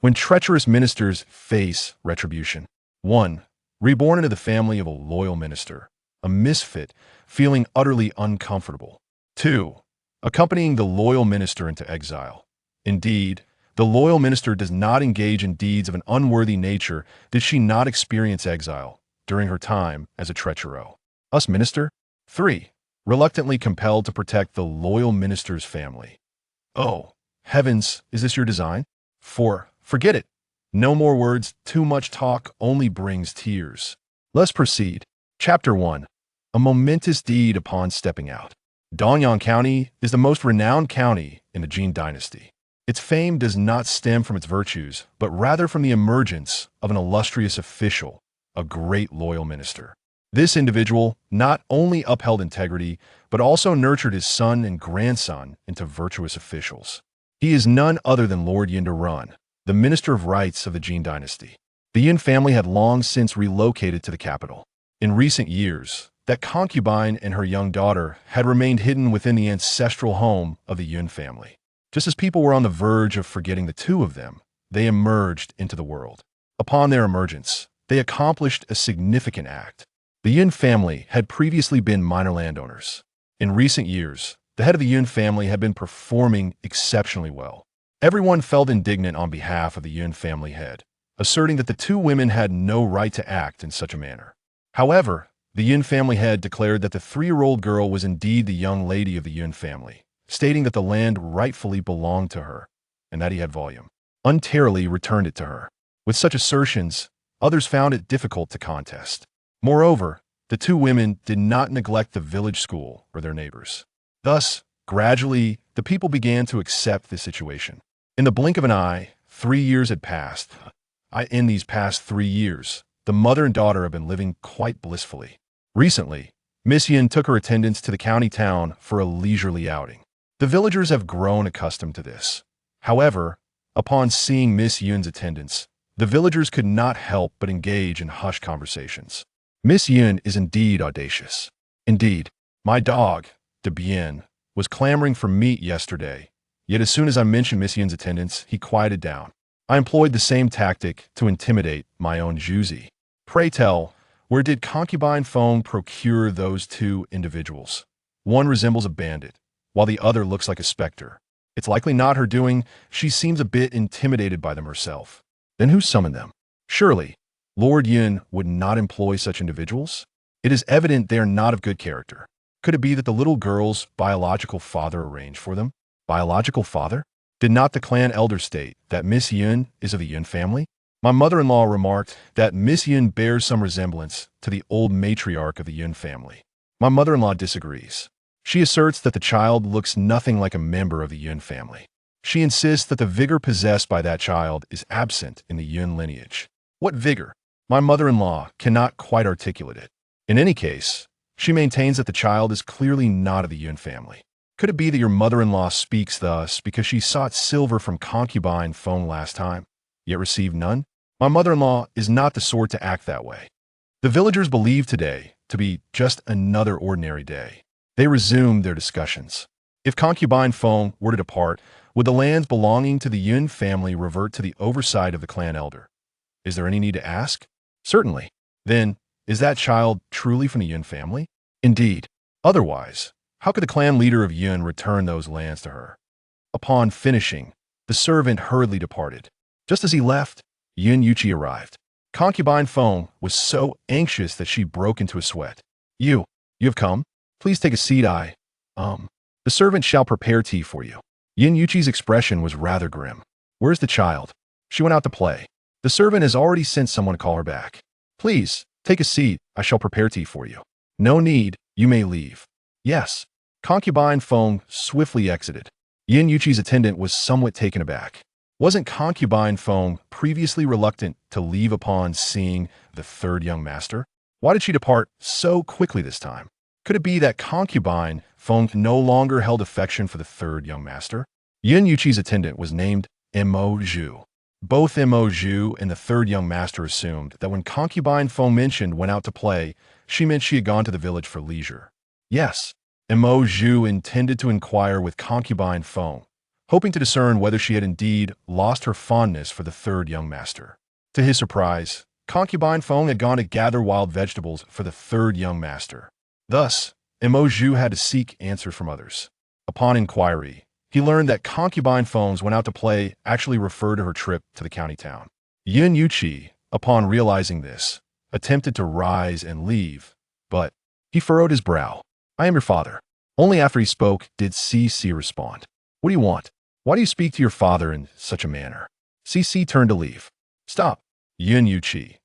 When treacherous ministers face retribution. 1. Reborn into the family of a loyal minister, a misfit, feeling utterly uncomfortable. 2. Accompanying the loyal minister into exile. Indeed, the loyal minister does not engage in deeds of an unworthy nature. Did she not experience exile during her time as a treacherous minister? 3. Reluctantly compelled to protect the loyal minister's family. Oh, heavens, is this your design? 4. Forget it. No more words, too much talk only brings tears. Let's proceed. Chapter 1. A momentous deed upon stepping out. Dongyang County is the most renowned county in the Jin dynasty. Its fame does not stem from its virtues, but rather from the emergence of an illustrious official, a great loyal minister. This individual not only upheld integrity, but also nurtured his son and grandson into virtuous officials. He is none other than Lord Endearing, the Minister of Rights of the Jin dynasty. The Yin family had long since relocated to the capital. In recent years, that concubine and her young daughter had remained hidden within the ancestral home of the Yun family. Just as people were on the verge of forgetting the two of them, they emerged into the world. Upon their emergence, they accomplished a significant act. The Yun family had previously been minor landowners. In recent years, the head of the Yun family had been performing exceptionally well. Everyone felt indignant on behalf of the Yun family head, asserting that the two women had no right to act in such a manner. However, the Yun family head declared that the 3-year-old girl was indeed the young lady of the Yun family, stating that the land rightfully belonged to her, and that he had voluntarily returned it to her. With such assertions, others found it difficult to contest. Moreover, the two women did not neglect the village school or their neighbors. Thus, gradually, the people began to accept the situation. In the blink of an eye, 3 years had passed. In these past 3 years, the mother and daughter have been living quite blissfully. Recently, Miss Yin took her attendants to the county town for a leisurely outing. The villagers have grown accustomed to this. However, upon seeing Miss Yun's attendants, the villagers could not help but engage in hushed conversations. Miss Yun is indeed audacious. Indeed, my dog, De Bien, was clamoring for meat yesterday, yet as soon as I mentioned Miss Yun's attendance, he quieted down. I employed the same tactic to intimidate my own Juzi. Pray tell, where did concubine Feng procure those two individuals? One resembles a bandit, while the other looks like a specter. It's likely not her doing. She seems a bit intimidated by them herself. Then who summoned them? Surely, Lord Yun would not employ such individuals? It is evident they are not of good character. Could it be that the little girl's biological father arranged for them? Biological father? Did not the clan elder state that Miss Yun is of the Yun family? My mother-in-law remarked that Miss Yun bears some resemblance to the old matriarch of the Yun family. My mother-in-law disagrees. She asserts that the child looks nothing like a member of the Yun family. She insists that the vigor possessed by that child is absent in the Yun lineage. What vigor? My mother-in-law cannot quite articulate it. In any case, she maintains that the child is clearly not of the Yun family. Could it be that your mother-in-law speaks thus because she sought silver from concubine Feng last time, yet received none? My mother-in-law is not the sort to act that way. The villagers believe today to be just another ordinary day. They resumed their discussions. If concubine Feng were to depart, would the lands belonging to the Yun family revert to the oversight of the clan elder? Is there any need to ask? Certainly. Then, is that child truly from the Yun family? Indeed. Otherwise, how could the clan leader of Yun return those lands to her? Upon finishing, the servant hurriedly departed. Just as he left, Yun Yuchi arrived. Concubine Feng was so anxious that she broke into a sweat. You have come? Please take a seat. The servant shall prepare tea for you. Yin Yuchi's expression was rather grim. Where's the child? She went out to play. The servant has already sent someone to call her back. Please, take a seat. I shall prepare tea for you. No need. You may leave. Yes. Concubine Feng swiftly exited. Yin Yuchi's attendant was somewhat taken aback. Wasn't concubine Feng previously reluctant to leave upon seeing the third young master? Why did she depart so quickly this time? Could it be that concubine Feng no longer held affection for the third young master? Yin Yuchi's attendant was named Mo Zhu. Both Mo Zhu and the third young master assumed that when concubine Feng mentioned went out to play, she meant she had gone to the village for leisure. Yes, Mo Zhu intended to inquire with concubine Feng, hoping to discern whether she had indeed lost her fondness for the third young master. To his surprise, concubine Feng had gone to gather wild vegetables for the third young master. Thus, Mo Zhu had to seek answers from others. Upon inquiry, he learned that concubine Feng's went out to play actually referred to her trip to the county town. Yin Yuqi, upon realizing this, attempted to rise and leave, but he furrowed his brow. "I am your father." Only after he spoke did CC respond. "What do you want? Why do you speak to your father in such a manner?" CC turned to leave. "Stop, Yin Yuqi."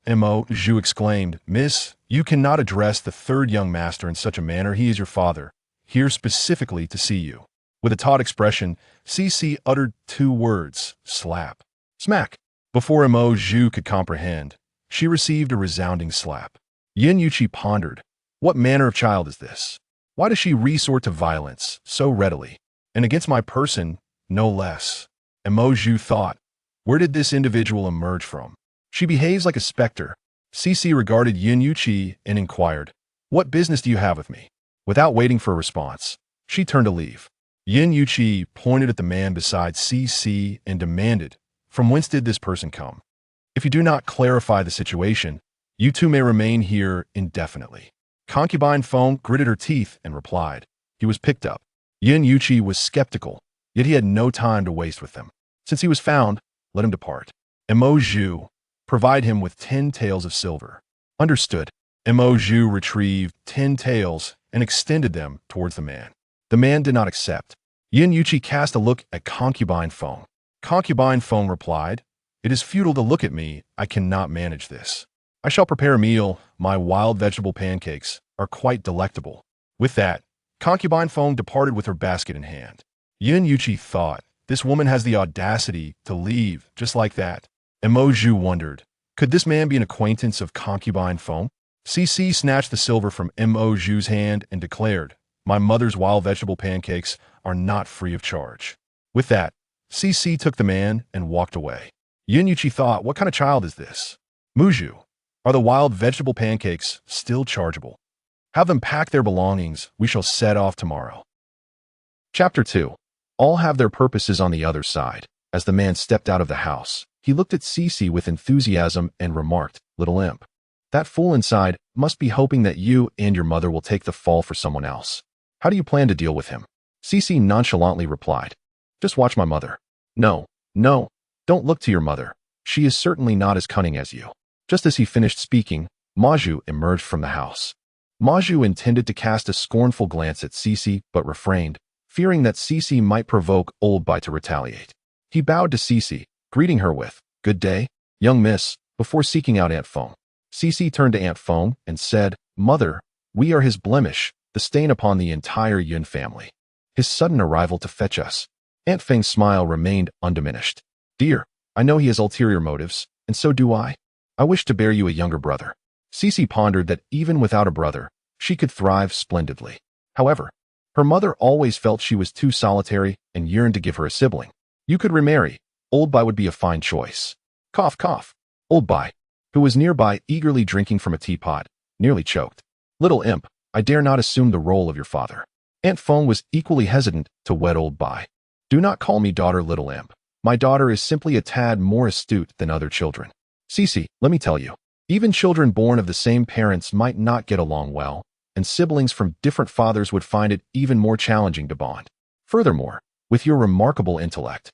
Mo Zhu exclaimed, "Miss, you cannot address the third young master in such a manner. He is your father, here specifically to see you." With a taut expression, CC uttered two words, slap. Smack. Before Mo Zhu could comprehend, she received a resounding slap. Yin Yuqi pondered, what manner of child is this? Why does she resort to violence so readily? And against my person, no less. And Mo Zhu thought, where did this individual emerge from? She behaves like a specter. CC regarded Yin Yuqi and inquired, "What business do you have with me?" Without waiting for a response, she turned to leave. Yin Yuqi pointed at the man beside CC and demanded, "From whence did this person come? If you do not clarify the situation, you two may remain here indefinitely." Concubine Feng gritted her teeth and replied, "He was picked up." Yin Yuqi was skeptical, yet he had no time to waste with them. Since he was found, let him depart. Mo Zhu, provide him with 10 taels of silver. Understood. Mo Zhu retrieved 10 taels and extended them towards the man. The man did not accept. Yin Yuqi cast a look at Concubine Feng. Concubine Feng replied, "It is futile to look at me. I cannot manage this. I shall prepare a meal. My wild vegetable pancakes are quite delectable." With that, Concubine Feng departed with her basket in hand. Yin Yuqi thought, this woman has the audacity to leave just like that. Mo Zhu wondered, could this man be an acquaintance of Concubine Feng? CC snatched the silver from Mo Zhu's hand and declared, "My mother's wild vegetable pancakes are not free of charge." With that, CC took the man and walked away. Yin Yuqi thought, what kind of child is this? Muju, are the wild vegetable pancakes still chargeable? Have them pack their belongings. We shall set off tomorrow. Chapter 2. All have their purposes on the other side. As the man stepped out of the house, he looked at CC with enthusiasm and remarked, "Little imp, that fool inside must be hoping that you and your mother will take the fall for someone else. How do you plan to deal with him?" CC nonchalantly replied, "Just watch my mother." No, don't look to your mother. She is certainly not as cunning as you." Just as he finished speaking, Maju emerged from the house. Maju intended to cast a scornful glance at CC but refrained, fearing that CC might provoke Old Bai to retaliate. He bowed to CC, greeting her with, "Good day, young miss," before seeking out Aunt Feng. CC turned to Aunt Feng and said, "Mother, we are his blemish, the stain upon the entire Yun family. His sudden arrival to fetch us." Aunt Feng's smile remained undiminished. "Dear, I know he has ulterior motives, and so do I. I wish to bear you a younger brother." CC pondered that even without a brother, she could thrive splendidly. However, her mother always felt she was too solitary and yearned to give her a sibling. "You could remarry. Old Bai would be a fine choice." Cough, cough. Old Bai, who was nearby eagerly drinking from a teapot, nearly choked. "Little imp, I dare not assume the role of your father." Aunt Feng was equally hesitant to wed Old Bai. "Do not call me daughter, little imp. My daughter is simply a tad more astute than other children. Cece, let me tell you, even children born of the same parents might not get along well, and siblings from different fathers would find it even more challenging to bond. Furthermore, with your remarkable intellect,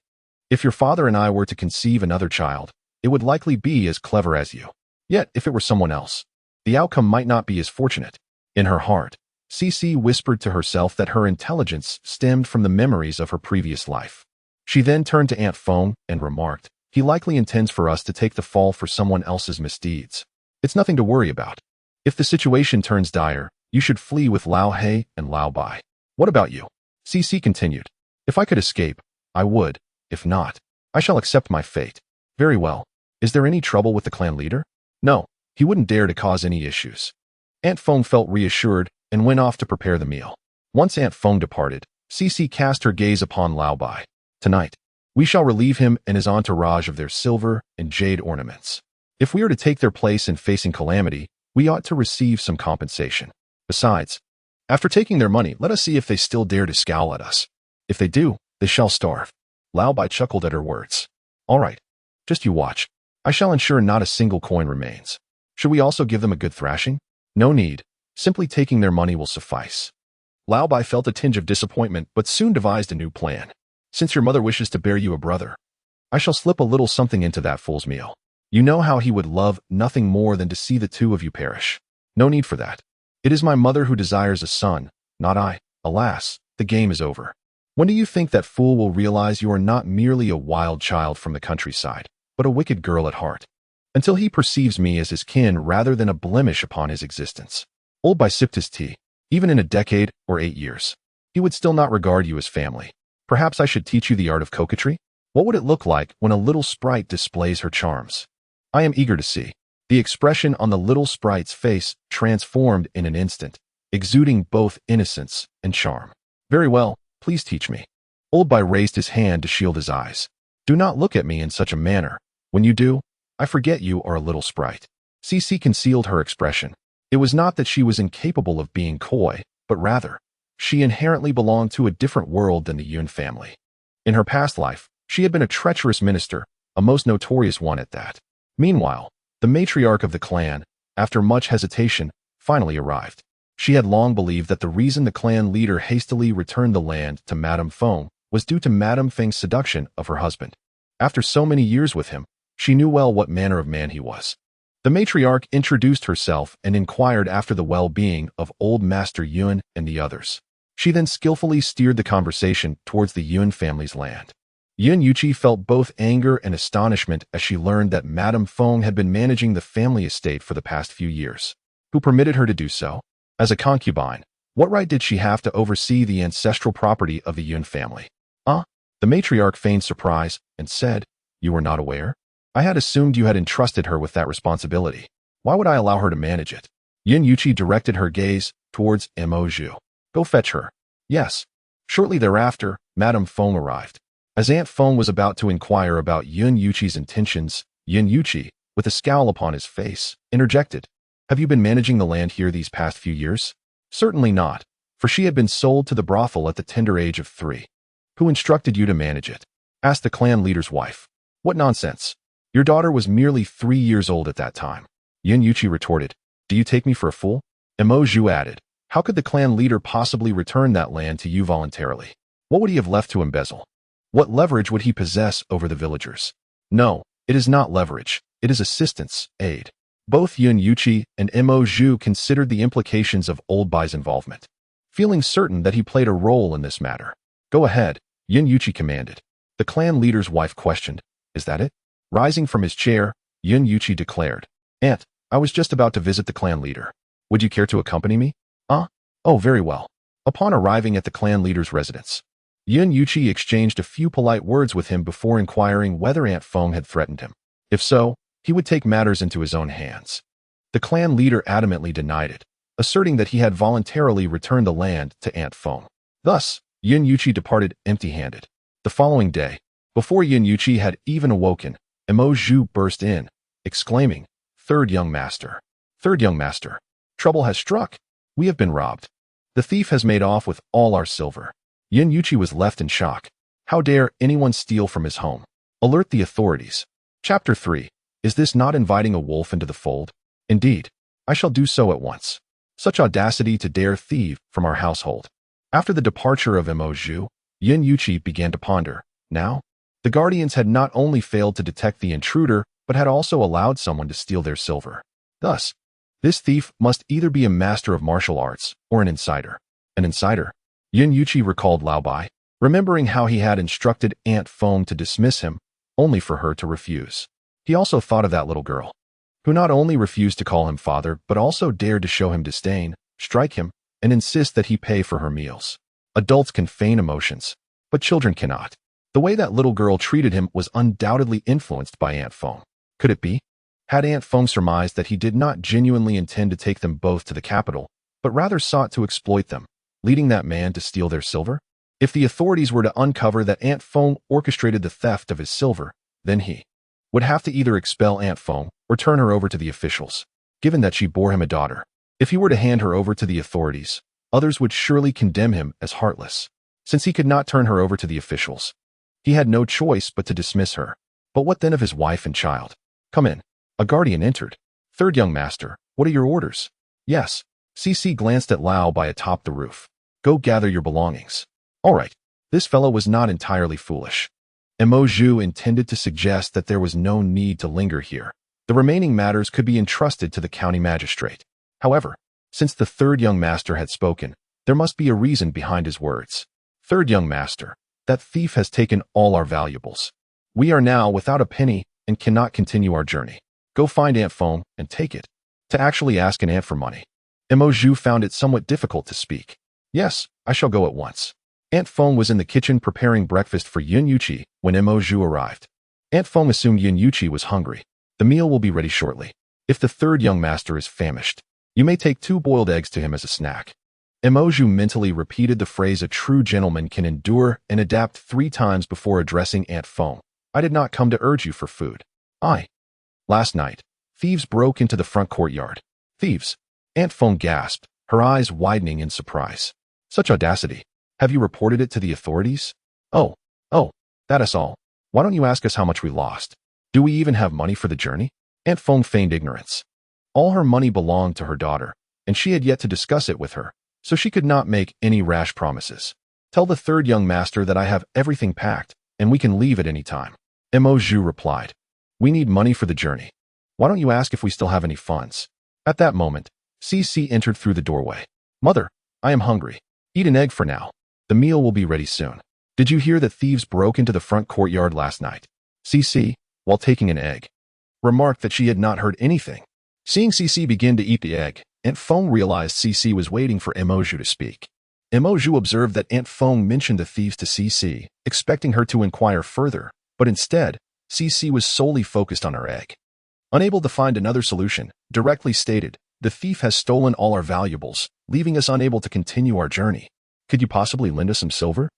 if your father and I were to conceive another child, it would likely be as clever as you. Yet, if it were someone else, the outcome might not be as fortunate." In her heart, Cece whispered to herself that her intelligence stemmed from the memories of her previous life. She then turned to Aunt Feng and remarked, "He likely intends for us to take the fall for someone else's misdeeds. It's nothing to worry about. If the situation turns dire, you should flee with Lao He and Lao Bai. What about you?" Cece continued, "If I could escape, I would. If not, I shall accept my fate." "Very well. Is there any trouble with the clan leader?" "No, he wouldn't dare to cause any issues." Aunt Feng felt reassured and went off to prepare the meal. Once Aunt Feng departed, Cece cast her gaze upon Lao Bai. "Tonight, we shall relieve him and his entourage of their silver and jade ornaments. If we are to take their place in facing calamity, we ought to receive some compensation. Besides, after taking their money, let us see if they still dare to scowl at us. If they do, They shall starve. Lao Bai chuckled at her words. All right, just you watch. I shall ensure not a single coin remains. Should we also give them a good thrashing? No need. Simply taking their money will suffice. Lao Bai felt a tinge of disappointment, but soon devised a new plan. Since your mother wishes to bear you a brother, I shall slip a little something into that fool's meal. You know how he would love nothing more than to see the two of you perish. No need for that. It is my mother who desires a son, not I. Alas, the game is over. When do you think that fool will realize you are not merely a wild child from the countryside, but a wicked girl at heart? Until he perceives me as his kin rather than a blemish upon his existence. Old Bai sipped his tea. Even in a decade or 8 years, he would still not regard you as family. Perhaps I should teach you the art of coquetry? What would it look like when a little sprite displays her charms? I am eager to see. The expression on the little sprite's face transformed in an instant, exuding both innocence and charm. Very well, please teach me. Old Bai raised his hand to shield his eyes. Do not look at me in such a manner. When you do, I forget you are a little sprite. Cici concealed her expression. It was not that she was incapable of being coy, but rather, she inherently belonged to a different world than the Yun family. In her past life, she had been a treacherous minister, a most notorious one at that. Meanwhile, the matriarch of the clan, after much hesitation, finally arrived. She had long believed that the reason the clan leader hastily returned the land to Madame Feng was due to Madame Feng's seduction of her husband. After so many years with him, she knew well what manner of man he was. The matriarch introduced herself and inquired after the well-being of old Master Yun and the others. She then skillfully steered the conversation towards the Yun family's land. Yun Yuqi felt both anger and astonishment as she learned that Madame Feng had been managing the family estate for the past few years. Who permitted her to do so? As a concubine, what right did she have to oversee the ancestral property of the Yun family? The matriarch feigned surprise and said, You were not aware? I had assumed you had entrusted her with that responsibility. Why would I allow her to manage it? Yun Yuqi directed her gaze towards Mo Zhu. Go fetch her. Yes. Shortly thereafter, Madame Feng arrived. As Aunt Feng was about to inquire about Yun Yuqi's intentions, Yun Yuqi, with a scowl upon his face, interjected. Have you been managing the land here these past few years? Certainly not, for she had been sold to the brothel at the tender age of 3. Who instructed you to manage it? Asked the clan leader's wife. What nonsense. Your daughter was merely 3 years old at that time. Yun Yuqi retorted. Do you take me for a fool? Mo Zhu added. How could the clan leader possibly return that land to you voluntarily? What would he have left to embezzle? What leverage would he possess over the villagers? No, it is not leverage. It is assistance, aid. Both Yun Yuqi and Mo Zhu considered the implications of Old Bai's involvement, feeling certain that he played a role in this matter. Go ahead, Yun Yuqi commanded. The clan leader's wife questioned. Is that it? Rising from his chair, Yun Yuqi declared. Aunt, I was just about to visit the clan leader. Would you care to accompany me? Oh, very well. Upon arriving at the clan leader's residence, Yun Yuqi exchanged a few polite words with him before inquiring whether Aunt Feng had threatened him. If so, he would take matters into his own hands. The clan leader adamantly denied it, asserting that he had voluntarily returned the land to Aunt Feng. Thus, Yun Yuqi departed empty-handed. The following day, before Yun Yuqi had even awoken, Mo Zhu burst in, exclaiming, Third young master. Third young master. Trouble has struck. We have been robbed. The thief has made off with all our silver. Yun Yuqi was left in shock. How dare anyone steal from his home? Alert the authorities. Chapter 3. Is this not inviting a wolf into the fold? Indeed, I shall do so at once. Such audacity to dare thieve from our household. After the departure of Mo Zhu, Yun Yuqi began to ponder. Now, the guardians had not only failed to detect the intruder, but had also allowed someone to steal their silver. Thus, this thief must either be a master of martial arts or an insider. An insider? Yun Yuqi recalled Lao Bai, remembering how he had instructed Aunt Feng to dismiss him, only for her to refuse. He also thought of that little girl, who not only refused to call him father, but also dared to show him disdain, strike him, and insist that he pay for her meals. Adults can feign emotions, but children cannot. The way that little girl treated him was undoubtedly influenced by Aunt Feng. Could it be? Had Aunt Feng surmised that he did not genuinely intend to take them both to the capital, but rather sought to exploit them, leading that man to steal their silver? If the authorities were to uncover that Aunt Feng orchestrated the theft of his silver, then he would have to either expel Aunt Feng or turn her over to the officials, given that she bore him a daughter. If he were to hand her over to the authorities, others would surely condemn him as heartless. since he could not turn her over to the officials. He had no choice but to dismiss her. But what then of his wife and child? Come in. A guardian entered. Third young master, what are your orders? Yes. CC glanced at Lao by atop the roof. Go gather your belongings. All right. This fellow was not entirely foolish. Mo Zhu intended to suggest that there was no need to linger here. The remaining matters could be entrusted to the county magistrate. However, since the third young master had spoken, there must be a reason behind his words. Third young master, that thief has taken all our valuables. We are now without a penny and cannot continue our journey. Go find Aunt Fong and take it. To actually ask an aunt for money. Mo Zhu found it somewhat difficult to speak. Yes, I shall go at once. Aunt Fong was in the kitchen preparing breakfast for Yun Yuqi when Mo Zhu arrived. Aunt Fong assumed Yun Yuqi was hungry. The meal will be ready shortly. If the third young master is famished, you may take 2 boiled eggs to him as a snack. Mo Zhu mentally repeated the phrase a true gentleman can endure and adapt 3 times before addressing Aunt Fong. I did not come to urge you for food. Last night, thieves broke into the front courtyard. Thieves? Aunt Fong gasped, her eyes widening in surprise. Such audacity. Have you reported it to the authorities? Oh, that is all. Why don't you ask us how much we lost? Do we even have money for the journey? Aunt Fong feigned ignorance. All her money belonged to her daughter, and she had yet to discuss it with her, so she could not make any rash promises. Tell the third young master that I have everything packed, and we can leave at any time. Mo Zhu replied. We need money for the journey. Why don't you ask if we still have any funds? At that moment, CC entered through the doorway. Mother, I am hungry. Eat an egg for now. The meal will be ready soon. Did you hear that thieves broke into the front courtyard last night? CC, while taking an egg, remarked that she had not heard anything. Seeing CC begin to eat the egg, Aunt Fong realized CC was waiting for Mo Zhu to speak. Mo Zhu observed that Aunt Fong mentioned the thieves to CC, expecting her to inquire further, but instead, CC was solely focused on her egg. Unable to find another solution, directly stated, the thief has stolen all our valuables, leaving us unable to continue our journey. Could you possibly lend us some silver?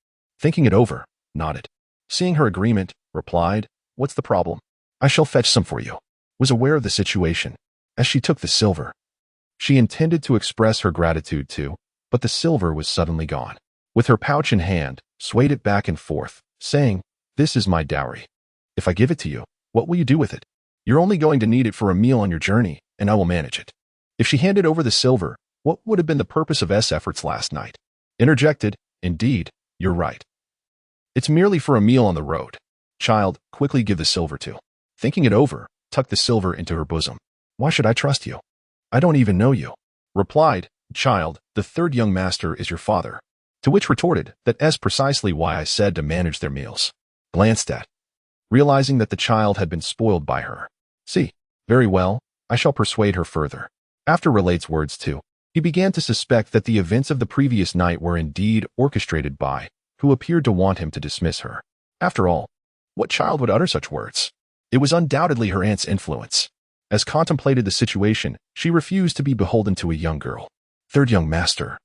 Thinking it over, nodded. Seeing her agreement, replied, What's the problem? I shall fetch some for you. Was aware of the situation. As she took the silver, she intended to express her gratitude too, but the silver was suddenly gone. With her pouch in hand, swayed it back and forth, saying, This is my dowry. If I give it to you, what will you do with it? You're only going to need it for a meal on your journey, and I will manage it. If she handed over the silver, what would have been the purpose of efforts last night? Interjected, Indeed, you're right. It's merely for a meal on the road. Child, quickly give the silver to. Thinking it over, tucked the silver into her bosom. Why should I trust you? I don't even know you. Replied, Child, the third young master is your father. To which retorted, That's precisely why I said to manage their meals. Glanced at, realizing that the child had been spoiled by her. See, very well, I shall persuade her further. After relates words too, he began to suspect that the events of the previous night were indeed orchestrated by, who appeared to want him to dismiss her. After all, what child would utter such words? It was undoubtedly her aunt's influence. As contemplated the situation, she refused to be beholden to a young girl. Third young master.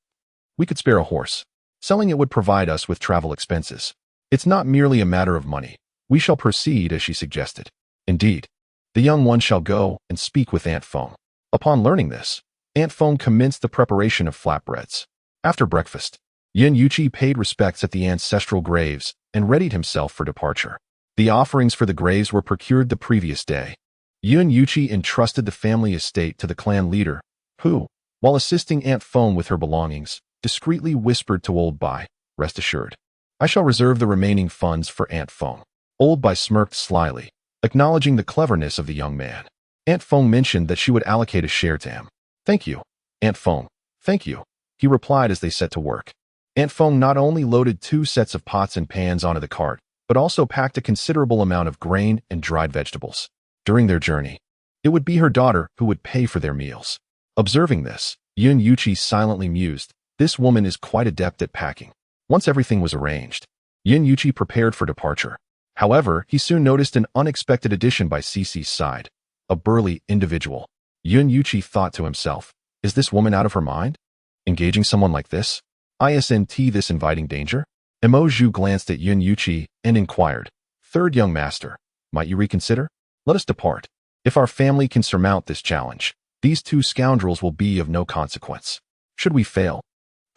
We could spare a horse. Selling it would provide us with travel expenses. It's not merely a matter of money. We shall proceed as she suggested. Indeed, the young one shall go and speak with Aunt Fong. Upon learning this, Aunt Fong commenced the preparation of flatbreads. After breakfast, Yun Yuqi paid respects at the ancestral graves and readied himself for departure. The offerings for the graves were procured the previous day. Yun Yuqi entrusted the family estate to the clan leader, who, while assisting Aunt Fong with her belongings, discreetly whispered to Old Bai, Rest assured, I shall reserve the remaining funds for Aunt Fong. Old Bai smirked slyly, acknowledging the cleverness of the young man. Aunt Fong mentioned that she would allocate a share to him. Thank you, Aunt Fong, thank you, he replied as they set to work. Aunt Fong not only loaded 2 sets of pots and pans onto the cart, but also packed a considerable amount of grain and dried vegetables. During their journey, it would be her daughter who would pay for their meals. Observing this, Yun Yuqi silently mused, this woman is quite adept at packing. Once everything was arranged, Yun Yuqi prepared for departure. However, he soon noticed an unexpected addition by Cece's side, a burly individual. Yun Yuqi thought to himself, is this woman out of her mind? Engaging someone like this? Isn't this inviting danger? Mo Zhu glanced at Yun Yuqi and inquired, Third young master, might you reconsider? Let us depart. If our family can surmount this challenge, these 2 scoundrels will be of no consequence. Should we fail,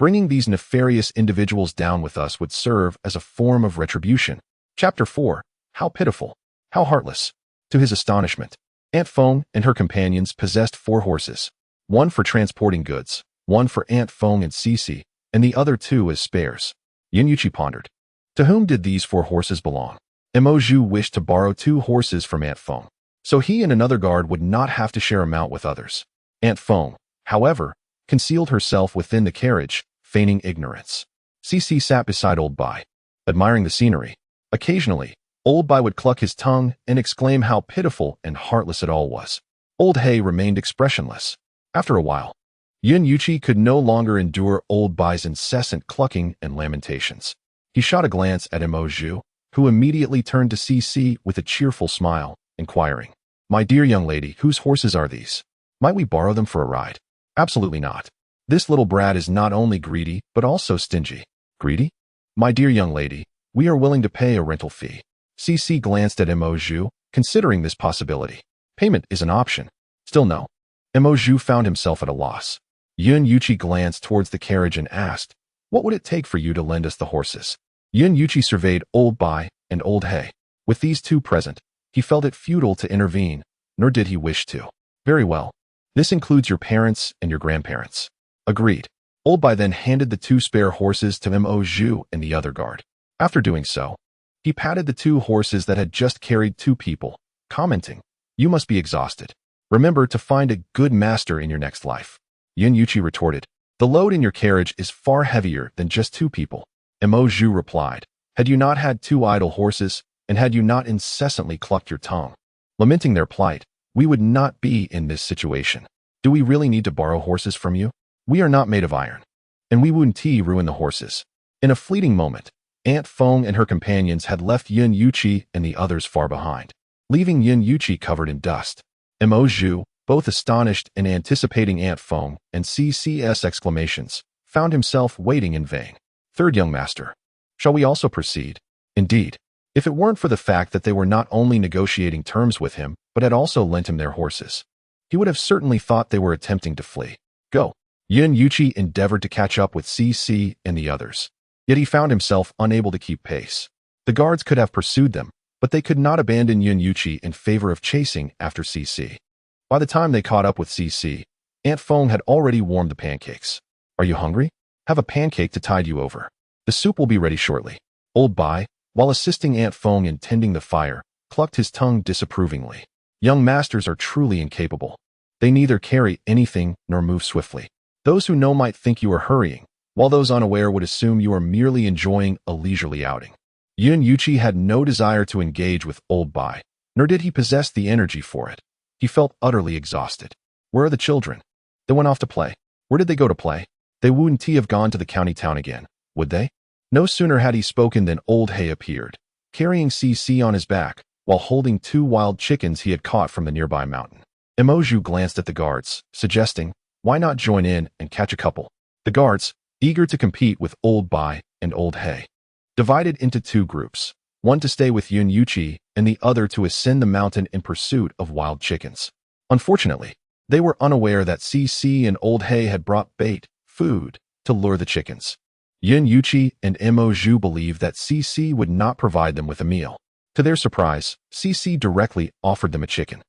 Bringing these nefarious individuals down with us would serve as a form of retribution. Chapter 4. How pitiful. How heartless. To his astonishment, Aunt Feng and her companions possessed 4 horses, one for transporting goods, one for Aunt Feng and Cece, and the other 2 as spares. Yin Yuqi pondered. To whom did these 4 horses belong? Mo Zhu wished to borrow 2 horses from Aunt Feng, so he and another guard would not have to share a mount with others. Aunt Feng, however, concealed herself within the carriage, feigning ignorance. Cece sat beside Old Bai, admiring the scenery. Occasionally, Old Bai would cluck his tongue and exclaim how pitiful and heartless it all was. Old Hay remained expressionless. After a while, Yin Yuqi could no longer endure Old Bai's incessant clucking and lamentations. He shot a glance at Mo Zhu, who immediately turned to Cece with a cheerful smile, inquiring, "My dear young lady, whose horses are these? Might we borrow them for a ride?" "Absolutely not. This little brat is not only greedy, but also stingy." "Greedy? My dear young lady, we are willing to pay a rental fee." Cece glanced at Mo Zhu, considering this possibility. Payment is an option. Still no. Mo Zhu found himself at a loss. Yin Yuqi glanced towards the carriage and asked, "What would it take for you to lend us the horses?" Yin Yuqi surveyed Old Bai and Old Hay. With these 2 present, he felt it futile to intervene, nor did he wish to. "Very well. This includes your parents and your grandparents." "Agreed." Old Bai then handed the 2 spare horses to Mo Zhu and the other guard. After doing so, he patted the 2 horses that had just carried 2 people, commenting, "You must be exhausted. Remember to find a good master in your next life." Yin Yuqi retorted, "The load in your carriage is far heavier than just 2 people." Mo Zhu replied, "Had you not had 2 idle horses, and had you not incessantly clucked your tongue, lamenting their plight, we would not be in this situation. Do we really need to borrow horses from you? We are not made of iron, and we wouldn't ruin the horses." In a fleeting moment, Aunt Feng and her companions had left Yin Yuqi and the others far behind, leaving Yin Yuqi covered in dust. Mo Zhu, both astonished and anticipating Aunt Feng and Cc's exclamations, found himself waiting in vain. "Third young master, shall we also proceed?" Indeed, if it weren't for the fact that they were not only negotiating terms with him, but had also lent him their horses, he would have certainly thought they were attempting to flee. "Go." Yin Yuqi endeavored to catch up with Cece and the others, yet he found himself unable to keep pace. The guards could have pursued them, but they could not abandon Yin Yuqi in favor of chasing after Cece. By the time they caught up with Cece, Aunt Feng had already warmed the pancakes. "Are you hungry? Have a pancake to tide you over. The soup will be ready shortly." Old Bai, while assisting Aunt Feng in tending the fire, clucked his tongue disapprovingly. Young masters are truly incapable. They neither carry anything nor move swiftly. Those who know might think you are hurrying, while those unaware would assume you are merely enjoying a leisurely outing. Yin Yuqi had no desire to engage with Old Bai, nor did he possess the energy for it. He felt utterly exhausted. Where are the children? They went off to play. Where did they go to play? They wouldn't have gone to the county town again, would they? No sooner had he spoken than Old Hay appeared, carrying Cece on his back, while holding 2 wild chickens he had caught from the nearby mountain. Mo Zhu glanced at the guards, suggesting, "Why not join in and catch a couple?" The guards, eager to compete with Old Bai and Old Hay, divided into 2 groups, one to stay with Yin Yuqi and the other to ascend the mountain in pursuit of wild chickens. Unfortunately, they were unaware that Cece and Old Hay had brought bait, food, to lure the chickens. Yin Yuqi and Mo Zhu believed that Cece would not provide them with a meal. To their surprise, Cece directly offered them a chicken.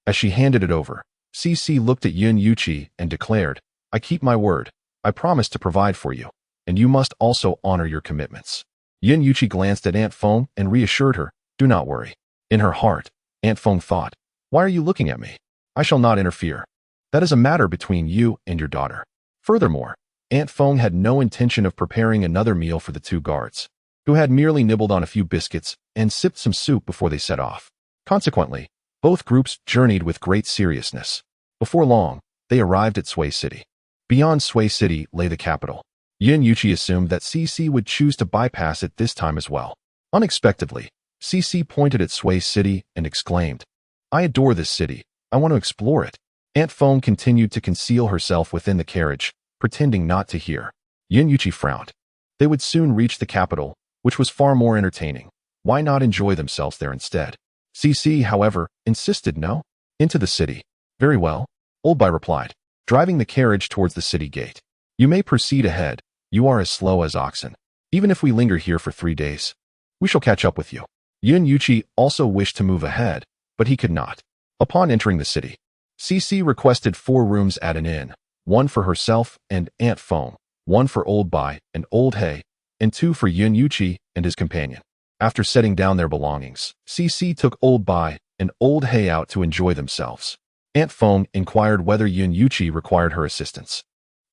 As she handed it over, Cece looked at Yin Yuqi and declared, "I keep my word. I promise to provide for you, and you must also honor your commitments." Yin Yuqi glanced at Aunt Feng and reassured her, "Do not worry." In her heart, Aunt Feng thought, "Why are you looking at me? I shall not interfere. That is a matter between you and your daughter." Furthermore, Aunt Feng had no intention of preparing another meal for the 2 guards, who had merely nibbled on a few biscuits and sipped some soup before they set off. Consequently, both groups journeyed with great seriousness. Before long, they arrived at Sui City. Beyond Sui City lay the capital. Yin Yuqi assumed that Cece would choose to bypass it this time as well. Unexpectedly, Cece pointed at Sui City and exclaimed, "I adore this city. I want to explore it." Aunt Feng continued to conceal herself within the carriage, pretending not to hear. Yin Yuqi frowned. They would soon reach the capital, which was far more entertaining. Why not enjoy themselves there instead? Cece, however, insisted no. Into the city. "Very well," Old Bai replied, driving the carriage towards the city gate. "You may proceed ahead, You are as slow as oxen. Even if we linger here for 3 days, we shall catch up with you. Yun Yuqi also wished to move ahead, but he could not. Upon entering the city, Cece requested 4 rooms at an inn, 1 for herself and Aunt Fong, 1 for Old Bai and Old Hay, and 2 for Yun Yuqi and his companion. After setting down their belongings, Cece took Old Bai and Old Hay out to enjoy themselves. Aunt Fong inquired whether Yun Yuqi required her assistance,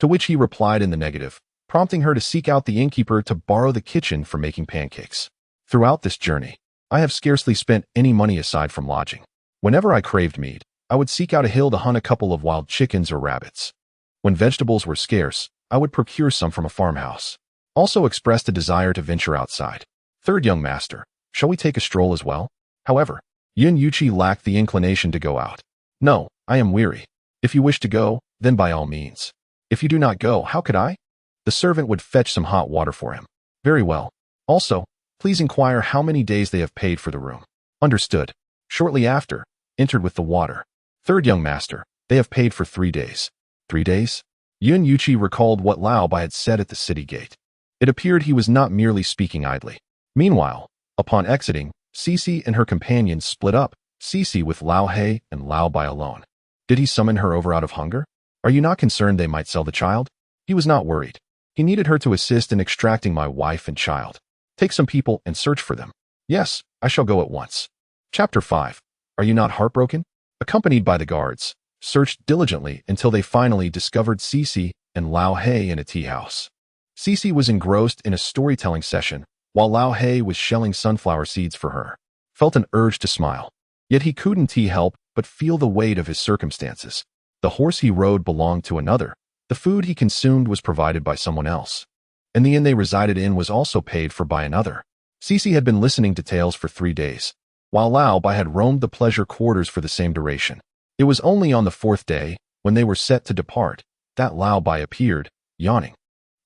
to which he replied in the negative, prompting her to seek out the innkeeper to borrow the kitchen for making pancakes. Throughout this journey, I have scarcely spent any money aside from lodging. Whenever I craved meat, I would seek out a hill to hunt a couple of wild chickens or rabbits. When vegetables were scarce, I would procure some from a farmhouse. Also expressed a desire to venture outside. Third young master, shall we take a stroll as well? However, Yun Yuqi lacked the inclination to go out. No, I am weary. If you wish to go, then by all means. If you do not go, how could I? The servant would fetch some hot water for him. Very well. Also, please inquire how many days they have paid for the room. Understood. Shortly after, entered with the water. Third young master, they have paid for 3 days. 3 days? Yun Yuqi recalled what Lao Bai had said at the city gate. It appeared he was not merely speaking idly. Meanwhile, upon exiting, Cece and her companions split up, Cece with Lao He and Lao Bai alone. Did he summon her over out of hunger? Are you not concerned they might sell the child? He was not worried. He needed her to assist in extracting my wife and child. Take some people and search for them. Yes, I shall go at once. Chapter 5. Are you not heartbroken? Accompanied by the guards, searched diligently until they finally discovered Cece and Lao He in a tea house. Cece was engrossed in a storytelling session, while Lao He was shelling sunflower seeds for her. Felt an urge to smile. Yet he couldn't help but feel the weight of his circumstances. The horse he rode belonged to another. The food he consumed was provided by someone else. And the inn they resided in was also paid for by another. Cece had been listening to tales for 3 days, while Lao Bai had roamed the pleasure quarters for the same duration. It was only on the 4th day, when they were set to depart, that Lao Bai appeared, yawning.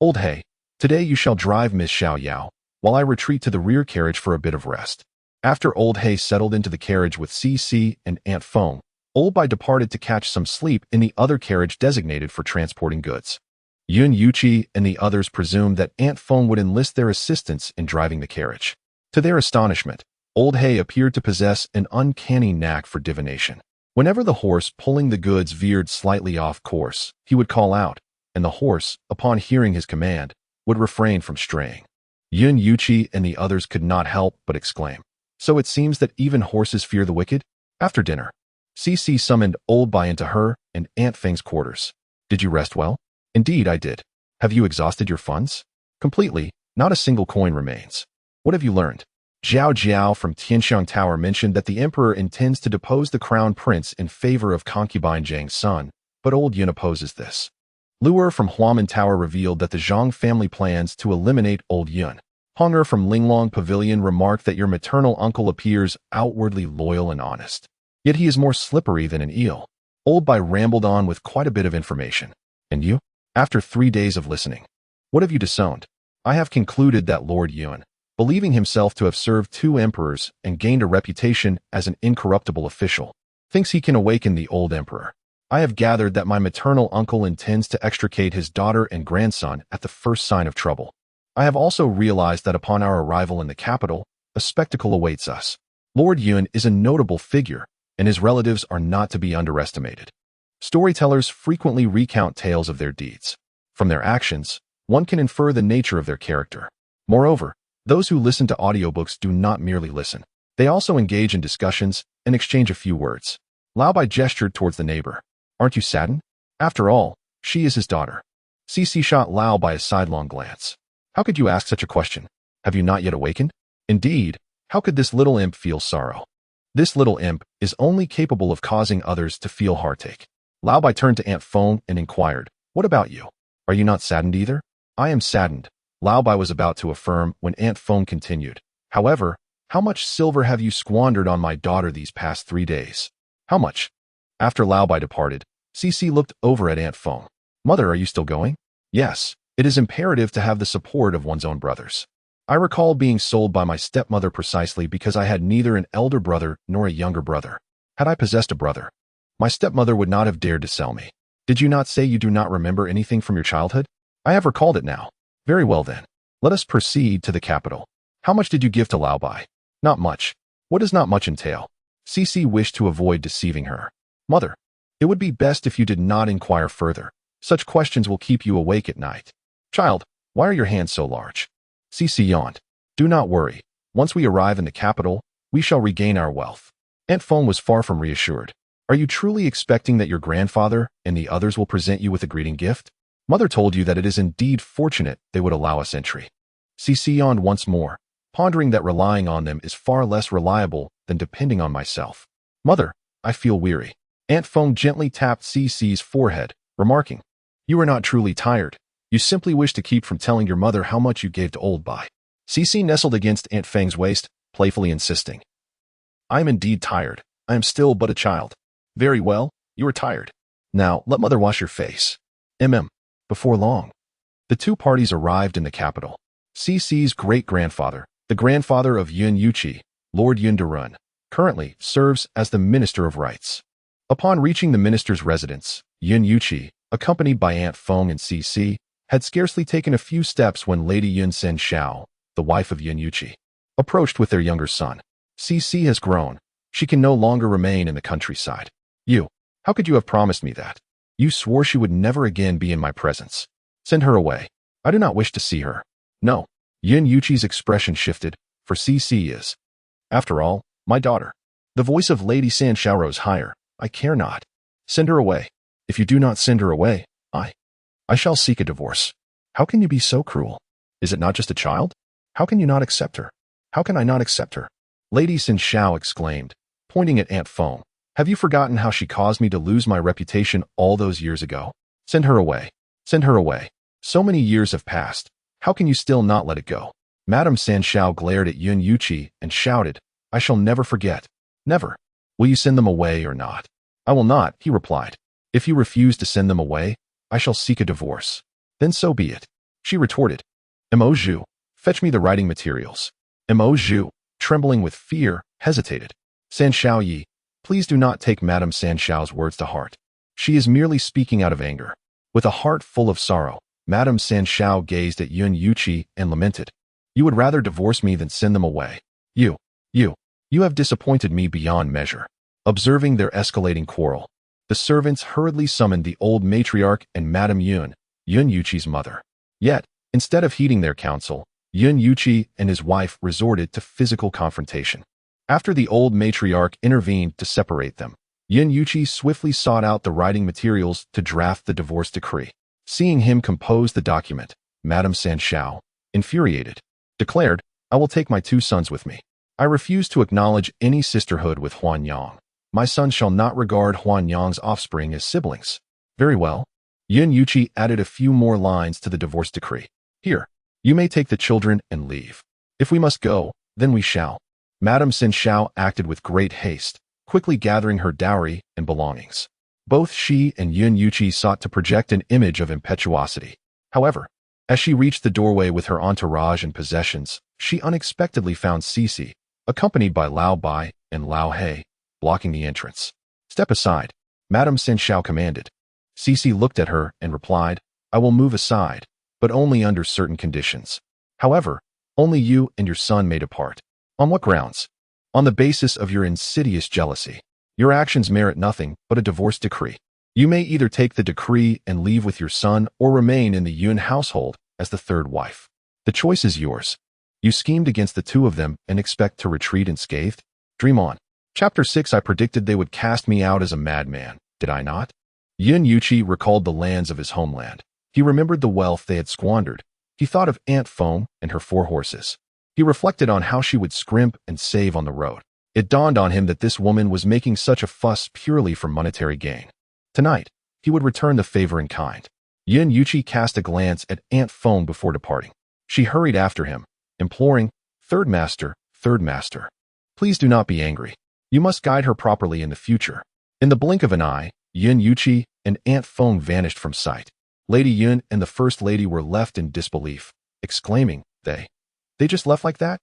Old Hay, today you shall drive Miss Xiao Yao, while I retreat to the rear carriage for a bit of rest. After Old Hay settled into the carriage with Cece and Aunt Fong, Old Bai departed to catch some sleep in the other carriage designated for transporting goods. Yun Yuqi and the others presumed that Aunt Fong would enlist their assistance in driving the carriage. To their astonishment, Old Hay appeared to possess an uncanny knack for divination. Whenever the horse pulling the goods veered slightly off course, he would call out, and the horse, upon hearing his command, would refrain from straying. Yun Yuqi and the others could not help but exclaim, "So it seems that even horses fear the wicked?" After dinner, Cece summoned Old Bai into her and Aunt Feng's quarters. "Did you rest well?" "Indeed, I did." "Have you exhausted your funds?" "Completely. Not a single coin remains." "What have you learned?" Zhao Jiao from Tianxiang Tower mentioned that the emperor intends to depose the crown prince in favor of concubine Zhang's son, but Old Yun opposes this. Luer from Huamen Tower revealed that the Zhang family plans to eliminate Old Yun. Honger from Linglong Pavilion remarked that your maternal uncle appears outwardly loyal and honest. Yet he is more slippery than an eel. Old Bai rambled on with quite a bit of information. "And you? After 3 days of listening, what have you disowned?" "I have concluded that Lord Yun, believing himself to have served 2 emperors and gained a reputation as an incorruptible official, thinks he can awaken the old emperor. I have gathered that my maternal uncle intends to extricate his daughter and grandson at the first sign of trouble. I have also realized that upon our arrival in the capital, a spectacle awaits us. Lord Yun is a notable figure, and his relatives are not to be underestimated. Storytellers frequently recount tales of their deeds. From their actions, one can infer the nature of their character. Moreover, those who listen to audiobooks do not merely listen. They also engage in discussions and exchange a few words." Lao Bai gestured towards the neighbor. "Aren't you saddened? After all, she is his daughter." Cece shot Lao Bai a sidelong glance. "How could you ask such a question? Have you not yet awakened? Indeed, how could this little imp feel sorrow? This little imp is only capable of causing others to feel heartache." Lao Bai turned to Aunt Fong and inquired, "What about you? Are you not saddened either?" "I am saddened," Lao Bai was about to affirm when Aunt Fong continued. "However, how much silver have you squandered on my daughter these past 3 days?" "How much?" After Lao Bai departed, Cece looked over at Aunt Fong. "Mother, are you still going?" "Yes, it is imperative to have the support of one's own brothers. I recall being sold by my stepmother precisely because I had neither an elder brother nor a younger brother. Had I possessed a brother, my stepmother would not have dared to sell me." "Did you not say you do not remember anything from your childhood?" "I have recalled it now. Very well then. Let us proceed to the capital. How much did you give to Lao Bai? Not much. What does not much entail? Cici wished to avoid deceiving her. Mother, it would be best if you did not inquire further. Such questions will keep you awake at night. Child, why are your hands so large? Cici yawned. Do not worry. Once we arrive in the capital, we shall regain our wealth. Aunt Feng was far from reassured. Are you truly expecting that your grandfather and the others will present you with a greeting gift? Mother told you that it is indeed fortunate they would allow us entry. Cici yawned once more, pondering that relying on them is far less reliable than depending on myself. Mother, I feel weary. Aunt Feng gently tapped Cici's forehead, remarking, You are not truly tired. You simply wish to keep from telling your mother how much you gave to old Bai. Cici nestled against Aunt Feng's waist, playfully insisting, I am indeed tired. I am still but a child. Very well, you are tired. Now, let mother wash your face. Before long, the two parties arrived in the capital. Cici's great-grandfather, the grandfather of Yun Yuqi, Lord Yun Darun, currently serves as the Minister of Rights. Upon reaching the minister's residence, Yun Yuqi, accompanied by Aunt Feng and Cici, had scarcely taken a few steps when Lady Yun Sen Xiao, the wife of Yun Yuqi, approached with their younger son. Cici has grown. She can no longer remain in the countryside. How could you have promised me that? You swore she would never again be in my presence. Send her away. I do not wish to see her. No. Yun Yuqi's expression shifted, for Cici is, after all, my daughter. The voice of Lady San Xiao rose higher. I care not. Send her away. If you do not send her away, I shall seek a divorce. How can you be so cruel? Is it not just a child? How can you not accept her? How can I not accept her? Lady San Xiao exclaimed, pointing at Aunt Feng. Have you forgotten how she caused me to lose my reputation all those years ago? Send her away. Send her away. So many years have passed. How can you still not let it go? Madame San Xiao glared at Yun Yuqi and shouted, I shall never forget. Never. Will you send them away or not? I will not, he replied. If you refuse to send them away, I shall seek a divorce. Then so be it. She retorted. Mo Zhu, fetch me the writing materials. Mo Zhu, trembling with fear, hesitated. San Xiao Yi, please do not take Madame San Xiao's words to heart. She is merely speaking out of anger. With a heart full of sorrow, Madame San Xiao gazed at Yun Yuqi and lamented. You would rather divorce me than send them away. You have disappointed me beyond measure. Observing their escalating quarrel, the servants hurriedly summoned the old matriarch and Madame Yun Yuqi's mother. Yet, instead of heeding their counsel, Yun Yuqi and his wife resorted to physical confrontation. After the old matriarch intervened to separate them, Yun Yuqi swiftly sought out the writing materials to draft the divorce decree. Seeing him compose the document, Madame San Xiao, infuriated, declared, I will take my two sons with me. I refuse to acknowledge any sisterhood with Huan Yang. My son shall not regard Huan Yang's offspring as siblings. Very well. Yun Yuqi added a few more lines to the divorce decree. Here, you may take the children and leave. If we must go, then we shall. Madame San Xiao acted with great haste, quickly gathering her dowry and belongings. Both she and Yun Yuqi sought to project an image of impetuosity. However, as she reached the doorway with her entourage and possessions, she unexpectedly found Cici, accompanied by Lao Bai and Lao He, blocking the entrance. Step aside, Madame San Xiao commanded. Cici looked at her and replied, I will move aside, but only under certain conditions. However, only you and your son may depart. On what grounds? On the basis of your insidious jealousy. Your actions merit nothing but a divorce decree. You may either take the decree and leave with your son or remain in the Yun household as the third wife. The choice is yours. You schemed against the two of them and expect to retreat unscathed? Dream on. Chapter 6 I predicted they would cast me out as a madman, did I not? Yun Yuqi recalled the lands of his homeland. He remembered the wealth they had squandered. He thought of Aunt Feng and her 4 horses. He reflected on how she would scrimp and save on the road. It dawned on him that this woman was making such a fuss purely for monetary gain. Tonight, he would return the favor in kind. Yun Yuqi cast a glance at Aunt Feng before departing. She hurried after him, imploring, Third Master, please do not be angry. You must guide her properly in the future. In the blink of an eye, Yun Yuqi and Aunt Feng vanished from sight. Lady Yun and the First Lady were left in disbelief, exclaiming, They just left like that?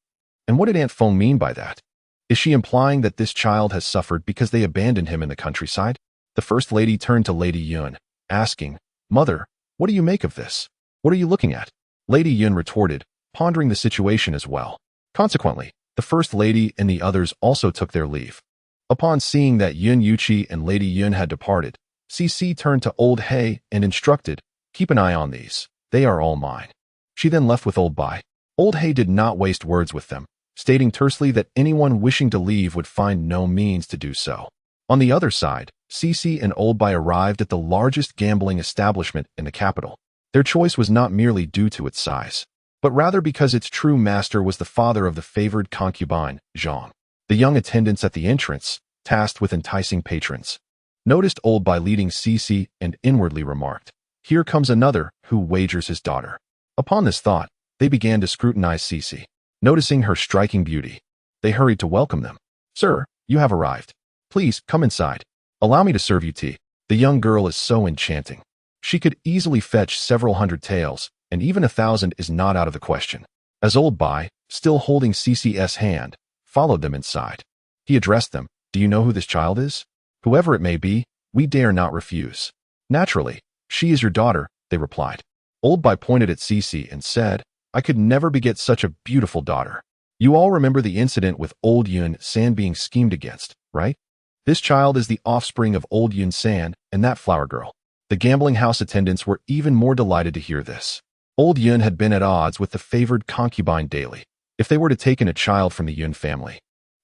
And what did Aunt Feng mean by that? Is she implying that this child has suffered because they abandoned him in the countryside? The First Lady turned to Lady Yun, asking, Mother, what do you make of this? What are you looking at? Lady Yun retorted, pondering the situation as well. Consequently, the First Lady and the others also took their leave. Upon seeing that Yun Yuqi and Lady Yun had departed, CC turned to Old Hei and instructed, "Keep an eye on these. They are all mine." She then left with Old Bai. Old Hei did not waste words with them, stating tersely that anyone wishing to leave would find no means to do so. On the other side, CC and Old Bai arrived at the largest gambling establishment in the capital. Their choice was not merely due to its size, but rather because its true master was the father of the favored concubine, Zhang. The young attendants at the entrance, tasked with enticing patrons, noticed Old Bai leading CC and inwardly remarked, "Here comes another who wagers his daughter." Upon this thought, they began to scrutinize CC. Noticing her striking beauty, they hurried to welcome them. "Sir, you have arrived. Please come inside. Allow me to serve you tea." The young girl is so enchanting. She could easily fetch several hundred taels, and even 1,000 is not out of the question. As Old Bai, still holding CC's hand, followed them inside, he addressed them, "Do you know who this child is? Whoever it may be, we dare not refuse." "Naturally, she is your daughter," they replied. Old Bai pointed at CC and said, "I could never beget such a beautiful daughter." You all remember the incident with Old Yun San being schemed against, right? This child is the offspring of Old Yun San and that flower girl. The gambling house attendants were even more delighted to hear this. Old Yun had been at odds with the favored concubine daily. If they were to take in a child from the Yun family,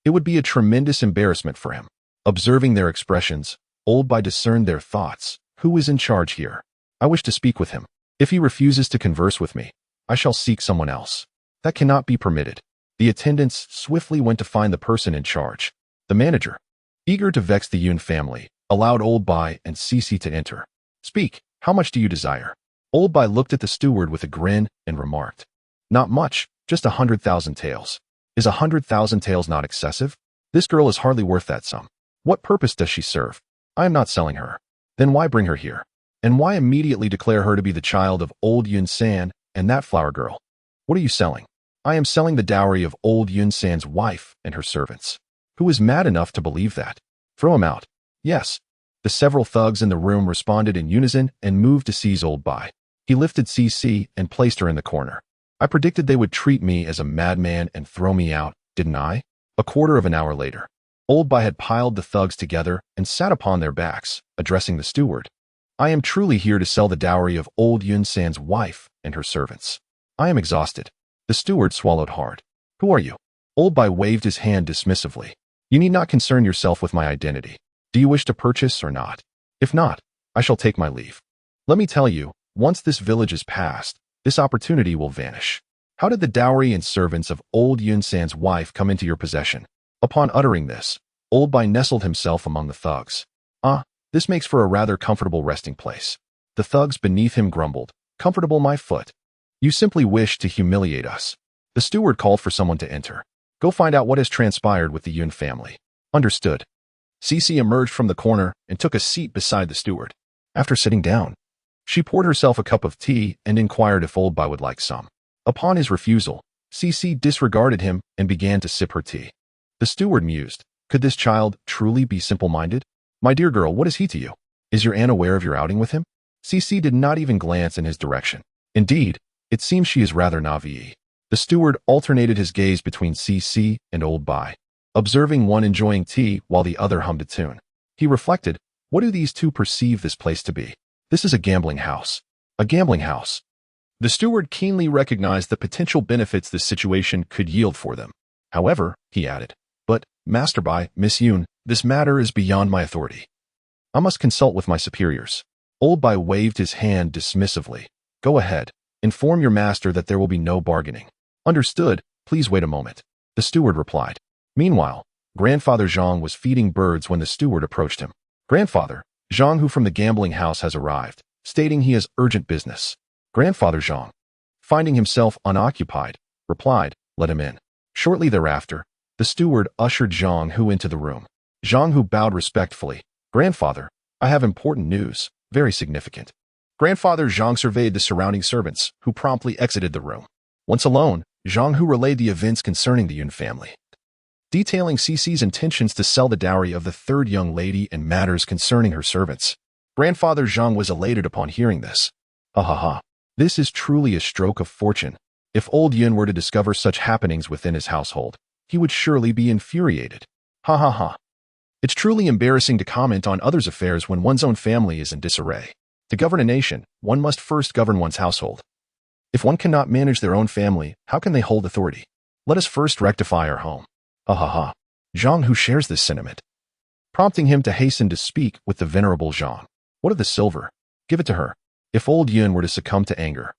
it would be a tremendous embarrassment for him. Observing their expressions, Old Bai discerned their thoughts. Who is in charge here? I wish to speak with him. If he refuses to converse with me, I shall seek someone else. That cannot be permitted. The attendants swiftly went to find the person in charge. The manager, eager to vex the Yun family, allowed Old Bai and CC to enter. "Speak, how much do you desire?" Old Bai looked at the steward with a grin and remarked, "Not much, just 100,000 taels. Is 100,000 taels not excessive? This girl is hardly worth that sum. What purpose does she serve? I am not selling her. Then why bring her here? And why immediately declare her to be the child of Old Yun San and that flower girl? What are you selling?" "I am selling the dowry of Old Yun San's wife and her servants." "Who is mad enough to believe that? Throw him out." "Yes." The several thugs in the room responded in unison and moved to seize Old Bai. He lifted CC and placed her in the corner. "I predicted they would treat me as a madman and throw me out, didn't I?" A quarter of an hour later, Old Bai had piled the thugs together and sat upon their backs, addressing the steward. "I am truly here to sell the dowry of Old Yun San's wife and her servants. I am exhausted." The steward swallowed hard. "Who are you?" Old Bai waved his hand dismissively. "You need not concern yourself with my identity. Do you wish to purchase or not? If not, I shall take my leave. Let me tell you, once this village is passed, this opportunity will vanish. How did the dowry and servants of Old Yun San's wife come into your possession?" Upon uttering this, Old Bai nestled himself among the thugs. "Ah, this makes for a rather comfortable resting place." The thugs beneath him grumbled, "Comfortable, my foot. You simply wish to humiliate us." The steward called for someone to enter. "Go find out what has transpired with the Yun family." "Understood." CC emerged from the corner and took a seat beside the steward. After sitting down, she poured herself a cup of tea and inquired if Old Bai would like some. Upon his refusal, CC disregarded him and began to sip her tea. The steward mused, "Could this child truly be simple-minded? My dear girl, what is he to you? Is your aunt aware of your outing with him?" CC did not even glance in his direction. Indeed, it seems she is rather naive. The steward alternated his gaze between CC and Old Bai, observing one enjoying tea while the other hummed a tune. He reflected, what do these two perceive this place to be? This is a gambling house. A gambling house. The steward keenly recognized the potential benefits this situation could yield for them. However, he added, "But, Master Bai, Miss Yun, this matter is beyond my authority. I must consult with my superiors." Old Bai waved his hand dismissively. "Go ahead. Inform your master that there will be no bargaining." "Understood. Please wait a moment," the steward replied. Meanwhile, Grandfather Zhang was feeding birds when the steward approached him. "Grandfather, Zhang who from the gambling house has arrived, stating he has urgent business." Grandfather Zhang, finding himself unoccupied, replied, "Let him in." Shortly thereafter, the steward ushered Zhang Hu into the room. Zhang Hu bowed respectfully. "Grandfather, I have important news, very significant." Grandfather Zhang surveyed the surrounding servants, who promptly exited the room. Once alone, Zhang Hu relayed the events concerning the Yun family, detailing CC's intentions to sell the dowry of the third young lady and matters concerning her servants. Grandfather Zhang was elated upon hearing this. "Ha ha ha. This is truly a stroke of fortune. If old Yun were to discover such happenings within his household, he would surely be infuriated. Ha ha ha. It's truly embarrassing to comment on others' affairs when one's own family is in disarray. To govern a nation, one must first govern one's household. If one cannot manage their own family, how can they hold authority? Let us first rectify our home. Ha ha ha. Zhang, who shares this sentiment, prompting him to hasten to speak with the venerable Zhang. What of the silver? Give it to her. If old Yun were to succumb to anger,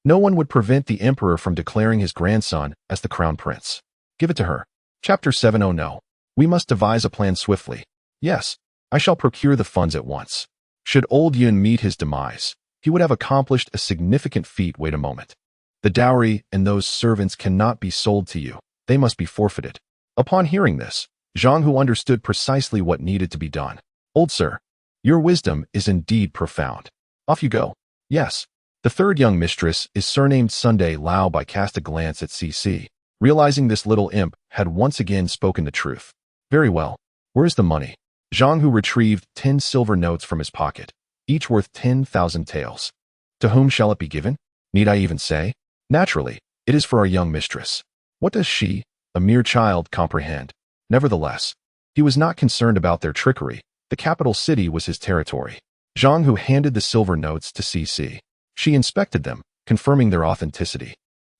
no one would prevent the emperor from declaring his grandson as the crown prince. Give it to her. Chapter 7. Oh no. We must devise a plan swiftly. Yes, I shall procure the funds at once. Should old Yun meet his demise, he would have accomplished a significant feat. Wait a moment. The dowry and those servants cannot be sold to you. They must be forfeited. Upon hearing this, Zhang, who understood precisely what needed to be done. Old sir, your wisdom is indeed profound. Off you go. Yes. The third young mistress is surnamed Sunday Lao. By cast a glance at CC, realizing this little imp had once again spoken the truth. Very well. Where's the money? Zhang, who retrieved 10 silver notes from his pocket, each worth 10,000 taels. To whom shall it be given? Need I even say? Naturally, it is for our young mistress. What does she, a mere child, comprehend? Nevertheless, he was not concerned about their trickery. The capital city was his territory. Zhang, who handed the silver notes to CC. She inspected them, confirming their authenticity,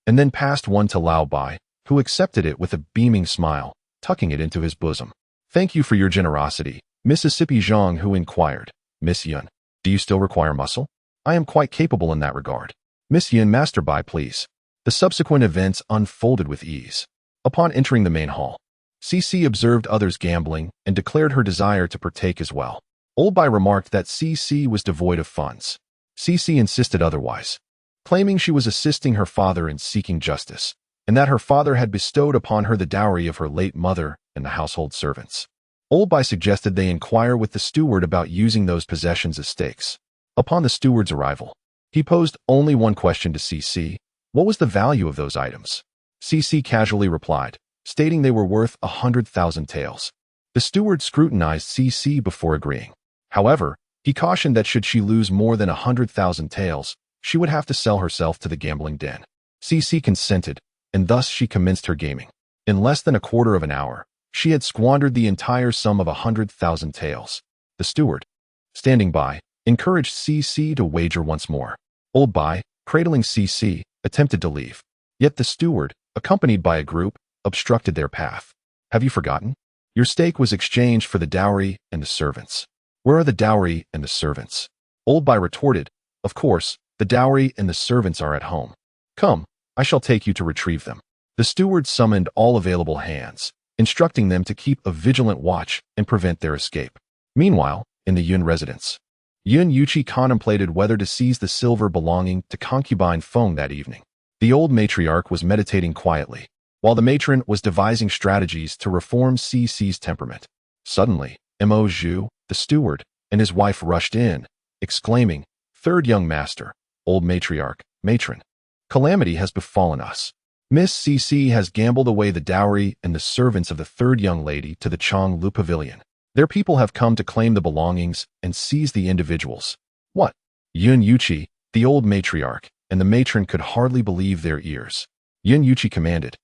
and then passed one to Lao Bai, who accepted it with a beaming smile, tucking it into his bosom. Thank you for your generosity, Mississippi. Zhang, who inquired. Miss Yun, do you still require muscle? I am quite capable in that regard. Miss Yun, Master Bai, please. The subsequent events unfolded with ease. Upon entering the main hall, CC observed others gambling and declared her desire to partake as well. Old Bai remarked that CC was devoid of funds. CC insisted otherwise, claiming she was assisting her father in seeking justice, and that her father had bestowed upon her the dowry of her late mother and the household servants. Old Bai suggested they inquire with the steward about using those possessions as stakes. Upon the steward's arrival, he posed only one question to CC. What was the value of those items? CC casually replied, stating they were worth 100,000 taels. The steward scrutinized CC before agreeing. However, he cautioned that should she lose more than 100,000 taels, she would have to sell herself to the gambling den. CC consented, and thus she commenced her gaming. In less than a quarter of an hour, she had squandered the entire sum of 100,000 taels. The steward, standing by, encouraged CC to wager once more. Old Bai, cradling CC, attempted to leave. Yet the steward, accompanied by a group, obstructed their path. Have you forgotten? Your stake was exchanged for the dowry and the servants. Where are the dowry and the servants? Old Bai retorted, of course, the dowry and the servants are at home. Come, I shall take you to retrieve them. The steward summoned all available hands, instructing them to keep a vigilant watch and prevent their escape. Meanwhile, in the Yun residence, Yun Yuchi contemplated whether to seize the silver belonging to concubine Feng that evening. The old matriarch was meditating quietly, while the matron was devising strategies to reform CC's temperament. Suddenly, Mo Zhu, the steward, and his wife rushed in, exclaiming, Third young master, old matriarch, matron. Calamity has befallen us. Miss CC has gambled away the dowry and the servants of the third young lady to the Chonglu Pavilion. Their people have come to claim the belongings and seize the individuals. What? Yun Yuchi, the old matriarch, and the matron could hardly believe their ears. Yun Yuchi commanded,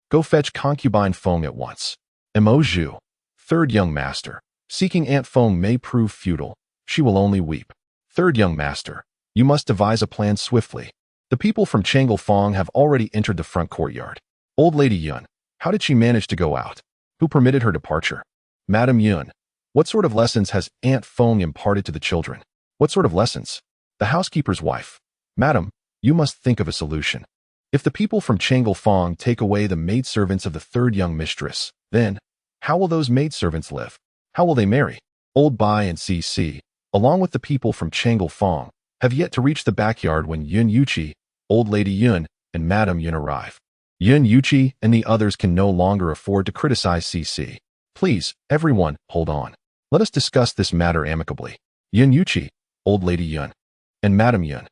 Go fetch concubine Feng at once. Mo Zhu, third young master. Seeking Aunt Feng may prove futile. She will only weep. Third young master, you must devise a plan swiftly. The people from Changle Fong have already entered the front courtyard. Old Lady Yun, how did she manage to go out? Who permitted her departure? Madam Yun, what sort of lessons has Aunt Feng imparted to the children? What sort of lessons? The housekeeper's wife. Madam, you must think of a solution. If the people from Changle Fong take away the maidservants of the third young mistress, then, how will those maidservants live? How will they marry? Old Bai and CC, along with the people from Changle Fong, have yet to reach the backyard when Yun Yuchi, Old Lady Yun, and Madam Yun arrive. Yun Yuchi and the others can no longer afford to criticize CC. Please, everyone, hold on. Let us discuss this matter amicably. Yun Yuchi, Old Lady Yun, and Madam Yun.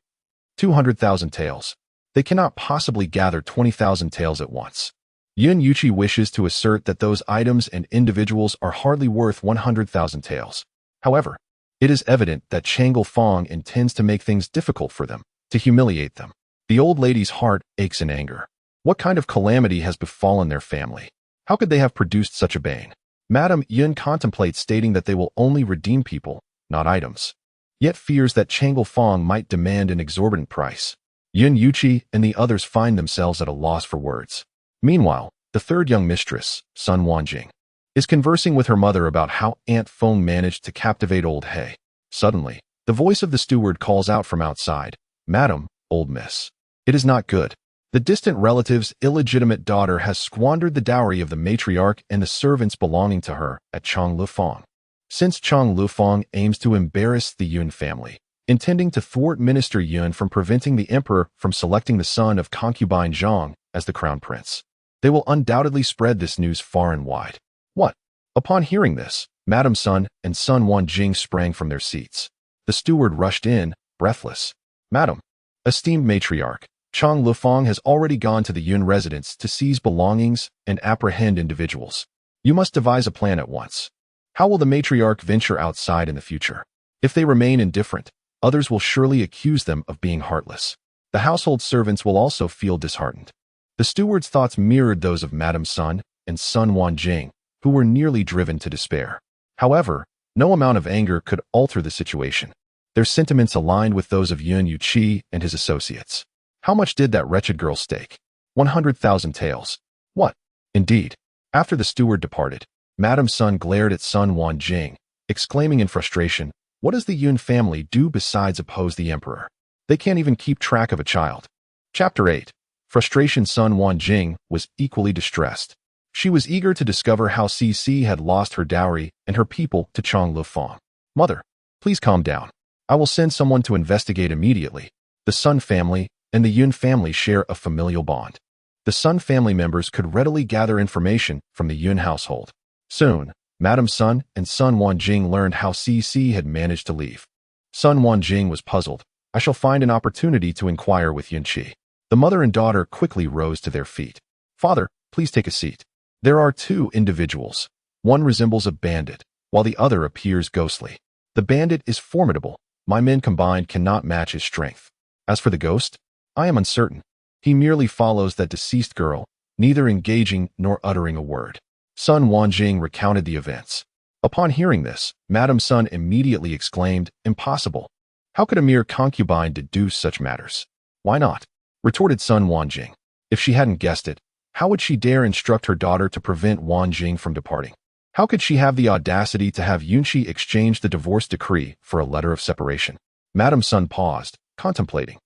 200,000 taels. They cannot possibly gather 20,000 taels at once. Yun Yuchi wishes to assert that those items and individuals are hardly worth 100,000 taels. However, it is evident that Changle Fong intends to make things difficult for them, to humiliate them. The old lady's heart aches in anger. What kind of calamity has befallen their family? How could they have produced such a bane? Madame Yun contemplates stating that they will only redeem people, not items, yet fears that Changle Fong might demand an exorbitant price. Yun Yuqi and the others find themselves at a loss for words. Meanwhile, the third young mistress, Sun Wanjing, is conversing with her mother about how Aunt Feng managed to captivate old He. Suddenly, the voice of the steward calls out from outside, "Madam, old miss. It is not good. The distant relative's illegitimate daughter has squandered the dowry of the matriarch and the servants belonging to her at Chang Lufeng. Since Chang Lufeng aims to embarrass the Yun family, intending to thwart Minister Yun from preventing the emperor from selecting the son of concubine Zhang as the crown prince, they will undoubtedly spread this news far and wide." What? Upon hearing this, Madame Sun and Sun Wanjing sprang from their seats. The steward rushed in, breathless. "Madam, esteemed matriarch, Chang Lufeng has already gone to the Yun residence to seize belongings and apprehend individuals. You must devise a plan at once. How will the matriarch venture outside in the future? If they remain indifferent, others will surely accuse them of being heartless. The household servants will also feel disheartened." The steward's thoughts mirrored those of Madame Sun and Sun Wanjing, who were nearly driven to despair. However, no amount of anger could alter the situation. Their sentiments aligned with those of Yun Yuqi and his associates. How much did that wretched girl stake? 100,000 taels. What? Indeed. After the steward departed, Madame Sun glared at Sun Wanjing, exclaiming in frustration, "What does the Yun family do besides oppose the emperor? They can't even keep track of a child." Chapter 8. Frustration. Sun Wanjing was equally distressed. She was eager to discover how CC had lost her dowry and her people to Chang Lufeng. "Mother, please calm down. I will send someone to investigate immediately." The Sun family and the Yun family share a familial bond. The Sun family members could readily gather information from the Yun household. Soon, Madame Sun and Sun Wanjing learned how CC had managed to leave. Sun Wanjing was puzzled. "I shall find an opportunity to inquire with Yunqi." The mother and daughter quickly rose to their feet. "Father, please take a seat. There are two individuals. One resembles a bandit, while the other appears ghostly. The bandit is formidable. My men combined cannot match his strength. As for the ghost, I am uncertain. He merely follows that deceased girl, neither engaging nor uttering a word." Sun Wanjing recounted the events. Upon hearing this, Madame Sun immediately exclaimed, "Impossible. How could a mere concubine deduce such matters?" "Why not?" retorted Sun Wanjing. "If she hadn't guessed it, how would she dare instruct her daughter to prevent Wanjing from departing? How could she have the audacity to have Yunqi exchange the divorce decree for a letter of separation?" Madame Sun paused, contemplating.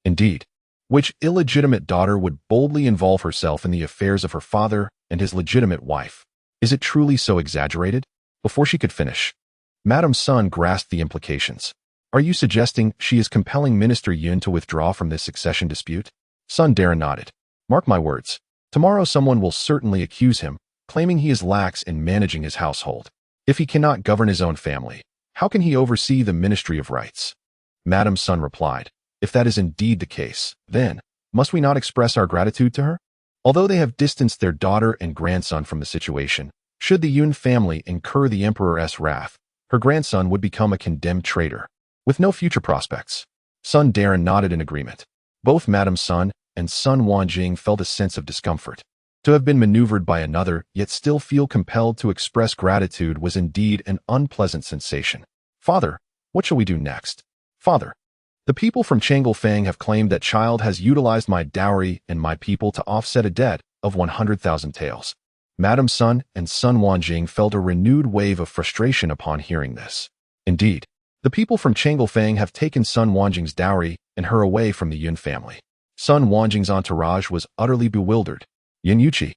Indeed, which illegitimate daughter would boldly involve herself in the affairs of her father and his legitimate wife? Is it truly so exaggerated? Before she could finish, Madame Sun grasped the implications. "Are you suggesting she is compelling Minister Yun to withdraw from this succession dispute?" Sun Dara nodded. "Mark my words. Tomorrow someone will certainly accuse him, claiming he is lax in managing his household. If he cannot govern his own family, how can he oversee the Ministry of Rights?" Madame Sun replied, "If that is indeed the case, then must we not express our gratitude to her? Although they have distanced their daughter and grandson from the situation, should the Yun family incur the emperor's wrath, her grandson would become a condemned traitor, with no future prospects." Sun Dara nodded in agreement. Both Madame Sun and Sun Wanjing felt a sense of discomfort. To have been maneuvered by another, yet still feel compelled to express gratitude was indeed an unpleasant sensation. "Father, what shall we do next?" "Father, the people from Changlefang have claimed that child has utilized my dowry and my people to offset a debt of 100,000 taels." Madame Sun and Sun Wanjing felt a renewed wave of frustration upon hearing this. Indeed, the people from Changlefang have taken Sun Wanjing's dowry and her away from the Yun family. Sun Wanjing's entourage was utterly bewildered. Yun Yuqi,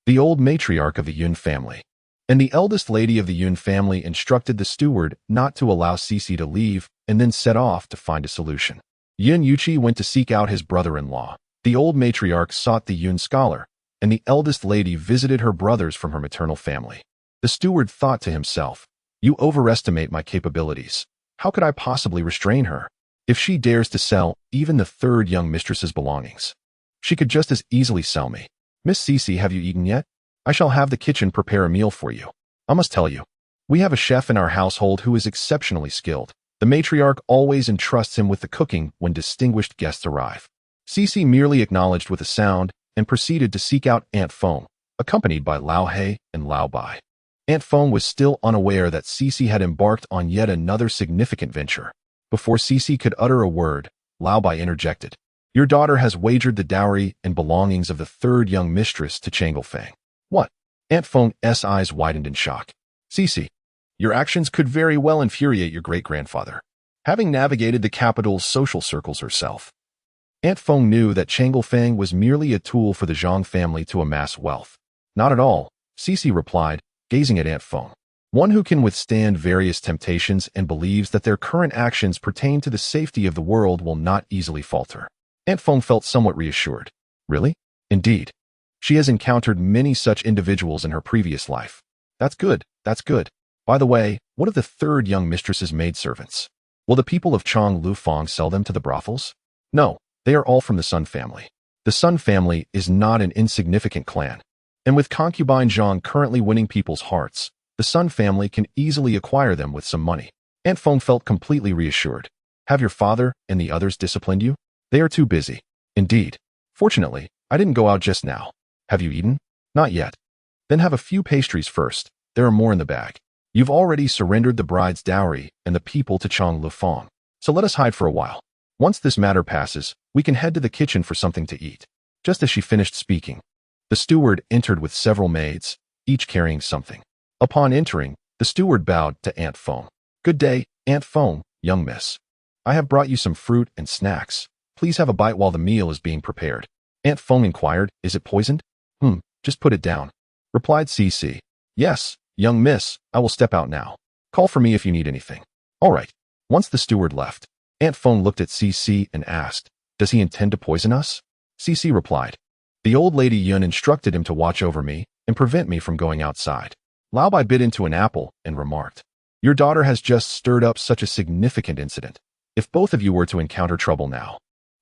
the old matriarch of the Yun family, and the eldest lady of the Yun family instructed the steward not to allow Cici to leave and then set off to find a solution. Yun Yuqi went to seek out his brother-in-law. The old matriarch sought the Yun scholar, and the eldest lady visited her brothers from her maternal family. The steward thought to himself, "You overestimate my capabilities. How could I possibly restrain her? If she dares to sell even the third young mistress's belongings, she could just as easily sell me. Miss Cici, have you eaten yet? I shall have the kitchen prepare a meal for you. I must tell you, we have a chef in our household who is exceptionally skilled. The matriarch always entrusts him with the cooking when distinguished guests arrive. Cece merely acknowledged with a sound and proceeded to seek out Aunt Fong, accompanied by Lao He and Lao Bai. Aunt Fong was still unaware that Cece had embarked on yet another significant venture. Before Cece could utter a word, Lao Bai interjected. Your daughter has wagered the dowry and belongings of the third young mistress to Changlefang. What? Aunt Feng's eyes widened in shock. Cece, your actions could very well infuriate your great-grandfather. Having navigated the capital's social circles herself, Aunt Feng knew that Changlefang was merely a tool for the Zhang family to amass wealth. Not at all, Cece replied, gazing at Aunt Feng. One who can withstand various temptations and believes that their current actions pertain to the safety of the world will not easily falter. Aunt Feng felt somewhat reassured. Really? Indeed. She has encountered many such individuals in her previous life. That's good, that's good. By the way, what of the third young mistress's maidservants? Will the people of Chang Lufang sell them to the brothels? No, they are all from the Sun family. The Sun family is not an insignificant clan. And with concubine Zhang currently winning people's hearts, the Sun family can easily acquire them with some money. Aunt Feng felt completely reassured. Have your father and the others disciplined you? They are too busy. Indeed. Fortunately, I didn't go out just now. Have you eaten? Not yet. Then have a few pastries first. There are more in the bag. You've already surrendered the bride's dowry and the people to Chang Lufang. So let us hide for a while. Once this matter passes, we can head to the kitchen for something to eat. Just as she finished speaking, the steward entered with several maids, each carrying something. Upon entering, the steward bowed to Aunt Feng. Good day, Aunt Feng, young miss. I have brought you some fruit and snacks. Please have a bite while the meal is being prepared. Aunt Feng inquired, is it poisoned? Just put it down, replied Cece. Yes, young miss, I will step out now. Call for me if you need anything. All right. Once the steward left, Aunt Feng looked at Cece and asked, does he intend to poison us? Cece replied, the old lady Yun instructed him to watch over me and prevent me from going outside. Lao Bai bit into an apple and remarked, your daughter has just stirred up such a significant incident. If both of you were to encounter trouble now,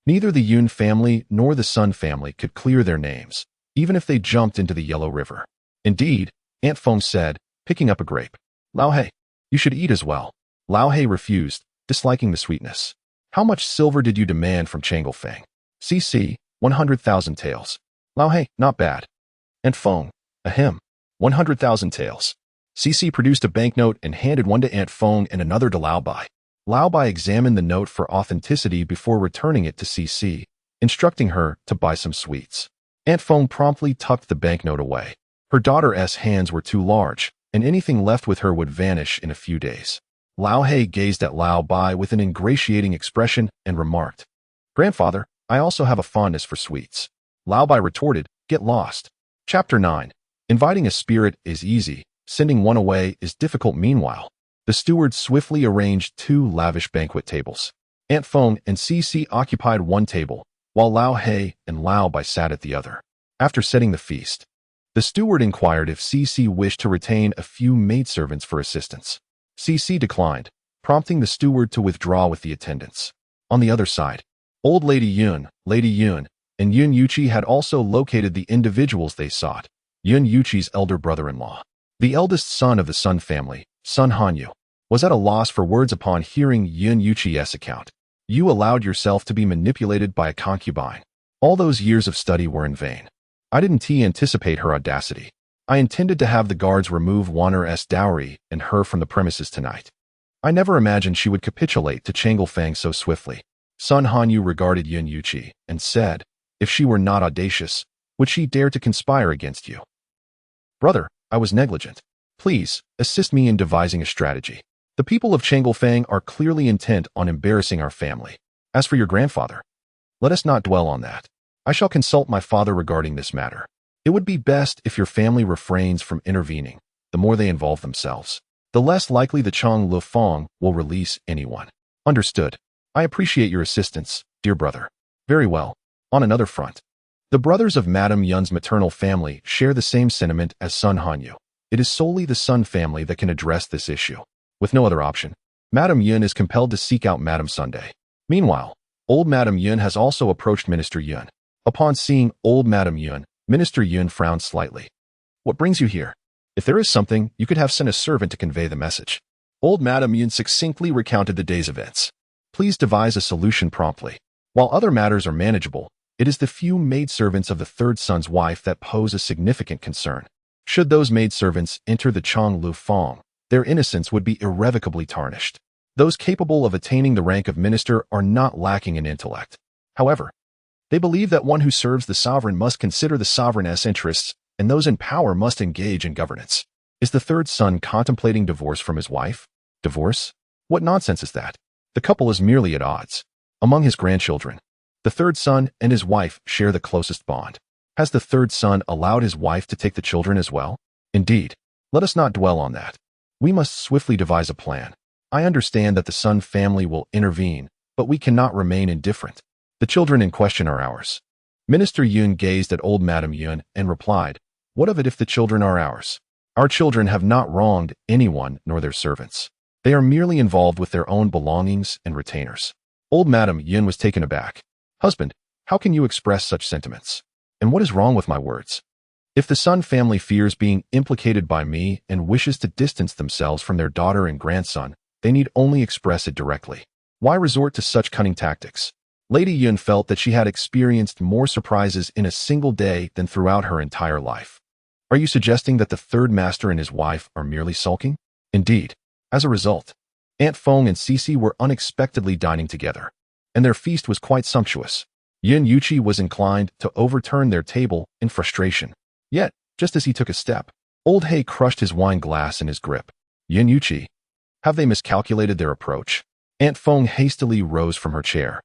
neither the Yun family nor the Sun family could clear their names, even if they jumped into the Yellow River. Indeed, Aunt Feng said, picking up a grape. Lao He, you should eat as well. Lao He refused, disliking the sweetness. How much silver did you demand from Changlefang? Cc, 100,000 taels. Lao He, not bad. Aunt Feng, ahem, 100,000 taels. Cc produced a banknote and handed one to Aunt Feng and another to Lao Bai. Lao Bai examined the note for authenticity before returning it to Cc, instructing her to buy some sweets. Aunt Feng promptly tucked the banknote away. Her daughter's hands were too large, and anything left with her would vanish in a few days. Lao He gazed at Lao Bai with an ingratiating expression and remarked, Grandfather, I also have a fondness for sweets. Lao Bai retorted, get lost. Chapter 9. Inviting a spirit is easy, sending one away is difficult. Meanwhile, the steward swiftly arranged two lavish banquet tables. Aunt Feng and Cece occupied one table, while Lao He and Lao Bai sat at the other. After setting the feast, the steward inquired if Cece wished to retain a few maidservants for assistance. Cece declined, prompting the steward to withdraw with the attendants. On the other side, old Lady Yun, and Yun Yuqi had also located the individuals they sought. Yun Yuqi's elder brother-in-law, the eldest son of the Sun family, Sun Hanyu, was at a loss for words upon hearing Yun Yuqi's account. You allowed yourself to be manipulated by a concubine. All those years of study were in vain. I didn't anticipate her audacity. I intended to have the guards remove Wanner's dowry and her from the premises tonight. I never imagined she would capitulate to Changlefang so swiftly. Sun Hanyu regarded Yun Yuqi and said, if she were not audacious, would she dare to conspire against you? Brother, I was negligent. Please, assist me in devising a strategy. The people of Changlefang are clearly intent on embarrassing our family. As for your grandfather, let us not dwell on that. I shall consult my father regarding this matter. It would be best if your family refrains from intervening. The more they involve themselves, the less likely the Chang Lufang will release anyone. Understood. I appreciate your assistance, dear brother. Very well. On another front, the brothers of Madame Yun's maternal family share the same sentiment as Sun Hanyu. It is solely the Sun family that can address this issue. With no other option, Madame Yun is compelled to seek out Madame Sunday. Meanwhile, old Madame Yun has also approached Minister Yun. Upon seeing old Madame Yun, Minister Yun frowned slightly. What brings you here? If there is something, you could have sent a servant to convey the message. Old Madame Yun succinctly recounted the day's events. Please devise a solution promptly. While other matters are manageable, it is the few maidservants of the third son's wife that pose a significant concern. Should those maidservants enter the Changlu Fong, their innocence would be irrevocably tarnished. Those capable of attaining the rank of minister are not lacking in intellect. However, they believe that one who serves the sovereign must consider the sovereign's interests, and those in power must engage in governance. Is the third son contemplating divorce from his wife? Divorce? What nonsense is that? The couple is merely at odds. Among his grandchildren, the third son and his wife share the closest bond. Has the third son allowed his wife to take the children as well? Indeed. Let us not dwell on that. We must swiftly devise a plan. I understand that the Sun family will intervene, but we cannot remain indifferent. The children in question are ours. Minister Yun gazed at old Madame Yun and replied, "What of it if the children are ours? Our children have not wronged anyone nor their servants. They are merely involved with their own belongings and retainers." Old Madame Yun was taken aback. "Husband, how can you express such sentiments? And what is wrong with my words? If the Sun family fears being implicated by me and wishes to distance themselves from their daughter and grandson, they need only express it directly. Why resort to such cunning tactics?" Lady Yun felt that she had experienced more surprises in a single day than throughout her entire life. Are you suggesting that the third master and his wife are merely sulking? Indeed. As a result, Aunt Feng and Cece were unexpectedly dining together, and their feast was quite sumptuous. Yun Yuqi was inclined to overturn their table in frustration. Yet, just as he took a step, Old Hay crushed his wine glass in his grip. Yun Yuqi, have they miscalculated their approach? Aunt Feng hastily rose from her chair,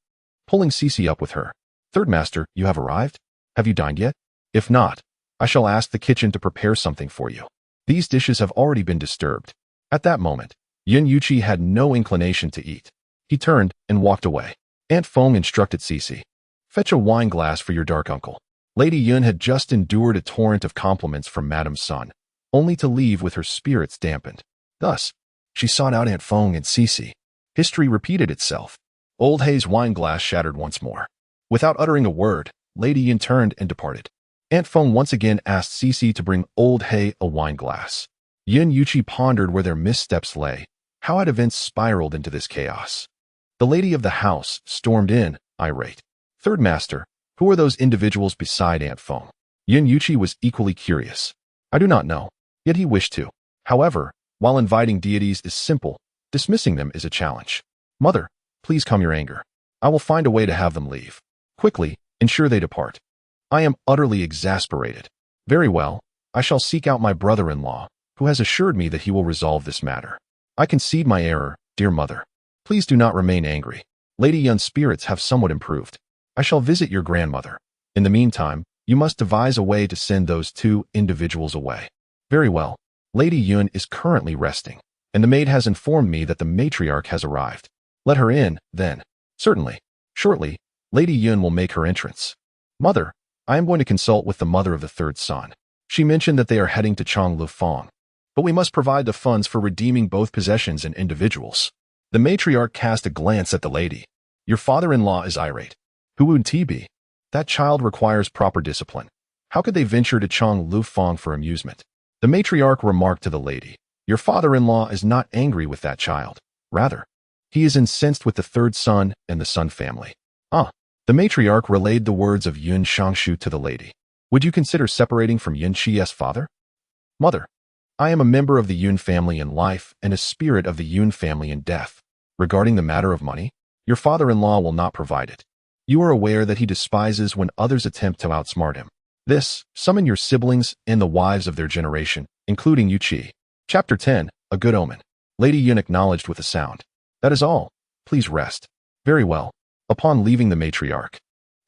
pulling Cece up with her. "Third master, you have arrived? Have you dined yet? If not, I shall ask the kitchen to prepare something for you. These dishes have already been disturbed." At that moment, Yun Yuqi had no inclination to eat. He turned and walked away. Aunt Feng instructed Cece, "Fetch a wine glass for your dark uncle." Lady Yun had just endured a torrent of compliments from Madame's son, only to leave with her spirits dampened. Thus, she sought out Aunt Feng and Cece. History repeated itself. Old Hay's wine glass shattered once more. Without uttering a word, Lady Yun turned and departed. Aunt Feng once again asked Cece to bring Old Hay a wine glass. Yun Yuqi pondered where their missteps lay. How had events spiraled into this chaos? The lady of the house stormed in, irate. "Third master, who are those individuals beside Aunt Feng?" Yun Yuqi was equally curious. "I do not know, yet he wished to. However, while inviting deities is simple, dismissing them is a challenge. Mother, please calm your anger. I will find a way to have them leave. Quickly, ensure they depart. I am utterly exasperated. Very well, I shall seek out my brother-in-law, who has assured me that he will resolve this matter. I concede my error, dear mother. Please do not remain angry. Lady Yun's spirits have somewhat improved. I shall visit your grandmother. In the meantime, you must devise a way to send those two individuals away." "Very well. Lady Yun is currently resting, and the maid has informed me that the matriarch has arrived. Let her in, then." "Certainly. Shortly, Lady Yun will make her entrance." "Mother, I am going to consult with the mother of the third son. She mentioned that they are heading to Changlu Fong, but we must provide the funds for redeeming both possessions and individuals." The matriarch cast a glance at the lady. "Your father-in-law is irate. Who would he be? That child requires proper discipline. How could they venture to Changlu Fong for amusement?" The matriarch remarked to the lady, "Your father-in-law is not angry with that child. Rather, he is incensed with the third son and the Sun family." "Ah." The matriarch relayed the words of Yun Shangshu to the lady. "Would you consider separating from Yun Chi's father?" "Mother, I am a member of the Yun family in life and a spirit of the Yun family in death. Regarding the matter of money, your father-in-law will not provide it. You are aware that he despises when others attempt to outsmart him. This, summon your siblings and the wives of their generation, including Yu Qi." Chapter 10, A Good Omen. Lady Yun acknowledged with a sound. "That is all. Please rest." "Very well." Upon leaving the matriarch,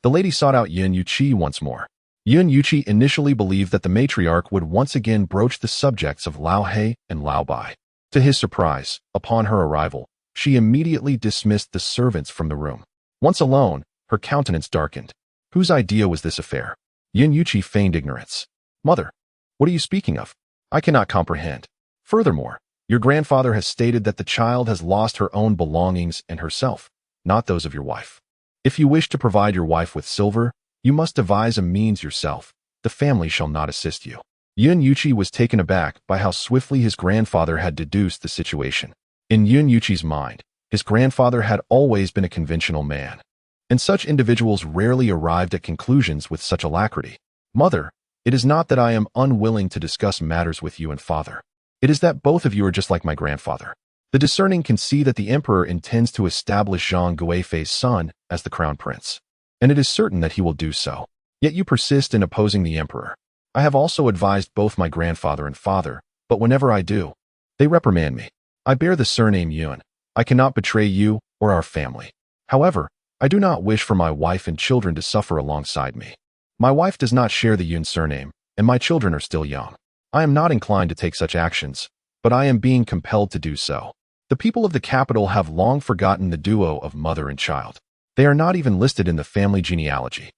the lady sought out Yun Yuqi once more. Yun Yuqi initially believed that the matriarch would once again broach the subjects of Lao He and Lao Bai. To his surprise, upon her arrival, she immediately dismissed the servants from the room. Once alone, her countenance darkened. Whose idea was this affair? Yun Yuqi feigned ignorance. "Mother, what are you speaking of? I cannot comprehend. Furthermore, your grandfather has stated that the child has lost her own belongings and herself, not those of your wife. If you wish to provide your wife with silver, you must devise a means yourself. The family shall not assist you." Yun Yuqi was taken aback by how swiftly his grandfather had deduced the situation. In Yun Yuqi's mind, his grandfather had always been a conventional man. and such individuals rarely arrived at conclusions with such alacrity. Mother, it is not that I am unwilling to discuss matters with you and father. It is that both of you are just like my grandfather. The discerning can see that the emperor intends to establish Zhang Guifei's son as the crown prince, and it is certain that he will do so. Yet you persist in opposing the emperor. I have also advised both my grandfather and father, but whenever I do, they reprimand me. I bear the surname Yuan. I cannot betray you or our family. However, I do not wish for my wife and children to suffer alongside me. My wife does not share the Yun surname, and my children are still young. I am not inclined to take such actions, but I am being compelled to do so. The people of the capital have long forgotten the duo of mother and child. They are not even listed in the family genealogy.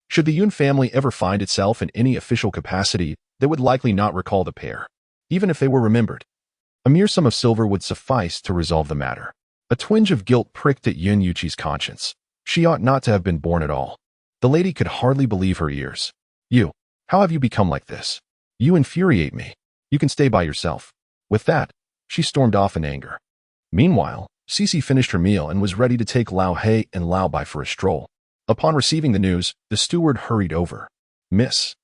Should the Yun family ever find itself in any official capacity, they would likely not recall the pair, even if they were remembered. A mere sum of silver would suffice to resolve the matter. A twinge of guilt pricked at Yun Yuqi's conscience. She ought not to have been born at all. The lady could hardly believe her ears. You, how have you become like this? You infuriate me. You can stay by yourself. With that, she stormed off in anger. Meanwhile, Cici finished her meal and was ready to take Lao He and Lao Bai for a stroll. Upon receiving the news, the steward hurried over. Miss,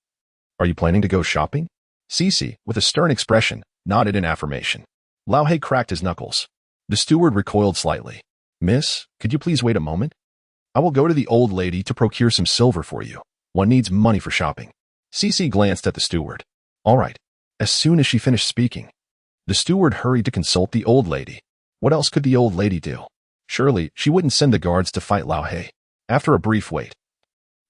are you planning to go shopping? Cici, with a stern expression, nodded in affirmation. Lao He cracked his knuckles. The steward recoiled slightly. Miss, could you please wait a moment? I will go to the old lady to procure some silver for you. One needs money for shopping. Cici glanced at the steward. All right. As soon as she finished speaking, the steward hurried to consult the old lady. What else could the old lady do? Surely, she wouldn't send the guards to fight Lao He. After a brief wait,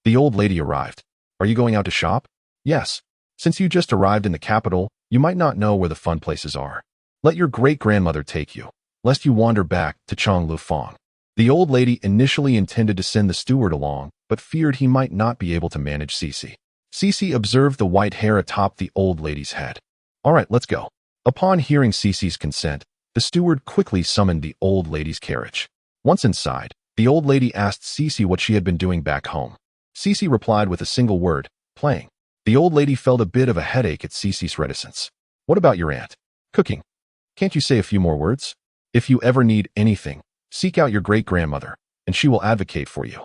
the old lady arrived. Are you going out to shop? Yes. Since you just arrived in the capital, you might not know where the fun places are. Let your great-grandmother take you, lest you wander back to Chonglufang. The old lady initially intended to send the steward along, but feared he might not be able to manage Cici. Cici observed the white hair atop the old lady's head. All right, let's go. Upon hearing Cici's consent, the steward quickly summoned the old lady's carriage. Once inside, the old lady asked Cici what she had been doing back home. Cici replied with a single word, playing. The old lady felt a bit of a headache at Cici's reticence. What about your aunt? Cooking. Can't you say a few more words? If you ever need anything, seek out your great-grandmother, and she will advocate for you.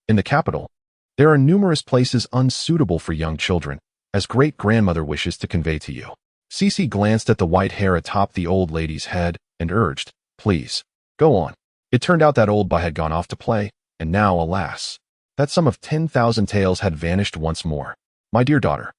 In the capital, there are numerous places unsuitable for young children, as great-grandmother wishes to convey to you. Cici glanced at the white hair atop the old lady's head and urged, please, go on. It turned out that old Bai had gone off to play, and now, alas, that sum of 10,000 taels had vanished once more. My dear daughter,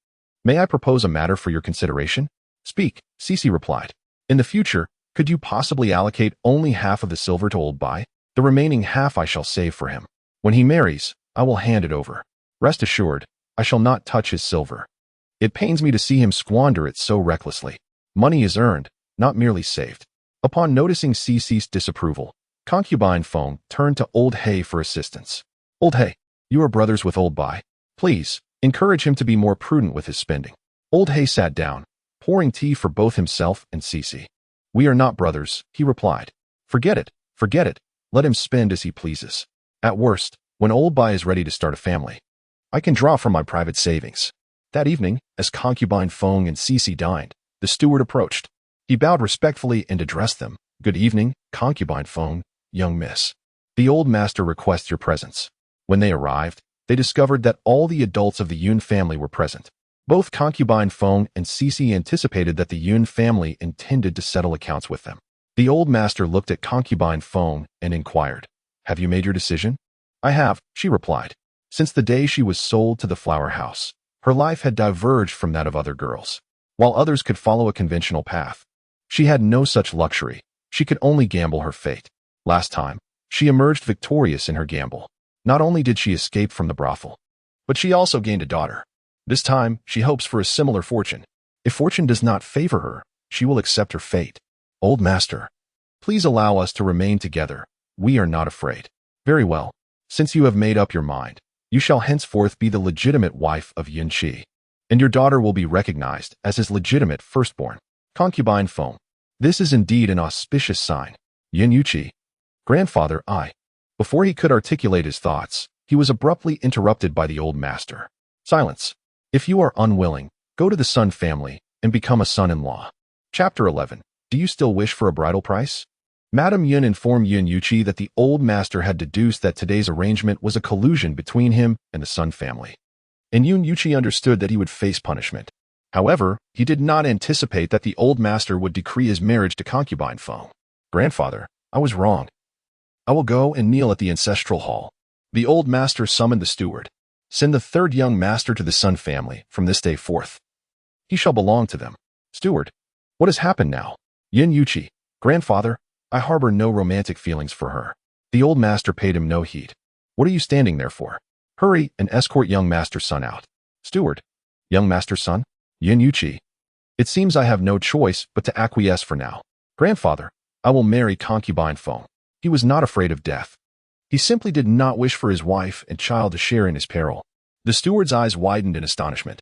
may I propose a matter for your consideration? Speak, Cici replied. In the future, could you possibly allocate only half of the silver to old Bai? The remaining half I shall save for him. When he marries, I will hand it over. Rest assured, I shall not touch his silver. It pains me to see him squander it so recklessly. Money is earned, not merely saved. Upon noticing Cici's disapproval, concubine Feng turned to old He for assistance. Old He, you are brothers with old Bai. Please, encourage him to be more prudent with his spending. Old He sat down, pouring tea for both himself and Cici. We are not brothers, he replied. Forget it. Let him spend as he pleases. At worst, when old Bai is ready to start a family, I can draw from my private savings. That evening, as concubine Feng and Cici dined, the steward approached. He bowed respectfully and addressed them. Good evening, concubine Feng, young miss. The old master requests your presence. When they arrived, they discovered that all the adults of the Yun family were present. Both concubine Feng and Cici anticipated that the Yun family intended to settle accounts with them. The old master looked at concubine Feng and inquired, have you made your decision? I have, she replied. Since the day she was sold to the flower house, her life had diverged from that of other girls. While others could follow a conventional path, she had no such luxury. She could only gamble her fate. Last time, she emerged victorious in her gamble. Not only did she escape from the brothel, but she also gained a daughter. This time, she hopes for a similar fortune. If fortune does not favor her, she will accept her fate. Old master, please allow us to remain together. We are not afraid. Very well. Since you have made up your mind, you shall henceforth be the legitimate wife of Yin Qi, and your daughter will be recognized as his legitimate firstborn. Concubine Feng. This is indeed an auspicious sign. Yin Yuqi. Grandfather, Before he could articulate his thoughts, he was abruptly interrupted by the old master. Silence. If you are unwilling, go to the Sun family and become a son-in-law. Chapter 11. Do you still wish for a bridal price? Madame Yun informed Yun Yuqi that the old master had deduced that today's arrangement was a collusion between him and the Sun family, and Yun Yuqi understood that he would face punishment. However, he did not anticipate that the old master would decree his marriage to concubine Feng. Grandfather, I was wrong. I will go and kneel at the ancestral hall. The old master summoned the steward. Send the third young master to the Sun family from this day forth. He shall belong to them. Steward, what has happened now? Yun Yuqi, grandfather, I harbor no romantic feelings for her. The old master paid him no heed. What are you standing there for? Hurry and escort young master Sun out. Steward, young master Sun? Yun Yuqi, it seems I have no choice but to acquiesce for now. Grandfather, I will marry concubine Feng. He was not afraid of death. He simply did not wish for his wife and child to share in his peril. The steward's eyes widened in astonishment.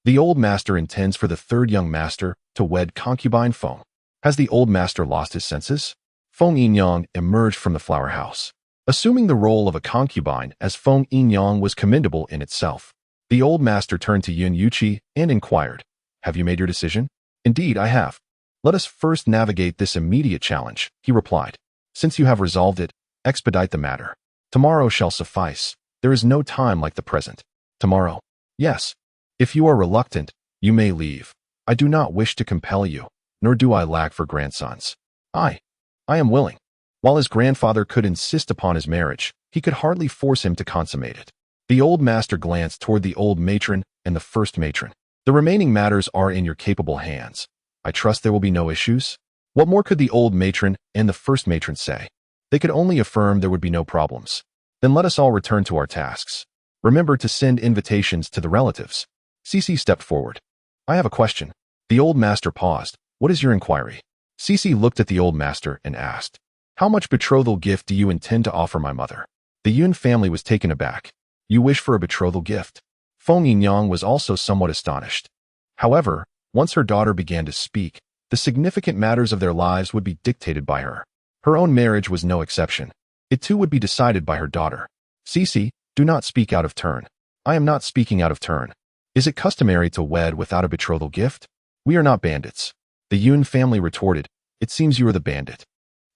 The old master intends for the third young master to wed concubine Feng. Has the old master lost his senses? Feng Yinyang emerged from the flower house. Assuming the role of a concubine as Feng Yinyang was commendable in itself. The old master turned to Yun Yuqi and inquired, have you made your decision? Indeed, I have. Let us first navigate this immediate challenge, he replied. Since you have resolved it, expedite the matter. Tomorrow shall suffice. There is no time like the present. Tomorrow. Yes. If you are reluctant, you may leave. I do not wish to compel you, nor do I lack for grandsons. I am willing. While his grandfather could insist upon his marriage, he could hardly force him to consummate it. The old master glanced toward the old matron and the first matron. The remaining matters are in your capable hands. I trust there will be no issues. What more could the old matron and the first matron say? They could only affirm there would be no problems. Then let us all return to our tasks. Remember to send invitations to the relatives. Cece stepped forward. I have a question. The old master paused. What is your inquiry? Cece looked at the old master and asked, how much betrothal gift do you intend to offer my mother? The Yun family was taken aback. You wish for a betrothal gift? Feng Yinyang was also somewhat astonished. However, once her daughter began to speak, the significant matters of their lives would be dictated by her. Her own marriage was no exception. It too would be decided by her daughter. Cece, do not speak out of turn. I am not speaking out of turn. Is it customary to wed without a betrothal gift? We are not bandits. The Yun family retorted, it seems you are the bandit.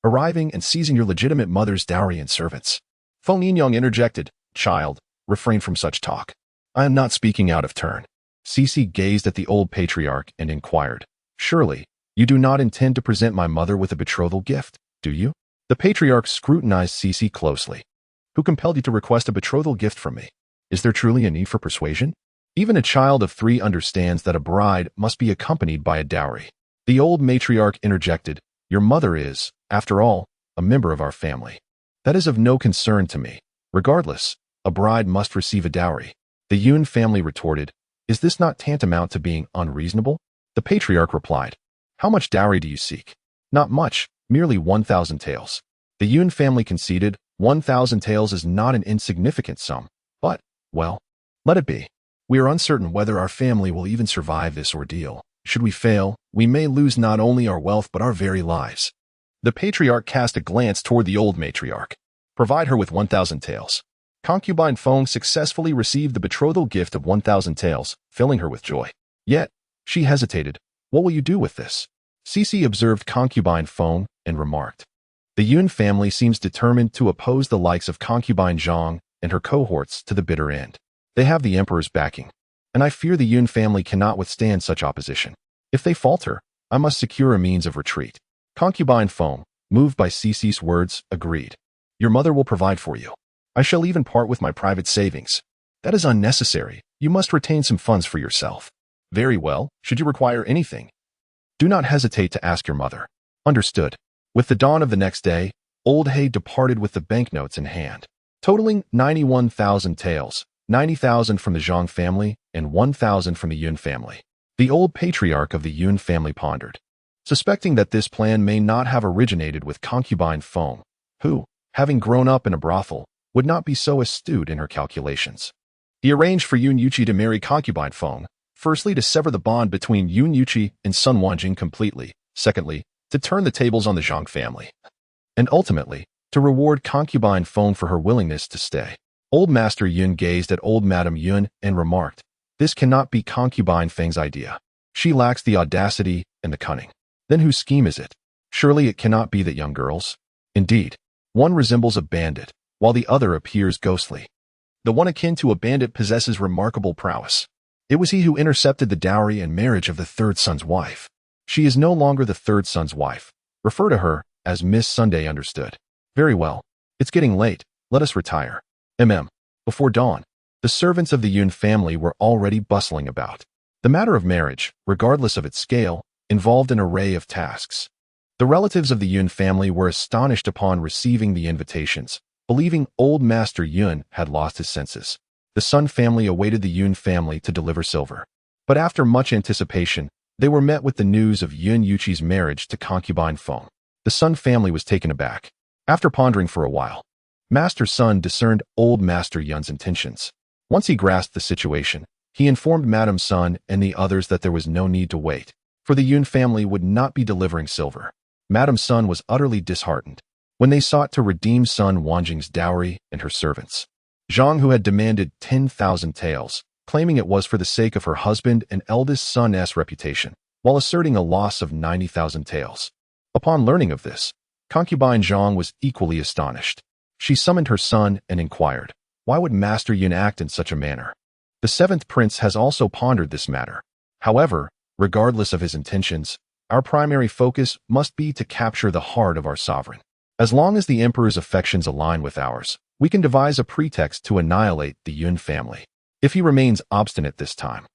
Arriving and seizing your legitimate mother's dowry and servants. Feng Yinyang interjected, child, refrain from such talk. I am not speaking out of turn. Cece gazed at the old patriarch and inquired, surely, you do not intend to present my mother with a betrothal gift, do you? The patriarch scrutinized Cece closely. Who compelled you to request a betrothal gift from me? Is there truly a need for persuasion? Even a child of 3 understands that a bride must be accompanied by a dowry. The old matriarch interjected, your mother is, after all, a member of our family. That is of no concern to me. Regardless, a bride must receive a dowry. The Yun family retorted, is this not tantamount to being unreasonable? The patriarch replied, how much dowry do you seek? Not much, merely 1,000 taels. The Yun family conceded, 1,000 taels is not an insignificant sum, but, well, let it be. We are uncertain whether our family will even survive this ordeal. Should we fail, we may lose not only our wealth but our very lives. The patriarch cast a glance toward the old matriarch. Provide her with 1,000 taels. Concubine Feng successfully received the betrothal gift of 1,000 taels, filling her with joy. Yet, she hesitated. What will you do with this? Cece observed concubine Feng and remarked, the Yun family seems determined to oppose the likes of concubine Zhang and her cohorts to the bitter end. They have the emperor's backing, and I fear the Yun family cannot withstand such opposition. If they falter, I must secure a means of retreat. Concubine Feng, moved by Cece's words, agreed. Your mother will provide for you. I shall even part with my private savings. That is unnecessary. You must retain some funds for yourself. Very well, should you require anything, do not hesitate to ask your mother. Understood. With the dawn of the next day, Old Hay departed with the banknotes in hand, totaling 91,000 taels, 90,000 from the Zhang family and 1,000 from the Yun family. The old patriarch of the Yun family pondered, suspecting that this plan may not have originated with concubine Feng, who, having grown up in a brothel, would not be so astute in her calculations. He arranged for Yun Yuqi to marry concubine Feng, firstly to sever the bond between Yun Yuqi and Sun Wanjing completely, secondly, to turn the tables on the Zhang family, and ultimately, to reward concubine Feng for her willingness to stay. Old Master Yun gazed at old Madame Yun and remarked, this cannot be concubine Feng's idea. She lacks the audacity and the cunning. Then whose scheme is it? Surely it cannot be that young girls. Indeed, one resembles a bandit, while the other appears ghostly. The one akin to a bandit possesses remarkable prowess. It was he who intercepted the dowry and marriage of the third son's wife. She is no longer the third son's wife. Refer to her as Miss Sunday, understood. Very well. It's getting late. Let us retire. Before dawn, the servants of the Yun family were already bustling about. The matter of marriage, regardless of its scale, involved an array of tasks. The relatives of the Yun family were astonished upon receiving the invitations, believing old Master Yun had lost his senses. The Sun family awaited the Yun family to deliver silver. But after much anticipation, they were met with the news of Yun Yuchi's marriage to concubine Feng. The Sun family was taken aback. After pondering for a while, Master Sun discerned old Master Yun's intentions. Once he grasped the situation, he informed Madame Sun and the others that there was no need to wait, for the Yun family would not be delivering silver. Madame Sun was utterly disheartened when they sought to redeem Sun Wanjing's dowry and her servants. Zhang, who had demanded 10,000 taels, claiming it was for the sake of her husband and eldest son's reputation, while asserting a loss of 90,000 taels. Upon learning of this, concubine Zhang was equally astonished. She summoned her son and inquired, why would Master Yun act in such a manner? The seventh prince has also pondered this matter. However, regardless of his intentions, our primary focus must be to capture the heart of our sovereign. As long as the emperor's affections align with ours, we can devise a pretext to annihilate the Yun family. If he remains obstinate this time,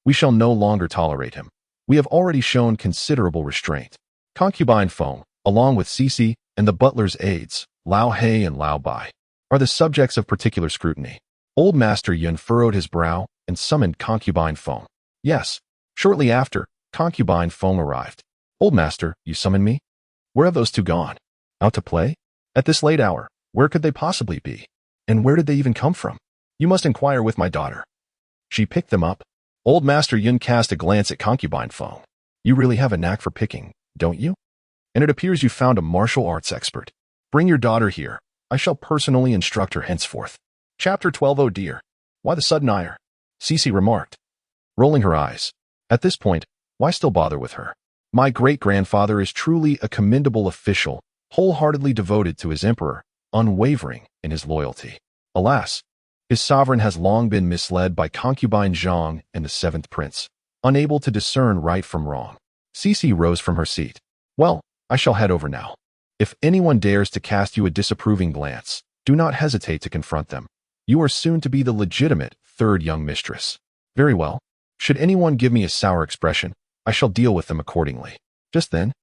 we shall no longer tolerate him. We have already shown considerable restraint. Concubine Feng, along with Cici and the butler's aides, Lao He and Lao Bai, are the subjects of particular scrutiny. Old Master Yun furrowed his brow and summoned concubine Feng. Yes. Shortly after, concubine Feng arrived. Old Master, you summoned me? Where have those two gone? Out to play? At this late hour, where could they possibly be? And where did they even come from? You must inquire with my daughter. She picked them up. Old Master Yun cast a glance at concubine Feng. You really have a knack for picking, don't you? And it appears you found a martial arts expert. Bring your daughter here. I shall personally instruct her henceforth. Chapter 12. Oh dear. Why the sudden ire? Cici remarked, rolling her eyes. At this point, why still bother with her? My great-grandfather is truly a commendable official, wholeheartedly devoted to his emperor, unwavering in his loyalty. Alas, his sovereign has long been misled by concubine Zhang and the seventh prince, unable to discern right from wrong. Cici rose from her seat. Well, I shall head over now. If anyone dares to cast you a disapproving glance, do not hesitate to confront them. You are soon to be the legitimate third young mistress. Very well. Should anyone give me a sour expression, I shall deal with them accordingly. Just then,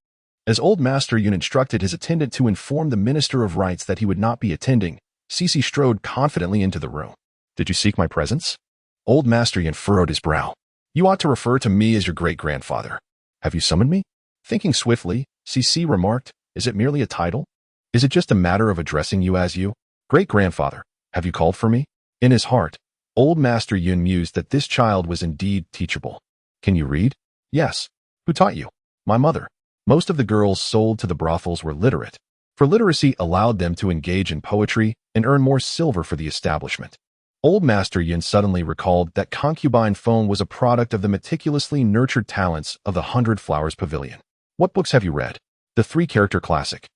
as old Master Yun instructed his attendant to inform the Minister of Rites that he would not be attending, Cici strode confidently into the room. Did you seek my presence? Old Master Yun furrowed his brow. You ought to refer to me as your great-grandfather. Have you summoned me? Thinking swiftly, Cici remarked, is it merely a title? Is it just a matter of addressing you as you? Great-grandfather, have you called for me? In his heart, old Master Yun mused that this child was indeed teachable. Can you read? Yes. Who taught you? My mother. Most of the girls sold to the brothels were literate, for literacy allowed them to engage in poetry and earn more silver for the establishment. Old Master Yun suddenly recalled that concubine Feng was a product of the meticulously nurtured talents of the 100 Flowers Pavilion. What books have you read? The 3-character classic,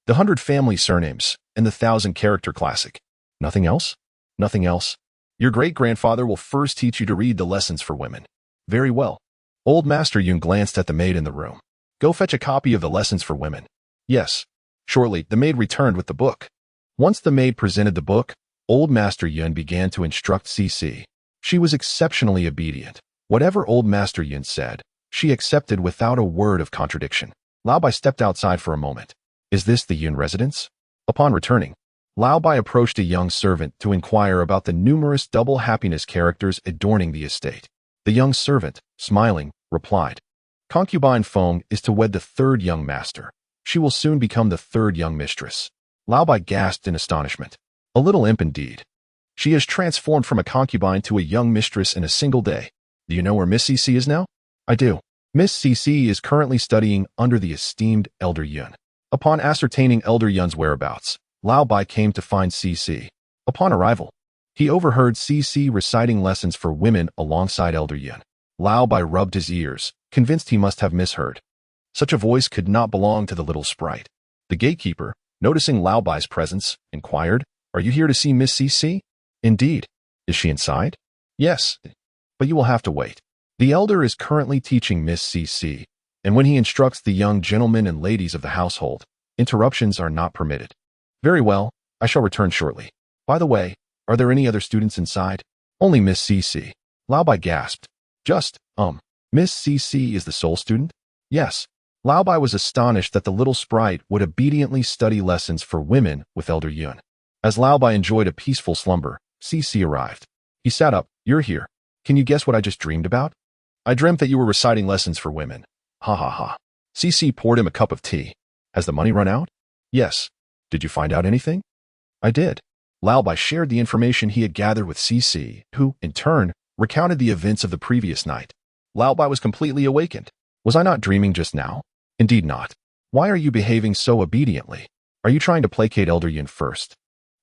the 100 family surnames, and the 1,000-character classic. Nothing else? Nothing else. Your great-grandfather will first teach you to read the lessons for women. Very well. Old Master Yun glanced at the maid in the room. Go fetch a copy of the lessons for women. Yes. Shortly, the maid returned with the book. Once the maid presented the book, old Master Yun began to instruct Cici. She was exceptionally obedient. Whatever old Master Yun said, she accepted without a word of contradiction. Lao Bai stepped outside for a moment. Is this the Yun residence? Upon returning, Lao Bai approached a young servant to inquire about the numerous double happiness characters adorning the estate. The young servant, smiling, replied, Concubine Feng is to wed the third young master. She will soon become the third young mistress. Lao Bai gasped in astonishment. A little imp indeed. She has transformed from a concubine to a young mistress in a single day. Do you know where Miss Cici is now? I do. Miss Cici is currently studying under the esteemed Elder Yun. Upon ascertaining Elder Yun's whereabouts, Lao Bai came to find Cici. Upon arrival, he overheard Cici reciting lessons for women alongside Elder Yun. Lao Bai rubbed his ears, convinced he must have misheard. Such a voice could not belong to the little sprite. The gatekeeper, noticing Lao Bai's presence, inquired, "Are you here to see Miss CC?" "Indeed. Is she inside?" "Yes, but you will have to wait. The elder is currently teaching Miss CC, and when he instructs the young gentlemen and ladies of the household, interruptions are not permitted." "Very well, I shall return shortly. By the way, are there any other students inside?" "Only Miss CC." Lao Bai gasped. Miss CC is the sole student?" "Yes." Lao Bai was astonished that the little sprite would obediently study lessons for women with Elder Yun. As Lao Bai enjoyed a peaceful slumber, CC arrived. He sat up. "You're here. Can you guess what I just dreamed about?" "I dreamt that you were reciting lessons for women." "Ha ha ha." CC poured him a cup of tea. "Has the money run out?" "Yes." "Did you find out anything?" "I did." Lao Bai shared the information he had gathered with CC, who, in turn, recounted the events of the previous night. Lao Bai was completely awakened. "Was I not dreaming just now?" "Indeed not. Why are you behaving so obediently? Are you trying to placate Elder Yun first,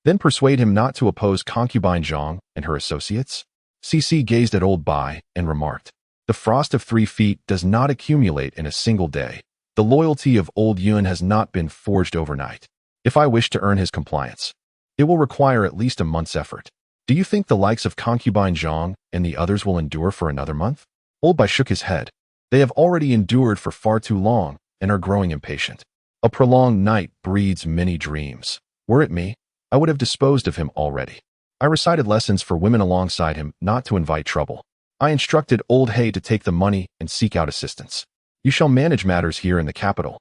then persuade him not to oppose concubine Zhang and her associates?" CC gazed at old Bai and remarked, "The frost of 3 feet does not accumulate in a single day. The loyalty of old Yun has not been forged overnight. If I wish to earn his compliance, it will require at least a month's effort. Do you think the likes of concubine Zhang and the others will endure for another month?" Old Bai shook his head. "They have already endured for far too long and are growing impatient. A prolonged night breeds many dreams. Were it me, I would have disposed of him already. I recited lessons for women alongside him not to invite trouble. I instructed old He to take the money and seek out assistance. You shall manage matters here in the capital."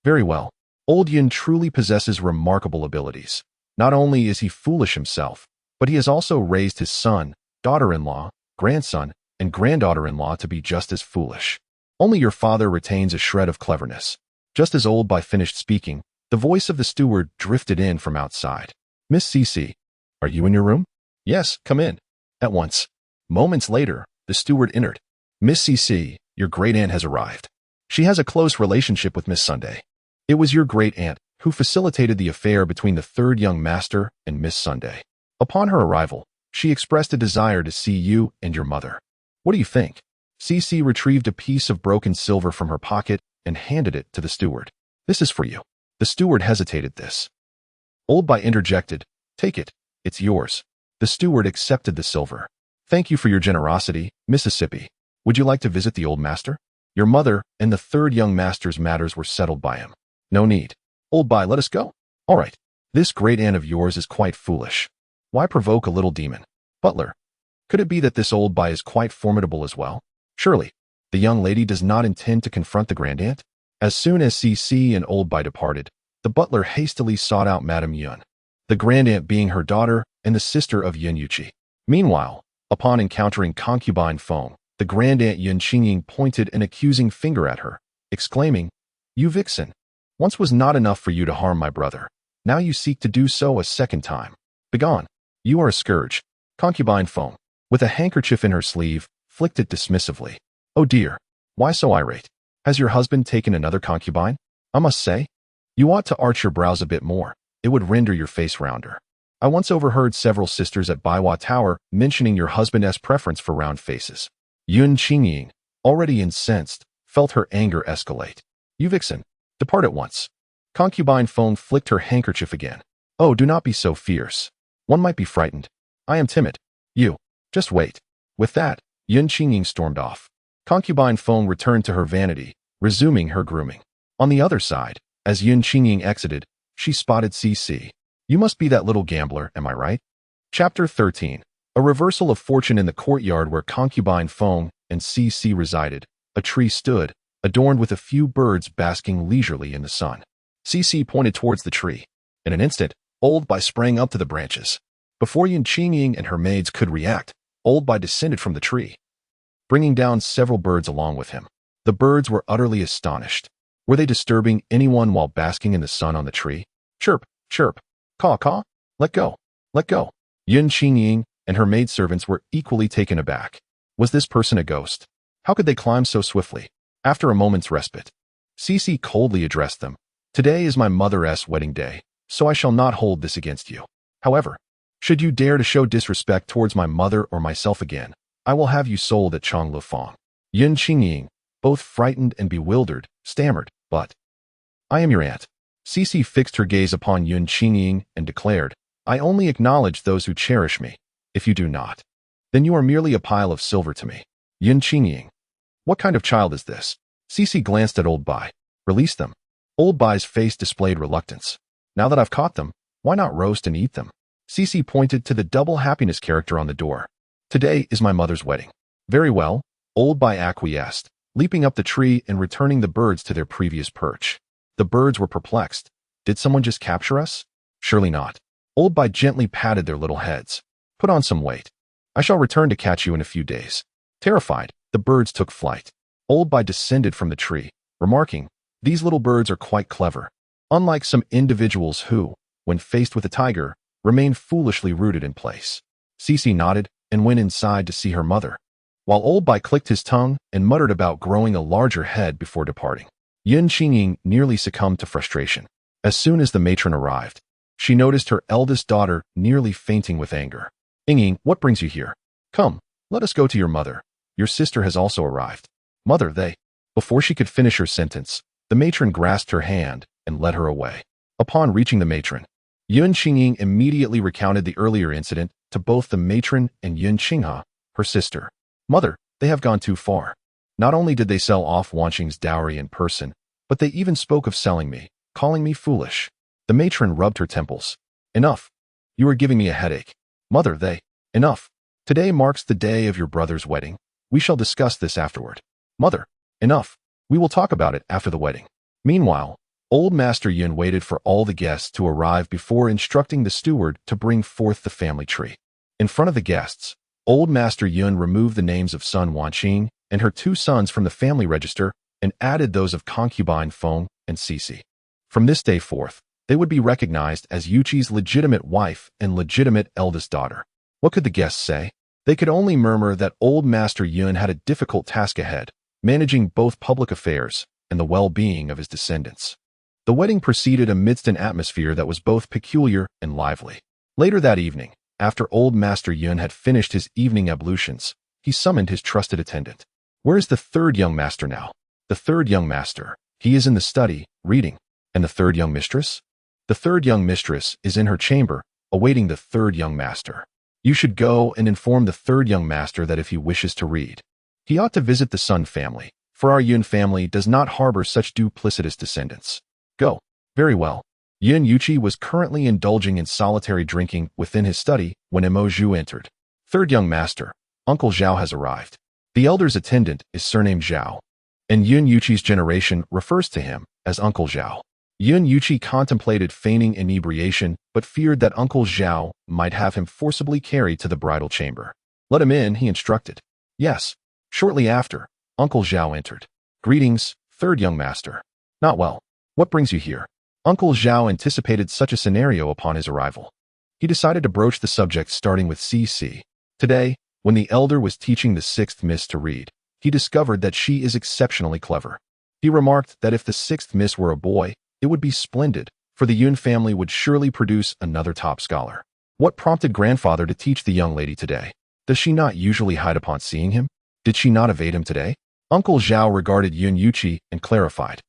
"Very well." Old Yun truly possesses remarkable abilities. Not only is he foolish himself, but he has also raised his son, daughter-in-law, grandson, and granddaughter-in-law to be just as foolish. Only your father retains a shred of cleverness. Just as old Bai finished speaking, the voice of the steward drifted in from outside. "Miss CC, are you in your room?" "Yes, come in." "At once." Moments later, the steward entered. "Miss CC, your great-aunt has arrived. She has a close relationship with Miss Sunday. It was your great-aunt who facilitated the affair between the third young master and Miss Sunday. Upon her arrival, she expressed a desire to see you and your mother. What do you think?" CC retrieved a piece of broken silver from her pocket and handed it to the steward. "This is for you." The steward hesitated this. Old Bai interjected, "Take it. It's yours." The steward accepted the silver. "Thank you for your generosity, Mississippi. Would you like to visit the old master?" "Your mother and the third young master's matters were settled by him." "No need." "Old Bai, let us go." "All right. This great-aunt of yours is quite foolish. Why provoke a little demon?" "Butler, could it be that this old Bai is quite formidable as well?" "Surely. The young lady does not intend to confront the grand-aunt?" As soon as CC and old Bai departed, the butler hastily sought out Madame Yun, the grand-aunt being her daughter and the sister of Yun Yuqi. Meanwhile, upon encountering concubine Feng, the grand-aunt Yun Qingying pointed an accusing finger at her, exclaiming, "You vixen! Once was not enough for you to harm my brother. Now you seek to do so a second time. Begone! You are a scourge." Concubine Feng, with a handkerchief in her sleeve, flicked it dismissively. "Oh dear, why so irate? Has your husband taken another concubine? I must say, you ought to arch your brows a bit more. It would render your face rounder. I once overheard several sisters at Baiwa Tower mentioning your husband's preference for round faces." Yun Qingying, already incensed, felt her anger escalate. "You vixen, depart at once." Concubine Feng flicked her handkerchief again. "Oh, do not be so fierce. One might be frightened. I am timid. You, just wait." With that, Yun Qingying stormed off. Concubine Feng returned to her vanity, resuming her grooming. On the other side, as Yun Qingying exited, she spotted CC. "You must be that little gambler, am I right?" Chapter 13. A reversal of fortune. In the courtyard where concubine Feng and CC resided, a tree stood, adorned with a few birds basking leisurely in the sun. CC pointed towards the tree. In an instant, old Bai sprang up to the branches. Before Yun Qingying and her maids could react, old Bai descended from the tree, bringing down several birds along with him. The birds were utterly astonished. Were they disturbing anyone while basking in the sun on the tree? Chirp, chirp, caw, caw, let go, let go. Yun Qingying and her maidservants were equally taken aback. Was this person a ghost? How could they climb so swiftly? After a moment's respite, CC coldly addressed them. "Today is my mother's wedding day, so I shall not hold this against you. However, should you dare to show disrespect towards my mother or myself again, I will have you sold at Changlufang." Yun Qingying, both frightened and bewildered, stammered, "But I am your aunt." Cece fixed her gaze upon Yun Qingying and declared, "I only acknowledge those who cherish me. If you do not, then you are merely a pile of silver to me." Yun Qingying. What kind of child is this? Cece glanced at Old Bai. Release them. Old Bai's face displayed reluctance. Now that I've caught them, why not roast and eat them? Cece pointed to the double happiness character on the door. Today is my mother's wedding. Very well, Old Bai acquiesced, leaping up the tree and returning the birds to their previous perch. The birds were perplexed. Did someone just capture us? Surely not. Old Bai gently patted their little heads. Put on some weight. I shall return to catch you in a few days. Terrified, the birds took flight. Old Bai descended from the tree, remarking, "These little birds are quite clever, unlike some individuals who, when faced with a tiger, remain foolishly rooted in place." Cece nodded and went inside to see her mother, while Old Bai clicked his tongue and muttered about growing a larger head before departing. Yun Qingying nearly succumbed to frustration. As soon as the matron arrived, she noticed her eldest daughter nearly fainting with anger. "Ying, what brings you here? Come, let us go to your mother. Your sister has also arrived." "Mother, they..." Before she could finish her sentence, the matron grasped her hand and led her away. Upon reaching the matron, Yun Qingying immediately recounted the earlier incident to both the matron and Yun Qingha, her sister. "Mother, they have gone too far. Not only did they sell off Wanqing's dowry in person, but they even spoke of selling me, calling me foolish." The matron rubbed her temples. "Enough. You are giving me a headache. Mother, they..." "Enough. Today marks the day of your brother's wedding. We shall discuss this afterward." "Mother, enough. We will talk about it after the wedding." Meanwhile, Old Master Yun waited for all the guests to arrive before instructing the steward to bring forth the family tree. In front of the guests, Old Master Yun removed the names of son Wanqing and her 2 sons from the family register and added those of concubine Feng and Cece. From this day forth, they would be recognized as Yuqi's legitimate wife and legitimate eldest daughter. What could the guests say? They could only murmur that Old Master Yun had a difficult task ahead, managing both public affairs and the well-being of his descendants. The wedding proceeded amidst an atmosphere that was both peculiar and lively. Later that evening, after Old Master Yun had finished his evening ablutions, he summoned his trusted attendant. "Where is the 3rd young master now?" "The 3rd young master. He is in the study, reading." "And the 3rd young mistress?" "The 3rd young mistress is in her chamber, awaiting the 3rd young master. You should go and inform the 3rd young master that if he wishes to read, he ought to visit the Sun family, for our Yun family does not harbor such duplicitous descendants. Go." "Very well." Yun Yuqi was currently indulging in solitary drinking within his study when Emo Zhu entered. "3rd young master, Uncle Zhao has arrived." The elder's attendant is surnamed Zhao, and Yun Yuqi's generation refers to him as Uncle Zhao. Yun Yuqi contemplated feigning inebriation, but feared that Uncle Zhao might have him forcibly carried to the bridal chamber. "Let him in," he instructed. "Yes." Shortly after, Uncle Zhao entered. "Greetings, 3rd young master." "Not well. What brings you here?" Uncle Zhao anticipated such a scenario upon his arrival. He decided to broach the subject starting with CC. Today, when the elder was teaching the 6th Miss to read, he discovered that she is exceptionally clever. He remarked that if the 6th Miss were a boy, it would be splendid, for the Yun family would surely produce another top scholar. What prompted grandfather to teach the young lady today? Does she not usually hide upon seeing him? Did she not evade him today? Uncle Zhao regarded Yun Yuqi and clarified.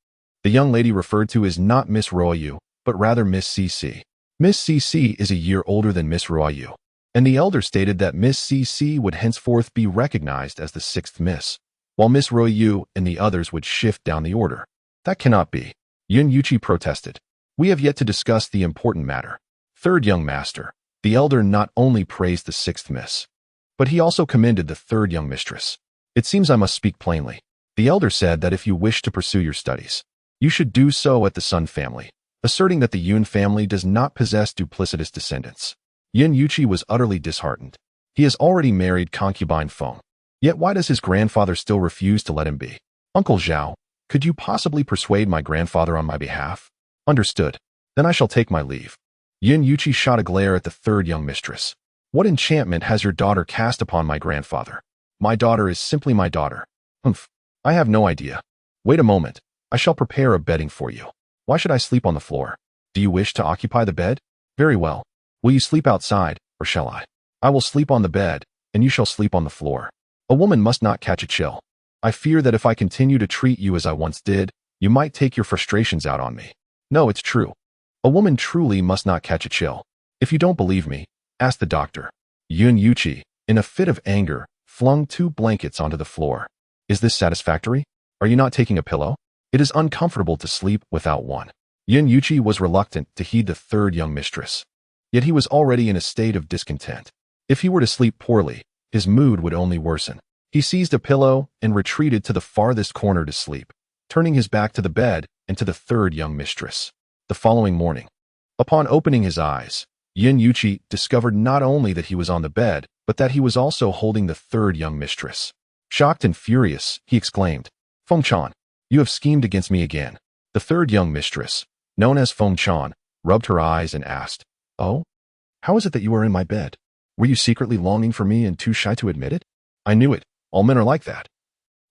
The young lady referred to is not Miss Ruoyu, but rather Miss CC. Miss CC is a year older than Miss Ruoyu, and the elder stated that Miss CC would henceforth be recognized as the 6th Miss, while Miss Ruoyu and the others would shift down the order. That cannot be. Yun Yuqi protested. We have yet to discuss the important matter. 3rd young master, the elder not only praised the 6th Miss, but he also commended the 3rd young mistress. It seems I must speak plainly. The elder said that if you wish to pursue your studies, you should do so at the Sun family, asserting that the Yun family does not possess duplicitous descendants. Yun Yuqi was utterly disheartened. He has already married concubine Feng. Yet why does his grandfather still refuse to let him be? Uncle Zhao, could you possibly persuade my grandfather on my behalf? Understood. Then I shall take my leave. Yun Yuqi shot a glare at the 3rd young mistress. What enchantment has your daughter cast upon my grandfather? My daughter is simply my daughter. Humph. I have no idea. Wait a moment. I shall prepare a bedding for you. Why should I sleep on the floor? Do you wish to occupy the bed? Very well. Will you sleep outside, or shall I? I will sleep on the bed, and you shall sleep on the floor. A woman must not catch a chill. I fear that if I continue to treat you as I once did, you might take your frustrations out on me. No, it's true. A woman truly must not catch a chill. If you don't believe me, ask the doctor. Yun Yuchi, in a fit of anger, flung 2 blankets onto the floor. Is this satisfactory? Are you not taking a pillow? It is uncomfortable to sleep without one. Yun Yuchi was reluctant to heed the third young mistress. Yet he was already in a state of discontent. If he were to sleep poorly, his mood would only worsen. He seized a pillow and retreated to the farthest corner to sleep, turning his back to the bed and to the third young mistress. The following morning, upon opening his eyes, Yun Yuchi discovered not only that he was on the bed, but that he was also holding the third young mistress. Shocked and furious, he exclaimed, "Feng-chan, you have schemed against me again." The third young mistress, known as Feng-chan, rubbed her eyes and asked, "Oh? How is it that you are in my bed? Were you secretly longing for me and too shy to admit it?" "I knew it. All men are like that.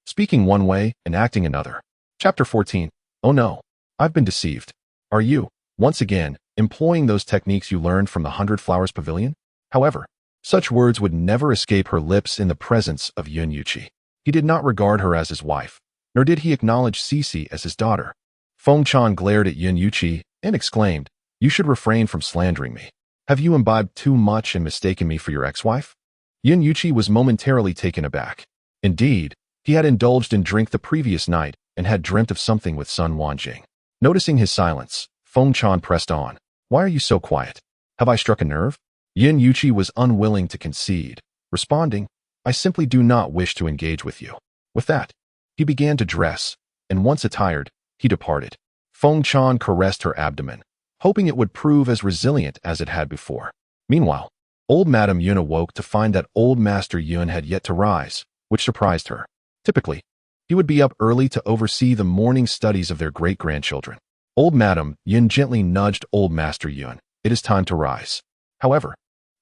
Speaking one way and acting another." Chapter 14. Oh no, I've been deceived. Are you, once again, employing those techniques you learned from the 100 Flowers Pavilion? However, such words would never escape her lips in the presence of Yun Yuchi. He did not regard her as his wife, nor did he acknowledge Cece as his daughter. Feng-chan glared at Yun Yuchi and exclaimed, "You should refrain from slandering me. Have you imbibed too much and mistaken me for your ex-wife?" Yun Yuchi was momentarily taken aback. Indeed, he had indulged in drink the previous night and had dreamt of something with Sun Wanjing. Noticing his silence, Feng-chan pressed on. "Why are you so quiet? Have I struck a nerve?" Yun Yuchi was unwilling to concede, responding, "I simply do not wish to engage with you." With that, he began to dress, and once attired, he departed. Feng-chan caressed her abdomen, hoping it would prove as resilient as it had before. Meanwhile, old Madame Yun awoke to find that old Master Yun had yet to rise, which surprised her. Typically, he would be up early to oversee the morning studies of their great-grandchildren. Old Madame Yun gently nudged old Master Yun. "It is time to rise." However,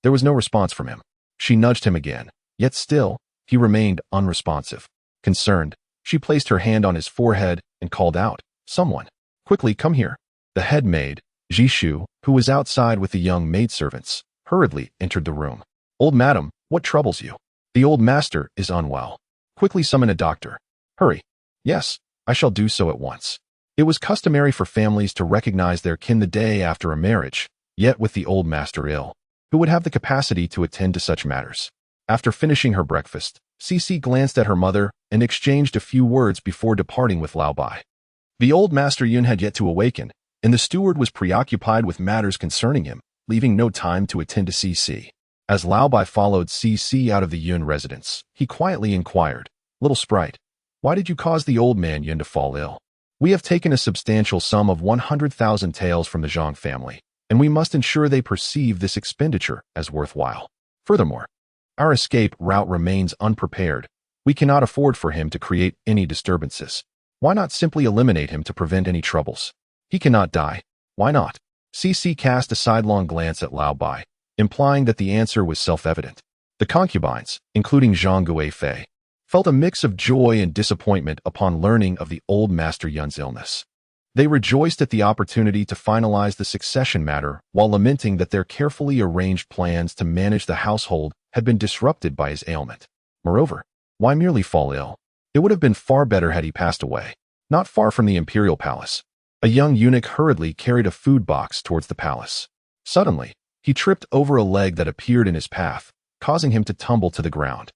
there was no response from him. She nudged him again, yet still, he remained unresponsive. Concerned, she placed her hand on his forehead and called out, "Someone, quickly come here." The head maid, Jishu, who was outside with the young maidservants, hurriedly entered the room. "Old Madam, what troubles you? The old master is unwell. Quickly summon a doctor. Hurry." "Yes, I shall do so at once." It was customary for families to recognize their kin the day after a marriage, yet with the old master ill, who would have the capacity to attend to such matters. After finishing her breakfast, Cece glanced at her mother and exchanged a few words before departing with Lao Bai. The old Master Yun had yet to awaken, and the steward was preoccupied with matters concerning him, leaving no time to attend to Cece. As Lao Bai followed Cece out of the Yun residence, he quietly inquired, "Little sprite, why did you cause the old man Yun to fall ill?" "We have taken a substantial sum of 100,000 taels from the Zhang family, and we must ensure they perceive this expenditure as worthwhile. Furthermore, our escape route remains unprepared. We cannot afford for him to create any disturbances. Why not simply eliminate him to prevent any troubles? He cannot die. Why not?" Cece cast a sidelong glance at Lao Bai, implying that the answer was self-evident. The concubines, including Zhang Guifei, felt a mix of joy and disappointment upon learning of the old Master Yun's illness. They rejoiced at the opportunity to finalize the succession matter while lamenting that their carefully arranged plans to manage the household had been disrupted by his ailment. Moreover, why merely fall ill? It would have been far better had he passed away. Not far from the imperial palace, a young eunuch hurriedly carried a food box towards the palace. Suddenly, he tripped over a leg that appeared in his path, causing him to tumble to the ground,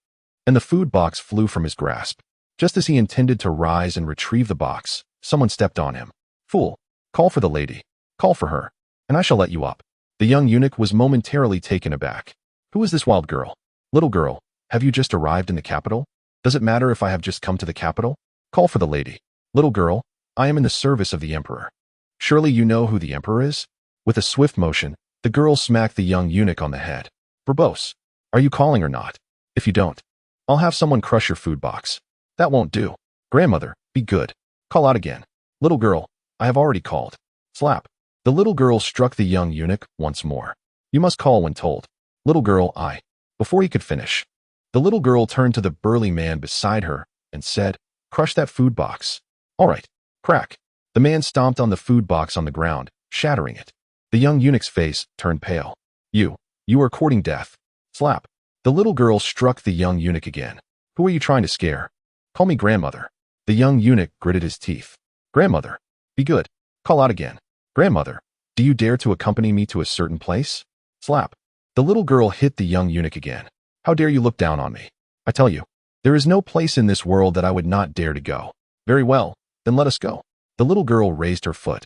and the food box flew from his grasp. Just as he intended to rise and retrieve the box, someone stepped on him. "Fool, call for the lady. Call for her, and I shall let you up." The young eunuch was momentarily taken aback. "Who is this wild girl?" "Little girl, have you just arrived in the capital? Does it matter if I have just come to the capital? Call for the lady." "Little girl, I am in the service of the emperor. Surely you know who the emperor is?" With a swift motion, the girl smacked the young eunuch on the head. "Verbose, are you calling or not? If you don't, I'll have someone crush your food box." "That won't do. Grandmother, be good. Call out again." "Little girl, I have already called." Slap. The little girl struck the young eunuch once more. "You must call when told." "Little girl, I." Before he could finish, the little girl turned to the burly man beside her and said, "Crush that food box." "All right." Crack. The man stomped on the food box on the ground, shattering it. The young eunuch's face turned pale. You are courting death." Slap. The little girl struck the young eunuch again. "Who are you trying to scare?" Call me grandmother. The young eunuch gritted his teeth. Grandmother. Be good. Call out again. Grandmother. Do you dare to accompany me to a certain place? Slap. The little girl hit the young eunuch again. How dare you look down on me? I tell you, there is no place in this world that I would not dare to go. Very well, then let us go. The little girl raised her foot.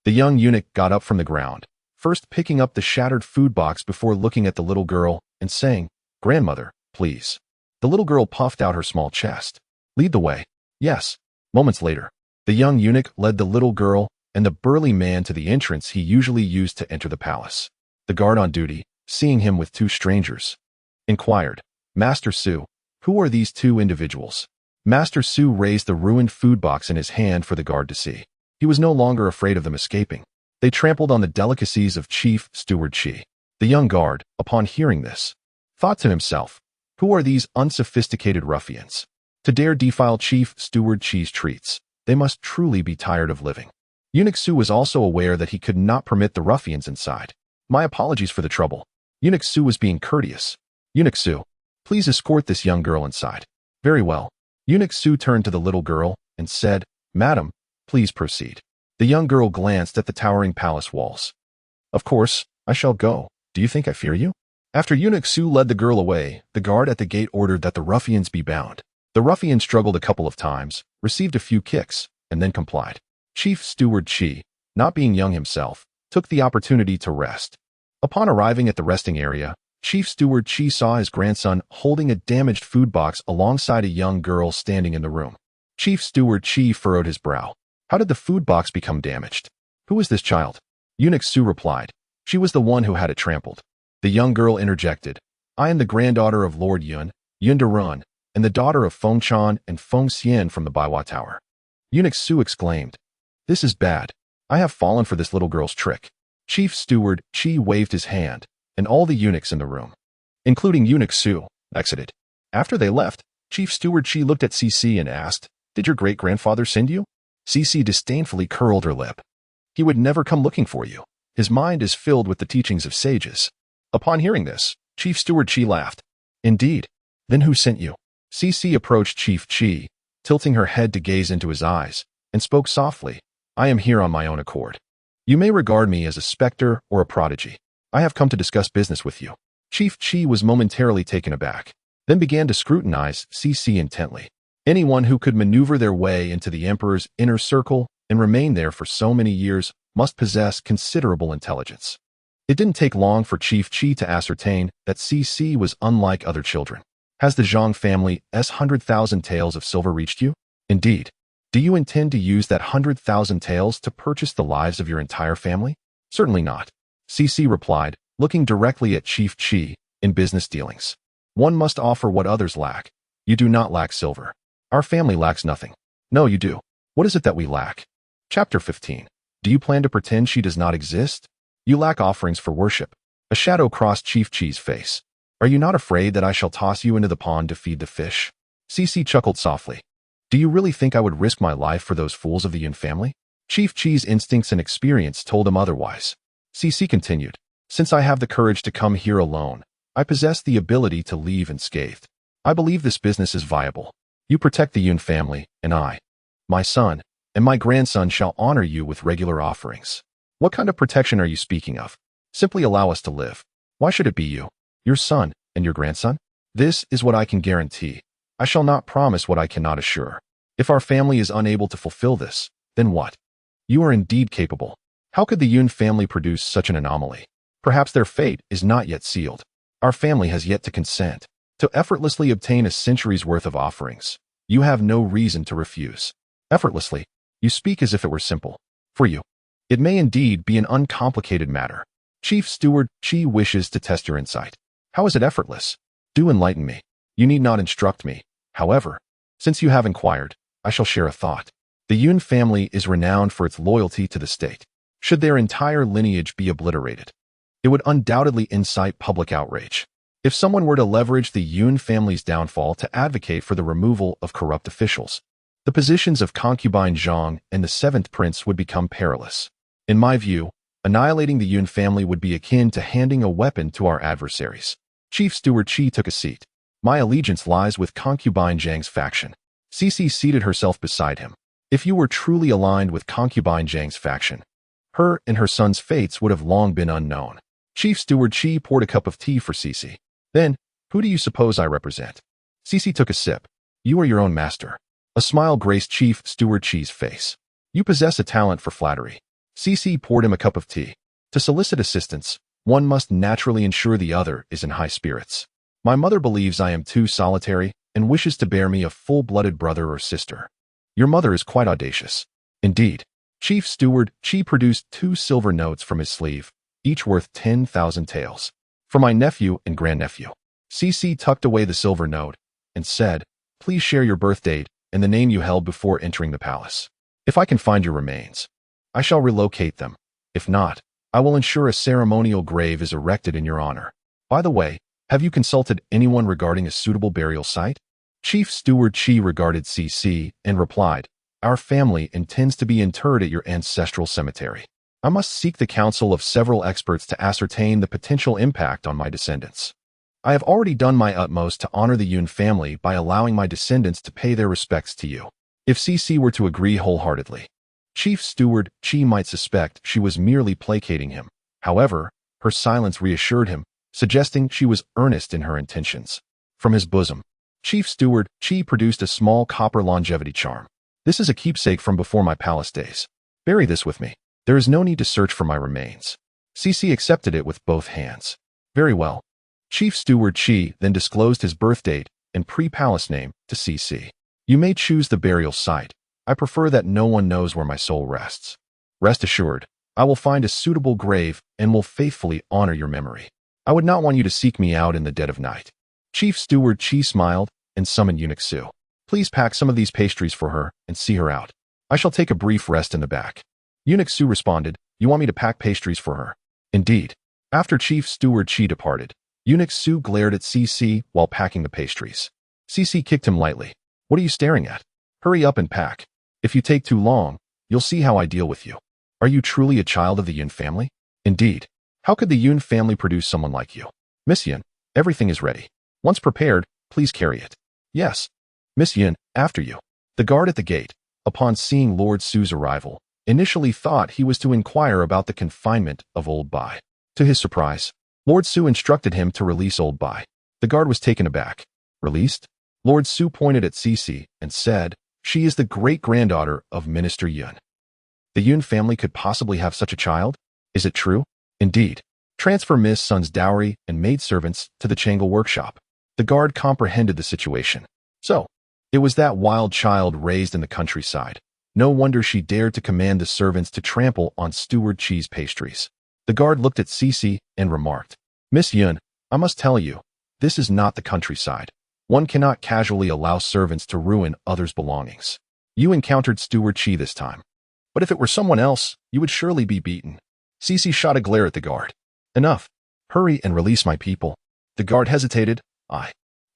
The young eunuch got up from the ground, first picking up the shattered food box before looking at the little girl and saying, Grandmother, please. The little girl puffed out her small chest. Lead the way. Yes. Moments later, the young eunuch led the little girl and the burly man to the entrance he usually used to enter the palace. The guard on duty, seeing him with two strangers, inquired, Master Su, who are these two individuals? Master Su raised the ruined food box in his hand for the guard to see. He was no longer afraid of them escaping. They trampled on the delicacies of Chief Steward Chi. The young guard, upon hearing this, thought to himself, who are these unsophisticated ruffians? To dare defile Chief Steward Chi's treats, they must truly be tired of living. Eunuch Su was also aware that he could not permit the ruffians inside. My apologies for the trouble. Eunuch Su was being courteous. Eunuch Su, please escort this young girl inside. Very well. Eunuch Su turned to the little girl and said, Madam, please proceed. The young girl glanced at the towering palace walls. Of course, I shall go. Do you think I fear you? After Eunuch Su led the girl away, the guard at the gate ordered that the ruffians be bound. The ruffian struggled a couple of times, received a few kicks, and then complied. Chief Steward Chi, not being young himself, took the opportunity to rest. Upon arriving at the resting area, Chief Steward Chi saw his grandson holding a damaged food box alongside a young girl standing in the room. Chief Steward Chi furrowed his brow. How did the food box become damaged? Who is this child? Eunuch Su replied. She was the one who had it trampled. The young girl interjected. I am the granddaughter of Lord Yun, Yun Derun, and the daughter of Feng Chan and Feng Xian from the Baiwa Tower. Eunuch Su exclaimed. This is bad. I have fallen for this little girl's trick. Chief Steward Chi waved his hand, and all the eunuchs in the room, including Eunuch Su, exited. After they left, Chief Steward Chi looked at CC and asked, Did your great-grandfather send you? CC disdainfully curled her lip. He would never come looking for you. His mind is filled with the teachings of sages. Upon hearing this, Chief Steward Chi laughed. Indeed. Then who sent you? CC approached Chief Chi, tilting her head to gaze into his eyes, and spoke softly. I am here on my own accord. You may regard me as a specter or a prodigy. I have come to discuss business with you. Chief Chi was momentarily taken aback, then began to scrutinize CC intently. Anyone who could maneuver their way into the Emperor's inner circle and remain there for so many years must possess considerable intelligence. It didn't take long for Chief Chi to ascertain that CC was unlike other children. Has the Zhang family's 100,000 taels of silver reached you? Indeed. Do you intend to use that 100,000 taels to purchase the lives of your entire family? Certainly not. CC replied, looking directly at Chief Chi. In business dealings, one must offer what others lack. You do not lack silver. Our family lacks nothing. No, you do. What is it that we lack? Chapter 15. Do you plan to pretend she does not exist? You lack offerings for worship. A shadow crossed Chief Chi's face. Are you not afraid that I shall toss you into the pond to feed the fish? CC chuckled softly. Do you really think I would risk my life for those fools of the Yun family? Chief Chi's instincts and experience told him otherwise. CC continued. Since I have the courage to come here alone, I possess the ability to leave unscathed. I believe this business is viable. You protect the Yun family, and I, my son, and my grandson shall honor you with regular offerings. What kind of protection are you speaking of? Simply allow us to live. Why should it be you, your son, and your grandson? This is what I can guarantee. I shall not promise what I cannot assure. If our family is unable to fulfill this, then what? You are indeed capable. How could the Yun family produce such an anomaly? Perhaps their fate is not yet sealed. Our family has yet to consent to effortlessly obtain a century's worth of offerings. You have no reason to refuse. Effortlessly. You speak as if it were simple. For you, it may indeed be an uncomplicated matter. Chief Steward Chi wishes to test your insight. How is it effortless? Do enlighten me. You need not instruct me. However, since you have inquired, I shall share a thought. The Yun family is renowned for its loyalty to the state. Should their entire lineage be obliterated, it would undoubtedly incite public outrage. If someone were to leverage the Yun family's downfall to advocate for the removal of corrupt officials, the positions of concubine Zhang and the seventh prince would become perilous. In my view, annihilating the Yun family would be akin to handing a weapon to our adversaries. Chief Steward Chi took a seat. My allegiance lies with concubine Zhang's faction. Cece seated herself beside him. If you were truly aligned with concubine Zhang's faction, her and her son's fates would have long been unknown. Chief Steward Qi poured a cup of tea for Cece. Then, who do you suppose I represent? Cece took a sip. You are your own master. A smile graced Chief Steward Qi's face. You possess a talent for flattery. Cece poured him a cup of tea. To solicit assistance, one must naturally ensure the other is in high spirits. My mother believes I am too solitary and wishes to bear me a full-blooded brother or sister. Your mother is quite audacious. Indeed. Chief Steward Qi produced 2 silver notes from his sleeve, each worth 10,000 taels. For my nephew and grandnephew. Cece tucked away the silver note and said, please share your birth date and the name you held before entering the palace. If I can find your remains, I shall relocate them. If not, I will ensure a ceremonial grave is erected in your honor. By the way, have you consulted anyone regarding a suitable burial site? Chief Steward Qi regarded Cece and replied, our family intends to be interred at your ancestral cemetery. I must seek the counsel of several experts to ascertain the potential impact on my descendants. I have already done my utmost to honor the Yun family by allowing my descendants to pay their respects to you. If Cece were to agree wholeheartedly, Chief Steward Qi might suspect she was merely placating him. However, her silence reassured him, suggesting she was earnest in her intentions. From his bosom, Chief Steward Qi produced a small copper longevity charm. This is a keepsake from before my palace days. Bury this with me. There is no need to search for my remains. Cece accepted it with both hands. Very well. Chief Steward Qi then disclosed his birth date and pre-palace name to Cece. You may choose the burial site. I prefer that no one knows where my soul rests. Rest assured, I will find a suitable grave and will faithfully honor your memory. I would not want you to seek me out in the dead of night. Chief Steward Qi smiled and summoned Eunuch Su. Please pack some of these pastries for her and see her out. I shall take a brief rest in the back. Eunuch Su responded, you want me to pack pastries for her? Indeed. After Chief Steward Qi departed, Eunuch Su glared at Cece while packing the pastries. Cece kicked him lightly. What are you staring at? Hurry up and pack. If you take too long, you'll see how I deal with you. Are you truly a child of the Yun family? Indeed. How could the Yun family produce someone like you? Miss Yun, everything is ready. Once prepared, please carry it. Yes. Miss Yun, after you. The guard at the gate, upon seeing Lord Su's arrival, initially thought he was to inquire about the confinement of Old Bai. To his surprise, Lord Su instructed him to release Old Bai. The guard was taken aback. Released? Lord Su pointed at Cece and said, she is the great-granddaughter of Minister Yun. The Yun family could possibly have such a child? Is it true? Indeed. Transfer Miss Sun's dowry and maidservants to the Changle workshop. The guard comprehended the situation. So, it was that wild child raised in the countryside. No wonder she dared to command the servants to trample on Steward Qi's pastries. The guard looked at Cece and remarked, Miss Yun, I must tell you, this is not the countryside. One cannot casually allow servants to ruin others' belongings. You encountered Steward Qi this time. But if it were someone else, you would surely be beaten. Cece shot a glare at the guard. Enough. Hurry and release my people. The guard hesitated.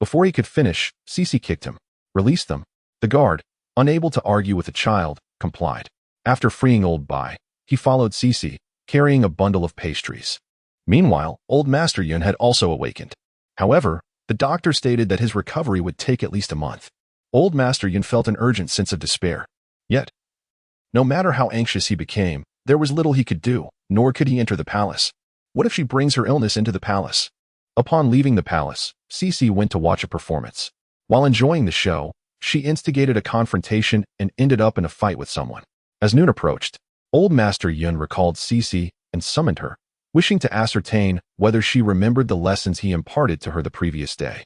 Before he could finish, Cece kicked him. Release them. The guard, unable to argue with the child, complied. After freeing Old Bai, he followed Cece, carrying a bundle of pastries. Meanwhile, Old Master Yun had also awakened. However, the doctor stated that his recovery would take at least a month. Old Master Yun felt an urgent sense of despair. Yet, no matter how anxious he became, there was little he could do, nor could he enter the palace. What if she brings her illness into the palace? Upon leaving the palace, Cece went to watch a performance. While enjoying the show, she instigated a confrontation and ended up in a fight with someone. As noon approached, Old Master Yun recalled Cece and summoned her, wishing to ascertain whether she remembered the lessons he imparted to her the previous day.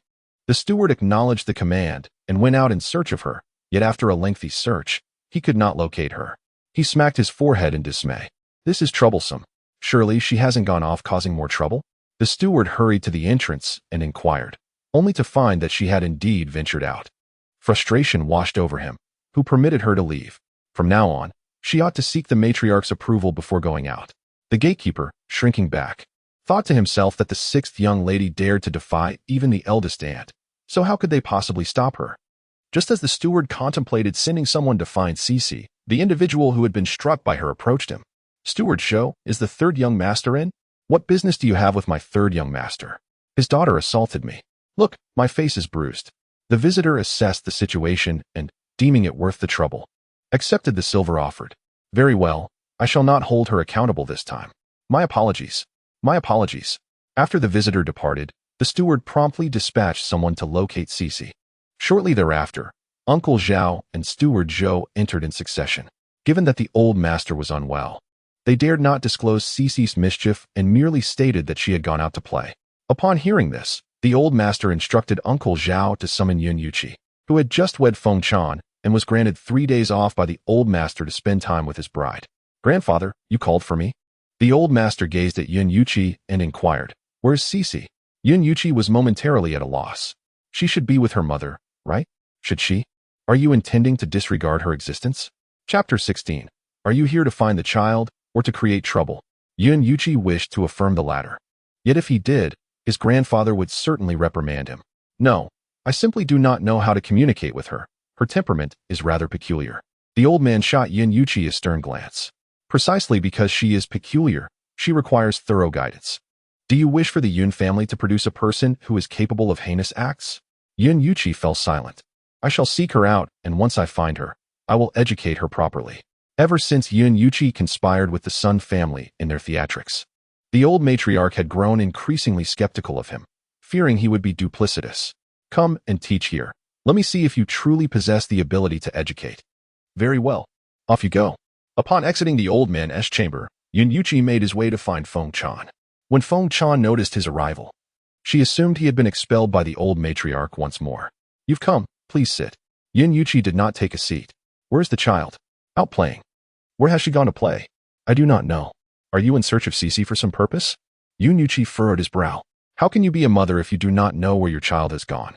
The steward acknowledged the command and went out in search of her, yet after a lengthy search, he could not locate her. He smacked his forehead in dismay. This is troublesome. Surely she hasn't gone off causing more trouble? The steward hurried to the entrance and inquired, only to find that she had indeed ventured out. Frustration washed over him, who permitted her to leave. From now on, she ought to seek the matriarch's approval before going out. The gatekeeper, shrinking back, thought to himself that the sixth young lady dared to defy even the eldest aunt. So how could they possibly stop her? Just as the steward contemplated sending someone to find Cece, the individual who had been struck by her approached him. Steward Show, is the third young master in? What business do you have with my third young master? His daughter assaulted me. Look, my face is bruised. The visitor assessed the situation and, deeming it worth the trouble. Accepted the silver offered. Very well, I shall not hold her accountable this time. My apologies. My apologies. After the visitor departed, the steward promptly dispatched someone to locate Cece. Shortly thereafter, Uncle Zhao and Steward Zhou entered in succession. Given that the old master was unwell, they dared not disclose Cece's mischief and merely stated that she had gone out to play. Upon hearing this, the old master instructed Uncle Zhao to summon Yun Yuqi, who had just wed Feng Chan and was granted 3 days off by the old master to spend time with his bride. Grandfather, you called for me? The old master gazed at Yun Yuqi and inquired, Where's Cece? Yun Yuqi was momentarily at a loss. She should be with her mother, right? Should she? Are you intending to disregard her existence? Chapter 16. Are you here to find the child or to create trouble? Yun Yuqi wished to affirm the latter. Yet if he did, his grandfather would certainly reprimand him. No, I simply do not know how to communicate with her. Her temperament is rather peculiar. The old man shot Yun Yuqi a stern glance. Precisely because she is peculiar, she requires thorough guidance. Do you wish for the Yun family to produce a person who is capable of heinous acts? Yun Yuqi fell silent. I shall seek her out, and once I find her, I will educate her properly. Ever since Yun Yuqi conspired with the Sun family in their theatrics, the old matriarch had grown increasingly skeptical of him, fearing he would be duplicitous. Come and teach here. Let me see if you truly possess the ability to educate. Very well. Off you go. Upon exiting the old man's chamber, Yun Yuqi made his way to find Feng Chan. When Feng Chan noticed his arrival, she assumed he had been expelled by the old matriarch once more. You've come, please sit. Yun Yuqi did not take a seat. Where's the child? Out playing. Where has she gone to play? I do not know. Are you in search of Cece for some purpose? Yun Yuqi furrowed his brow. How can you be a mother if you do not know where your child has gone?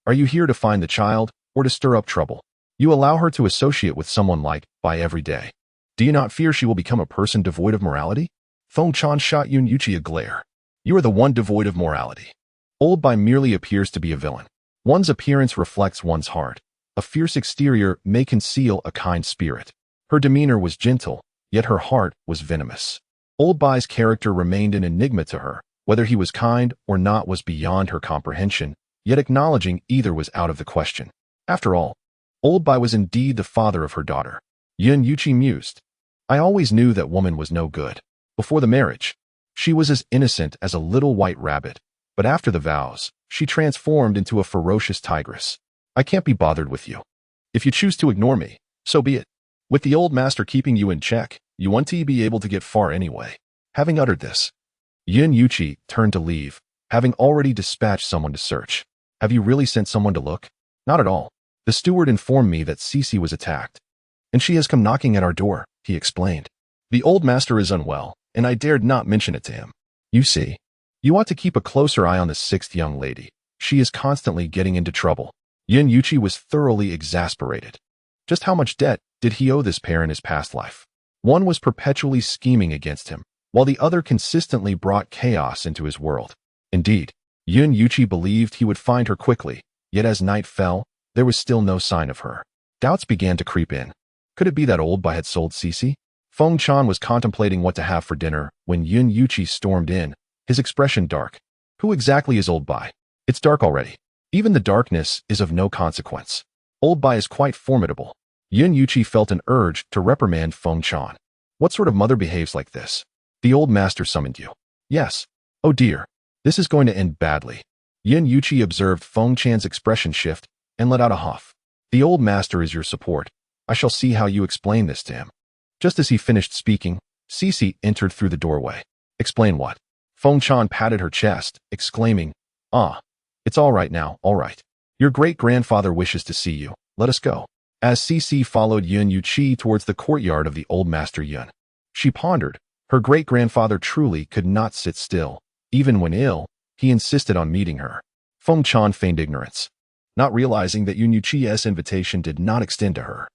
Are you here to find the child or to stir up trouble? You allow her to associate with someone like Bai every day. Do you not fear she will become a person devoid of morality? Feng Chan shot Yun Yuqi a glare. You are the one devoid of morality. Old Bai merely appears to be a villain. One's appearance reflects one's heart. A fierce exterior may conceal a kind spirit. Her demeanor was gentle, yet her heart was venomous. Old Bai's character remained an enigma to her. Whether he was kind or not was beyond her comprehension, yet acknowledging either was out of the question. After all, Old Bai was indeed the father of her daughter. Yun Yuqi mused. I always knew that woman was no good. Before the marriage, she was as innocent as a little white rabbit, but after the vows, she transformed into a ferocious tigress. I can't be bothered with you. If you choose to ignore me, so be it. With the old master keeping you in check, you won't be able to get far anyway. Having uttered this, Yun Yuqi turned to leave, having already dispatched someone to search. Have you really sent someone to look? Not at all. The steward informed me that Cece was attacked, and she has come knocking at our door, he explained. The old master is unwell, and I dared not mention it to him. You see, you ought to keep a closer eye on the sixth young lady. She is constantly getting into trouble. Yun Yuqi was thoroughly exasperated. Just how much debt did he owe this pair in his past life? One was perpetually scheming against him, while the other consistently brought chaos into his world. Indeed, Yun Yuqi believed he would find her quickly, yet as night fell, there was still no sign of her. Doubts began to creep in. Could it be that Old Bai had sold Cece? Feng Chan was contemplating what to have for dinner when Yun Yuqi stormed in, his expression dark. Who exactly is Old Bai? It's dark already. Even the darkness is of no consequence. Old Bai is quite formidable. Yun Yuqi felt an urge to reprimand Feng Chan. What sort of mother behaves like this? The old master summoned you. Yes. Oh dear. This is going to end badly. Yun Yuqi observed Feng Chan's expression shift and let out a huff. The old master is your support. I shall see how you explain this to him. Just as he finished speaking, Cece entered through the doorway. Explain what? Feng Chan patted her chest, exclaiming, Ah, it's all right now, all right. Your great-grandfather wishes to see you. Let us go. As Cece followed Yun Yuqi towards the courtyard of the old master Yun, she pondered. Her great-grandfather truly could not sit still. Even when ill, he insisted on meeting her. Feng Chan feigned ignorance, not realizing that Yun Yuqi's invitation did not extend to her.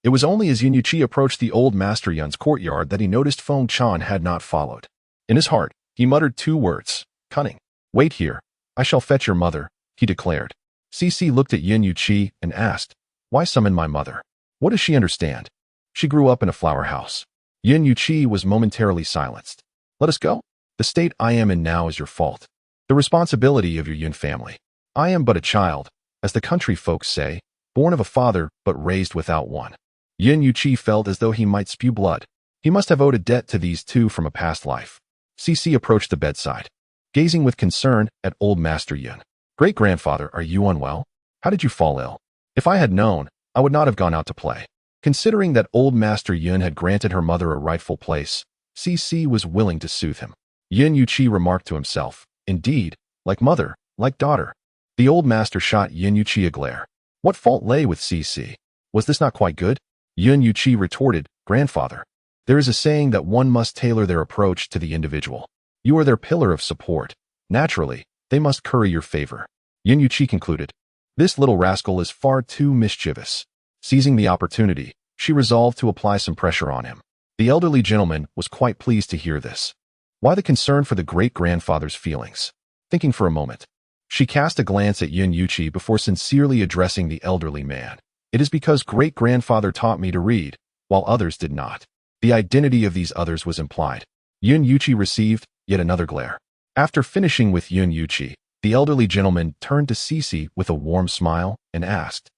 It was only as Yun Yuqi approached the old master Yun's courtyard that he noticed Feng Chan had not followed. In his heart, he muttered 2 words, cunning. Wait here. I shall fetch your mother, he declared. Cece looked at Yun Yuqi and asked, Why summon my mother? What does she understand? She grew up in a flower house. Yun Yuqi was momentarily silenced. Let us go. The state I am in now is your fault. The responsibility of your Yun family. I am but a child, as the country folks say, born of a father but raised without one. Yun Yuqi felt as though he might spew blood. He must have owed a debt to these two from a past life. Cece approached the bedside, gazing with concern at old Master Yun. Great-grandfather, are you unwell? How did you fall ill? If I had known, I would not have gone out to play. Considering that old Master Yun had granted her mother a rightful place, Cece was willing to soothe him. Yun Yuqi remarked to himself, indeed, like mother, like daughter. The old master shot Yun Yuqi a glare. What fault lay with Cece? Was this not quite good? Yun Yuqi retorted, grandfather. There is a saying that one must tailor their approach to the individual. You are their pillar of support. Naturally, they must curry your favor. Yun Yuqi concluded. This little rascal is far too mischievous. Seizing the opportunity, she resolved to apply some pressure on him. The elderly gentleman was quite pleased to hear this. Why the concern for the great-grandfather's feelings? Thinking for a moment, she cast a glance at Yun Yuqi before sincerely addressing the elderly man. It is because great-grandfather taught me to read, while others did not. The identity of these others was implied. Yun Yuqi received yet another glare. After finishing with Yun Yuqi, the elderly gentleman turned to Cece with a warm smile and asked,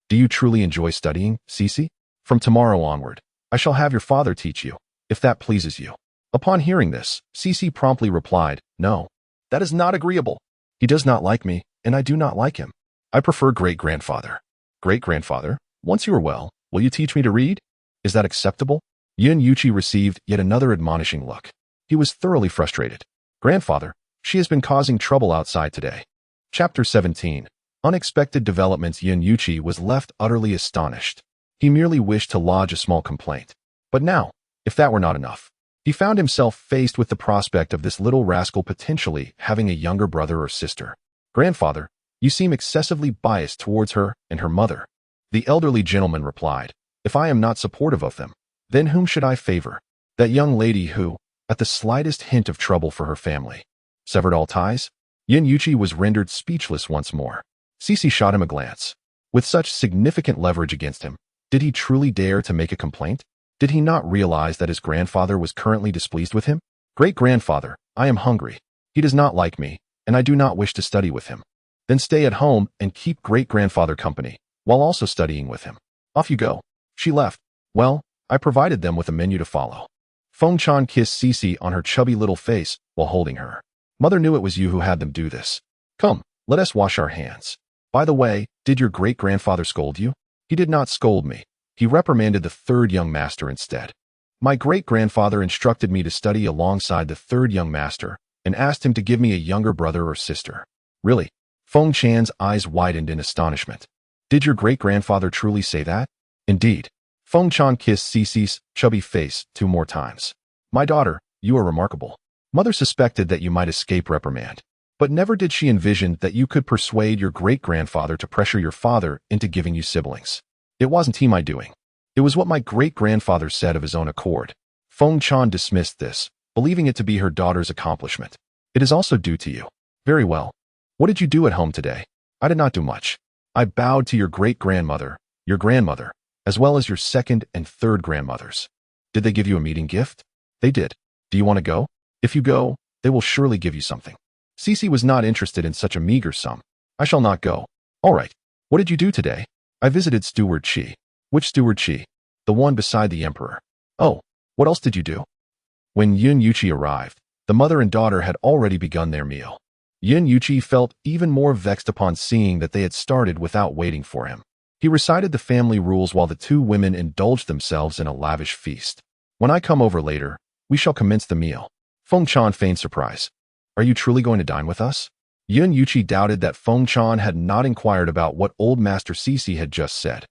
do you truly enjoy studying, Cece? From tomorrow onward, I shall have your father teach you, if that pleases you. Upon hearing this, Cece promptly replied, no, that is not agreeable. He does not like me, and I do not like him. I prefer great-grandfather. Great-grandfather, once you are well, will you teach me to read? Is that acceptable? Yun Yuqi received yet another admonishing look. He was thoroughly frustrated. Grandfather, she has been causing trouble outside today. Chapter 17. Unexpected developments. Yun Yuqi was left utterly astonished. He merely wished to lodge a small complaint. But now, if that were not enough, he found himself faced with the prospect of this little rascal potentially having a younger brother or sister. Grandfather, you seem excessively biased towards her and her mother. The elderly gentleman replied, if I am not supportive of them, then whom should I favor? That young lady who, at the slightest hint of trouble for her family, severed all ties? Yun Yuqi was rendered speechless once more. Cece shot him a glance. With such significant leverage against him, did he truly dare to make a complaint? Did he not realize that his grandfather was currently displeased with him? Great-grandfather, I am hungry. He does not like me, and I do not wish to study with him. Then stay at home and keep great-grandfather company, while also studying with him. Off you go. She left. Well, I provided them with a menu to follow. Feng Chan kissed Cece on her chubby little face while holding her. Mother knew it was you who had them do this. Come, let us wash our hands. By the way, did your great-grandfather scold you? He did not scold me. He reprimanded the third young master instead. My great-grandfather instructed me to study alongside the third young master and asked him to give me a younger brother or sister. Really? Feng Chan's eyes widened in astonishment. Did your great-grandfather truly say that? Indeed. Feng Chan kissed Cece's chubby face 2 more times. My daughter, you are remarkable. Mother suspected that you might escape reprimand, but never did she envision that you could persuade your great-grandfather to pressure your father into giving you siblings. It wasn't my doing. It was what my great-grandfather said of his own accord. Feng Chan dismissed this, believing it to be her daughter's accomplishment. It is also due to you. Very well. What did you do at home today? I did not do much. I bowed to your great-grandmother, your grandmother, as well as your second and third grandmothers. Did they give you a meeting gift? They did. Do you want to go? If you go, they will surely give you something. Cece was not interested in such a meager sum. I shall not go. All right. What did you do today? I visited Steward Qi. Which Steward Qi? The one beside the emperor. Oh, what else did you do? When Yun Yuqi arrived, the mother and daughter had already begun their meal. Yun Yuqi felt even more vexed upon seeing that they had started without waiting for him. He recited the family rules while the 2 women indulged themselves in a lavish feast. When I come over later, we shall commence the meal. Feng Chan feigned surprise. Are you truly going to dine with us? Yun Yuqi doubted that Feng Chan had not inquired about what old Master Cece had just said.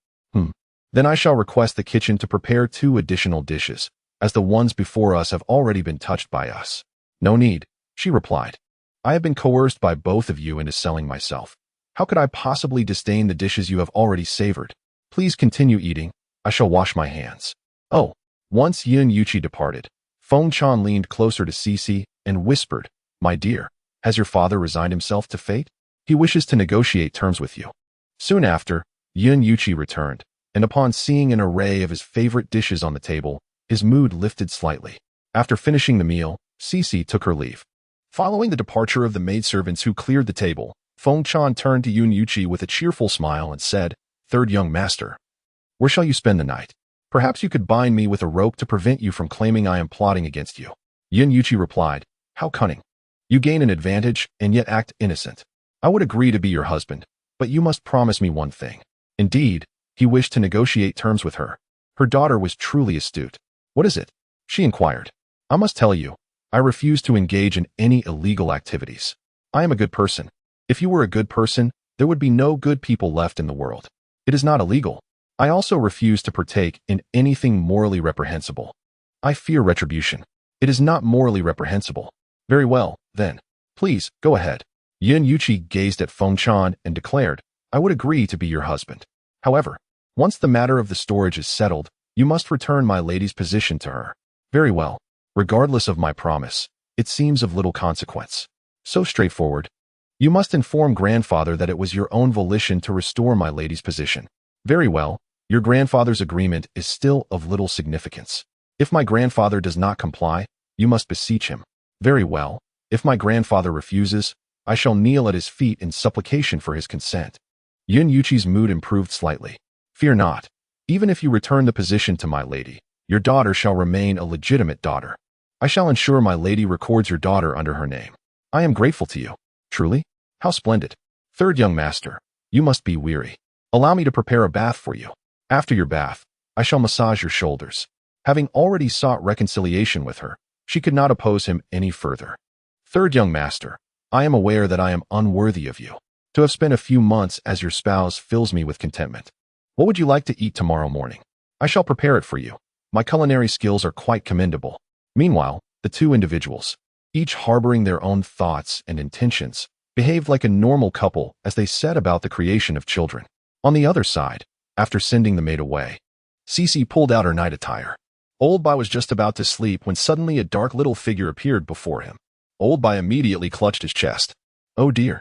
Then I shall request the kitchen to prepare 2 additional dishes, as the ones before us have already been touched by us. No need, she replied. I have been coerced by both of you into selling myself. How could I possibly disdain the dishes you have already savored? Please continue eating. I shall wash my hands. Oh, once Yun Yuqi departed, Feng Chan leaned closer to Cece and whispered, my dear, has your father resigned himself to fate? He wishes to negotiate terms with you. Soon after, Yun Yuqi returned, and upon seeing an array of his favorite dishes on the table, his mood lifted slightly. After finishing the meal, Cece took her leave. Following the departure of the maidservants who cleared the table, Feng Chan turned to Yun Yuqi with a cheerful smile and said, third young master. Where shall you spend the night? Perhaps you could bind me with a rope to prevent you from claiming I am plotting against you. Yin Yuqi replied, how cunning. You gain an advantage and yet act innocent. I would agree to be your husband, but you must promise me one thing. Indeed, he wished to negotiate terms with her. Her daughter was truly astute. What is it? She inquired. I must tell you, I refuse to engage in any illegal activities. I am a good person. If you were a good person, there would be no good people left in the world. It is not illegal. I also refuse to partake in anything morally reprehensible. I fear retribution. It is not morally reprehensible. Very well, then. Please, go ahead. Yin Yuqi gazed at Feng Chan and declared, I would agree to be your husband. However, once the matter of the storage is settled, you must return my lady's position to her. Very well. Regardless of my promise, it seems of little consequence. So straightforward. You must inform grandfather that it was your own volition to restore my lady's position. Very well. Your grandfather's agreement is still of little significance. If my grandfather does not comply, you must beseech him. Very well. If my grandfather refuses, I shall kneel at his feet in supplication for his consent. Yin Yuqi's mood improved slightly. Fear not. Even if you return the position to my lady, your daughter shall remain a legitimate daughter. I shall ensure my lady records your daughter under her name. I am grateful to you. Truly? How splendid. Third young master, you must be weary. Allow me to prepare a bath for you. After your bath, I shall massage your shoulders. Having already sought reconciliation with her, she could not oppose him any further. Third young master, I am aware that I am unworthy of you. To have spent a few months as your spouse fills me with contentment. What would you like to eat tomorrow morning? I shall prepare it for you. My culinary skills are quite commendable. Meanwhile, the two individuals, each harboring their own thoughts and intentions, behaved like a normal couple as they set about the creation of children. On the other side, after sending the maid away, Cece pulled out her night attire. Old Bai was just about to sleep when suddenly a dark little figure appeared before him. Old Bai immediately clutched his chest. Oh dear.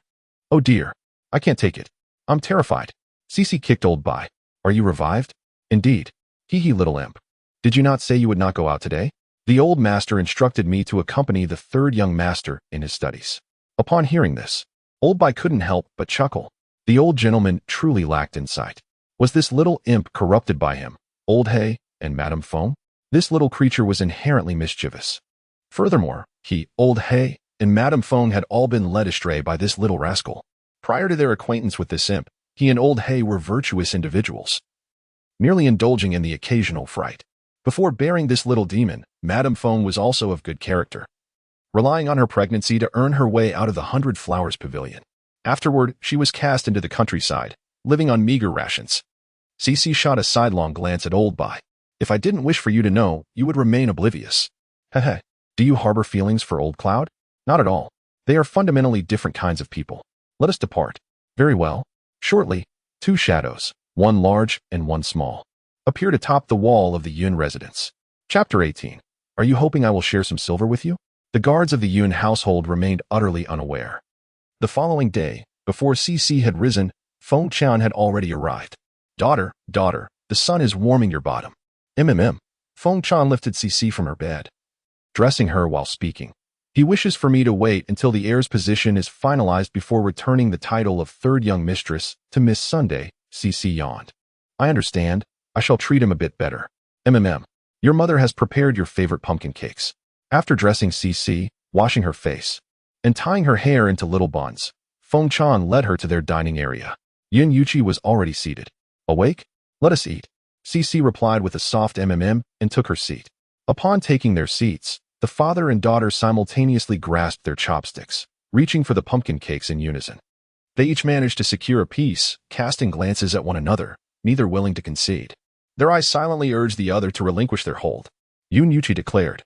Oh dear. I can't take it. I'm terrified. Cece kicked Old Bai. Are you revived? Indeed. Hee little imp. Did you not say you would not go out today? The old master instructed me to accompany the third young master in his studies. Upon hearing this, Old Bai couldn't help but chuckle. The old gentleman truly lacked insight. Was this little imp corrupted by him, Old Hay, and Madame Fong? This little creature was inherently mischievous. Furthermore, he, Old Hay, and Madame Fong had all been led astray by this little rascal. Prior to their acquaintance with this imp, he and Old Hay were virtuous individuals, merely indulging in the occasional fright. Before bearing this little demon, Madame Fong was also of good character, relying on her pregnancy to earn her way out of the 100 Flowers Pavilion. Afterward, she was cast into the countryside, living on meager rations. Cece shot a sidelong glance at Old Bai. If I didn't wish for you to know, you would remain oblivious. Heh. Do you harbor feelings for Old Cloud? Not at all. They are fundamentally different kinds of people. Let us depart. Very well. Shortly, two shadows, one large and one small, appeared atop the wall of the Yun residence. Chapter 18. Are you hoping I will share some silver with you? The guards of the Yun household remained utterly unaware. The following day, before Cece had risen, Feng Chan had already arrived. Daughter, the sun is warming your bottom. Feng Chan lifted Cece from her bed, dressing her while speaking. He wishes for me to wait until the heir's position is finalized before returning the title of third young mistress to Miss Sunday. Cece yawned. I understand. I shall treat him a bit better. Your mother has prepared your favorite pumpkin cakes. After dressing Cece, washing her face, and tying her hair into little buns, Feng Chan led her to their dining area. Yin Yuqi was already seated. Awake? Let us eat. Cece replied with a soft and took her seat. Upon taking their seats, the father and daughter simultaneously grasped their chopsticks, reaching for the pumpkin cakes in unison. They each managed to secure a piece, casting glances at one another, neither willing to concede. Their eyes silently urged the other to relinquish their hold. Yin Yuqi declared,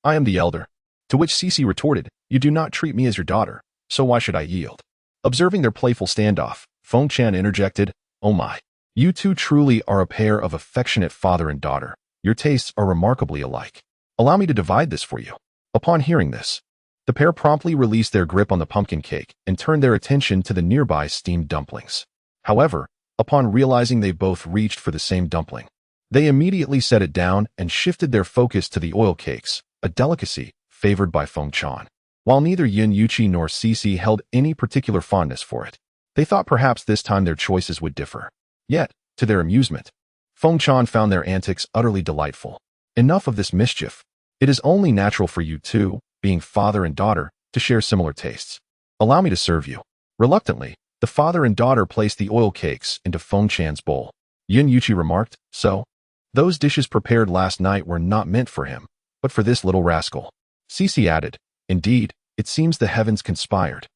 I am the elder. To which Cece retorted, you do not treat me as your daughter, so why should I yield? Observing their playful standoff, Feng Chan interjected, oh my. You two truly are a pair of affectionate father and daughter. Your tastes are remarkably alike. Allow me to divide this for you. Upon hearing this, the pair promptly released their grip on the pumpkin cake and turned their attention to the nearby steamed dumplings. However, upon realizing they both reached for the same dumpling, they immediately set it down and shifted their focus to the oil cakes, a delicacy favored by Feng Chan. While neither Yin Yuqi nor Cece held any particular fondness for it, they thought perhaps this time their choices would differ. Yet, to their amusement, Feng Chan found their antics utterly delightful. Enough of this mischief. It is only natural for you two, being father and daughter, to share similar tastes. Allow me to serve you. Reluctantly, the father and daughter placed the oil cakes into Feng Chan's bowl. Yun Yuqi remarked, "So, those dishes prepared last night were not meant for him, but for this little rascal." Cici added, "Indeed, it seems the heavens conspired.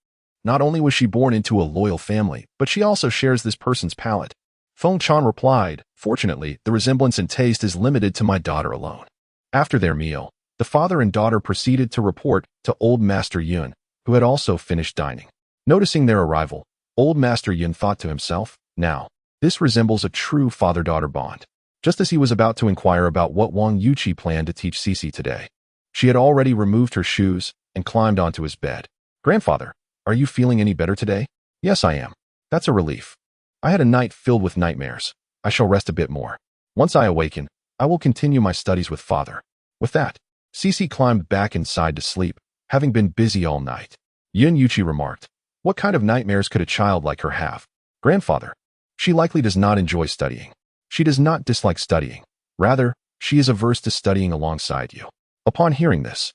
Not only was she born into a loyal family, but she also shares this person's palate." Feng Chan replied, "Fortunately, the resemblance in taste is limited to my daughter alone." After their meal, the father and daughter proceeded to report to Old Master Yun, who had also finished dining. Noticing their arrival, Old Master Yun thought to himself, "Now, this resembles a true father-daughter bond." Just as he was about to inquire about what Wang Yuqi planned to teach Cici today, she had already removed her shoes and climbed onto his bed. "Grandfather, are you feeling any better today?" "Yes, I am. That's a relief. I had a night filled with nightmares. I shall rest a bit more. Once I awaken, I will continue my studies with father." With that, Cici climbed back inside to sleep, having been busy all night. Yun Yuqi remarked, "What kind of nightmares could a child like her have?" "Grandfather, she likely does not enjoy studying. She does not dislike studying. Rather, she is averse to studying alongside you." Upon hearing this,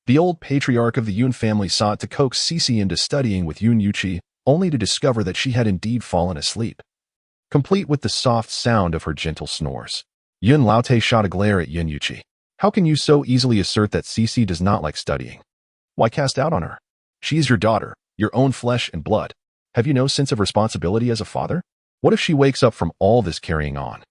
the old patriarch of the Yun family sought to coax Cici into studying with Yun Yuqi, only to discover that she had indeed fallen asleep, complete with the soft sound of her gentle snores. Yun Laote shot a glare at Yun Yuqi. "How can you so easily assert that Cici does not like studying? Why cast out on her? She is your daughter, your own flesh and blood. Have you no sense of responsibility as a father? What if she wakes up from all this carrying on?"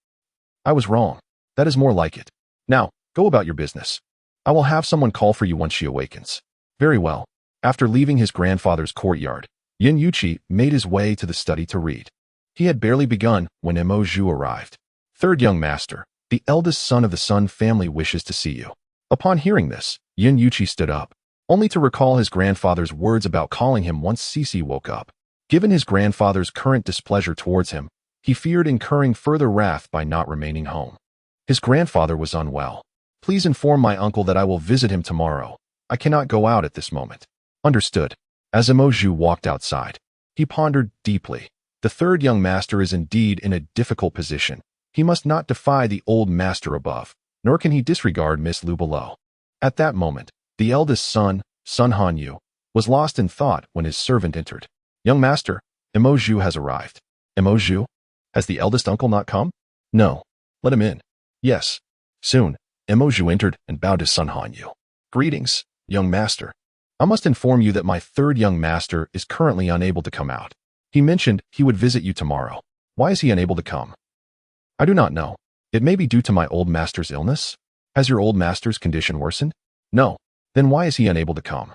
"I was wrong. That is more like it. Now, go about your business. I will have someone call for you once she awakens." Very well. After leaving his grandfather's courtyard, Yun Yuqi made his way to the study to read. He had barely begun when Mo Zhu arrived. "Third young master, the eldest son of the Sun family wishes to see you." Upon hearing this, Yun Yuqi stood up, only to recall his grandfather's words about calling him once Cici woke up. Given his grandfather's current displeasure towards him, he feared incurring further wrath by not remaining home. His grandfather was unwell. "Please inform my uncle that I will visit him tomorrow. I cannot go out at this moment." "Understood." As Mo Zhu walked outside, he pondered deeply. The third young master is indeed in a difficult position. He must not defy the old master above, nor can he disregard Miss Lu below. At that moment, the eldest son, Sun Hanyu, was lost in thought when his servant entered. "Young master, Mo Zhu has arrived." "Mo Zhu? Has the eldest uncle not come?" "No." "Let him in." "Yes." Soon, Mo Zhu entered and bowed to Sun Hanyu. "Greetings, young master. I must inform you that my third young master is currently unable to come out. He mentioned he would visit you tomorrow. Why is he unable to come?" "I do not know. It may be due to my old master's illness." "Has your old master's condition worsened?" "No." "Then why is he unable to come?"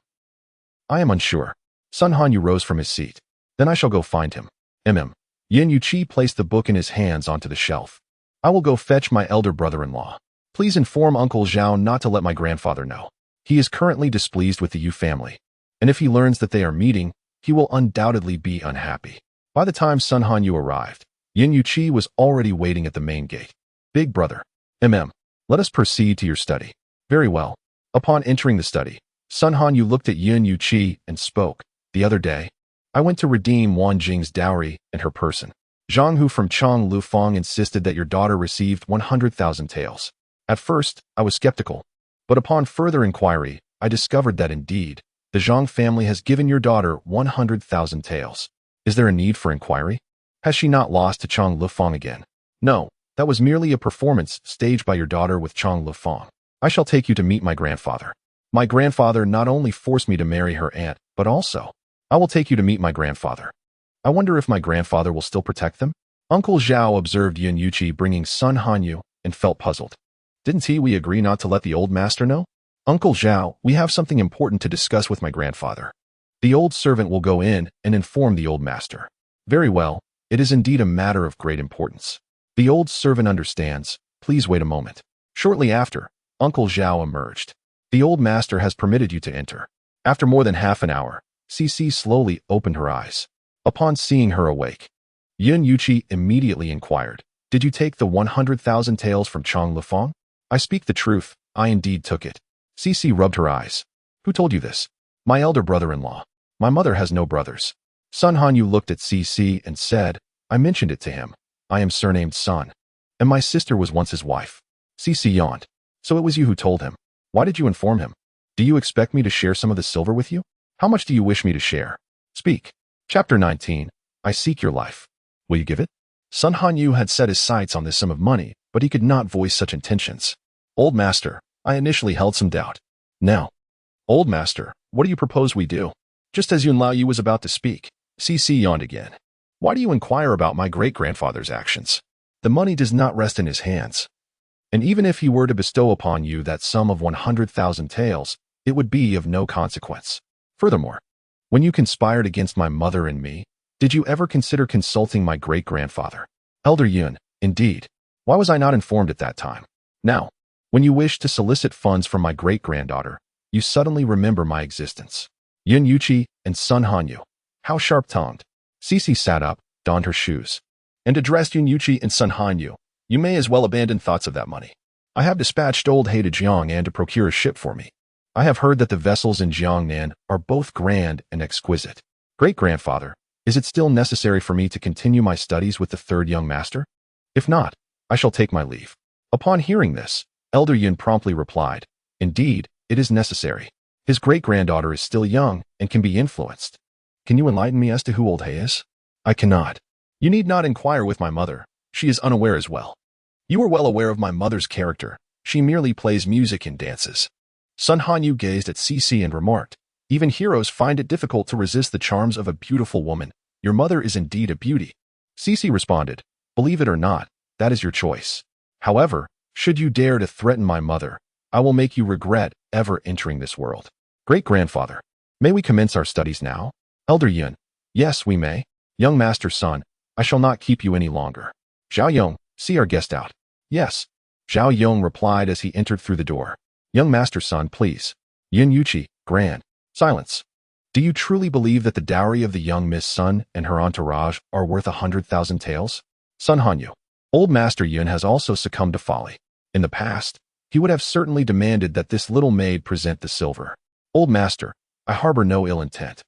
"I am unsure." Sun Hanyu rose from his seat. "Then I shall go find him." Yin Yuqi placed the book in his hands onto the shelf. "I will go fetch my elder brother-in-law. Please inform Uncle Zhao not to let my grandfather know. He is currently displeased with the Yu family, and if he learns that they are meeting, he will undoubtedly be unhappy." By the time Sun Hanyu arrived, Yin Yuqi was already waiting at the main gate. "Big brother, let us proceed to your study." "Very well." Upon entering the study, Sun Hanyu looked at Yin Yuqi and spoke. "The other day, I went to redeem Wan Jing's dowry and her person. Zhang Hu from Chang Lufang insisted that your daughter received 100,000 taels. At first, I was skeptical, but upon further inquiry, I discovered that indeed, the Zhang family has given your daughter 100,000 taels. Is there a need for inquiry? Has she not lost to Chang Lufang again?" "No, that was merely a performance staged by your daughter with Chang Lufang. I shall take you to meet my grandfather. My grandfather not only forced me to marry her aunt, but also, I will take you to meet my grandfather. I wonder if my grandfather will still protect them?" Uncle Zhao observed Yin Yuqi bringing Sun Hanyu and felt puzzled. "Didn't we agree not to let the old master know?" "Uncle Zhao, we have something important to discuss with my grandfather. The old servant will go in and inform the old master." "Very well, it is indeed a matter of great importance. The old servant understands. Please wait a moment." Shortly after, Uncle Zhao emerged. "The old master has permitted you to enter." After more than half an hour, Cici slowly opened her eyes. Upon seeing her awake, Yin Yuqi immediately inquired, "Did you take the 100,000 taels from Chang Lufang?" "I speak the truth, I indeed took it." Cici rubbed her eyes. "Who told you this?" "My elder brother-in-law. My mother has no brothers." Sun Hanyu looked at Cici and said, "I mentioned it to him. I am surnamed Sun, and my sister was once his wife. Cece yawned. So it was you who told him. Why did you inform him? Do you expect me to share some of the silver with you? How much do you wish me to share? Speak. Chapter 19. I seek your life. Will you give it? Sun Hanyu had set his sights on this sum of money, but he could not voice such intentions. Old master, I initially held some doubt. Now, old master, what do you propose we do? Just as Yun Lao Yu was about to speak, Cece yawned again. Why do you inquire about my great-grandfather's actions? The money does not rest in his hands. And even if he were to bestow upon you that sum of 100,000 taels, it would be of no consequence. Furthermore, when you conspired against my mother and me, did you ever consider consulting my great-grandfather? Elder Yun, indeed. Why was I not informed at that time? Now, when you wish to solicit funds from my great-granddaughter, you suddenly remember my existence. Yun Yuqi and Sun Hanyu. How sharp-tongued. Cece sat up, donned her shoes, and addressed Yun Yuqi and Sun Hanyu. You may as well abandon thoughts of that money. I have dispatched old He to Jiangnan to procure a ship for me. I have heard that the vessels in Jiangnan are both grand and exquisite. Great-grandfather, is it still necessary for me to continue my studies with the third young master? If not, I shall take my leave. Upon hearing this, Elder Yun promptly replied, Indeed, it is necessary. His great-granddaughter is still young and can be influenced. Can you enlighten me as to who old He is? I cannot. You need not inquire with my mother. She is unaware as well. You are well aware of my mother's character. She merely plays music and dances. Sun Hanyu gazed at Cece and remarked, Even heroes find it difficult to resist the charms of a beautiful woman. Your mother is indeed a beauty. Cece responded, Believe it or not, that is your choice. However, should you dare to threaten my mother, I will make you regret ever entering this world. Great-grandfather, may we commence our studies now? Elder Yun, yes, we may. Young Master Sun, I shall not keep you any longer. Zhao Yong, see our guest out. Yes. Zhao Yong replied as he entered through the door. Young Master Sun, please. Yun Yuqi, grand. Silence. Do you truly believe that the dowry of the young Miss Sun and her entourage are worth 100,000 taels? Sun Hanyu. Old Master Yun has also succumbed to folly. In the past, he would have certainly demanded that this little maid present the silver. Old Master, I harbor no ill intent.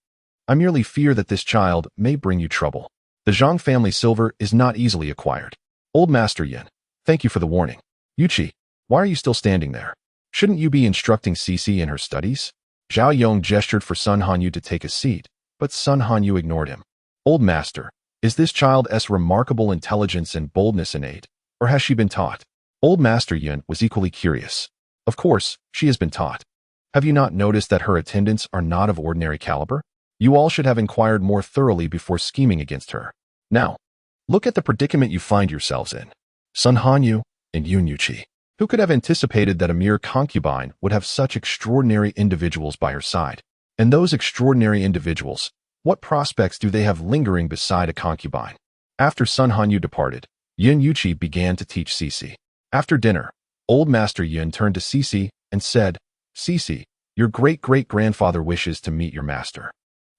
I merely fear that this child may bring you trouble. The Zhang family silver is not easily acquired. Old Master Yin, thank you for the warning. Yuqi, why are you still standing there? Shouldn't you be instructing Cece in her studies? Zhao Yong gestured for Sun Hanyu to take a seat, but Sun Hanyu ignored him. Old Master, is this child's remarkable intelligence and boldness innate, or has she been taught? Old Master Yin was equally curious. Of course, she has been taught. Have you not noticed that her attendants are not of ordinary caliber? You all should have inquired more thoroughly before scheming against her. Now, look at the predicament you find yourselves in. Sun Hanyu and Yun Yuqi. Who could have anticipated that a mere concubine would have such extraordinary individuals by her side? And those extraordinary individuals, what prospects do they have lingering beside a concubine? After Sun Hanyu departed, Yun Yuqi began to teach Cece. After dinner, old Master Yun turned to Cece and said, Cece, your great-great-grandfather wishes to meet your master.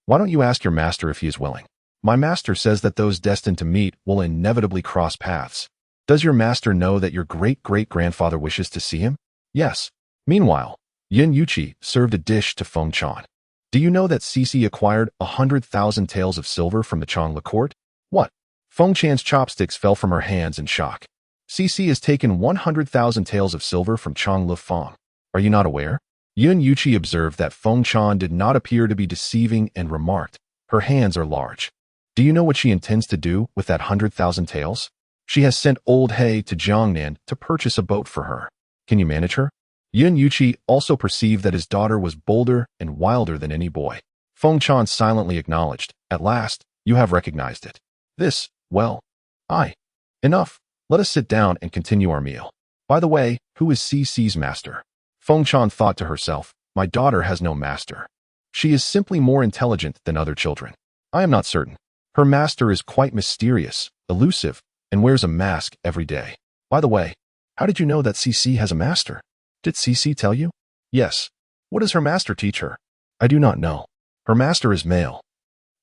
Why don't you ask your master if he is willing? My master says that those destined to meet will inevitably cross paths. Does your master know that your great-great-grandfather wishes to see him? Yes. Meanwhile, Yun Yuqi served a dish to Feng Chan. Do you know that Cece acquired 100,000 taels of silver from the Changla court? What? Feng Chan's chopsticks fell from her hands in shock. Cece has taken 100,000 taels of silver from Changla Feng. Are you not aware? Yun Yuqi observed that Feng Chan did not appear to be deceiving and remarked, her hands are large. Do you know what she intends to do with that 100,000 taels? She has sent old He to Jiangnan to purchase a boat for her. Can you manage her? Yun Yuqi also perceived that his daughter was bolder and wilder than any boy. Feng Chan silently acknowledged, At last, you have recognized it. This, well, Enough. Let us sit down and continue our meal. By the way, who is Cece's master? Feng Chan thought to herself, My daughter has no master. She is simply more intelligent than other children. I am not certain. Her master is quite mysterious, elusive, and wears a mask every day. By the way, how did you know that Cece has a master? Did Cece tell you? Yes. What does her master teach her? I do not know. Her master is male.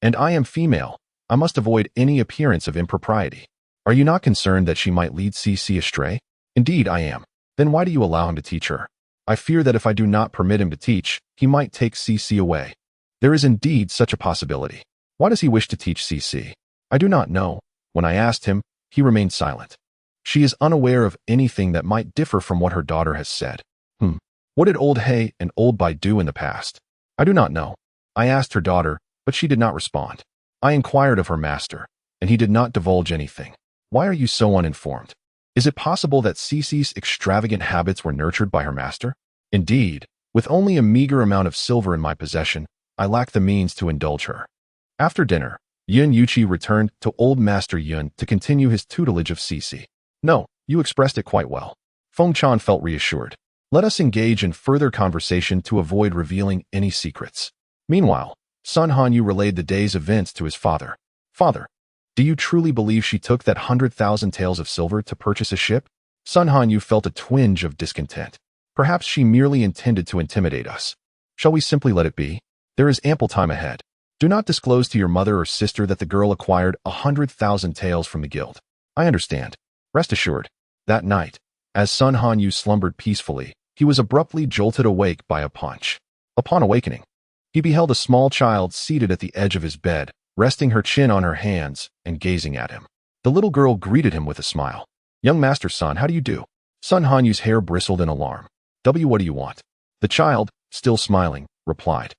And I am female. I must avoid any appearance of impropriety. Are you not concerned that she might lead Cece astray? Indeed, I am. Then why do you allow him to teach her? I fear that if I do not permit him to teach, he might take Cece away. There is indeed such a possibility. Why does he wish to teach Cece? I do not know. When I asked him, He remained silent. She is unaware of anything that might differ from what her daughter has said. What did old He and old Bai do in the past? I do not know. I asked her daughter, but she did not respond. I inquired of her master, and he did not divulge anything. Why are you so uninformed? Is it possible that Cece's extravagant habits were nurtured by her master? Indeed, with only a meager amount of silver in my possession, I lack the means to indulge her. After dinner, Yun Yuqi returned to old Master Yun to continue his tutelage of Cece. No, you expressed it quite well. Feng Chan felt reassured. Let us engage in further conversation to avoid revealing any secrets. Meanwhile, Sun Hanyu relayed the day's events to his father. Father, do you truly believe she took that 100,000 taels of silver to purchase a ship? Sun Hanyu felt a twinge of discontent. Perhaps she merely intended to intimidate us. Shall we simply let it be? There is ample time ahead. Do not disclose to your mother or sister that the girl acquired 100,000 taels from the guild. I understand. Rest assured. That night, as Sun Hanyu slumbered peacefully, he was abruptly jolted awake by a punch. Upon awakening, he beheld a small child seated at the edge of his bed, resting her chin on her hands and gazing at him. The little girl greeted him with a smile. Young Master Sun, how do you do? Sun Hanyu's hair bristled in alarm. What do you want? The child, still smiling, replied.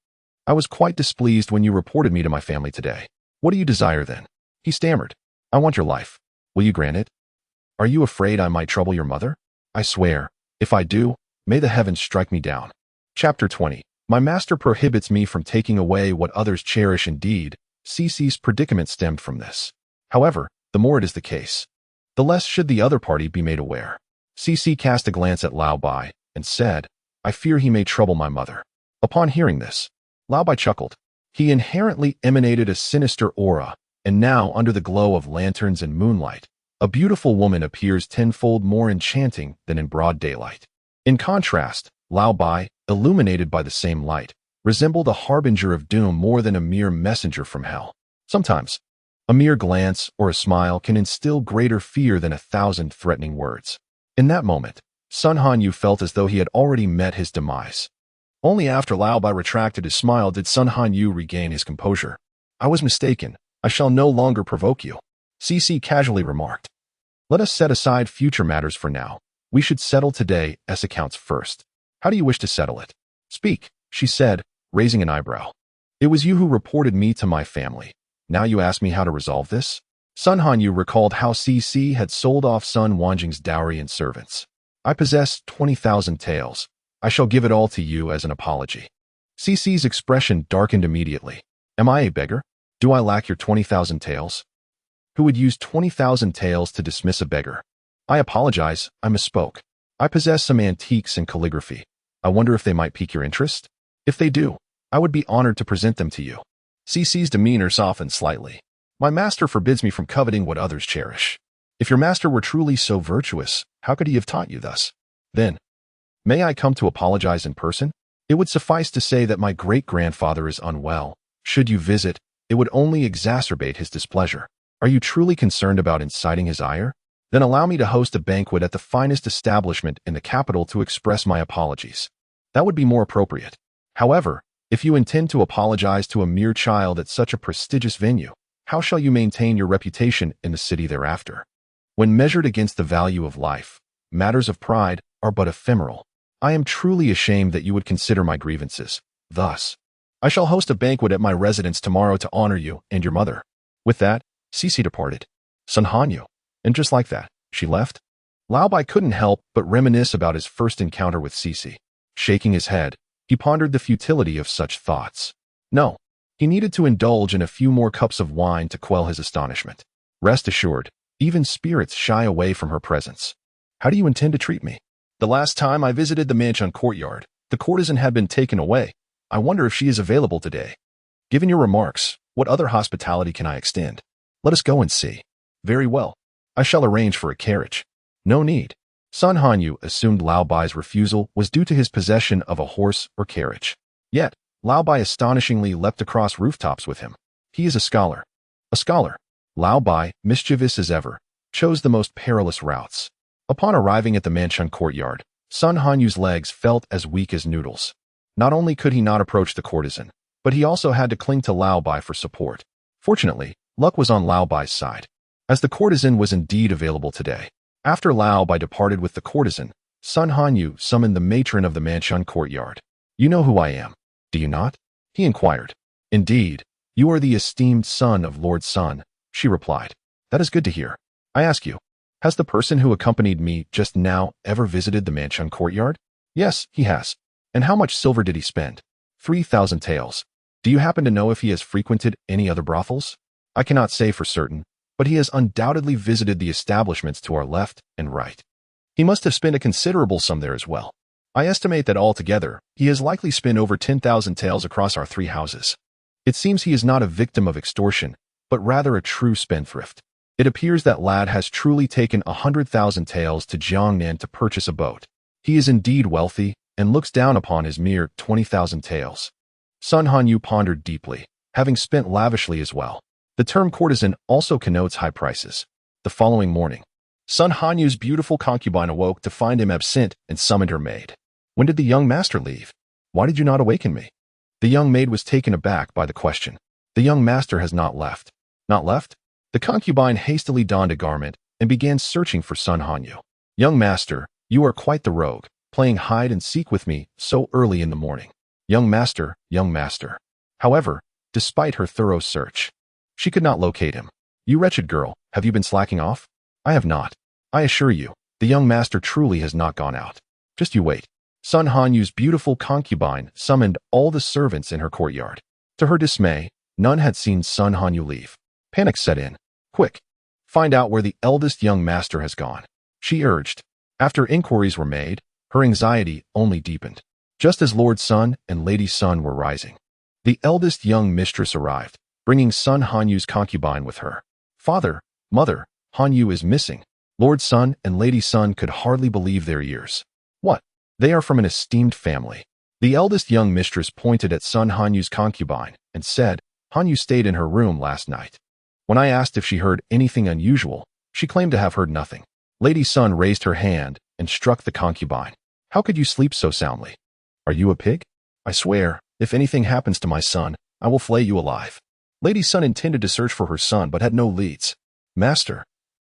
I was quite displeased when you reported me to my family today. What do you desire then? He stammered. I want your life. Will you grant it? Are you afraid I might trouble your mother? I swear, if I do, may the heavens strike me down. Chapter 20. My master prohibits me from taking away what others cherish. Indeed, Cece's predicament stemmed from this. However, the more it is the case, the less should the other party be made aware. Cece cast a glance at Lao Bai and said, I fear he may trouble my mother. Upon hearing this, Lao Bai chuckled. He inherently emanated a sinister aura, and now, under the glow of lanterns and moonlight, a beautiful woman appears tenfold more enchanting than in broad daylight. In contrast, Lao Bai, illuminated by the same light, resembled a harbinger of doom more than a mere messenger from hell. Sometimes, a mere glance or a smile can instill greater fear than 1,000 threatening words. In that moment, Sun Hanyu felt as though he had already met his demise. Only after Lao Bai retracted his smile did Sun Hanyu regain his composure. I was mistaken. I shall no longer provoke you. Cece casually remarked. Let us set aside future matters for now. We should settle today's accounts first. How do you wish to settle it? Speak, she said, raising an eyebrow. It was you who reported me to my family. Now you ask me how to resolve this? Sun Hanyu recalled how Cece had sold off Sun Wanjing's dowry and servants. I possess 20,000 taels. I shall give it all to you as an apology. Cece's expression darkened immediately. Am I a beggar? Do I lack your 20,000 taels? Who would use 20,000 taels to dismiss a beggar? I apologize, I misspoke. I possess some antiques and calligraphy. I wonder if they might pique your interest? If they do, I would be honored to present them to you. Cece's demeanor softened slightly. My master forbids me from coveting what others cherish. If your master were truly so virtuous, how could he have taught you thus? Then, may I come to apologize in person? It would suffice to say that my great-grandfather is unwell. Should you visit, it would only exacerbate his displeasure. Are you truly concerned about inciting his ire? Then allow me to host a banquet at the finest establishment in the capital to express my apologies. That would be more appropriate. However, if you intend to apologize to a mere child at such a prestigious venue, how shall you maintain your reputation in the city thereafter? When measured against the value of life, matters of pride are but ephemeral. I am truly ashamed that you would consider my grievances. Thus, I shall host a banquet at my residence tomorrow to honor you and your mother. With that, Cece departed. Sun Hanyu. And just like that, she left. Lao Bai couldn't help but reminisce about his first encounter with Cece. Shaking his head, he pondered the futility of such thoughts. No, he needed to indulge in a few more cups of wine to quell his astonishment. Rest assured, even spirits shy away from her presence. How do you intend to treat me? The last time I visited the mansion courtyard, the courtesan had been taken away. I wonder if she is available today. Given your remarks, what other hospitality can I extend? Let us go and see. Very well. I shall arrange for a carriage. No need. Sun Hanyu assumed Lao Bai's refusal was due to his possession of a horse or carriage. Yet, Lao Bai astonishingly leapt across rooftops with him. He is a scholar. A scholar. Lao Bai, mischievous as ever, chose the most perilous routes. Upon arriving at the mansion courtyard, Sun Hanyu's legs felt as weak as noodles. Not only could he not approach the courtesan, but he also had to cling to Lao Bai for support. Fortunately, luck was on Lao Bai's side. as the courtesan was indeed available today. After Lao Bai departed with the courtesan, Sun Hanyu summoned the matron of the mansion courtyard. "You know who I am, do you not?" he inquired. "Indeed, you are the esteemed son of Lord Sun," she replied. "That is good to hear. I ask you, has the person who accompanied me just now ever visited the mansion courtyard?" "Yes, he has." "And how much silver did he spend?" 3,000 taels. "Do you happen to know if he has frequented any other brothels?" "I cannot say for certain, but he has undoubtedly visited the establishments to our left and right. He must have spent a considerable sum there as well. I estimate that altogether, he has likely spent over 10,000 taels across our 3 houses. It seems he is not a victim of extortion, but rather a true spendthrift. It appears that lad has truly taken 100,000 taels to Jiangnan to purchase a boat. He is indeed wealthy and looks down upon his mere 20,000 taels." Sun Hanyu pondered deeply, having spent lavishly as well. The term courtesan also connotes high prices. The following morning, Sun Hanyu's beautiful concubine awoke to find him absent and summoned her maid. "When did the young master leave? Why did you not awaken me?" The young maid was taken aback by the question. "The young master has not left." "Not left?" The concubine hastily donned a garment and began searching for Sun Hanyu. "Young master, you are quite the rogue, playing hide and seek with me so early in the morning. Young master, young master." However, despite her thorough search, she could not locate him. "You wretched girl, have you been slacking off?" "I have not. I assure you, the young master truly has not gone out. Just you wait." Sun Hanyu's beautiful concubine summoned all the servants in her courtyard. To her dismay, none had seen Sun Hanyu leave. Panic set in. "Quick, find out where the eldest young master has gone," she urged. After inquiries were made, her anxiety only deepened. Just as Lord Sun and Lady Sun were rising, the eldest young mistress arrived, bringing Sun Hanyu's concubine with her. "Father, mother, Hanyu is missing." Lord Sun and Lady Sun could hardly believe their ears. "What? They are from an esteemed family." The eldest young mistress pointed at Sun Hanyu's concubine and said, "Hanyu stayed in her room last night. When I asked if she heard anything unusual, she claimed to have heard nothing." Lady Sun raised her hand and struck the concubine. "How could you sleep so soundly? Are you a pig? I swear, if anything happens to my son, I will flay you alive." Lady Sun intended to search for her son but had no leads. "Master,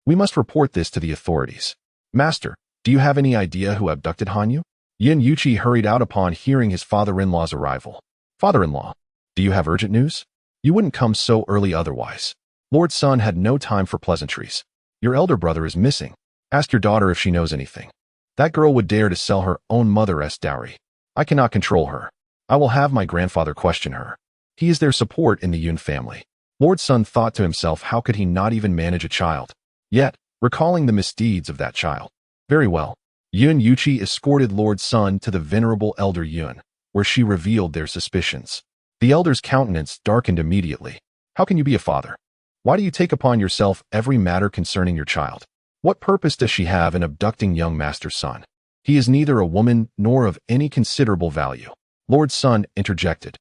we must report this to the authorities." "Master, do you have any idea who abducted Hanyu?" Yin Yuchi hurried out upon hearing his father-in-law's arrival. "Father-in-law, do you have urgent news? You wouldn't come so early otherwise." Lord Sun had no time for pleasantries. "Your elder brother is missing. Ask your daughter if she knows anything. That girl would dare to sell her own mother as dowry. I cannot control her. I will have my grandfather question her. He is their support in the Yun family." Lord Sun thought to himself, how could he not even manage a child? Yet, recalling the misdeeds of that child. Very well. Yun Yuchi escorted Lord Sun to the venerable elder Yun, where she revealed their suspicions. The elder's countenance darkened immediately. "How can you be a father? Why do you take upon yourself every matter concerning your child? What purpose does she have in abducting young master's son? He is neither a woman nor of any considerable value." Lord Sun interjected.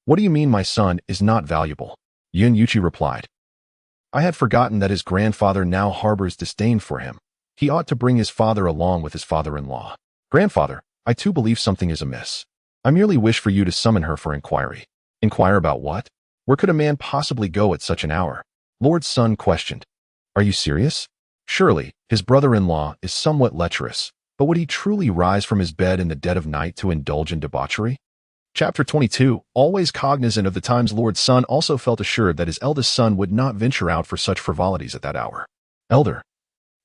"What do you mean my son is not valuable?" Yun Yuchi replied. "I had forgotten that his grandfather now harbors disdain for him. He ought to bring his father along with his father-in-law." "Grandfather, I too believe something is amiss. I merely wish for you to summon her for inquiry." "Inquire about what? Where could a man possibly go at such an hour?" Lord Sun questioned. "Are you serious? Surely, his brother-in-law is somewhat lecherous, but would he truly rise from his bed in the dead of night to indulge in debauchery?" Chapter 22. Always cognizant of the times, Lord Sun also felt assured that his eldest son would not venture out for such frivolities at that hour. "Elder,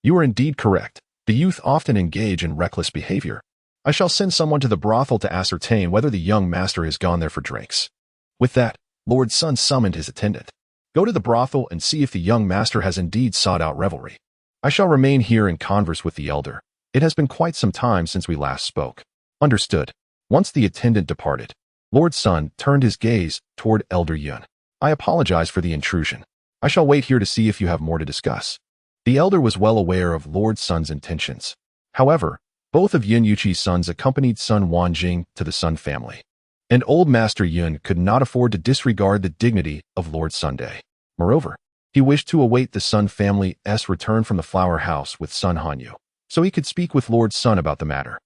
you are indeed correct. The youth often engage in reckless behavior. I shall send someone to the brothel to ascertain whether the young master has gone there for drinks." With that, Lord Sun summoned his attendant. "Go to the brothel and see if the young master has indeed sought out revelry. I shall remain here and converse with the elder. It has been quite some time since we last spoke." "Understood." Once the attendant departed, Lord Sun turned his gaze toward Elder Yun. "I apologize for the intrusion. I shall wait here to see if you have more to discuss." The elder was well aware of Lord Sun's intentions. However, both of Yun Yuchi's sons accompanied Sun Wanjing to the Sun family, and old Master Yun could not afford to disregard the dignity of Lord Sunday. Moreover, he wished to await the Sun family's return from the flower house with Sun Hanyu, so he could speak with Lord Sun about the matter,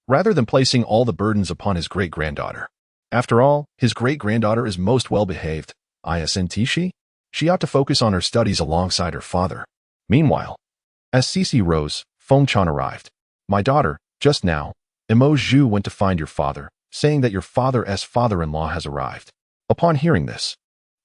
rather than placing all the burdens upon his great-granddaughter. After all, his great-granddaughter is most well-behaved, isn't she? She ought to focus on her studies alongside her father. Meanwhile, as Cece rose, Feng Chan arrived. My daughter, just now, Emo Zhu went to find your father, saying that your father's father-in-law has arrived. Upon hearing this,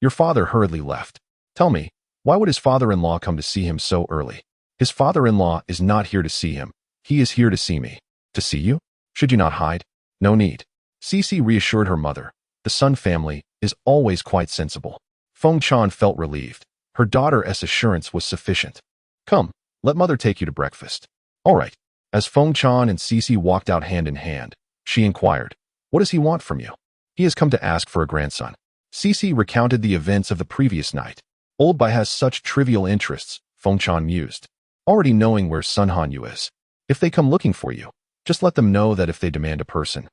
your father hurriedly left. Tell me, why would his father-in-law come to see him so early? His father-in-law is not here to see him. He is here to see me. To see you? Should you not hide? No need. Cece reassured her mother. The Sun family is always quite sensible. Feng Chan felt relieved. Her daughter's assurance was sufficient. Come, let mother take you to breakfast. All right. As Feng Chan and Cece walked out hand in hand, she inquired, what does he want from you? He has come to ask for a grandson. Cece recounted the events of the previous night. Old Bai has such trivial interests, Feng Chan mused. Already knowing where Sun Hanyu is. If they come looking for you, just let them know that if they demand a person,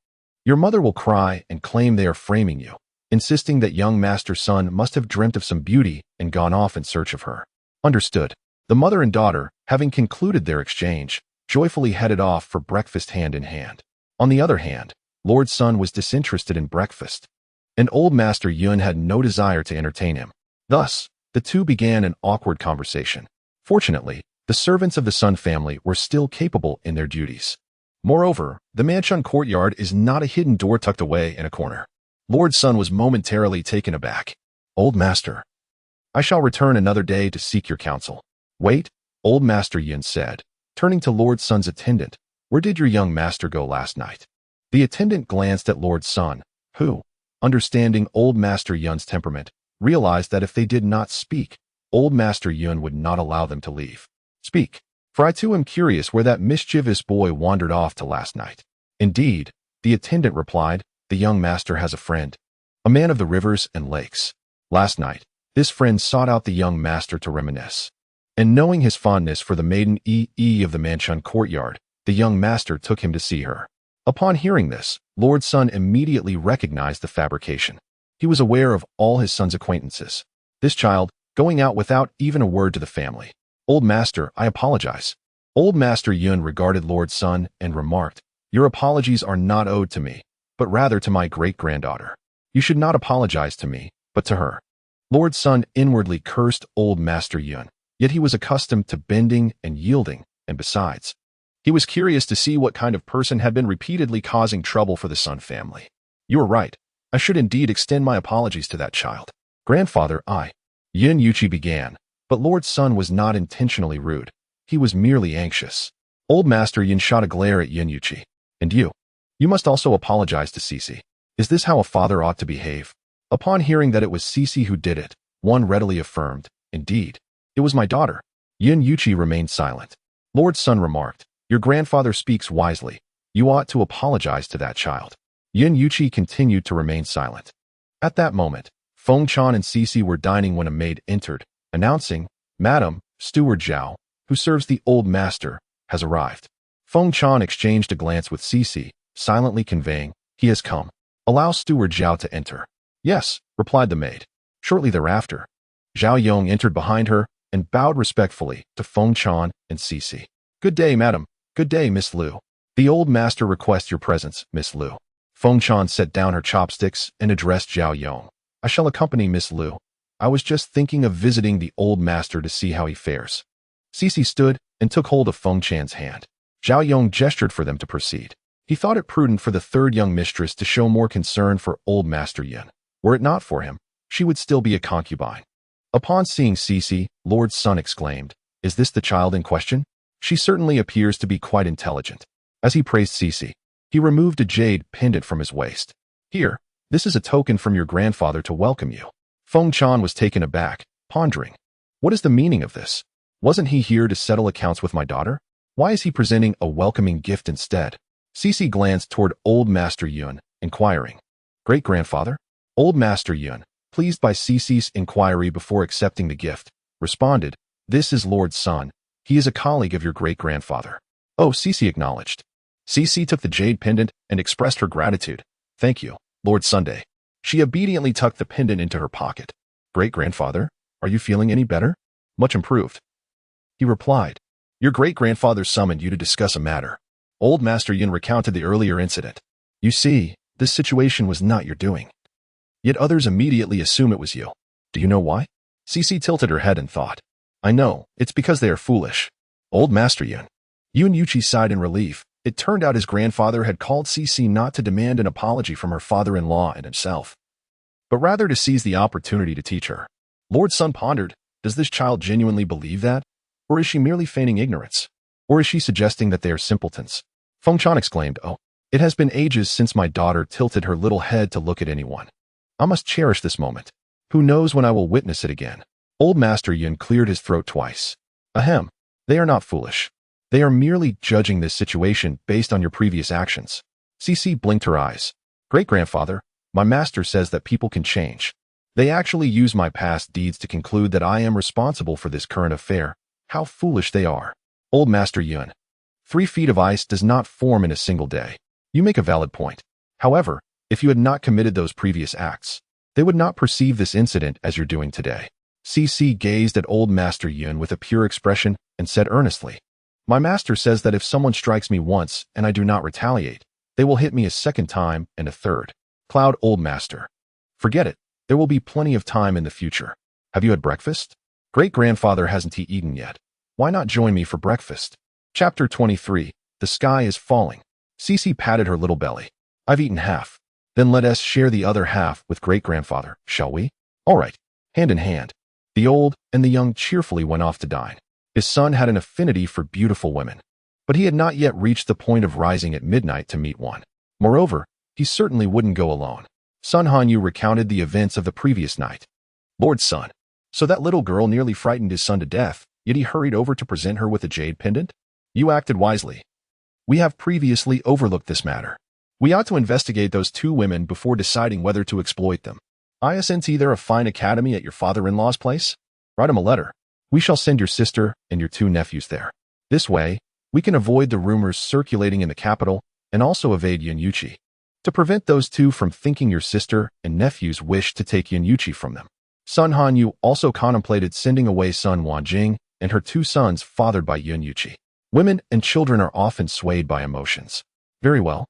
your mother will cry and claim they are framing you, insisting that young Master Sun must have dreamt of some beauty and gone off in search of her. Understood. The mother and daughter, having concluded their exchange, joyfully headed off for breakfast hand in hand. On the other hand, Lord Sun was disinterested in breakfast, and old Master Yun had no desire to entertain him. Thus, the two began an awkward conversation. Fortunately, the servants of the Sun family were still capable in their duties. Moreover, the mansion courtyard is not a hidden door tucked away in a corner. Lord Sun was momentarily taken aback. Old Master, I shall return another day to seek your counsel. Wait, old Master Yun said, turning to Lord Sun's attendant. Where did your young master go last night? The attendant glanced at Lord Sun, who, understanding old Master Yun's temperament, realized that if they did not speak, old Master Yun would not allow them to leave. Speak, for I too am curious where that mischievous boy wandered off to last night. Indeed, the attendant replied, the young master has a friend, a man of the rivers and lakes. Last night, this friend sought out the young master to reminisce. And knowing his fondness for the maiden of the mansion courtyard, the young master took him to see her. Upon hearing this, Lord Sun immediately recognized the fabrication. He was aware of all his son's acquaintances. This child, going out without even a word to the family. Old Master, I apologize. Old Master Yun regarded Lord Sun and remarked, your apologies are not owed to me, but rather to my great-granddaughter. You should not apologize to me, but to her. Lord Sun inwardly cursed old Master Yun, yet he was accustomed to bending and yielding, and besides, he was curious to see what kind of person had been repeatedly causing trouble for the Sun family. You are right. I should indeed extend my apologies to that child. Grandfather, Yin Yuchi began, but Lord Sun was not intentionally rude. He was merely anxious. Old Master Yin shot a glare at Yin Yuchi. And you must also apologize to Cece. Is this how a father ought to behave? Upon hearing that it was Cece who did it, one readily affirmed, indeed, it was my daughter. Yin Yuchi remained silent. Lord Sun remarked, your grandfather speaks wisely. You ought to apologize to that child. Yin Yuchi continued to remain silent. At that moment, Feng Chan and Cece were dining when a maid entered, announcing, Madam, Steward Zhao, who serves the old master, has arrived. Feng Chan exchanged a glance with Cece, silently conveying, he has come. Allow Steward Zhao to enter. Yes, replied the maid. Shortly thereafter, Zhao Yong entered behind her and bowed respectfully to Feng Chan and Cece. Good day, madam. Good day, Miss Liu. The old master requests your presence, Miss Liu. Feng Chan set down her chopsticks and addressed Zhao Yong. I shall accompany Miss Liu. I was just thinking of visiting the old master to see how he fares. Cece stood and took hold of Feng Chan's hand. Zhao Yong gestured for them to proceed. He thought it prudent for the third young mistress to show more concern for old Master Yin. Were it not for him, she would still be a concubine. Upon seeing Cece, Lord Sun exclaimed, is this the child in question? She certainly appears to be quite intelligent. As he praised Cece, he removed a jade pendant from his waist. Here, this is a token from your grandfather to welcome you. Feng Chan was taken aback, pondering. What is the meaning of this? Wasn't he here to settle accounts with my daughter? Why is he presenting a welcoming gift instead? Cece glanced toward old Master Yun, inquiring. Great-grandfather? Old Master Yun, pleased by Cece's inquiry before accepting the gift, responded, this is Lord Sun. He is a colleague of your great-grandfather. Oh, Cece acknowledged. Cece took the jade pendant and expressed her gratitude. Thank you, Lord Sunday. She obediently tucked the pendant into her pocket. Great-grandfather, are you feeling any better? Much improved. He replied, your great-grandfather summoned you to discuss a matter. Old Master Yin recounted the earlier incident. You see, this situation was not your doing. Yet others immediately assume it was you. Do you know why? Cece tilted her head and thought. I know, it's because they are foolish. Old Master Yun. Yun Yuchi sighed in relief. It turned out his grandfather had called Cece not to demand an apology from her father-in-law and himself, but rather to seize the opportunity to teach her. Lord Sun pondered, does this child genuinely believe that? Or is she merely feigning ignorance? Or is she suggesting that they are simpletons? Feng Chan exclaimed, oh, it has been ages since my daughter tilted her little head to look at anyone. I must cherish this moment. Who knows when I will witness it again? Old Master Yun cleared his throat twice. Ahem, they are not foolish. They are merely judging this situation based on your previous actions. Cece blinked her eyes. Great-grandfather, my master says that people can change. They actually use my past deeds to conclude that I am responsible for this current affair. How foolish they are. Old Master Yun. 3 feet of ice does not form in a single day. You make a valid point. However, if you had not committed those previous acts, they would not perceive this incident as you're doing today. Cece gazed at Old Master Yun with a pure expression and said earnestly, my master says that if someone strikes me once and I do not retaliate, they will hit me a second time and a third. Cloud Old Master. Forget it. There will be plenty of time in the future. Have you had breakfast? Great-grandfather hasn't he eaten yet? Why not join me for breakfast? Chapter 23. The sky is falling. Cece patted her little belly. I've eaten half. Then let us share the other half with great-grandfather, shall we? All right. Hand in hand. The old and the young cheerfully went off to dine. His son had an affinity for beautiful women, but he had not yet reached the point of rising at midnight to meet one. Moreover, he certainly wouldn't go alone. Sun Hanyu recounted the events of the previous night. Lord Sun. So that little girl nearly frightened his son to death, yet he hurried over to present her with a jade pendant? You acted wisely. We have previously overlooked this matter. We ought to investigate those 2 women before deciding whether to exploit them. Isn't there a fine academy at your father-in-law's place? Write him a letter. We shall send your sister and your 2 nephews there. This way, we can avoid the rumors circulating in the capital and also evade Yun Yuchi. To prevent those 2 from thinking your sister and nephews wish to take Yun Yuchi from them. Sun Hanyu also contemplated sending away Sun Wanjing and her 2 sons fathered by Yun Yuchi. Women and children are often swayed by emotions. Very well.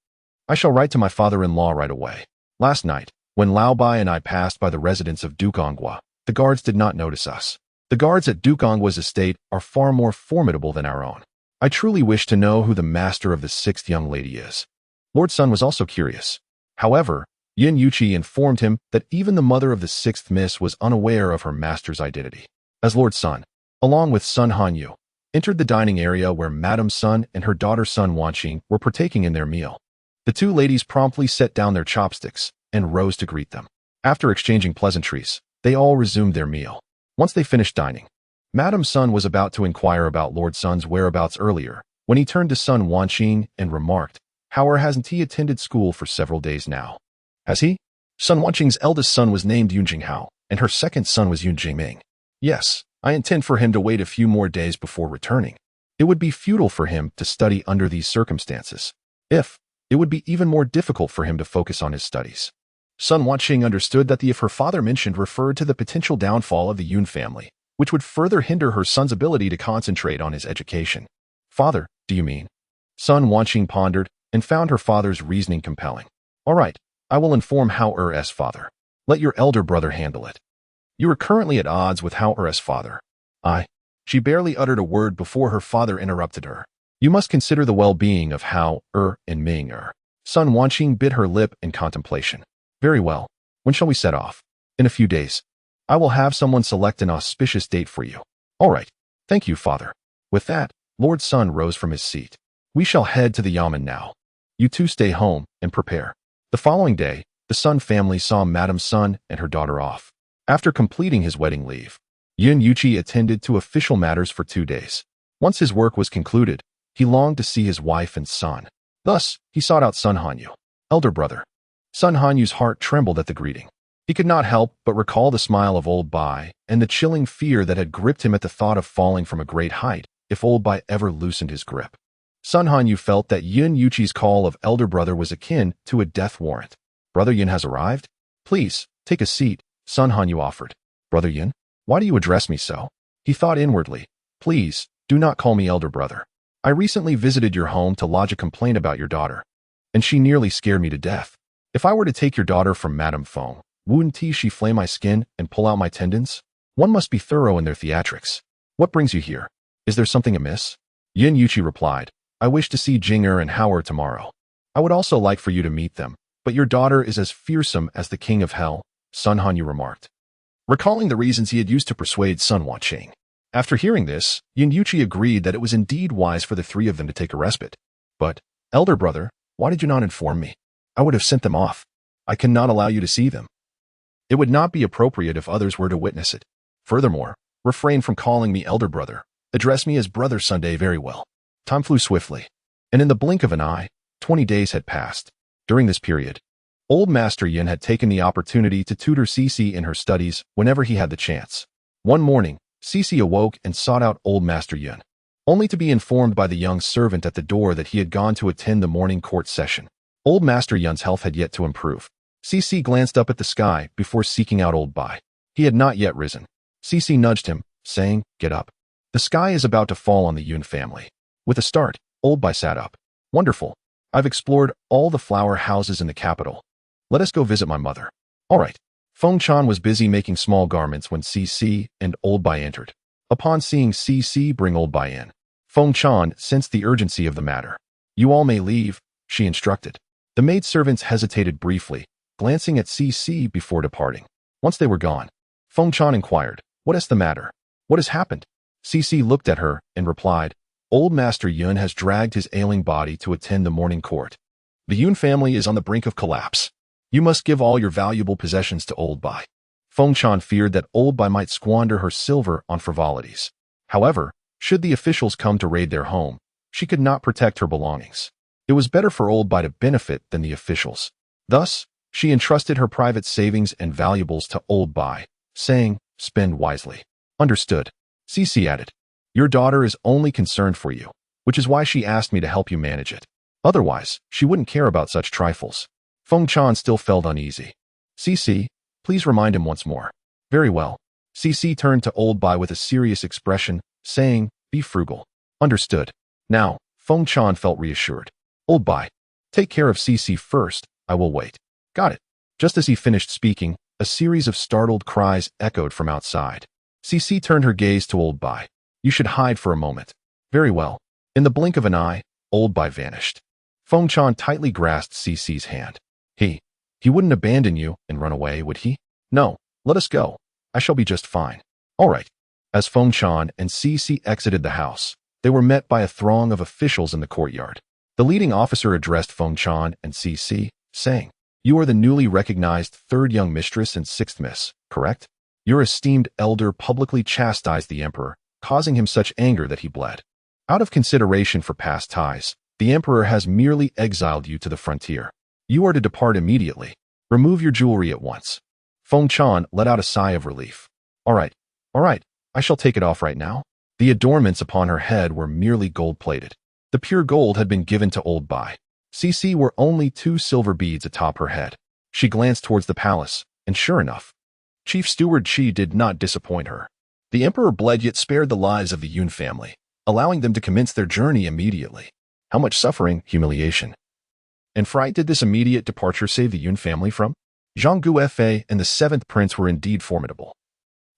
I shall write to my father-in-law right away. Last night, when Lao Bai and I passed by the residence of Duke Ongwa, the guards did not notice us. The guards at Duke Ongwa's estate are far more formidable than our own. I truly wish to know who the master of the 6th young lady is. Lord Sun was also curious. However, Yun Yuchi informed him that even the mother of the 6th miss was unaware of her master's identity. As Lord Sun, along with Sun Hanyu, entered the dining area where Madame Sun and her daughter Sun Wanqing were partaking in their meal, the 2 ladies promptly set down their chopsticks and rose to greet them. After exchanging pleasantries, they all resumed their meal. Once they finished dining, Madame Sun was about to inquire about Lord Sun's whereabouts earlier when he turned to Sun Wanqing and remarked, how hasn't he attended school for several days now? Has he? Sun Wanqing's eldest son was named Yun Jinghao, and her second son was Yun Jingming. Yes, I intend for him to wait a few more days before returning. It would be futile for him to study under these circumstances. It would be even more difficult for him to focus on his studies. Sun Wanqing understood that the if her father mentioned referred to the potential downfall of the Yun family, which would further hinder her son's ability to concentrate on his education. Father, do you mean? Sun Wanqing pondered and found her father's reasoning compelling. All right, I will inform Hao Er's father. Let your elder brother handle it. You are currently at odds with Hao Er's father. She barely uttered a word before her father interrupted her. You must consider the well-being of Hao and Ming Sun Wanqing bit her lip in contemplation. Very well. When shall we set off? In a few days. I will have someone select an auspicious date for you. All right. Thank you, father. With that, Lord Sun rose from his seat. We shall head to the yamen now. You 2 stay home and prepare. The following day, the Sun family saw Madame Sun and her daughter off. After completing his wedding leave, Yun Yuchi attended to official matters for 2 days. Once his work was concluded, he longed to see his wife and son. Thus, he sought out Sun Hanyu, elder brother. Sun Hanyu's heart trembled at the greeting. He could not help but recall the smile of Old Bai and the chilling fear that had gripped him at the thought of falling from a great height if Old Bai ever loosened his grip. Sun Hanyu felt that Yun Yuchi's call of elder brother was akin to a death warrant. Brother Yun has arrived? Please, take a seat, Sun Hanyu offered. Brother Yun, why do you address me so? He thought inwardly. Please, do not call me elder brother. I recently visited your home to lodge a complaint about your daughter, and she nearly scared me to death. If I were to take your daughter from Madame Feng, wouldn't she flay my skin and pull out my tendons? One must be thorough in their theatrics. What brings you here? Is there something amiss? Yin Yuchi replied, I wish to see Jing'er and Howard tomorrow. I would also like for you to meet them, but your daughter is as fearsome as the king of hell, Sun Hanyu remarked, recalling the reasons he had used to persuade Sun Wanqing. After hearing this, Yin Yuchi agreed that it was indeed wise for the three of them to take a respite. But, elder brother, why did you not inform me? I would have sent them off. I cannot allow you to see them. It would not be appropriate if others were to witness it. Furthermore, refrain from calling me elder brother. Address me as Brother Sunday very well. Time flew swiftly, and in the blink of an eye, 20 days had passed. During this period, old Master Yin had taken the opportunity to tutor Cece in her studies whenever he had the chance. One morning, Cece awoke and sought out old Master Yin, only to be informed by the young servant at the door that he had gone to attend the morning court session. Old Master Yun's health had yet to improve. Cece glanced up at the sky before seeking out Old Bai. He had not yet risen. Cece nudged him, saying, Get up. The sky is about to fall on the Yun family. With a start, Old Bai sat up. Wonderful. I've explored all the flower houses in the capital. Let us go visit my mother. All right. Feng Chan was busy making small garments when Cece and Old Bai entered. Upon seeing Cece bring Old Bai in, Feng Chan sensed the urgency of the matter. You all may leave, she instructed. The maidservants hesitated briefly, glancing at Cece before departing. Once they were gone, Feng Chan inquired, What is the matter? What has happened? Cece looked at her and replied, Old Master Yun has dragged his ailing body to attend the morning court. The Yun family is on the brink of collapse. You must give all your valuable possessions to Old Bai. Feng Chan feared that Old Bai might squander her silver on frivolities. However, should the officials come to raid their home, she could not protect her belongings. It was better for Old Bai to benefit than the officials. Thus, she entrusted her private savings and valuables to Old Bai, saying, Spend wisely. Understood. Cece added, Your daughter is only concerned for you, which is why she asked me to help you manage it. Otherwise, she wouldn't care about such trifles. Feng Chan still felt uneasy. Cece, please remind him once more. Very well. Cece turned to Old Bai with a serious expression, saying, Be frugal. Understood. Now, Feng Chan felt reassured. Old Bai, take care of Cece first, I will wait. Got it. Just as he finished speaking, a series of startled cries echoed from outside. Cece turned her gaze to Old Bai. You should hide for a moment. Very well. In the blink of an eye, Old Bai vanished. Feng Chan tightly grasped Cece's hand. He wouldn't abandon you and run away, would he? No, let us go. I shall be just fine. All right. As Feng Chan and Cece exited the house, they were met by a throng of officials in the courtyard. The leading officer addressed Feng Chan and Cece, saying, You are the newly recognized third young mistress and sixth miss, correct? Your esteemed elder publicly chastised the emperor, causing him such anger that he bled. Out of consideration for past ties, the emperor has merely exiled you to the frontier. You are to depart immediately. Remove your jewelry at once. Feng Chan let out a sigh of relief. All right, I shall take it off right now. The adornments upon her head were merely gold-plated. The pure gold had been given to Old Bai. Cece were only 2 silver beads atop her head. She glanced towards the palace, and sure enough, Chief Steward Qi did not disappoint her. The emperor bled yet spared the lives of the Yun family, allowing them to commence their journey immediately. How much suffering, humiliation, and fright did this immediate departure save the Yun family from? Zhang Guifei and the 7th prince were indeed formidable,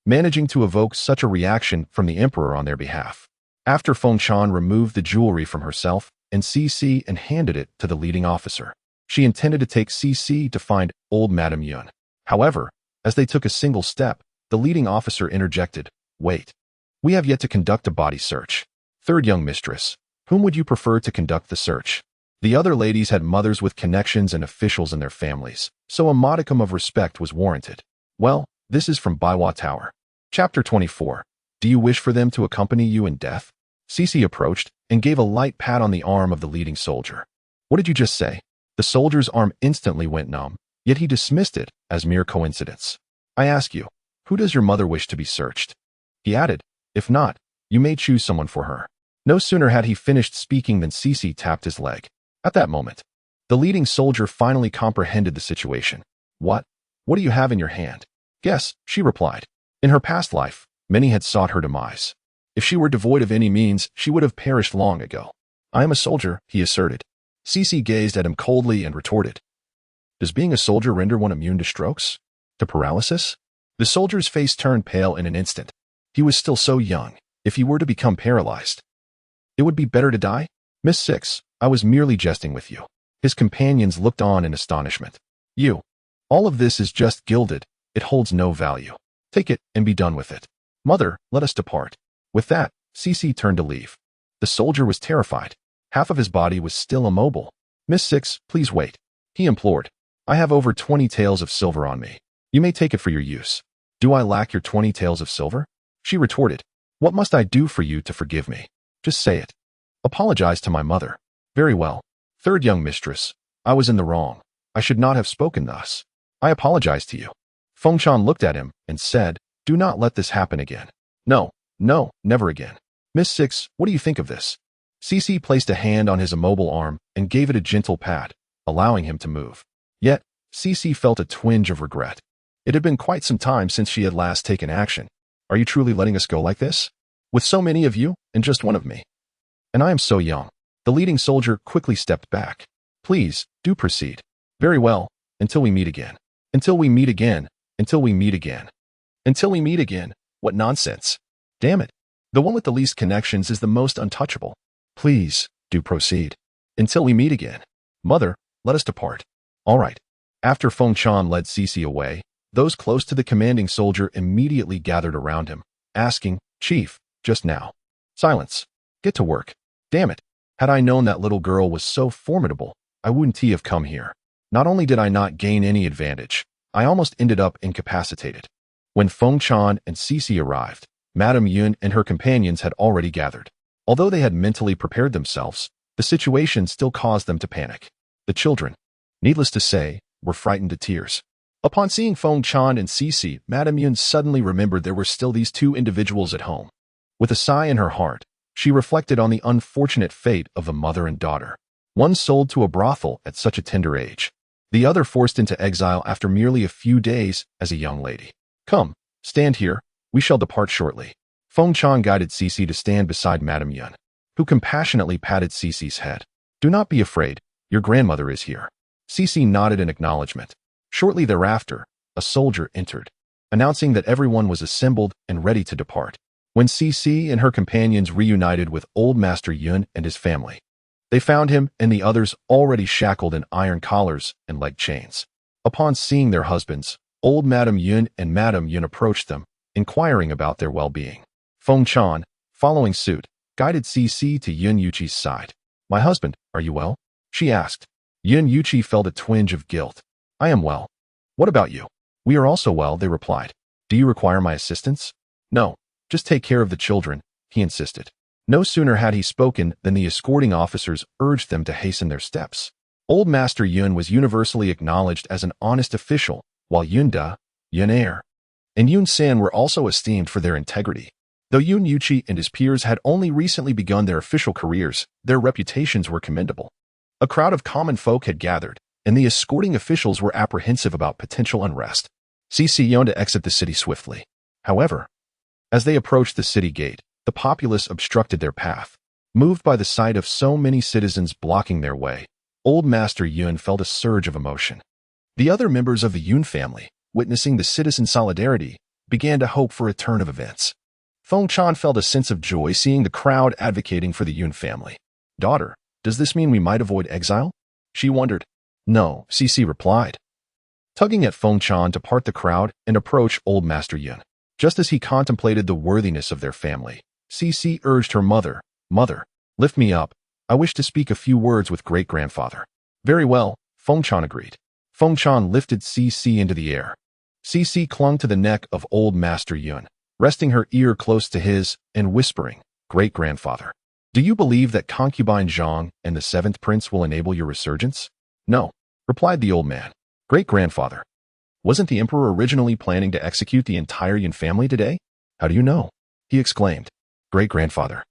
managing to evoke such a reaction from the emperor on their behalf. After Feng Chan removed the jewelry from herself and Cece and handed it to the leading officer, she intended to take Cece to find old Madame Yun. However, as they took a single step, the leading officer interjected, Wait. We have yet to conduct a body search. Third young mistress, whom would you prefer to conduct the search? The other ladies had mothers with connections and officials in their families, so a modicum of respect was warranted. Well, this is from Baiwa Tower. Chapter 24. Do you wish for them to accompany you in death? Cece approached and gave a light pat on the arm of the leading soldier. What did you just say? The soldier's arm instantly went numb, yet he dismissed it as mere coincidence. I ask you, who does your mother wish to be searched? He added, If not, you may choose someone for her. No sooner had he finished speaking than Cece tapped his leg. At that moment, the leading soldier finally comprehended the situation. What do you have in your hand? Guess, she replied. In her past life, many had sought her demise. If she were devoid of any means, she would have perished long ago. I am a soldier, he asserted. Cece gazed at him coldly and retorted. Does being a soldier render one immune to strokes? To paralysis? The soldier's face turned pale in an instant. He was still so young, If he were to become paralyzed, it would be better to die? Miss Six, I was merely jesting with you. His companions looked on in astonishment. You. All of this is just gilded. It holds no value. Take it and be done with it. Mother, let us depart. With that, Cece turned to leave. The soldier was terrified. Half of his body was still immobile. Miss Six, please wait. He implored. I have over 20 taels of silver on me. You may take it for your use. Do I lack your 20 taels of silver? She retorted. What must I do for you to forgive me? Just say it. Apologize to my mother. Very well. Third young mistress, I was in the wrong. I should not have spoken thus. I apologize to you. Fengshan looked at him and said, do not let this happen again. No, never again. Miss Six, what do you think of this? Cece placed a hand on his immobile arm and gave it a gentle pat, allowing him to move. Yet, Cece felt a twinge of regret. It had been quite some time since she had last taken action. Are you truly letting us go like this? With so many of you and just one of me? And I am so young. The leading soldier quickly stepped back. Please, do proceed. Very well, until we meet again. Until we meet again. Until we meet again. Until we meet again. What nonsense. Damn it. The one with the least connections is the most untouchable. Please, do proceed. Until we meet again. Mother, let us depart. All right. After Fengshan led Cece away, those close to the commanding soldier immediately gathered around him, asking, Chief, just now. Silence. Get to work. Damn it. Had I known that little girl was so formidable, I wouldn't have come here. Not only did I not gain any advantage, I almost ended up incapacitated. When Fengshan and Cece arrived, Madame Yun and her companions had already gathered. Although they had mentally prepared themselves, the situation still caused them to panic. The children, needless to say, were frightened to tears. Upon seeing Fengshan and Cece, Madame Yun suddenly remembered there were still these two individuals at home. With a sigh in her heart, she reflected on the unfortunate fate of the mother and daughter. One sold to a brothel at such a tender age. The other forced into exile after merely a few days as a young lady. Come, stand here. We shall depart shortly. Fengshan guided Cece to stand beside Madame Yun, who compassionately patted Cece's head. Do not be afraid. Your grandmother is here. Cece nodded in acknowledgement. Shortly thereafter, a soldier entered, announcing that everyone was assembled and ready to depart. When Cece and her companions reunited with Old Master Yun and his family, they found him and the others already shackled in iron collars and leg chains. Upon seeing their husbands, Old Madame Yun and Madame Yun approached them, inquiring about their well-being. Fengshan, following suit, guided Cece to Yun Yuqi's side. My husband, are you well? She asked. Yun Yuqi felt a twinge of guilt. I am well. What about you? We are also well, they replied. Do you require my assistance? No, just take care of the children, he insisted. No sooner had he spoken than the escorting officers urged them to hasten their steps. Old Master Yun was universally acknowledged as an honest official, while Yun Da, Yun Er, and Yun San were also esteemed for their integrity. Though Yun Yuqi and his peers had only recently begun their official careers, their reputations were commendable. A crowd of common folk had gathered, and the escorting officials were apprehensive about potential unrest. Cece yearned to exit the city swiftly. However, as they approached the city gate, the populace obstructed their path. Moved by the sight of so many citizens blocking their way, Old Master Yun felt a surge of emotion. The other members of the Yun family, witnessing the citizen solidarity, began to hope for a turn of events. Fengshan felt a sense of joy seeing the crowd advocating for the Yun family. Daughter, does this mean we might avoid exile? She wondered. No, Cece replied, tugging at Fengshan to part the crowd and approach Old Master Yun. Just as he contemplated the worthiness of their family, Cece urged her mother, Mother, lift me up. I wish to speak a few words with great-grandfather. Very well, Fengshan agreed. Fengshan lifted Cece into the air. Cece clung to the neck of Old Master Yun, resting her ear close to his and whispering, Great-grandfather, do you believe that concubine Zhang and the seventh prince will enable your resurgence? No, replied the old man. Great-grandfather, wasn't the emperor originally planning to execute the entire Yun family today? How do you know? He exclaimed. Great-grandfather,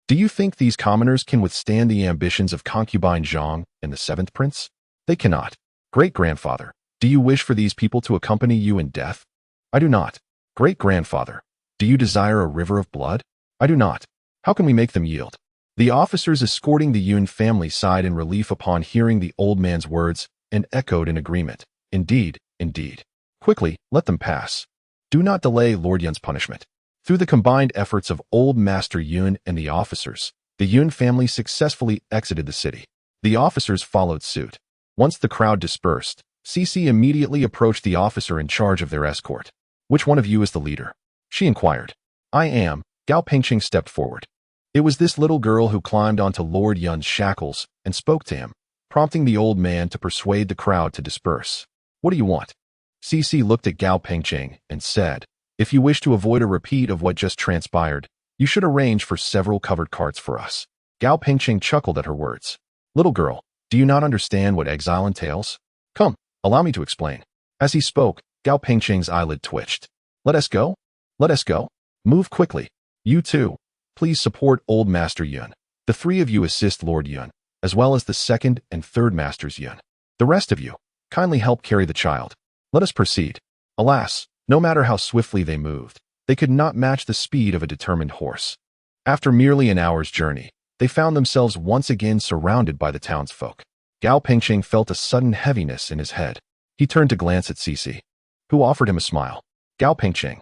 do you think these commoners can withstand the ambitions of concubine Zhang and the seventh prince? They cannot. Great-grandfather, do you wish for these people to accompany you in death? I do not. Great-grandfather, do you desire a river of blood? I do not. How can we make them yield? The officers escorting the Yun family sighed in relief upon hearing the old man's words and echoed in agreement. Indeed, indeed. Quickly, let them pass. Do not delay Lord Yun's punishment. Through the combined efforts of Old Master Yun and the officers, the Yun family successfully exited the city. The officers followed suit. Once the crowd dispersed, Cece immediately approached the officer in charge of their escort. "Which one of you is the leader?" she inquired. "I am." Gao Pengqing stepped forward. It was this little girl who climbed onto Lord Yun's shackles and spoke to him, prompting the old man to persuade the crowd to disperse. "What do you want?" Cece looked at Gao Pengqing and said, "If you wish to avoid a repeat of what just transpired, you should arrange for several covered carts for us." Gao Pengqing chuckled at her words. "Little girl, do you not understand what exile entails? Come, allow me to explain." As he spoke, Gao Pengqing's eyelid twitched. "Let us go? Let us go? Move quickly. You too. Please support Old Master Yun. The three of you assist Lord Yun, as well as the second and third Masters Yun. The rest of you, kindly help carry the child. Let us proceed." Alas, no matter how swiftly they moved, they could not match the speed of a determined horse. After merely an hour's journey, they found themselves once again surrounded by the townsfolk. Gao Pengqing felt a sudden heaviness in his head. He turned to glance at Cece, who offered him a smile. Gao Pengqing.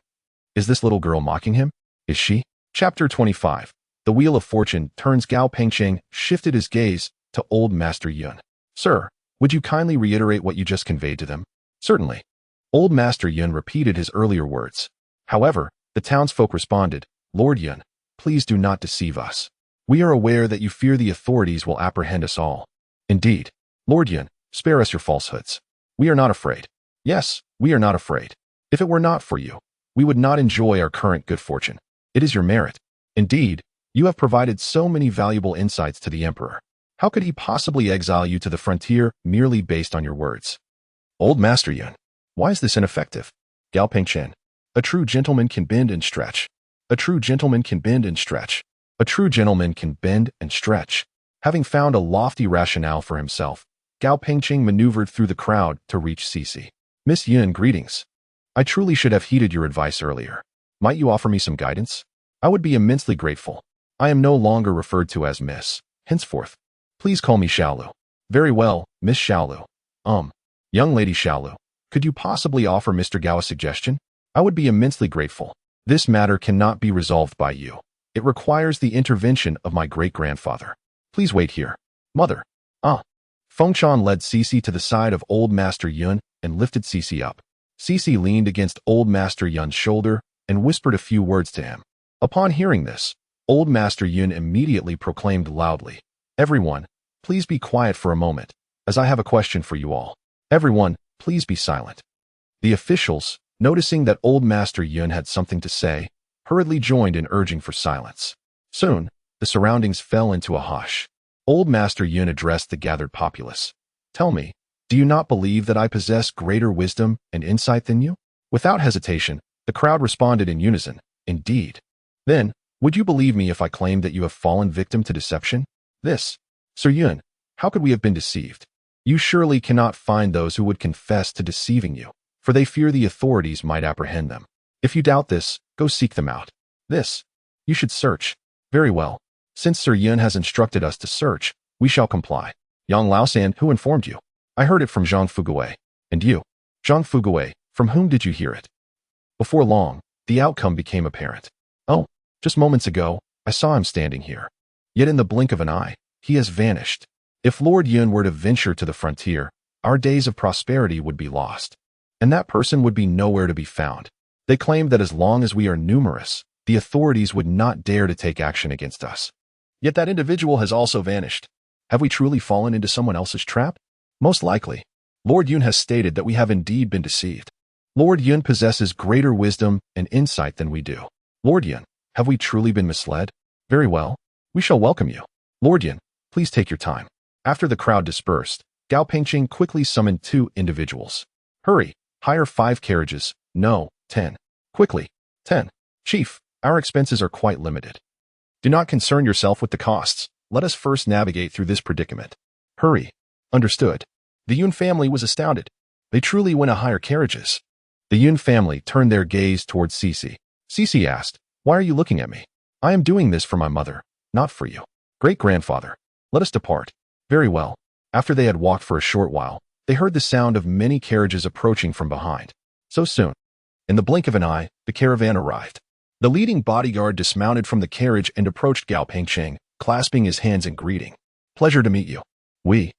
Is this little girl mocking him? Is she? Chapter 25. The Wheel of Fortune turns. Gao Pengqing shifted his gaze to Old Master Yun. "Sir, would you kindly reiterate what you just conveyed to them?" "Certainly." Old Master Yun repeated his earlier words. However, the townsfolk responded, "Lord Yun, please do not deceive us. We are aware that you fear the authorities will apprehend us all. Indeed, Lord Yun, spare us your falsehoods. We are not afraid. Yes, we are not afraid. If it were not for you, we would not enjoy our current good fortune. It is your merit. Indeed, you have provided so many valuable insights to the Emperor. How could he possibly exile you to the frontier merely based on your words?" "Old Master Yun, why is this ineffective?" Gao Pengqing. "A true gentleman can bend and stretch. A true gentleman can bend and stretch. A true gentleman can bend and stretch." Having found a lofty rationale for himself, Gao Pengqing maneuvered through the crowd to reach Cece. "Miss Yun, greetings. I truly should have heeded your advice earlier. Might you offer me some guidance? I would be immensely grateful. I am no longer referred to as Miss. Henceforth, please call me Xiaolu." "Very well, Miss Xiaolu. Young lady Xiaolu, could you possibly offer Mr. Gao a suggestion? I would be immensely grateful. This matter cannot be resolved by you. It requires the intervention of my great-grandfather. Please wait here." "Mother." Fengshan led Cece to the side of Old Master Yun and lifted Cece up. Cece leaned against Old Master Yun's shoulder and whispered a few words to him. Upon hearing this, Old Master Yun immediately proclaimed loudly, "Everyone, please be quiet for a moment, as I have a question for you all. Everyone, please be silent." The officials, noticing that Old Master Yun had something to say, hurriedly joined in urging for silence. Soon, the surroundings fell into a hush. Old Master Yun addressed the gathered populace. "Tell me, do you not believe that I possess greater wisdom and insight than you?" Without hesitation, the crowd responded in unison, "Indeed." "Then, would you believe me if I claimed that you have fallen victim to deception?" "This, Sir Yun, how could we have been deceived? You surely cannot find those who would confess to deceiving you, for they fear the authorities might apprehend them. If you doubt this, go seek them out. This, you should search. Very well. Since Sir Yun has instructed us to search, we shall comply. Yang Laosan, who informed you?" "I heard it from Zhang Fugui." "And you, Zhang Fugui, from whom did you hear it?" Before long, the outcome became apparent. "Oh, just moments ago, I saw him standing here. Yet in the blink of an eye, he has vanished. If Lord Yun were to venture to the frontier, our days of prosperity would be lost, and that person would be nowhere to be found. They claim that as long as we are numerous, the authorities would not dare to take action against us. Yet that individual has also vanished. Have we truly fallen into someone else's trap? Most likely. Lord Yun has stated that we have indeed been deceived. Lord Yun possesses greater wisdom and insight than we do. Lord Yun, have we truly been misled? Very well. We shall welcome you. Lord Yun, please take your time." After the crowd dispersed, Gao Pengqing quickly summoned 2 individuals. "Hurry, hire 5 carriages. No, 10. Quickly, 10. Chief, our expenses are quite limited. Do not concern yourself with the costs. Let us first navigate through this predicament. Hurry." "Understood." The Yun family was astounded. They truly went to hire carriages. The Yun family turned their gaze towards Cece. Cece asked, "Why are you looking at me?" "I am doing this for my mother, not for you. Great-grandfather, let us depart." "Very well." After they had walked for a short while, they heard the sound of many carriages approaching from behind. So soon, in the blink of an eye, the caravan arrived. The leading bodyguard dismounted from the carriage and approached Gao Pengcheng, clasping his hands in greeting. Pleasure to meet you. We,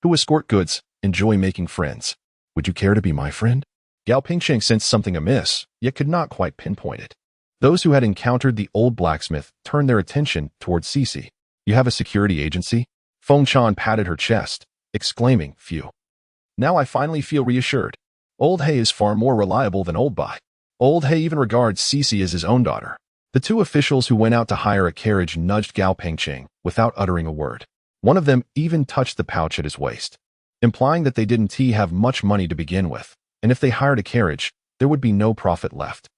who escort goods, enjoy making friends. Would you care to be my friend? Gao Pengcheng sensed something amiss, yet could not quite pinpoint it. Those who had encountered the old blacksmith turned their attention towards Cici. You have a security agency? Feng Chan patted her chest, exclaiming, phew. Now I finally feel reassured. Old He is far more reliable than Old Bai. Old He even regards Cici as his own daughter. The two officials who went out to hire a carriage nudged Gao Pengcheng without uttering a word. One of them even touched the pouch at his waist, implying that they didn't have much money to begin with, and if they hired a carriage, there would be no profit left.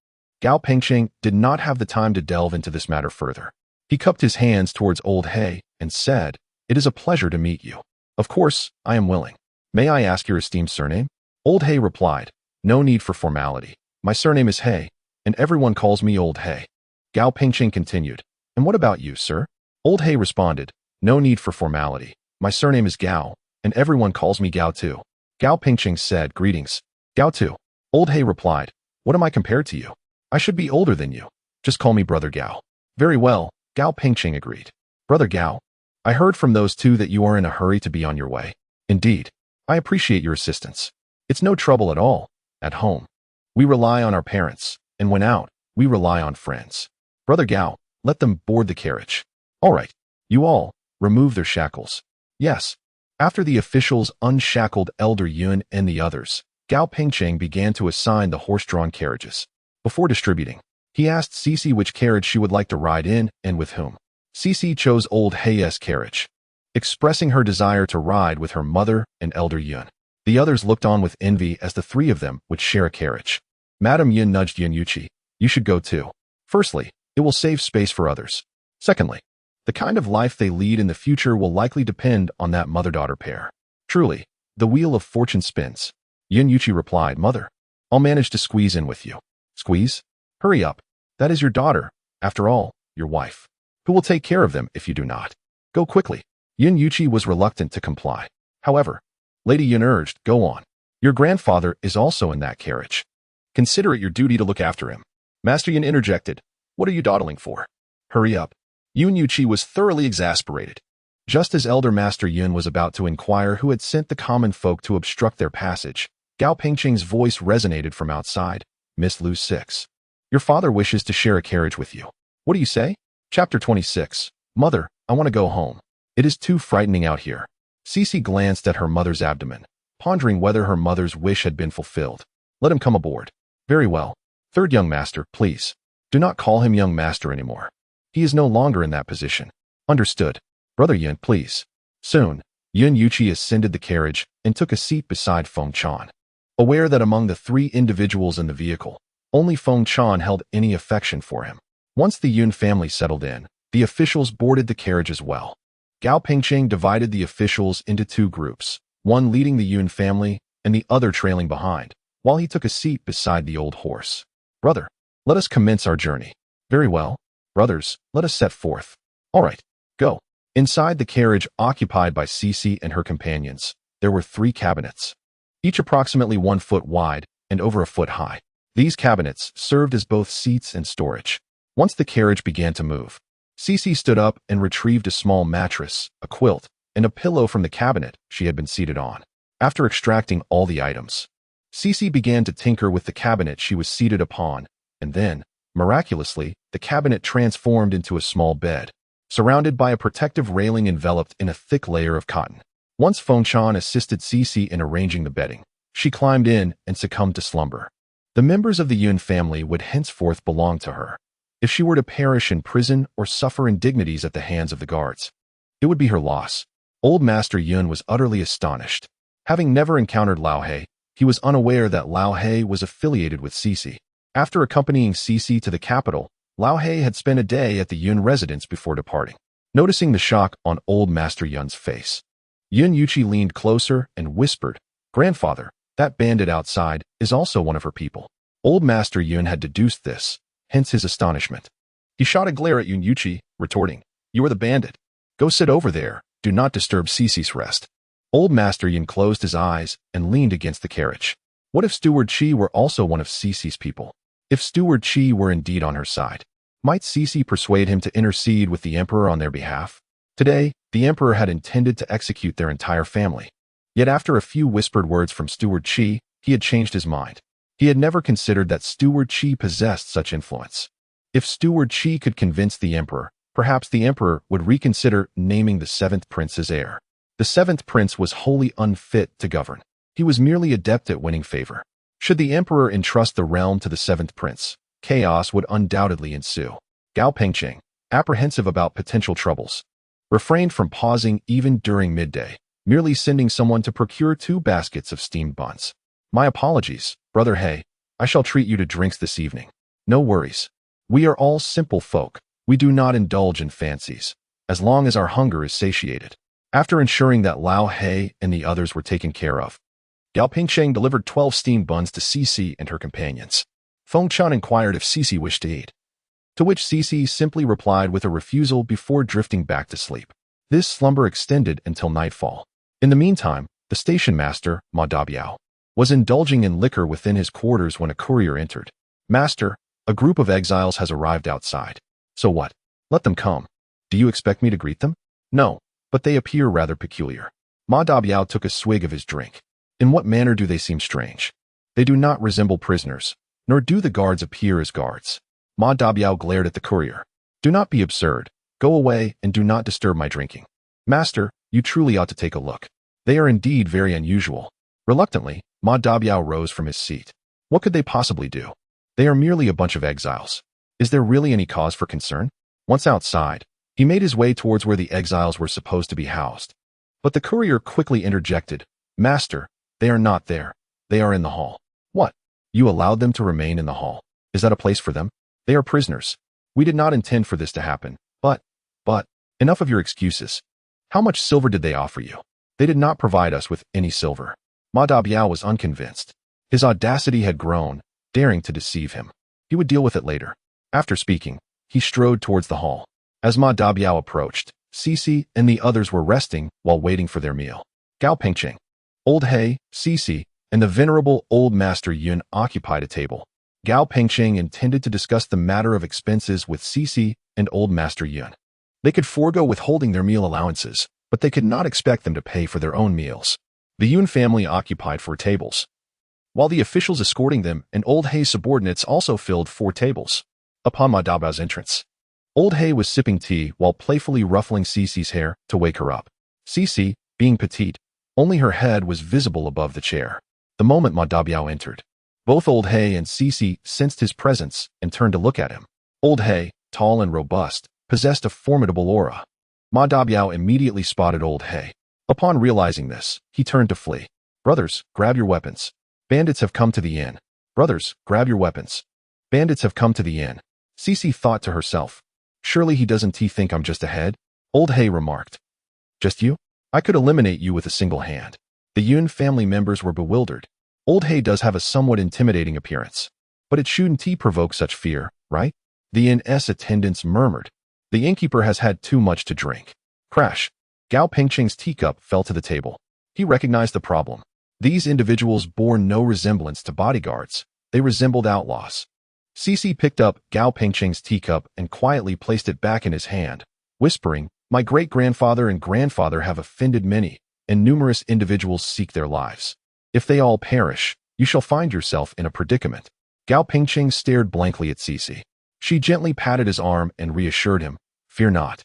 Gao Pengcheng did not have the time to delve into this matter further. He cupped his hands towards Old He and said, "It is a pleasure to meet you. Of course, I am willing. May I ask your esteemed surname?" Old He replied, "No need for formality. My surname is He, and everyone calls me Old He." Gao Pengcheng continued, "And what about you, sir?" Old He responded, "No need for formality. My surname is Gao, and everyone calls me Gao too." Gao Pengcheng said, "Greetings. Gao too." Old He replied, "What am I compared to you? I should be older than you. Just call me Brother Gao." "Very well," Gao Pengcheng agreed. "Brother Gao, I heard from those two that you are in a hurry to be on your way. Indeed, I appreciate your assistance. It's no trouble at all. At home, we rely on our parents, and when out, we rely on friends. Brother Gao, let them board the carriage." "All right. You all, remove their shackles." "Yes." After the officials unshackled Elder Yun and the others, Gao Pengcheng began to assign the horse-drawn carriages. Before distributing, he asked Cici which carriage she would like to ride in and with whom. Cici chose Old He's carriage, expressing her desire to ride with her mother and Elder Yun. The others looked on with envy as the three of them would share a carriage. Madame Yun nudged Yun Yuqi. "You should go too. Firstly, it will save space for others. Secondly, the kind of life they lead in the future will likely depend on that mother-daughter pair. Truly, the wheel of fortune spins." Yun Yuqi replied, "Mother, I'll manage to squeeze in with you." "Squeeze? Hurry up. That is your daughter, after all, your wife. Who will take care of them if you do not? Go quickly." Yun Yuqi was reluctant to comply. However, Lady Yun urged, "Go on. Your grandfather is also in that carriage. Consider it your duty to look after him." Master Yun interjected, "What are you dawdling for? Hurry up." Yun Yuqi was thoroughly exasperated. Just as Elder Master Yun was about to inquire who had sent the common folk to obstruct their passage, Gao Pengcheng's voice resonated from outside. "Miss Lu 6. Your father wishes to share a carriage with you. What do you say?" Chapter 26. "Mother, I want to go home. It is too frightening out here." Cici glanced at her mother's abdomen, pondering whether her mother's wish had been fulfilled. "Let him come aboard." "Very well. Third young master, please. Do not call him young master anymore. He is no longer in that position." "Understood. Brother Yun, please." Soon, Yun Yuqi ascended the carriage and took a seat beside Feng Chan. Aware that among the three individuals in the vehicle, only Feng Chan held any affection for him. Once the Yun family settled in, the officials boarded the carriage as well. Gao Pengcheng divided the officials into two groups, one leading the Yun family and the other trailing behind, while he took a seat beside the old horse. "Brother, let us commence our journey." "Very well. Brothers, let us set forth." "All right, go." Inside the carriage occupied by Cici and her companions, there were 3 cabinets, each approximately 1 foot wide and over a foot high. These cabinets served as both seats and storage. Once the carriage began to move, Cici stood up and retrieved a small mattress, a quilt, and a pillow from the cabinet she had been seated on. After extracting all the items, Cici began to tinker with the cabinet she was seated upon, and then, miraculously, the cabinet transformed into a small bed, surrounded by a protective railing enveloped in a thick layer of cotton. Once Feng Chan assisted Cici in arranging the bedding, she climbed in and succumbed to slumber. The members of the Yun family would henceforth belong to her. If she were to perish in prison or suffer indignities at the hands of the guards, it would be her loss. Old Master Yun was utterly astonished. Having never encountered Lao He, he was unaware that Lao He was affiliated with Cici. After accompanying Cici to the capital, Lao He had spent a day at the Yun residence before departing. Noticing the shock on Old Master Yun's face, Yun Yuqi leaned closer and whispered, "Grandfather, that bandit outside is also one of her people." Old Master Yun had deduced this, hence his astonishment. He shot a glare at Yun Yuqi, retorting, "You are the bandit. Go sit over there. Do not disturb Cici's rest." Old Master Yun closed his eyes and leaned against the carriage. What if Steward Chi were also one of Cici's people? If Steward Qi were indeed on her side, might Cece persuade him to intercede with the emperor on their behalf? Today, the emperor had intended to execute their entire family. Yet after a few whispered words from Steward Qi, he had changed his mind. He had never considered that Steward Qi possessed such influence. If Steward Qi could convince the emperor, perhaps the emperor would reconsider naming the seventh prince as heir. The seventh prince was wholly unfit to govern. He was merely adept at winning favor. Should the emperor entrust the realm to the seventh prince, chaos would undoubtedly ensue. Gao Pengqing, apprehensive about potential troubles, refrained from pausing even during midday, merely sending someone to procure 2 baskets of steamed buns. My apologies, Brother He. I shall treat you to drinks this evening. No worries. We are all simple folk. We do not indulge in fancies, as long as our hunger is satiated. After ensuring that Lao He and the others were taken care of, Gao Pengqing delivered 12 steamed buns to Cece and her companions. Feng Chun inquired if Cece wished to eat, to which Cece simply replied with a refusal before drifting back to sleep. This slumber extended until nightfall. In the meantime, the station master, Ma Dabiao, was indulging in liquor within his quarters when a courier entered. Master, a group of exiles has arrived outside. So what? Let them come. Do you expect me to greet them? No, but they appear rather peculiar. Ma Dabiao took a swig of his drink. In what manner do they seem strange? They do not resemble prisoners, nor do the guards appear as guards. Ma Dabiao glared at the courier. Do not be absurd. Go away and do not disturb my drinking. Master, you truly ought to take a look. They are indeed very unusual. Reluctantly, Ma Dabiao rose from his seat. What could they possibly do? They are merely a bunch of exiles. Is there really any cause for concern? Once outside, he made his way towards where the exiles were supposed to be housed. But the courier quickly interjected. Master, they are not there. They are in the hall. What? You allowed them to remain in the hall. Is that a place for them? They are prisoners. We did not intend for this to happen. But, enough of your excuses. How much silver did they offer you? They did not provide us with any silver. Ma Dabiao was unconvinced. His audacity had grown, daring to deceive him. He would deal with it later. After speaking, he strode towards the hall. As Ma Dabiao approached, Cece and the others were resting while waiting for their meal. Gao Pengqing, Old He, Cece, and the venerable old master Yun occupied a table. Gao Pengqing intended to discuss the matter of expenses with Cece and old master Yun. They could forego withholding their meal allowances, but they could not expect them to pay for their own meals. The Yun family occupied 4 tables, while the officials escorting them and Old He's subordinates also filled 4 tables. Upon Ma Dabiao's entrance, Old He was sipping tea while playfully ruffling Cece's hair to wake her up. Cece, being petite, only her head was visible above the chair. The moment Ma Dabiao entered, both Old He and Cece sensed his presence and turned to look at him. Old He, tall and robust, possessed a formidable aura. Ma Dabiao immediately spotted Old He. Upon realizing this, he turned to flee. Brothers, grab your weapons. Bandits have come to the inn. Brothers, grab your weapons. Bandits have come to the inn. Cece thought to herself. Surely he doesn't think I'm just ahead? Old He remarked. Just you? I could eliminate you with a single hand. The Yun family members were bewildered. Old He does have a somewhat intimidating appearance. But it shouldn't provoke such fear, right? The inn's attendants murmured. The innkeeper has had too much to drink. Crash. Gao Pengqing's teacup fell to the table. He recognized the problem. These individuals bore no resemblance to bodyguards. They resembled outlaws. Cece picked up Gao Pengqing's teacup and quietly placed it back in his hand, whispering, My great-grandfather and grandfather have offended many, and numerous individuals seek their lives. If they all perish, you shall find yourself in a predicament. Gao Pengqing stared blankly at Cece. She gently patted his arm and reassured him, Fear not.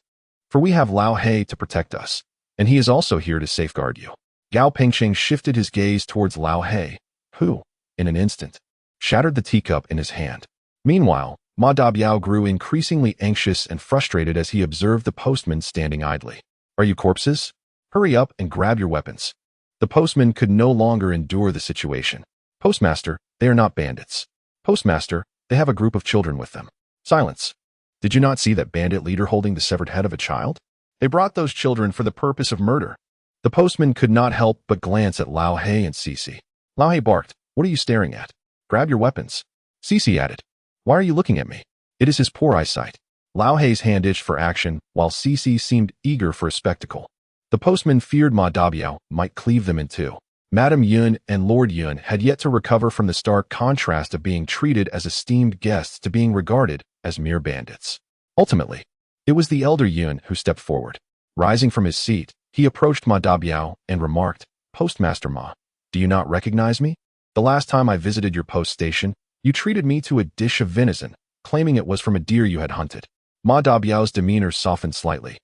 For we have Lao He to protect us, and he is also here to safeguard you. Gao Pengqing shifted his gaze towards Lao He, who, in an instant, shattered the teacup in his hand. Meanwhile, Ma Dabiao grew increasingly anxious and frustrated as he observed the postman standing idly. Are you corpses? Hurry up and grab your weapons. The postman could no longer endure the situation. Postmaster, they are not bandits. Postmaster, they have a group of children with them. Silence. Did you not see that bandit leader holding the severed head of a child? They brought those children for the purpose of murder. The postman could not help but glance at Lao He and Cece. Lao He barked, What are you staring at? Grab your weapons. Cece added, Why are you looking at me? It is his poor eyesight. Lao He's hand itched for action, while Cece seemed eager for a spectacle. The postman feared Ma Dabiao might cleave them in two. Madame Yun and Lord Yun had yet to recover from the stark contrast of being treated as esteemed guests to being regarded as mere bandits. Ultimately, it was the elder Yun who stepped forward. Rising from his seat, he approached Ma Dabiao and remarked, "Postmaster Ma, do you not recognize me? The last time I visited your post station, you treated me to a dish of venison, claiming it was from a deer you had hunted." Ma Dabiao's demeanor softened slightly,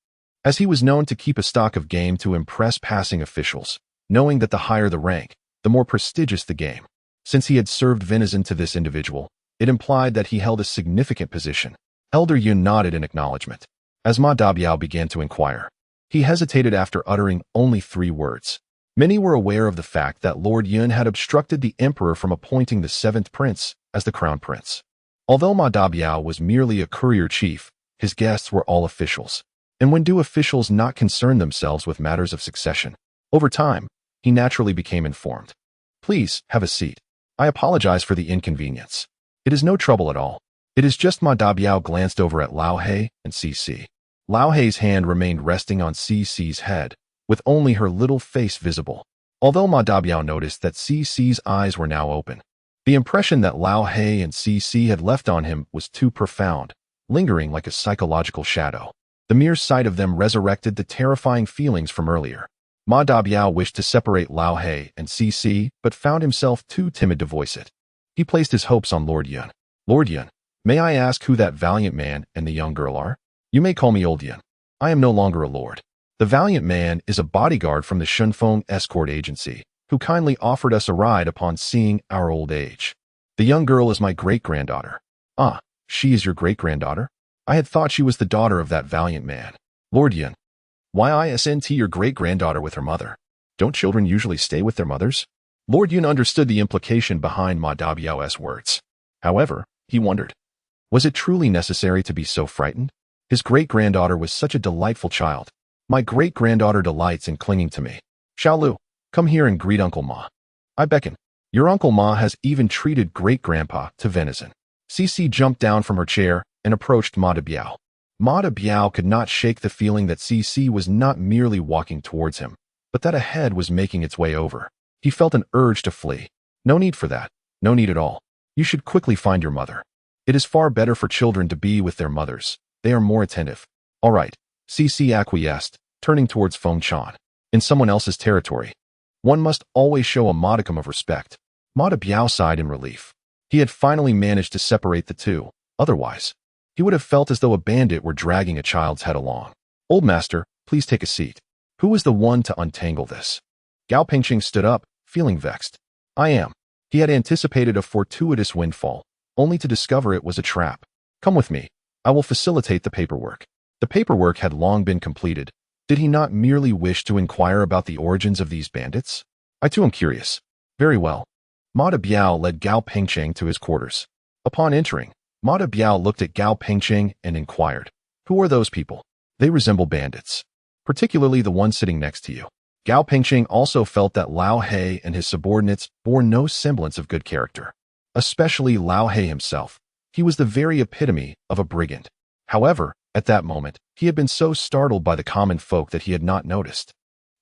as he was known to keep a stock of game to impress passing officials, knowing that the higher the rank, the more prestigious the game. Since he had served venison to this individual, it implied that he held a significant position. Elder Yun nodded in acknowledgement. As Ma Dabiao began to inquire, he hesitated after uttering only 3 words. Many were aware of the fact that Lord Yun had obstructed the emperor from appointing the 7th prince as the crown prince. Although Ma Dabiao was merely a courier chief, his guests were all officials. And when do officials not concern themselves with matters of succession? Over time, he naturally became informed. "Please, have a seat. I apologize for the inconvenience. It is no trouble at all. It is just." Ma Dabiao glanced over at Lao He and CC. Lao He's hand remained resting on CC's head, with only her little face visible. Although Ma Dabiao noticed that CC's eyes were now open, the impression that Lao He and CC had left on him was too profound, lingering like a psychological shadow. The mere sight of them resurrected the terrifying feelings from earlier. Ma Dabiao wished to separate Lao He and CC, but found himself too timid to voice it. He placed his hopes on Lord Yun. "Lord Yun, may I ask who that valiant man and the young girl are? You may call me Old Yun. I am no longer a lord. The valiant man is a bodyguard from the Shunfeng escort agency, who kindly offered us a ride upon seeing our old age. The young girl is my great-granddaughter." "Ah, she is your great-granddaughter? I had thought she was the daughter of that valiant man." "Lord Yun, why isn't your great-granddaughter with her mother? Don't children usually stay with their mothers?" Lord Yun understood the implication behind Ma Dabiao's words. However, he wondered, was it truly necessary to be so frightened? His great-granddaughter was such a delightful child. "My great-granddaughter delights in clinging to me. Xiaolu, come here and greet Uncle Ma." I beckon. "Your Uncle Ma has even treated great-grandpa to venison." CC jumped down from her chair and approached Ma Dabiao. Ma Dabiao could not shake the feeling that CC was not merely walking towards him, but that a head was making its way over. He felt an urge to flee. "No need for that. No need at all. You should quickly find your mother. It is far better for children to be with their mothers. They are more attentive." "All right," CC acquiesced, turning towards Feng Chan. In someone else's territory, one must always show a modicum of respect. Ma Dabiao sighed in relief. He had finally managed to separate the two. Otherwise, he would have felt as though a bandit were dragging a child's head along. "Old master, please take a seat. Who was the one to untangle this?" Gao Pingqing stood up, feeling vexed. "I am." He had anticipated a fortuitous windfall, only to discover it was a trap. "Come with me. I will facilitate the paperwork." The paperwork had long been completed. Did he not merely wish to inquire about the origins of these bandits? "I too am curious." "Very well." Ma Dabiao led Gao Pingqing to his quarters. Upon entering, Ma Dabiao looked at Gao Pingqing and inquired, "Who are those people?" "They resemble bandits, particularly the one sitting next to you." Gao Pingqing also felt that Lao He and his subordinates bore no semblance of good character. Especially Lao He himself. He was the very epitome of a brigand. However, at that moment, he had been so startled by the common folk that he had not noticed.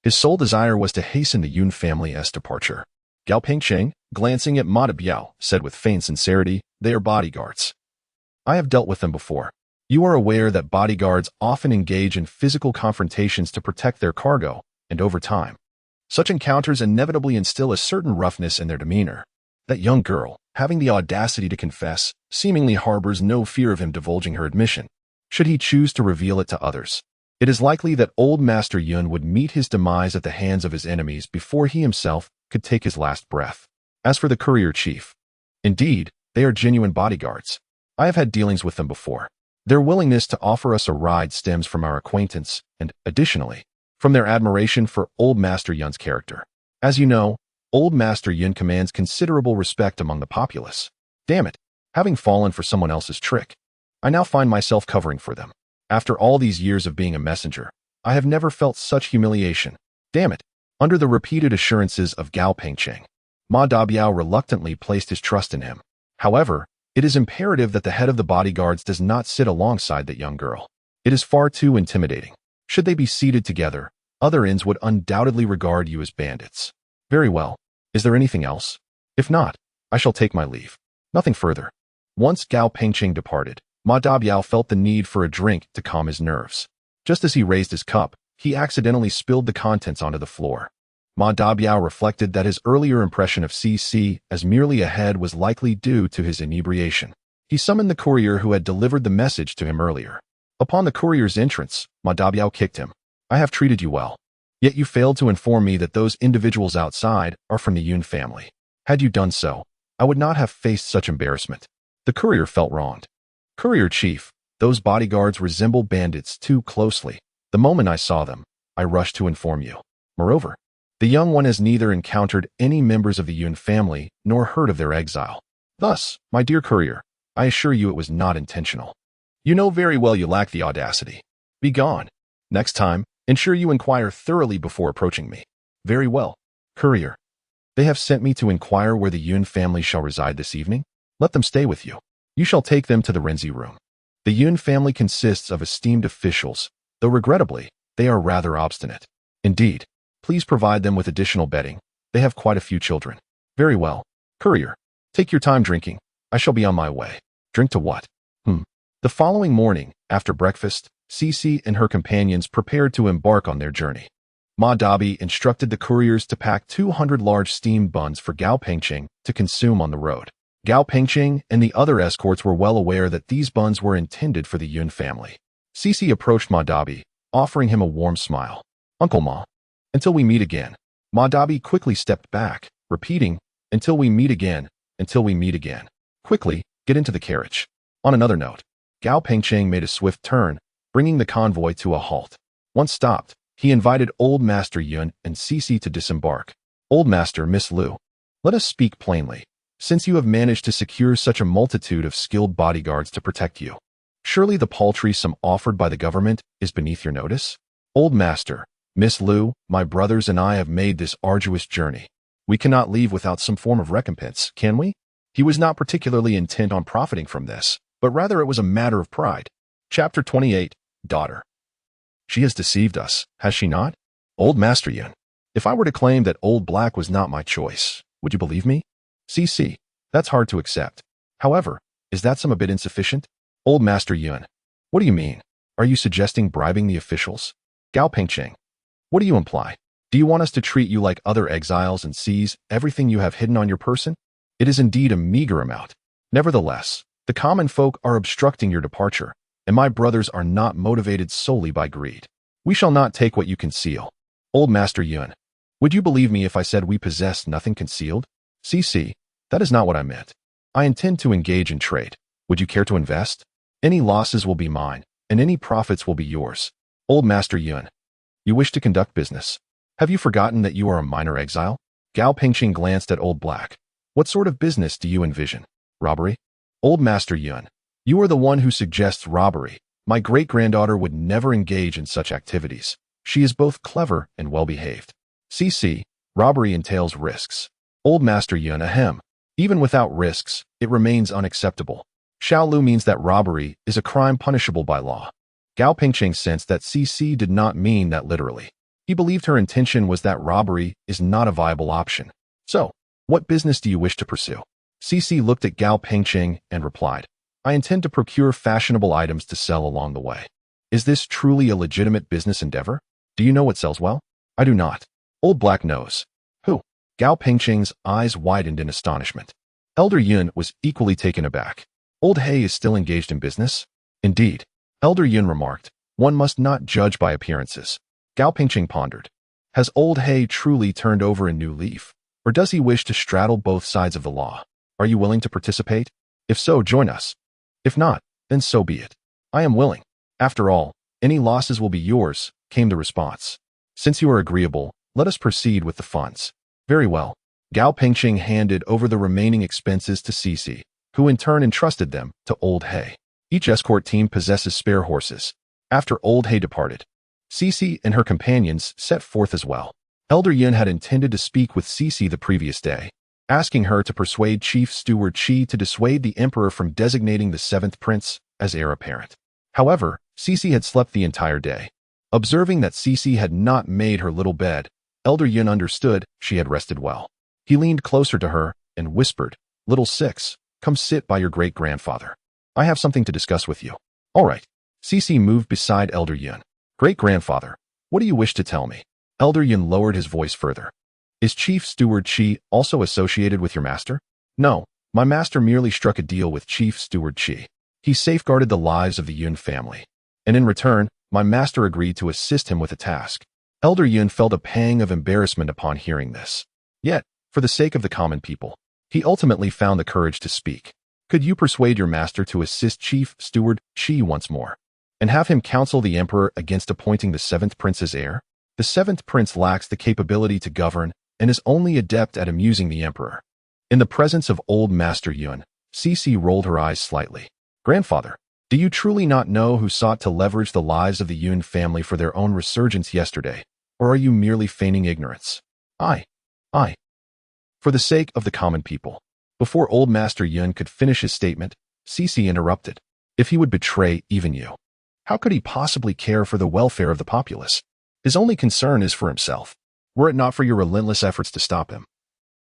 His sole desire was to hasten the Yun family's departure. Gao Pingqing, glancing at Ma Dabiao, said with feigned sincerity, "They are bodyguards. I have dealt with them before. You are aware that bodyguards often engage in physical confrontations to protect their cargo, and over time, such encounters inevitably instill a certain roughness in their demeanor. That young girl, having the audacity to confess, seemingly harbors no fear of him divulging her admission, should he choose to reveal it to others. It is likely that old Master Yun would meet his demise at the hands of his enemies before he himself could take his last breath. As for the courier chief, indeed, they are genuine bodyguards. I have had dealings with them before. Their willingness to offer us a ride stems from our acquaintance and, additionally, from their admiration for Old Master Yun's character. As you know, Old Master Yun commands considerable respect among the populace. Damn it, having fallen for someone else's trick, I now find myself covering for them. After all these years of being a messenger, I have never felt such humiliation. Damn it. Under the repeated assurances of Gao Pingqing, Ma Dabiao reluctantly placed his trust in him. However, it is imperative that the head of the bodyguards does not sit alongside that young girl. It is far too intimidating. Should they be seated together, other ends would undoubtedly regard you as bandits. Very well. Is there anything else? If not, I shall take my leave. Nothing further. Once Gao Pengqing departed, Ma Dabiao felt the need for a drink to calm his nerves. Just as he raised his cup, he accidentally spilled the contents onto the floor. Ma Dabiao reflected that his earlier impression of CC as merely a head was likely due to his inebriation. He summoned the courier who had delivered the message to him earlier. Upon the courier's entrance, Ma Dabiao kicked him. I have treated you well. Yet you failed to inform me that those individuals outside are from the Yun family. Had you done so, I would not have faced such embarrassment. The courier felt wronged. Courier chief, those bodyguards resemble bandits too closely. The moment I saw them, I rushed to inform you. Moreover, the young one has neither encountered any members of the Yun family nor heard of their exile. Thus, my dear courier, I assure you it was not intentional. You know very well you lack the audacity. Be gone. Next time, ensure you inquire thoroughly before approaching me. Very well. Courier, they have sent me to inquire where the Yun family shall reside this evening. Let them stay with you. You shall take them to the Renzi room. The Yun family consists of esteemed officials, though regrettably, they are rather obstinate. Indeed, please provide them with additional bedding. They have quite a few children. Very well. Courier, take your time drinking. I shall be on my way. Drink to what? The following morning, after breakfast, Cici and her companions prepared to embark on their journey. Ma Dabi instructed the couriers to pack 200 large steamed buns for Gao Pengqing to consume on the road. Gao Pengqing and the other escorts were well aware that these buns were intended for the Yun family. Cici approached Ma Dabi, offering him a warm smile. Uncle Ma, until we meet again. Ma Dabi quickly stepped back, repeating, until we meet again, until we meet again. Quickly, get into the carriage. On another note, Gao Pengqing made a swift turn, bringing the convoy to a halt. Once stopped, he invited Old Master Yun and Cici to disembark. Old Master, Miss Lu, let us speak plainly. Since you have managed to secure such a multitude of skilled bodyguards to protect you, surely the paltry sum offered by the government is beneath your notice? Old Master, Miss Lu, my brothers and I have made this arduous journey. We cannot leave without some form of recompense, can we? He was not particularly intent on profiting from this, but rather it was a matter of pride. Chapter 28, Daughter. She has deceived us, has she not? Old Master Yun, if I were to claim that Old Black was not my choice, would you believe me? CC, that's hard to accept. However, is that some a bit insufficient? Old Master Yun, what do you mean? Are you suggesting bribing the officials? Gao Pengqing, what do you imply? Do you want us to treat you like other exiles and seize everything you have hidden on your person? It is indeed a meager amount. Nevertheless, the common folk are obstructing your departure, and my brothers are not motivated solely by greed. We shall not take what you conceal. Old Master Yun, would you believe me if I said we possess nothing concealed? CC, that is not what I meant. I intend to engage in trade. Would you care to invest? Any losses will be mine, and any profits will be yours. Old Master Yun, you wish to conduct business. Have you forgotten that you are a minor exile? Gao Pengqing glanced at Old Black. What sort of business do you envision? Robbery? Old Master Yun, you are the one who suggests robbery. My great-granddaughter would never engage in such activities. She is both clever and well-behaved. CC, robbery entails risks. Old Master Yun, ahem. Even without risks, it remains unacceptable. Xiaolu means that robbery is a crime punishable by law. Gao Pengqing sensed that CC did not mean that literally. He believed her intention was that robbery is not a viable option. So, what business do you wish to pursue? CC looked at Gao Pengqing and replied, I intend to procure fashionable items to sell along the way. Is this truly a legitimate business endeavor? Do you know what sells well? I do not. Old Black knows. Who? Gao Pengqing's eyes widened in astonishment. Elder Yun was equally taken aback. Old He is still engaged in business? Indeed. Elder Yun remarked, one must not judge by appearances. Gao Pengqing pondered. Has Old He truly turned over a new leaf? Or does he wish to straddle both sides of the law? Are you willing to participate? If so, join us. If not, then so be it. I am willing. After all, any losses will be yours, came the response. Since you are agreeable, let us proceed with the funds. Very well. Gao Pengqing handed over the remaining expenses to Cici, who in turn entrusted them to Old He. Each escort team possesses spare horses. After Old He departed, Cici and her companions set forth as well. Elder Yun had intended to speak with Cici the previous day, asking her to persuade Chief Steward Qi to dissuade the emperor from designating the seventh prince as heir apparent. However, Cici had slept the entire day. Observing that Cici had not made her little bed, Elder Yun understood she had rested well. He leaned closer to her and whispered, "Little Six, come sit by your great-grandfather. I have something to discuss with you." "All right." Cece moved beside Elder Yun. "Great-grandfather, what do you wish to tell me?" Elder Yun lowered his voice further. "Is Chief Steward Chi also associated with your master?" "No, my master merely struck a deal with Chief Steward Chi. He safeguarded the lives of the Yun family, and in return, my master agreed to assist him with a task." Elder Yun felt a pang of embarrassment upon hearing this. Yet, for the sake of the common people, he ultimately found the courage to speak. "Could you persuade your master to assist Chief Steward Chi once more, and have him counsel the emperor against appointing the seventh prince as heir? The seventh prince lacks the capability to govern and is only adept at amusing the emperor." In the presence of old Master Yun, Cece rolled her eyes slightly. "Grandfather, do you truly not know who sought to leverage the lives of the Yun family for their own resurgence yesterday, or are you merely feigning ignorance?" I. For the sake of the common people." Before old Master Yun could finish his statement, Cece interrupted. "If he would betray even you, how could he possibly care for the welfare of the populace? His only concern is for himself. Were it not for your relentless efforts to stop him,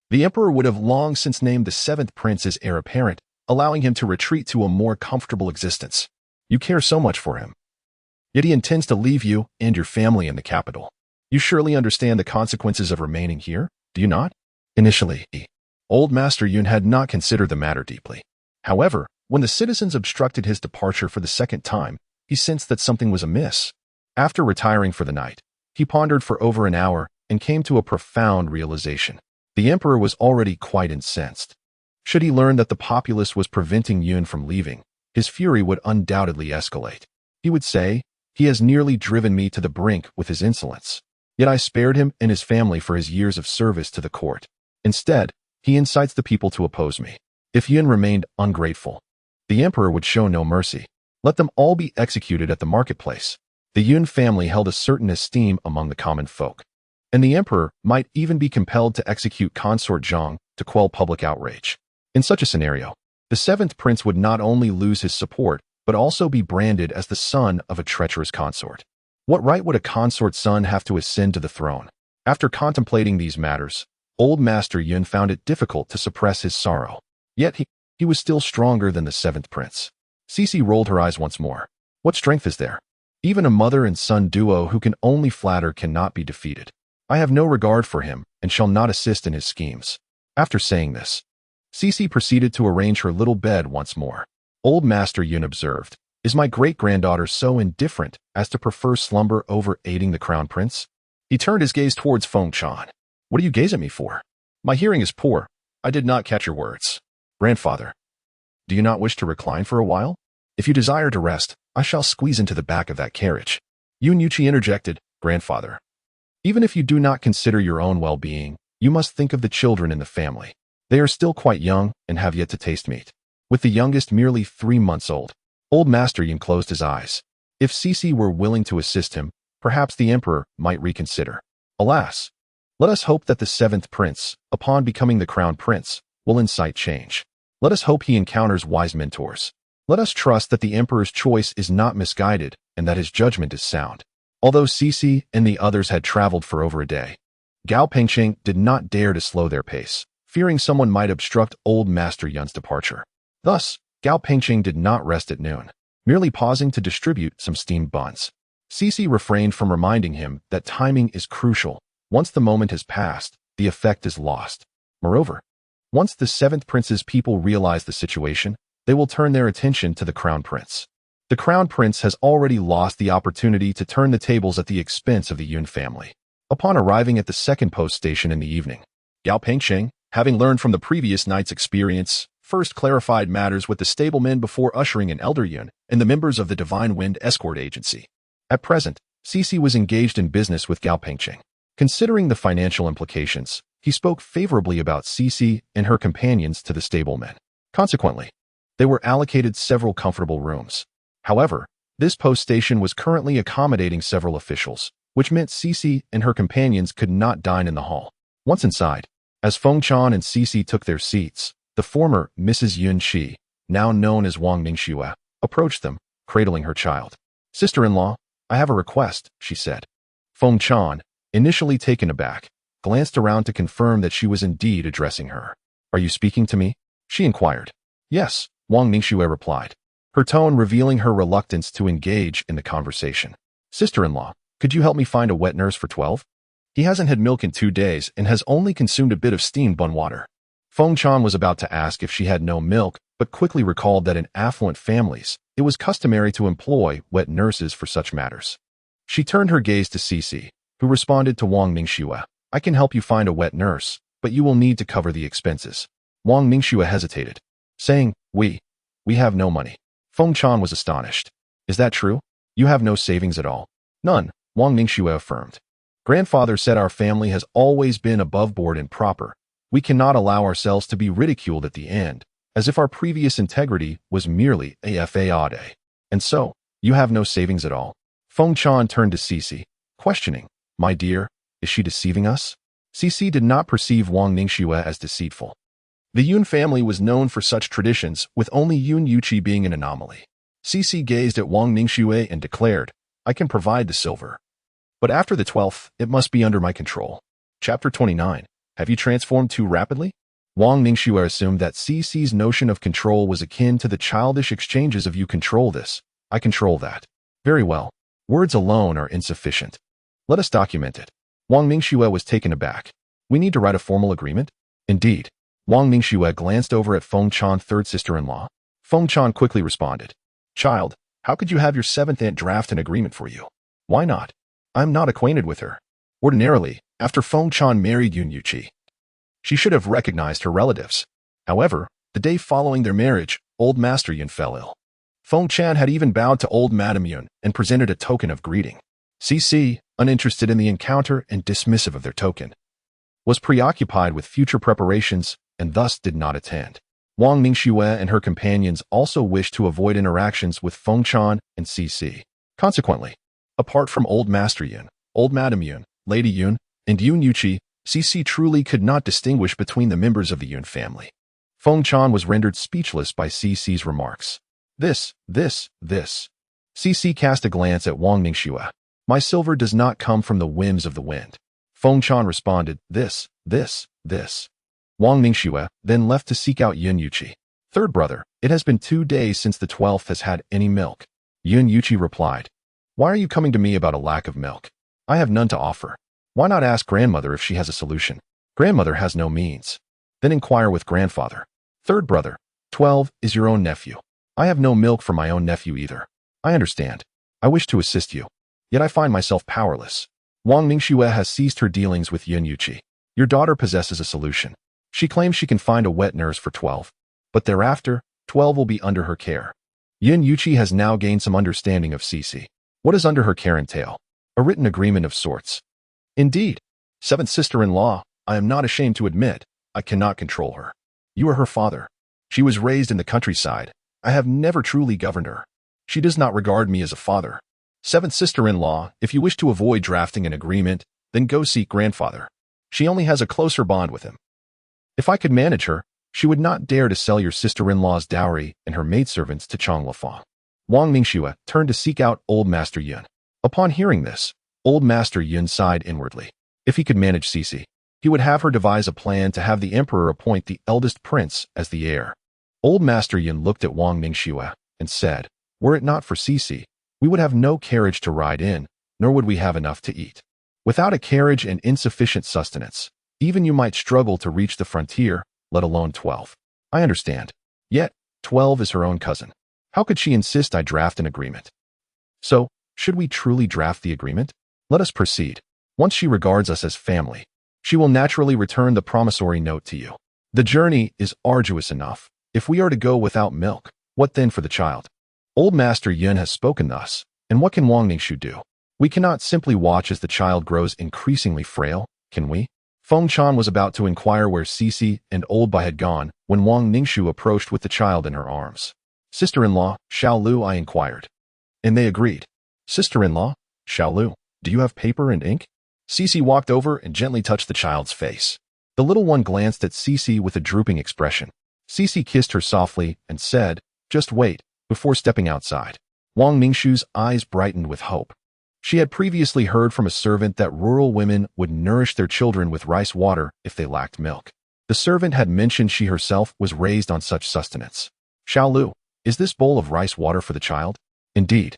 the emperor would have long since named the seventh prince as heir apparent, allowing him to retreat to a more comfortable existence. You care so much for him. Yet he intends to leave you and your family in the capital. You surely understand the consequences of remaining here, do you not?" Initially, old Master Yun had not considered the matter deeply. However, when the citizens obstructed his departure for the second time, he sensed that something was amiss. After retiring for the night, he pondered for over an hour and came to a profound realization. The emperor was already quite incensed. Should he learn that the populace was preventing Yun from leaving, his fury would undoubtedly escalate. He would say, "He has nearly driven me to the brink with his insolence. Yet I spared him and his family for his years of service to the court. Instead, he incites the people to oppose me." If Yun remained ungrateful, the emperor would show no mercy. Let them all be executed at the marketplace. The Yun family held a certain esteem among the common folk, and the emperor might even be compelled to execute Consort Zhang to quell public outrage. In such a scenario, the seventh prince would not only lose his support, but also be branded as the son of a treacherous consort. What right would a consort's son have to ascend to the throne? After contemplating these matters, old Master Yun found it difficult to suppress his sorrow. Yet he was still stronger than the seventh prince. Cece rolled her eyes once more. What strength is there? Even a mother and son duo who can only flatter cannot be defeated. I have no regard for him and shall not assist in his schemes. After saying this, Cece proceeded to arrange her little bed once more. Old Master Yun observed, "Is my great-granddaughter so indifferent as to prefer slumber over aiding the crown prince?" He turned his gaze towards Feng Chan. "What do you gaze at me for? My hearing is poor. I did not catch your words." "Grandfather, do you not wish to recline for a while? If you desire to rest, I shall squeeze into the back of that carriage." Yun Yuchi interjected, "Grandfather, even if you do not consider your own well-being, you must think of the children in the family. They are still quite young and have yet to taste meat." With the youngest merely 3 months old, old Master Yun closed his eyes. If Cece were willing to assist him, perhaps the emperor might reconsider. Alas, let us hope that the seventh prince, upon becoming the crown prince, will incite change. Let us hope he encounters wise mentors. Let us trust that the emperor's choice is not misguided and that his judgment is sound. Although Cece and the others had traveled for over a day, Gao Pengqing did not dare to slow their pace, fearing someone might obstruct old Master Yun's departure. Thus, Gao Pengqing did not rest at noon, merely pausing to distribute some steamed buns. Cece refrained from reminding him that timing is crucial. Once the moment has passed, the effect is lost. Moreover, once the seventh prince's people realize the situation, they will turn their attention to the crown prince. The crown prince has already lost the opportunity to turn the tables at the expense of the Yun family. Upon arriving at the second post station in the evening, Gao Pengqing, having learned from the previous night's experience, first clarified matters with the stablemen before ushering in Elder Yun and the members of the Divine Wind Escort Agency. At present, Cece was engaged in business with Gao Pengqing. Considering the financial implications, he spoke favorably about Cece and her companions to the stablemen. Consequently, they were allocated several comfortable rooms. However, this post station was currently accommodating several officials, which meant Cece and her companions could not dine in the hall. Once inside, as Feng Chan and Cece took their seats, the former Mrs. Yun Shi, now known as Wang Ningxue, approached them, cradling her child. "Sister-in-law, I have a request," she said. Feng Chan, initially taken aback, glanced around to confirm that she was indeed addressing her. "Are you speaking to me?" she inquired. "Yes," Wang Ningxue replied, her tone revealing her reluctance to engage in the conversation. "Sister-in-law, could you help me find a wet nurse for 12? He hasn't had milk in 2 days and has only consumed a bit of steamed bun water." Feng Chan was about to ask if she had no milk, but quickly recalled that in affluent families, it was customary to employ wet nurses for such matters. She turned her gaze to Cici, who responded to Wang Ningxue, "I can help you find a wet nurse, but you will need to cover the expenses." Wang Ningxue hesitated, saying, We have no money." Feng Chan was astonished. "Is that true? You have no savings at all?" "None," Wang Ningxue affirmed. "Grandfather said our family has always been above board and proper. We cannot allow ourselves to be ridiculed at the end, as if our previous integrity was merely a fade. And so, you have no savings at all?" Feng Chan turned to Cici, questioning, "My dear, is she deceiving us?" Cici did not perceive Wang Ningxue as deceitful. The Yun family was known for such traditions, with only Yun Yuqi being an anomaly. Cici gazed at Wang Ningxue and declared, "I can provide the silver. But after the 12th, it must be under my control." Chapter 29. Have you transformed too rapidly? Wang Ningxue assumed that Cici's notion of control was akin to the childish exchanges of "you control this, I control that." Very well. Words alone are insufficient. Let us document it. Wang Ningxue was taken aback. "We need to write a formal agreement?" "Indeed." Wang Ningxue glanced over at Feng Chan, third sister-in-law. Feng Chan quickly responded, "Child, how could you have your seventh aunt draft an agreement for you?" "Why not? I'm not acquainted with her." Ordinarily, after Feng Chan married Yun Yuqi, she should have recognized her relatives. However, the day following their marriage, old Master Yun fell ill. Feng Chan had even bowed to old Madame Yun and presented a token of greeting. Cici, uninterested in the encounter and dismissive of their token, was preoccupied with future preparations and thus did not attend. Wang Ningxue and her companions also wished to avoid interactions with Feng Chan and Cici. Consequently, apart from old Master Yun, old Madame Yun, Lady Yun, and Yun Yuqi, Cici truly could not distinguish between the members of the Yun family. Feng Chan was rendered speechless by Cici's remarks. This. Cici cast a glance at Wang Ningxue. "My silver does not come from the whims of the wind." Feng Chan responded, This. Wang Ningxue then left to seek out Yun Yuqi. "Third brother, it has been 2 days since the 12th has had any milk." Yun Yuqi replied, "Why are you coming to me about a lack of milk? I have none to offer. Why not ask grandmother if she has a solution? Grandmother has no means. Then inquire with grandfather." "Third brother, 12 is your own nephew. I have no milk for my own nephew either." "I understand. I wish to assist you. Yet I find myself powerless." Wang Ningxue has ceased her dealings with Yun Yuqi. "Your daughter possesses a solution. She claims she can find a wet nurse for 12. But thereafter, 12 will be under her care." Yun Yuqi has now gained some understanding of Cici. What does under her care entail? A written agreement of sorts. Indeed. Seventh sister-in-law, I am not ashamed to admit, I cannot control her. You are her father. She was raised in the countryside. I have never truly governed her. She does not regard me as a father. Seventh sister-in-law, if you wish to avoid drafting an agreement, then go seek grandfather. She only has a closer bond with him. If I could manage her, she would not dare to sell your sister-in-law's dowry and her maidservants to Chang Lefang. Wang Ningxue turned to seek out old Master Yun. Upon hearing this, old Master Yun sighed inwardly. If he could manage Cici, he would have her devise a plan to have the emperor appoint the eldest prince as the heir. Old Master Yun looked at Wang Ningxue and said, "Were it not for Cici, we would have no carriage to ride in, nor would we have enough to eat. Without a carriage and insufficient sustenance, even you might struggle to reach the frontier, let alone 12. I understand. Yet, 12 is her own cousin. How could she insist I draft an agreement? So, should we truly draft the agreement? Let us proceed. Once she regards us as family, she will naturally return the promissory note to you. The journey is arduous enough. If we are to go without milk, what then for the child?" Old Master Yun has spoken thus, and what can Wang Ningxue do? We cannot simply watch as the child grows increasingly frail, can we? Feng Chan was about to inquire where Cici and Old Bai had gone when Wang Ningxue approached with the child in her arms. "Sister-in-law, Xiao Lu," I inquired. And they agreed. "Sister-in-law, Xiao Lu, do you have paper and ink?" Cici walked over and gently touched the child's face. The little one glanced at Cici with a drooping expression. Cici kissed her softly and said, "Just wait," before stepping outside. Wang Ningxue's eyes brightened with hope. She had previously heard from a servant that rural women would nourish their children with rice water if they lacked milk. The servant had mentioned she herself was raised on such sustenance. Xiaolu, is this bowl of rice water for the child? Indeed.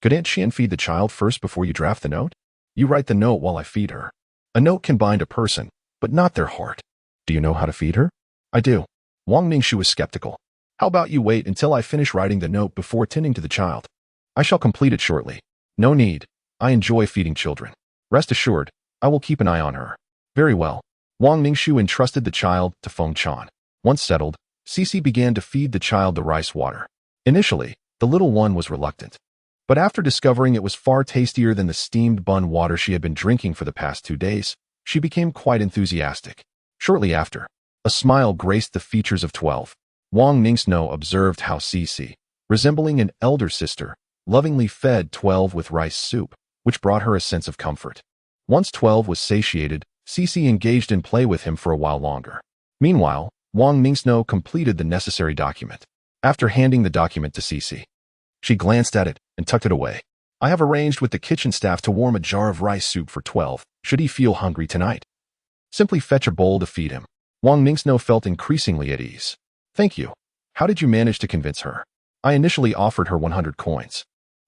Could Aunt Xian feed the child first before you draft the note? You write the note while I feed her. A note can bind a person, but not their heart. Do you know how to feed her? I do. Wang Ningxu was skeptical. How about you wait until I finish writing the note before tending to the child? I shall complete it shortly. No need. I enjoy feeding children. Rest assured, I will keep an eye on her. Very well. Wang Ningxu entrusted the child to Feng Chan. Once settled, Cici began to feed the child the rice water. Initially, the little one was reluctant. But after discovering it was far tastier than the steamed bun water she had been drinking for the past 2 days, she became quite enthusiastic. Shortly after, a smile graced the features of 12. Wang Ningxu observed how Cici, resembling an elder sister, lovingly fed 12 with rice soup, which brought her a sense of comfort. Once 12 was satiated, Cici engaged in play with him for a while longer. Meanwhile, Wang Ningxu completed the necessary document. After handing the document to Cici, she glanced at it and tucked it away. I have arranged with the kitchen staff to warm a jar of rice soup for 12, should he feel hungry tonight. Simply fetch a bowl to feed him. Wang Ningxu felt increasingly at ease. Thank you. How did you manage to convince her? I initially offered her 100 coins.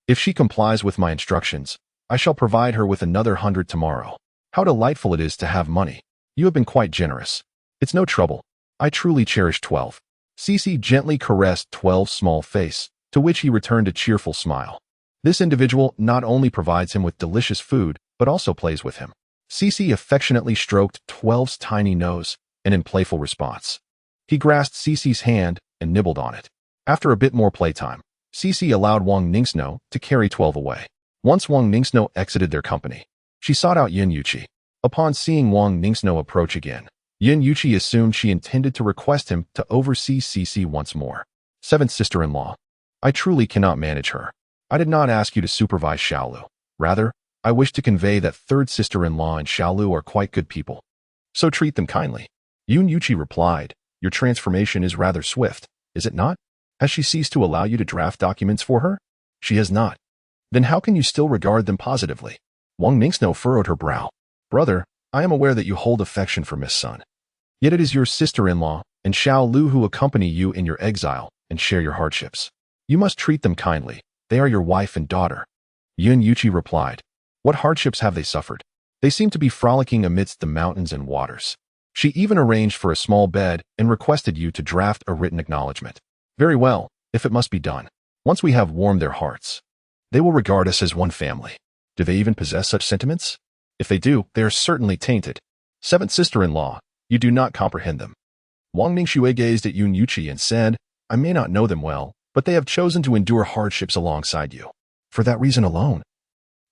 If she complies with my instructions, I shall provide her with another 100 tomorrow. How delightful it is to have money. You have been quite generous. It's no trouble. I truly cherish 12. Cici gently caressed 12's small face, to which he returned a cheerful smile. This individual not only provides him with delicious food, but also plays with him. Cici affectionately stroked 12's tiny nose, and in playful response, he grasped Cici's hand and nibbled on it. After a bit more playtime, Cici allowed Wang Ningxu to carry 12 away. Once Wang Ningxu exited their company, she sought out Yin Yuqi. Upon seeing Wang Ningxu approach again, Yin Yuqi assumed she intended to request him to oversee Cici once more. 7th sister-in-law. I truly cannot manage her. I did not ask you to supervise Xiaolu. Rather, I wish to convey that 3rd sister-in-law and Xiaolu are quite good people. So treat them kindly. Yin Yuqi replied, your transformation is rather swift, is it not? Has she ceased to allow you to draft documents for her? She has not. Then how can you still regard them positively? Wang Ningxu furrowed her brow. Brother, I am aware that you hold affection for Miss Sun. Yet it is your sister-in-law and Xiaolu who accompany you in your exile and share your hardships. You must treat them kindly. They are your wife and daughter. Yin Yuqi replied. What hardships have they suffered? They seem to be frolicking amidst the mountains and waters. She even arranged for a small bed and requested you to draft a written acknowledgement. Very well, if it must be done. Once we have warmed their hearts, they will regard us as one family. Do they even possess such sentiments? If they do, they are certainly tainted. 7th sister-in-law, you do not comprehend them. Wang Ningxue gazed at Yin Yuqi and said, I may not know them well, but they have chosen to endure hardships alongside you. For that reason alone,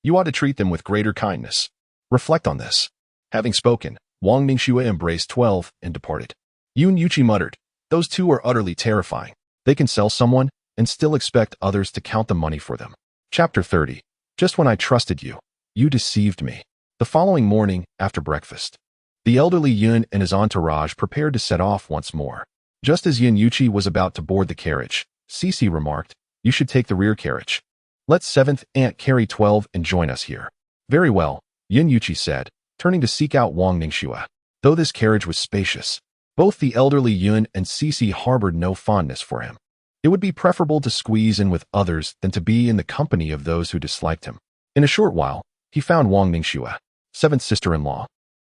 you ought to treat them with greater kindness. Reflect on this. Having spoken, Wang Ningxue embraced 12 and departed. Yin Yuqi muttered, those two are utterly terrifying. They can sell someone and still expect others to count the money for them. Chapter 30. Just when I trusted you, you deceived me. The following morning, after breakfast, the elderly Yun and his entourage prepared to set off once more. Just as Yin Yuqi was about to board the carriage, Cici remarked, you should take the rear carriage. Let 7th aunt carry 12 and join us here. Very well, Yin Yuqi said, turning to seek out Wang Ningxue. Though this carriage was spacious, both the elderly Yun and Cici harbored no fondness for him. It would be preferable to squeeze in with others than to be in the company of those who disliked him. In a short while, he found Wang Ningxue, 7th sister-in-law.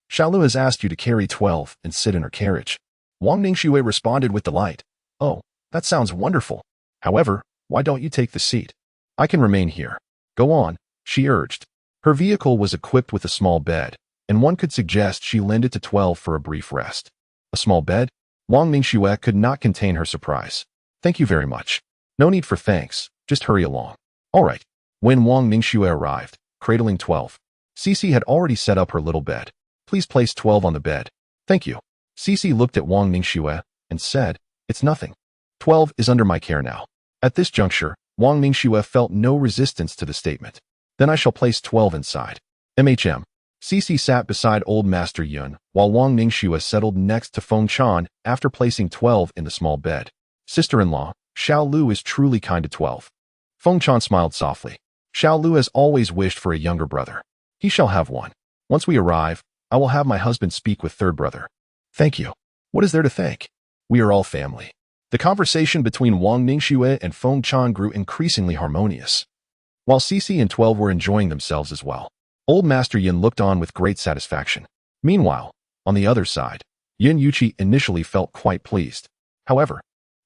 Xiaolu has asked you to carry 12 and sit in her carriage. Wang Ningxue responded with delight. Oh, that sounds wonderful. However, why don't you take the seat? I can remain here. Go on, she urged. Her vehicle was equipped with a small bed, and one could suggest she lend it to 12 for a brief rest. A small bed? Wang Ningxue could not contain her surprise. Thank you very much. No need for thanks, just hurry along. All right. When Wang Ningxue arrived, cradling 12, Cici had already set up her little bed. Please place 12 on the bed. Thank you. Cici looked at Wang Ningxue and said, it's nothing. 12 is under my care now. At this juncture, Wang Ningxue felt no resistance to the statement. Then I shall place 12 inside. Cici sat beside old Master Yun, while Wang Ningxue settled next to Feng Chan after placing 12 in the small bed. Sister-in-law, Xiaolu is truly kind to 12. Feng Chan smiled softly. Xiao Lu has always wished for a younger brother. He shall have one. Once we arrive, I will have my husband speak with third brother. Thank you. What is there to thank? We are all family. The conversation between Wang Ningxue and Feng Chan grew increasingly harmonious, while Cici and 12 were enjoying themselves as well. Old Master Yin looked on with great satisfaction. Meanwhile, on the other side, Yin Yuqi initially felt quite pleased. However,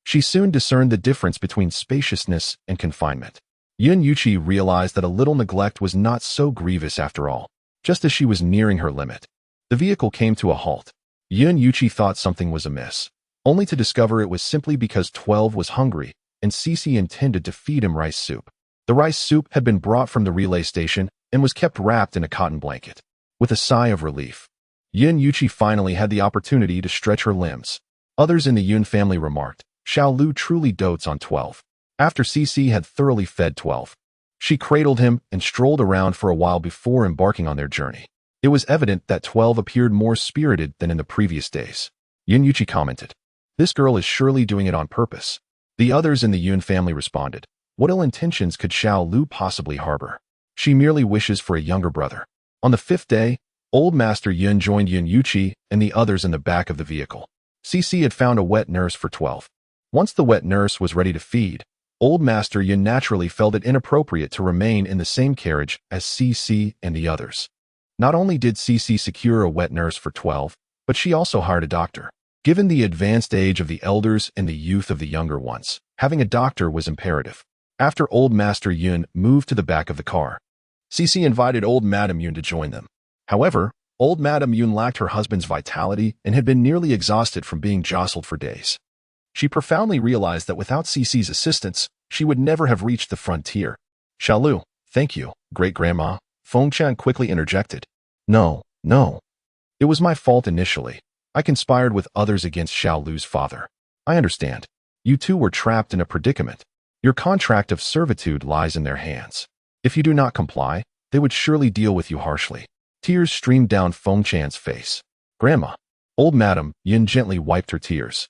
she soon discerned the difference between spaciousness and confinement. Yin Yuqi realized that a little neglect was not so grievous after all. Just as she was nearing her limit, the vehicle came to a halt. Yin Yuqi thought something was amiss, only to discover it was simply because 12 was hungry and Cici intended to feed him rice soup. The rice soup had been brought from the relay station and was kept wrapped in a cotton blanket. With a sigh of relief, Yin Yuqi finally had the opportunity to stretch her limbs. Others in the Yun family remarked, Xiao Lu truly dotes on 12. After Cici had thoroughly fed 12, she cradled him and strolled around for a while before embarking on their journey. It was evident that 12 appeared more spirited than in the previous days. Yin Yuqi commented, "This girl is surely doing it on purpose." The others in the Yun family responded, "What ill intentions could Xiao Lu possibly harbor? She merely wishes for a younger brother." On the 5th day, Old Master Yun joined Yin Yuqi and the others in the back of the vehicle. Cici had found a wet nurse for 12. Once the wet nurse was ready to feed, Old Master Yun naturally felt it inappropriate to remain in the same carriage as Cici and the others. Not only did Cici secure a wet nurse for 12, but she also hired a doctor. Given the advanced age of the elders and the youth of the younger ones, having a doctor was imperative. After Old Master Yun moved to the back of the car, Cici invited Old Madame Yun to join them. However, Old Madame Yun lacked her husband's vitality and had been nearly exhausted from being jostled for days. She profoundly realized that without Cici's assistance, she would never have reached the frontier. "Xiao Lu, thank you, great-grandma," Feng Chan quickly interjected. No. It was my fault initially. I conspired with others against Xiao Lu's father. I understand. You two were trapped in a predicament. Your contract of servitude lies in their hands. If you do not comply, they would surely deal with you harshly. Tears streamed down Feng Chan's face. "Grandma." Old Madame Yin gently wiped her tears.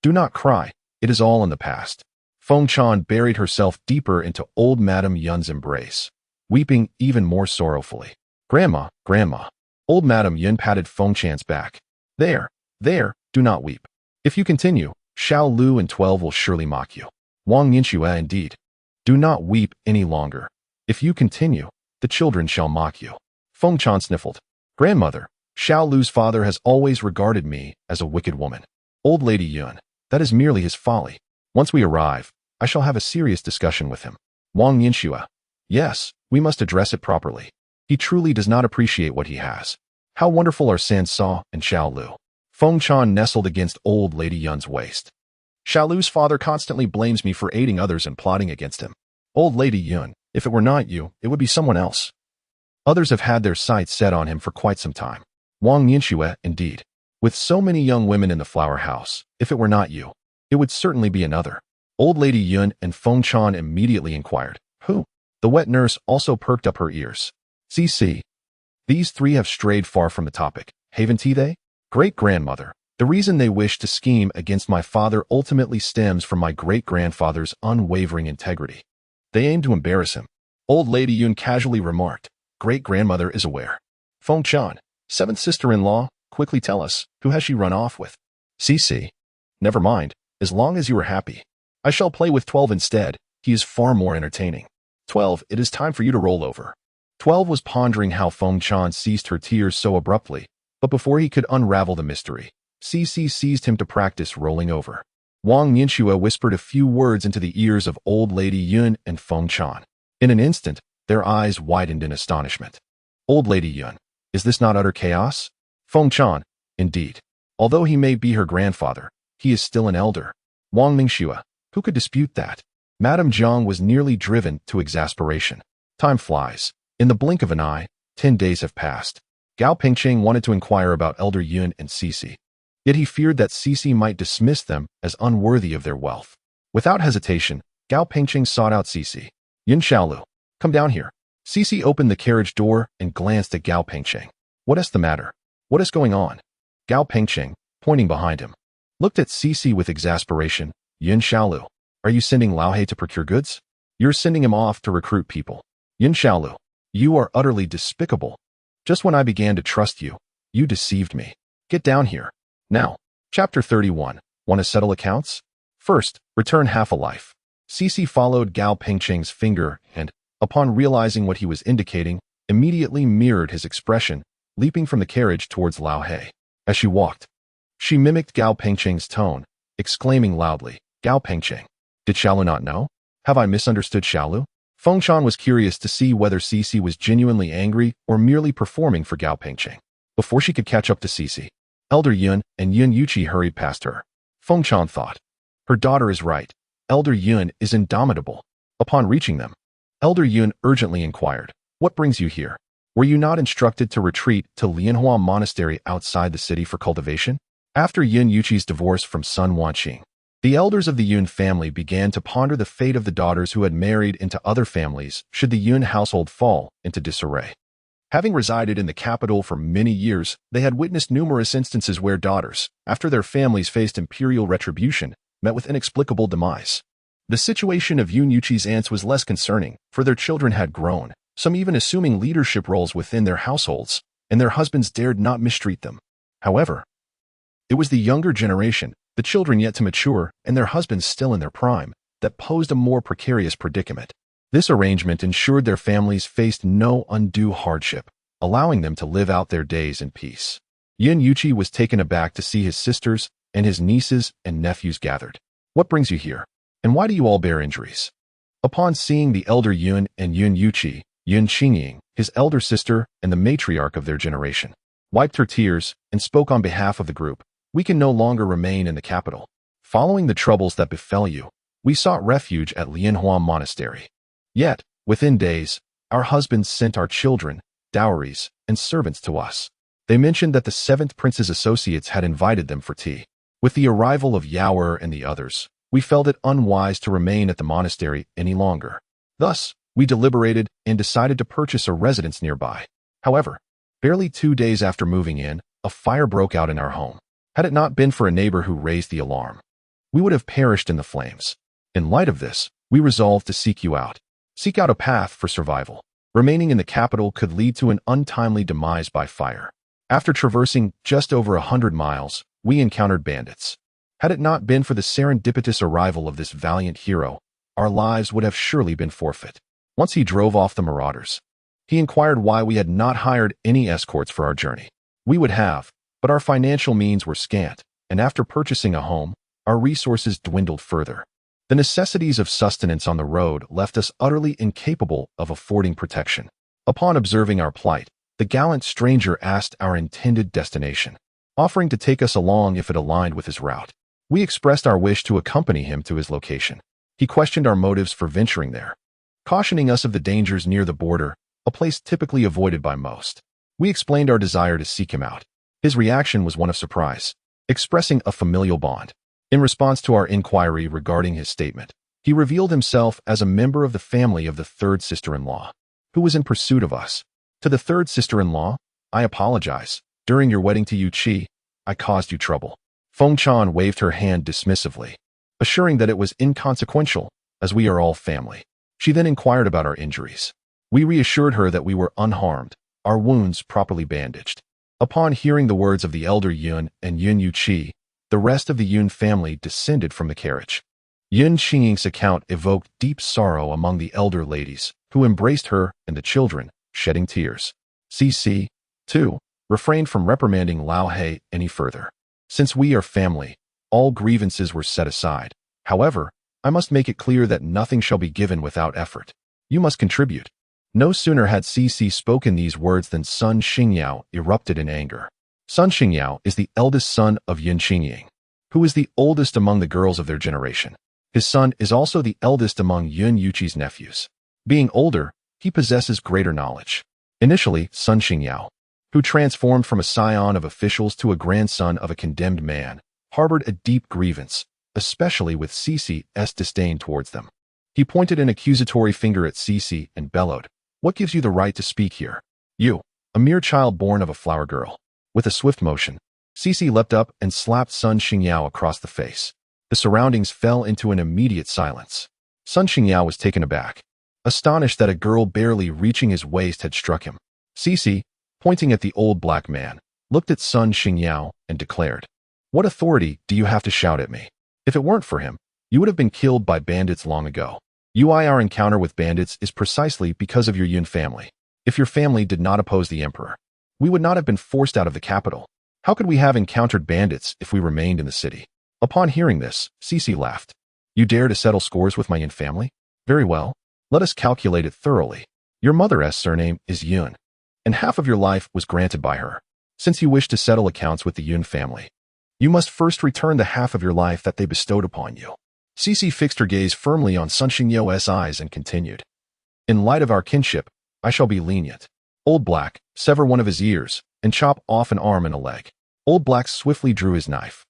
"Do not cry. It is all in the past." Feng Chan buried herself deeper into Old Madame Yun's embrace, weeping even more sorrowfully. Grandma. Old Madame Yun patted Feng Chan's back. There, do not weep. If you continue, Xiao Lu and 12 will surely mock you. Wang Ningxue indeed. Do not weep any longer. If you continue, the children shall mock you. Feng Chan sniffled. Grandmother, Xiao Lu's father has always regarded me as a wicked woman. Old Lady Yun, that is merely his folly. Once we arrive, I shall have a serious discussion with him. Wang Ningxue. Yes, we must address it properly. He truly does not appreciate what he has. How wonderful are San Sa and Xiao Lu. Feng Chan nestled against Old Lady Yun's waist. Xiao Lu's father constantly blames me for aiding others and plotting against him. Old Lady Yun, if it were not you, it would be someone else. Others have had their sights set on him for quite some time. Wang Ningxue, indeed. With so many young women in the flower house, if it were not you, it would certainly be another. Old Lady Yun and Feng Chan immediately inquired, who? The wet nurse also perked up her ears. CC. These three have strayed far from the topic, haven't they? Great-grandmother. The reason they wish to scheme against my father ultimately stems from my great-grandfather's unwavering integrity. They aim to embarrass him. Old Lady Yun casually remarked, Great-grandmother is aware. Feng Chan, seventh sister-in-law, quickly tell us, who has she run off with? CC. Never mind, as long as you are happy. I shall play with 12 instead. He is far more entertaining. 12, it is time for you to roll over. 12 was pondering how Feng Chan ceased her tears so abruptly, but before he could unravel the mystery, CC seized him to practice rolling over. Wang Ningxue whispered a few words into the ears of Old Lady Yun and Feng Chan. In an instant, their eyes widened in astonishment. Old Lady Yun, is this not utter chaos? Feng Chan, indeed. Although he may be her grandfather, he is still an elder. Wang Ningxue, who could dispute that? Madame Jiang was nearly driven to exasperation. Time flies. In the blink of an eye, 10 days have passed. Gao Pingqing wanted to inquire about Elder Yun and Cici. Yet he feared that Cici might dismiss them as unworthy of their wealth. Without hesitation, Gao Pingqing sought out Cici. Yin Xiaolu, come down here. Cici opened the carriage door and glanced at Gao Pingqing. What is the matter? What is going on? Gao Pingqing, pointing behind him, looked at Cici with exasperation. Yin Xiaolu, are you sending Lao He to procure goods? You're sending him off to recruit people. Yin Xiaolu, you are utterly despicable. Just when I began to trust you, you deceived me. Get down here. Now. Chapter 31. Want to settle accounts? First, return half a life. Cici followed Gao Pengcheng's finger and, upon realizing what he was indicating, immediately mirrored his expression, leaping from the carriage towards Lao He. As she walked, she mimicked Gao Pengcheng's tone, exclaiming loudly, Gao Pengcheng, did Xiaolu not know? Have I misunderstood Xiaolu? Fengshan was curious to see whether Cici was genuinely angry or merely performing for Gao Pengcheng. Before she could catch up to Cici, Elder Yun and Yun Yuqi hurried past her. Fengshan thought, her daughter is right. Elder Yun is indomitable. Upon reaching them, Elder Yun urgently inquired, what brings you here? Were you not instructed to retreat to Lianhua Monastery outside the city for cultivation? After Yun Yuqi's divorce from Sun Wanqing, the elders of the Yun family began to ponder the fate of the daughters who had married into other families should the Yun household fall into disarray. Having resided in the capital for many years, they had witnessed numerous instances where daughters, after their families faced imperial retribution, met with inexplicable demise. The situation of Yun Yuqi's aunts was less concerning, for their children had grown, some even assuming leadership roles within their households, and their husbands dared not mistreat them. However, it was the younger generation, the children yet to mature, and their husbands still in their prime, that posed a more precarious predicament. This arrangement ensured their families faced no undue hardship, allowing them to live out their days in peace. Yun Yuqi was taken aback to see his sisters and his nieces and nephews gathered. What brings you here? And why do you all bear injuries? Upon seeing the elder Yun and Yun Yuqi, Yun Qingying, his elder sister and the matriarch of their generation, wiped her tears and spoke on behalf of the group. We can no longer remain in the capital. Following the troubles that befell you, we sought refuge at Lianhua Monastery. Yet, within days, our husbands sent our children, dowries, and servants to us. They mentioned that the 7th Prince's associates had invited them for tea. With the arrival of Yaoer and the others, we felt it unwise to remain at the monastery any longer. Thus, we deliberated and decided to purchase a residence nearby. However, barely 2 days after moving in, a fire broke out in our home. Had it not been for a neighbor who raised the alarm, we would have perished in the flames. In light of this, we resolved to seek you out. Seek out a path for survival. Remaining in the capital could lead to an untimely demise by fire. After traversing just over 100 miles, we encountered bandits. Had it not been for the serendipitous arrival of this valiant hero, our lives would have surely been forfeit. Once he drove off the marauders, he inquired why we had not hired any escorts for our journey. We would have, but our financial means were scant, and after purchasing a home, our resources dwindled further. The necessities of sustenance on the road left us utterly incapable of affording protection. Upon observing our plight, the gallant stranger asked our intended destination, offering to take us along if it aligned with his route. We expressed our wish to accompany him to his location. He questioned our motives for venturing there, cautioning us of the dangers near the border, a place typically avoided by most. We explained our desire to seek him out. His reaction was one of surprise, expressing a familial bond. In response to our inquiry regarding his statement, he revealed himself as a member of the family of the 3rd sister-in-law, who was in pursuit of us. To the 3rd sister-in-law, I apologize. During your wedding to Yu Qi, I caused you trouble. Fengshan waved her hand dismissively, assuring that it was inconsequential, as we are all family. She then inquired about our injuries. We reassured her that we were unharmed, our wounds properly bandaged. Upon hearing the words of the elder Yun and Yun Yuqi, the rest of the Yun family descended from the carriage. Yun Qingying's account evoked deep sorrow among the elder ladies, who embraced her and the children, shedding tears. Cici, too, refrained from reprimanding Lao He any further. Since we are family, all grievances were set aside. However, I must make it clear that nothing shall be given without effort. You must contribute. No sooner had Cici spoken these words than Sun Xingyao erupted in anger. Sun Xingyao is the eldest son of Yun Qingying, who is the oldest among the girls of their generation. His son is also the eldest among Yun Yuqi's nephews. Being older, he possesses greater knowledge. Initially, Sun Xingyao, who transformed from a scion of officials to a grandson of a condemned man, harbored a deep grievance, especially with Cici's disdain towards them. He pointed an accusatory finger at Cici and bellowed, "What gives you the right to speak here? You, a mere child born of a flower girl." With a swift motion, Cici leapt up and slapped Sun Xingyao across the face. The surroundings fell into an immediate silence. Sun Xingyao was taken aback. astonished that a girl barely reaching his waist had struck him. Cece, pointing at the old black man, looked at Sun Xingyao and declared, "What authority do you have to shout at me? If it weren't for him, you would have been killed by bandits long ago. Our encounter with bandits is precisely because of your Yun family. If your family did not oppose the emperor, we would not have been forced out of the capital. How could we have encountered bandits if we remained in the city?" Upon hearing this, Cece laughed. "You dare to settle scores with my Yun family? Very well. Let us calculate it thoroughly. Your mother's surname is Yun, and half of your life was granted by her. Since you wish to settle accounts with the Yun family, you must first return the half of your life that they bestowed upon you." Cece fixed her gaze firmly on Sun Xingyao's eyes and continued, "In light of our kinship, I shall be lenient. Old Black, sever one of his ears and chop off an arm and a leg." Old Black swiftly drew his knife.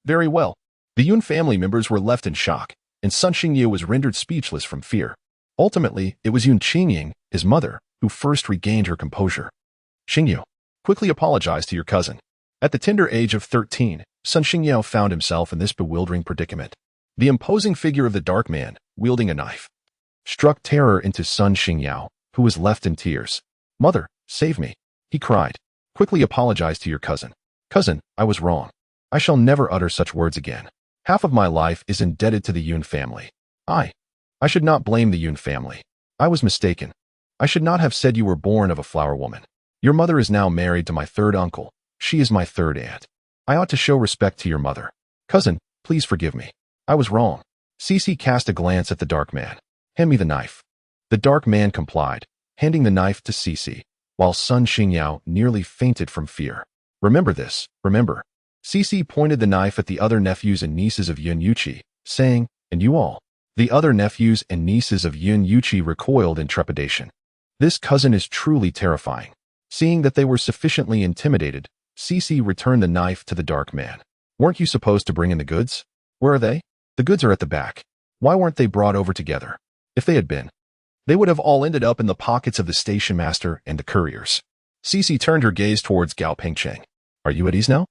Very well. The Yun family members were left in shock, and Sun Xingyao was rendered speechless from fear. Ultimately, it was Yun Qingying, his mother, who first regained her composure. "Xingyao, quickly apologize to your cousin." At the tender age of 13, Sun Xingyao found himself in this bewildering predicament. The imposing figure of the dark man, wielding a knife, struck terror into Sun Xingyao, who was left in tears. "Mother, save me," he cried. "Quickly apologize to your cousin." "Cousin, I was wrong. I shall never utter such words again. Half of my life is indebted to the Yun family. I should not blame the Yun family. I was mistaken. I should not have said you were born of a flower woman. Your mother is now married to my third uncle. She is my third aunt. I ought to show respect to your mother. Cousin, please forgive me. I was wrong." Cece cast a glance at the dark man. "Hand me the knife." The dark man complied, handing the knife to Cece, while Sun Xingyao nearly fainted from fear. "Remember this, remember." Cece pointed the knife at the other nephews and nieces of Yun Yuqi, saying, "And you all." The other nephews and nieces of Yun Yuqi recoiled in trepidation. This cousin is truly terrifying. Seeing that they were sufficiently intimidated, Cece returned the knife to the dark man. "Weren't you supposed to bring in the goods? Where are they?" "The goods are at the back. Why weren't they brought over together? If they had been, they would have all ended up in the pockets of the station master and the couriers." Cece turned her gaze towards Gao Pengcheng. "Are you at ease now?"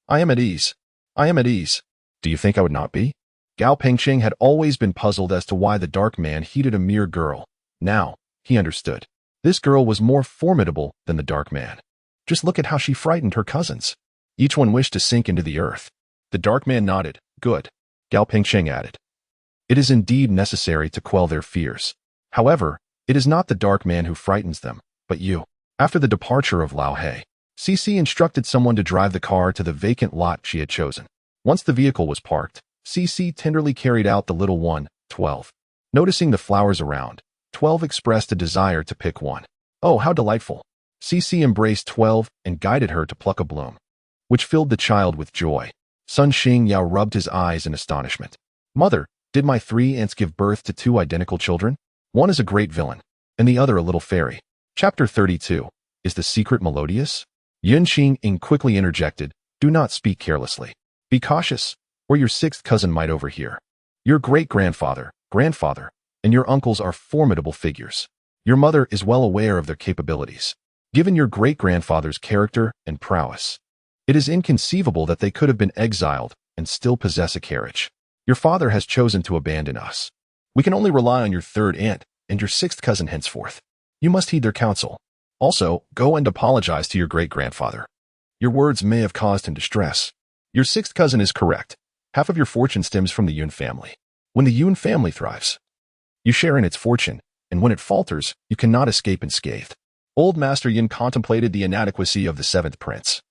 "I am at ease. I am at ease." "Do you think I would not be?" Gao Pengcheng had always been puzzled as to why the dark man heeded a mere girl. Now, he understood. This girl was more formidable than the dark man. Just look at how she frightened her cousins. Each one wished to sink into the earth. The dark man nodded. "Good." Gao Pengcheng added, "It is indeed necessary to quell their fears. However, it is not the dark man who frightens them, but you." After the departure of Lao He, Cece instructed someone to drive the car to the vacant lot she had chosen. Once the vehicle was parked, Cece tenderly carried out the little one, 12. Noticing the flowers around, 12 expressed a desire to pick one. "Oh, how delightful." Cece embraced 12 and guided her to pluck a bloom, which filled the child with joy. Sun Xingyao rubbed his eyes in astonishment. "Mother, did my 3 aunts give birth to 2 identical children? One is a great villain, and the other a little fairy." Chapter 32. Is the secret melodious? Yun Qingying quickly interjected, "Do not speak carelessly. Be cautious, or your 6th cousin might overhear. Your great-grandfather, grandfather, and your uncles are formidable figures. Your mother is well aware of their capabilities. Given your great-grandfather's character and prowess, it is inconceivable that they could have been exiled and still possess a carriage. Your father has chosen to abandon us. We can only rely on your 3rd aunt and your 6th cousin henceforth. You must heed their counsel. Also, go and apologize to your great-grandfather. Your words may have caused him distress. Your 6th cousin is correct. Half of your fortune stems from the Yun family. When the Yun family thrives, you share in its fortune, and when it falters, you cannot escape unscathed." Old Master Yun contemplated the inadequacy of the 7th prince,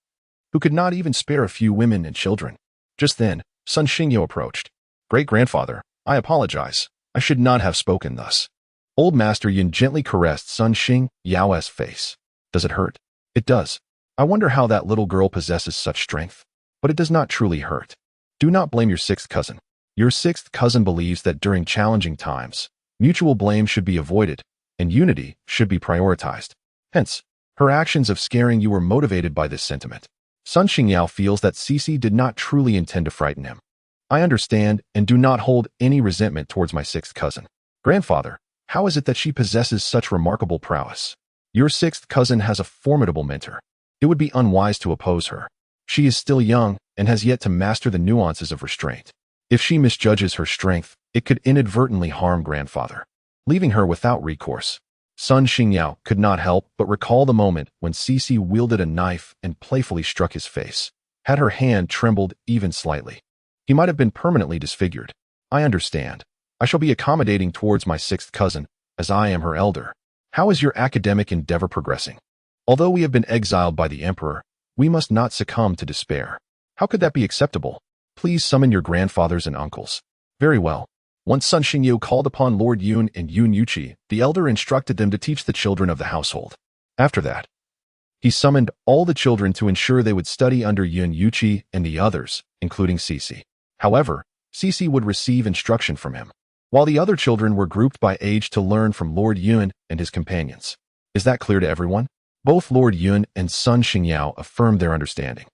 who could not even spare a few women and children. Just then, Sun Xingyao approached. "Great-grandfather, I apologize. I should not have spoken thus." Old Master Yun gently caressed Sun Xingyao's face. "Does it hurt?" "It does. I wonder how that little girl possesses such strength. But it does not truly hurt. Do not blame your 6th cousin. Your 6th cousin believes that during challenging times, mutual blame should be avoided, and unity should be prioritized. Hence, her actions of scaring you were motivated by this sentiment." Sun Xingyao feels that Cece did not truly intend to frighten him. "I understand and do not hold any resentment towards my 6th cousin. Grandfather, how is it that she possesses such remarkable prowess? Your 6th cousin has a formidable mentor. It would be unwise to oppose her. She is still young and has yet to master the nuances of restraint. If she misjudges her strength, it could inadvertently harm grandfather. leaving her without recourse. Sun Xingyao could not help but recall the moment when Cece wielded a knife and playfully struck his face. Had her hand trembled even slightly, he might have been permanently disfigured. I understand. I shall be accommodating towards my sixth cousin, as I am her elder. How is your academic endeavor progressing? Although we have been exiled by the emperor, we must not succumb to despair. How could that be acceptable? Please summon your grandfathers and uncles. Very well. Once Sun Xingyu called upon Lord Yun and Yun Yuqi, the elder instructed them to teach the children of the household. After that, he summoned all the children to ensure they would study under Yun Yuqi and the others, including Cece. However, Cece would receive instruction from him, while the other children were grouped by age to learn from Lord Yun and his companions. Is that clear to everyone? Both Lord Yun and Sun Xingyao affirmed their understanding.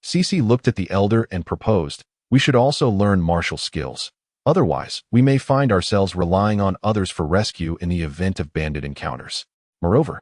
Cece looked at the elder and proposed, we should also learn martial skills. Otherwise, we may find ourselves relying on others for rescue in the event of bandit encounters. Moreover,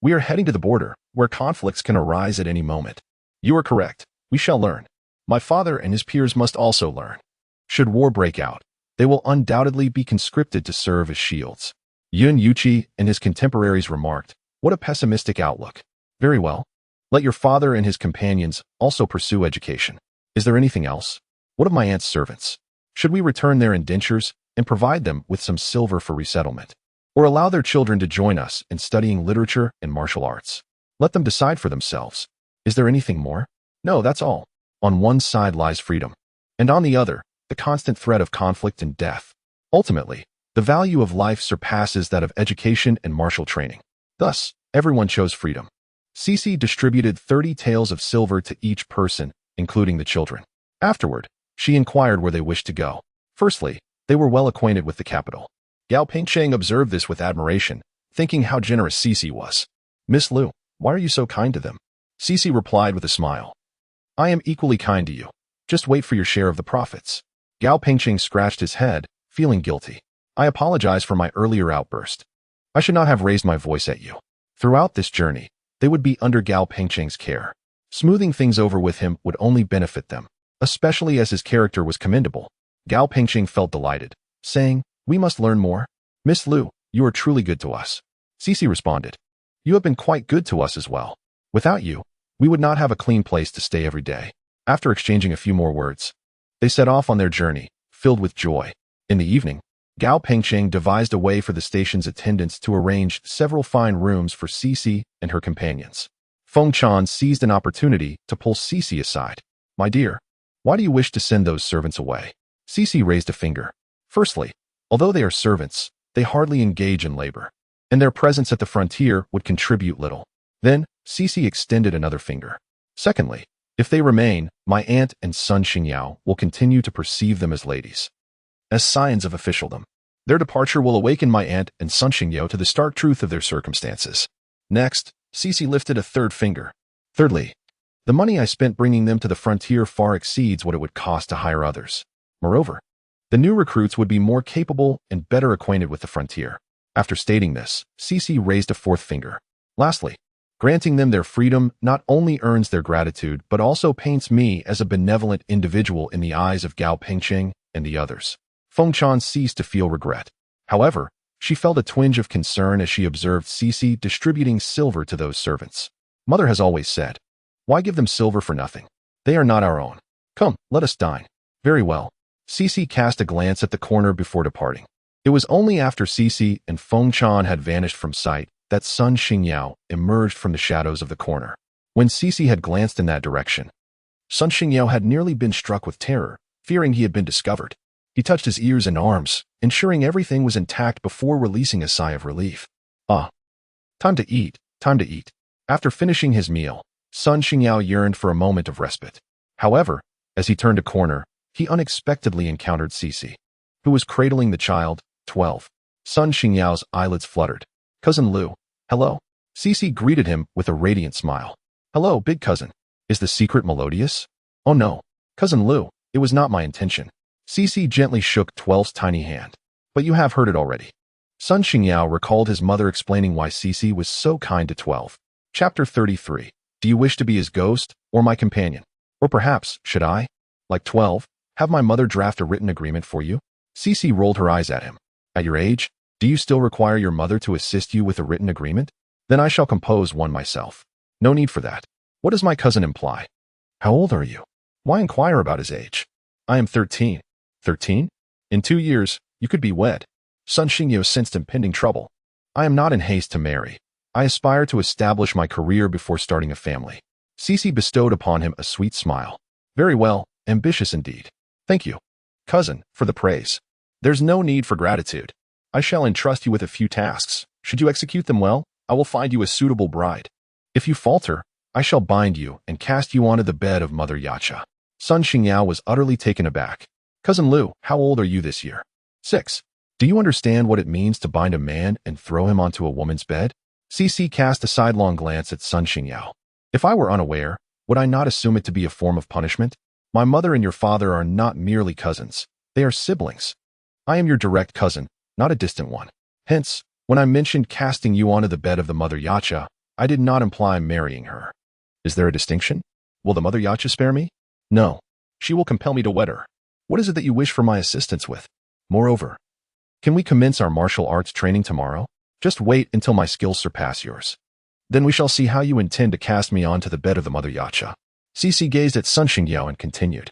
we are heading to the border, where conflicts can arise at any moment. You are correct. We shall learn. My father and his peers must also learn. Should war break out, they will undoubtedly be conscripted to serve as shields. Yun Yuqi and his contemporaries remarked, what a pessimistic outlook. Very well. Let your father and his companions also pursue education. Is there anything else? What of my aunt's servants? Should we return their indentures and provide them with some silver for resettlement? Or allow their children to join us in studying literature and martial arts? Let them decide for themselves. Is there anything more? No, that's all. On one side lies freedom, and on the other, the constant threat of conflict and death. Ultimately, the value of life surpasses that of education and martial training. Thus, everyone chose freedom. Cece distributed 30 taels of silver to each person, including the children. Afterward, she inquired where they wished to go. Firstly, they were well acquainted with the capital. Gao Pengcheng observed this with admiration, thinking how generous Cece was. Miss Lu, why are you so kind to them? Cece replied with a smile. I am equally kind to you. Just wait for your share of the profits. Gao Pengcheng scratched his head, feeling guilty. I apologize for my earlier outburst. I should not have raised my voice at you. Throughout this journey, they would be under Gao Pengcheng's care. Smoothing things over with him would only benefit them, especially as his character was commendable. Gao Pengcheng felt delighted, saying, we must learn more. Miss Lu, you are truly good to us. Cece responded. You have been quite good to us as well. Without you, we would not have a clean place to stay every day. After exchanging a few more words, they set off on their journey, filled with joy. In the evening, Gao Pengcheng devised a way for the station's attendants to arrange several fine rooms for Cece and her companions. Feng Chan seized an opportunity to pull Cece aside. My dear, why do you wish to send those servants away? Cece raised a finger. Firstly, although they are servants, they hardly engage in labor, and their presence at the frontier would contribute little. Then, Cece extended another finger. Secondly, if they remain, my aunt and Sun Xingyao will continue to perceive them as ladies, as signs of officialdom. Their departure will awaken my aunt and Sun Xingyao to the stark truth of their circumstances. Next, Cece lifted a third finger. Thirdly, the money I spent bringing them to the frontier far exceeds what it would cost to hire others. Moreover, the new recruits would be more capable and better acquainted with the frontier. After stating this, Cece raised a fourth finger. Lastly, granting them their freedom not only earns their gratitude but also paints me as a benevolent individual in the eyes of Gao Pengcheng and the others. Feng Chan ceased to feel regret. However, she felt a twinge of concern as she observed Cece distributing silver to those servants. Mother has always said, why give them silver for nothing? They are not our own. Come, let us dine. Very well. Cece cast a glance at the corner before departing. It was only after Cece and Feng Chan had vanished from sight that Sun Xingyao emerged from the shadows of the corner. When Cece had glanced in that direction, Sun Xingyao had nearly been struck with terror, fearing he had been discovered. He touched his ears and arms, ensuring everything was intact before releasing a sigh of relief. Ah, time to eat, time to eat. After finishing his meal, Sun Xingyao yearned for a moment of respite. However, as he turned a corner, he unexpectedly encountered Cece, who was cradling the child, 12. Sun Xingyao's eyelids fluttered. Cousin Lu, hello. Cece greeted him with a radiant smile. Hello, big cousin. Is the secret melodious? Oh no, Cousin Lu, it was not my intention. Cece gently shook 12's tiny hand. But you have heard it already. Sun Xingyao recalled his mother explaining why Cece was so kind to 12. Chapter 33. Do you wish to be his ghost or my companion? Or perhaps, should I, like 12, have my mother draft a written agreement for you? Cece rolled her eyes at him. At your age, Do you still require your mother to assist you with a written agreement? Then I shall compose one myself. No need for that. What does my cousin imply? How old are you? Why inquire about his age? I am 13. 13? In 2 years, you could be wed. Sun Xingyo sensed impending trouble. I am not in haste to marry. I aspire to establish my career before starting a family. Cece bestowed upon him a sweet smile. Very well, ambitious indeed. Thank you, cousin, for the praise. There's no need for gratitude. I shall entrust you with a few tasks. Should you execute them well, I will find you a suitable bride. If you falter, I shall bind you and cast you onto the bed of Mother Yacha. Sun Xingyao was utterly taken aback. Cousin Lu, how old are you this year? 6. Do you understand what it means to bind a man and throw him onto a woman's bed? Cece cast a sidelong glance at Sun Xingyao. If I were unaware, would I not assume it to be a form of punishment? My mother and your father are not merely cousins. They are siblings. I am your direct cousin, not a distant one. Hence, when I mentioned casting you onto the bed of the Mother Yacha, I did not imply marrying her. Is there a distinction? Will the Mother Yacha spare me? No. She will compel me to wed her. What is it that you wish for my assistance with? Moreover, can we commence our martial arts training tomorrow? Just wait until my skills surpass yours. Then we shall see how you intend to cast me onto the bed of the Mother Yacha. Cece gazed at Sun Xingyao and continued.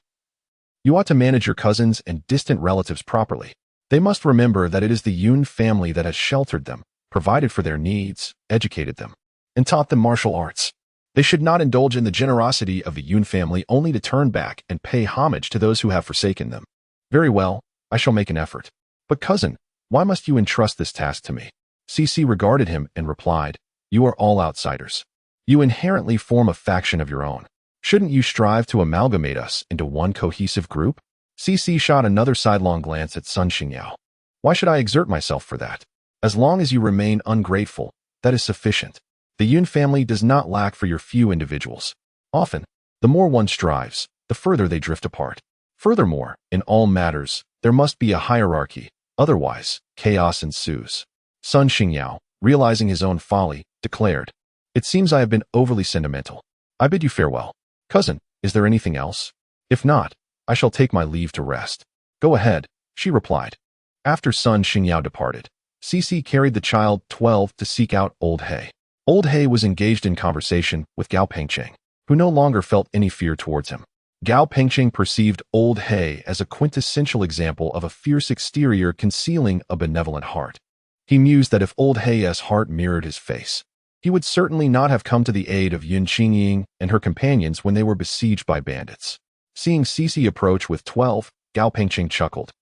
You ought to manage your cousins and distant relatives properly. They must remember that it is the Yun family that has sheltered them, provided for their needs, educated them, and taught them martial arts. They should not indulge in the generosity of the Yun family only to turn back and pay homage to those who have forsaken them. Very well, I shall make an effort. But cousin, why must you entrust this task to me? Cece regarded him and replied, You are all outsiders. You inherently form a faction of your own. Shouldn't you strive to amalgamate us into one cohesive group? Cece shot another sidelong glance at Sun Xingyao. Why should I exert myself for that? As long as you remain ungrateful, that is sufficient. The Yun family does not lack for your few individuals. Often, the more one strives, the further they drift apart. Furthermore, in all matters, there must be a hierarchy, otherwise, chaos ensues. Sun Xingyao, realizing his own folly, declared, It seems I have been overly sentimental. I bid you farewell. Cousin, is there anything else? If not, I shall take my leave to rest. Go ahead, she replied. After Sun Xingyao departed, Cece carried the child 12 to seek out Old He. Old He was engaged in conversation with Gao Pengcheng, who no longer felt any fear towards him. Gao Pengcheng perceived Old He as a quintessential example of a fierce exterior concealing a benevolent heart. He mused that if Old He's heart mirrored his face, he would certainly not have come to the aid of Yun Qingying and her companions when they were besieged by bandits. Seeing Cece approach with 12, Gao Pengcheng chuckled.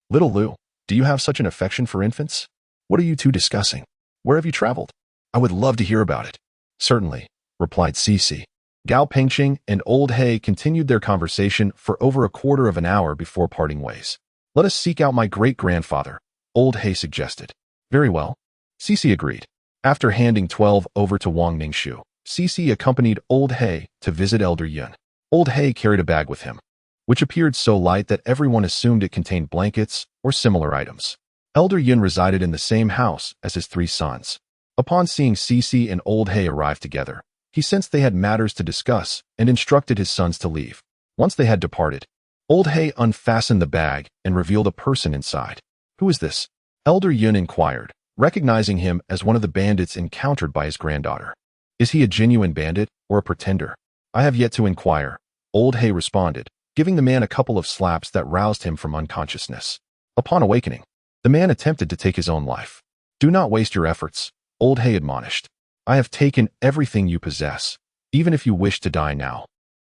Little Lu, do you have such an affection for infants? What are you two discussing? Where have you traveled? I would love to hear about it. Certainly, replied Cece. Gao Pengcheng and Old He continued their conversation for over a quarter of an hour before parting ways. Let us seek out my great-grandfather, Old He suggested. Very well. Cece agreed. After handing 12 over to Wang Ningshu, Cece accompanied Old He to visit Elder Yun. Old He carried a bag with him, which appeared so light that everyone assumed it contained blankets or similar items. Elder Yun resided in the same house as his 3 sons. Upon seeing Cece and Old He arrive together, he sensed they had matters to discuss and instructed his sons to leave. Once they had departed, Old He unfastened the bag and revealed a person inside. Who is this? Elder Yun inquired, recognizing him as one of the bandits encountered by his granddaughter. Is he a genuine bandit or a pretender? I have yet to inquire, Old He responded, giving the man a couple of slaps that roused him from unconsciousness. Upon awakening, the man attempted to take his own life. Do not waste your efforts, Old He admonished. I have taken everything you possess, even if you wish to die now.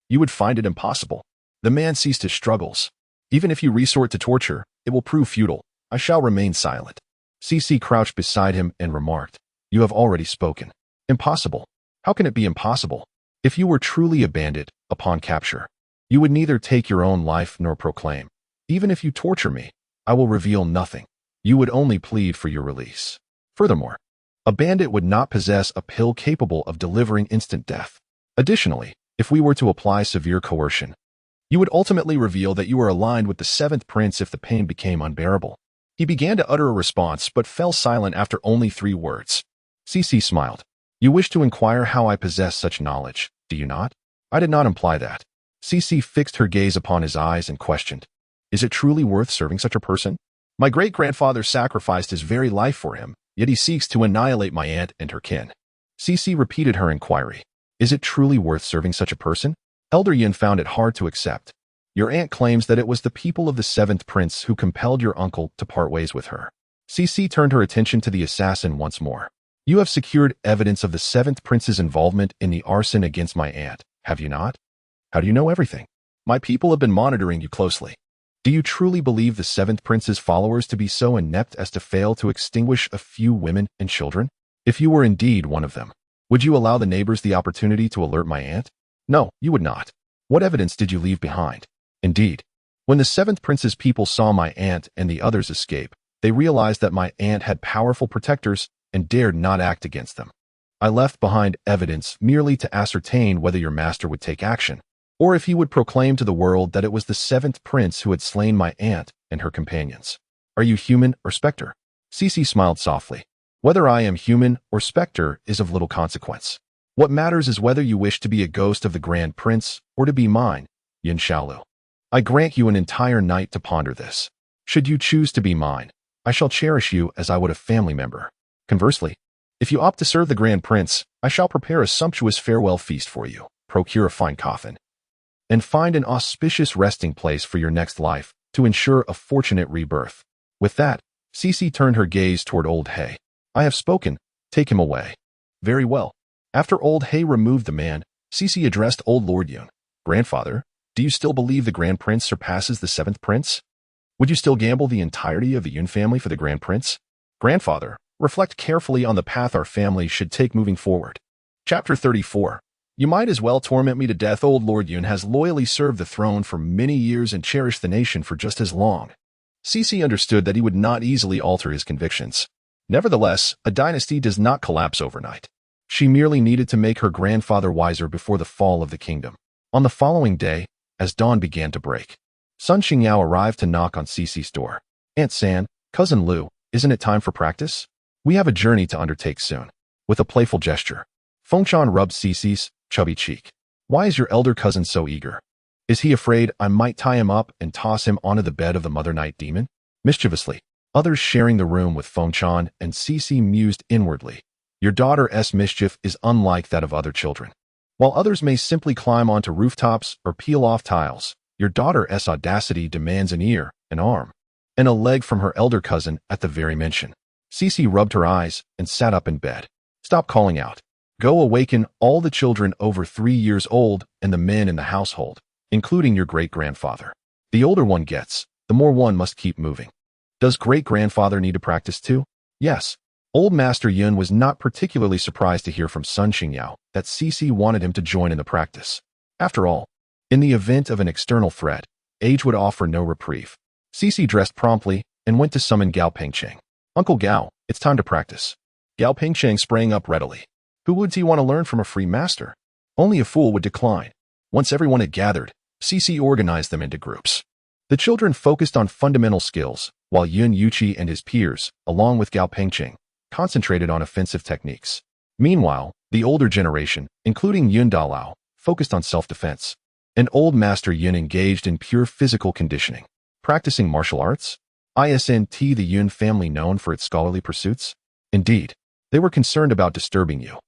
You would find it impossible. The man ceased his struggles. Even if you resort to torture, it will prove futile. I shall remain silent. Cece crouched beside him and remarked, You have already spoken. Impossible. How can it be impossible? If you were truly a bandit, upon capture, you would neither take your own life nor proclaim. Even if you torture me, I will reveal nothing. You would only plead for your release. Furthermore, a bandit would not possess a pill capable of delivering instant death. Additionally, if we were to apply severe coercion, you would ultimately reveal that you are aligned with the 7th prince if the pain became unbearable. He began to utter a response but fell silent after only 3 words. Cece smiled. You wish to inquire how I possess such knowledge, do you not? I did not imply that. Cece fixed her gaze upon his eyes and questioned, Is it truly worth serving such a person? My great-grandfather sacrificed his very life for him, yet he seeks to annihilate my aunt and her kin. Cece repeated her inquiry. Is it truly worth serving such a person? Elder Yun found it hard to accept. Your aunt claims that it was the people of the seventh prince who compelled your uncle to part ways with her. Cece turned her attention to the assassin once more. You have secured evidence of the seventh prince's involvement in the arson against my aunt, have you not? How do you know everything? My people have been monitoring you closely. Do you truly believe the seventh prince's followers to be so inept as to fail to extinguish a few women and children? If you were indeed one of them, would you allow the neighbors the opportunity to alert my aunt? No, you would not. What evidence did you leave behind? Indeed, when the seventh prince's people saw my aunt and the others escape, they realized that my aunt had powerful protectors and dared not act against them. I left behind evidence merely to ascertain whether your master would take action, or if he would proclaim to the world that it was the seventh prince who had slain my aunt and her companions. Are you human or specter? Cece smiled softly. Whether I am human or specter is of little consequence. What matters is whether you wish to be a ghost of the Grand Prince or to be mine, Yin Shaolu. I grant you an entire night to ponder this. Should you choose to be mine, I shall cherish you as I would a family member. Conversely, if you opt to serve the Grand Prince, I shall prepare a sumptuous farewell feast for you, procure a fine coffin, and find an auspicious resting place for your next life to ensure a fortunate rebirth. With that, Cece turned her gaze toward Old Hay. I have spoken, take him away. Very well. After Old Hay removed the man, Cece addressed Old Lord Yun. Grandfather, do you still believe the Grand Prince surpasses the seventh prince? Would you still gamble the entirety of the Yun family for the Grand Prince? Grandfather, reflect carefully on the path our family should take moving forward. Chapter 34. You might as well torment me to death. Old Lord Yun has loyally served the throne for many years and cherished the nation for just as long. Cece understood that he would not easily alter his convictions. Nevertheless, a dynasty does not collapse overnight. She merely needed to make her grandfather wiser before the fall of the kingdom. On the following day, as dawn began to break, Sun Xingyao arrived to knock on Cece's door. Aunt San, Cousin Lu, isn't it time for practice? We have a journey to undertake soon. With a playful gesture, Fengshan rubbed Cece's chubby cheek. Why is your elder cousin so eager? Is he afraid I might tie him up and toss him onto the bed of the Mother Night demon? Mischievously, others sharing the room with Fengshan and Cece mused inwardly. Your daughter's mischief is unlike that of other children. While others may simply climb onto rooftops or peel off tiles, your daughter's audacity demands an ear, an arm, and a leg from her elder cousin at the very mention. Cece rubbed her eyes and sat up in bed. Stop calling out. Go awaken all the children over 3 years old and the men in the household, including your great-grandfather. The older one gets, the more one must keep moving. Does great-grandfather need to practice too? Yes. Old Master Yun was not particularly surprised to hear from Sun Xingyao that Cece wanted him to join in the practice. After all, in the event of an external threat, age would offer no reprieve. Cece dressed promptly and went to summon Gao Pengcheng. Uncle Gao, it's time to practice. Gao Pengcheng sprang up readily. Who would he want to learn from a free master? Only a fool would decline. Once everyone had gathered, Cece organized them into groups. The children focused on fundamental skills, while Yun Yuqi and his peers, along with Gao Pengcheng, concentrated on offensive techniques. Meanwhile, the older generation, including Yun Dalao, focused on self-defense. And Old Master Yun engaged in pure physical conditioning. Practicing martial arts? Isn't the Yun family known for its scholarly pursuits? Indeed, they were concerned about disturbing you.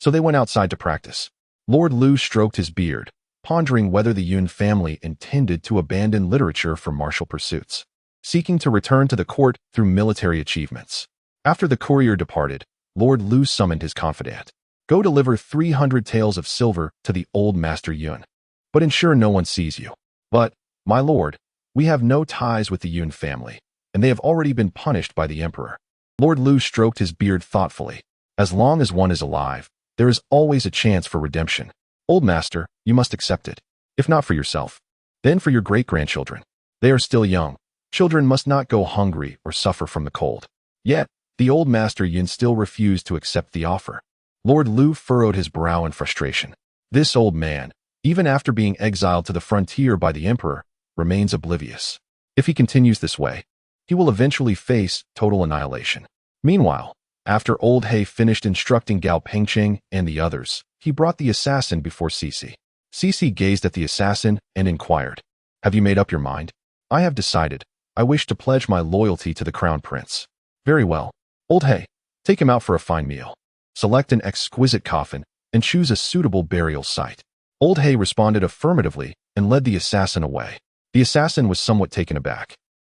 So they went outside to practice. Lord Lu stroked his beard, pondering whether the Yun family intended to abandon literature for martial pursuits, seeking to return to the court through military achievements. After the courier departed, Lord Lu summoned his confidant. Go deliver 300 taels of silver to the Old Master Yun, but ensure no one sees you. But, my lord, we have no ties with the Yun family, and they have already been punished by the emperor. Lord Lu stroked his beard thoughtfully. As long as one is alive, there is always a chance for redemption. Old Master, you must accept it. If not for yourself, then for your great-grandchildren. They are still young. Children must not go hungry or suffer from the cold. Yet, the Old Master Yun still refused to accept the offer. Lord Lu furrowed his brow in frustration. This old man, even after being exiled to the frontier by the emperor, remains oblivious. If he continues this way, he will eventually face total annihilation. Meanwhile, after Old Hay finished instructing Gao Pengcheng and the others, he brought the assassin before Cece. Cece gazed at the assassin and inquired, Have you made up your mind? I have decided, I wish to pledge my loyalty to the crown prince. Very well. Old Hay, take him out for a fine meal. Select an exquisite coffin and choose a suitable burial site. Old Hay responded affirmatively and led the assassin away. The assassin was somewhat taken aback.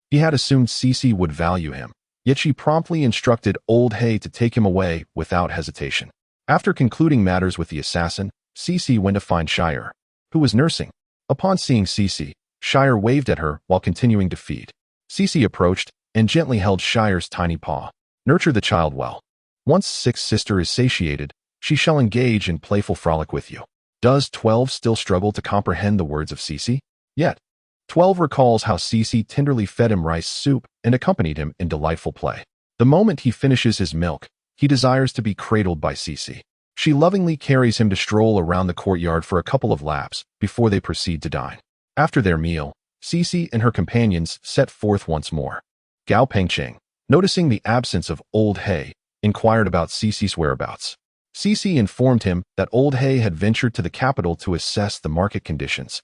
He had assumed Cece would value him, yet she promptly instructed Old Hay to take him away without hesitation. After concluding matters with the assassin, Cece went to find Shire, who was nursing. Upon seeing Cece, Shire waved at her while continuing to feed. Cece approached and gently held Shire's tiny paw. Nurture the child well. Once Sixth Sister is satiated, she shall engage in playful frolic with you. Does 12 still struggle to comprehend the words of Cece? Yet, 12 recalls how Cece tenderly fed him rice soup and accompanied him in delightful play. The moment he finishes his milk, he desires to be cradled by Cece. She lovingly carries him to stroll around the courtyard for a couple of laps before they proceed to dine. After their meal, Cece and her companions set forth once more. Gao Pengcheng, noticing the absence of Old Hay, inquired about Cece's whereabouts. Cece informed him that Old Hay had ventured to the capital to assess the market conditions,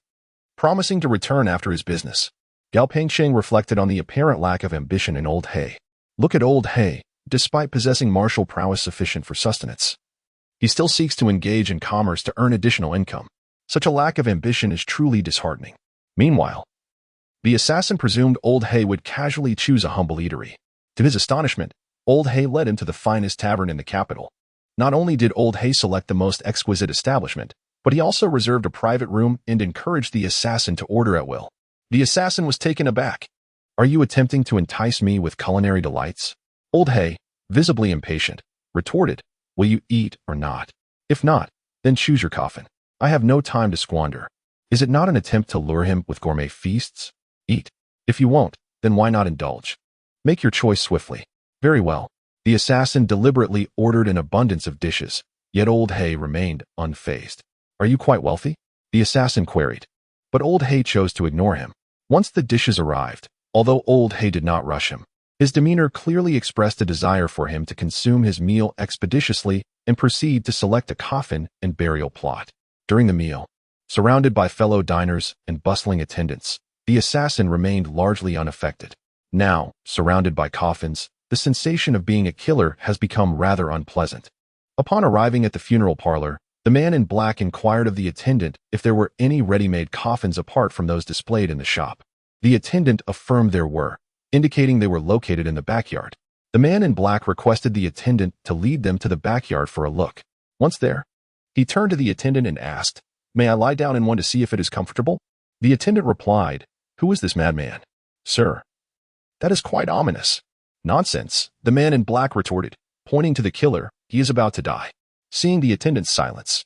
promising to return after his business. Gao Pengcheng reflected on the apparent lack of ambition in Old Hay. Look at Old Hay, despite possessing martial prowess sufficient for sustenance. He still seeks to engage in commerce to earn additional income. Such a lack of ambition is truly disheartening. Meanwhile, the assassin presumed Old Hay would casually choose a humble eatery. To his astonishment, Old Hay led him to the finest tavern in the capital. Not only did Old Hay select the most exquisite establishment, but he also reserved a private room and encouraged the assassin to order at will. The assassin was taken aback. Are you attempting to entice me with culinary delights? Old Hay, visibly impatient, retorted, will you eat or not? If not, then choose your coffin. I have no time to squander. Is it not an attempt to lure him with gourmet feasts? Eat. If you won't, then why not indulge? Make your choice swiftly. Very well. The assassin deliberately ordered an abundance of dishes, yet Old Hay remained unfazed. Are you quite wealthy? The assassin queried. But Old Hay chose to ignore him. Once the dishes arrived, although Old Hay did not rush him, his demeanor clearly expressed a desire for him to consume his meal expeditiously and proceed to select a coffin and burial plot. During the meal, surrounded by fellow diners and bustling attendants, the assassin remained largely unaffected. Now, surrounded by coffins, the sensation of being a killer has become rather unpleasant. Upon arriving at the funeral parlor, the man in black inquired of the attendant if there were any ready-made coffins apart from those displayed in the shop. The attendant affirmed there were, indicating they were located in the backyard. The man in black requested the attendant to lead them to the backyard for a look. Once there, he turned to the attendant and asked, "May I lie down in one to see if it is comfortable?" The attendant replied, "Who is this madman?" "Sir, that is quite ominous." "Nonsense," the man in black retorted, pointing to the killer. "He is about to die." Seeing the attendant's silence,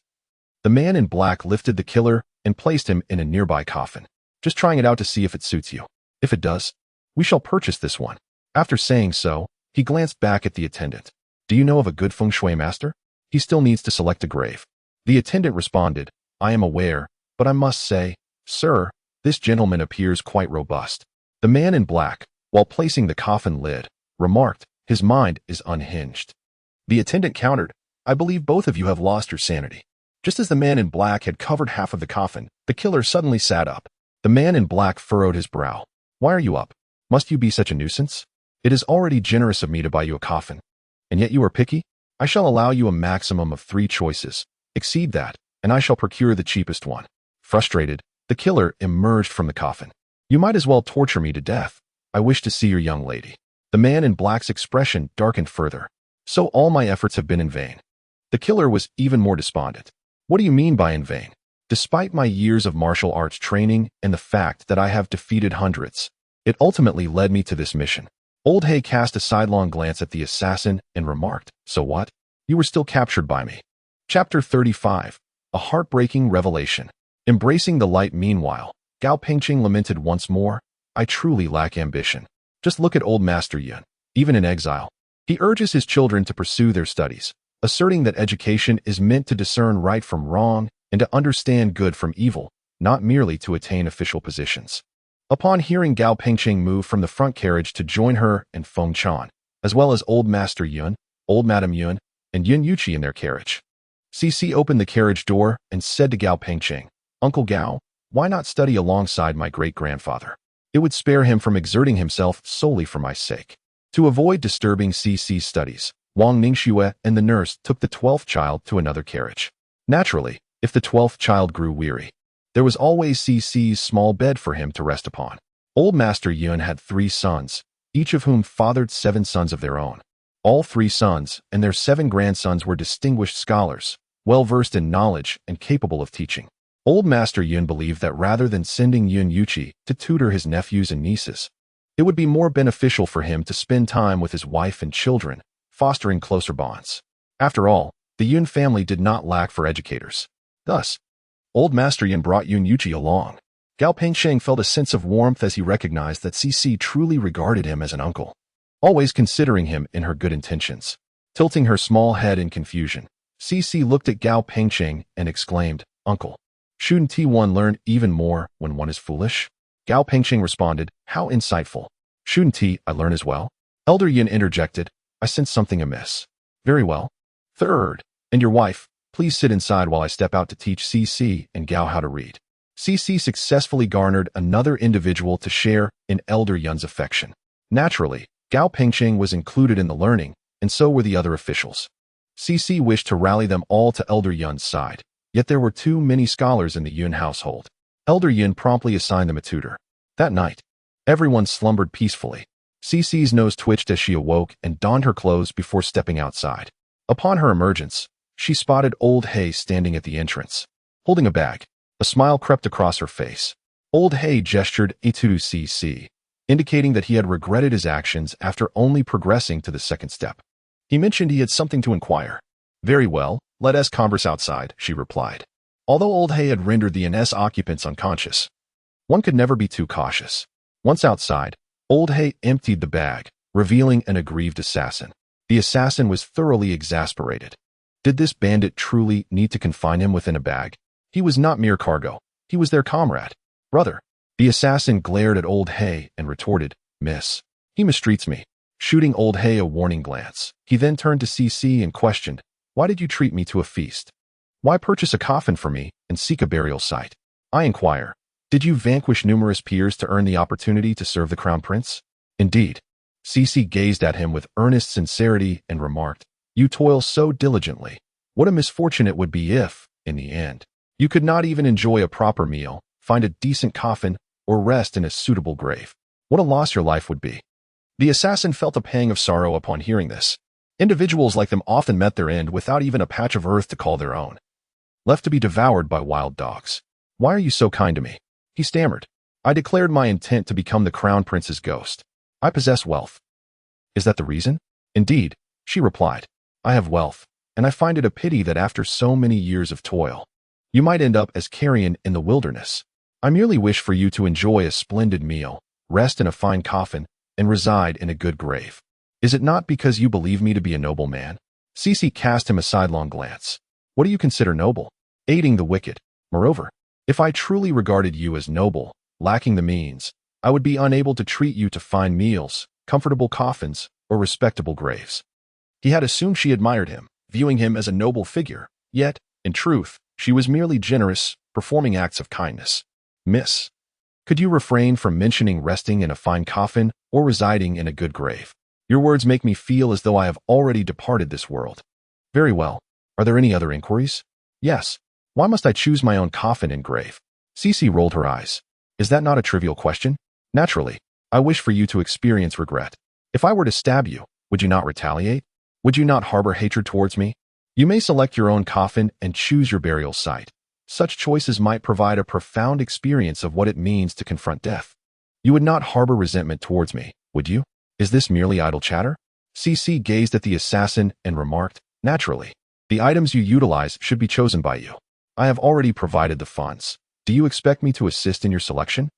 the man in black lifted the killer and placed him in a nearby coffin. "Just trying it out to see if it suits you. If it does, we shall purchase this one." After saying so, he glanced back at the attendant. "Do you know of a good feng shui master? He still needs to select a grave." The attendant responded, "I am aware, but I must say, sir, this gentleman appears quite robust." The man in black, while placing the coffin lid, remarked, "His mind is unhinged." The attendant countered, "I believe both of you have lost your sanity." Just as the man in black had covered half of the coffin, the killer suddenly sat up. The man in black furrowed his brow. "Why are you up? Must you be such a nuisance? It is already generous of me to buy you a coffin. And yet you are picky? I shall allow you a maximum of 3 choices. Exceed that, and I shall procure the cheapest one." Frustrated, the killer emerged from the coffin. "You might as well torture me to death. I wish to see your young lady." The man in black's expression darkened further. "So all my efforts have been in vain." The killer was even more despondent. "What do you mean by in vain? Despite my years of martial arts training and the fact that I have defeated hundreds, it ultimately led me to this mission." Old Hay cast a sidelong glance at the assassin and remarked, "So what? You were still captured by me." Chapter 35. A Heartbreaking Revelation. Embracing the light meanwhile, Gao Pengcheng lamented once more, "I truly lack ambition. Just look at old Master Yun, even in exile. He urges his children to pursue their studies, asserting that education is meant to discern right from wrong and to understand good from evil, not merely to attain official positions." Upon hearing Gao Pengcheng move from the front carriage to join her and Feng Chan, as well as old Master Yun, old Madame Yun, and Yun Yuqi in their carriage, Cece opened the carriage door and said to Gao Pengcheng, "Uncle Gao, why not study alongside my great-grandfather? It would spare him from exerting himself solely for my sake. To avoid disturbing CC's studies, Wang Ningxue and the nurse took the 12th child to another carriage. Naturally, if the 12th child grew weary, there was always CC's small bed for him to rest upon. Old Master Yun had 3 sons, each of whom fathered 7 sons of their own. All 3 sons and their 7 grandsons were distinguished scholars, well-versed in knowledge and capable of teaching. Old Master Yun believed that rather than sending Yun Yuqi to tutor his nephews and nieces, it would be more beneficial for him to spend time with his wife and children, fostering closer bonds. After all, the Yun family did not lack for educators. Thus, Old Master Yun brought Yun Yuqi along. Gao Pengsheng felt a sense of warmth as he recognized that CC truly regarded him as an uncle, always considering him in her good intentions. Tilting her small head in confusion, CC looked at Gao Pengsheng and exclaimed, "Uncle, shouldn't T1 learn even more when one is foolish?" Gao Pengsheng responded, "How insightful. Shouldn't I learn as well?" Elder Yin interjected, "I sense something amiss." "Very well. Third, and your wife, please sit inside while I step out to teach CC and Gao how to read." CC successfully garnered another individual to share in Elder Yun's affection. Naturally, Gao Pengsheng was included in the learning, and so were the other officials. CC wished to rally them all to Elder Yun's side, yet there were too many scholars in the Yun household. Elder Yun promptly assigned them a tutor. That night, everyone slumbered peacefully. CC's nose twitched as she awoke and donned her clothes before stepping outside. Upon her emergence, she spotted Old Hay standing at the entrance, holding a bag. A smile crept across her face. Old Hay gestured to CC, indicating that he had regretted his actions after only progressing to the second step. He mentioned he had something to inquire. "Very well, let us converse outside," she replied. Although Old Hay had rendered the NS occupants unconscious, one could never be too cautious. Once outside, Old Hay emptied the bag, revealing an aggrieved assassin. The assassin was thoroughly exasperated. Did this bandit truly need to confine him within a bag? He was not mere cargo. He was their comrade. "Brother." The assassin glared at Old Hay and retorted, "Miss, he mistreats me," shooting Old Hay a warning glance. He then turned to CC and questioned, "Why did you treat me to a feast? Why purchase a coffin for me and seek a burial site? I inquire, did you vanquish numerous peers to earn the opportunity to serve the Crown Prince?" "Indeed." CC gazed at him with earnest sincerity and remarked, "You toil so diligently. What a misfortune it would be if, in the end, you could not even enjoy a proper meal, find a decent coffin, or rest in a suitable grave. What a loss your life would be." The assassin felt a pang of sorrow upon hearing this. Individuals like them often met their end without even a patch of earth to call their own, left to be devoured by wild dogs. "Why are you so kind to me?" he stammered. "I declared my intent to become the Crown Prince's ghost. I possess wealth." "Is that the reason?" "Indeed," she replied. "I have wealth, and I find it a pity that after so many years of toil, you might end up as carrion in the wilderness. I merely wish for you to enjoy a splendid meal, rest in a fine coffin, and reside in a good grave. Is it not because you believe me to be a noble man?" CC cast him a sidelong glance. "What do you consider noble?" "Aiding the wicked. Moreover, if I truly regarded you as noble, lacking the means, I would be unable to treat you to fine meals, comfortable coffins, or respectable graves." He had assumed she admired him, viewing him as a noble figure, yet, in truth, she was merely generous, performing acts of kindness. "Miss, could you refrain from mentioning resting in a fine coffin or residing in a good grave? Your words make me feel as though I have already departed this world." "Very well. Are there any other inquiries?" "Yes. Why must I choose my own coffin and grave?" CC rolled her eyes. "Is that not a trivial question? Naturally, I wish for you to experience regret. If I were to stab you, would you not retaliate? Would you not harbor hatred towards me? You may select your own coffin and choose your burial site. Such choices might provide a profound experience of what it means to confront death. You would not harbor resentment towards me, would you? Is this merely idle chatter?" CC gazed at the assassin and remarked, "Naturally, the items you utilize should be chosen by you. I have already provided the funds. Do you expect me to assist in your selection?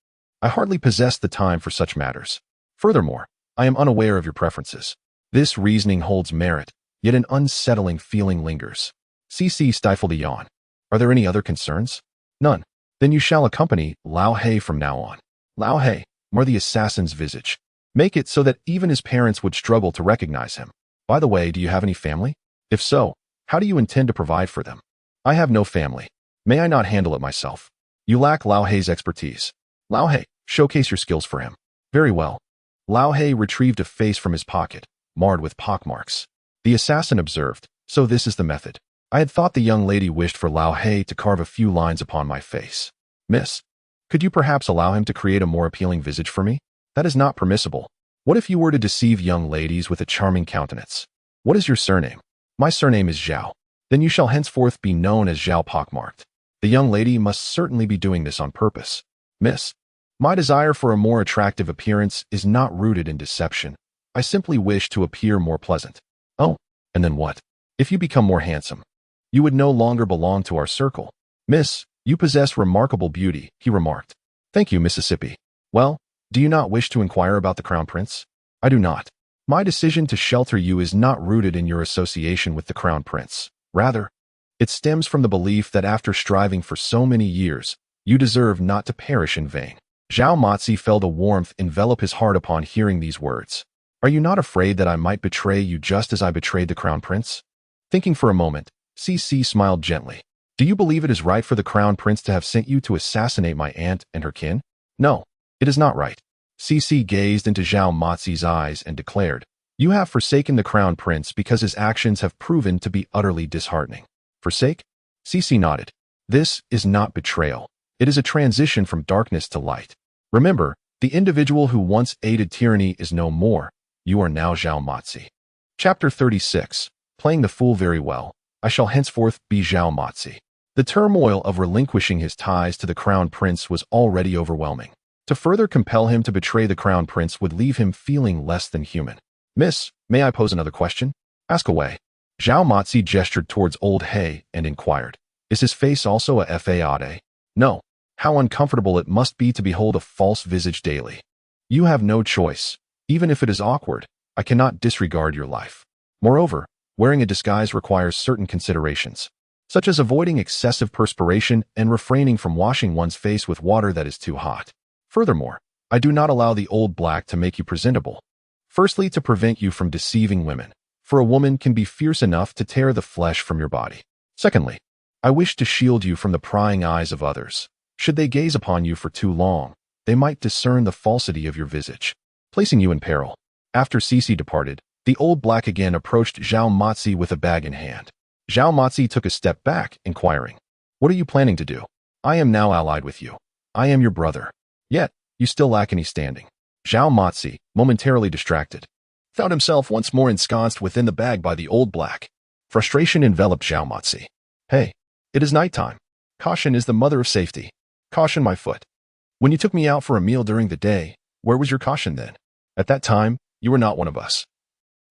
I hardly possess the time for such matters. Furthermore, I am unaware of your preferences." This reasoning holds merit, yet an unsettling feeling lingers. CC stifled a yawn. "Are there any other concerns?" "None." "Then you shall accompany Lao He from now on." "Lao He," more the assassin's visage. "Make it so that even his parents would struggle to recognize him. By the way, do you have any family? If so, how do you intend to provide for them?" "I have no family. May I not handle it myself?" "You lack Lao He's expertise. Lao He, showcase your skills for him. Very well. Lao He retrieved a face from his pocket, marred with pockmarks. The assassin observed, so this is the method. I had thought the young lady wished for Lao He to carve a few lines upon my face. Miss, could you perhaps allow him to create a more appealing visage for me? That is not permissible. What if you were to deceive young ladies with a charming countenance? What is your surname? My surname is Zhao. Then you shall henceforth be known as Zhao Pockmarked. The young lady must certainly be doing this on purpose. Miss, my desire for a more attractive appearance is not rooted in deception. I simply wish to appear more pleasant. Oh, and then what? If you become more handsome, you would no longer belong to our circle. Miss, you possess remarkable beauty, he remarked. Thank you, Mississippi. Well, do you not wish to inquire about the Crown Prince? I do not. My decision to shelter you is not rooted in your association with the Crown Prince. Rather, it stems from the belief that after striving for so many years, you deserve not to perish in vain. Zhao Matsi felt a warmth envelop his heart upon hearing these words. Are you not afraid that I might betray you just as I betrayed the Crown Prince? Thinking for a moment, CC smiled gently. Do you believe it is right for the Crown Prince to have sent you to assassinate my aunt and her kin? No, it is not right. CC gazed into Zhao Matsi's eyes and declared, you have forsaken the Crown Prince because his actions have proven to be utterly disheartening. Forsake? CC nodded. This is not betrayal. It is a transition from darkness to light. Remember, the individual who once aided tyranny is no more. You are now Zhao Matsi. Chapter 36. Playing the fool very well. I shall henceforth be Zhao Matsi. The turmoil of relinquishing his ties to the Crown Prince was already overwhelming. To further compel him to betray the Crown Prince would leave him feeling less than human. Miss, may I pose another question? Ask away. Zhao Matsi gestured towards old He and inquired, is his face also a fade? No. How uncomfortable it must be to behold a false visage daily. You have no choice. Even if it is awkward, I cannot disregard your life. Moreover, wearing a disguise requires certain considerations, such as avoiding excessive perspiration and refraining from washing one's face with water that is too hot. Furthermore, I do not allow the old black to make you presentable. Firstly, to prevent you from deceiving women, for a woman can be fierce enough to tear the flesh from your body. Secondly, I wish to shield you from the prying eyes of others. Should they gaze upon you for too long, they might discern the falsity of your visage, placing you in peril. After Cici departed, the old black again approached Zhao Matsi with a bag in hand. Zhao Matsi took a step back, inquiring, what are you planning to do? I am now allied with you. I am your brother. Yet, you still lack any standing. Zhao Matsi, momentarily distracted, found himself once more ensconced within the bag by the old black. Frustration enveloped Zhao Matsi. Hey, it is nighttime. Caution is the mother of safety. Caution my foot. When you took me out for a meal during the day, where was your caution then? At that time, you were not one of us.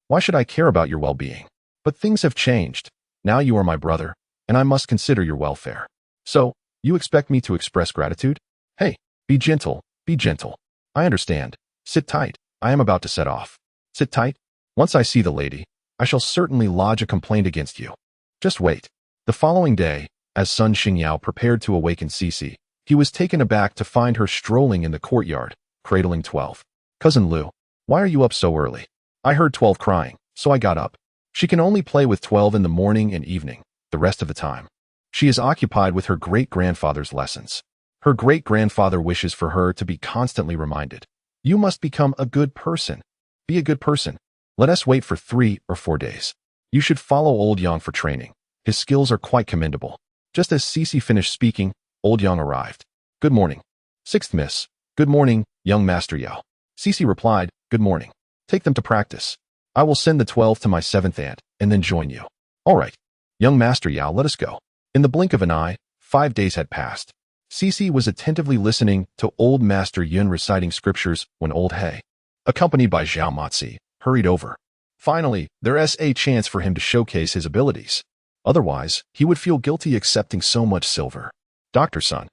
Why should I care about your well-being? But things have changed. Now you are my brother, and I must consider your welfare. So, you expect me to express gratitude? Hey, be gentle, be gentle. I understand. Sit tight. I am about to set off. Sit tight. Once I see the lady, I shall certainly lodge a complaint against you. Just wait. The following day, as Sun Xingyao prepared to awaken Cici, he was taken aback to find her strolling in the courtyard, cradling 12. Cousin Lu, why are you up so early? I heard 12 crying, so I got up. She can only play with 12 in the morning and evening, the rest of the time. She is occupied with her great-grandfather's lessons. Her great-grandfather wishes for her to be constantly reminded. You must become a good person. Be a good person. Let us wait for 3 or 4 days. You should follow Old Yang for training. His skills are quite commendable. Just as Cici finished speaking, Old Yang arrived. Good morning. 6th Miss. Good morning, young Master Yao. Cici replied, good morning. Take them to practice. I will send the 12 to my 7th aunt, and then join you. All right. Young Master Yao, let us go. In the blink of an eye, 5 days had passed. Cici was attentively listening to old Master Yun reciting scriptures when old He, accompanied by Zhao Matsi, hurried over. Finally, there's a chance for him to showcase his abilities. Otherwise, he would feel guilty accepting so much silver. Dr. Sun,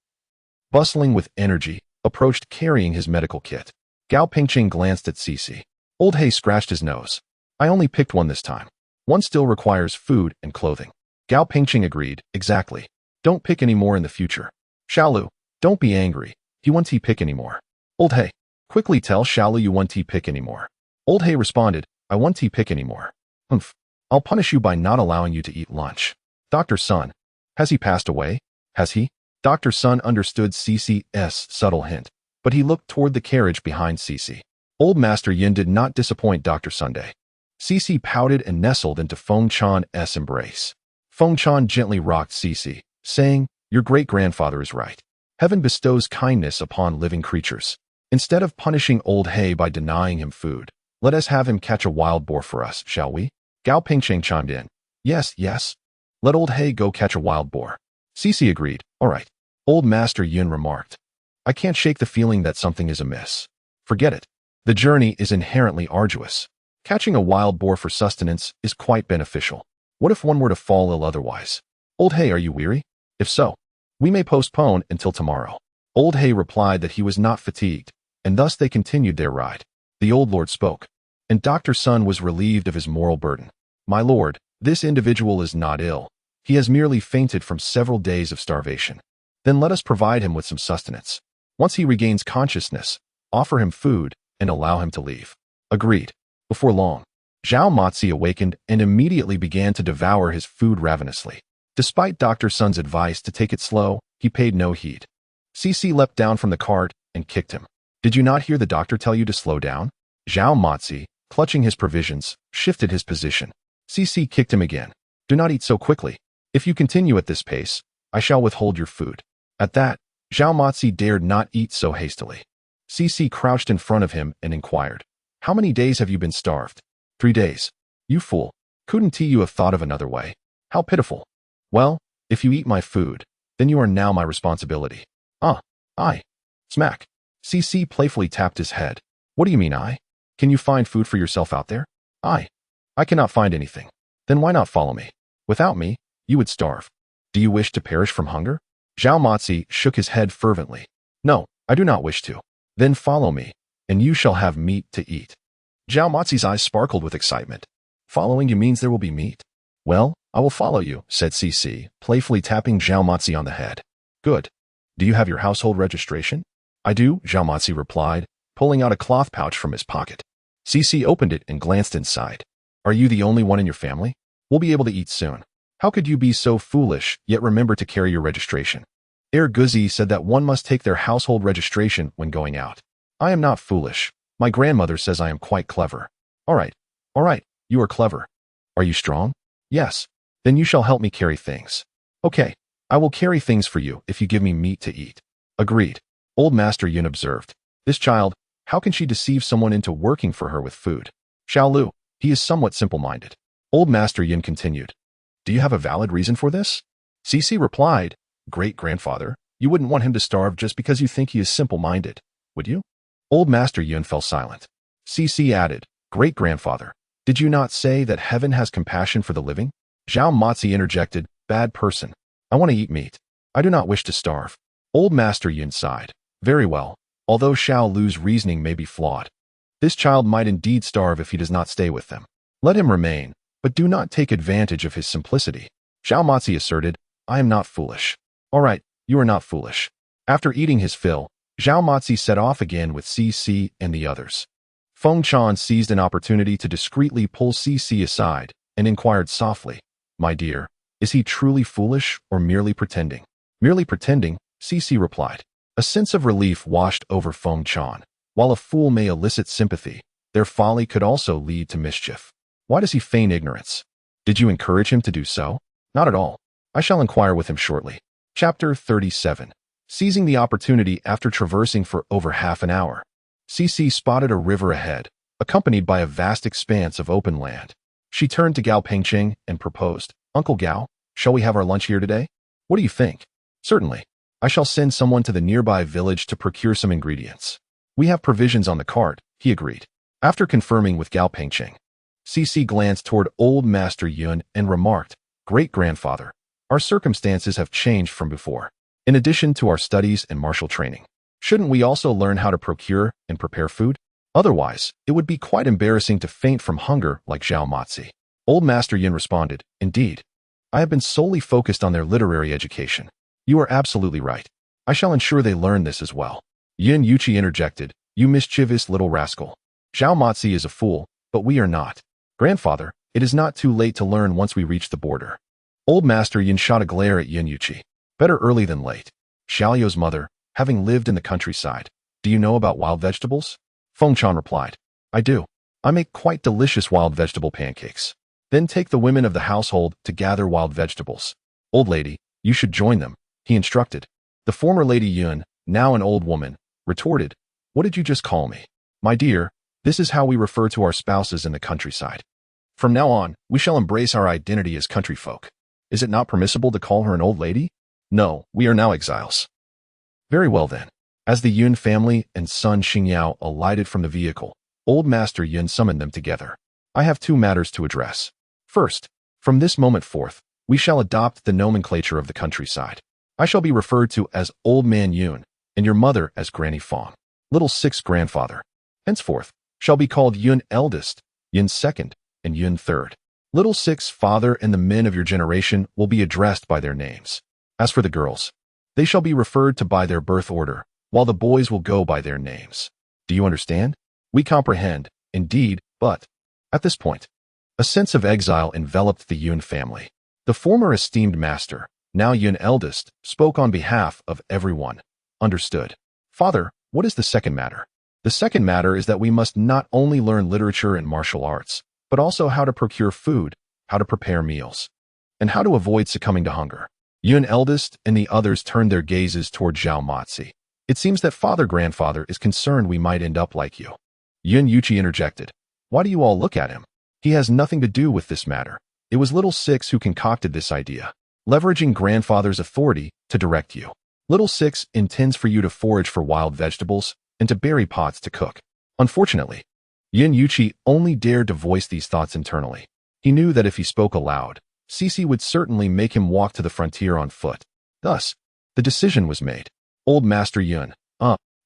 bustling with energy, approached carrying his medical kit. Gao Pingqing glanced at Cici. Old He scratched his nose. I only picked one this time. One still requires food and clothing. Gao Pingqing agreed, exactly. Don't pick any more in the future. Xiaolu, don't be angry. You won't pick anymore. Old He, quickly tell Xiaolu you won't pick anymore. Old He responded, I won't pick anymore. Humph. I'll punish you by not allowing you to eat lunch. Dr. Sun, has he passed away? Has he? Dr. Sun understood Cici's subtle hint. but he looked toward the carriage behind Cece. Old Master Yin did not disappoint Dr. Sunday. Cece pouted and nestled into Feng Chan's embrace. Feng Chan gently rocked Cece, saying, "Your great-grandfather is right. Heaven bestows kindness upon living creatures. Instead of punishing old He by denying him food, let us have him catch a wild boar for us, shall we?" Gao Pingcheng chimed in. Yes, yes. Let old He go catch a wild boar. Cece agreed. All right. Old Master Yun remarked. I can't shake the feeling that something is amiss. Forget it. The journey is inherently arduous. Catching a wild boar for sustenance is quite beneficial. What if one were to fall ill otherwise? Old He, are you weary? If so, we may postpone until tomorrow. Old He replied that he was not fatigued, and thus they continued their ride. The old lord spoke, and Dr. Sun was relieved of his moral burden. My lord, this individual is not ill. He has merely fainted from several days of starvation. Then let us provide him with some sustenance. Once he regains consciousness, offer him food and allow him to leave. Agreed. Before long, Zhao Matzi awakened and immediately began to devour his food ravenously. Despite Dr. Sun's advice to take it slow, he paid no heed. Cece leapt down from the cart and kicked him. Did you not hear the doctor tell you to slow down? Zhao Matzi, clutching his provisions, shifted his position. Cece kicked him again. Do not eat so quickly. If you continue at this pace, I shall withhold your food. At that, Zhao Matzi dared not eat so hastily. Cece crouched in front of him and inquired, How many days have you been starved? 3 days. You fool. Couldn't you have thought of another way? How pitiful. Well, if you eat my food, then you are now my responsibility. I. Smack. Cece playfully tapped his head. What do you mean I? Can you find food for yourself out there? I cannot find anything. Then why not follow me? Without me, you would starve. Do you wish to perish from hunger? Zhao Matzi shook his head fervently. No, I do not wish to. Then follow me, and you shall have meat to eat. Zhao Matzi's eyes sparkled with excitement. Following you means there will be meat? Well, I will follow you, said Cece, playfully tapping Zhao Matzi on the head. Good. Do you have your household registration? I do, Zhao Matzi replied, pulling out a cloth pouch from his pocket. Cece opened it and glanced inside. Are you the only one in your family? We'll be able to eat soon. How could you be so foolish, yet remember to carry your registration? Guzi said that one must take their household registration when going out. I am not foolish. My grandmother says I am quite clever. All right, you are clever. Are you strong? Yes. Then you shall help me carry things. Okay, I will carry things for you if you give me meat to eat. Agreed. Old Master Yun observed. This child, how can she deceive someone into working for her with food? Xiao Lu, he is somewhat simple-minded. Old Master Yin continued. Do you have a valid reason for this? Cece replied, Great-grandfather, you wouldn't want him to starve just because you think he is simple-minded, would you? Old Master Yun fell silent. Cece added, Great-grandfather, did you not say that heaven has compassion for the living? Zhao Matzi interjected, Bad person. I want to eat meat. I do not wish to starve. Old Master Yun sighed. Very well, although Xiao Lu's reasoning may be flawed. This child might indeed starve if he does not stay with them. Let him remain, but do not take advantage of his simplicity. Zhao Matzi asserted, I am not foolish. All right, you are not foolish. After eating his fill, Zhao Matzi set off again with Cece and the others. Feng Chan seized an opportunity to discreetly pull Cece aside and inquired softly, My dear, is he truly foolish or merely pretending? Merely pretending, Cece replied. A sense of relief washed over Feng Chan. While a fool may elicit sympathy, their folly could also lead to mischief. Why does he feign ignorance? Did you encourage him to do so? Not at all. I shall inquire with him shortly. Chapter 37. Seizing the opportunity after traversing for over half an hour, Cece spotted a river ahead, accompanied by a vast expanse of open land. She turned to Gao Pingcheng and proposed, Uncle Gao, shall we have our lunch here today? What do you think? Certainly. I shall send someone to the nearby village to procure some ingredients. We have provisions on the cart, he agreed. After confirming with Gao Pingcheng, Cece glanced toward Old Master Yun and remarked, Great-grandfather, our circumstances have changed from before. In addition to our studies and martial training, shouldn't we also learn how to procure and prepare food? Otherwise, it would be quite embarrassing to faint from hunger like Zhao Matzi. Old Master Yin responded, Indeed. I have been solely focused on their literary education. You are absolutely right. I shall ensure they learn this as well. Yin Yuchi interjected, You mischievous little rascal. Zhao Matzi is a fool, but we are not. Grandfather, it is not too late to learn once we reach the border. Old Master Yin shot a glare at Yin Yuchi. Better early than late. Xiaoyou's mother, having lived in the countryside, Do you know about wild vegetables? Fengchan replied. I do. I make quite delicious wild vegetable pancakes. Then take the women of the household to gather wild vegetables. Old lady, you should join them, he instructed. The former Lady Yun, now an old woman, retorted, What did you just call me? My dear, this is how we refer to our spouses in the countryside. From now on, we shall embrace our identity as country folk. Is it not permissible to call her an old lady? No, we are now exiles. Very well then. As the Yun family and son Xingyao alighted from the vehicle, Old Master Yun summoned them together. I have two matters to address. First, from this moment forth, we shall adopt the nomenclature of the countryside. I shall be referred to as Old Man Yun, and your mother as Granny Fong, Little Six's grandfather. Henceforth, shall be called Yun Eldest, Yun Second, and Yun Third. Little Six's father and the men of your generation will be addressed by their names. As for the girls, they shall be referred to by their birth order, while the boys will go by their names. Do you understand? We comprehend, indeed, but at this point, a sense of exile enveloped the Yun family. The former esteemed master, now Yun Eldest, spoke on behalf of everyone. Understood. Father, what is the second matter? The second matter is that we must not only learn literature and martial arts, but also how to procure food, how to prepare meals, and how to avoid succumbing to hunger. Yun Eldest and the others turned their gazes toward Zhao Matsi. It seems that father-grandfather is concerned we might end up like you. Yun Yuqi interjected. Why do you all look at him? He has nothing to do with this matter. It was Little Six who concocted this idea, leveraging grandfather's authority to direct you. Little Six intends for you to forage for wild vegetables and to berry pots to cook. Unfortunately, Yun Yuqi only dared to voice these thoughts internally. He knew that if he spoke aloud, Cici would certainly make him walk to the frontier on foot. Thus, the decision was made. Old Master Yun,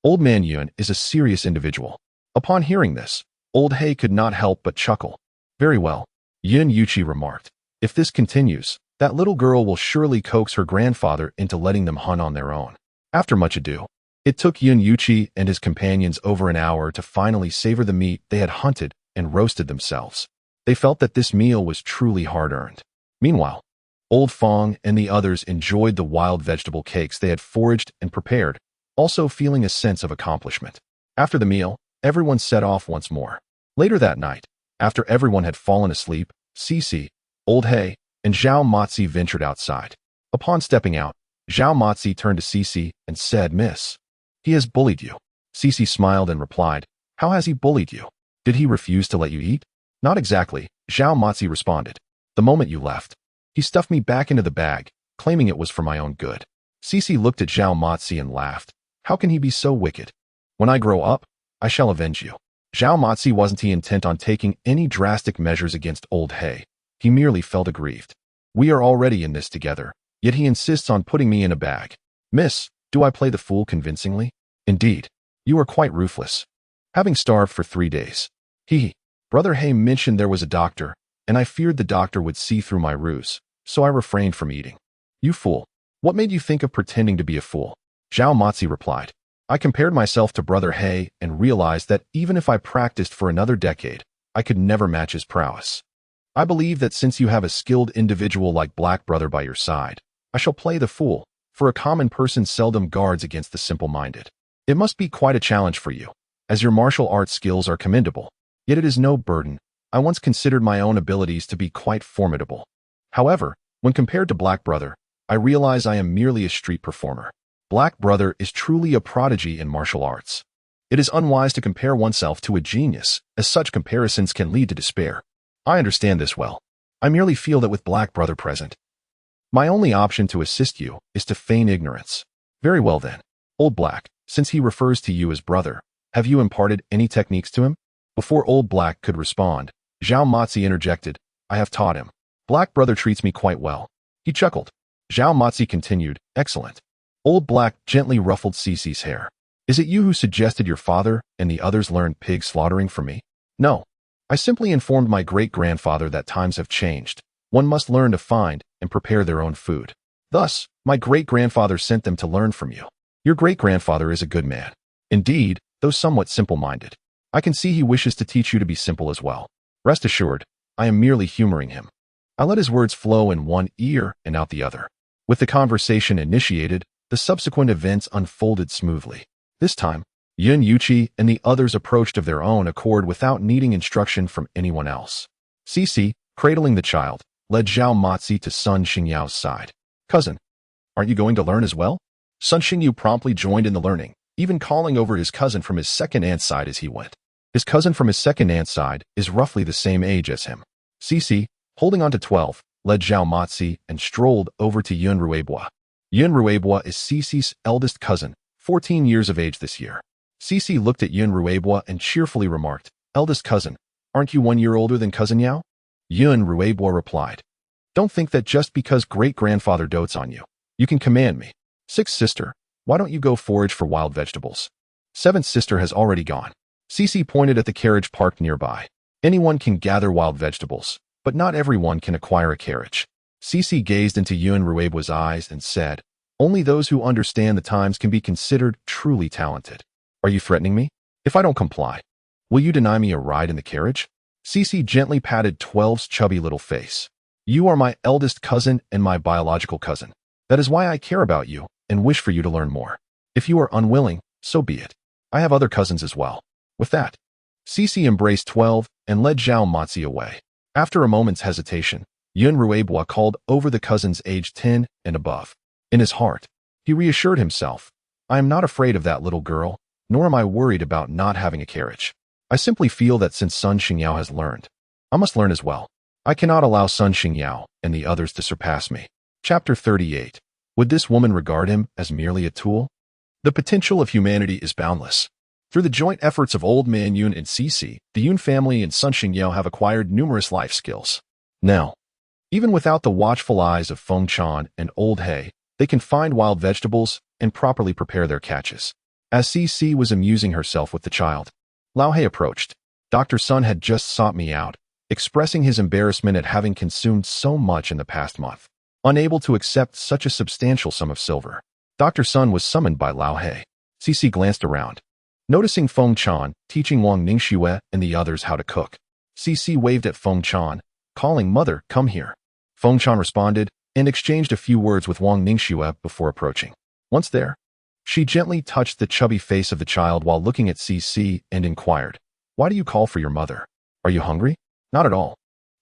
Old Man Yun is a serious individual. Upon hearing this, Old He could not help but chuckle. Very well, Yun Yuqi remarked. If this continues, that little girl will surely coax her grandfather into letting them hunt on their own. After much ado, it took Yun Yuqi and his companions over an hour to finally savor the meat they had hunted and roasted themselves. They felt that this meal was truly hard-earned. Meanwhile, Old Fong and the others enjoyed the wild vegetable cakes they had foraged and prepared, also feeling a sense of accomplishment. After the meal, everyone set off once more. Later that night, after everyone had fallen asleep, Cici, Old He, and Zhao Matsi ventured outside. Upon stepping out, Zhao Matsi turned to Cici and said, Miss, he has bullied you. Cici smiled and replied, How has he bullied you? Did he refuse to let you eat? Not exactly, Zhao Matsi responded. The moment you left, he stuffed me back into the bag, claiming it was for my own good. Cici looked at Zhao Matsi and laughed. How can he be so wicked? When I grow up, I shall avenge you. Zhao Matsi wasn't intent on taking any drastic measures against Old He. He merely felt aggrieved. We are already in this together, yet he insists on putting me in a bag. Miss, do I play the fool convincingly? Indeed, you are quite ruthless. Having starved for 3 days. Brother He mentioned there was a doctor, and I feared the doctor would see through my ruse, so I refrained from eating. You fool. What made you think of pretending to be a fool? Zhao Matsi replied. I compared myself to Brother He and realized that even if I practiced for another decade, I could never match his prowess. I believe that since you have a skilled individual like Black Brother by your side, I shall play the fool, for a common person seldom guards against the simple-minded. It must be quite a challenge for you, as your martial arts skills are commendable, yet it is no burden. I once considered my own abilities to be quite formidable. However, when compared to Black Brother, I realize I am merely a street performer. Black Brother is truly a prodigy in martial arts. It is unwise to compare oneself to a genius, as such comparisons can lead to despair. I understand this well. I merely feel that with Black Brother present, my only option to assist you is to feign ignorance. Very well then, Old Black, since he refers to you as brother, have you imparted any techniques to him? Before Old Black could respond, Zhao Matsi interjected, I have taught him. Black Brother treats me quite well. He chuckled. Zhao Matsi continued, Excellent. Old Black gently ruffled Cici's hair. Is it you who suggested your father and the others learn pig slaughtering from me? No. I simply informed my great-grandfather that times have changed. One must learn to find and prepare their own food. Thus, my great-grandfather sent them to learn from you. Your great-grandfather is a good man. Indeed, though somewhat simple-minded. I can see he wishes to teach you to be simple as well. Rest assured, I am merely humoring him. I let his words flow in one ear and out the other. With the conversation initiated, the subsequent events unfolded smoothly. This time, Yun Yuqi and the others approached of their own accord without needing instruction from anyone else. Cici, cradling the child, led Zhao Matzi to Sun Xingyao's side. Cousin, aren't you going to learn as well? Sun Xingyu promptly joined in the learning, even calling over his cousin from his second aunt's side as he went. His cousin from his second aunt's side is roughly the same age as him. Cici, holding on to 12, led Zhao Matzi and strolled over to Yun Ruibois. Yun Ruibois is Cici's eldest cousin, 14 years of age this year. Cici looked at Yun Ruibois and cheerfully remarked, "Eldest cousin, aren't you 1 year older than cousin Yao?" Yun Ruibois replied, "Don't think that just because great-grandfather dotes on you, you can command me. Sixth sister, why don't you go forage for wild vegetables? Seventh sister has already gone." Cici pointed at the carriage parked nearby. Anyone can gather wild vegetables, but not everyone can acquire a carriage. Cici gazed into Yun Ruibois' eyes and said, "Only those who understand the times can be considered truly talented. Are you threatening me? If I don't comply, will you deny me a ride in the carriage?" Cici gently patted 12's chubby little face. "You are my eldest cousin and my biological cousin. That is why I care about you and wish for you to learn more. If you are unwilling, so be it. I have other cousins as well." With that, Cici embraced 12 and led Zhao Matzi away. After a moment's hesitation, Yun Ruibois called over the cousins aged 10 and above. In his heart, he reassured himself, "I am not afraid of that little girl, nor am I worried about not having a carriage. I simply feel that since Sun Xingyao has learned, I must learn as well. I cannot allow Sun Xingyao and the others to surpass me." Chapter 38. Would this woman regard him as merely a tool? The potential of humanity is boundless. Through the joint efforts of Old Man Yun and Cici, the Yun family and Sun Xingyao have acquired numerous life skills. Now, even without the watchful eyes of Feng Chan and Old He, they can find wild vegetables and properly prepare their catches. As Cici was amusing herself with the child, Lao He approached. "Dr. Sun had just sought me out, expressing his embarrassment at having consumed so much in the past month. Unable to accept such a substantial sum of silver, Dr. Sun was summoned by Lao He." Cici glanced around. Noticing Feng Chan teaching Wang Ningxue and the others how to cook, Cici waved at Feng Chan, calling, "Mother, come here." Feng Chan responded and exchanged a few words with Wang Ningxue before approaching. Once there, she gently touched the chubby face of the child while looking at Cici and inquired, "Why do you call for your mother? Are you hungry?" "Not at all.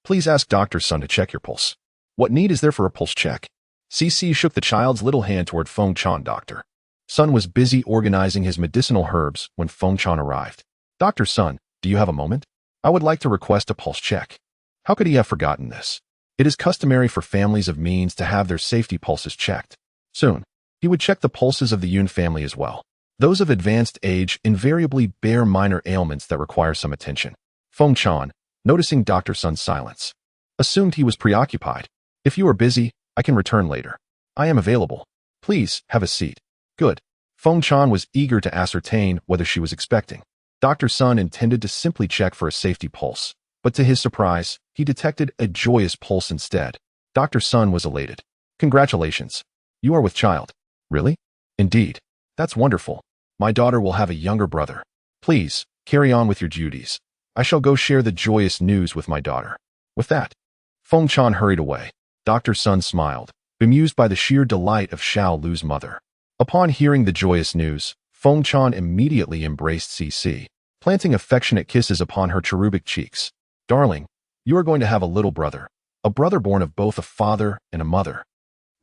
Please ask Dr. Sun to check your pulse." "What need is there for a pulse check?" Cici shook the child's little hand toward Feng Chan. Dr. Sun was busy organizing his medicinal herbs when Feng Chan arrived. "Dr. Sun, do you have a moment? I would like to request a pulse check." How could he have forgotten this? It is customary for families of means to have their safety pulses checked. Soon, he would check the pulses of the Yun family as well. Those of advanced age invariably bear minor ailments that require some attention. Feng Chan, noticing Dr. Sun's silence, assumed he was preoccupied. "If you are busy, I can return later. I am available. Please, have a seat." "Good." Feng Chan was eager to ascertain whether she was expecting. Dr. Sun intended to simply check for a safety pulse, but to his surprise, he detected a joyous pulse instead. Dr. Sun was elated. "Congratulations. You are with child." "Really?" "Indeed. That's wonderful. My daughter will have a younger brother. Please, carry on with your duties. I shall go share the joyous news with my daughter." With that, Feng Chan hurried away. Dr. Sun smiled, bemused by the sheer delight of Xiao Lu's mother. Upon hearing the joyous news, Feng Chan immediately embraced Cici, planting affectionate kisses upon her cherubic cheeks. "Darling, you are going to have a little brother, a brother born of both a father and a mother."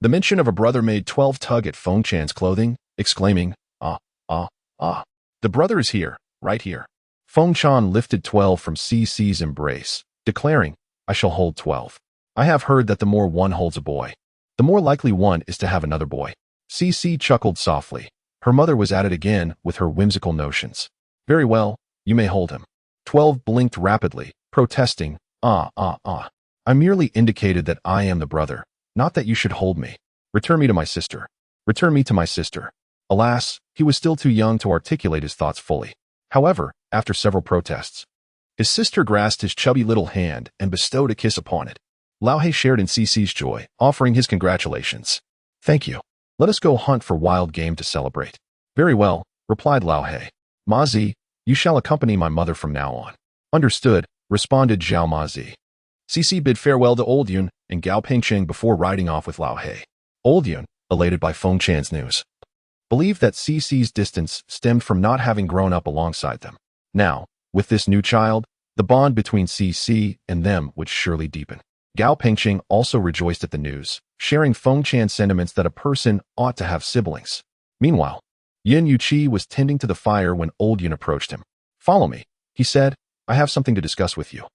The mention of a brother made 12 tug at Feng Chan's clothing, exclaiming, "Ah, the brother is here, right here." Feng Chan lifted 12 from Cici's embrace, declaring, "I shall hold 12. I have heard that the more one holds a boy, the more likely one is to have another boy." Cici chuckled softly. Her mother was at it again with her whimsical notions. "Very well, you may hold him." 12 blinked rapidly, protesting, I merely indicated that I am the brother, not that you should hold me. Return me to my sister. Return me to my sister." Alas, he was still too young to articulate his thoughts fully. However, after several protests, his sister grasped his chubby little hand and bestowed a kiss upon it. Lao He shared in Cici's joy, offering his congratulations. "Thank you. Let us go hunt for wild game to celebrate." "Very well," replied Lao He. "Ma Zi, you shall accompany my mother from now on." "Understood," responded Zhao Mazi. Cici bid farewell to Old Yun and Gao Pengcheng before riding off with Lao He. Old Yun, elated by Feng Chan's news, believed that CC's distance stemmed from not having grown up alongside them. Now, with this new child, the bond between CC and them would surely deepen. Gao Pengqing also rejoiced at the news, sharing Feng Chan's sentiments that a person ought to have siblings. Meanwhile, Yin Yuqi was tending to the fire when old Yun approached him. "Follow me," he said. "I have something to discuss with you."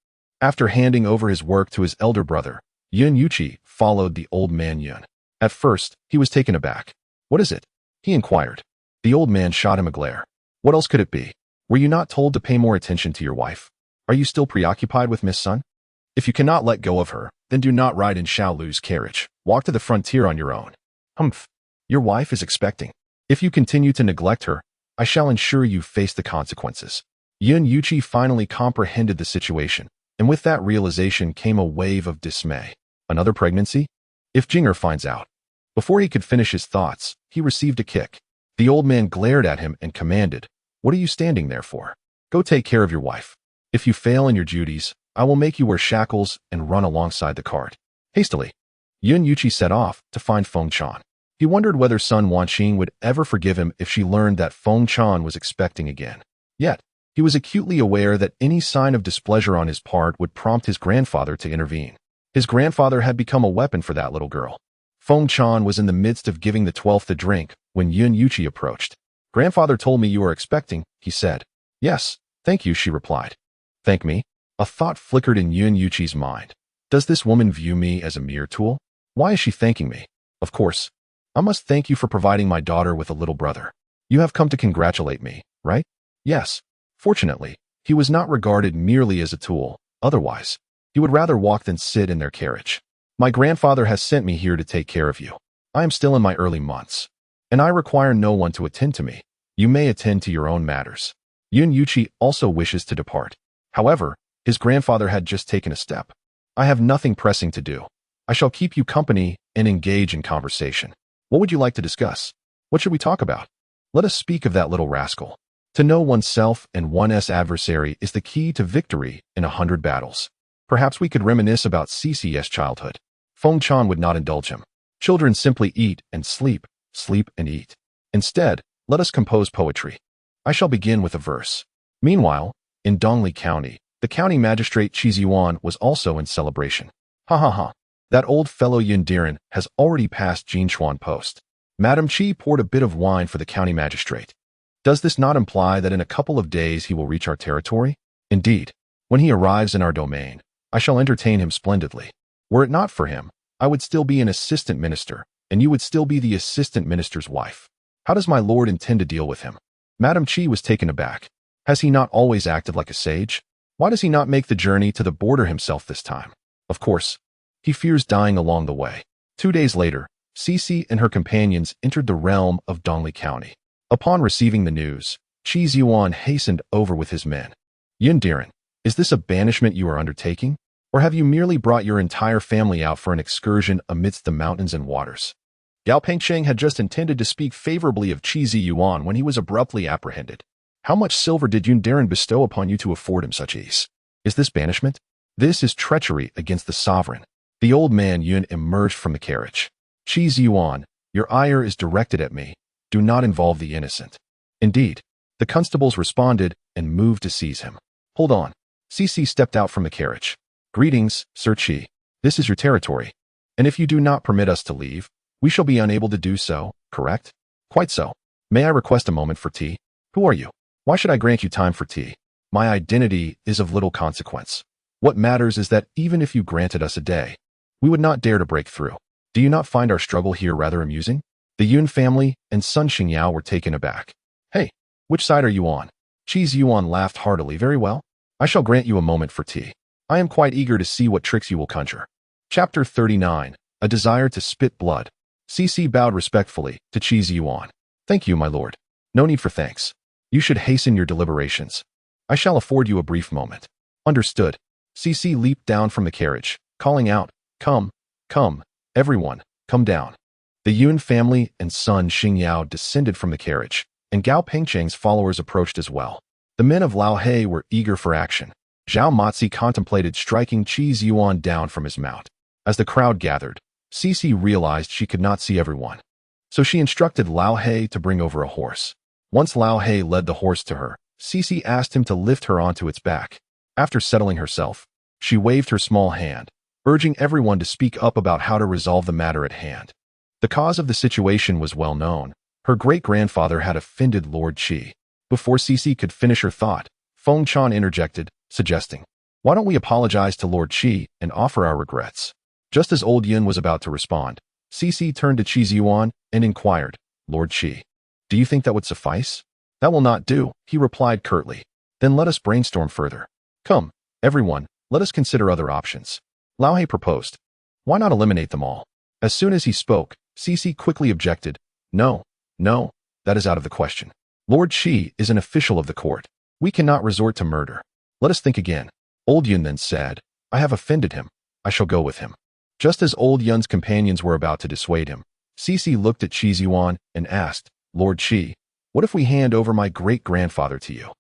After handing over his work to his elder brother, Yin Yuqi followed the old man Yun. At first, he was taken aback. "What is it?" he inquired. The old man shot him a glare. "What else could it be? Were you not told to pay more attention to your wife? Are you still preoccupied with Miss Sun? If you cannot let go of her, then do not ride in Xiaolu's carriage. Walk to the frontier on your own." "Humph. Your wife is expecting. If you continue to neglect her, I shall ensure you face the consequences." Yin Yuqi finally comprehended the situation, and with that realization came a wave of dismay. Another pregnancy? If Jinger finds out. Before he could finish his thoughts, he received a kick. The old man glared at him and commanded, "What are you standing there for? Go take care of your wife. If you fail in your duties, I will make you wear shackles and run alongside the cart." Hastily, Yin Yuqi set off to find Feng Chan. He wondered whether Sun Wanqing would ever forgive him if she learned that Feng Chan was expecting again. Yet, he was acutely aware that any sign of displeasure on his part would prompt his grandfather to intervene. His grandfather had become a weapon for that little girl. Feng Chan was in the midst of giving the 12th a drink when Yin Yuqi approached. "Grandfather told me you are expecting," he said. "Yes, thank you," she replied. "Thank me?" A thought flickered in Yin Yuqi's mind. Does this woman view me as a mere tool? Why is she thanking me? Of course, I must thank you for providing my daughter with a little brother. You have come to congratulate me, right? Yes. Fortunately, he was not regarded merely as a tool. Otherwise, he would rather walk than sit in their carriage. My grandfather has sent me here to take care of you. I am still in my early months, and I require no one to attend to me. You may attend to your own matters. Yin Yuqi also wishes to depart. However, his grandfather had just taken a step. I have nothing pressing to do. I shall keep you company and engage in conversation. What would you like to discuss? What should we talk about? Let us speak of that little rascal. To know oneself and one's adversary is the key to victory in 100 battles. Perhaps we could reminisce about CC's childhood. Feng Chan would not indulge him. Children simply eat and sleep, sleep and eat. Instead, let us compose poetry. I shall begin with a verse. Meanwhile, in Dongli County, the county magistrate Qi Ziyuan was also in celebration. Ha ha ha. That old fellow Endearing has already passed Jinchuan Post. Madam Qi poured a bit of wine for the county magistrate. Does this not imply that in a couple of days he will reach our territory? Indeed, when he arrives in our domain, I shall entertain him splendidly. Were it not for him, I would still be an assistant minister, and you would still be the assistant minister's wife. How does my lord intend to deal with him? Madam Qi was taken aback. Has he not always acted like a sage? Why does he not make the journey to the border himself this time? Of course, he fears dying along the way. 2 days later, Cici and her companions entered the realm of Dongli County. Upon receiving the news, Qi Ziyuan hastened over with his men. Endearing, is this a banishment you are undertaking? Or have you merely brought your entire family out for an excursion amidst the mountains and waters? Gao Pengqing had just intended to speak favorably of Qi Ziyuan when he was abruptly apprehended. How much silver did Endearing bestow upon you to afford him such ease? Is this banishment? This is treachery against the sovereign. The old man Yun emerged from the carriage. Qi Ziyuan, your ire is directed at me. Do not involve the innocent. Indeed, the constables responded and moved to seize him. Hold on. Cici stepped out from the carriage. Greetings, Sir Qi. This is your territory. And if you do not permit us to leave, we shall be unable to do so, correct? Quite so. May I request a moment for tea? Who are you? Why should I grant you time for tea? My identity is of little consequence. What matters is that even if you granted us a day, we would not dare to break through. Do you not find our struggle here rather amusing? The Yun family and Sun Xingyao were taken aback. Hey, which side are you on? Qi Ziyuan laughed heartily. Very well. I shall grant you a moment for tea. I am quite eager to see what tricks you will conjure. Chapter 39. A Desire to Spit Blood. Cici bowed respectfully to Qi Ziyuan. Thank you, my lord. No need for thanks. You should hasten your deliberations. I shall afford you a brief moment. Understood. Cici leaped down from the carriage, calling out, Come, come, everyone, come down. The Yun family and Sun Xingyao descended from the carriage, and Gao Pengqing's followers approached as well. The men of Lao He were eager for action. Zhao Matzi contemplated striking Qi Ziyuan down from his mount. As the crowd gathered, Cici realized she could not see everyone. So she instructed Lao He to bring over a horse. Once Lao He led the horse to her, Cece asked him to lift her onto its back. After settling herself, she waved her small hand, urging everyone to speak up about how to resolve the matter at hand. The cause of the situation was well known. Her great-grandfather had offended Lord Qi. Before Cece could finish her thought, Feng Chan interjected, suggesting, "Why don't we apologize to Lord Qi and offer our regrets?" Just as old Yun was about to respond, Cece turned to Qi Ziyuan and inquired, "Lord Qi, do you think that would suffice?" "That will not do," he replied curtly. "Then let us brainstorm further. Come, everyone, let us consider other options." Lao He proposed. "Why not eliminate them all?" As soon as he spoke, Cece quickly objected, No, that is out of the question. Lord Qi is an official of the court. We cannot resort to murder. Let us think again." Old Yun then said, "I have offended him. I shall go with him." Just as Old Yun's companions were about to dissuade him, Cece looked at Qi Ziyuan and asked, "Lord Qi, what if we hand over my great-grandfather to you?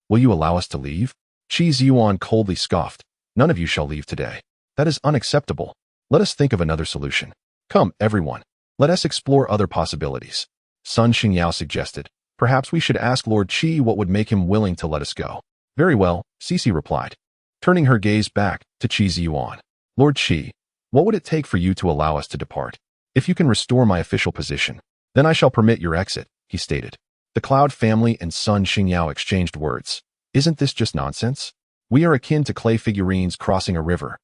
Will you allow us to leave?" Qi Ziyuan coldly scoffed, "None of you shall leave today. That is unacceptable. Let us think of another solution. Come, everyone. Let us explore other possibilities." Sun Xingyao suggested, "Perhaps we should ask Lord Qi what would make him willing to let us go." "Very well," Cece replied, turning her gaze back to Qi Ziyuan. "Lord Qi, what would it take for you to allow us to depart? If you can restore my official position, then I shall permit your exit," he stated. The Cloud family and Sun Xingyao exchanged words. "Isn't this just nonsense? We are akin to clay figurines crossing a river,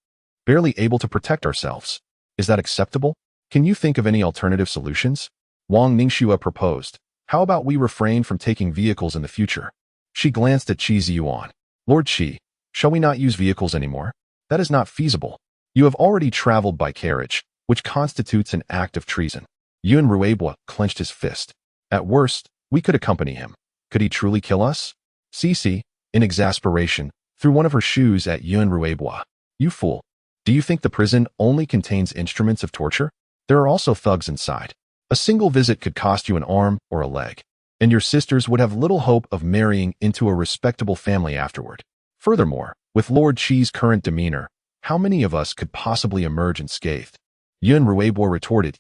barely able to protect ourselves. Is that acceptable? Can you think of any alternative solutions?" Wang Ningxue proposed. "How about we refrain from taking vehicles in the future?" She glanced at Qi Ziyuan. "Lord Qi, shall we not use vehicles anymore? That is not feasible. You have already traveled by carriage, which constitutes an act of treason." Yun Ruibo clenched his fist. "At worst, we could accompany him. Could he truly kill us?" Cece, in exasperation, threw one of her shoes at Yun Ruibo. "You fool. Do you think the prison only contains instruments of torture? There are also thugs inside. A single visit could cost you an arm or a leg, and your sisters would have little hope of marrying into a respectable family afterward. Furthermore, with Lord Qi's current demeanor, how many of us could possibly emerge unscathed?" Yun Ruibo retorted,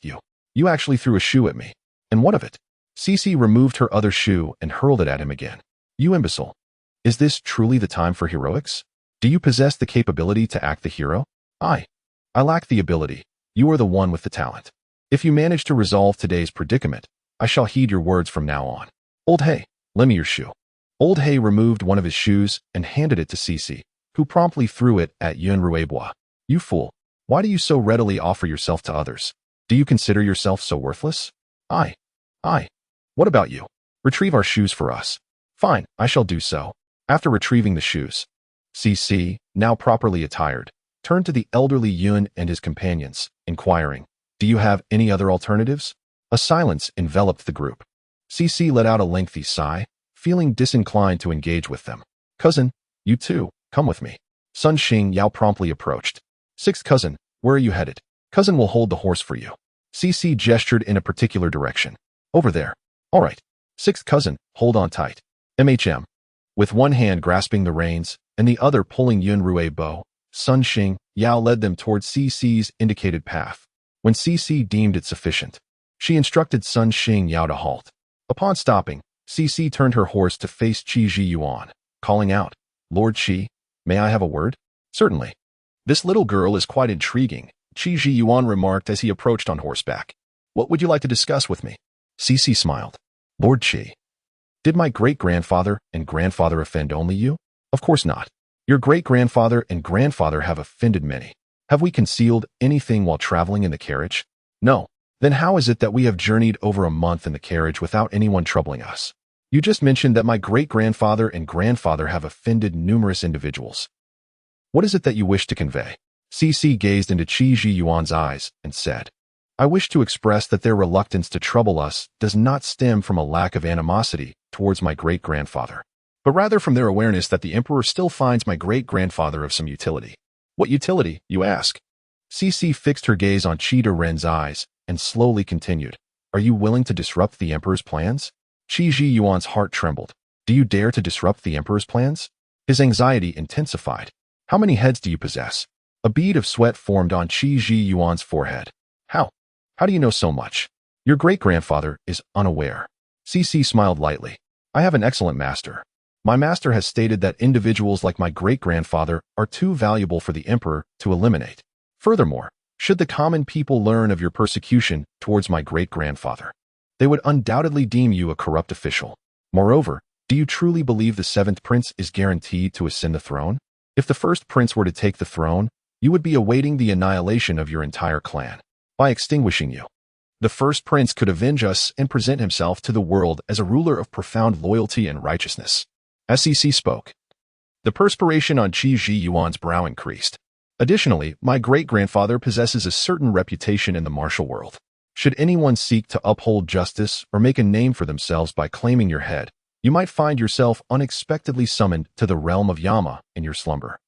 You actually threw a shoe at me. And what of it?" Cece removed her other shoe and hurled it at him again. "You imbecile. Is this truly the time for heroics? Do you possess the capability to act the hero?" I lack the ability. You are the one with the talent. If you manage to resolve today's predicament, I shall heed your words from now on. Old Hay, lend me your shoe." Old Hay removed one of his shoes and handed it to Cece, who promptly threw it at Yun Ruibo. "You fool. Why do you so readily offer yourself to others? Do you consider yourself so worthless?" I. What about you? Retrieve our shoes for us." "Fine, I shall do so." After retrieving the shoes, Cece, now properly attired, turned to the elderly Yun and his companions, inquiring, "Do you have any other alternatives?" A silence enveloped the group. Cece let out a lengthy sigh, feeling disinclined to engage with them. "Cousin, you too, come with me." Sun Xingyao promptly approached. "Sixth cousin, where are you headed?" "Cousin will hold the horse for you." Cece gestured in a particular direction. "Over there." "All right. Sixth cousin, hold on tight." With one hand grasping the reins and the other pulling Yun Ruibo, Sun Xingyao led them towards Cece's indicated path. When Cece deemed it sufficient, she instructed Sun Xingyao to halt. Upon stopping, Cece turned her horse to face Qi Ziyuan, calling out, "Lord Qi, may I have a word?" "Certainly." "This little girl is quite intriguing," Qi Ziyuan remarked as he approached on horseback. "What would you like to discuss with me?" Cece smiled. "Lord Qi, did my great-grandfather and grandfather offend only you?" "Of course not. Your great-grandfather and grandfather have offended many. Have we concealed anything while traveling in the carriage?" "No." "Then how is it that we have journeyed over a month in the carriage without anyone troubling us?" "You just mentioned that my great-grandfather and grandfather have offended numerous individuals. What is it that you wish to convey?" Cece gazed into Qi Ziyuan's eyes and said, "I wish to express that their reluctance to trouble us does not stem from a lack of animosity towards my great-grandfather, but rather from their awareness that the emperor still finds my great-grandfather of some utility." "What utility, you ask?" Cece fixed her gaze on Qi Ren's eyes and slowly continued, "Are you willing to disrupt the emperor's plans?" Qi Ziyuan's heart trembled. "Do you dare to disrupt the emperor's plans?" His anxiety intensified. "How many heads do you possess?" A bead of sweat formed on Qi Ziyuan's forehead. How do you know so much?" Your great-grandfather is unaware. CC smiled lightly. I have an excellent master. My master has stated that individuals like my great-grandfather are too valuable for the emperor to eliminate. Furthermore, should the common people learn of your persecution towards my great-grandfather, they would undoubtedly deem you a corrupt official. Moreover, do you truly believe the seventh prince is guaranteed to ascend the throne? If the first prince were to take the throne, you would be awaiting the annihilation of your entire clan by extinguishing you. The first prince could avenge us and present himself to the world as a ruler of profound loyalty and righteousness. As CC spoke, the perspiration on Qi Ji Yuan's brow increased. Additionally, my great-grandfather possesses a certain reputation in the martial world. Should anyone seek to uphold justice or make a name for themselves by claiming your head, you might find yourself unexpectedly summoned to the realm of Yama in your slumber.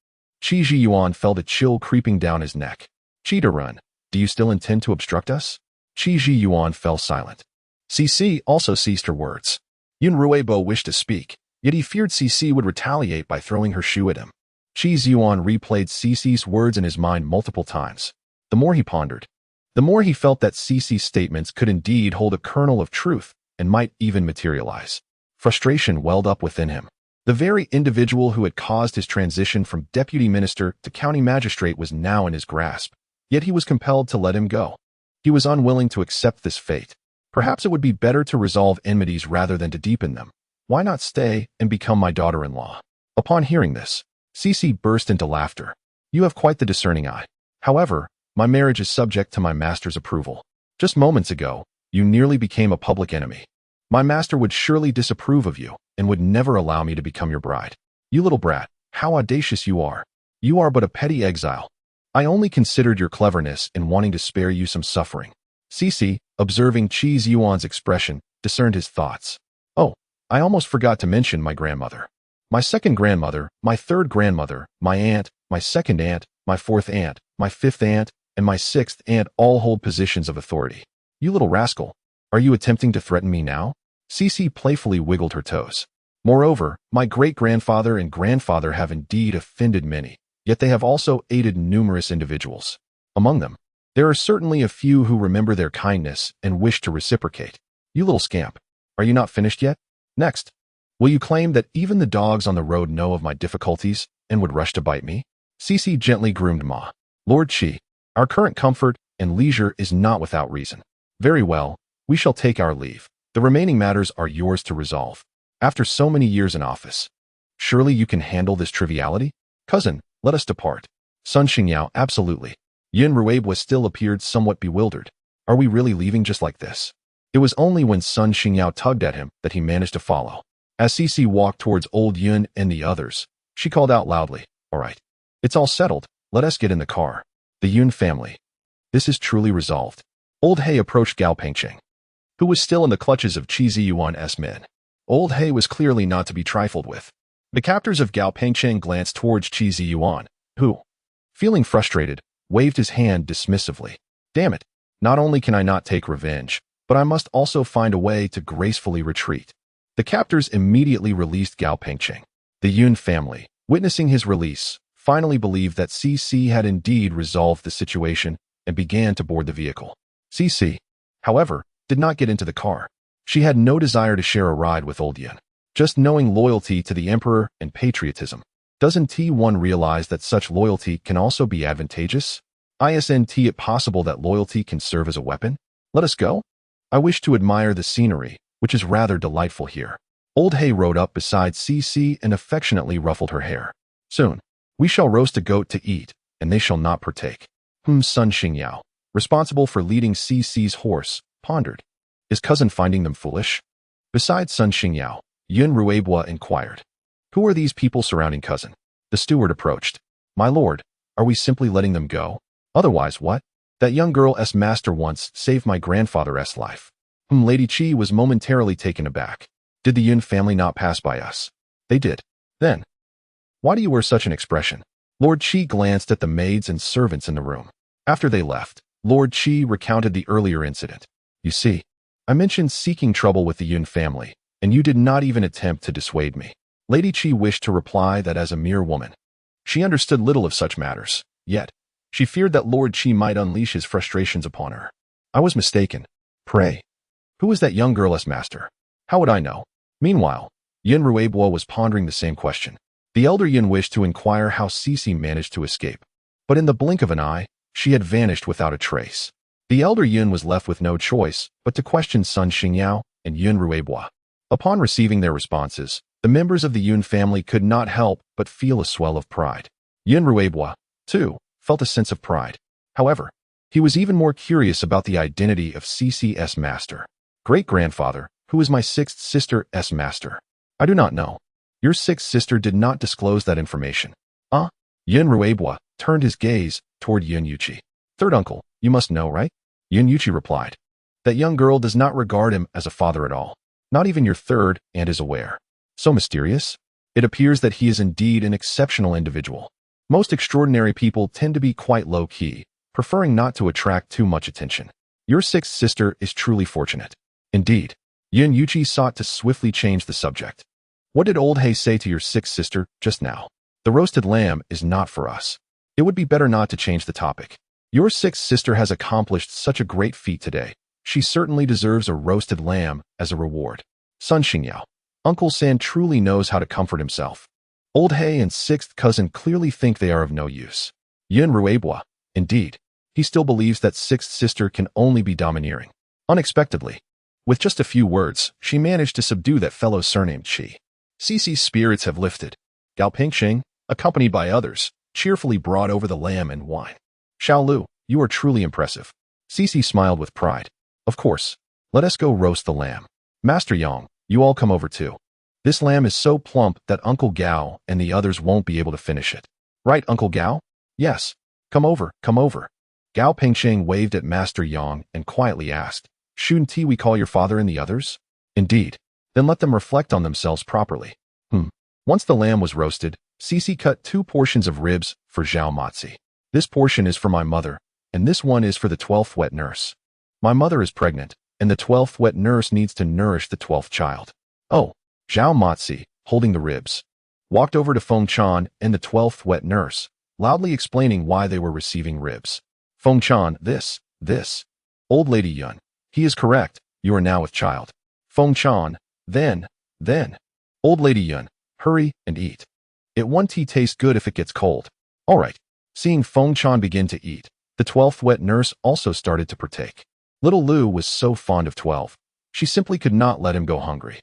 Qi Ji Yuan felt a chill creeping down his neck. Cheetah-run, do you still intend to obstruct us? Qi Ji Yuan fell silent. CC also ceased her words. Yun Ruebo wished to speak, yet he feared CC would retaliate by throwing her shoe at him. Qi Ziyuan replayed CC's words in his mind multiple times. The more he pondered, the more he felt that CC's statements could indeed hold a kernel of truth and might even materialize. Frustration welled up within him. The very individual who had caused his transition from deputy minister to county magistrate was now in his grasp, yet he was compelled to let him go. He was unwilling to accept this fate. Perhaps it would be better to resolve enmities rather than to deepen them. Why not stay and become my daughter-in-law? Upon hearing this, CC burst into laughter. You have quite the discerning eye. However, my marriage is subject to my master's approval. Just moments ago, you nearly became a public enemy. My master would surely disapprove of you and would never allow me to become your bride. You little brat, how audacious you are. You are but a petty exile. I only considered your cleverness in wanting to spare you some suffering. CC, observing Qi Ziyuan's expression, discerned his thoughts. Oh, I almost forgot to mention my grandmother. My second grandmother, my third grandmother, my aunt, my second aunt, my fourth aunt, my fifth aunt, and my sixth aunt all hold positions of authority. You little rascal, are you attempting to threaten me now? CC playfully wiggled her toes. Moreover, my great-grandfather and grandfather have indeed offended many, yet they have also aided numerous individuals. Among them, there are certainly a few who remember their kindness and wish to reciprocate. You little scamp, are you not finished yet? Next, will you claim that even the dogs on the road know of my difficulties and would rush to bite me? CC gently groomed Ma. Lord Qi, our current comfort and leisure is not without reason. Very well, we shall take our leave. The remaining matters are yours to resolve. After so many years in office, surely you can handle this triviality? Cousin, let us depart. Sun Xingyao, absolutely. Yin Ruebwa still appeared somewhat bewildered. Are we really leaving just like this? It was only when Sun Xingyao tugged at him that he managed to follow. As CC walked towards old Yun and the others, she called out loudly, all right, it's all settled, let us get in the car. The Yun family. This is truly resolved. Old He approached Gao Pengcheng, who was still in the clutches of Qi Ziyuan's men. Old He was clearly not to be trifled with. The captors of Gao Pengcheng glanced towards Qi Ziyuan, who, feeling frustrated, waved his hand dismissively. Damn it, not only can I not take revenge, but I must also find a way to gracefully retreat. The captors immediately released Gao Pengcheng. The Yun family, witnessing his release, finally believed that CC had indeed resolved the situation and began to board the vehicle. CC, however, did not get into the car. She had no desire to share a ride with old Yun. Just knowing loyalty to the emperor and patriotism. Doesn't T1 realize that such loyalty can also be advantageous? Isn't it possible that loyalty can serve as a weapon? Let us go? I wish to admire the scenery, which is rather delightful here. Old He rode up beside CC and affectionately ruffled her hair. Soon, we shall roast a goat to eat, and they shall not partake. Sun Xingyao, responsible for leading CC's horse, pondered. Is cousin finding them foolish? Besides Sun Xingyao, Yun Ruebwa inquired. Who are these people surrounding cousin? The steward approached. My lord, are we simply letting them go? Otherwise what? That young girl's master once saved my grandfather's life. Lady Qi was momentarily taken aback. Did the Yun family not pass by us? They did. Then, why do you wear such an expression? Lord Qi glanced at the maids and servants in the room. After they left, Lord Qi recounted the earlier incident. You see, I mentioned seeking trouble with the Yun family, and you did not even attempt to dissuade me. Lady Qi wished to reply that as a mere woman, she understood little of such matters, yet, she feared that Lord Qi might unleash his frustrations upon her. I was mistaken. Pray, who is that young girl's master? How would I know? Meanwhile, Yin Ruibo was pondering the same question. The elder Yin wished to inquire how Cece managed to escape. But in the blink of an eye, she had vanished without a trace. The elder Yin was left with no choice but to question Sun Xingyao and Yin Ruibo. Upon receiving their responses, the members of the Yun family could not help but feel a swell of pride. Yin Ruibo, too, felt a sense of pride. However, he was even more curious about the identity of Cece's master. Great-grandfather, who is my sixth sister's master? I do not know. Your sixth sister did not disclose that information. Yin Ruibo turned his gaze toward Yin Yuqi. Third uncle, you must know, right? Yin Yuqi replied. That young girl does not regard him as a father at all. Not even your third and is aware. So mysterious? It appears that he is indeed an exceptional individual. Most extraordinary people tend to be quite low-key, preferring not to attract too much attention. Your sixth sister is truly fortunate. Indeed. Yin Yuqi sought to swiftly change the subject. What did old Hei say to your sixth sister just now? The roasted lamb is not for us. It would be better not to change the topic. Your sixth sister has accomplished such a great feat today. She certainly deserves a roasted lamb as a reward. Sun Xingyao. Uncle San truly knows how to comfort himself. Old Hei and sixth cousin clearly think they are of no use. Yin Ruibo. Indeed. He still believes that sixth sister can only be domineering. Unexpectedly, with just a few words, she managed to subdue that fellow surnamed Qi. Cece's spirits have lifted. Gao Pingqing, accompanied by others, cheerfully brought over the lamb and wine. Xiao Lu, you are truly impressive. Cece smiled with pride. Of course. Let us go roast the lamb. Master Yang, you all come over too. This lamb is so plump that Uncle Gao and the others won't be able to finish it. Right, Uncle Gao? Yes. Come over, come over. Gao Pingqing waved at Master Yang and quietly asked, shouldn't we call your father and the others? Indeed. Then let them reflect on themselves properly. Once the lamb was roasted, Cece cut 2 portions of ribs for Zhao Matzi. This portion is for my mother, and this one is for the 12th wet nurse. My mother is pregnant, and the 12th wet nurse needs to nourish the 12th child. Oh, Zhao Matzi, holding the ribs, walked over to Feng Chan and the 12th wet nurse, loudly explaining why they were receiving ribs. Feng Chan, this. Old Lady Yun. He is correct, you are now with child. Feng Chan, then. Old Lady Yun, hurry and eat. It won't taste good if it gets cold. All right. Seeing Feng Chan begin to eat, the 12th wet nurse also started to partake. Little Lu was so fond of 12. She simply could not let him go hungry.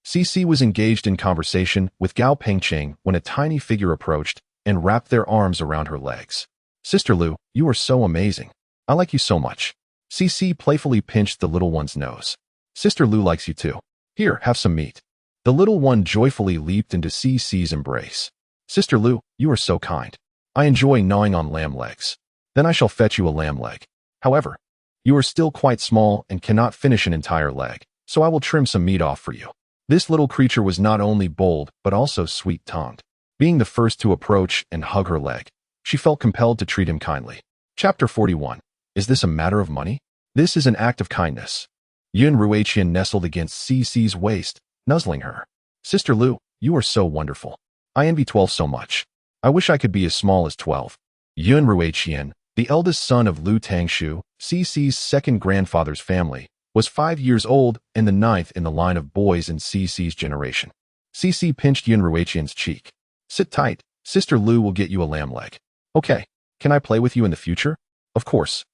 Cece was engaged in conversation with Gao Pingqing when a tiny figure approached and wrapped their arms around her legs. Sister Lu, you are so amazing. I like you so much. Cece playfully pinched the little one's nose. Sister Lu likes you too. Here, have some meat. The little one joyfully leaped into Cece's embrace. Sister Lu, you are so kind. I enjoy gnawing on lamb legs. Then I shall fetch you a lamb leg. However, you are still quite small and cannot finish an entire leg, so I will trim some meat off for you. This little creature was not only bold but also sweet-tongued. Being the first to approach and hug her leg, she felt compelled to treat him kindly. Chapter 41. Is this a matter of money? This is an act of kindness. Yun Ruiqian nestled against Cece's waist, nuzzling her. Sister Lu, you are so wonderful. I envy 12 so much. I wish I could be as small as 12. Yun Ruiqian, the eldest son of Lu Tangshu, Cece's second grandfather's family, was 5 years old and the 9th in the line of boys in Cece's generation. Cece pinched Yun Ruiqian's cheek. Sit tight. Sister Lu will get you a lamb leg. Okay. Can I play with you in the future? Of course.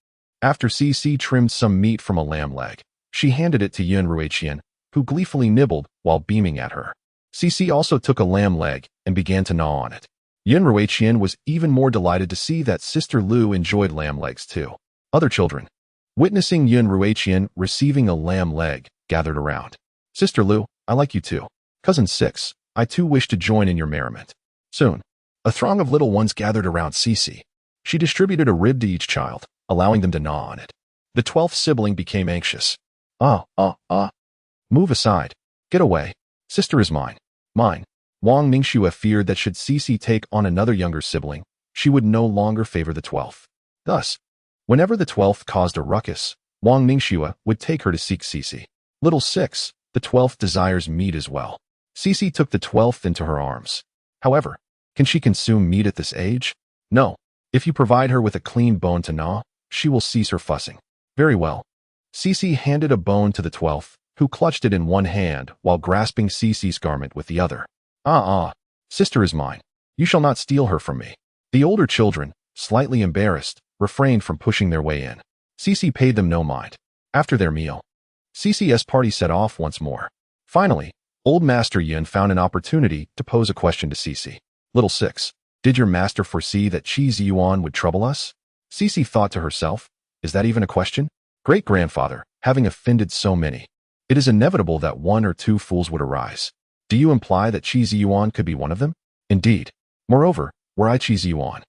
After Cece trimmed some meat from a lamb leg, she handed it to Yun Ruiqian, who gleefully nibbled while beaming at her. Cece also took a lamb leg and began to gnaw on it. Yun Ruiqian was even more delighted to see that Sister Lu enjoyed lamb legs too. Other children, witnessing Yun Ruiqian receiving a lamb leg, gathered around. Sister Lu, I like you too. Cousin 6, I too wish to join in your merriment. Soon, a throng of little ones gathered around Cece. She distributed a rib to each child, allowing them to gnaw on it. The 12th sibling became anxious. Move aside. Get away. Sister is mine. Mine. Wang Mingxue feared that should Cece take on another younger sibling, she would no longer favor the 12th. Thus, whenever the 12th caused a ruckus, Wang Mingxue would take her to seek Cece. Little 6, the 12th desires meat as well. Cece took the 12th into her arms. However, can she consume meat at this age? No. If you provide her with a clean bone to gnaw, she will cease her fussing. Very well. Cece handed a bone to the 12th, who clutched it in one hand while grasping Cece's garment with the other. Sister is mine. You shall not steal her from me. The older children, slightly embarrassed, refrained from pushing their way in. Cece paid them no mind. After their meal, Cece's party set off once more. Finally, Old Master Yun found an opportunity to pose a question to Cece. Little Six, did your master foresee that Qi Ziyuan would trouble us? Cece thought to herself, is that even a question? Great-grandfather, having offended so many, it is inevitable that one or two fools would arise. Do you imply that Qi Ziyuan could be one of them? Indeed. Moreover, were I Qi Ziyuan,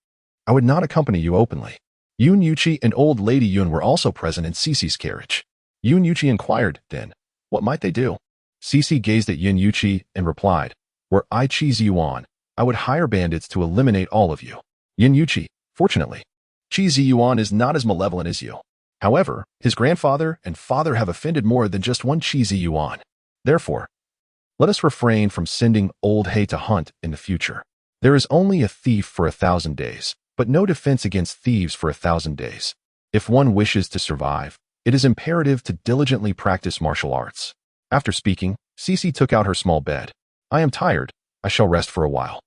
I would not accompany you openly. Yun Yuqi and old Lady Yun were also present in Cece's carriage. Yun Yuqi inquired, then, what might they do? Cece gazed at Yun Yuqi and replied, were I Qi Ziyuan, I would hire bandits to eliminate all of you. Yun Yuqi, fortunately, Qi Ziyuan is not as malevolent as you. However, his grandfather and father have offended more than just one Qi Ziyuan. Therefore, let us refrain from sending old He to hunt in the future. There is only a thief for 1,000 days, but no defense against thieves for 1,000 days. If one wishes to survive, it is imperative to diligently practice martial arts. After speaking, Cece took out her small bed. I am tired. I shall rest for a while.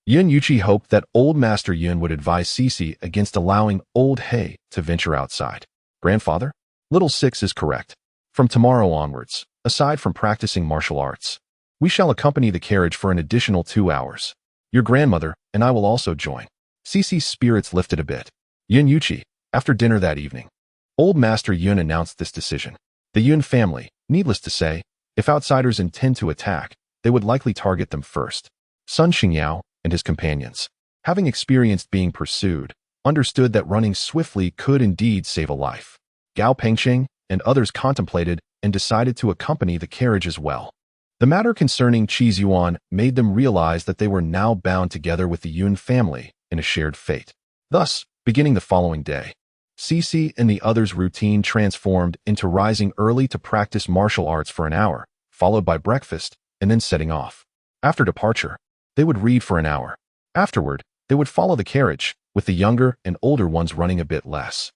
Yun Yuqi hoped that Old Master Yun would advise Cece against allowing old He to venture outside. Grandfather, Little Six is correct. From tomorrow onwards, aside from practicing martial arts, we shall accompany the carriage for an additional 2 hours. Your grandmother and I will also join. Cece's spirits lifted a bit. Yun Yuqi, after dinner that evening, Old Master Yun announced this decision. The Yun family, needless to say, if outsiders intend to attack, they would likely target them first. Sun Xingyao and his companions, having experienced being pursued, understood that running swiftly could indeed save a life. Gao Pengqing and others contemplated and decided to accompany the carriage as well. The matter concerning Qi Ziyuan made them realize that they were now bound together with the Yun family in a shared fate. Thus, beginning the following day, Cece and the others' routine transformed into rising early to practice martial arts for an hour, followed by breakfast, and then setting off. After departure, they would read for an hour. Afterward, they would follow the carriage, with the younger and older ones running a bit less.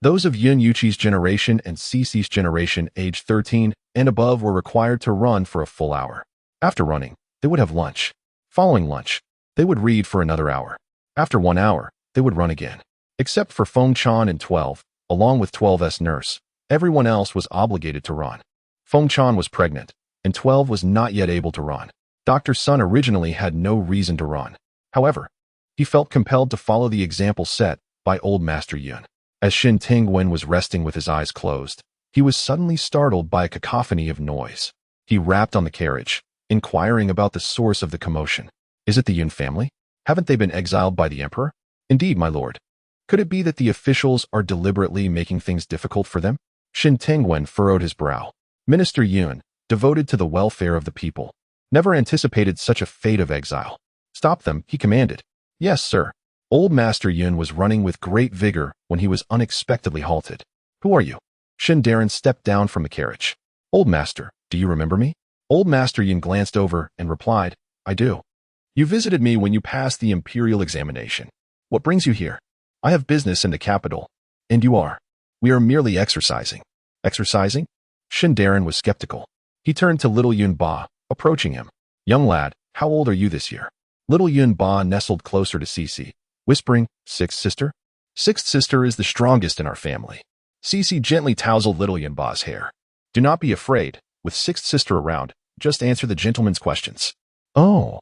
Those of Yun Yuqi's generation and Cece's generation aged 13 and above were required to run for a full hour. After running, they would have lunch. Following lunch, they would read for another hour. After 1 hour, they would run again. Except for Feng Chan and 12, along with 12's nurse, everyone else was obligated to run. Feng Chan was pregnant, and 12 was not yet able to run. Dr. Sun originally had no reason to run. However, he felt compelled to follow the example set by Old Master Yun. As Shin Tingwen was resting with his eyes closed, he was suddenly startled by a cacophony of noise. He rapped on the carriage, inquiring about the source of the commotion. Is it the Yun family? Haven't they been exiled by the emperor? Indeed, my lord. Could it be that the officials are deliberately making things difficult for them? Shin Tingwen furrowed his brow. Minister Yun, devoted to the welfare of the people, never anticipated such a fate of exile. Stop them, he commanded. Yes, sir. Old Master Yun was running with great vigor when he was unexpectedly halted. Who are you? Shin Darren stepped down from the carriage. Old Master, do you remember me? Old Master Yun glanced over and replied, I do. You visited me when you passed the imperial examination. What brings you here? I have business in the capital. And you are. We are merely exercising. Exercising? Shin Darren was skeptical. He turned to little Yun Ba, approaching him. Young lad, how old are you this year? Little Yun Ba nestled closer to Cece, whispering, Sixth sister? Sixth sister is the strongest in our family. Cece gently tousled little Yun Ba's hair. Do not be afraid. With sixth sister around, just answer the gentleman's questions. Oh.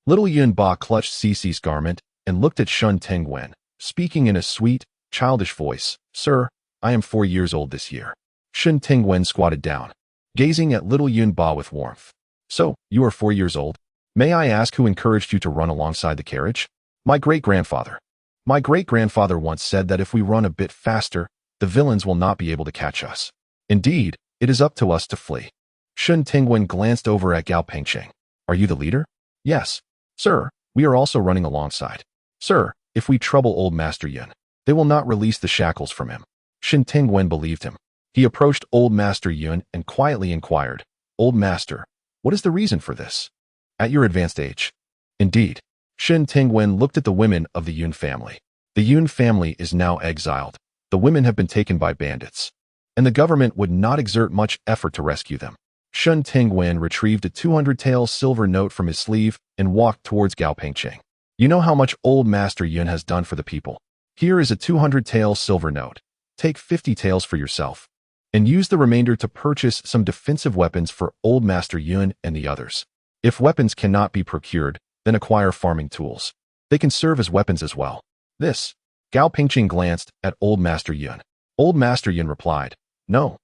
Little Yun Ba clutched Cece's garment and looked at Shun Tingwen, speaking in a sweet, childish voice. Sir, I am 4 years old this year. Shun Tingwen squatted down, gazing at little Yun Ba with warmth. So, you are 4 years old? May I ask who encouraged you to run alongside the carriage? My great-grandfather. My great-grandfather once said that if we run a bit faster, the villains will not be able to catch us. Indeed, it is up to us to flee. Shun Tingwen glanced over at Gao Pengqing. Are you the leader? Yes. Sir, we are also running alongside. Sir, if we trouble Old Master Yun, they will not release the shackles from him. Shin Tingwen believed him. He approached Old Master Yun and quietly inquired, Old Master, what is the reason for this? At your advanced age. Indeed. Shin Tingwen looked at the women of the Yun family. The Yun family is now exiled. The women have been taken by bandits. and the government would not exert much effort to rescue them. Shun Tingwen retrieved a 200-tael silver note from his sleeve and walked towards Gao Pengcheng. You know how much old Master Yun has done for the people. Here is a 200-tael silver note. Take 50 taels for yourself, and use the remainder to purchase some defensive weapons for old Master Yun and the others. If weapons cannot be procured, then acquire farming tools. They can serve as weapons as well. This. Gao Pengcheng glanced at old Master Yun. Old Master Yun replied, No,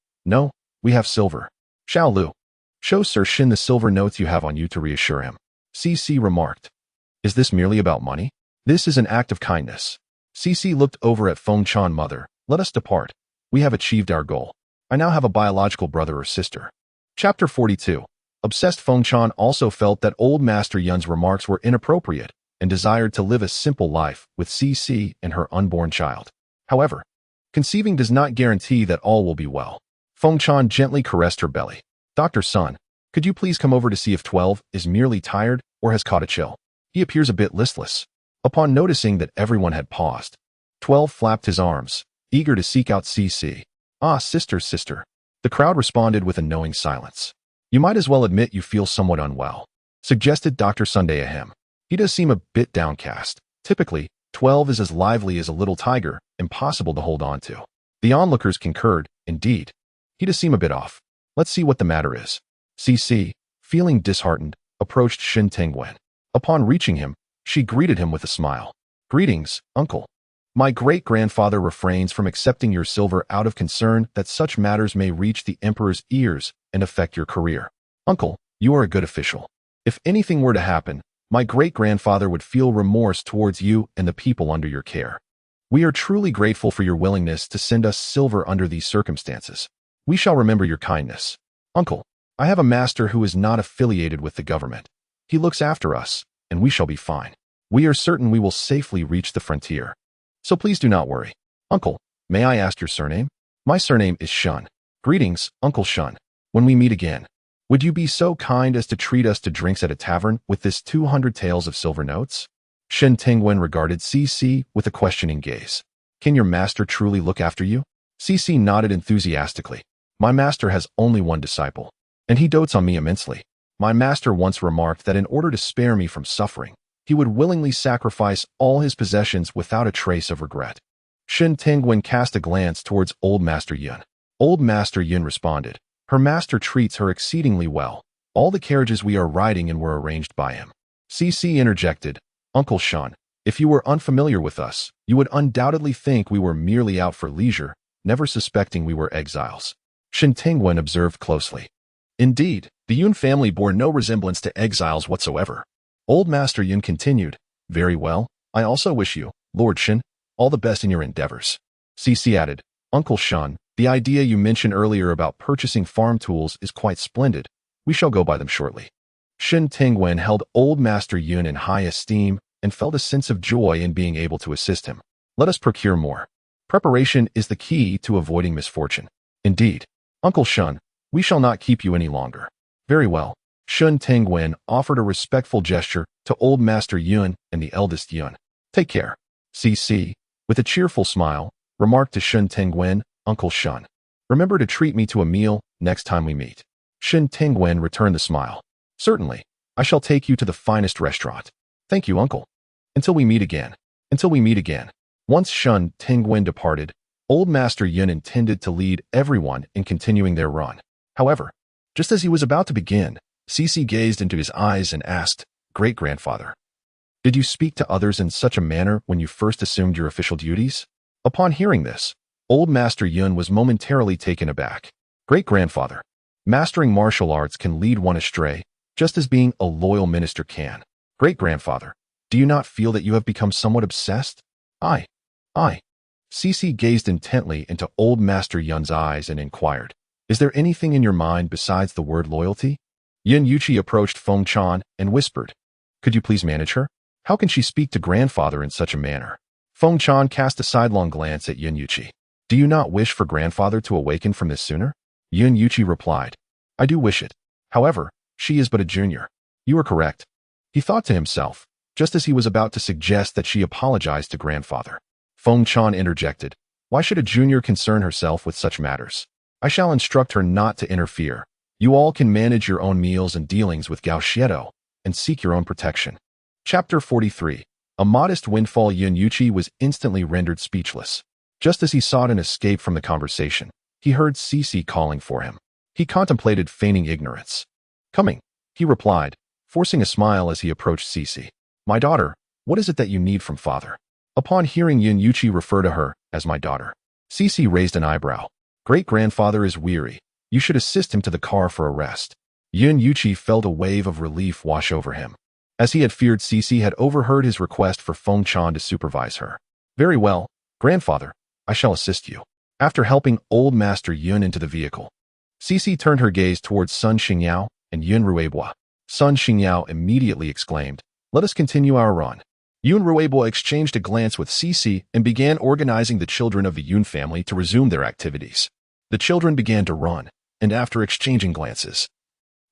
we have silver. Xiao Lu. Show Sir Shin the silver notes you have on you to reassure him. CC remarked. Is this merely about money? This is an act of kindness. CC looked over at Feng Chan mother. Let us depart. We have achieved our goal. I now have a biological brother or sister. Chapter 42. Obsessed Feng Chan also felt that old Master Yun's remarks were inappropriate and desired to live a simple life with CC and her unborn child. However, conceiving does not guarantee that all will be well. Feng Chan gently caressed her belly. Dr. Sun, could you please come over to see if 12 is merely tired or has caught a chill? He appears a bit listless. Upon noticing that everyone had paused, 12 flapped his arms, eager to seek out CC. Ah, sister. The crowd responded with a knowing silence. You might as well admit you feel somewhat unwell, suggested Dr. Sunday Ahem. He does seem a bit downcast. Typically, 12 is as lively as a little tiger, impossible to hold on to. The onlookers concurred. Indeed, he does seem a bit off. Let's see what the matter is. CC, feeling disheartened, approached Shin Tingwen. Upon reaching him, she greeted him with a smile. Greetings, uncle. My great-grandfather refrains from accepting your silver out of concern that such matters may reach the emperor's ears and affect your career. Uncle, you are a good official. If anything were to happen, my great-grandfather would feel remorse towards you and the people under your care. We are truly grateful for your willingness to send us silver under these circumstances. We shall remember your kindness. Uncle, I have a master who is not affiliated with the government. He looks after us, and we shall be fine. We are certain we will safely reach the frontier. So please do not worry. Uncle, may I ask your surname? My surname is Shun. Greetings, Uncle Shun. When we meet again, would you be so kind as to treat us to drinks at a tavern with this 200 taels of silver notes? Shin Tingwen regarded CC with a questioning gaze. Can your master truly look after you? CC nodded enthusiastically. My master has only one disciple, and he dotes on me immensely. My master once remarked that in order to spare me from suffering, he would willingly sacrifice all his possessions without a trace of regret. Shin Tingwen cast a glance towards old Master Yun. Old Master Yun responded, Her master treats her exceedingly well. All the carriages we are riding in were arranged by him. CC interjected, Uncle Shun, if you were unfamiliar with us, you would undoubtedly think we were merely out for leisure, never suspecting we were exiles. Shin Tingwen observed closely. Indeed, the Yun family bore no resemblance to exiles whatsoever. Old Master Yun continued, Very well, I also wish you, Lord Shin, all the best in your endeavors. CC added, Uncle Shun, the idea you mentioned earlier about purchasing farm tools is quite splendid. We shall go buy them shortly. Shin Tingwen held old Master Yun in high esteem and felt a sense of joy in being able to assist him. Let us procure more. Preparation is the key to avoiding misfortune. Indeed. Uncle Shun, we shall not keep you any longer. Very well. Shun Tingwen offered a respectful gesture to old Master Yun and the eldest Yun. Take care. CC, with a cheerful smile, remarked to Shun Tingwen, Uncle Shun, remember to treat me to a meal next time we meet. Shun Tingwen returned the smile. Certainly, I shall take you to the finest restaurant. Thank you, uncle. Until we meet again. Once Shun Tingwen departed, old Master Yun intended to lead everyone in continuing their run. However, just as he was about to begin, CC gazed into his eyes and asked, Great-grandfather, did you speak to others in such a manner when you first assumed your official duties? Upon hearing this, old Master Yun was momentarily taken aback. Great-grandfather, mastering martial arts can lead one astray, just as being a loyal minister can. Great-grandfather, do you not feel that you have become somewhat obsessed? I. CC gazed intently into old Master Yun's eyes and inquired, Is there anything in your mind besides the word loyalty? Yin Yuchi approached Feng Chan and whispered, Could you please manage her? How can she speak to grandfather in such a manner? Feng Chan cast a sidelong glance at Yin Yuchi. Do you not wish for grandfather to awaken from this sooner? Yin Yuchi replied, I do wish it. However, she is but a junior. You are correct. He thought to himself, just as he was about to suggest that she apologize to grandfather. Feng Chan interjected, Why should a junior concern herself with such matters? I shall instruct her not to interfere. You all can manage your own meals and dealings with Gao Xieto and seek your own protection. Chapter 43. A modest windfall. Yun Yuqi was instantly rendered speechless. Just as he sought an escape from the conversation, he heard Cici calling for him. He contemplated feigning ignorance. Coming, he replied, forcing a smile as he approached Cici. My daughter, what is it that you need from father? Upon hearing Yun Yuqi refer to her as my daughter, Cici raised an eyebrow. Great-grandfather is weary. You should assist him to the car for a rest. Yun Yuqi felt a wave of relief wash over him. As he had feared, Cici had overheard his request for Feng Chan to supervise her. Very well, grandfather, I shall assist you. After helping old Master Yun into the vehicle, Cici turned her gaze towards Sun Xingyao and Yun Ruibo. Sun Xingyao immediately exclaimed, let us continue our run. Yun Ruibo exchanged a glance with Cici and began organizing the children of the Yun family to resume their activities. The children began to run, and after exchanging glances,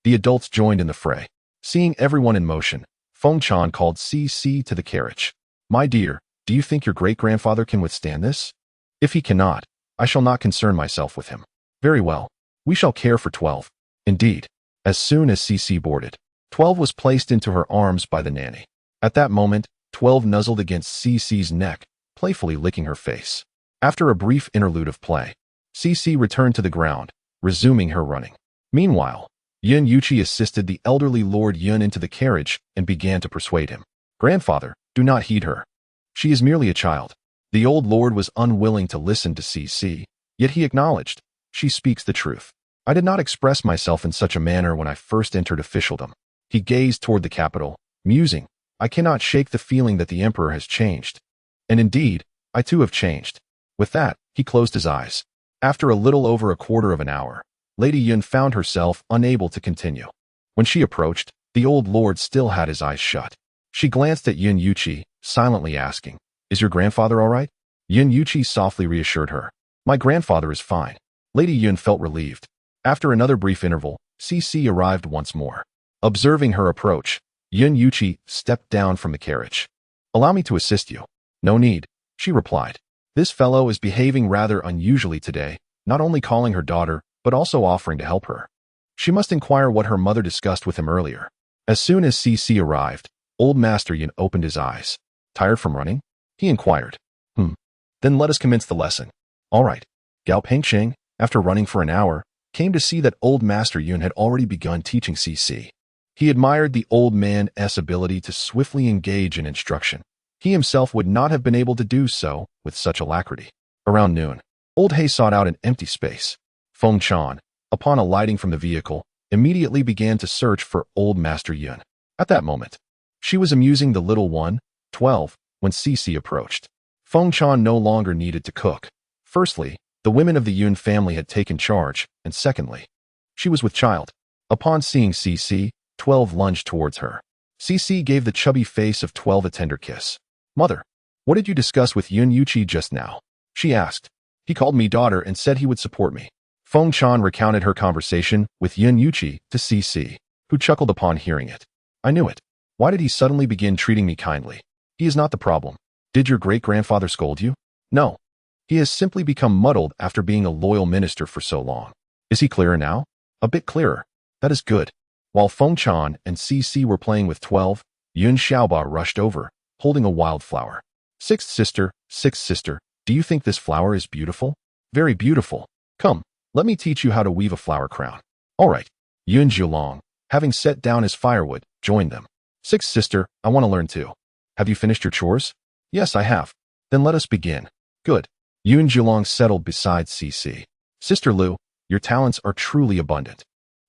the adults joined in the fray. Seeing everyone in motion, Feng Chan called Cici to the carriage. My dear, do you think your great-grandfather can withstand this? If he cannot, I shall not concern myself with him. Very well. We shall care for 12. Indeed. As soon as Cici boarded, 12 was placed into her arms by the nanny. At that moment, 12 nuzzled against Cici's neck, playfully licking her face. After a brief interlude of play, Cici returned to the ground, resuming her running. Meanwhile, Yun Yuqi assisted the elderly Lord Yun into the carriage and began to persuade him. Grandfather, do not heed her. She is merely a child. The old lord was unwilling to listen to Cici, yet he acknowledged, she speaks the truth. I did not express myself in such a manner when I first entered officialdom. He gazed toward the capital, musing, I cannot shake the feeling that the emperor has changed. And indeed, I too have changed. With that, he closed his eyes. After a little over a quarter of an hour, Lady Yun found herself unable to continue. When she approached, the old lord still had his eyes shut. She glanced at Yun Yuqi, silently asking, is your grandfather all right? Yun Yuqi softly reassured her. My grandfather is fine. Lady Yun felt relieved. After another brief interval, Cici arrived once more. Observing her approach, Yun Yuqi stepped down from the carriage. Allow me to assist you. No need, she replied. This fellow is behaving rather unusually today, not only calling her daughter, but also offering to help her. She must inquire what her mother discussed with him earlier. As soon as Cici arrived, old Master Yun opened his eyes. Tired from running? He inquired. Then let us commence the lesson. All right. Gao Pengsheng, after running for an hour, came to see that old Master Yun had already begun teaching Cici. He admired the old man's ability to swiftly engage in instruction. He himself would not have been able to do so with such alacrity. Around noon, old He sought out an empty space. Feng Chan, upon alighting from the vehicle, immediately began to search for old Master Yun. At that moment, she was amusing the little one, 12, when Cici approached. Feng Chan no longer needed to cook. Firstly, the women of the Yun family had taken charge, and secondly, she was with child. Upon seeing Cici, 12 lunged towards her. Cici gave the chubby face of 12 a tender kiss. Mother, what did you discuss with Yun Yuqi just now? She asked. He called me daughter and said he would support me. Feng Chan recounted her conversation with Yun Yuqi to Cici, who chuckled upon hearing it. I knew it. Why did he suddenly begin treating me kindly? He is not the problem. Did your great-grandfather scold you? No. He has simply become muddled after being a loyal minister for so long. Is he clearer now? A bit clearer. That is good. While Feng Chan and Cici were playing with 12, Yun Xiaoba rushed over, holding a wildflower. Sixth sister, do you think this flower is beautiful? Very beautiful. Come, let me teach you how to weave a flower crown. All right. Yun Zhulong, having set down his firewood, joined them. Sixth sister, I want to learn too. Have you finished your chores? Yes, I have. Then let us begin. Good. Yun Zhulong settled beside Cici. Sister Lu, your talents are truly abundant.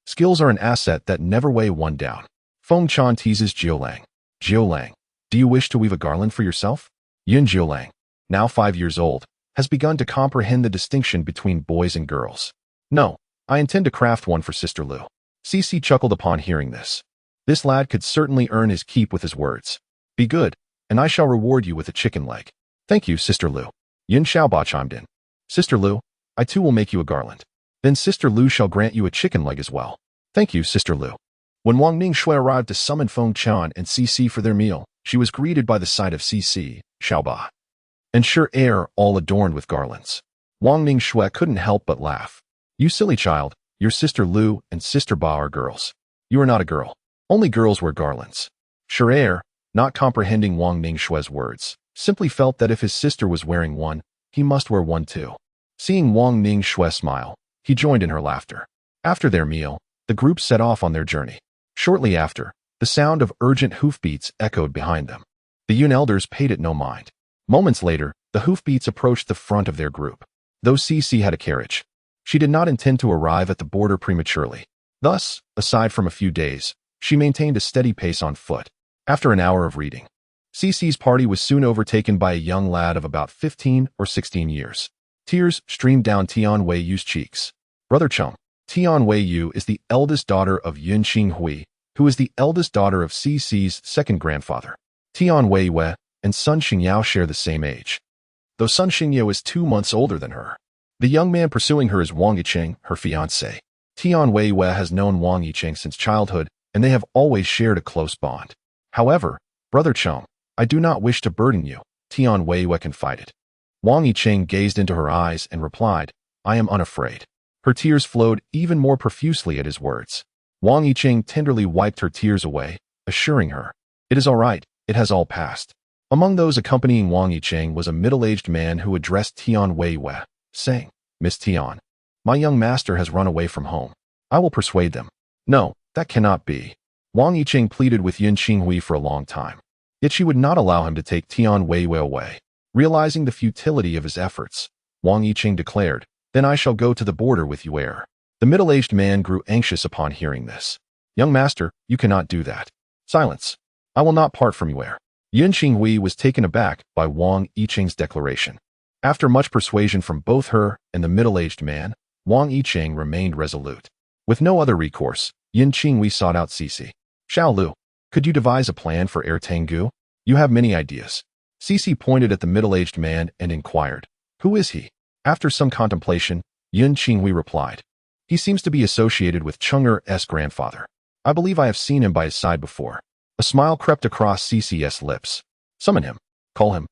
Skills are an asset that never weigh one down. Feng Chan teases Jiulang. Jiulang, do you wish to weave a garland for yourself? Yun Jiulang, now 5 years old, has begun to comprehend the distinction between boys and girls. No, I intend to craft one for Sister Lu. Cici chuckled upon hearing this. This lad could certainly earn his keep with his words. Be good, and I shall reward you with a chicken leg. Thank you, Sister Lu. Yun Xiaoba chimed in. Sister Lu, I too will make you a garland. Then Sister Lu shall grant you a chicken leg as well. Thank you, Sister Lu. When Wang Ningshui arrived to summon Feng Chan and Cici for their meal, she was greeted by the sight of Cici, Xiaoba, and sure air all adorned with garlands. Wang Ningshui couldn't help but laugh. You silly child, your sister Lu and sister Ba are girls. You are not a girl. Only girls wear garlands. Scherer, not comprehending Wang Ningshue's words, simply felt that if his sister was wearing one, he must wear one too. Seeing Wang Ningshue smile, he joined in her laughter. After their meal, the group set off on their journey. Shortly after, the sound of urgent hoofbeats echoed behind them. The Yun elders paid it no mind. Moments later, the hoofbeats approached the front of their group. Though Cici had a carriage, she did not intend to arrive at the border prematurely. Thus, aside from a few days, she maintained a steady pace on foot. After an hour of reading, Cici's party was soon overtaken by a young lad of about 15 or 16 years. Tears streamed down Tian Weiyu's cheeks. Brother Cheng, Tian Weiyu is the eldest daughter of Yun Qinghui, who is the eldest daughter of Cici's second grandfather. Tian Weiyu and Sun Xingyao share the same age, though Sun Xingyao is 2 months older than her. The young man pursuing her is Wang Yicheng, her fiancé. Tian Weiyu has known Wang Yicheng since childhood, and they have always shared a close bond. However, Brother Cheng, I do not wish to burden you, Tian Weiyu confided. Wang Yicheng gazed into her eyes and replied, I am unafraid. Her tears flowed even more profusely at his words. Wang Yicheng tenderly wiped her tears away, assuring her, it is all right, it has all passed. Among those accompanying Wang Yicheng was a middle-aged man who addressed Tian Weiyu, saying, Miss Tian, my young master has run away from home. I will persuade them. No, that cannot be. Wang Yicheng pleaded with Yun Qinghui for a long time. Yet she would not allow him to take Tian Weiyu away. Realizing the futility of his efforts, Wang Yicheng declared, then I shall go to the border with Yuer. The middle-aged man grew anxious upon hearing this. Young master, you cannot do that. Silence. I will not part from Yuer. Yun Qinghui was taken aback by Wang Yicheng's declaration. After much persuasion from both her and the middle-aged man, Wang Yicheng remained resolute. With no other recourse, Yun Qinghui sought out Cici. Xiao Lu, could you devise a plan for Tengu? You have many ideas. Cici pointed at the middle-aged man and inquired, who is he? After some contemplation, Yun Qinghui replied, he seems to be associated with Cheng'er's grandfather. I believe I have seen him by his side before. A smile crept across Cici's lips. Summon him. Call him.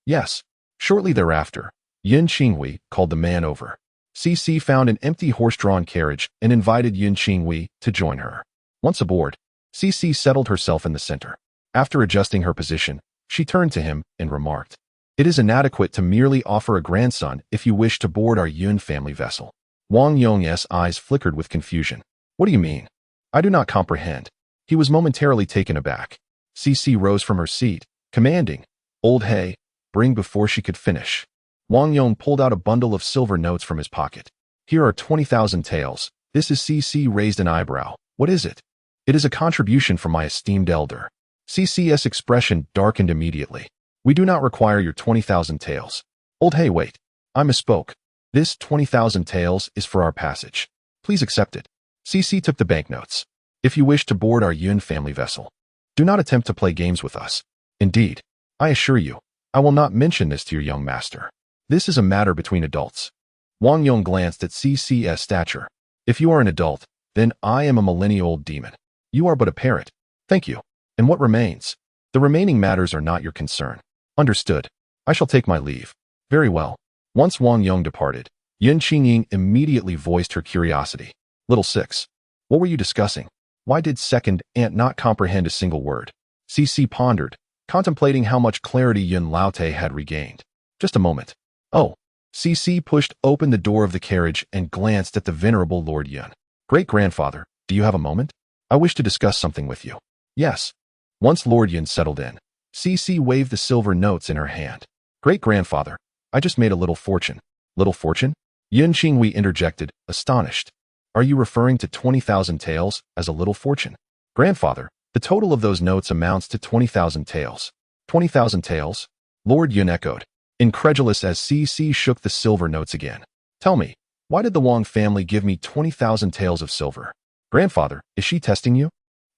Yes. Shortly thereafter, Yun Qinghui called the man over. Cici found an empty horse-drawn carriage and invited Yun Qinghui to join her. Once aboard, Cici settled herself in the center. After adjusting her position, she turned to him and remarked, it is inadequate to merely offer a grandson if you wish to board our Yun family vessel. Wang Yong's eyes flickered with confusion. What do you mean? I do not comprehend. He was momentarily taken aback. Cici rose from her seat, commanding, Old Hay, bring before she could finish. Wang Yong pulled out a bundle of silver notes from his pocket. Here are 20,000 taels. This is Cici raised an eyebrow. What is it? It is a contribution from my esteemed elder. Cici's expression darkened immediately. We do not require your 20,000 taels. Old Hay, wait. I misspoke. This 20,000 taels is for our passage. Please accept it. Cici took the banknotes. If you wish to board our Yun family vessel, do not attempt to play games with us. Indeed, I assure you, I will not mention this to your young master. This is a matter between adults. Wang Yong glanced at Cici's stature. If you are an adult, then I am a millennia-old demon. You are but a parrot. Thank you. And what remains? The remaining matters are not your concern. Understood. I shall take my leave. Very well. Once Wang Yong departed, Yun Qingying immediately voiced her curiosity. Little Six, what were you discussing? Why did second aunt not comprehend a single word? Cici pondered, contemplating how much clarity Yun Laote had regained. Just a moment. Oh. Cici pushed open the door of the carriage and glanced at the venerable Lord Yun. Great-grandfather, do you have a moment? I wish to discuss something with you. Yes. Once Lord Yun settled in, Cici waved the silver notes in her hand. Great-grandfather, I just made a little fortune. Little fortune? Yun Qinghui interjected, astonished. Are you referring to 20,000 taels as a little fortune? Grandfather, the total of those notes amounts to 20,000 taels. 20,000 taels? Lord Yun echoed, incredulous as Cici shook the silver notes again. Tell me, why did the Wang family give me 20,000 taels of silver? Grandfather, is she testing you?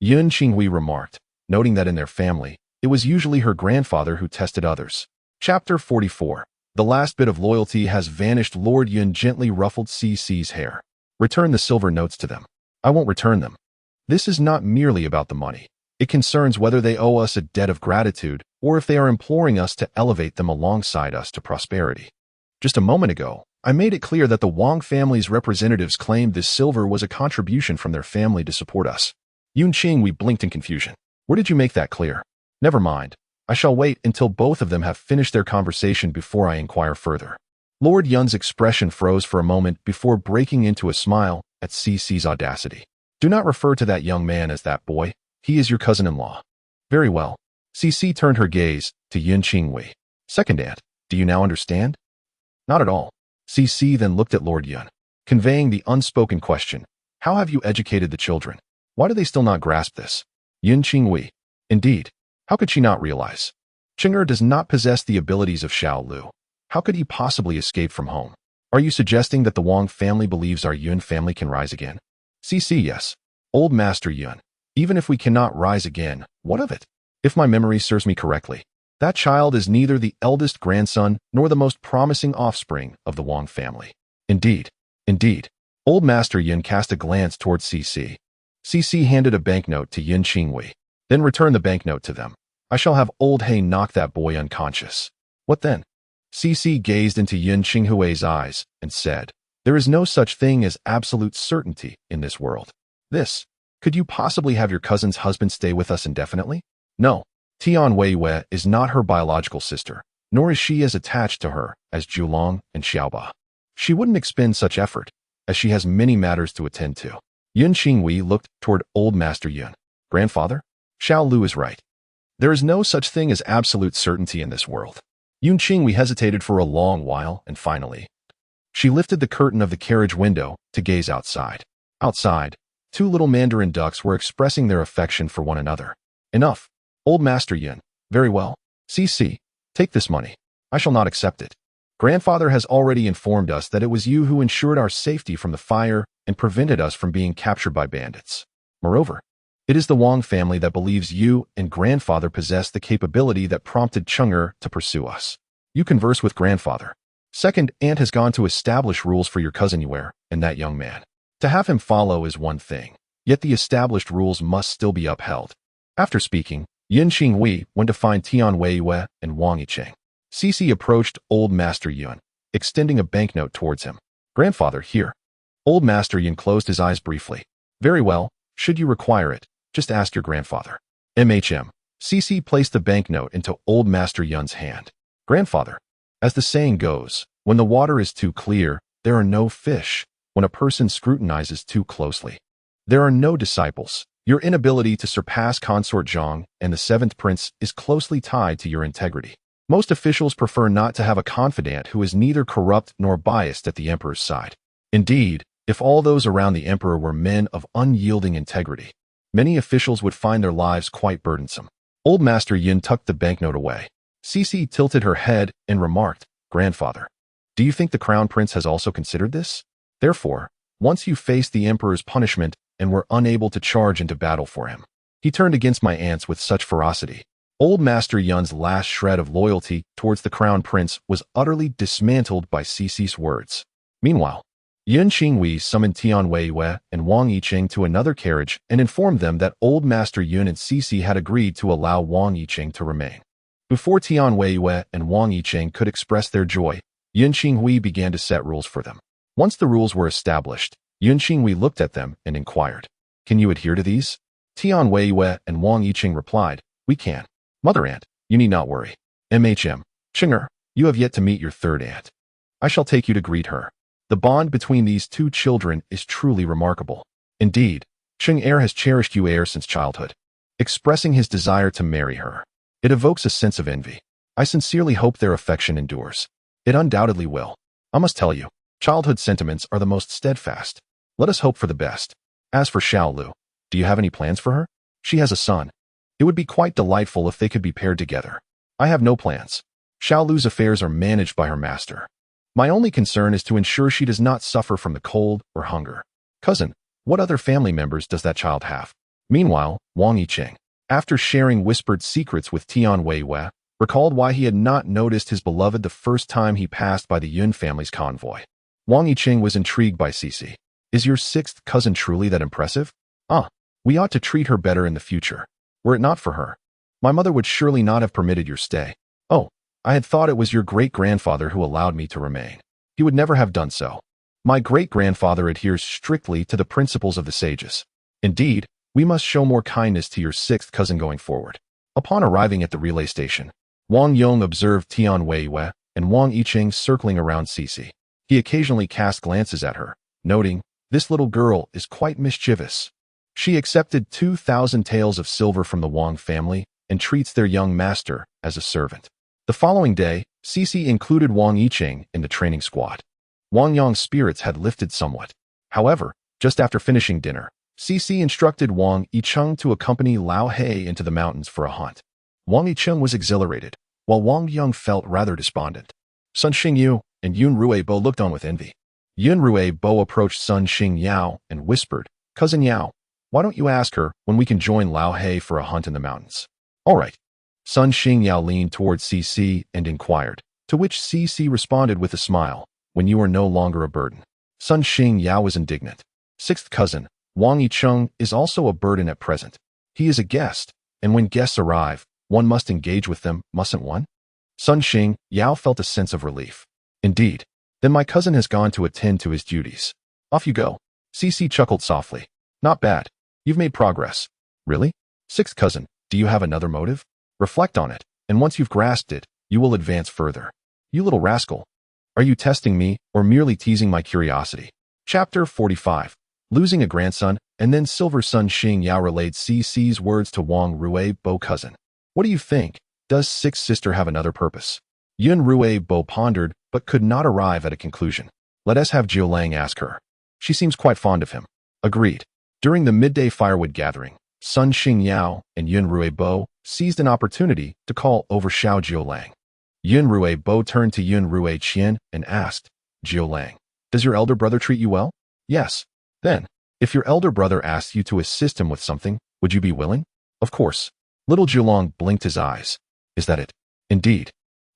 Yun Qinghui remarked, noting that in their family, it was usually her grandfather who tested others. Chapter 44. The last bit of loyalty has vanished. Lord Yun gently ruffled Cici's hair. Return the silver notes to them. I won't return them. This is not merely about the money. It concerns whether they owe us a debt of gratitude or if they are imploring us to elevate them alongside us to prosperity. Just a moment ago, I made it clear that the Wang family's representatives claimed this silver was a contribution from their family to support us. Yun Qingwei blinked in confusion. Where did you make that clear? Never mind. I shall wait until both of them have finished their conversation before I inquire further. Lord Yun's expression froze for a moment before breaking into a smile at CC's audacity. Do not refer to that young man as that boy. He is your cousin-in-law. Very well. CC turned her gaze to Yun Qingwei. Second aunt, do you now understand? Not at all. CC then looked at Lord Yun, conveying the unspoken question. How have you educated the children? Why do they still not grasp this? Yun Qingwei. Indeed. How could she not realize? Cheng'er does not possess the abilities of Xiao Lu. How could he possibly escape from home? Are you suggesting that the Wang family believes our Yun family can rise again? CC, yes. Old Master Yun. Even if we cannot rise again, what of it? If my memory serves me correctly, that child is neither the eldest grandson nor the most promising offspring of the Wang family. Indeed. Indeed. Old Master Yun cast a glance towards CC. CC handed a banknote to Yun Qingwei, then returned the banknote to them. I shall have old He knock that boy unconscious. What then? CC gazed into Yun Qinghui's eyes and said, there is no such thing as absolute certainty in this world. Could you possibly have your cousin's husband stay with us indefinitely? No. Tian Weiwei is not her biological sister, nor is she as attached to her as Julong and Xiaoba. She wouldn't expend such effort, as she has many matters to attend to. Yun Qingwei looked toward Old Master Yun. Grandfather? Xiao Lu is right. There is no such thing as absolute certainty in this world. Yun Qingwei hesitated for a long while, and finally, she lifted the curtain of the carriage window to gaze outside. Outside, two little mandarin ducks were expressing their affection for one another. Enough. Old Master Yun. Very well. CC, take this money. I shall not accept it. Grandfather has already informed us that it was you who ensured our safety from the fire and prevented us from being captured by bandits. Moreover, it is the Wang family that believes you and Grandfather possess the capability that prompted Cheng'er to pursue us. You converse with Grandfather. Second aunt has gone to establish rules for your cousin Yuer and that young man. To have him follow is one thing, yet the established rules must still be upheld. After speaking, Yun Qingwei went to find Tian Weiwei and Wang Yicheng. CC approached Old Master Yun, extending a banknote towards him. Grandfather, here. Old Master Yun closed his eyes briefly. Very well, should you require it, just ask your grandfather. CC placed the banknote into Old Master Yun's hand. Grandfather, as the saying goes, when the water is too clear, there are no fish. When a person scrutinizes too closely, there are no disciples. Your inability to surpass Consort Zhang and the seventh prince is closely tied to your integrity. Most officials prefer not to have a confidant who is neither corrupt nor biased at the emperor's side. Indeed, if all those around the emperor were men of unyielding integrity, many officials would find their lives quite burdensome. Old Master Yin tucked the banknote away. CC tilted her head and remarked, Grandfather, do you think the crown prince has also considered this? Therefore, once you faced the emperor's punishment and were unable to charge into battle for him, he turned against my aunts with such ferocity. Old Master Yun's last shred of loyalty towards the crown prince was utterly dismantled by CC's words. Meanwhile, Yun Qingwei summoned Tian Weiwei and Wang Yicheng to another carriage and informed them that Old Master Yun and CC had agreed to allow Wang Yicheng to remain. Before Tian Weiwei and Wang Yicheng could express their joy, Yun Qingwei began to set rules for them. Once the rules were established, Yun Qingwei looked at them and inquired, Can you adhere to these? Tian Weiwei and Wang Yicheng replied, We can. Mother aunt, you need not worry. Cheng'er, you have yet to meet your third aunt. I shall take you to greet her. The bond between these two children is truly remarkable. Indeed, Cheng'er has cherished Yuer since childhood, expressing his desire to marry her. It evokes a sense of envy. I sincerely hope their affection endures. It undoubtedly will. I must tell you, childhood sentiments are the most steadfast. Let us hope for the best. As for Xiao Lu, do you have any plans for her? She has a son. It would be quite delightful if they could be paired together. I have no plans. Xiao Lu's affairs are managed by her master. My only concern is to ensure she does not suffer from the cold or hunger. Cousin, what other family members does that child have? Meanwhile, Wang Yicheng, after sharing whispered secrets with Tian Weiwei, recalled why he had not noticed his beloved the first time he passed by the Yun family's convoy. Wang Yicheng was intrigued by Cici. Is your sixth cousin truly that impressive? We ought to treat her better in the future. Were it not for her, my mother would surely not have permitted your stay. Oh, I had thought it was your great-grandfather who allowed me to remain. He would never have done so. My great-grandfather adheres strictly to the principles of the sages. Indeed, we must show more kindness to your sixth cousin going forward. Upon arriving at the relay station, Wang Yong observed Tian Weiwei and Wang Yiqing circling around Cici. He occasionally cast glances at her, noting, "This little girl is quite mischievous." She accepted 2,000 taels of silver from the Wang family and treats their young master as a servant. The following day, Cici included Wang Yiqing in the training squad. Wang Yong's spirits had lifted somewhat. However, just after finishing dinner, Cici instructed Wang Yicheng to accompany Lao He into the mountains for a hunt. Wang Yicheng was exhilarated, while Wang Yong felt rather despondent. Sun Xingyu and Yun Ruibo looked on with envy. Yun Ruibo approached Sun Xingyao and whispered, "Cousin Yao, why don't you ask her when we can join Lao He for a hunt in the mountains?" "All right." Sun Xingyao leaned towards Cici and inquired, to which Cici responded with a smile, "When you are no longer a burden." Sun Xingyao was indignant. Sixth cousin, Wang Yicheng, is also a burden at present. He is a guest, and when guests arrive, one must engage with them, mustn't one? Sun Xingyao felt a sense of relief. "Indeed. Then my cousin has gone to attend to his duties. Off you go." Cici chuckled softly. "Not bad. You've made progress." "Really? Sixth cousin, do you have another motive? Reflect on it, and once you've grasped it, you will advance further." "You little rascal. Are you testing me or merely teasing my curiosity?" Chapter 45. Losing a grandson, and then Silver Sun Xingyao relayed Cici's words to Wang Ruibo cousin. "What do you think? Does sixth sister have another purpose?" Yun Ruibo pondered, but could not arrive at a conclusion. "Let us have Jiulang ask her. She seems quite fond of him." Agreed. During the midday firewood gathering, Sun Xingyao and Yun Ruibo seized an opportunity to call over Xiao Jiulang. Yun Ruibo turned to Yun Ruiqian and asked, "Jiulang, does your elder brother treat you well?" "Yes." "Then, if your elder brother asked you to assist him with something, would you be willing?" "Of course." Little Jiulang blinked his eyes. "Is that it?" "Indeed."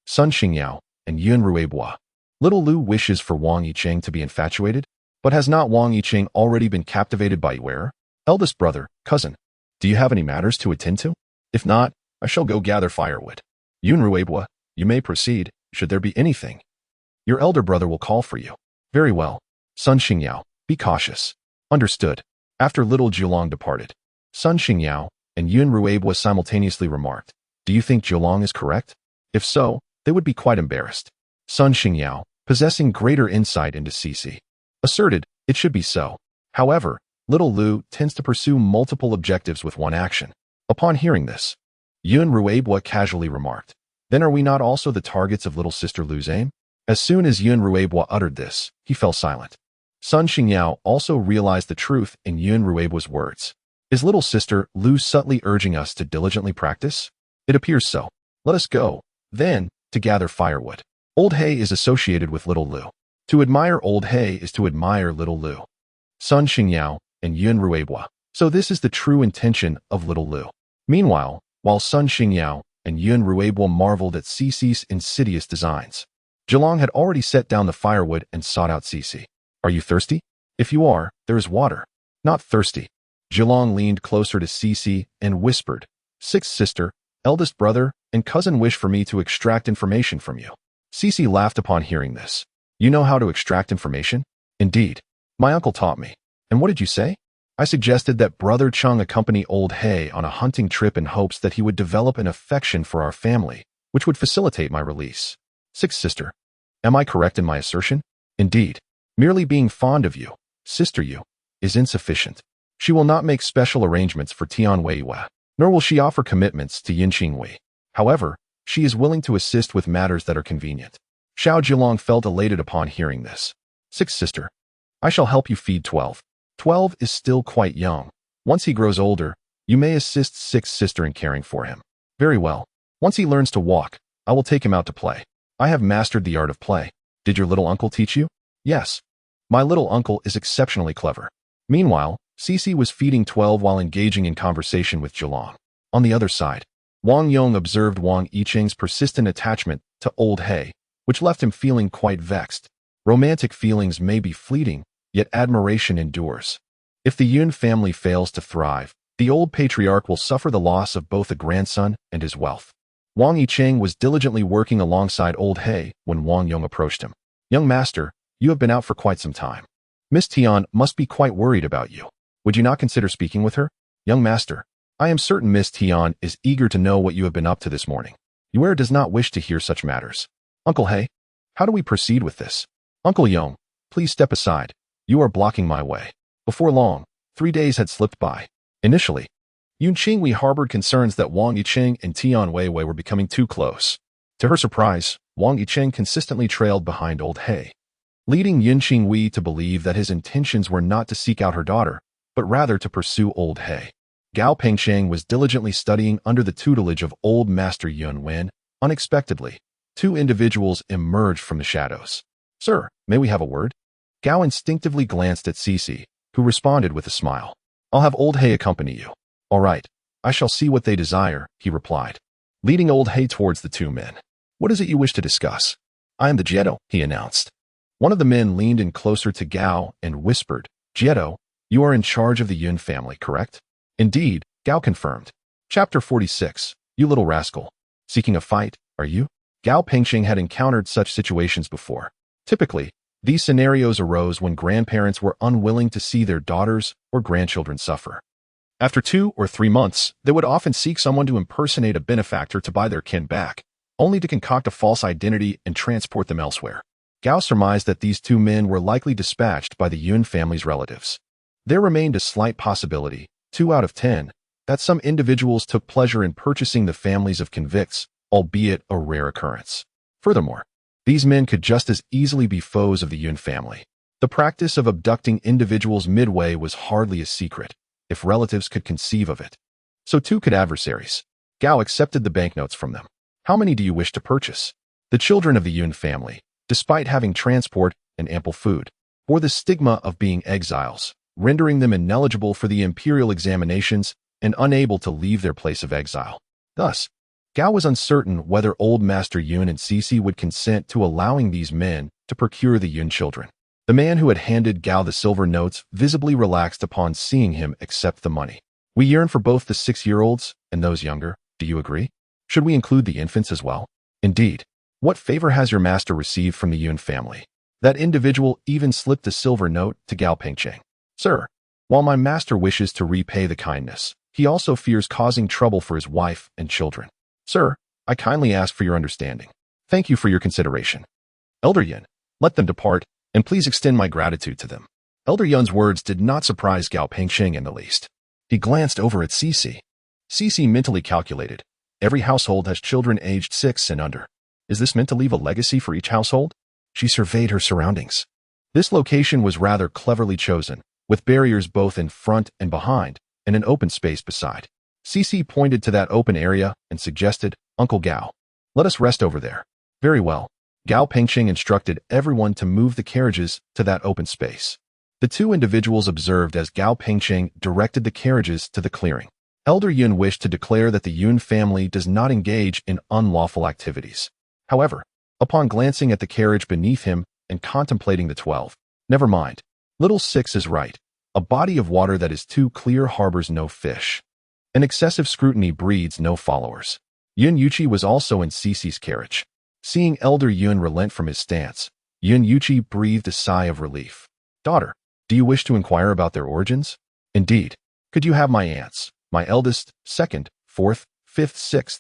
Sun Xingyao and Yun Ruibo. Little Lu wishes for Wang Yicheng to be infatuated, but has not Wang Yicheng already been captivated by Yuer? "Eldest brother, cousin, do you have any matters to attend to? If not, I shall go gather firewood." "Yun Ruibo, you may proceed, should there be anything. Your elder brother will call for you." "Very well." Sun Xingyao, be cautious. "Understood." After little Jiulang departed, Sun Xingyao and Yun Ruibo simultaneously remarked, "Do you think Jiulang is correct? If so, they would be quite embarrassed." Sun Xingyao, possessing greater insight into Cici, asserted it should be so. However, little Lu tends to pursue multiple objectives with one action. Upon hearing this, Yun Ruibo casually remarked, "Then are we not also the targets of little sister Lu's aim?" As soon as Yun Ruibo uttered this, he fell silent. Sun Xingyao also realized the truth in Yun Ruibo's words. Is little sister Lu subtly urging us to diligently practice? It appears so. Let us go, then, to gather firewood. Old hay is associated with little Lu. To admire old hay is to admire little Lu. Sun Xingyao and Yun Ruibo. So this is the true intention of little Lu. Meanwhile, while Sun Xingyao and Yun Ruibo marveled at Cici's insidious designs, Jiulang had already set down the firewood and sought out Cici. "Are you thirsty? If you are, there is water." "Not thirsty." Jiulang leaned closer to Cici and whispered, "Sixth sister, eldest brother, and cousin wish for me to extract information from you." Cici laughed upon hearing this. "You know how to extract information?" "Indeed. My uncle taught me." "And what did you say?" "I suggested that Brother Chung accompany old He on a hunting trip in hopes that he would develop an affection for our family, which would facilitate my release." "Sixth sister, am I correct in my assertion?" "Indeed. Merely being fond of you, sister you, is insufficient. She will not make special arrangements for Tian Weiwei, nor will she offer commitments to Yin Qingwei. However, she is willing to assist with matters that are convenient." Xiao Jiulang felt elated upon hearing this. "Sixth sister, I shall help you feed 12. 12 is still quite young. Once he grows older, you may assist sixth sister in caring for him." "Very well. Once he learns to walk, I will take him out to play. I have mastered the art of play." "Did your little uncle teach you?" "Yes. My little uncle is exceptionally clever." Meanwhile, Cici was feeding 12 while engaging in conversation with Jiulang. On the other side, Wang Yong observed Wang Yicheng's persistent attachment to old He, which left him feeling quite vexed. Romantic feelings may be fleeting, yet admiration endures. If the Yun family fails to thrive, the old patriarch will suffer the loss of both a grandson and his wealth. Wang Yicheng was diligently working alongside old He when Wang Yong approached him. Young master, you have been out for quite some time. Miss Tian must be quite worried about you. Would you not consider speaking with her? Young master, I am certain Miss Tian is eager to know what you have been up to this morning. Yue does not wish to hear such matters. Uncle He, how do we proceed with this? Uncle Yong, please step aside. You are blocking my way. Before long, 3 days had slipped by. Initially, Yun Qingwei harbored concerns that Wang Yicheng and Tian Weiwei were becoming too close. To her surprise, Wang Yicheng consistently trailed behind old He, leading Yun Qingwei to believe that his intentions were not to seek out her daughter, but rather to pursue old He. Gao Pengsheng was diligently studying under the tutelage of old Master Yun when, unexpectedly, 2 individuals emerged from the shadows. Sir, may we have a word? Gao instinctively glanced at Cici, who responded with a smile. I'll have old He accompany you. All right, I shall see what they desire, he replied, leading old He towards the 2 men. What is it you wish to discuss? I am the Jiedo, he announced. One of the men leaned in closer to Gao and whispered, Jiedo, you are in charge of the Yun family, correct? Indeed, Gao confirmed. Chapter 46, You little rascal. Seeking a fight, are you? Gao Pengsheng had encountered such situations before. Typically, these scenarios arose when grandparents were unwilling to see their daughters or grandchildren suffer. After 2 or 3 months, they would often seek someone to impersonate a benefactor to buy their kin back, only to concoct a false identity and transport them elsewhere. Gao surmised that these 2 men were likely dispatched by the Yun family's relatives. There remained a slight possibility, 2 out of 10, that some individuals took pleasure in purchasing the families of convicts, albeit a rare occurrence. Furthermore, these men could just as easily be foes of the Yun family. The practice of abducting individuals midway was hardly a secret, if relatives could conceive of it. So too could adversaries. Gao accepted the banknotes from them. How many do you wish to purchase? The children of the Yun family, despite having transport and ample food, bore the stigma of being exiles, rendering them ineligible for the imperial examinations and unable to leave their place of exile. Thus, Gao was uncertain whether old Master Yun and Cici would consent to allowing these men to procure the Yun children. The man who had handed Gao the silver notes visibly relaxed upon seeing him accept the money. We yearn for both the 6-year-olds and those younger, do you agree? Should we include the infants as well? Indeed. What favor has your master received from the Yun family? That individual even slipped a silver note to Gao Pengcheng. Sir, while my master wishes to repay the kindness, he also fears causing trouble for his wife and children. Sir, I kindly ask for your understanding. Thank you for your consideration. Elder Yun, let them depart, and please extend my gratitude to them. Elder Yun's words did not surprise Gao Pengsheng in the least. He glanced over at Cici. Cici mentally calculated. Every household has children aged 6 and under. Is this meant to leave a legacy for each household? She surveyed her surroundings. This location was rather cleverly chosen, with barriers both in front and behind, and an open space beside. Cici pointed to that open area and suggested, Uncle Gao, let us rest over there. Very well. Gao Pengsheng instructed everyone to move the carriages to that open space. The 2 individuals observed as Gao Pengsheng directed the carriages to the clearing. Elder Yun wished to declare that the Yun family does not engage in unlawful activities. However, upon glancing at the carriage beneath him and contemplating the 12, never mind. Little 6 is right. A body of water that is too clear harbors no fish. An excessive scrutiny breeds no followers. Yun Yuchi was also in Cici's carriage. Seeing Elder Yun relent from his stance, Yun Yuchi breathed a sigh of relief. Daughter, do you wish to inquire about their origins? Indeed. Could you have my aunts, my eldest, 2nd, 4th, 5th, 6th,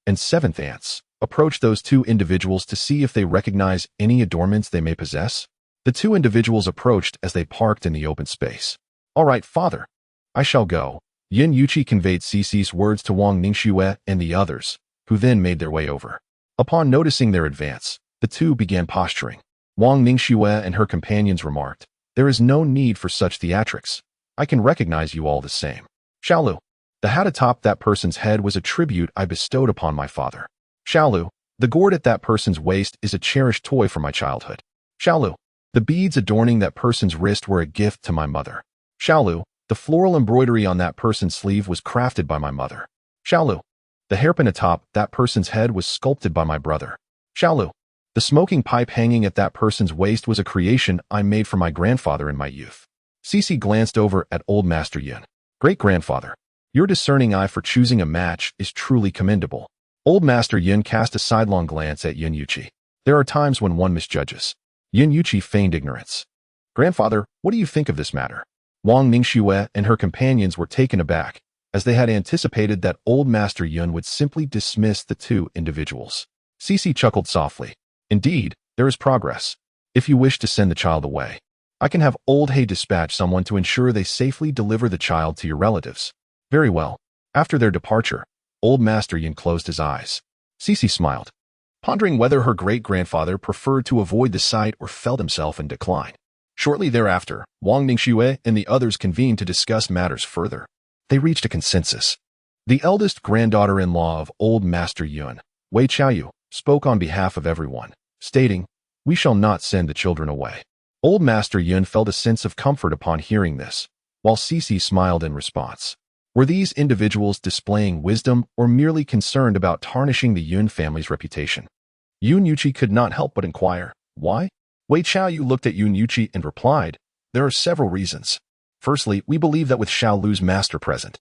and 7th aunts, approach those 2 individuals to see if they recognize any adornments they may possess? The 2 individuals approached as they parked in the open space. All right, father. I shall go. Yin Yuchi conveyed Cici's words to Wang Ningxue and the others, who then made their way over. Upon noticing their advance, the 2 began posturing. Wang Ningxue and her companions remarked, there is no need for such theatrics. I can recognize you all the same. Xiaolu, the hat atop that person's head was a tribute I bestowed upon my father. Xiaolu, the gourd at that person's waist is a cherished toy from my childhood. Xiaolu, the beads adorning that person's wrist were a gift to my mother. Xiaolu, the floral embroidery on that person's sleeve was crafted by my mother. Xiaolu, the hairpin atop that person's head was sculpted by my brother. Xiaolu, the smoking pipe hanging at that person's waist was a creation I made for my grandfather in my youth. Cici glanced over at old Master Yin. Great-grandfather, your discerning eye for choosing a match is truly commendable. Old Master Yin cast a sidelong glance at Yin Yuchi. There are times when one misjudges. Yun Yuqi feigned ignorance. Grandfather, what do you think of this matter? Wang Ningxue and her companions were taken aback, as they had anticipated that old Master Yun would simply dismiss the two individuals. Cece chuckled softly. Indeed, there is progress. If you wish to send the child away, I can have old He dispatch someone to ensure they safely deliver the child to your relatives. Very well. After their departure, old Master Yun closed his eyes. Cece smiled, pondering whether her great-grandfather preferred to avoid the sight or felt himself in decline. Shortly thereafter, Wang Ningxue and the others convened to discuss matters further. They reached a consensus. The eldest granddaughter-in-law of old Master Yun, Wei Chaoyu, spoke on behalf of everyone, stating, "We shall not send the children away." Old Master Yun felt a sense of comfort upon hearing this, while Cece smiled in response. Were these individuals displaying wisdom or merely concerned about tarnishing the Yun family's reputation? Yun Yuqi could not help but inquire, why? Wei Chaoyu looked at Yun Yuqi and replied, "There are several reasons. Firstly, we believe that with Xiao Lu's master present,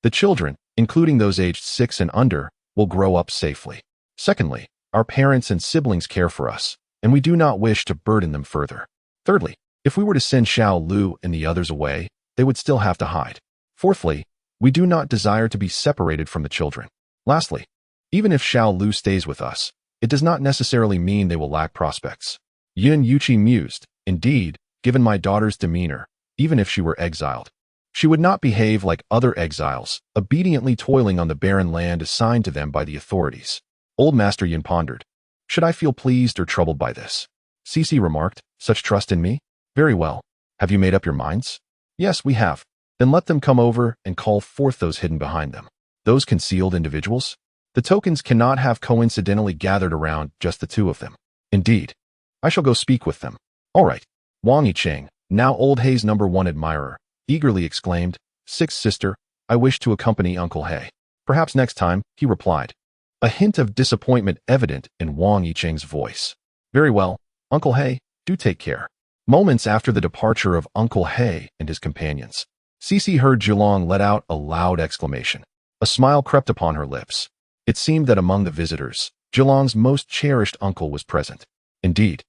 the children, including those aged 6 and under, will grow up safely. Secondly, our parents and siblings care for us, and we do not wish to burden them further. Thirdly, if we were to send Xiao Lu and the others away, they would still have to hide. Fourthly, we do not desire to be separated from the children. Lastly, even if Xiao Lu stays with us, it does not necessarily mean they will lack prospects." Yun Yuqi mused, "Indeed, given my daughter's demeanor, even if she were exiled, she would not behave like other exiles, obediently toiling on the barren land assigned to them by the authorities." Old Master Yun pondered. "Should I feel pleased or troubled by this?" Cece remarked, "Such trust in me? Very well. Have you made up your minds?" "Yes, we have." "Then let them come over and call forth those hidden behind them. Those concealed individuals? The tokens cannot have coincidentally gathered around just the two of them." "Indeed. I shall go speak with them." "All right." Wang Yicheng, now old He's #1 admirer, eagerly exclaimed, "Sixth sister, I wish to accompany Uncle He." "Perhaps next time," he replied, a hint of disappointment evident in Wang Yicheng's voice. "Very well, Uncle He, do take care." Moments after the departure of Uncle He and his companions, Cece heard Zhulong let out a loud exclamation. A smile crept upon her lips. It seemed that among the visitors, Zhulong's most cherished uncle was present. Indeed.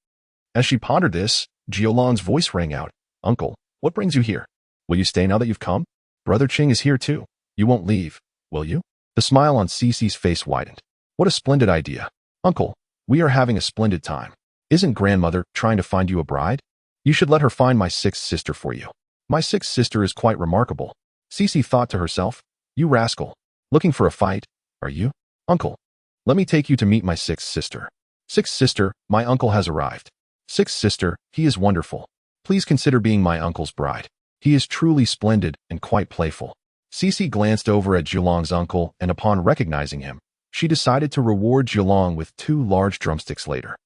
As she pondered this, Zhulong's voice rang out, "Uncle, what brings you here? Will you stay now that you've come? Brother Qing is here too. You won't leave, will you?" The smile on Cece's face widened. "What a splendid idea. Uncle, we are having a splendid time. Isn't grandmother trying to find you a bride? You should let her find my sixth sister for you. My sixth sister is quite remarkable." Cece thought to herself, "You rascal. Looking for a fight, are you? Uncle, let me take you to meet my sixth sister." "Sixth sister, my uncle has arrived." "Sixth sister, he is wonderful. Please consider being my uncle's bride. He is truly splendid and quite playful." Cece glanced over at Zhulong's uncle, and upon recognizing him, she decided to reward Zhulong with 2 large drumsticks later.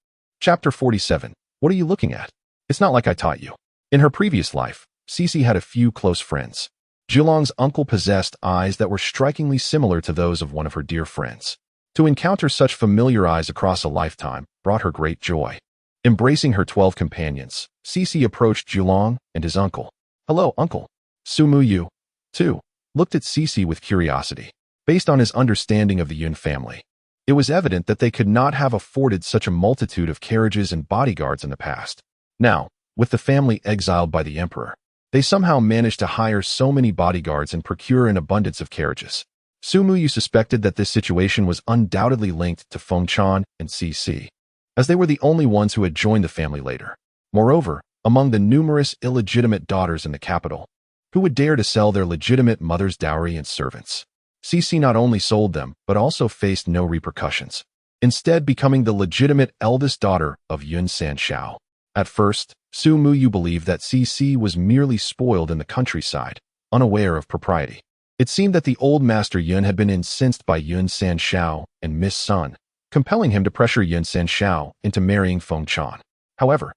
Chapter 47. What are you looking at? It's not like I taught you. In her previous life, Cece had a few close friends. Zhulong's uncle possessed eyes that were strikingly similar to those of one of her dear friends. To encounter such familiar eyes across a lifetime brought her great joy. Embracing her 12 companions, Cece approached Zhulong and his uncle. "Hello, uncle." Sumu Yu, too, looked at Cece with curiosity. Based on his understanding of the Yun family, it was evident that they could not have afforded such a multitude of carriages and bodyguards in the past. Now, with the family exiled by the emperor, they somehow managed to hire so many bodyguards and procure an abundance of carriages. Sumu Yu suspected that this situation was undoubtedly linked to Feng Chan and Cece, as they were the only ones who had joined the family later. Moreover, among the numerous illegitimate daughters in the capital, who would dare to sell their legitimate mother's dowry and servants, Cece not only sold them, but also faced no repercussions, instead becoming the legitimate eldest daughter of Yun Sanshao. At first, Su Muyu believed that Cece was merely spoiled in the countryside, unaware of propriety. It seemed that the old Master Yun had been incensed by Yun Sanshao and Miss Sun, compelling him to pressure Yun Sanshao into marrying Feng Chan. However,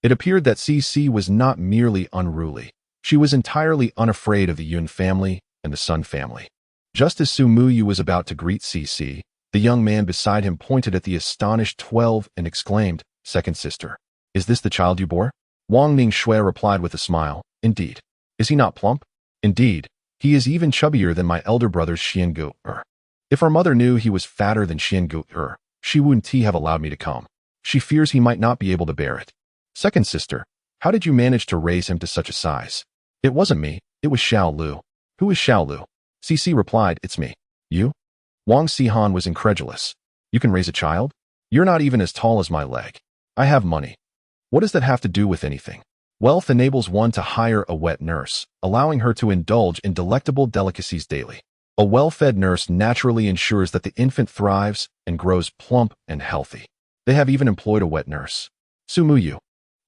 it appeared that Cece was not merely unruly. She was entirely unafraid of the Yun family and the Sun family. Just as Su Muyu was about to greet Cece, the young man beside him pointed at the astonished 12 and exclaimed, "Second sister, is this the child you bore?" Wang Ningxue replied with a smile, "Indeed. Is he not plump? Indeed, he is even chubbier than my elder brother's Xiangu. If our mother knew he was fatter than Xiangu, she wouldn't have allowed me to come. She fears he might not be able to bear it." Second sister, how did you manage to raise him to such a size? It wasn't me, it was Xiao Lu. Who is Xiao Lu? Cece replied, it's me. You? Wang Xihan was incredulous. You can raise a child? You're not even as tall as my leg. I have money. What does that have to do with anything? Wealth enables one to hire a wet nurse, allowing her to indulge in delectable delicacies daily. A well-fed nurse naturally ensures that the infant thrives and grows plump and healthy. They have even employed a wet nurse. Su Muyu.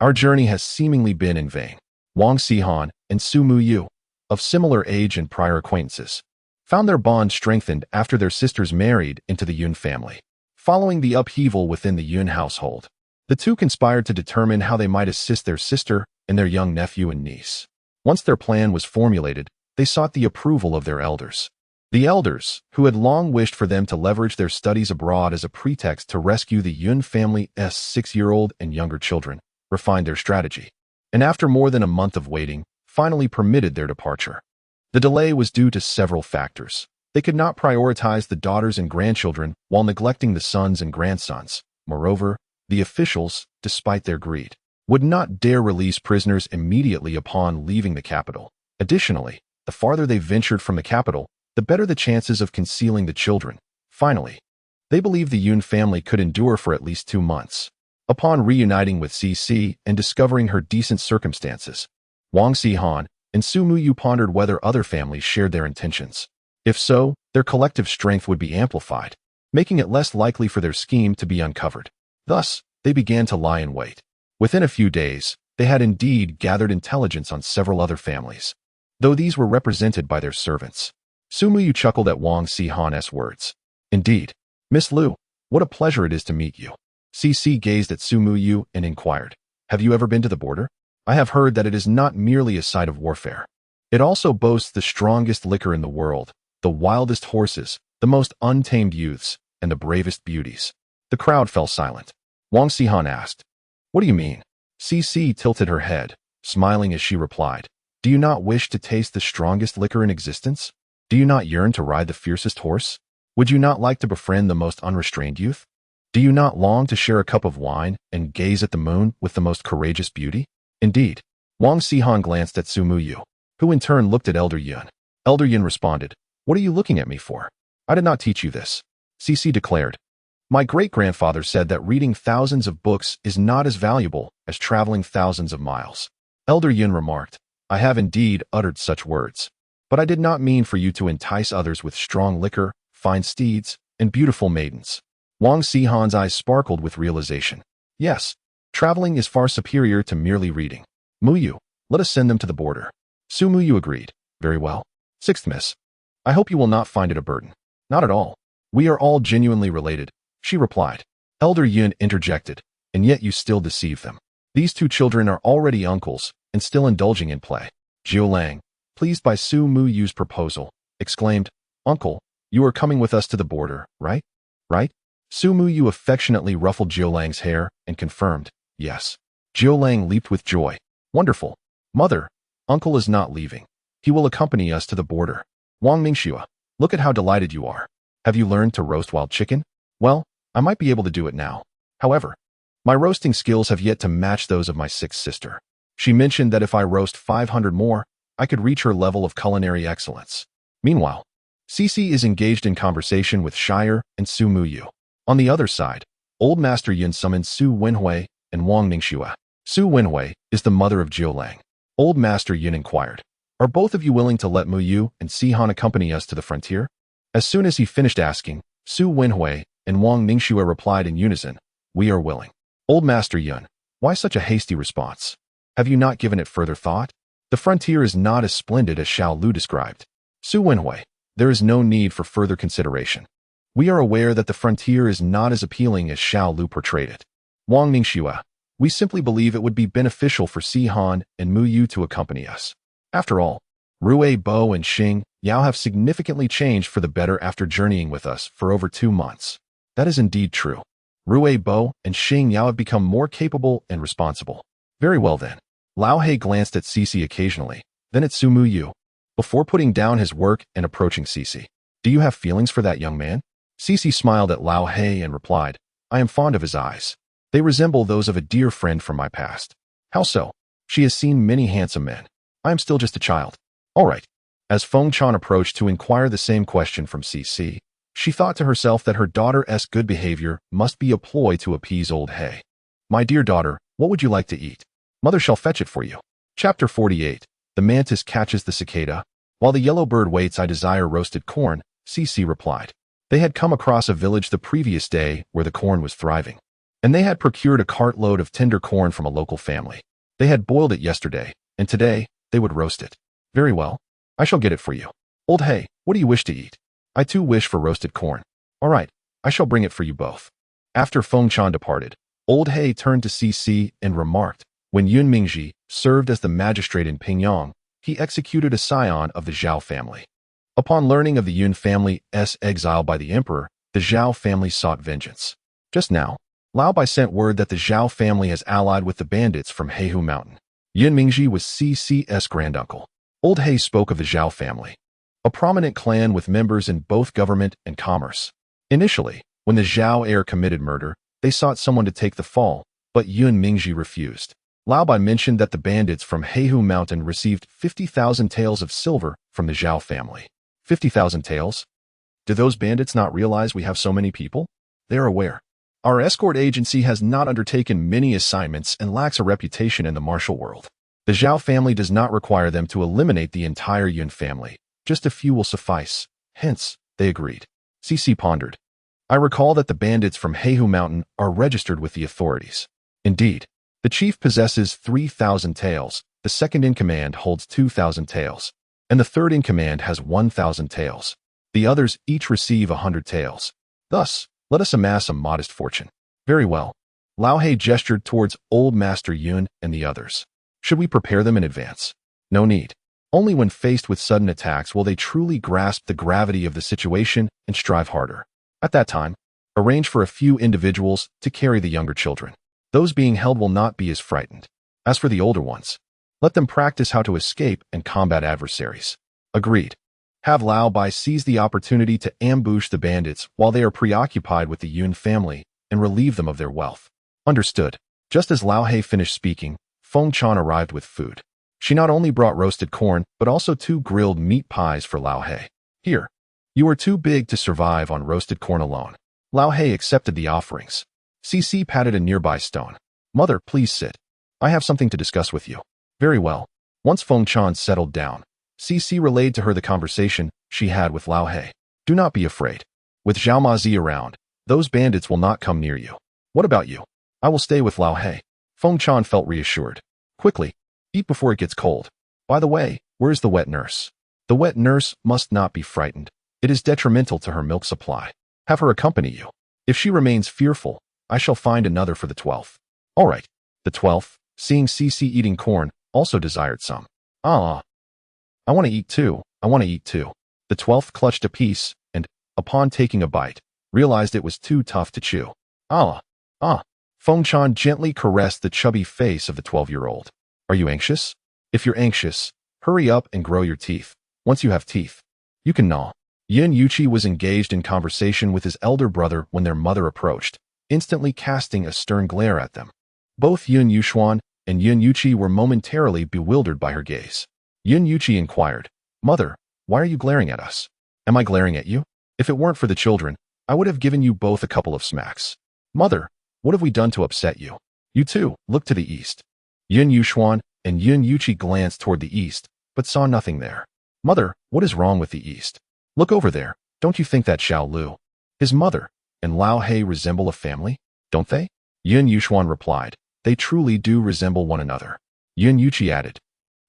Our journey has seemingly been in vain. Wang Xihan and Su Muyu, of similar age and prior acquaintances, found their bond strengthened after their sisters married into the Yun family. Following the upheaval within the Yun household, the two conspired to determine how they might assist their sister and their young nephew and niece. Once their plan was formulated, they sought the approval of their elders. The elders, who had long wished for them to leverage their studies abroad as a pretext to rescue the Yun family's 6-year-old and younger children, refined their strategy, and after more than a month of waiting, finally permitted their departure. The delay was due to several factors. They could not prioritize the daughters and grandchildren while neglecting the sons and grandsons. Moreover, the officials, despite their greed, would not dare release prisoners immediately upon leaving the capital. Additionally, the farther they ventured from the capital, the better the chances of concealing the children. Finally, they believed the Yun family could endure for at least 2 months. Upon reuniting with Cece and discovering her decent circumstances, Wang Xihan and Su Muyu pondered whether other families shared their intentions. If so, their collective strength would be amplified, making it less likely for their scheme to be uncovered. Thus, they began to lie in wait. Within a few days, they had indeed gathered intelligence on several other families, though these were represented by their servants. Su Muyu chuckled at Wang Xihan's words. Indeed, Miss Lu, what a pleasure it is to meet you. Cece gazed at Su Muyu and inquired, have you ever been to the border? I have heard that it is not merely a site of warfare. It also boasts the strongest liquor in the world, the wildest horses, the most untamed youths, and the bravest beauties. The crowd fell silent. Wang Xihan asked, what do you mean? Cece tilted her head, smiling as she replied, do you not wish to taste the strongest liquor in existence? Do you not yearn to ride the fiercest horse? Would you not like to befriend the most unrestrained youth? Do you not long to share a cup of wine and gaze at the moon with the most courageous beauty? Indeed. Wang Xihan glanced at Su Muyu, who in turn looked at Elder Yun. Elder Yun responded, what are you looking at me for? I did not teach you this. Cece declared, my great-grandfather said that reading thousands of books is not as valuable as traveling thousands of miles. Elder Yun remarked, I have indeed uttered such words, but I did not mean for you to entice others with strong liquor, fine steeds, and beautiful maidens. Wang Xihan's eyes sparkled with realization. Yes, traveling is far superior to merely reading. Muyu, let us send them to the border. Su Muyu agreed. Very well. Sixth miss. I hope you will not find it a burden. Not at all. We are all genuinely related, she replied. Elder Yun interjected, and yet you still deceive them. These two children are already uncles and still indulging in play. Jiu Lang, pleased by Su Muyu's proposal, exclaimed, Uncle, you are coming with us to the border, right? Right? Su Muyu affectionately ruffled Jiu Lang's hair and confirmed, yes. Jiu Lang leaped with joy. Wonderful. Mother, Uncle is not leaving. He will accompany us to the border. Wang Mingxua, look at how delighted you are. Have you learned to roast wild chicken? Well, I might be able to do it now. However, my roasting skills have yet to match those of my sixth sister. She mentioned that if I roast 500 more, I could reach her level of culinary excellence. Meanwhile, Cece is engaged in conversation with Shire and Su Muyu. On the other side, Old Master Yun summoned Su Wenhui and Wang Ningxua. Su Wenhui is the mother of Jiu Lang. Old Master Yun inquired, are both of you willing to let Muyu and Sihan accompany us to the frontier? As soon as he finished asking, Su Wenhui and Wang Ningxua replied in unison, we are willing. Old Master Yun, why such a hasty response? Have you not given it further thought? The frontier is not as splendid as Xiao Lu described. Su Wenhui, there is no need for further consideration. We are aware that the frontier is not as appealing as Xiao Lu portrayed it. Wang Ningxua, we simply believe it would be beneficial for Sihan and Muyu to accompany us. After all, Rui Bo and Xing Yao have significantly changed for the better after journeying with us for over 2 months. That is indeed true. Rui Bo and Xing Yao have become more capable and responsible. Very well then. Lao He glanced at Cece occasionally, then at Su Muyu, before putting down his work and approaching Cece. Do you have feelings for that young man? Cece smiled at Lao He and replied, I am fond of his eyes. They resemble those of a dear friend from my past. How so? She has seen many handsome men. I am still just a child. All right. As Feng Chan approached to inquire the same question from CC, she thought to herself that her daughter's good behavior must be a ploy to appease old He. My dear daughter, what would you like to eat? Mother shall fetch it for you. Chapter 48. The mantis catches the cicada. While the yellow bird waits, I desire roasted corn, CC replied. They had come across a village the previous day where the corn was thriving, and they had procured a cartload of tender corn from a local family. They had boiled it yesterday, and today they would roast it. Very well. I shall get it for you. Old He, what do you wish to eat? I too wish for roasted corn. All right, I shall bring it for you both. After Feng Chan departed, old He turned to CC and remarked, when Yun Mingji served as the magistrate in Pingyang, he executed a scion of the Zhao family. Upon learning of the Yun family's exile by the emperor, the Zhao family sought vengeance. Just now, Lao Bai sent word that the Zhao family has allied with the bandits from Heihu Mountain. Yun Mingji was CC's granduncle. Old He spoke of the Zhao family, a prominent clan with members in both government and commerce. Initially, when the Zhao heir committed murder, they sought someone to take the fall, but Yun Mingji refused. Lao Bai mentioned that the bandits from Heihu Mountain received 50,000 taels of silver from the Zhao family. 50,000 taels? Do those bandits not realize we have so many people? They are aware. Our escort agency has not undertaken many assignments and lacks a reputation in the martial world. The Zhao family does not require them to eliminate the entire Yun family. Just a few will suffice. Hence, they agreed. CC pondered. I recall that the bandits from Heihu Mountain are registered with the authorities. Indeed, the chief possesses 3,000 taels, the second in command holds 2,000 taels, and the third in command has 1,000 taels. The others each receive 100 taels. Thus, let us amass a modest fortune. Very well. Lao He gestured towards Old Master Yun and the others. Should we prepare them in advance? No need. Only when faced with sudden attacks will they truly grasp the gravity of the situation and strive harder. At that time, arrange for a few individuals to carry the younger children. Those being held will not be as frightened. As for the older ones, let them practice how to escape and combat adversaries. Agreed. Have Lao Bai seize the opportunity to ambush the bandits while they are preoccupied with the Yun family and relieve them of their wealth. Understood. Just as Lao He finished speaking, Feng Chan arrived with food. She not only brought roasted corn, but also 2 grilled meat pies for Lao He. Here. You are too big to survive on roasted corn alone. Lao He accepted the offerings. CC patted a nearby stone. Mother, please sit. I have something to discuss with you. Very well. Once Feng Chan settled down, CC relayed to her the conversation she had with Lao He. Do not be afraid. With Zhao Mazi around, those bandits will not come near you. What about you? I will stay with Lao He. Feng Chan felt reassured. Quickly, eat before it gets cold. By the way, where is the wet nurse? The wet nurse must not be frightened. It is detrimental to her milk supply. Have her accompany you. If she remains fearful, I shall find another for the 12th. All right. The 12th, seeing CC eating corn, also desired some. I want to eat too. I want to eat too. The 12th clutched a piece and, upon taking a bite, realized it was too tough to chew. Feng Chan gently caressed the chubby face of the 12-year-old. Are you anxious? If you're anxious, hurry up and grow your teeth. Once you have teeth, you can gnaw. Yun Yuqi was engaged in conversation with his elder brother when their mother approached, instantly casting a stern glare at them. Both Yun Yuxuan and Yun Yuqi were momentarily bewildered by her gaze. Yun Yuqi inquired, Mother, why are you glaring at us? Am I glaring at you? If it weren't for the children, I would have given you both a couple of smacks. Mother, what have we done to upset you? You too, look to the east. Yun Yuxuan and Yun Yuqi glanced toward the east, but saw nothing there. Mother, what is wrong with the east? Look over there. Don't you think that Xiao Lu, his mother, and Lao He resemble a family? Don't they? Yun Yuxuan replied, They truly do resemble one another. Yun Yuqi added,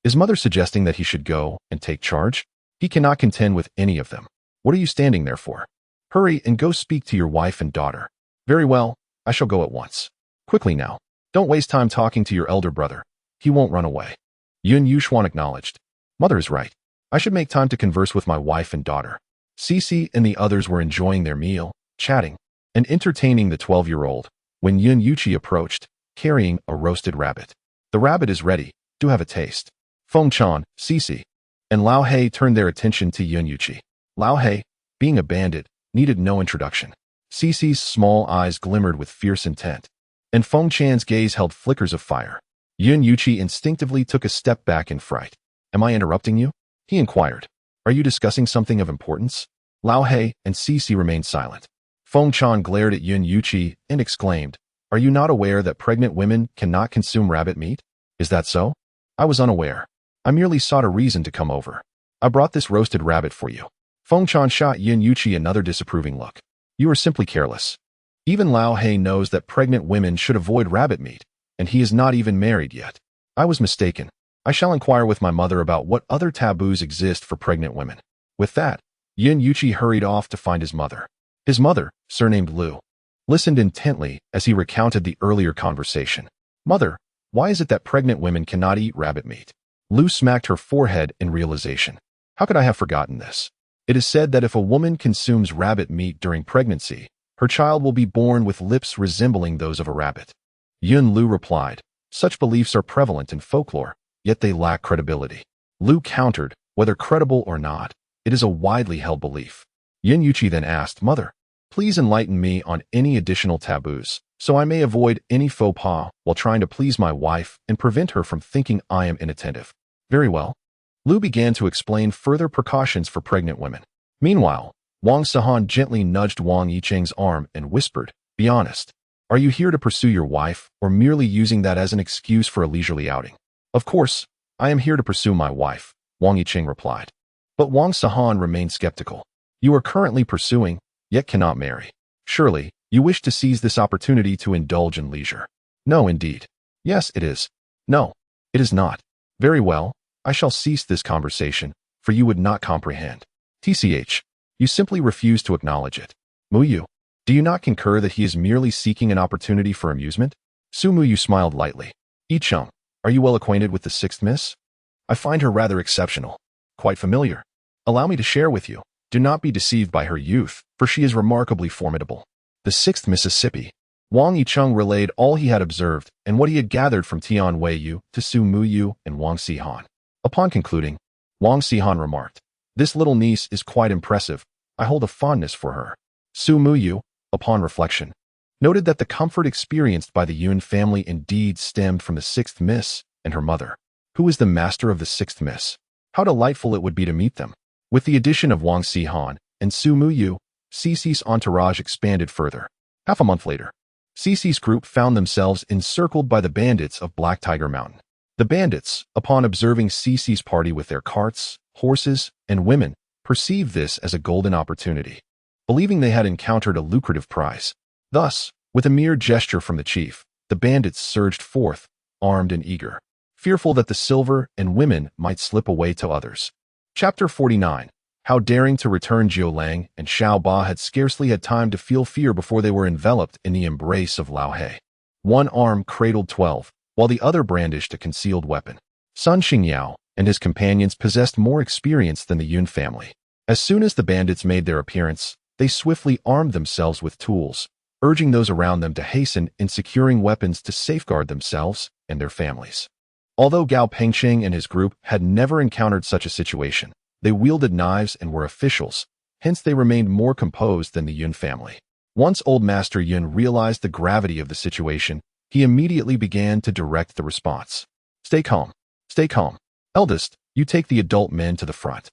Is mother suggesting that he should go and take charge? He cannot contend with any of them. What are you standing there for? Hurry and go speak to your wife and daughter. Very well, I shall go at once. Quickly now. Don't waste time talking to your elder brother. He won't run away. Yun Yuxuan acknowledged. Mother is right. I should make time to converse with my wife and daughter. Cici and the others were enjoying their meal, chatting, and entertaining the 12-year-old, when Yun Yuqi approached, carrying a roasted rabbit. The rabbit is ready. Do have a taste. Feng Chan, Cici, and Lao He turned their attention to Yun Yuqi. Lao He, being a bandit, needed no introduction. Cici's small eyes glimmered with fierce intent. and Feng Chan's gaze held flickers of fire. Yun Yuqi instinctively took a step back in fright. "Am I interrupting you?" he inquired. "Are you discussing something of importance?" Lao He and Cece remained silent. Feng Chan glared at Yun Yuqi and exclaimed, "Are you not aware that pregnant women cannot consume rabbit meat?" "Is that so?" "I was unaware. I merely sought a reason to come over. I brought this roasted rabbit for you." Feng Chan shot Yun Yuqi another disapproving look. "You are simply careless. Even Lao He knows that pregnant women should avoid rabbit meat, and he is not even married yet. I was mistaken. I shall inquire with my mother about what other taboos exist for pregnant women." With that, Yun Yuqi hurried off to find his mother. His mother, surnamed Lu, listened intently as he recounted the earlier conversation. "Mother, why is it that pregnant women cannot eat rabbit meat?" Lu smacked her forehead in realization. "How could I have forgotten this? It is said that if a woman consumes rabbit meat during pregnancy, her child will be born with lips resembling those of a rabbit." Yun Lu replied, "Such beliefs are prevalent in folklore, yet they lack credibility." Lu countered, "Whether credible or not, it is a widely held belief." Yun Yuqi then asked, "Mother, please enlighten me on any additional taboos, so I may avoid any faux pas while trying to please my wife and prevent her from thinking I am inattentive." "Very well." Lu began to explain further precautions for pregnant women. Meanwhile, Wang Sihan gently nudged Wang Yicheng's arm and whispered, "Be honest. Are you here to pursue your wife, or merely using that as an excuse for a leisurely outing?" "Of course, I am here to pursue my wife," Wang Yicheng replied. But Wang Sihan remained skeptical. "You are currently pursuing, yet cannot marry. Surely, you wish to seize this opportunity to indulge in leisure." "No, indeed." "Yes, it is." "No, it is not." "Very well, I shall cease this conversation, for you would not comprehend. TCH, you simply refuse to acknowledge it. Muyu, do you not concur that he is merely seeking an opportunity for amusement?" Su Muyu smiled lightly. "Yicheng, are you well acquainted with the sixth miss?" "I find her rather exceptional. Quite familiar. Allow me to share with you. Do not be deceived by her youth, for she is remarkably formidable." The sixth Mississippi. Wang Yicheng relayed all he had observed and what he had gathered from Tian Weiyu to Su Muyu and Wang Sihan. Upon concluding, Wang Sihan remarked, "This little niece is quite impressive. I hold a fondness for her." Su Muyu, upon reflection, noted that the comfort experienced by the Yun family indeed stemmed from the sixth miss and her mother. Who is the master of the sixth miss? How delightful it would be to meet them. With the addition of Wang Sihan and Su Muyu, Cece's entourage expanded further. Half a month later, Cece's group found themselves encircled by the bandits of Black Tiger Mountain. The bandits, upon observing Cece's party with their carts, horses, and women, perceived this as a golden opportunity, believing they had encountered a lucrative prize. Thus, with a mere gesture from the chief, the bandits surged forth, armed and eager, fearful that the silver and women might slip away to others. Chapter 49. How daring to return. Jiu Lang and Xiao Ba had scarcely had time to feel fear before they were enveloped in the embrace of Lao He. One arm cradled 12, while the other brandished a concealed weapon. Sun Xingyao and his companions possessed more experience than the Yun family. As soon as the bandits made their appearance, they swiftly armed themselves with tools, urging those around them to hasten in securing weapons to safeguard themselves and their families. Although Gao Pengcheng and his group had never encountered such a situation, they wielded knives and were officials, hence they remained more composed than the Yun family. Once Old Master Yun realized the gravity of the situation, he immediately began to direct the response. "Stay calm. Stay calm. Eldest, you take the adult men to the front.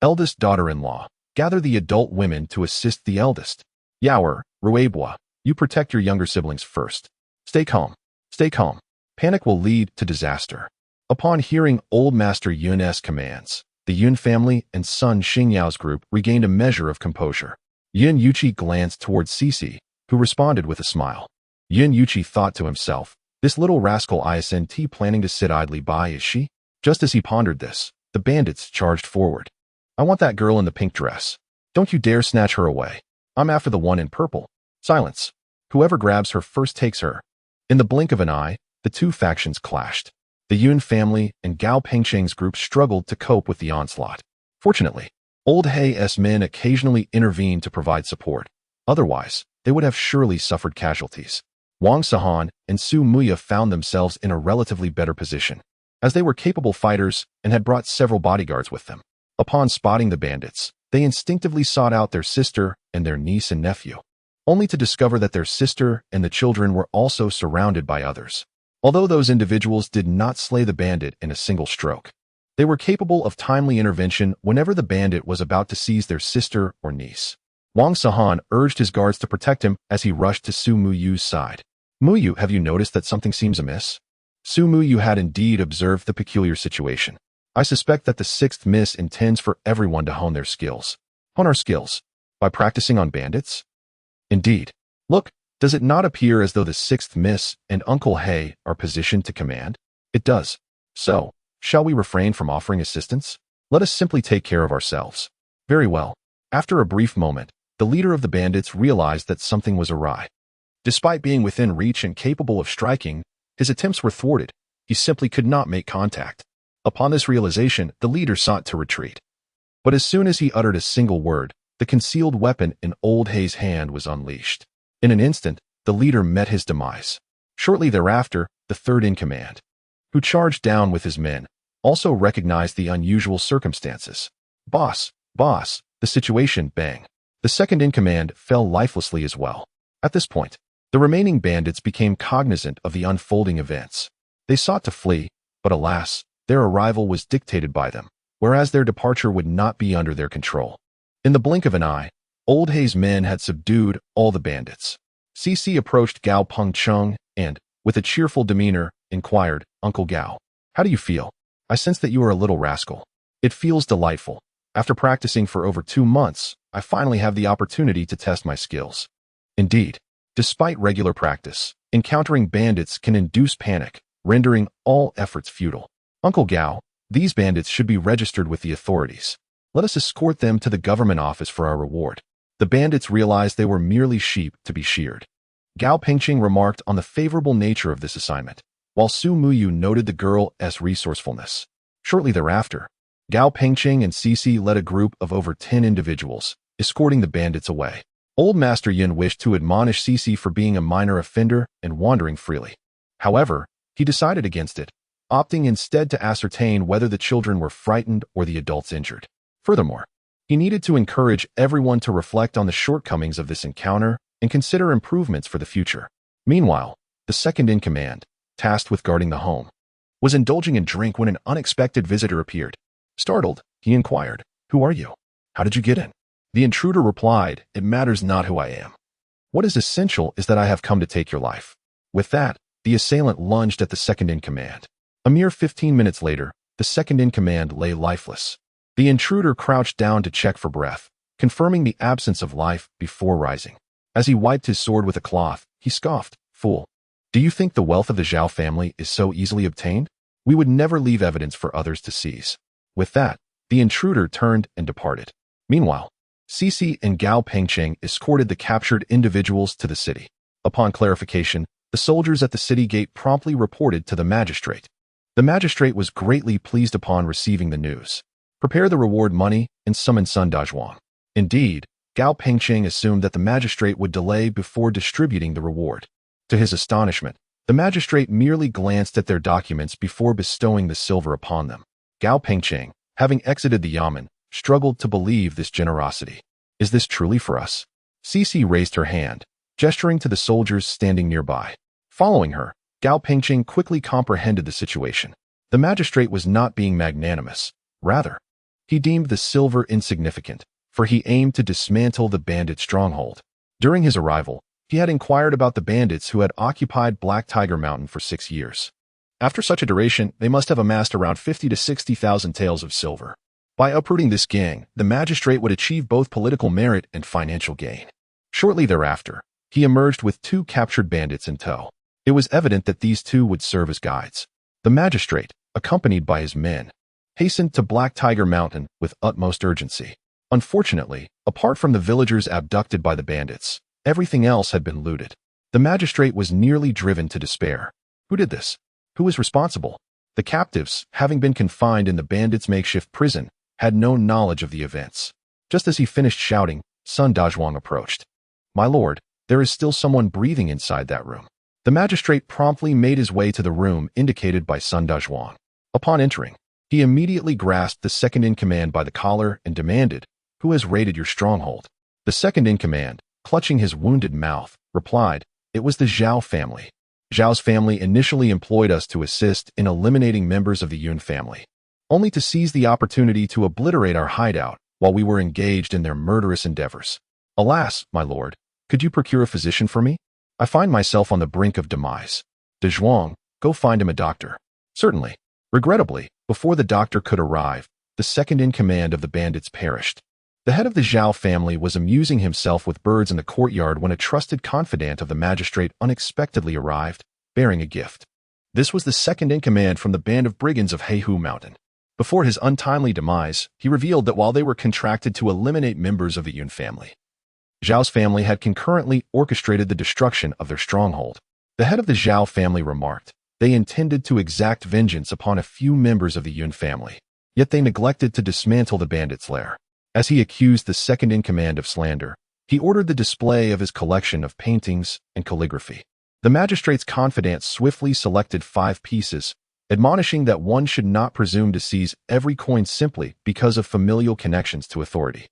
Eldest daughter-in-law, gather the adult women to assist the eldest. Yaoer, Ruebua, you protect your younger siblings first. Stay calm. Stay calm. Panic will lead to disaster." Upon hearing Old Master Yun's commands, the Yun family and Sun Xingyao's group regained a measure of composure. Yun Yuqi glanced towards Cece, who responded with a smile. Yun Yuqi thought to himself, "This little rascal isn't planning to sit idly by, is she?" Just as he pondered this, the bandits charged forward. "I want that girl in the pink dress. Don't you dare snatch her away. I'm after the one in purple. Silence. Whoever grabs her first takes her." In the blink of an eye, the two factions clashed. The Yun family and Gao Pengcheng's group struggled to cope with the onslaught. Fortunately, Old Hei's men occasionally intervened to provide support. Otherwise, they would have surely suffered casualties. Wang Sihan and Su Muyu found themselves in a relatively better position, as they were capable fighters and had brought several bodyguards with them. Upon spotting the bandits, they instinctively sought out their sister and their niece and nephew. only to discover that their sister and the children were also surrounded by others. Although those individuals did not slay the bandit in a single stroke, they were capable of timely intervention whenever the bandit was about to seize their sister or niece. Wang Sahan urged his guards to protect him as he rushed to Su Muyu's side. Muyu, have you noticed that something seems amiss? Su Muyu had indeed observed the peculiar situation. I suspect that the sixth miss intends for everyone to hone their skills. Hone our skills? By practicing on bandits? Indeed. Look, does it not appear as though the sixth miss and Uncle Hay are positioned to command? It does. So, shall we refrain from offering assistance? Let us simply take care of ourselves. Very well. After a brief moment, the leader of the bandits realized that something was awry. Despite being within reach and capable of striking, his attempts were thwarted. He simply could not make contact. Upon this realization, the leader sought to retreat. But as soon as he uttered a single word, the concealed weapon in Old Hay's hand was unleashed. In an instant, the leader met his demise. Shortly thereafter, the third in command, who charged down with his men, also recognized the unusual circumstances. Boss, the situation, bang. The second in command fell lifelessly as well. At this point, the remaining bandits became cognizant of the unfolding events. They sought to flee, but alas, their arrival was dictated by them, whereas their departure would not be under their control. In the blink of an eye, Old Hay's men had subdued all the bandits. CC approached Gao Pengcheng and, with a cheerful demeanor, inquired, Uncle Gao, how do you feel? I sense that you are a little rascal. It feels delightful. After practicing for over 2 months, I finally have the opportunity to test my skills. Indeed, despite regular practice, encountering bandits can induce panic, rendering all efforts futile. Uncle Gao, these bandits should be registered with the authorities. Let us escort them to the government office for our reward. The bandits realized they were merely sheep to be sheared. Gao Pengcheng remarked on the favorable nature of this assignment, while Su Muyu noted the girl's resourcefulness. Shortly thereafter, Gao Pengcheng and CC led a group of over 10 individuals, escorting the bandits away. Old Master Yin wished to admonish CC for being a minor offender and wandering freely. However, he decided against it, opting instead to ascertain whether the children were frightened or the adults injured. Furthermore, he needed to encourage everyone to reflect on the shortcomings of this encounter and consider improvements for the future. Meanwhile, the second in command, tasked with guarding the home, was indulging in drink when an unexpected visitor appeared. Startled, he inquired, "Who are you? How did you get in?" The intruder replied, "It matters not who I am. What is essential is that I have come to take your life." With that, the assailant lunged at the second in command. A mere 15 minutes later, the second in command lay lifeless. The intruder crouched down to check for breath, confirming the absence of life before rising. As he wiped his sword with a cloth, he scoffed, "Fool. Do you think the wealth of the Zhao family is so easily obtained? We would never leave evidence for others to seize." With that, the intruder turned and departed. Meanwhile, CC and Gao Pengcheng escorted the captured individuals to the city. Upon clarification, the soldiers at the city gate promptly reported to the magistrate. The magistrate was greatly pleased upon receiving the news. Prepare the reward money and summon Sun Dazhuang. Indeed, Gao Pengcheng assumed that the magistrate would delay before distributing the reward. To his astonishment, the magistrate merely glanced at their documents before bestowing the silver upon them. Gao Pengcheng, having exited the yamen, struggled to believe this generosity. "Is this truly for us?" CC raised her hand, gesturing to the soldiers standing nearby. Following her, Gao Pengcheng quickly comprehended the situation. The magistrate was not being magnanimous. Rather, he deemed the silver insignificant, for he aimed to dismantle the bandit stronghold. During his arrival, he had inquired about the bandits who had occupied Black Tiger Mountain for 6 years. After such a duration, they must have amassed around 50 to 60,000 taels of silver. By uprooting this gang, the magistrate would achieve both political merit and financial gain. Shortly thereafter, he emerged with 2 captured bandits in tow. It was evident that these 2 would serve as guides. The magistrate, accompanied by his men, hastened to Black Tiger Mountain with utmost urgency. Unfortunately, apart from the villagers abducted by the bandits, everything else had been looted. The magistrate was nearly driven to despair. Who did this? Who was responsible? The captives, having been confined in the bandits' makeshift prison, had no knowledge of the events. Just as he finished shouting, Sun Dazhuang approached. "My lord, there is still someone breathing inside that room." The magistrate promptly made his way to the room indicated by Sun Dazhuang. Upon entering, he immediately grasped the second in command by the collar and demanded, "Who has raided your stronghold?" The second in command, clutching his wounded mouth, replied, "It was the Zhao family. Zhao's family initially employed us to assist in eliminating members of the Yun family, only to seize the opportunity to obliterate our hideout while we were engaged in their murderous endeavors. Alas, my lord, could you procure a physician for me? I find myself on the brink of demise. De Zhuang, go find him a doctor." "Certainly." Regrettably, before the doctor could arrive, the second-in-command of the bandits perished. The head of the Zhao family was amusing himself with birds in the courtyard when a trusted confidant of the magistrate unexpectedly arrived, bearing a gift. This was the second-in-command from the band of brigands of Heihu Mountain. Before his untimely demise, he revealed that while they were contracted to eliminate members of the Yun family, Zhao's family had concurrently orchestrated the destruction of their stronghold. The head of the Zhao family remarked, they intended to exact vengeance upon a few members of the Yun family, yet they neglected to dismantle the bandits' lair. As he accused the second-in-command of slander, he ordered the display of his collection of paintings and calligraphy. The magistrate's confidant swiftly selected 5 pieces, admonishing that one should not presume to seize every coin simply because of familial connections to authority.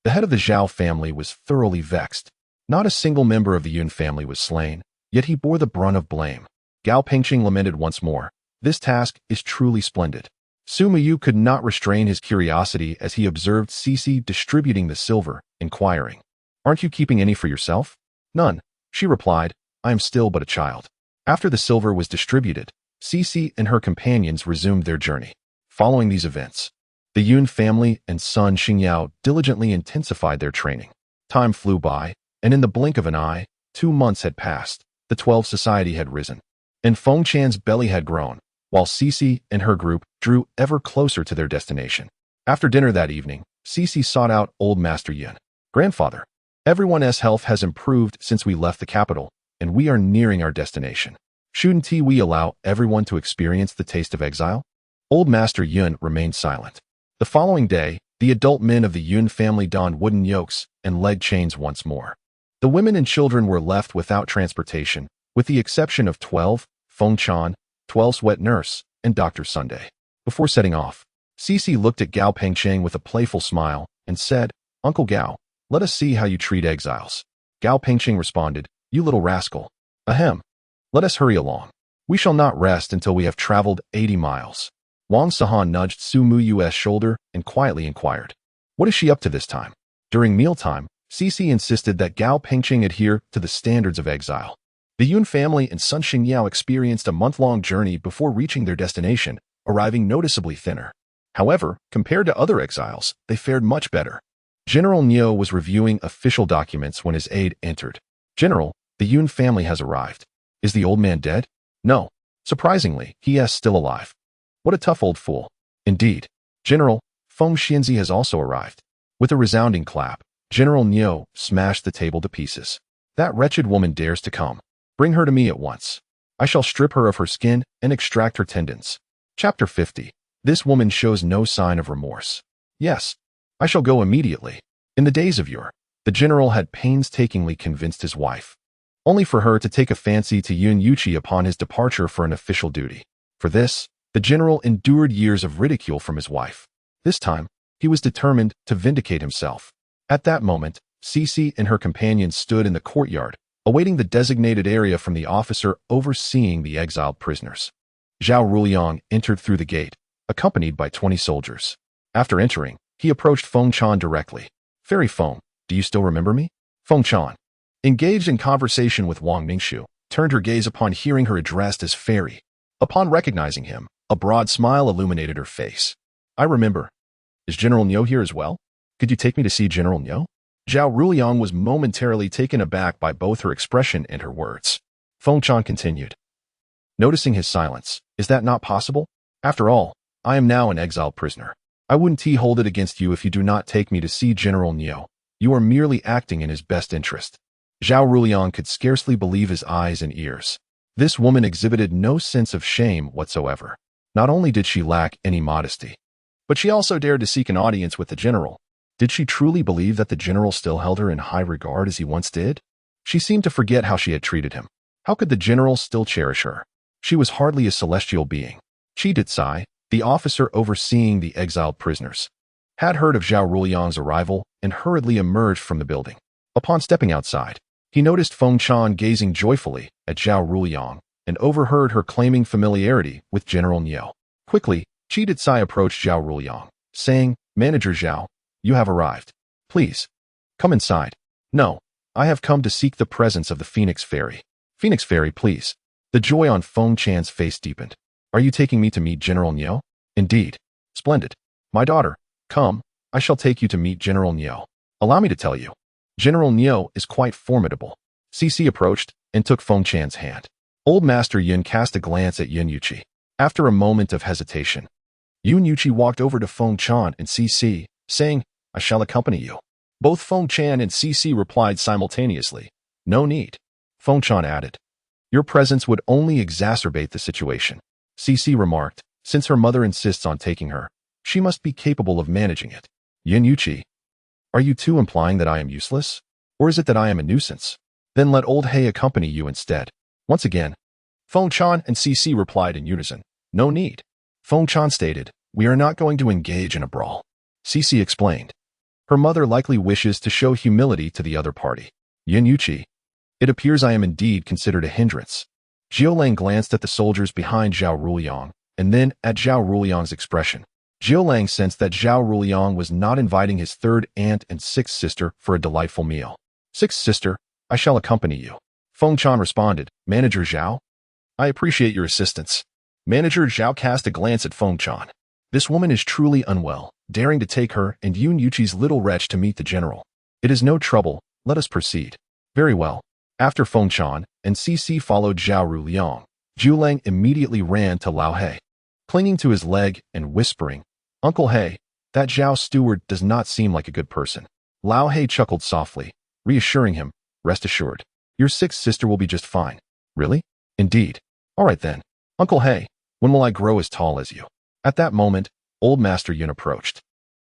The head of the Zhao family was thoroughly vexed. Not a single member of the Yun family was slain, yet he bore the brunt of blame. Gao Pengqing lamented once more, "This task is truly splendid." Su Muyu could not restrain his curiosity as he observed Cici distributing the silver, inquiring, "Aren't you keeping any for yourself?" "None," she replied, "I am still but a child." After the silver was distributed, Cici and her companions resumed their journey. Following these events, the Yun family and son Xingyao diligently intensified their training. Time flew by, and in the blink of an eye, 2 months had passed, the 12 society had risen, and Feng Chan's belly had grown, while Cici and her group drew ever closer to their destination. After dinner that evening, Cici sought out old Master Yun. "Grandfather, everyone's health has improved since we left the capital, and we are nearing our destination. Shouldn't we allow everyone to experience the taste of exile?" Old Master Yun remained silent. The following day, the adult men of the Yun family donned wooden yokes and leg chains once more. The women and children were left without transportation, with the exception of 12, Feng Chan, 12's wet nurse, and Dr. Sunday. Before setting off, Cici looked at Gao Pengqing with a playful smile and said, "Uncle Gao, let us see how you treat exiles." Gao Pengqing responded, "You little rascal. Ahem. Let us hurry along. We shall not rest until we have traveled 80 miles. Wang Sahan nudged Su Muyu's shoulder and quietly inquired, "What is she up to this time?" During mealtime, Cici insisted that Gao Pengqing adhere to the standards of exile. The Yun family and Sun Xingyao experienced a month-long journey before reaching their destination, arriving noticeably thinner. However, compared to other exiles, they fared much better. General Niu was reviewing official documents when his aide entered. "General, the Yun family has arrived. Is the old man dead?" "No. Surprisingly, he is still alive." "What a tough old fool." "Indeed." "General, Feng Xianzi has also arrived." With a resounding clap, General Niu smashed the table to pieces. "That wretched woman dares to come. Bring her to me at once. I shall strip her of her skin and extract her tendons." Chapter 50. This woman shows no sign of remorse. "Yes, I shall go immediately." In the days of yore, the general had painstakingly convinced his wife, only for her to take a fancy to Yun Yuqi upon his departure for an official duty. For this, the general endured years of ridicule from his wife. This time, he was determined to vindicate himself. At that moment, Cici and her companions stood in the courtyard, awaiting the designated area from the officer overseeing the exiled prisoners. Zhao Ruliang entered through the gate, accompanied by 20 soldiers. After entering, he approached Feng Chan directly. "Fairy Feng, do you still remember me?" Feng Chan, engaged in conversation with Wang Ningshu, turned her gaze upon hearing her addressed as Fairy. Upon recognizing him, a broad smile illuminated her face. "I remember. Is General Niu here as well? Could you take me to see General Niu?" Zhao Ruliang was momentarily taken aback by both her expression and her words. Feng Chan continued, noticing his silence, "Is that not possible? After all, I am now an exiled prisoner. I wouldn't hold it against you if you do not take me to see General Niu. You are merely acting in his best interest." Zhao Ruliang could scarcely believe his eyes and ears. This woman exhibited no sense of shame whatsoever. Not only did she lack any modesty, but she also dared to seek an audience with the general. Did she truly believe that the general still held her in high regard as he once did? She seemed to forget how she had treated him. How could the general still cherish her? She was hardly a celestial being. Chi Ditsai, the officer overseeing the exiled prisoners, had heard of Zhao Ruliang's arrival and hurriedly emerged from the building. Upon stepping outside, he noticed Feng Chan gazing joyfully at Zhao Ruliang and overheard her claiming familiarity with General Niu. Quickly, Qi Dicai approached Zhao Ruliang, saying, "Manager Zhao, you have arrived. Please, come inside." "No, I have come to seek the presence of the Phoenix Fairy." "Phoenix Fairy, please." The joy on Feng Chan's face deepened. "Are you taking me to meet General Niu?" "Indeed." "Splendid. My daughter, come, I shall take you to meet General Niu. Allow me to tell you, General Niu is quite formidable." CC approached and took Feng Chan's hand. Old Master Yun cast a glance at Yun Yuqi. After a moment of hesitation, Yun Yuqi walked over to Feng Chan and CC, saying, "I shall accompany you." Both Feng Chan and CC replied simultaneously, "No need." Feng Chan added, "Your presence would only exacerbate the situation." CC remarked, "Since her mother insists on taking her, she must be capable of managing it." Yun Yuqi, "Are you two implying that I am useless? Or is it that I am a nuisance? Then let old He accompany you instead." Once again, Feng Chan and CC replied in unison, "No need." Feng Chan stated, "We are not going to engage in a brawl." CC explained, "Her mother likely wishes to show humility to the other party." Yun Yuqi, "It appears I am indeed considered a hindrance." Jiulang glanced at the soldiers behind Zhao Ruliang, and then at Zhao Ruliang's expression. Jiulang sensed that Zhao Ruliang was not inviting his third aunt and sixth sister for a delightful meal. "Sixth sister, I shall accompany you." Feng Chan responded, "Manager Zhao? I appreciate your assistance." Manager Zhao cast a glance at Feng Chan. "This woman is truly unwell, daring to take her and Yun Yuqi's little wretch to meet the general. It is no trouble, let us proceed." "Very well." After Feng Chan and CC followed Zhao Ruliang, Jiulang immediately ran to Lao He, clinging to his leg and whispering, "Uncle He, that Zhao steward does not seem like a good person." Lao He chuckled softly, reassuring him, "Rest assured, your sixth sister will be just fine." "Really?" "Indeed." "All right then. Uncle He, when will I grow as tall as you?" At that moment, Old Master Yun approached.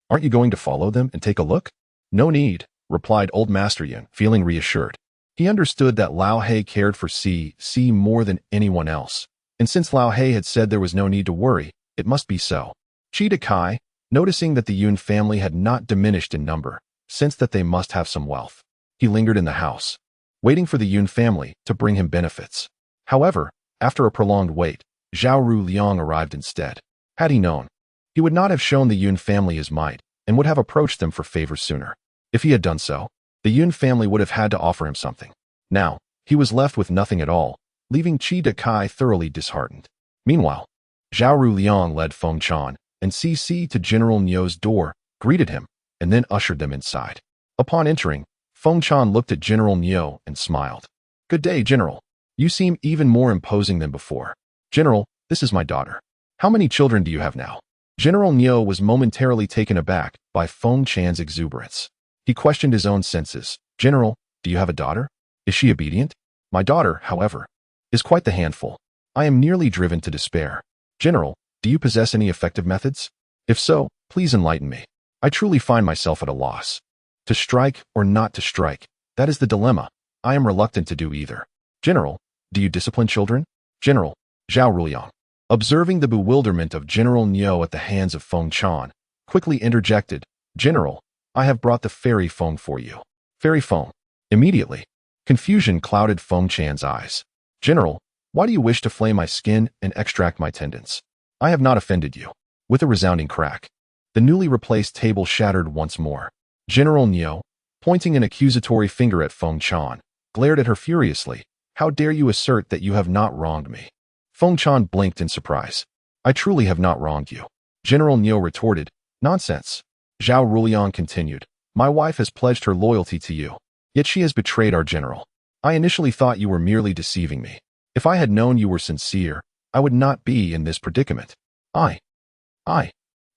"Aren't you going to follow them and take a look?" "No need," replied Old Master Yun, feeling reassured. He understood that Lao He cared for CC more than anyone else, and since Lao He had said there was no need to worry, it must be so. Qi Dicai, noticing that the Yun family had not diminished in number, sensed that they must have some wealth. He lingered in the house, waiting for the Yun family to bring him benefits. However, after a prolonged wait, Zhao Ruliang arrived instead. Had he known, he would not have shown the Yun family his might and would have approached them for favors sooner. If he had done so, the Yun family would have had to offer him something. Now, he was left with nothing at all, leaving Qi Dicai thoroughly disheartened. Meanwhile, Zhao Ruliang led Feng Chan and CC to General Niu's door, greeted him, and then ushered them inside. Upon entering, Feng Chan looked at General Niu and smiled. "Good day, General. You seem even more imposing than before." "General, this is my daughter." "How many children do you have now?" General Niu was momentarily taken aback by Feng Chan's exuberance. He questioned his own senses. "General, do you have a daughter? Is she obedient?" "My daughter, however, is quite the handful. I am nearly driven to despair." "General, do you possess any effective methods? If so, please enlighten me. I truly find myself at a loss. To strike or not to strike, that is the dilemma. I am reluctant to do either." "General, do you discipline children?" "General," Zhao Ruliang, observing the bewilderment of General Niu at the hands of Feng Chan, quickly interjected, "General, I have brought the fairy Feng for you." "Fairy Feng." Immediately, confusion clouded Feng Chan's eyes. "General, why do you wish to flay my skin and extract my tendons? I have not offended you." With a resounding crack, the newly replaced table shattered once more. General Niu, pointing an accusatory finger at Feng Chan, glared at her furiously. "How dare you assert that you have not wronged me?" Feng Chan blinked in surprise. "I truly have not wronged you." General Niu retorted, "Nonsense." Zhao Ruliang continued, "My wife has pledged her loyalty to you, yet she has betrayed our general. I initially thought you were merely deceiving me. If I had known you were sincere, I would not be in this predicament. I,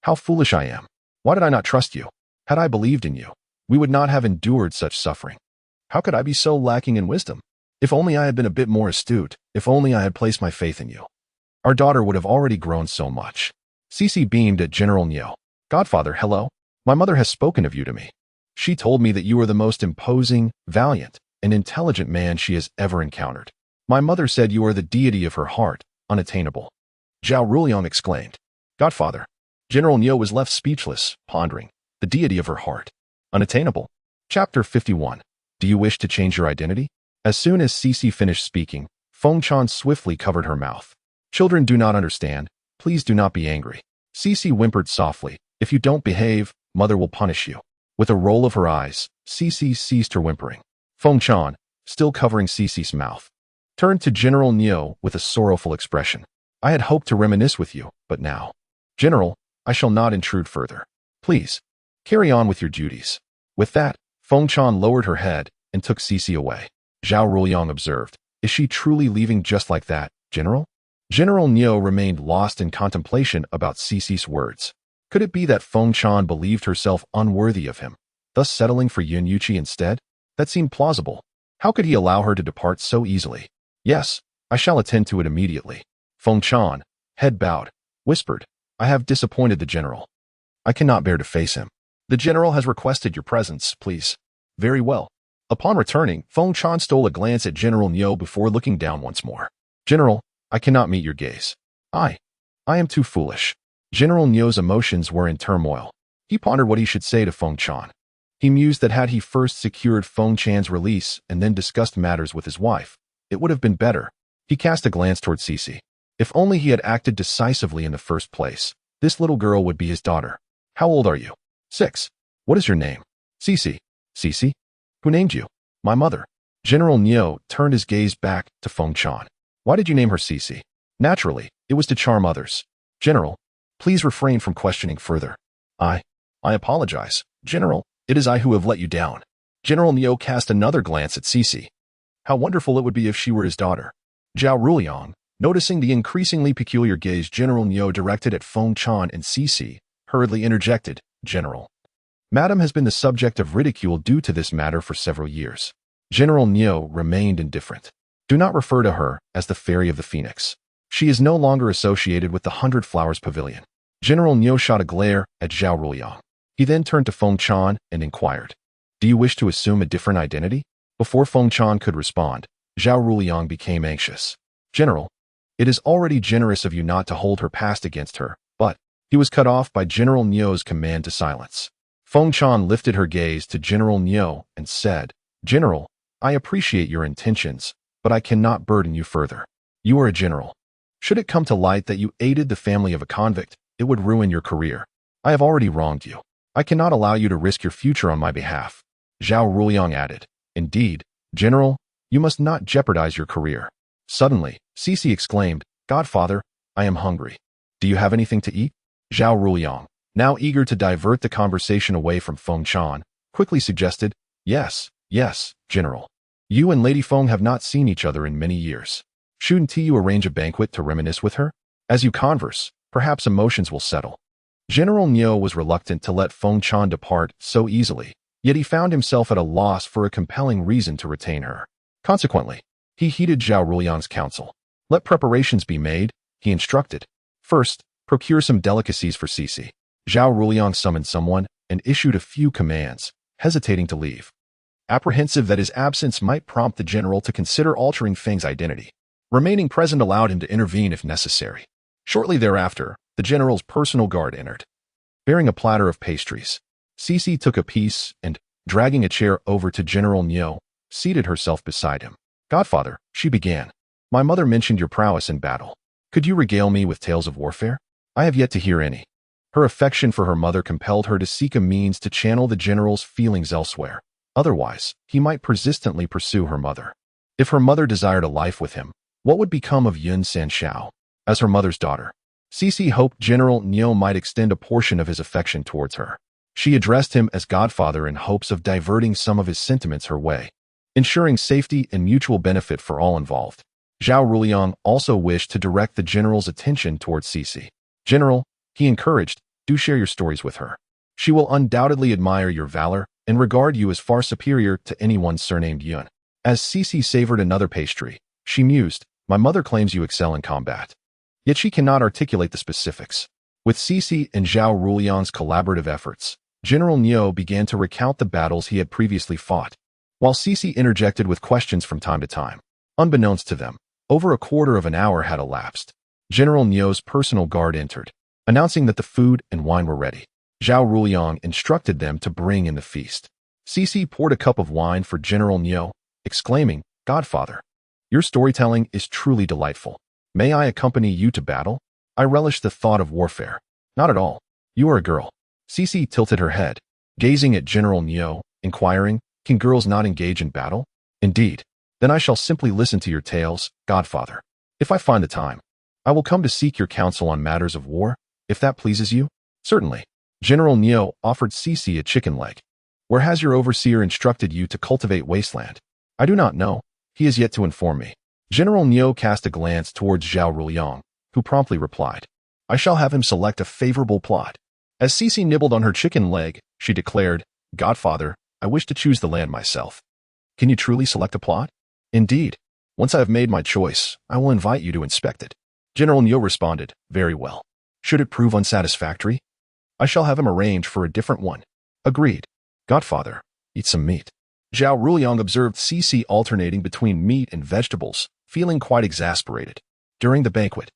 how foolish I am. Why did I not trust you? Had I believed in you, we would not have endured such suffering. How could I be so lacking in wisdom? If only I had been a bit more astute, if only I had placed my faith in you. Our daughter would have already grown so much." Cici beamed at General Niu. "Godfather, hello. My mother has spoken of you to me. She told me that you are the most imposing, valiant, and intelligent man she has ever encountered. My mother said you are the deity of her heart, unattainable." Zhao Ruliang exclaimed. "Godfather." General Niu was left speechless, pondering. The deity of her heart. Unattainable. Chapter 51. Do you wish to change your identity? As soon as Cece finished speaking, Feng Chan swiftly covered her mouth. Children do not understand. Please do not be angry. Cece whimpered softly. If you don't behave, mother will punish you. With a roll of her eyes, Cece ceased her whimpering. Feng Chan, still covering Cece's mouth, turned to General Neo with a sorrowful expression. I had hoped to reminisce with you, but now. General, I shall not intrude further. Please, carry on with your duties. With that, Feng Chan lowered her head and took Cece away. Zhao Ruliang observed. Is she truly leaving just like that, General? General Neo remained lost in contemplation about Cece's words. Could it be that Feng Chan believed herself unworthy of him, thus settling for Yun Yuqi instead? That seemed plausible. How could he allow her to depart so easily? Yes, I shall attend to it immediately. Feng Chan, head bowed, whispered, I have disappointed the general. I cannot bear to face him. The general has requested your presence, please. Very well. Upon returning, Feng Chan stole a glance at General Neo before looking down once more. General, I cannot meet your gaze. I am too foolish. General Neo's emotions were in turmoil. He pondered what he should say to Feng Chan. He mused that had he first secured Feng Chan's release and then discussed matters with his wife, it would have been better. He cast a glance toward Cece. If only he had acted decisively in the first place, this little girl would be his daughter. How old are you? 6. What is your name? Cece. Cece? Who named you? My mother. General Neo turned his gaze back to Feng Chan. Why did you name her Cece? Naturally, it was to charm others. General, please refrain from questioning further. I apologize. General, it is I who have let you down. General Neo cast another glance at Cece. How wonderful it would be if she were his daughter. Zhao Ruliang, noticing the increasingly peculiar gaze General Neo directed at Feng Chan and Cece, hurriedly interjected, General. Madam has been the subject of ridicule due to this matter for several years. General Neo remained indifferent. Do not refer to her as the Fairy of the Phoenix. She is no longer associated with the 100 Flowers Pavilion. General Neo shot a glare at Zhao Ruliang. He then turned to Feng Chan and inquired, Do you wish to assume a different identity? Before Feng Chan could respond, Zhao Ruliang became anxious. General, it is already generous of you not to hold her past against her, but he was cut off by General Neo's command to silence. Feng Chan lifted her gaze to General Neo and said, General, I appreciate your intentions, but I cannot burden you further. You are a general. Should it come to light that you aided the family of a convict, it would ruin your career. I have already wronged you. I cannot allow you to risk your future on my behalf. Zhao Ruliang added, Indeed, General, you must not jeopardize your career. Suddenly, Cece exclaimed, Godfather, I am hungry. Do you have anything to eat? Zhao Ruliang, now eager to divert the conversation away from Feng Chan, quickly suggested, Yes, General. You and Lady Feng have not seen each other in many years. Shouldn't you arrange a banquet to reminisce with her? As you converse, perhaps emotions will settle. General Neo was reluctant to let Feng Chan depart so easily, yet he found himself at a loss for a compelling reason to retain her. Consequently, he heeded Zhao Ruliang's counsel. Let preparations be made, he instructed. First, procure some delicacies for Cece. Zhao Ruliang summoned someone and issued a few commands, hesitating to leave. Apprehensive that his absence might prompt the general to consider altering Feng's identity, remaining present allowed him to intervene if necessary. Shortly thereafter, the general's personal guard entered, bearing a platter of pastries. Cece took a piece and, dragging a chair over to General Neo, seated herself beside him. Godfather, she began. My mother mentioned your prowess in battle. Could you regale me with tales of warfare? I have yet to hear any. Her affection for her mother compelled her to seek a means to channel the general's feelings elsewhere. Otherwise, he might persistently pursue her mother. If her mother desired a life with him, what would become of Yun Sanshao? As her mother's daughter, Cece hoped General Neo might extend a portion of his affection towards her. She addressed him as Godfather in hopes of diverting some of his sentiments her way, ensuring safety and mutual benefit for all involved. Zhao Ruliang also wished to direct the general's attention towards Cece. General, he encouraged, do share your stories with her. She will undoubtedly admire your valor and regard you as far superior to anyone surnamed Yun. As Cece savored another pastry, she mused, My mother claims you excel in combat. Yet she cannot articulate the specifics. With Cece and Zhao Ruliang's collaborative efforts, General Neo began to recount the battles he had previously fought, while Cece interjected with questions from time to time. Unbeknownst to them, over a quarter of an hour had elapsed. General Neo's personal guard entered, announcing that the food and wine were ready. Zhao Ruliang instructed them to bring in the feast. Cece poured a cup of wine for General Neo, exclaiming, "Godfather, your storytelling is truly delightful. May I accompany you to battle? I relish the thought of warfare." "Not at all. You are a girl." Cece tilted her head, gazing at General Neo, inquiring, "Can girls not engage in battle?" "Indeed. Then I shall simply listen to your tales, Godfather. If I find the time, I will come to seek your counsel on matters of war, if that pleases you." "Certainly." General Neo offered Cece a chicken leg. "Where has your overseer instructed you to cultivate wasteland?" "I do not know. He is yet to inform me." General Neo cast a glance towards Zhao Ruliang, who promptly replied, "I shall have him select a favorable plot." As Cece nibbled on her chicken leg, she declared, "Godfather, I wish to choose the land myself." "Can you truly select a plot?" "Indeed. Once I have made my choice, I will invite you to inspect it." General Neo responded, "Very well. Should it prove unsatisfactory, I shall have him arrange for a different one." "Agreed. Godfather, eat some meat." Zhao Ruliang observed Cece alternating between meat and vegetables, feeling quite exasperated. During the banquet,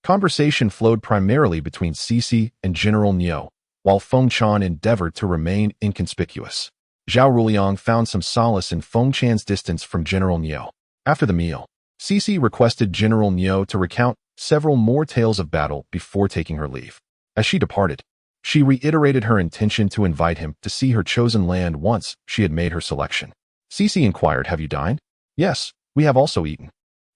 conversation flowed primarily between Cece and General Neo, while Feng Chan endeavored to remain inconspicuous. Zhao Ruliang found some solace in Feng Chan's distance from General Neo. After the meal, Cece requested General Neo to recount several more tales of battle before taking her leave. As she departed, she reiterated her intention to invite him to see her chosen land once she had made her selection. Cece inquired, "Have you dined?" "Yes, we have also eaten."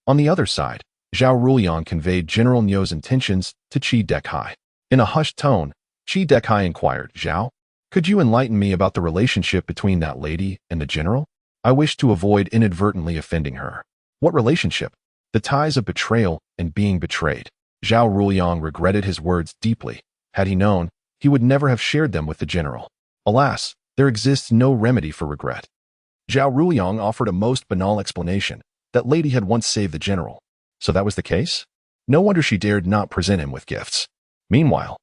On the other side, Zhao Ruliang conveyed General Neo's intentions to Qi Dekai. In a hushed tone, Qi Dekai inquired, "Zhao, could you enlighten me about the relationship between that lady and the general? I wish to avoid inadvertently offending her." "What relationship?" "The ties of betrayal and being betrayed." Zhao Ruliang regretted his words deeply. Had he known, he would never have shared them with the general. Alas, there exists no remedy for regret. Zhao Ruliang offered a most banal explanation. That lady had once saved the general. So that was the case? No wonder she dared not present him with gifts. Meanwhile,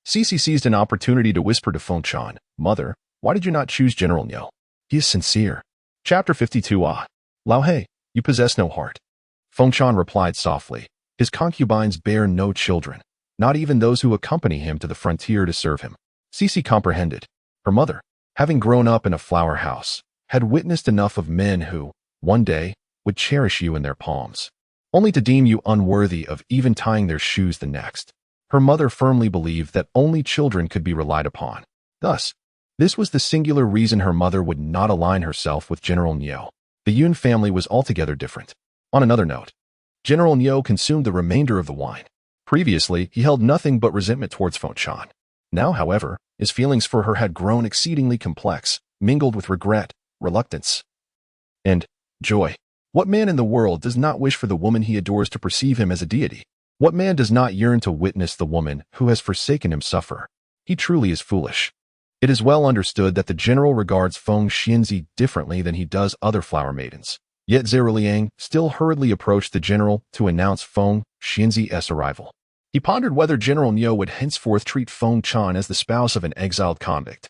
Cece seized an opportunity to whisper to Feng Chan, "Mother, why did you not choose General Neo? He is sincere." Chapter 52. Lao He, you possess no heart. Feng Chan replied softly, "His concubines bear no children, not even those who accompany him to the frontier to serve him." Cece comprehended. Her mother, having grown up in a flower house, had witnessed enough of men who, one day, would cherish you in their palms, only to deem you unworthy of even tying their shoes the next. Her mother firmly believed that only children could be relied upon. Thus, this was the singular reason her mother would not align herself with General Neo. The Yun family was altogether different. On another note, General Neo consumed the remainder of the wine. Previously, he held nothing but resentment towards Feng Chan. Now, however, his feelings for her had grown exceedingly complex, mingled with regret, reluctance, and joy. What man in the world does not wish for the woman he adores to perceive him as a deity? What man does not yearn to witness the woman who has forsaken him suffer? He truly is foolish. It is well understood that the general regards Feng Xianzi differently than he does other flower maidens. Yet Zheruliang still hurriedly approached the general to announce Feng Xianzi's arrival. He pondered whether General Neo would henceforth treat Feng Chan as the spouse of an exiled convict,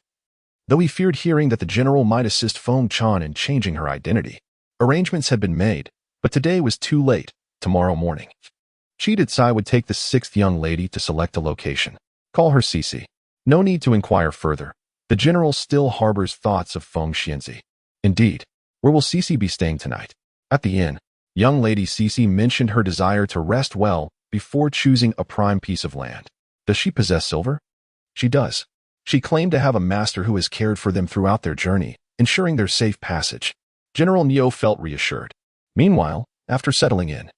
though he feared hearing that the general might assist Feng Chan in changing her identity. Arrangements had been made, but today was too late. Tomorrow morning, Qi Detsai would take the sixth young lady to select a location. Call her Cece. No need to inquire further. The general still harbors thoughts of Feng Xianzi. Indeed, where will Cece be staying tonight? At the inn. Young lady Cece mentioned her desire to rest well before choosing a prime piece of land. Does she possess silver? She does. She claimed to have a master who has cared for them throughout their journey, ensuring their safe passage. General Neo felt reassured. Meanwhile, after settling in,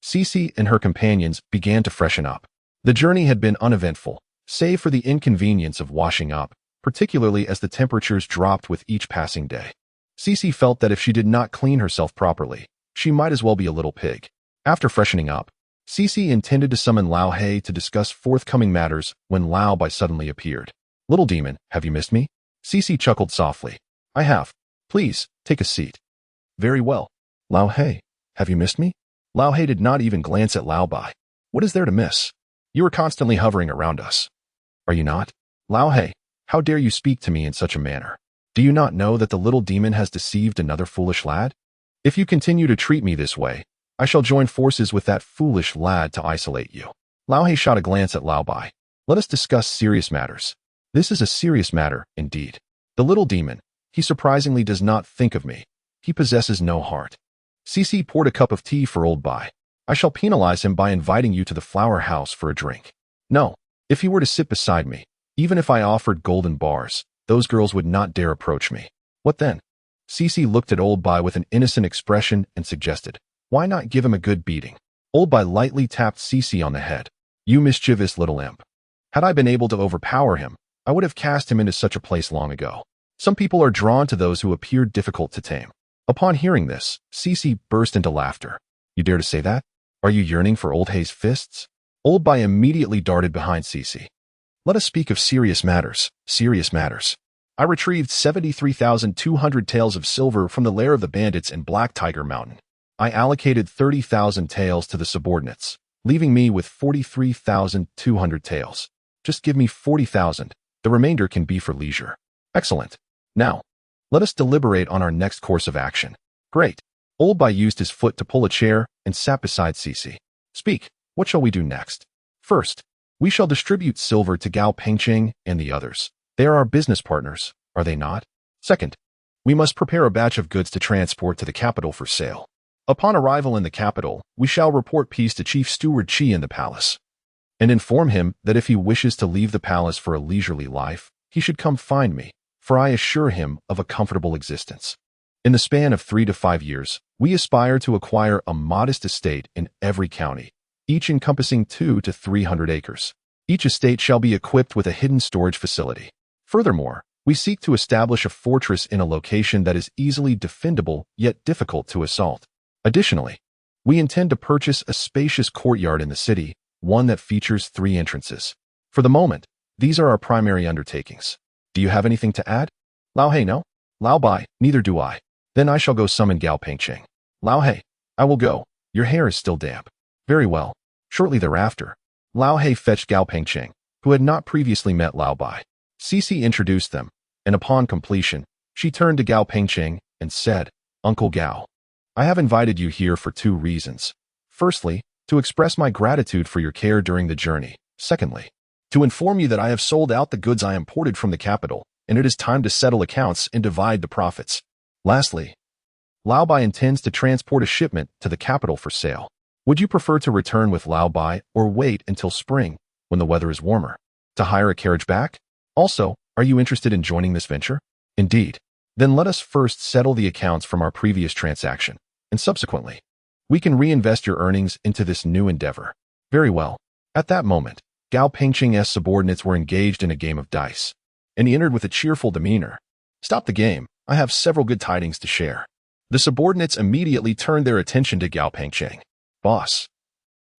Cece and her companions began to freshen up. The journey had been uneventful, save for the inconvenience of washing up, particularly as the temperatures dropped with each passing day. Cece felt that if she did not clean herself properly, she might as well be a little pig. After freshening up, Cece intended to summon Lao He to discuss forthcoming matters when Lao Bai suddenly appeared. "Little demon, have you missed me?" Cece chuckled softly. "I have. Please, take a seat." "Very well." "Lao He, have you missed me?" Lao He did not even glance at Lao Bai. "What is there to miss? You are constantly hovering around us." "Are you not?" "Lao He, how dare you speak to me in such a manner? Do you not know that the little demon has deceived another foolish lad? If you continue to treat me this way, I shall join forces with that foolish lad to isolate you." Lao He shot a glance at Lao Bai. "Let us discuss serious matters." "This is a serious matter, indeed." The little demon, He surprisingly does not think of me. He possesses no heart. Cece poured a cup of tea for old Bai. I shall penalize him by inviting you to the flower house for a drink. No, if he were to sit beside me, even if I offered golden bars, those girls would not dare approach me. What then? Cece looked at old Bai with an innocent expression and suggested, why not give him a good beating? Old Bai lightly tapped Cece on the head. You mischievous little imp. Had I been able to overpower him, I would have cast him into such a place long ago. Some people are drawn to those who appear difficult to tame. Upon hearing this, Cece burst into laughter. You dare to say that? Are you yearning for old Hay's fists? Old Bai immediately darted behind Cece. Let us speak of serious matters. Serious matters. I retrieved 73,200 taels of silver from the lair of the bandits in Black Tiger Mountain. I allocated 30,000 taels to the subordinates, leaving me with 43,200 taels. Just give me 40,000. The remainder can be for leisure. Excellent. Now, let us deliberate on our next course of action. Great. Old Bai used his foot to pull a chair and sat beside Cece. Speak. What shall we do next? First, we shall distribute silver to Gao Pengcheng and the others. They are our business partners, are they not? Second, we must prepare a batch of goods to transport to the capital for sale. Upon arrival in the capital, we shall report peace to Chief Steward Qi in the palace, and inform him that if he wishes to leave the palace for a leisurely life, he should come find me, for I assure him of a comfortable existence. In the span of 3 to 5 years, we aspire to acquire a modest estate in every county, each encompassing 200 to 300 acres. Each estate shall be equipped with a hidden storage facility. Furthermore, we seek to establish a fortress in a location that is easily defendable yet difficult to assault. Additionally, we intend to purchase a spacious courtyard in the city, one that features 3 entrances. For the moment, these are our primary undertakings. Do you have anything to add? Lao He, no? Lao Bai, neither do I. Then I shall go summon Gao Pengcheng. Lao He, I will go. Your hair is still damp. Very well. Shortly thereafter, Lao He fetched Gao Pengcheng, who had not previously met Lao Bai. Cece introduced them, and upon completion, she turned to Gao Pengcheng and said, Uncle Gao, I have invited you here for 2 reasons. Firstly, to express my gratitude for your care during the journey. Secondly, to inform you that I have sold out the goods I imported from the capital, and it is time to settle accounts and divide the profits. Lastly, Lao Bai intends to transport a shipment to the capital for sale. Would you prefer to return with Lao Bai or wait until spring, when the weather is warmer, to hire a carriage back? Also, are you interested in joining this venture? Indeed. Then let us first settle the accounts from our previous transaction, and subsequently, we can reinvest your earnings into this new endeavor. Very well. At that moment, Gao Pengcheng's subordinates were engaged in a game of dice, and he entered with a cheerful demeanor. Stop the game. I have several good tidings to share. The subordinates immediately turned their attention to Gao Pengcheng. Boss,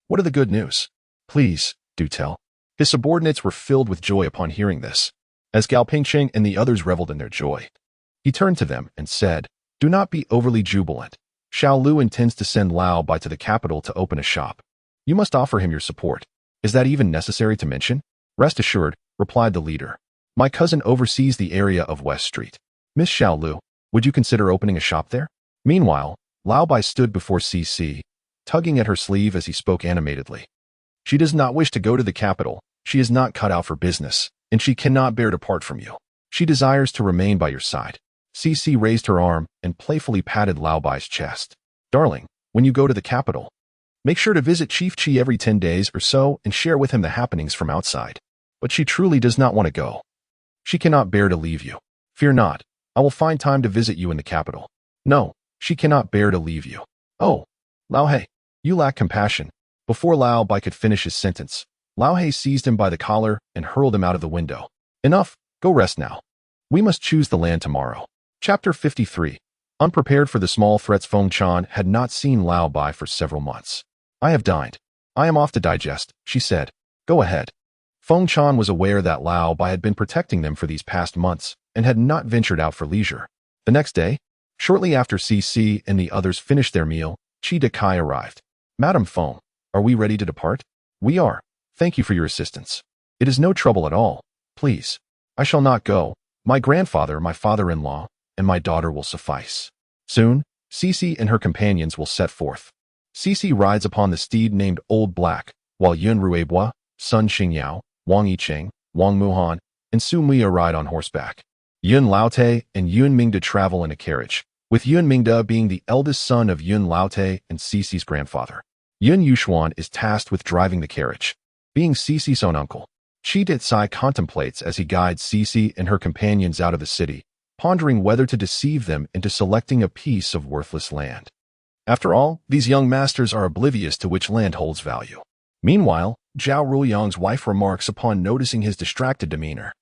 what are the good news? Please, do tell. His subordinates were filled with joy upon hearing this. As Gao Pengcheng and the others reveled in their joy, he turned to them and said, Do not be overly jubilant. Xiao Lu intends to send Lao Bai to the capital to open a shop. You must offer him your support. Is that even necessary to mention? Rest assured, replied the leader. My cousin oversees the area of West Street. Miss Xiao Lu, would you consider opening a shop there? Meanwhile, Lao Bai stood before Cece, tugging at her sleeve as he spoke animatedly. She does not wish to go to the capital. She is not cut out for business, and she cannot bear to part from you. She desires to remain by your side. Cece raised her arm and playfully patted Lao Bai's chest. Darling, when you go to the capital, make sure to visit Chief Qi every 10 days or so and share with him the happenings from outside. But she truly does not want to go. She cannot bear to leave you. Fear not, I will find time to visit you in the capital. No, she cannot bear to leave you. Oh, Lao He, you lack compassion. Before Lao Bai could finish his sentence, Lao He seized him by the collar and hurled him out of the window. Enough, go rest now. We must choose the land tomorrow. Chapter 53. Unprepared for the small threats, Feng Chan had not seen Lao Bai for several months. I have dined. I am off to digest, she said. Go ahead. Feng Chan was aware that Lao Bai had been protecting them for these past months and had not ventured out for leisure. The next day, shortly after Cece and the others finished their meal, Qi Dekai arrived. Madam Feng, are we ready to depart? We are. Thank you for your assistance. It is no trouble at all. Please. I shall not go. My grandfather, my father-in-law, and my daughter will suffice. Soon, Cece and her companions will set forth. Cece rides upon the steed named Old Black, while Yun Ruebua, Sun Xingyao, Wang Yicheng, Wang Muhan, and Su Muya ride on horseback. Yun Laote and Yun Mingde travel in a carriage, with Yun Mingde being the eldest son of Yun Laote and Cece's grandfather. Yun Yuxuan is tasked with driving the carriage, being Cece's own uncle. Chi Ditsai contemplates as he guides Cece and her companions out of the city, pondering whether to deceive them into selecting a piece of worthless land. After all, these young masters are oblivious to which land holds value. Meanwhile, Zhao Ruliang's wife remarks upon noticing his distracted demeanor.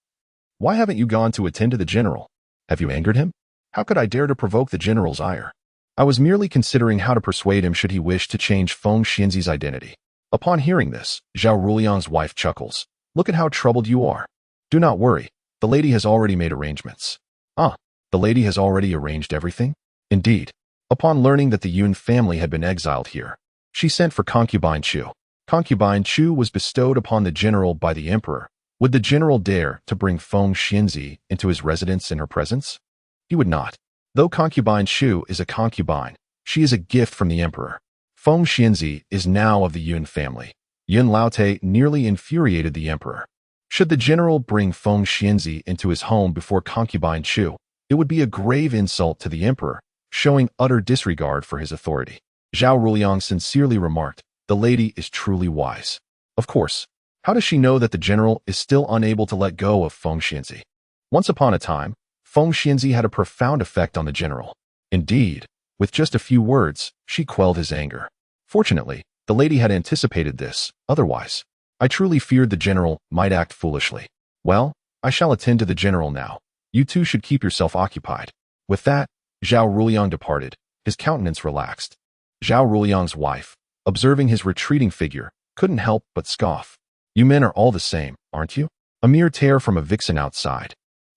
"Why haven't you gone to attend to the general? Have you angered him? How could I dare to provoke the general's ire? I was merely considering how to persuade him should he wish to change Feng Xianzi's identity." Upon hearing this, Zhao Ruliang's wife chuckles. "Look at how troubled you are. Do not worry, the lady has already made arrangements." "Ah, the lady has already arranged everything?" "Indeed." Upon learning that the Yun family had been exiled here, she sent for concubine Chu. Concubine Chu was bestowed upon the general by the emperor. Would the general dare to bring Feng Xianzi into his residence in her presence? He would not. Though concubine Chu is a concubine, she is a gift from the emperor. Feng Xianzi is now of the Yun family. Yun Laote nearly infuriated the emperor. Should the general bring Feng Xianzi into his home before concubine Chu, it would be a grave insult to the emperor, showing utter disregard for his authority. Zhao Ruliang sincerely remarked, "The lady is truly wise." Of course, how does she know that the general is still unable to let go of Feng Xianzi? Once upon a time, Feng Xianzi had a profound effect on the general. Indeed, with just a few words, she quelled his anger. Fortunately, the lady had anticipated this. Otherwise, I truly feared the general might act foolishly. Well, I shall attend to the general now. You two should keep yourself occupied. With that, Zhao Ruliang departed, his countenance relaxed. Zhao Ruliang's wife, observing his retreating figure, couldn't help but scoff. "You men are all the same, aren't you? A mere tear from a vixen outside.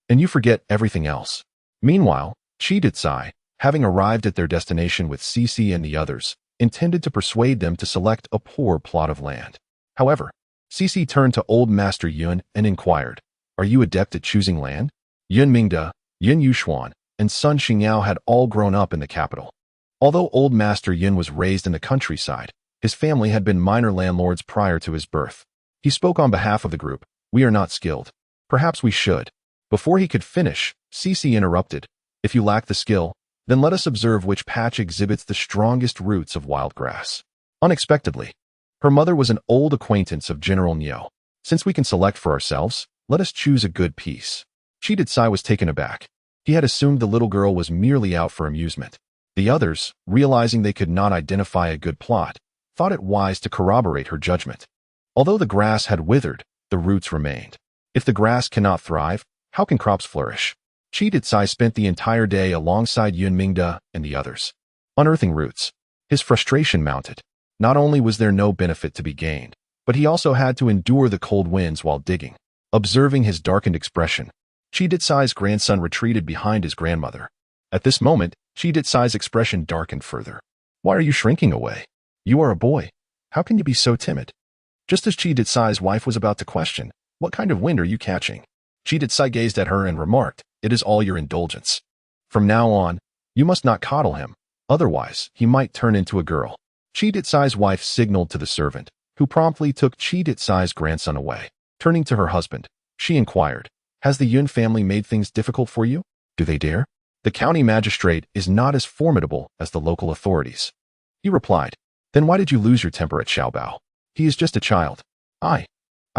And you forget everything else." Meanwhile, Chi Ditsai, having arrived at their destination with Cece and the others, intended to persuade them to select a poor plot of land. However, Cece turned to old Master Yun and inquired, "Are you adept at choosing land?" Yun Mingde, Yun Yuxuan, and Sun Xingyao had all grown up in the capital. Although old Master Yun was raised in the countryside, his family had been minor landlords prior to his birth. He spoke on behalf of the group. "We are not skilled. Perhaps we should." Before he could finish, Cece interrupted, "If you lack the skill, then let us observe which patch exhibits the strongest roots of wild grass." Unexpectedly, her mother was an old acquaintance of General Niu. "Since we can select for ourselves, let us choose a good piece." Chi Ditsai was taken aback. He had assumed the little girl was merely out for amusement. The others, realizing they could not identify a good plot, thought it wise to corroborate her judgment. Although the grass had withered, the roots remained. If the grass cannot thrive, how can crops flourish? Chi Ditsai spent the entire day alongside Yun Mingde and the others, unearthing roots. His frustration mounted. Not only was there no benefit to be gained, but he also had to endure the cold winds while digging. Observing his darkened expression, Chi Ditsai's grandson retreated behind his grandmother. At this moment, Chi Ditsai's expression darkened further. "Why are you shrinking away? You are a boy. How can you be so timid?" Just as Chi Ditsai's wife was about to question, "What kind of wind are you catching?" Chi Ditsai gazed at her and remarked, "It is all your indulgence. From now on, you must not coddle him, otherwise he might turn into a girl." Chi Ditsai's wife signaled to the servant, who promptly took Chi Ditsai's grandson away. Turning to her husband, she inquired, "Has the Yun family made things difficult for you? Do they dare?" "The county magistrate is not as formidable as the local authorities." He replied, "Then why did you lose your temper at Xiaobao? He is just a child." I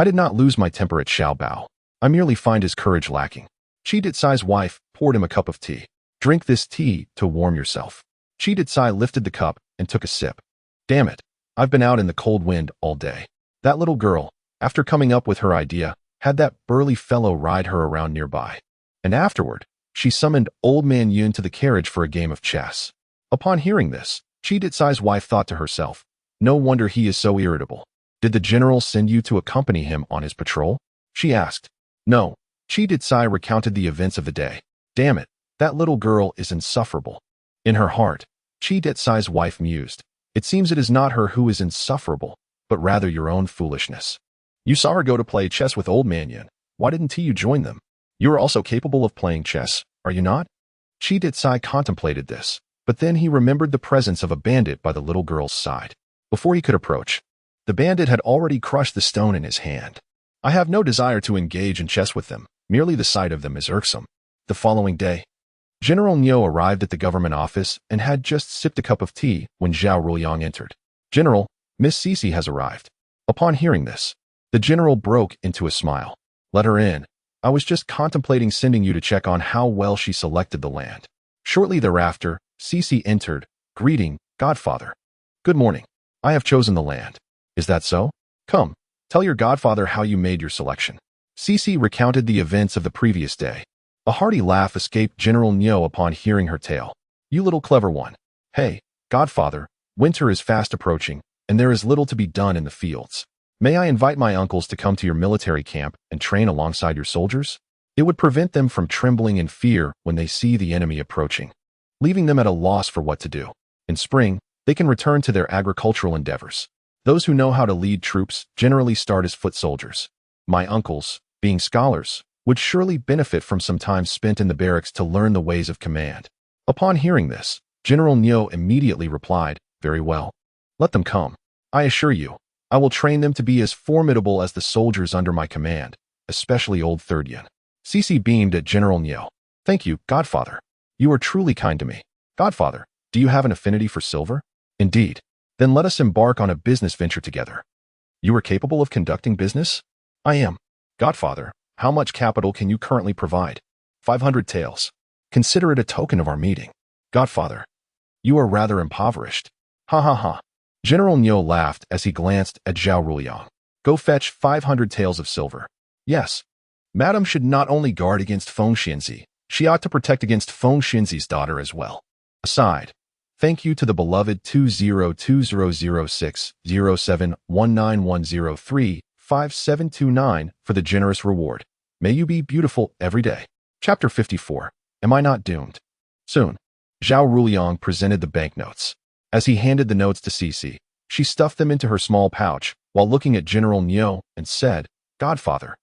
did not lose my temper at Xiaobao. I merely find his courage lacking." Chi Ditsai's wife poured him a cup of tea. "Drink this tea to warm yourself." Chi Ditsai lifted the cup and took a sip. "Damn it, I've been out in the cold wind all day." That little girl, after coming up with her idea, had that burly fellow ride her around nearby. And afterward, she summoned old man Yun to the carriage for a game of chess. Upon hearing this, Chi Ditsai's wife thought to herself, "No wonder he is so irritable. Did the general send you to accompany him on his patrol?" she asked. "No." Chi Ditsai recounted the events of the day. "Damn it, that little girl is insufferable." In her heart, Chi Ditsai's wife mused, "It seems it is not her who is insufferable, but rather your own foolishness. You saw her go to play chess with old man Yun. Why didn't you join them? You are also capable of playing chess, are you not?" Chi Ditsai contemplated this, but then he remembered the presence of a bandit by the little girl's side. Before he could approach, the bandit had already crushed the stone in his hand. "I have no desire to engage in chess with them. Merely the sight of them is irksome." The following day, General Niu arrived at the government office and had just sipped a cup of tea when Zhao Ruliang entered. "General, Miss Cece has arrived." Upon hearing this, the general broke into a smile. "Let her in. I was just contemplating sending you to check on how well she selected the land." Shortly thereafter, Cece entered, greeting, "Godfather. Good morning. I have chosen the land." "Is that so? Come, tell your godfather how you made your selection." Cece recounted the events of the previous day. A hearty laugh escaped General Niu upon hearing her tale. "You little clever one. Hey, Godfather, winter is fast approaching, and there is little to be done in the fields. May I invite my uncles to come to your military camp and train alongside your soldiers? It would prevent them from trembling in fear when they see the enemy approaching, leaving them at a loss for what to do. In spring, they can return to their agricultural endeavors. Those who know how to lead troops generally start as foot soldiers. My uncles, being scholars, would surely benefit from some time spent in the barracks to learn the ways of command." Upon hearing this, General Niu immediately replied, "Very well. Let them come. I assure you, I will train them to be as formidable as the soldiers under my command, especially old Third Yin." Cece beamed at General Niu. "Thank you, Godfather. You are truly kind to me." "Godfather, do you have an affinity for silver?" "Indeed. Then let us embark on a business venture together." "You are capable of conducting business?" "I am." "Godfather, how much capital can you currently provide?" 500 taels. "Consider it a token of our meeting." "Godfather, you are rather impoverished." "Ha ha ha." General Niu laughed as he glanced at Zhao Ruliang. "Go fetch 500 taels of silver." "Yes. Madam should not only guard against Feng Xianzi, she ought to protect against Feng Xianzi's daughter as well. Aside, thank you to the beloved 202000607191035 for the generous reward. May you be beautiful every day. Chapter 54. Am I not doomed? Soon, Zhao Ruliang presented the banknotes. As he handed the notes to Cece, she stuffed them into her small pouch while looking at General Niu and said, "Godfather,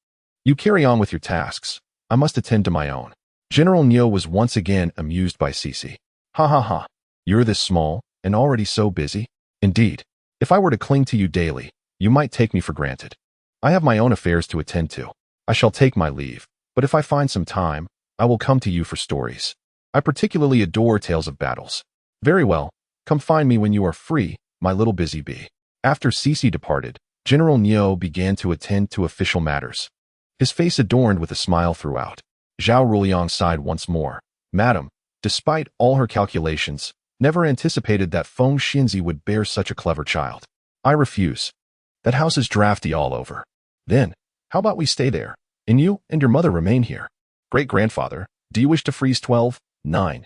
you carry on with your tasks. I must attend to my own." General Niu was once again amused by Cece. "Ha ha ha. You're this small and already so busy? Indeed, if I were to cling to you daily, you might take me for granted. I have my own affairs to attend to. I shall take my leave, but if I find some time, I will come to you for stories. I particularly adore tales of battles." "Very well. Come find me when you are free, my little busy bee." After Cece departed, General Niu began to attend to official matters, his face adorned with a smile throughout. Zhao Ruliang sighed once more. "Madam, despite all her calculations, never anticipated that Feng Xianzi would bear such a clever child. I refuse. That house is drafty all over. Then, how about we stay there, and you and your mother remain here? Great-grandfather, do you wish to freeze 12, 9,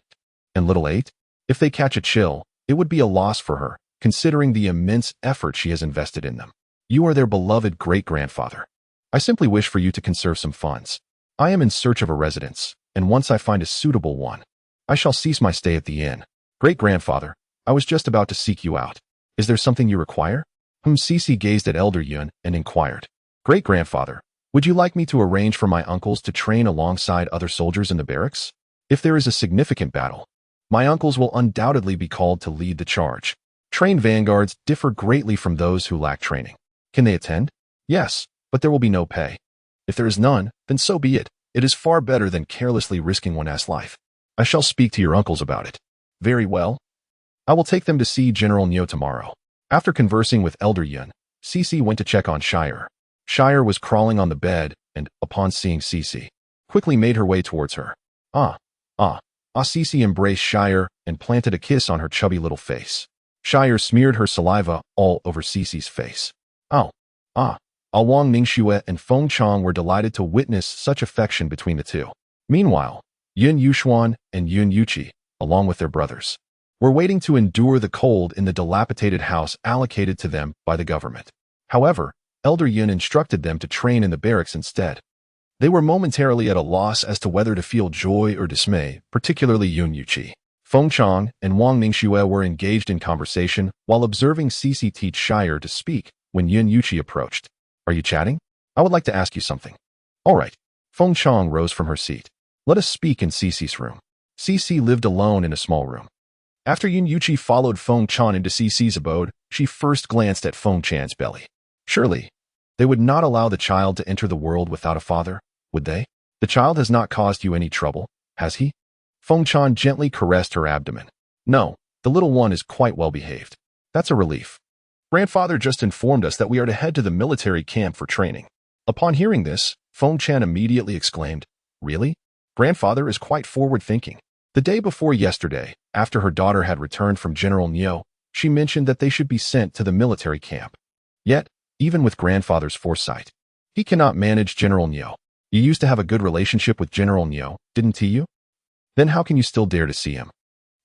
and little 8? If they catch a chill, it would be a loss for her, considering the immense effort she has invested in them. You are their beloved great-grandfather. I simply wish for you to conserve some funds. I am in search of a residence, and once I find a suitable one, I shall cease my stay at the inn. Great-grandfather, I was just about to seek you out. Is there something you require?" Cece gazed at Elder Yun and inquired. "Great-grandfather, would you like me to arrange for my uncles to train alongside other soldiers in the barracks? If there is a significant battle, my uncles will undoubtedly be called to lead the charge. Trained vanguards differ greatly from those who lack training. Can they attend?" "Yes, but there will be no pay." "If there is none, then so be it. It is far better than carelessly risking one's life. I shall speak to your uncles about it." "Very well. I will take them to see General Niu tomorrow." After conversing with Elder Yun, Cece went to check on Shire. Shire was crawling on the bed and, upon seeing Cece, quickly made her way towards her. Cece embraced Shire and planted a kiss on her chubby little face. Shire smeared her saliva all over Cece's face. Wang Ningxue and Feng Chang were delighted to witness such affection between the two. Meanwhile, Yun Yuxuan and Yun Yuqi, along with their brothers, were waiting to endure the cold in the dilapidated house allocated to them by the government. However, Elder Yun instructed them to train in the barracks instead. They were momentarily at a loss as to whether to feel joy or dismay, particularly Yun Yuqi. Feng Chang and Wang Ningxue were engaged in conversation while observing Cece teach Shire to speak when Yun Yuqi approached. "Are you chatting? I would like to ask you something." "All right." Feng Chang rose from her seat. "Let us speak in Cece's room." Cece lived alone in a small room. After Yun Yuqi followed Feng Chan into Cece's abode, she first glanced at Feng Chan's belly. Surely, they would not allow the child to enter the world without a father, would they? "The child has not caused you any trouble?" Has he? Feng Chan gently caressed her abdomen. No, the little one is quite well behaved. That's a relief. Grandfather just informed us that we are to head to the military camp for training. Upon hearing this, Feng Chan immediately exclaimed, Really? Grandfather is quite forward-thinking. The day before yesterday, after her daughter had returned from General Nio, she mentioned that they should be sent to the military camp. Yet, even with grandfather's foresight, he cannot manage General Nio. You used to have a good relationship with General Nio, didn't you? Then how can you still dare to see him?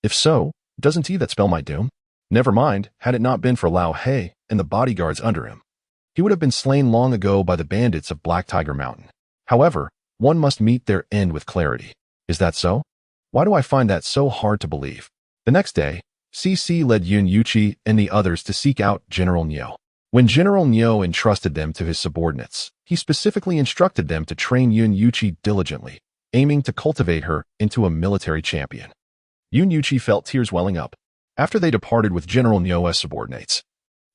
If so, doesn't he that spell my doom? Never mind, had it not been for Lao He and the bodyguards under him, he would have been slain long ago by the bandits of Black Tiger Mountain. However, one must meet their end with clarity. Is that so? Why do I find that so hard to believe? The next day, CC led Yun Yuchi and the others to seek out General Nio. When General Nio entrusted them to his subordinates, he specifically instructed them to train Yun Yuchi diligently, aiming to cultivate her into a military champion. Yun Yuchi felt tears welling up. After they departed with General Nio's subordinates,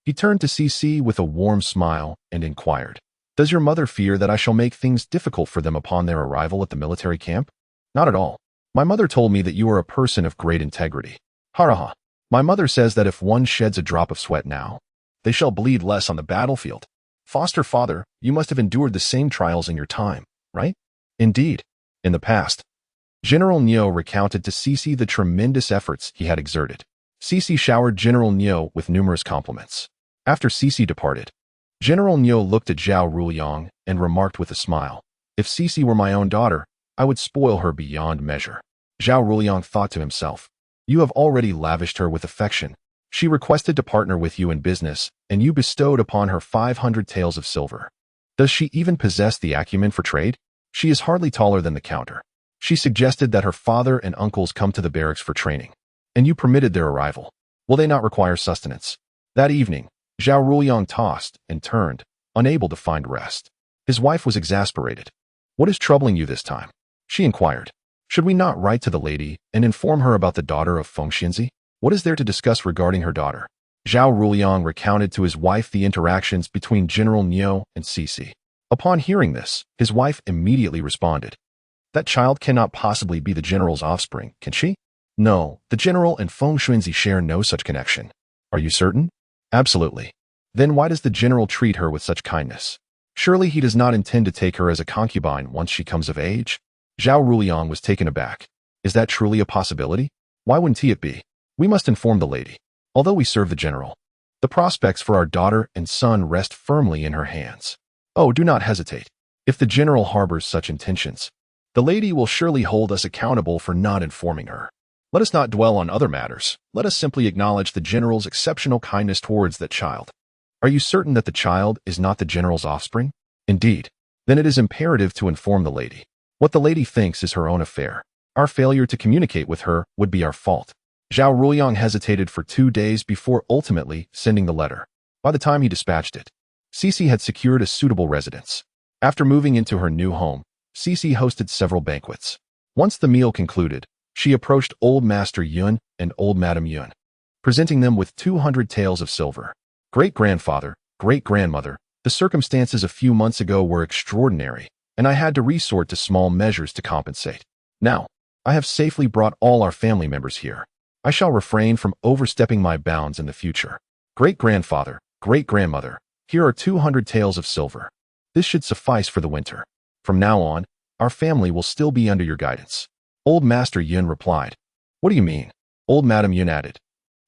he turned to CC with a warm smile and inquired, Does your mother fear that I shall make things difficult for them upon their arrival at the military camp? Not at all. My mother told me that you are a person of great integrity. Haraha. My mother says that if one sheds a drop of sweat now, they shall bleed less on the battlefield. Foster father, you must have endured the same trials in your time, right? Indeed. In the past. General Nio recounted to CC the tremendous efforts he had exerted. CC showered General Nio with numerous compliments. After CC departed, General Nio looked at Zhao Ruliang and remarked with a smile, If CC were my own daughter, I would spoil her beyond measure. Zhao Ruliang thought to himself, You have already lavished her with affection. She requested to partner with you in business, and you bestowed upon her 500 taels of silver. Does she even possess the acumen for trade? She is hardly taller than the counter. She suggested that her father and uncles come to the barracks for training, and you permitted their arrival. Will they not require sustenance? That evening, Zhao Ruliang tossed and turned, unable to find rest. His wife was exasperated. What is troubling you this time? She inquired. Should we not write to the lady and inform her about the daughter of Feng Xinzi? What is there to discuss regarding her daughter? Zhao Ruliang recounted to his wife the interactions between General Nio and CC. Upon hearing this, his wife immediately responded, That child cannot possibly be the general's offspring, can she? No, the general and Feng Xinzi share no such connection. Are you certain? Absolutely. Then why does the general treat her with such kindness? Surely he does not intend to take her as a concubine once she comes of age? Zhao Ruliang was taken aback. Is that truly a possibility? Why wouldn't it be? We must inform the lady. Although we serve the general, the prospects for our daughter and son rest firmly in her hands. Oh, do not hesitate. If the general harbors such intentions, the lady will surely hold us accountable for not informing her. Let us not dwell on other matters. Let us simply acknowledge the general's exceptional kindness towards that child. Are you certain that the child is not the general's offspring? Indeed. Then it is imperative to inform the lady. What the lady thinks is her own affair. Our failure to communicate with her would be our fault. Zhao Ruliang hesitated for 2 days before ultimately sending the letter. By the time he dispatched it, Cici had secured a suitable residence. After moving into her new home, Cici hosted several banquets. Once the meal concluded, she approached Old Master Yun and Old Madam Yun, presenting them with 200 taels of silver. Great-grandfather, great-grandmother, the circumstances a few months ago were extraordinary, and I had to resort to small measures to compensate. Now, I have safely brought all our family members here. I shall refrain from overstepping my bounds in the future. Great-grandfather, great-grandmother, here are 200 taels of silver. This should suffice for the winter. From now on, our family will still be under your guidance. Old Master Yun replied. What do you mean? Old Madam Yun added.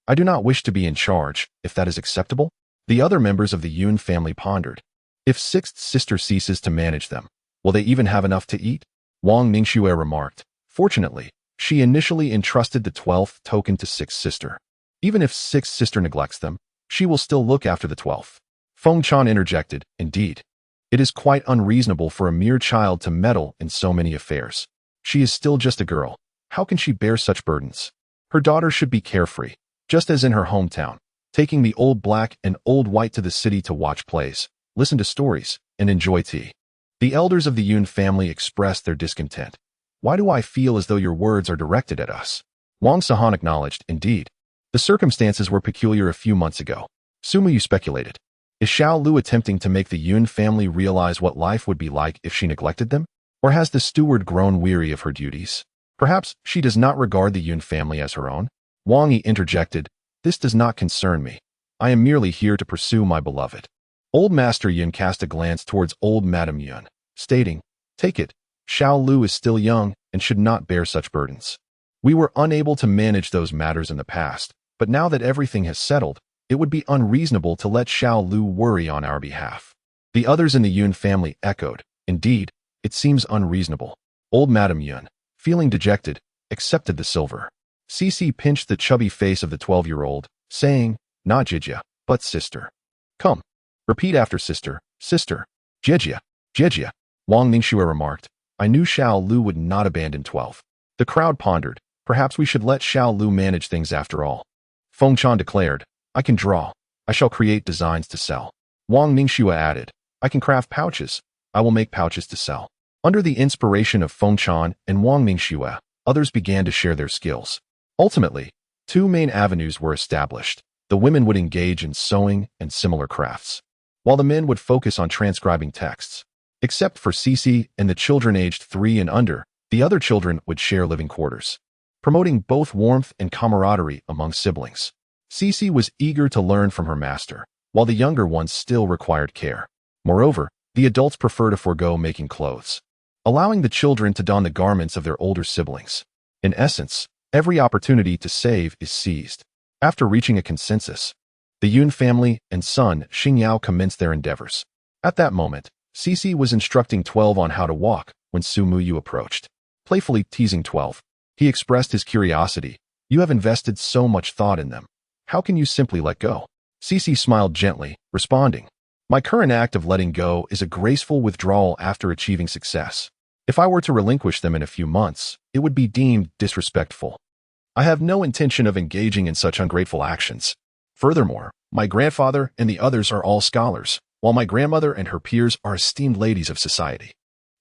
I do not wish to be in charge, if that is acceptable. The other members of the Yun family pondered. If sixth sister ceases to manage them, will they even have enough to eat? Wang Mingxue remarked. Fortunately, she initially entrusted the 12th token to sixth sister. Even if sixth sister neglects them, she will still look after the 12th. Feng Chan interjected, Indeed. It is quite unreasonable for a mere child to meddle in so many affairs. She is still just a girl. How can she bear such burdens? Her daughter should be carefree, just as in her hometown, taking the old black and old white to the city to watch plays, listen to stories, and enjoy tea. The elders of the Yun family expressed their discontent. Why do I feel as though your words are directed at us? Wang Sahan acknowledged, Indeed. The circumstances were peculiar a few months ago. Sumu speculated. Is Xiao Lu attempting to make the Yun family realize what life would be like if she neglected them? Or has the steward grown weary of her duties? Perhaps she does not regard the Yun family as her own? Wang Yi interjected, "This does not concern me. I am merely here to pursue my beloved." Old Master Yun cast a glance towards old Madame Yun, stating, "Take it. Xiao Lu is still young and should not bear such burdens. We were unable to manage those matters in the past, but now that everything has settled, it would be unreasonable to let Xiao Lu worry on our behalf." The others in the Yun family echoed, "Indeed, it seems unreasonable." Old Madame Yun, feeling dejected, accepted the silver. Cici pinched the chubby face of the 12-year-old, saying, "Not Jijia, but sister. Come, repeat after sister, sister. Jijia, Jijia." Wang Ningxue remarked, "I knew Xiao Lu would not abandon 12. The crowd pondered, perhaps we should let Xiao Lu manage things after all. Feng Chan declared, "I can draw. I shall create designs to sell." Wang Ningxue added, "I can craft pouches. I will make pouches to sell." Under the inspiration of Feng Chan and Wang Ningxue, others began to share their skills. Ultimately, two main avenues were established. The women would engage in sewing and similar crafts, while the men would focus on transcribing texts. Except for Cici and the children aged 3 and under, the other children would share living quarters, promoting both warmth and camaraderie among siblings. Cici was eager to learn from her master, while the younger ones still required care. Moreover, the adults prefer to forego making clothes, allowing the children to don the garments of their older siblings. In essence, every opportunity to save is seized. After reaching a consensus, the Yun family and son Xingyao commenced their endeavors. At that moment, Cici was instructing 12 on how to walk when Su Muyu approached. Playfully teasing 12, he expressed his curiosity. "You have invested so much thought in them. How can you simply let go?" Cici smiled gently, responding, "My current act of letting go is a graceful withdrawal after achieving success. If I were to relinquish them in a few months, it would be deemed disrespectful. I have no intention of engaging in such ungrateful actions. Furthermore, my grandfather and the others are all scholars, while my grandmother and her peers are esteemed ladies of society.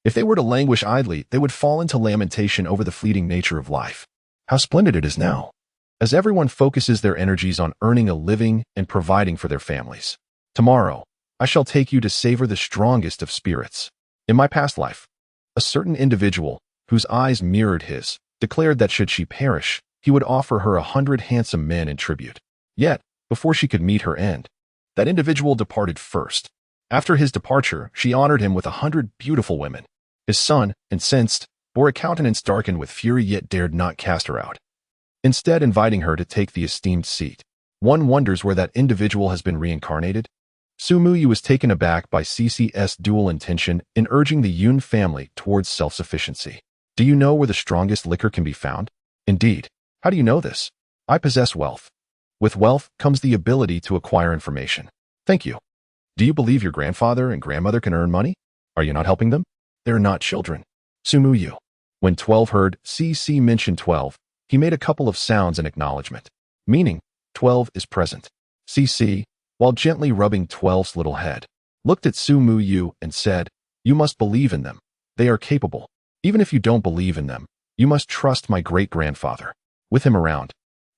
If they were to languish idly, they would fall into lamentation over the fleeting nature of life. How splendid it is now, as everyone focuses their energies on earning a living and providing for their families. Tomorrow, I shall take you to savor the strongest of spirits. In my past life, a certain individual, whose eyes mirrored his, declared that should she perish, he would offer her 100 handsome men in tribute. Yet, before she could meet her end, that individual departed first. After his departure, she honored him with 100 beautiful women. His son, incensed, bore a countenance darkened with fury yet dared not cast her out, instead inviting her to take the esteemed seat. One wonders where that individual has been reincarnated. Su Muyu was taken aback by Cici's dual intention in urging the Yun family towards self-sufficiency. "Do you know where the strongest liquor can be found?" "Indeed. How do you know this?" "I possess wealth. With wealth comes the ability to acquire information." "Thank you. Do you believe your grandfather and grandmother can earn money? Are you not helping them? They are not children." Su Muyu. When 12 heard Cici mention 12, he made a couple of sounds in acknowledgement, meaning 12 is present. Cici, while gently rubbing 12's little head, looked at Su Muyu and said, "You must believe in them. They are capable. Even if you don't believe in them, you must trust my great-grandfather. With him around,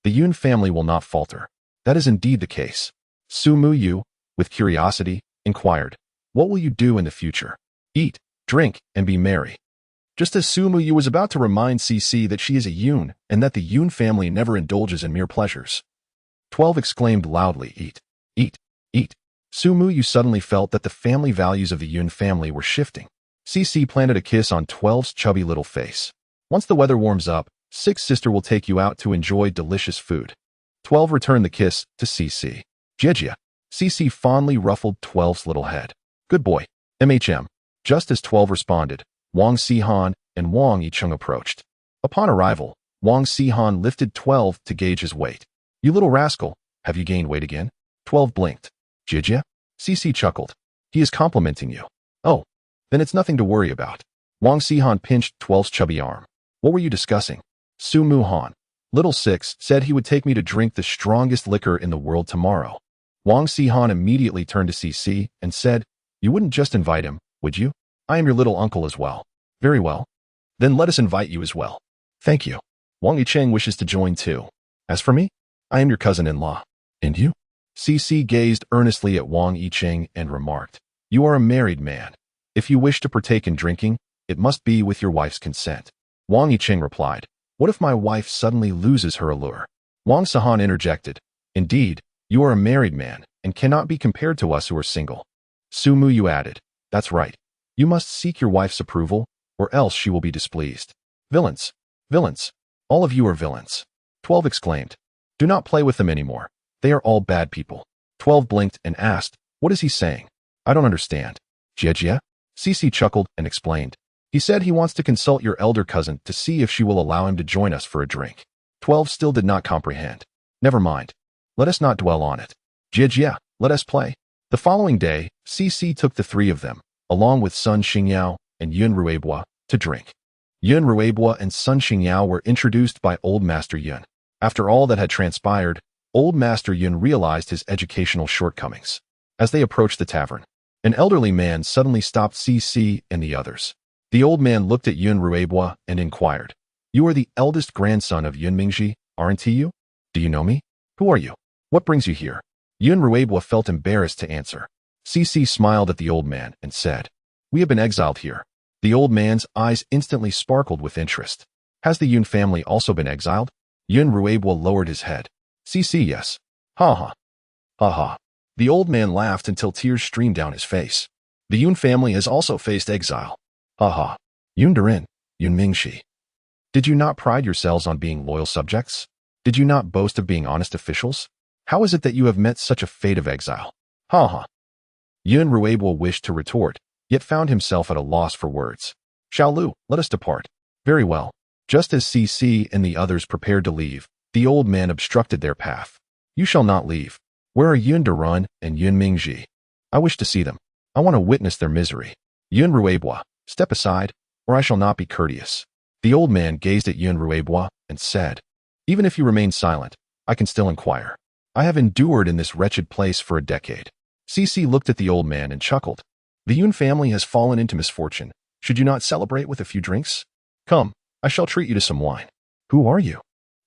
the Yun family will not falter." That is indeed the case. Su Muyu, with curiosity, inquired, "What will you do in the future?" "Eat, drink, and be merry." Just as Su Muyu was about to remind Cici that she is a Yun and that the Yun family never indulges in mere pleasures, 12 exclaimed loudly, "Eat, eat, eat." Su Muyu suddenly felt that the family values of the Yun family were shifting. Cici planted a kiss on 12's chubby little face. "Once the weather warms up, 6 sister will take you out to enjoy delicious food." 12 returned the kiss to Cici. "Jejia." Cici fondly ruffled 12's little head. "Good boy, MHM." Just as 12 responded, Wang Sihan and Wang Yicheng approached. Upon arrival, Wang Sihan lifted 12 to gauge his weight. "You little rascal, have you gained weight again?" 12 blinked. "Jijia?" Cici chuckled. "He is complimenting you." "Oh, then it's nothing to worry about." Wang Sihan pinched 12's chubby arm. "What were you discussing?" Su Muhan. "Little 6 said he would take me to drink the strongest liquor in the world tomorrow." Wang Sihan immediately turned to Cici and said, "You wouldn't just invite him, would you? I am your little uncle as well." "Very well. Then let us invite you as well." "Thank you. Wang Yicheng wishes to join too. As for me, I am your cousin-in-law." "And you?" Cici gazed earnestly at Wang Yicheng and remarked, "You are a married man. If you wish to partake in drinking, it must be with your wife's consent." Wang Yiqing replied, "What if my wife suddenly loses her allure?" Wang Sahan interjected, "Indeed, you are a married man and cannot be compared to us who are single." Su Muyu added, "That's right. You must seek your wife's approval, or else she will be displeased." "Villains! Villains! All of you are villains!" 12 exclaimed. "Do not play with them anymore. They are all bad people." 12 blinked and asked, "What is he saying? I don't understand." "Jie?" Cici chuckled and explained. "He said he wants to consult your elder cousin to see if she will allow him to join us for a drink." 12 still did not comprehend. "Never mind. Let us not dwell on it. Jie, let us play." The following day, Cici took the three of them, along with Sun Xingyao and Yun Ruibo, to drink. Yun Ruibo and Sun Xingyao were introduced by Old Master Yun. After all that had transpired, Old Master Yun realized his educational shortcomings. As they approached the tavern, an elderly man suddenly stopped Cici and the others. The old man looked at Yun Ruibo and inquired, "You are the eldest grandson of Yun Mingji, aren't you? Do you know me? Who are you? What brings you here?" Yun Ruibo felt embarrassed to answer. Cici smiled at the old man and said, "We have been exiled here." The old man's eyes instantly sparkled with interest. "Has the Yun family also been exiled?" Yun Ruibo lowered his head. "Cici, yes." "Ha ha. Ha ha." The old man laughed until tears streamed down his face. "The Yun family has also faced exile. Ha ha. Yun Darin, Yun Mingxi. Did you not pride yourselves on being loyal subjects? Did you not boast of being honest officials? How is it that you have met such a fate of exile? Ha ha." Yun Ruibo wished to retort, yet found himself at a loss for words. "Xiaolu, let us depart." "Very well." Just as Cici and the others prepared to leave, the old man obstructed their path. "You shall not leave. Where are Yun Darun and Yun Mingji? I wish to see them. I want to witness their misery." "Yun Ruibo, step aside, or I shall not be courteous." The old man gazed at Yun Ruibo and said, "Even if you remain silent, I can still inquire. I have endured in this wretched place for a decade." Cici looked at the old man and chuckled. "The Yun family has fallen into misfortune. Should you not celebrate with a few drinks? Come, I shall treat you to some wine." "Who are you?"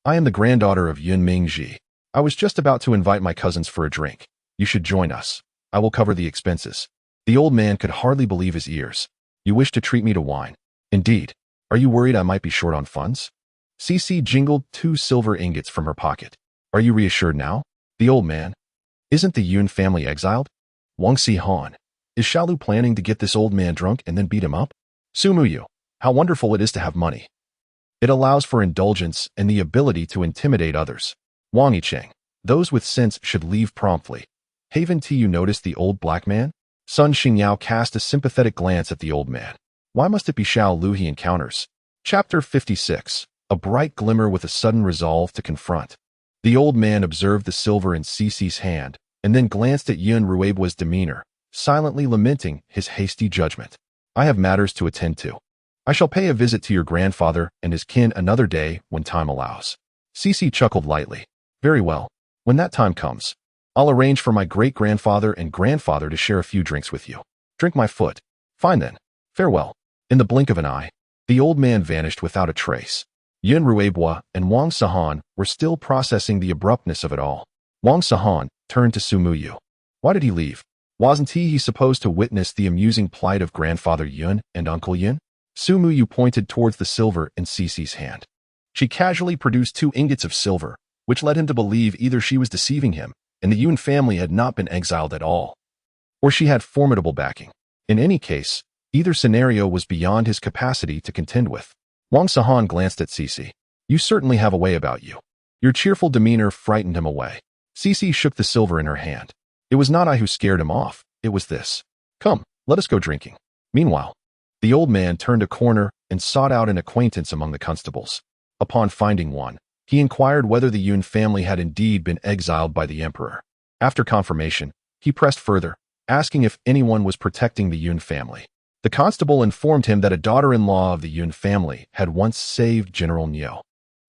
"I am the granddaughter of Yun Mingji. I was just about to invite my cousins for a drink. You should join us. I will cover the expenses." The old man could hardly believe his ears. "You wish to treat me to wine? Indeed. Are you worried I might be short on funds?" Cici jingled 2 silver ingots from her pocket. "Are you reassured now?" The old man. "Isn't the Yun family exiled?" Wang Sihan. "Is Xiaolu planning to get this old man drunk and then beat him up?" Su Muyu. "How wonderful it is to have money. It allows for indulgence and the ability to intimidate others." Wang Yiqing. "Those with sense should leave promptly." Haven't you noticed the old black man? Sun Xingyao cast a sympathetic glance at the old man. Why must it be Xiaolu he encounters? Chapter 56. A bright glimmer with a sudden resolve to confront. The old man observed the silver in Cici's hand, and then glanced at Yun Ruibo's demeanor, silently lamenting his hasty judgment. "I have matters to attend to. I shall pay a visit to your grandfather and his kin another day when time allows." Cici chuckled lightly. "Very well. When that time comes, I'll arrange for my great-grandfather and grandfather to share a few drinks with you. Drink my foot. Fine then. Farewell." In the blink of an eye, the old man vanished without a trace. Yun Ruibo and Wang Sahan were still processing the abruptness of it all. Wang Sahan turned to Su Muyu. "Why did he leave? Wasn't he supposed to witness the amusing plight of grandfather Yun and Uncle Yun?" Su Muyu pointed towards the silver in Cici's hand. She casually produced 2 ingots of silver, which led him to believe either she was deceiving him, and the Yun family had not been exiled at all, or she had formidable backing. In any case, either scenario was beyond his capacity to contend with. Wang Sahan glanced at Cici. "You certainly have a way about you." Your cheerful demeanor frightened him away. Cici shook the silver in her hand. "It was not I who scared him off, it was this. Come, let us go drinking." Meanwhile, the old man turned a corner and sought out an acquaintance among the constables. Upon finding one, he inquired whether the Yun family had indeed been exiled by the emperor. After confirmation, he pressed further, asking if anyone was protecting the Yun family. The constable informed him that a daughter-in-law of the Yun family had once saved General Niu.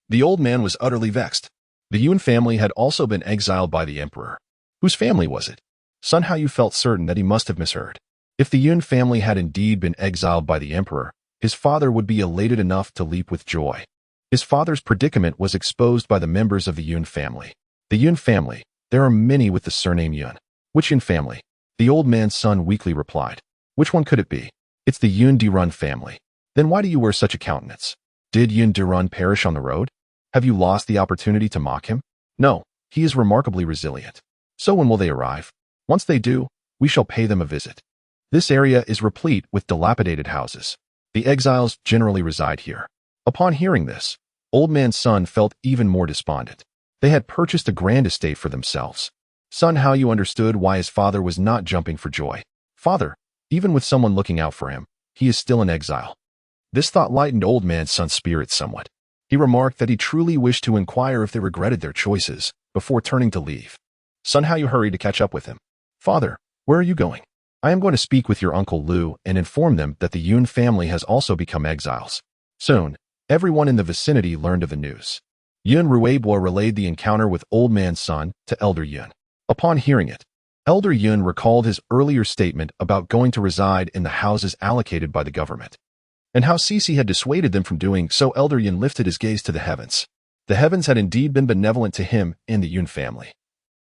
The old man was utterly vexed. The Yun family had also been exiled by the emperor. Whose family was it? Somehow you felt certain that he must have misheard. If the Yun family had indeed been exiled by the emperor, his father would be elated enough to leap with joy. His father's predicament was exposed by the members of the Yun family. The Yun family, there are many with the surname Yun. Which Yun family? The old man's son weakly replied. Which one could it be? It's the Yun Dirun family. Then why do you wear such a countenance? Did Yun Durun perish on the road? Have you lost the opportunity to mock him? No, he is remarkably resilient. So when will they arrive? Once they do, we shall pay them a visit. This area is replete with dilapidated houses. The exiles generally reside here. Upon hearing this, Old Man Sun felt even more despondent. They had purchased a grand estate for themselves. Sun Haoyu understood why his father was not jumping for joy. Father, even with someone looking out for him, he is still in exile. This thought lightened Old Man Sun's spirit somewhat. He remarked that he truly wished to inquire if they regretted their choices before turning to leave. Sun Haoyu hurried to catch up with him. Father, where are you going? I am going to speak with your Uncle Lu and inform them that the Yun family has also become exiles. Soon, everyone in the vicinity learned of the news. Yun Ruibo relayed the encounter with Old Man Sun to Elder Yun. Upon hearing it, Elder Yun recalled his earlier statement about going to reside in the houses allocated by the government, and how Cece had dissuaded them from doing so. Elder Yun lifted his gaze to the heavens. The heavens had indeed been benevolent to him and the Yun family,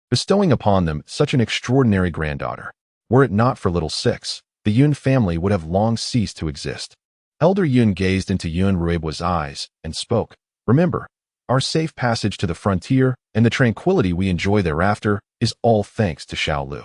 bestowing upon them such an extraordinary granddaughter. Were it not for little Six, the Yun family would have long ceased to exist. Elder Yun gazed into Yun Ruibo's eyes and spoke. Remember, our safe passage to the frontier and the tranquility we enjoy thereafter is all thanks to Xiao Lu.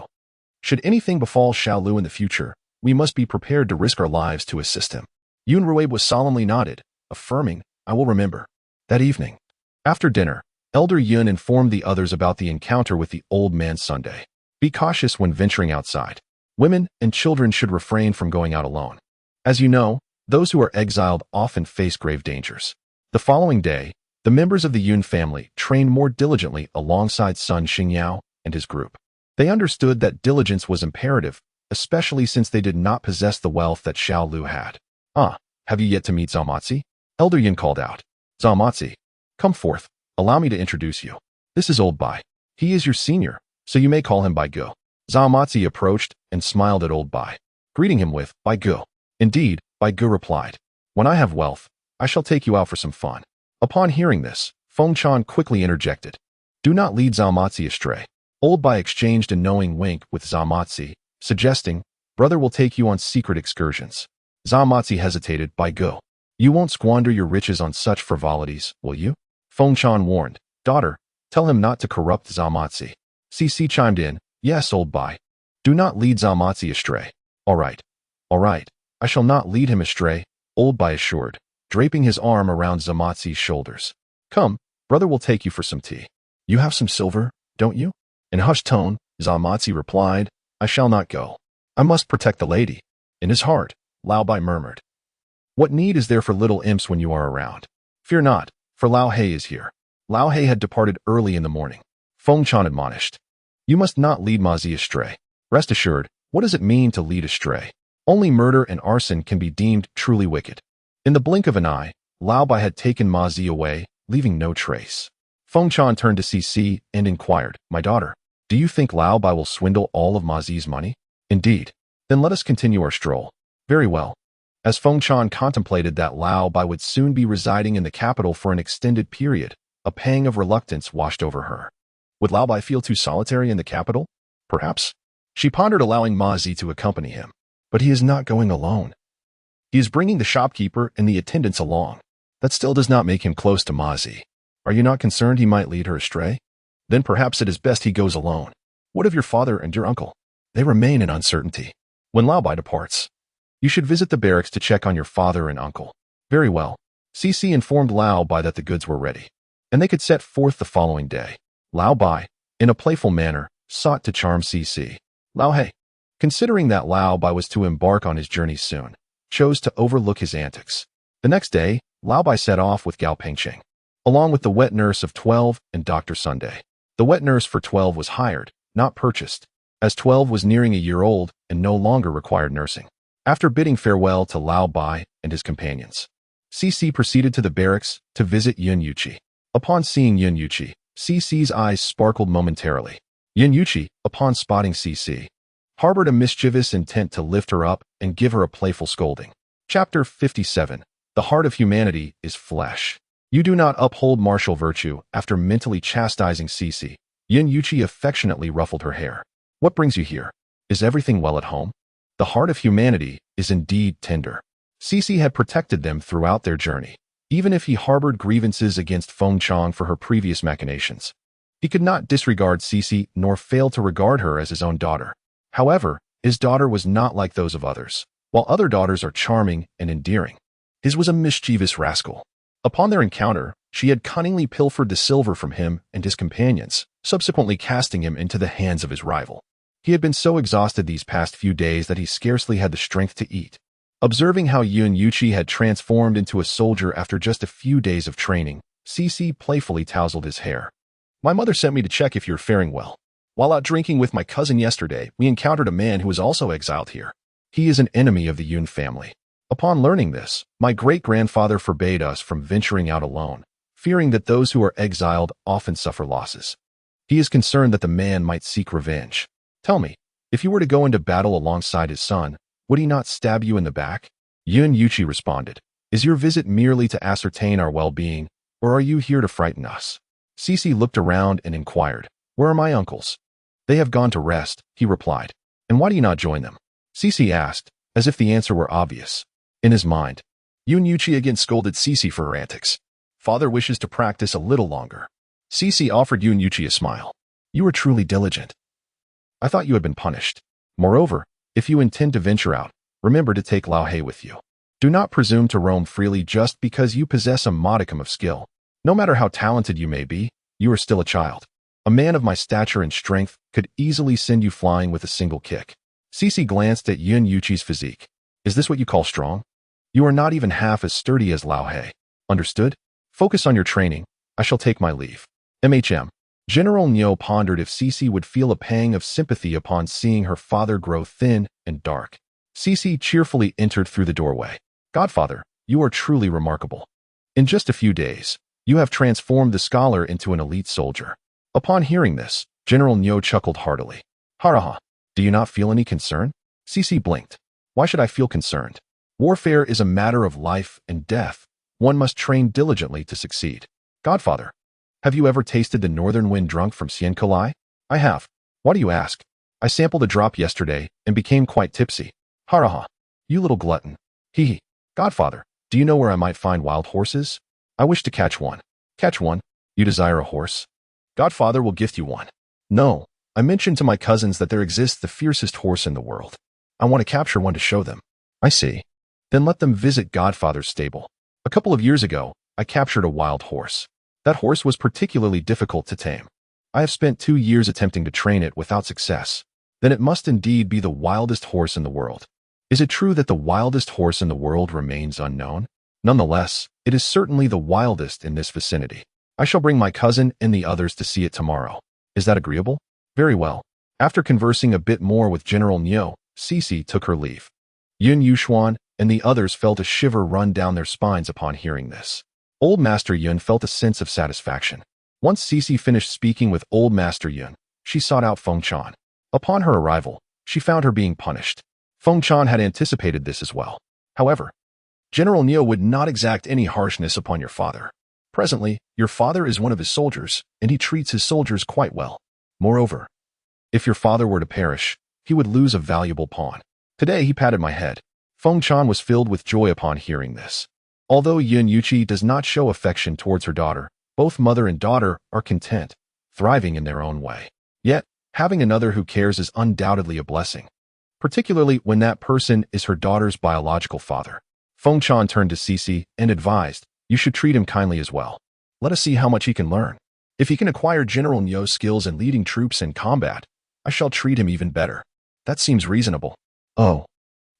Should anything befall Xiao Lu in the future, we must be prepared to risk our lives to assist him. Yun Ruibo solemnly nodded, affirming, I will remember. That evening, after dinner, Elder Yun informed the others about the encounter with the Old Man Sunday. Be cautious when venturing outside. Women and children should refrain from going out alone. As you know, those who are exiled often face grave dangers. The following day, the members of the Yun family trained more diligently alongside Sun Xingyao and his group. They understood that diligence was imperative, especially since they did not possess the wealth that Xiao Lu had. Have you yet to meet Zhaomatzi? Elder Yun called out. Zhaomatzi, come forth. Allow me to introduce you. This is Old Bai. He is your senior, so you may call him Bai Go. Zhaomatzi approached and smiled at Old Bai, greeting him with, Bai Go. Indeed, Bai Go replied. When I have wealth, I shall take you out for some fun. Upon hearing this, Feng Chan quickly interjected. Do not lead Zhaomatzi astray. Old Bai exchanged a knowing wink with Zhaomatzi, suggesting, brother will take you on secret excursions. Zhaomatzi hesitated. Bai Go, you won't squander your riches on such frivolities, will you? Feng Chan warned. Daughter, tell him not to corrupt Zhaomatzi. Cece chimed in. Yes, Old Bai. Do not lead Zhaomatzi astray. All right. I shall not lead him astray, Old Bai assured, draping his arm around Zhaomatzi's shoulders. Come, brother will take you for some tea. You have some silver, don't you? In hushed tone, Zhaomatzi replied, I shall not go. I must protect the lady. In his heart, Lao Bai murmured. What need is there for little imps when you are around? Fear not, for Lao Hei is here. Lao Hei had departed early in the morning. Feng Chan admonished. You must not lead Ma Zi astray. Rest assured, what does it mean to lead astray? Only murder and arson can be deemed truly wicked. In the blink of an eye, Lao Bai had taken Ma Zi away, leaving no trace. Feng Chan turned to Cece and inquired, My daughter, do you think Lao Bai will swindle all of Ma Zi's money? Indeed. Then let us continue our stroll. Very well. As Feng Chan contemplated that Lao Bai would soon be residing in the capital for an extended period, a pang of reluctance washed over her. Would Lao Bai feel too solitary in the capital? Perhaps. She pondered allowing Ma Zi to accompany him. But he is not going alone. He is bringing the shopkeeper and the attendants along. That still does not make him close to Ma Zi. Are you not concerned he might lead her astray? Then perhaps it is best he goes alone. What of your father and your uncle? They remain in uncertainty. When Lao Bai departs, you should visit the barracks to check on your father and uncle. Very well. Cece informed Lao Bai that the goods were ready, and they could set forth the following day. Lao Bai, in a playful manner, sought to charm Cece. Lao Hei, considering that Lao Bai was to embark on his journey soon, chose to overlook his antics. The next day, Lao Bai set off with Gao Pengqing, along with the wet nurse of 12 and Dr. Sunday. The wet nurse for 12 was hired, not purchased, as 12 was nearing a year old and no longer required nursing. After bidding farewell to Lao Bai and his companions, Cece proceeded to the barracks to visit Yun Yuqi. Upon seeing Yun Yuqi, Cece's eyes sparkled momentarily. Yun Yuqi, upon spotting Cece, harbored a mischievous intent to lift her up and give her a playful scolding. Chapter 57. The heart of humanity is flesh. You do not uphold martial virtue after mentally chastising Cece. Yun Yuqi affectionately ruffled her hair. What brings you here? Is everything well at home? The heart of humanity is indeed tender. Cece had protected them throughout their journey. even if he harbored grievances against Feng Chang for her previous machinations. He could not disregard Cece nor fail to regard her as his own daughter. However, his daughter was not like those of others. While other daughters are charming and endearing, his was a mischievous rascal. Upon their encounter, she had cunningly pilfered the silver from him and his companions, subsequently casting him into the hands of his rival. He had been so exhausted these past few days that he scarcely had the strength to eat. Observing how Yun Yuqi had transformed into a soldier after just a few days of training, Cece playfully tousled his hair. My mother sent me to check if you're faring well. While out drinking with my cousin yesterday, we encountered a man who was also exiled here. He is an enemy of the Yun family. Upon learning this, my great-grandfather forbade us from venturing out alone, fearing that those who are exiled often suffer losses. He is concerned that the man might seek revenge. Tell me, if you were to go into battle alongside his son, would he not stab you in the back? Yun Yuqi responded, Is your visit merely to ascertain our well-being, or are you here to frighten us? Cece looked around and inquired, Where are my uncles? They have gone to rest, he replied. And why do you not join them? Cece asked, as if the answer were obvious. In his mind, Yun Yuqi again scolded Cece for her antics. Father wishes to practice a little longer. Cece offered Yun Yuqi a smile. You are truly diligent. I thought you had been punished. Moreover, if you intend to venture out, remember to take Lao Hei with you. Do not presume to roam freely just because you possess a modicum of skill. No matter how talented you may be, you are still a child. A man of my stature and strength could easily send you flying with a single kick. Cece glanced at Yun Yuqi's physique. Is this what you call strong? You are not even half as sturdy as Lao Hei. Understood? Focus on your training. I shall take my leave. General Nyo pondered if Cece would feel a pang of sympathy upon seeing her father grow thin and dark. Cece cheerfully entered through the doorway. Godfather, you are truly remarkable. In just a few days, you have transformed the scholar into an elite soldier. Upon hearing this, General Nyo chuckled heartily. Haraha, do you not feel any concern? Cece blinked. Why should I feel concerned? Warfare is a matter of life and death. One must train diligently to succeed. Godfather, have you ever tasted the northern wind drunk from Sien Kolai? I have. Why do you ask? I sampled a drop yesterday and became quite tipsy. Haraha, you little glutton. Hee. Godfather, do you know where I might find wild horses? I wish to catch one. Catch one? You desire a horse? Godfather will gift you one. No, I mentioned to my cousins that there exists the fiercest horse in the world. I want to capture one to show them. I see. Then let them visit Godfather's stable. A couple of years ago, I captured a wild horse. That horse was particularly difficult to tame. I have spent 2 years attempting to train it without success. Then it must indeed be the wildest horse in the world. Is it true that the wildest horse in the world remains unknown? Nonetheless, it is certainly the wildest in this vicinity. I shall bring my cousin and the others to see it tomorrow. Is that agreeable? Very well. After conversing a bit more with General Nyo, Cece took her leave. Yun Yuxuan and the others felt a shiver run down their spines upon hearing this. Old Master Yun felt a sense of satisfaction. Once Cece finished speaking with Old Master Yun, she sought out Feng Chan. Upon her arrival, she found her being punished. Feng Chan had anticipated this as well. However, General Nyo would not exact any harshness upon your father. Presently, your father is one of his soldiers, and he treats his soldiers quite well. Moreover, if your father were to perish, he would lose a valuable pawn. Today he patted my head. Feng Chan was filled with joy upon hearing this. Although Yun Yuqi does not show affection towards her daughter, both mother and daughter are content, thriving in their own way. Yet, having another who cares is undoubtedly a blessing, particularly when that person is her daughter's biological father. Feng Chan turned to Cece and advised, you should treat him kindly as well. Let us see how much he can learn. If he can acquire General Nyo's skills in leading troops in combat, I shall treat him even better. That seems reasonable. Oh.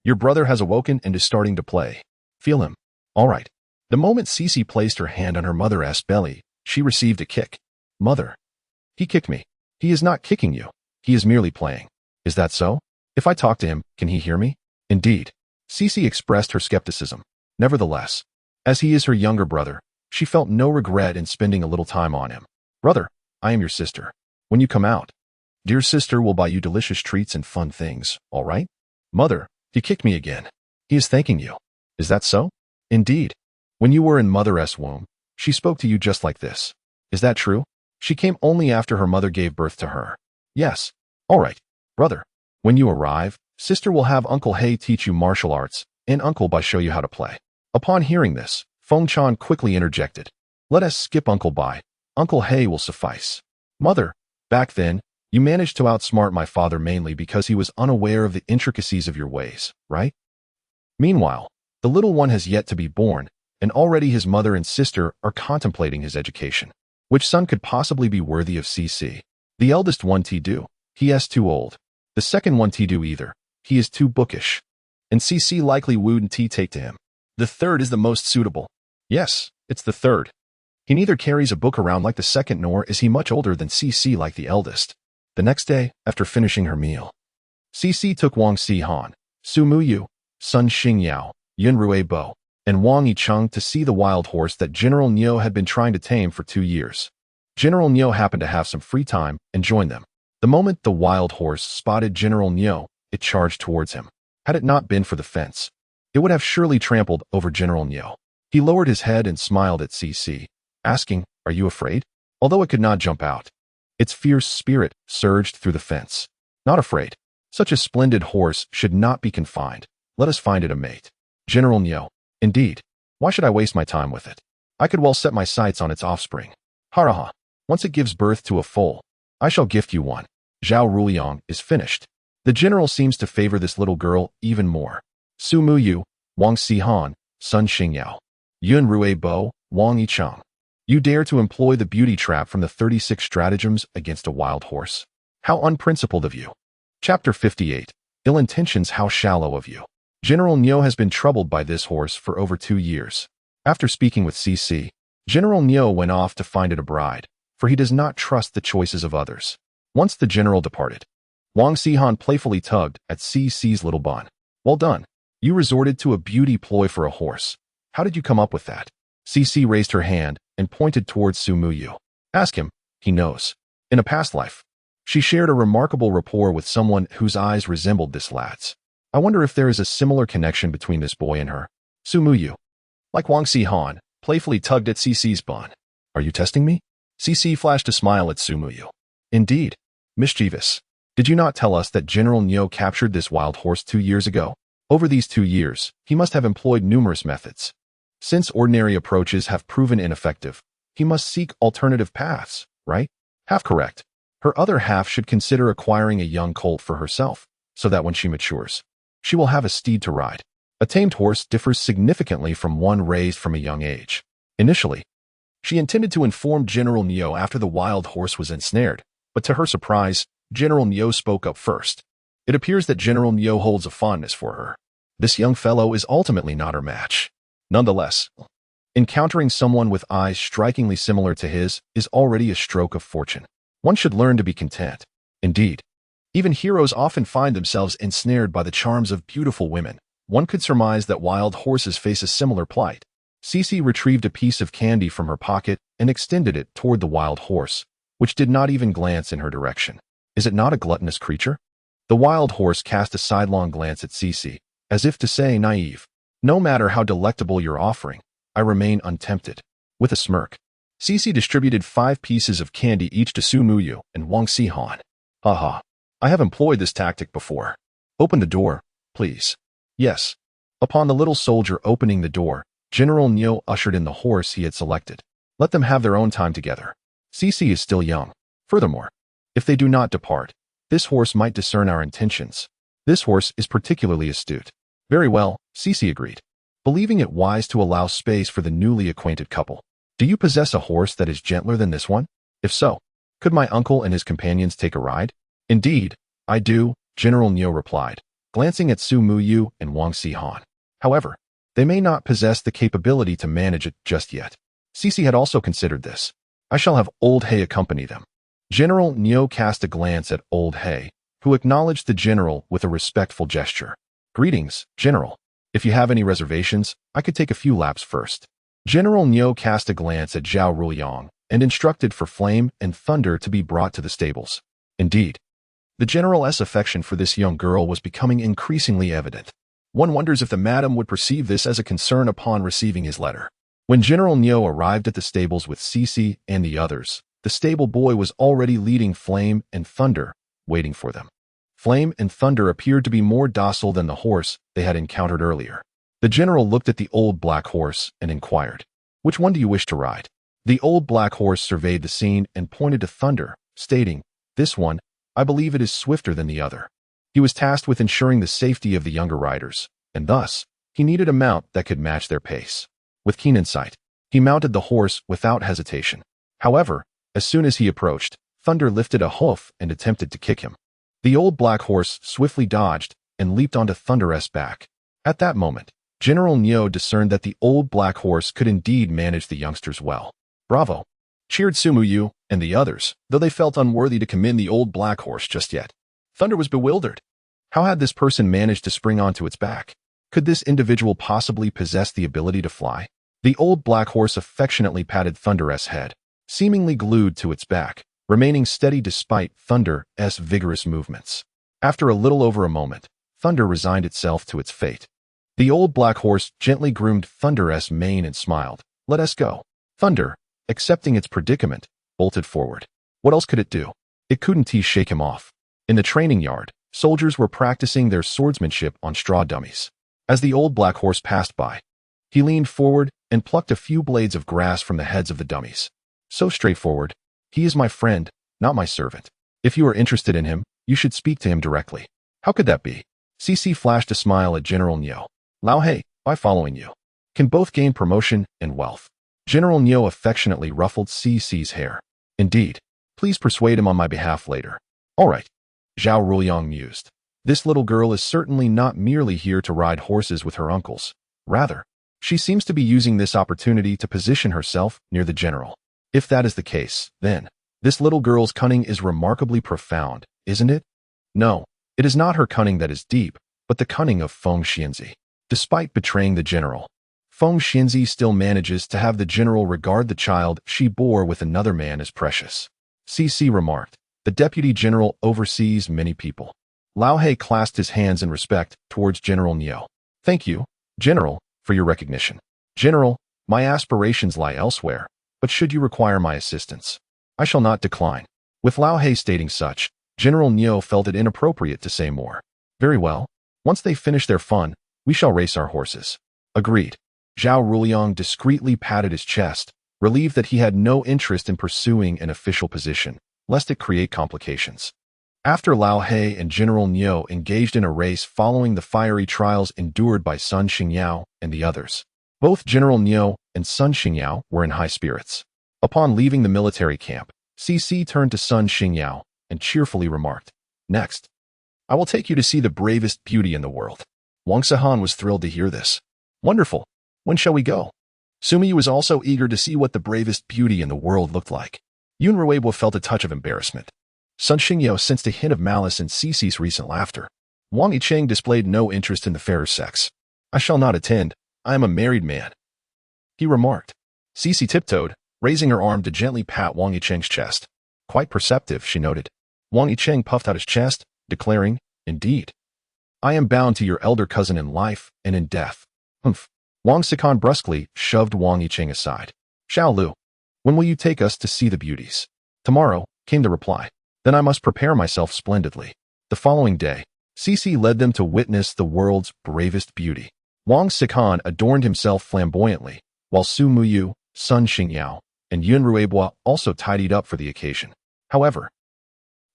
Your brother has awoken and is starting to play. Feel him. All right. The moment Cece placed her hand on her mother's belly, she received a kick. Mother. He kicked me. He is not kicking you. He is merely playing. Is that so? If I talk to him, can he hear me? Indeed. Cece expressed her skepticism. Nevertheless, as he is her younger brother, she felt no regret in spending a little time on him. Brother, I am your sister. When you come out, dear sister will buy you delicious treats and fun things, all right? Mother, he kicked me again. He is thanking you. Is that so? Indeed. When you were in mother's womb, she spoke to you just like this. Is that true? She came only after her mother gave birth to her. Yes. All right. Brother, when you arrive, sister will have Uncle Hei teach you martial arts, and Uncle Bai show you how to play. Upon hearing this, Feng Chan quickly interjected. Let us skip Uncle Bai. Uncle He will suffice. Mother, back then, you managed to outsmart my father mainly because he was unaware of the intricacies of your ways, right? Meanwhile, the little one has yet to be born, and already his mother and sister are contemplating his education. Which son could possibly be worthy of CC? The eldest one do. He is too old. The second one do either. He is too bookish. And CC likely wouldn't take to him. The third is the most suitable. Yes, it's the third. He neither carries a book around like the second nor is he much older than CC like the eldest. The next day, after finishing her meal, CC took Wang Sihan, Su Muyu, Sun Xingyao, Yun Ruebo, and Wang Yicheng to see the wild horse that General Niu had been trying to tame for 2 years. General Niu happened to have some free time and joined them. The moment the wild horse spotted General Niu, it charged towards him. Had it not been for the fence, it would have surely trampled over General Niu. He lowered his head and smiled at CC, asking, "Are you afraid?" Although it could not jump out, its fierce spirit surged through the fence. Not afraid. Such a splendid horse should not be confined. Let us find it a mate. General Niu. Indeed. Why should I waste my time with it? I could well set my sights on its offspring. Haraha. Once it gives birth to a foal, I shall gift you one. Zhao Ruliang is finished. The general seems to favor this little girl even more. Su Muyu, Wang Sihan, Sun Xingyao, Yun Ruebo, Wang Yicheng. You dare to employ the beauty trap from the 36 stratagems against a wild horse. How unprincipled of you. Chapter 58. Ill intentions, how shallow of you. General Niu has been troubled by this horse for over 2 years. After speaking with CC, General Niu went off to find it a bride, for he does not trust the choices of others. Once the general departed, Wang Sihan playfully tugged at CC's little bun. Well done. You resorted to a beauty ploy for a horse. How did you come up with that? CC raised her hand and pointed towards Su Muyu. Ask him. He knows. In a past life, she shared a remarkable rapport with someone whose eyes resembled this lad's. I wonder if there is a similar connection between this boy and her. Su Muyu, like Wang Sihan, playfully tugged at CC's bun. Are you testing me? CC flashed a smile at Su Muyu. Indeed. Mischievous. Did you not tell us that General Niu captured this wild horse 2 years ago? Over these 2 years, he must have employed numerous methods. Since ordinary approaches have proven ineffective, he must seek alternative paths, right? Half correct. Her other half should consider acquiring a young colt for herself, so that when she matures, she will have a steed to ride. A tamed horse differs significantly from one raised from a young age. Initially, she intended to inform General Niu after the wild horse was ensnared, but to her surprise, General Niu spoke up first. It appears that General Niu holds a fondness for her. This young fellow is ultimately not her match. Nonetheless, encountering someone with eyes strikingly similar to his is already a stroke of fortune. One should learn to be content. Indeed, even heroes often find themselves ensnared by the charms of beautiful women. One could surmise that wild horses face a similar plight. Cece retrieved a piece of candy from her pocket and extended it toward the wild horse, which did not even glance in her direction. Is it not a gluttonous creature? The wild horse cast a sidelong glance at Cece, as if to say, naive, no matter how delectable your offering, I remain untempted. With a smirk, Cece distributed 5 pieces of candy each to Su Muyu and Wang Sihan. Haha. I have employed this tactic before. Open the door, please. Yes. Upon the little soldier opening the door, General Niu ushered in the horse he had selected. Let them have their own time together. Cece is still young. Furthermore, if they do not depart, this horse might discern our intentions. This horse is particularly astute. Very well, Cece agreed, believing it wise to allow space for the newly acquainted couple. Do you possess a horse that is gentler than this one? If so, could my uncle and his companions take a ride? Indeed, I do, General Niu replied, glancing at Su Muyu and Wang Sihan. However, they may not possess the capability to manage it just yet. Cece had also considered this. I shall have Old Hay accompany them. General Niu cast a glance at Old Hay, who acknowledged the general with a respectful gesture. Greetings, General. If you have any reservations, I could take a few laps first. General Niu cast a glance at Zhao Ruliang and instructed for Flame and Thunder to be brought to the stables. Indeed, the general's affection for this young girl was becoming increasingly evident. One wonders if the madam would perceive this as a concern upon receiving his letter. When General Niu arrived at the stables with Cece and the others, the stable boy was already leading Flame and Thunder, waiting for them. Flame and Thunder appeared to be more docile than the horse they had encountered earlier. The general looked at the old black horse and inquired, "Which one do you wish to ride?" The old black horse surveyed the scene and pointed to Thunder, stating, "This one, I believe it is swifter than the other." He was tasked with ensuring the safety of the younger riders, and thus, he needed a mount that could match their pace. With keen insight, he mounted the horse without hesitation. However, as soon as he approached, Thunder lifted a hoof and attempted to kick him. The old black horse swiftly dodged and leaped onto Thunder's back. At that moment, General Neo discerned that the old black horse could indeed manage the youngsters well. "Bravo!" cheered Sumuyu and the others, though they felt unworthy to commend the old black horse just yet. Thunder was bewildered. How had this person managed to spring onto its back? Could this individual possibly possess the ability to fly? The old black horse affectionately patted Thunder's head, seemingly glued to its back, remaining steady despite Thunder's vigorous movements. After a little over a moment, Thunder resigned itself to its fate. The old black horse gently groomed Thunder's mane and smiled. "Let us go." Thunder, accepting its predicament, bolted forward. What else could it do? It couldn't shake him off. In the training yard, soldiers were practicing their swordsmanship on straw dummies. As the old black horse passed by, he leaned forward and plucked a few blades of grass from the heads of the dummies. "So straightforward. He is my friend, not my servant. If you are interested in him, you should speak to him directly." "How could that be?" CC flashed a smile at General Neo. "Lao Hei, by following you, can both gain promotion and wealth." General Neo affectionately ruffled CC's hair. "Indeed. Please persuade him on my behalf later." "All right," Zhao Ruliang mused. "This little girl is certainly not merely here to ride horses with her uncles. Rather, she seems to be using this opportunity to position herself near the general. If that is the case, then, this little girl's cunning is remarkably profound, isn't it? No, it is not her cunning that is deep, but the cunning of Feng Xianzi. Despite betraying the general, Feng Xianzi still manages to have the general regard the child she bore with another man as precious." CC remarked. "The deputy general oversees many people." Lao Hei clasped his hands in respect towards General Neo. "Thank you, General, for your recognition. General, my aspirations lie elsewhere, but should you require my assistance, I shall not decline." With Lao Hei stating such, General Neo felt it inappropriate to say more. "Very well. Once they finish their fun, we shall race our horses." "Agreed." Zhao Ruliang discreetly patted his chest, relieved that he had no interest in pursuing an official position, lest it create complications. After Lao Hei and General Neo engaged in a race following the fiery trials endured by Sun Xingyao and the others, both General Neo and Sun Xingyao were in high spirits. Upon leaving the military camp, CC turned to Sun Xingyao and cheerfully remarked, "Next, I will take you to see the bravest beauty in the world." Wang Sihan was thrilled to hear this. "Wonderful. When shall we go?" Sumiyu was also eager to see what the bravest beauty in the world looked like. Yun Ruibo felt a touch of embarrassment. Sun Xingyao sensed a hint of malice in Cici's recent laughter. Wang Yicheng displayed no interest in the fairer sex. "I shall not attend. I am a married man," he remarked. Cici tiptoed, raising her arm to gently pat Wang Yicheng's chest. "Quite perceptive," she noted. Wang Yicheng puffed out his chest, declaring, "Indeed. I am bound to your elder cousin in life and in death." "Humph." Wang Sikan brusquely shoved Wang Yicheng aside. "Xiao Lu, when will you take us to see the beauties?" "Tomorrow," came the reply. "Then I must prepare myself splendidly." The following day, Cici led them to witness the world's bravest beauty. Wang Sikan adorned himself flamboyantly, while Su Muyu, Sun Xingyao, and Yun Ruibo also tidied up for the occasion. However,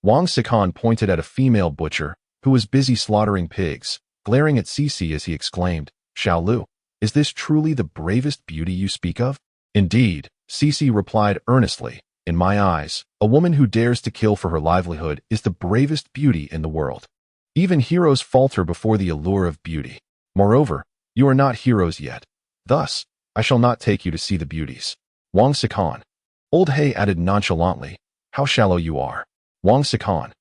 Wang Sikan pointed at a female butcher who was busy slaughtering pigs, glaring at Cici as he exclaimed, "Xiao Lu, is this truly the bravest beauty you speak of?" "Indeed," Cici replied earnestly. "In my eyes, a woman who dares to kill for her livelihood is the bravest beauty in the world. Even heroes falter before the allure of beauty. Moreover, you are not heroes yet. Thus, I shall not take you to see the beauties." Wang Sikan. Old Hei added nonchalantly, "How shallow you are." Wang Sikan.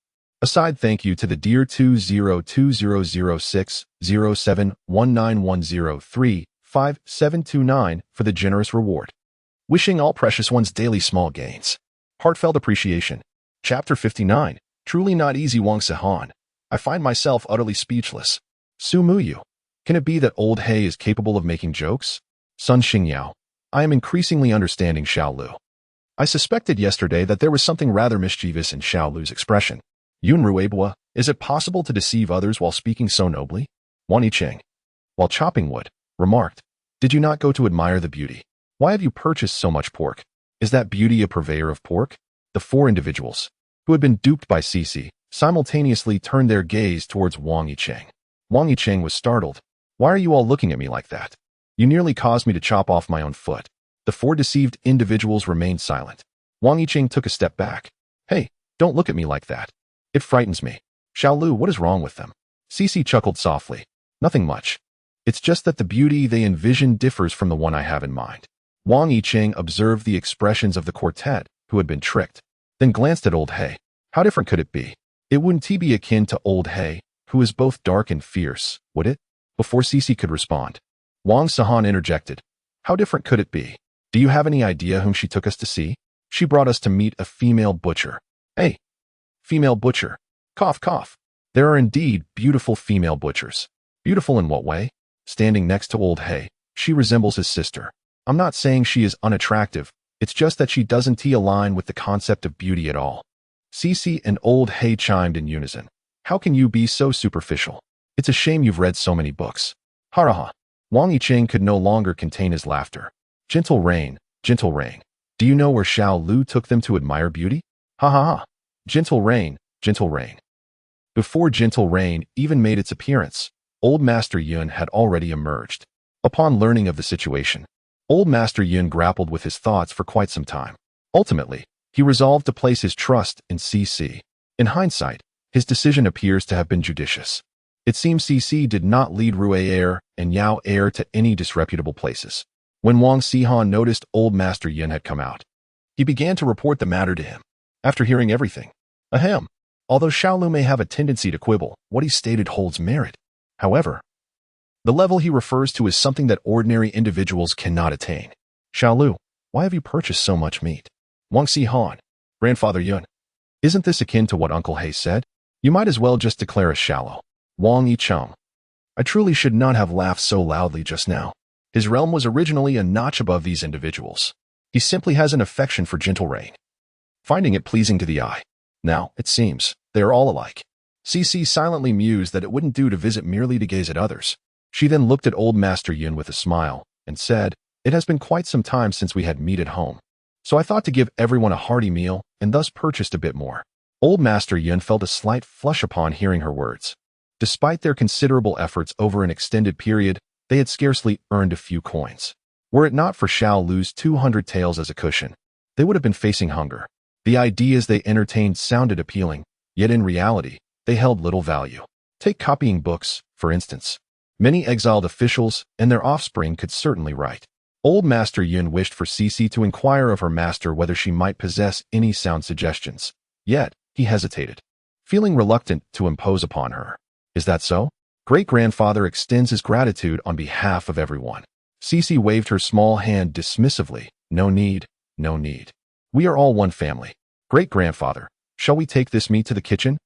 A side thank you to the dear 202006071910357729 for the generous reward. Wishing all precious ones daily small gains. Heartfelt appreciation. Chapter 59. Truly not easy. Wang Sihan. I find myself utterly speechless. Su Muyu. Can it be that old Hei is capable of making jokes? Sun Xingyao. I am increasingly understanding Xiao Lu. I suspected yesterday that there was something rather mischievous in Xiao Lu's expression. Yun Ruibo. Is it possible to deceive others while speaking so nobly? Wang Yicheng. While chopping wood, remarked, "Did you not go to admire the beauty? Why have you purchased so much pork? Is that beauty a purveyor of pork?" The four individuals, who had been duped by Cece, simultaneously turned their gaze towards Wang Yicheng. Wang Yicheng was startled. "Why are you all looking at me like that? You nearly caused me to chop off my own foot." The four deceived individuals remained silent. Wang Yicheng took a step back. "Hey, don't look at me like that. It frightens me. Xiaolu, what is wrong with them?" Cece chuckled softly. "Nothing much. It's just that the beauty they envision differs from the one I have in mind." Wang Yicheng observed the expressions of the quartet, who had been tricked, then glanced at old He. How different could it be? It wouldn't he be akin to old He, who is both dark and fierce, would it? Before Cece could respond, Wang Sahan interjected. "How different could it be? Do you have any idea whom she took us to see? She brought us to meet a female butcher." "Hey, female butcher. Cough, cough. There are indeed beautiful female butchers." "Beautiful in what way?" Standing next to old He, "She resembles his sister. I'm not saying she is unattractive, it's just that she doesn't align with the concept of beauty at all." Cece and old He chimed in unison. "How can you be so superficial? It's a shame you've read so many books." "Haraha." Wang Yicheng could no longer contain his laughter. Gentle rain. Do you know where Xiaolu took them to admire beauty?" "Ha ha ha. Gentle rain. Before Gentle Rain even made its appearance, Old Master Yun had already emerged. Upon learning of the situation, Old Master Yun grappled with his thoughts for quite some time. Ultimately, he resolved to place his trust in Cece. In hindsight, his decision appears to have been judicious. It seems Cece did not lead Rue Air and Yao Air to any disreputable places. When Wang Sihan noticed Old Master Yun had come out, he began to report the matter to him. After hearing everything, ahem. Although Xiaolu may have a tendency to quibble, what he stated holds merit. However, the level he refers to is something that ordinary individuals cannot attain. "Xiaolu, why have you purchased so much meat?" Wang Sihan, "Grandfather Yun, isn't this akin to what Uncle He said? You might as well just declare us shallow." Wang Yicheng, "I truly should not have laughed so loudly just now. His realm was originally a notch above these individuals. He simply has an affection for Gentle Rain, finding it pleasing to the eye. Now, it seems, they are all alike." Cece silently mused that it wouldn't do to visit merely to gaze at others. She then looked at Old Master Yun with a smile and said, "It has been quite some time since we had meat at home, so I thought to give everyone a hearty meal and thus purchased a bit more." Old Master Yun felt a slight flush upon hearing her words. Despite their considerable efforts over an extended period, they had scarcely earned a few coins. Were it not for Xiaolu's 200 taels as a cushion, they would have been facing hunger. The ideas they entertained sounded appealing, yet in reality, they held little value. Take copying books, for instance. Many exiled officials and their offspring could certainly write. Old Master Yun wished for Cece to inquire of her master whether she might possess any sound suggestions. Yet, he hesitated, feeling reluctant to impose upon her. "Is that so? Great-grandfather extends his gratitude on behalf of everyone." Cece waved her small hand dismissively. "No need. We are all one family. Great-grandfather, shall we take this meat to the kitchen?"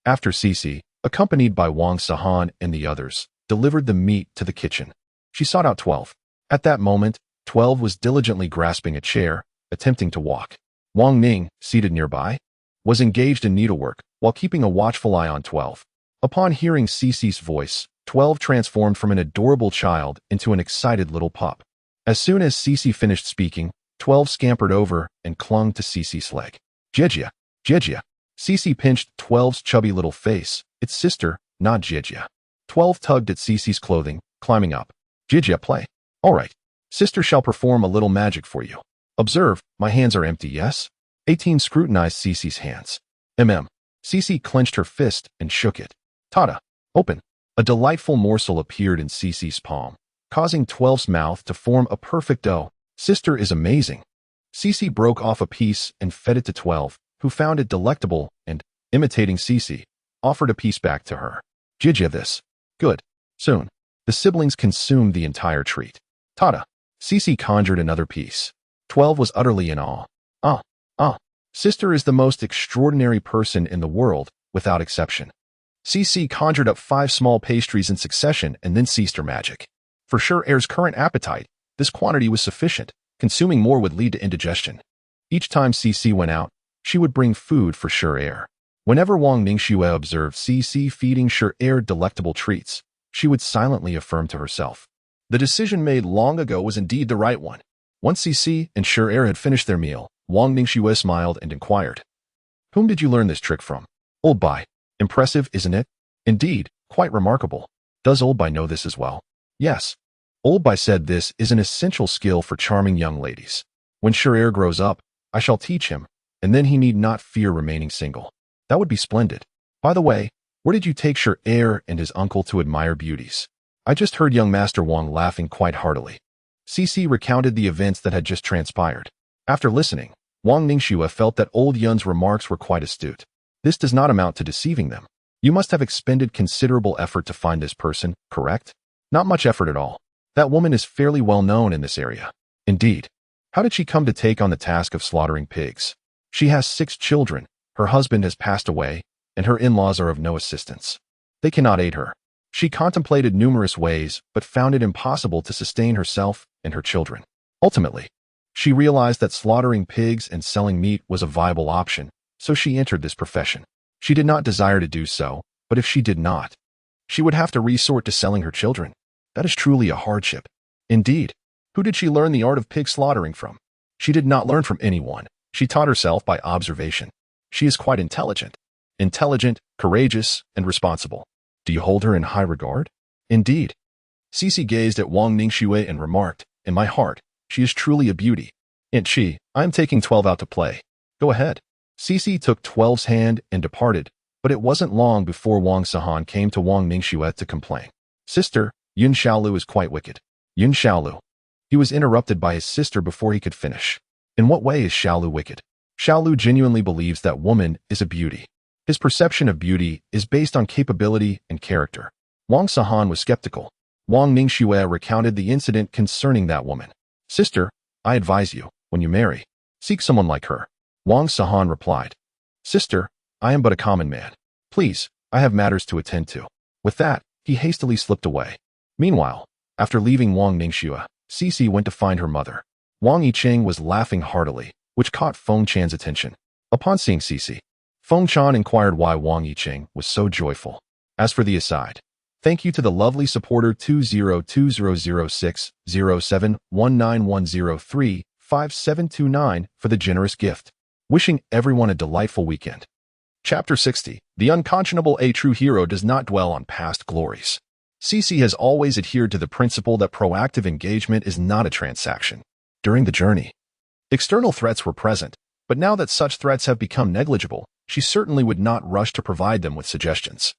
After Cece, accompanied by Wang Sahan and the others, delivered the meat to the kitchen, she sought out 12. At that moment, 12 was diligently grasping a chair, attempting to walk. Wang Ning, seated nearby, was engaged in needlework while keeping a watchful eye on 12. Upon hearing Cece's voice, 12 transformed from an adorable child into an excited little pup. As soon as Cece finished speaking, 12 scampered over and clung to Cece's leg. "Jejia, Jejia." Cece pinched 12's chubby little face. "It's sister, not Jejia." 12 tugged at Cece's clothing, climbing up. "Jejia, play." "All right. Sister shall perform a little magic for you. Observe, my hands are empty, yes?" 18 scrutinized Cece's hands. Cece clenched her fist and shook it. "Tada, open." A delightful morsel appeared in Cece's palm, causing 12's mouth to form a perfect O. "Sister is amazing." Cece broke off a piece and fed it to 12, who found it delectable and, imitating Cece, offered a piece back to her. "Jejia, this." "Good." Soon, the siblings consumed the entire treat. "Tada." Cece conjured another piece. 12 was utterly in awe. Sister is the most extraordinary person in the world, without exception." Cece conjured up 5 small pastries in succession and then ceased her magic. For sure Air's current appetite, this quantity was sufficient. Consuming more would lead to indigestion. Each time Cece went out, she would bring food for Sure Air. Whenever Wang Ningxue observed Cece feeding Sure Air delectable treats, she would silently affirm to herself, The decision made long ago was indeed the right one. Once Cece and Sure had finished their meal, Wang Ningxue smiled and inquired, "Whom did you learn this trick from?" "Old Bai. Impressive, isn't it?" "Indeed, quite remarkable. Does Old Bai know this as well?" "Yes." Old Bai said this is an essential skill for charming young ladies. "When Sure grows up, I shall teach him, and then he need not fear remaining single." "That would be splendid. By the way, where did you take Sure and his uncle to admire beauties?" "I just heard young Master Wang laughing quite heartily." Cece recounted the events that had just transpired. After listening, Wang Ningxue felt that old Yun's remarks were quite astute. This does not amount to deceiving them. You must have expended considerable effort to find this person, correct? Not much effort at all. That woman is fairly well known in this area. Indeed. How did she come to take on the task of slaughtering pigs? She has 6 children, her husband has passed away, and her in-laws are of no assistance. They cannot aid her. She contemplated numerous ways, but found it impossible to sustain herself and her children. Ultimately, she realized that slaughtering pigs and selling meat was a viable option, so she entered this profession. She did not desire to do so, but if she did not, she would have to resort to selling her children. That is truly a hardship. Indeed. Who did she learn the art of pig slaughtering from? She did not learn from anyone. She taught herself by observation. She is quite intelligent. Intelligent, courageous, and responsible. Do you hold her in high regard? Indeed. Cece gazed at Wang Ningxue and remarked, "In my heart, she is truly a beauty." "And she, I am taking 12 out to play." "Go ahead." Cece took 12's hand and departed, but it wasn't long before Wang Sahan came to Wang Ningxue to complain. "Sister, Yun Xiaolu is quite wicked." "Yun Xiaolu." He was interrupted by his sister before he could finish. "In what way is Xiaolu wicked?" "Xiaolu genuinely believes that woman is a beauty. His perception of beauty is based on capability and character." Wang Sahan was skeptical. Wang Ningxue recounted the incident concerning that woman. "Sister, I advise you, when you marry, seek someone like her." Wang Sahan replied, "Sister, I am but a common man. Please, I have matters to attend to." With that, he hastily slipped away. Meanwhile, after leaving Wang Ningxue, Cece went to find her mother. Wang Yicheng was laughing heartily, which caught Feng Chan's attention. Upon seeing Cece, Feng Chan inquired why Wang Yicheng was so joyful. As for the aside, thank you to the lovely supporter 2020006071910357729 for the generous gift. Wishing everyone a delightful weekend. Chapter 60. The unconscionable. A true hero does not dwell on past glories. Cece has always adhered to the principle that proactive engagement is not a transaction. During the journey, external threats were present, but now that such threats have become negligible, she certainly would not rush to provide them with suggestions.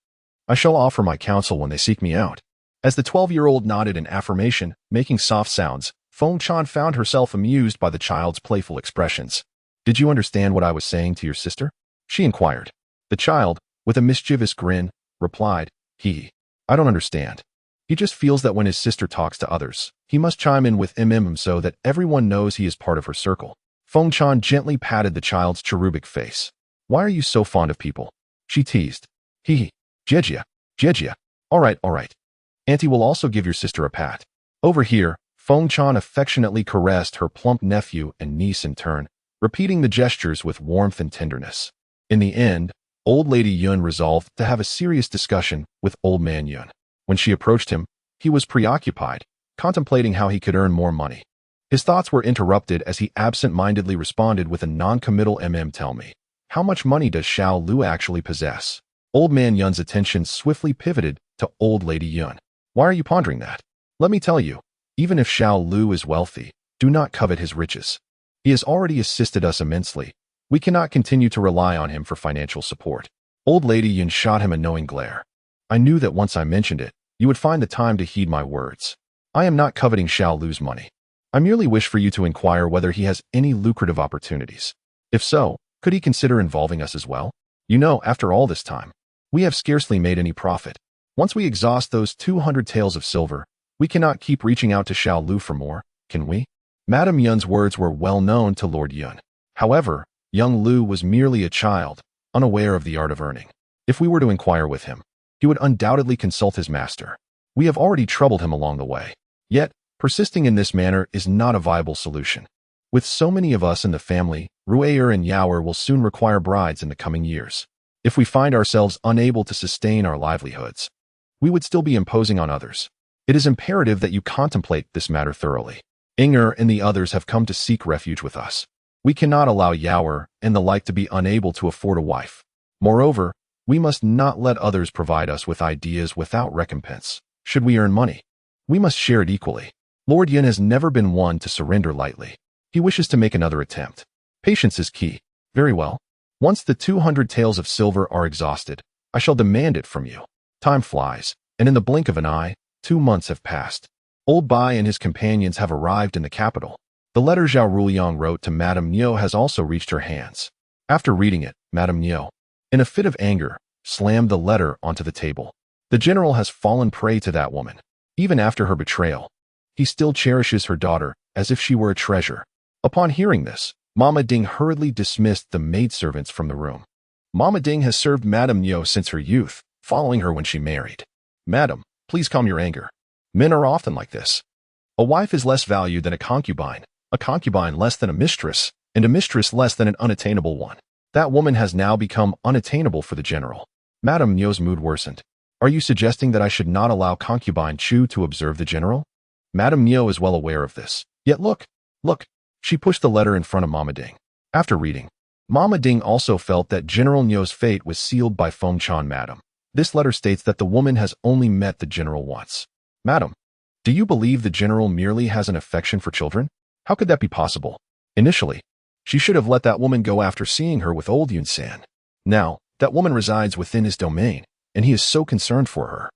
"I shall offer my counsel when they seek me out." As the 12-year-old nodded in affirmation, making soft sounds, Feng Chan found herself amused by the child's playful expressions. "Did you understand what I was saying to your sister?" she inquired. The child, with a mischievous grin, replied, I don't understand. He just feels that when his sister talks to others, he must chime in with so that everyone knows he is part of her circle." Feng Chan gently patted the child's cherubic face. "Why are you so fond of people?" she teased. Jejia, Jejia. All right. Auntie will also give your sister a pat." Over here, Feng Chan affectionately caressed her plump nephew and niece in turn, repeating the gestures with warmth and tenderness. In the end, Old Lady Yun resolved to have a serious discussion with Old Man Yun. When she approached him, he was preoccupied, contemplating how he could earn more money. His thoughts were interrupted as he absent-mindedly responded with a non-committal "Tell me, how much money does Xiao Lu actually possess?" Old Man Yun's attention swiftly pivoted to Old Lady Yun. "Why are you pondering that? Let me tell you, even if Xiao Lu is wealthy, do not covet his riches. He has already assisted us immensely. We cannot continue to rely on him for financial support." Old Lady Yun shot him a knowing glare. "I knew that once I mentioned it, you would find the time to heed my words. I am not coveting Xiao Lu's money. I merely wish for you to inquire whether he has any lucrative opportunities. If so, could he consider involving us as well? You know, after all this time, we have scarcely made any profit. Once we exhaust those 200 taels of silver, we cannot keep reaching out to Xiao Lu for more, can we?" Madame Yun's words were well known to Lord Yun. However, young Lu was merely a child, unaware of the art of earning. If we were to inquire with him, he would undoubtedly consult his master. We have already troubled him along the way. Yet, persisting in this manner is not a viable solution. With so many of us in the family, Ru'er and Yaoer will soon require brides in the coming years. If we find ourselves unable to sustain our livelihoods, we would still be imposing on others. It is imperative that you contemplate this matter thoroughly. Inger and the others have come to seek refuge with us. We cannot allow Yawer and the like to be unable to afford a wife. Moreover, we must not let others provide us with ideas without recompense. Should we earn money, we must share it equally. Lord Yin has never been one to surrender lightly. He wishes to make another attempt. Patience is key. Very well. Once the 200 taels of silver are exhausted, I shall demand it from you. Time flies, and in the blink of an eye, 2 months have passed. Old Bai and his companions have arrived in the capital. The letter Zhao Ruliang wrote to Madame Niu has also reached her hands. After reading it, Madame Niu, in a fit of anger, slammed the letter onto the table. The general has fallen prey to that woman. Even after her betrayal, he still cherishes her daughter as if she were a treasure. Upon hearing this, Mama Ding hurriedly dismissed the maidservants from the room. Mama Ding has served Madame Niu since her youth, following her when she married. Madam, please calm your anger. Men are often like this. A wife is less valued than a concubine less than a mistress, and a mistress less than an unattainable one. That woman has now become unattainable for the general. Madame Niu's mood worsened. Are you suggesting that I should not allow concubine Chu to observe the general? Madame Niu is well aware of this. Yet look. She pushed the letter in front of Mama Ding. After reading, Mama Ding also felt that General Niu's fate was sealed by Feng Chan Madam. This letter states that the woman has only met the general once. Madam, do you believe the general merely has an affection for children? How could that be possible? Initially, she should have let that woman go after seeing her with old Yun-san. Now, that woman resides within his domain, and he is so concerned for her.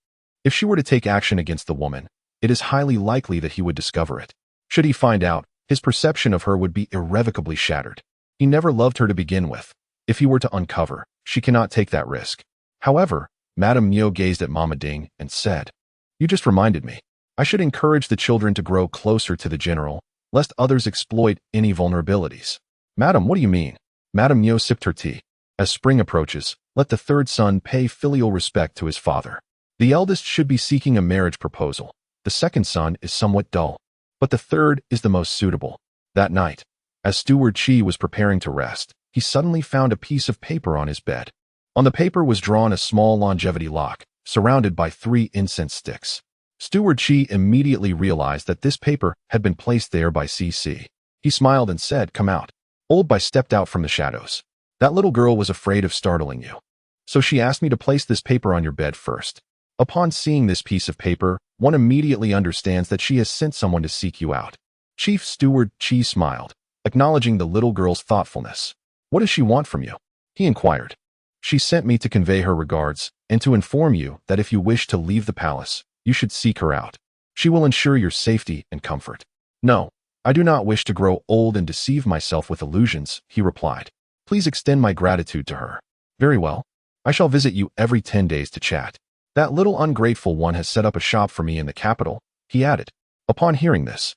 If she were to take action against the woman, it is highly likely that he would discover it. Should he find out, his perception of her would be irrevocably shattered. He never loved her to begin with. If he were to uncover, she cannot take that risk. However, Madame Niu gazed at Mama Ding and said, You just reminded me. I should encourage the children to grow closer to the general, lest others exploit any vulnerabilities. Madam, what do you mean? Madame Niu sipped her tea. As spring approaches, let the third son pay filial respect to his father. The eldest should be seeking a marriage proposal. The second son is somewhat dull, but the third is the most suitable. That night, as Steward Chi was preparing to rest, he suddenly found a piece of paper on his bed. On the paper was drawn a small longevity lock, surrounded by 3 incense sticks. Steward Chi immediately realized that this paper had been placed there by CC. He smiled and said, Come out. Old Bai stepped out from the shadows. That little girl was afraid of startling you, so she asked me to place this paper on your bed first. Upon seeing this piece of paper, one immediately understands that she has sent someone to seek you out. Chief Steward Chi smiled, acknowledging the little girl's thoughtfulness. What does she want from you? He inquired. She sent me to convey her regards and to inform you that if you wish to leave the palace, you should seek her out. She will ensure your safety and comfort. No, I do not wish to grow old and deceive myself with illusions, he replied. Please extend my gratitude to her. Very well. I shall visit you every 10 days to chat. That little ungrateful one has set up a shop for me in the capital, he added. Upon hearing this,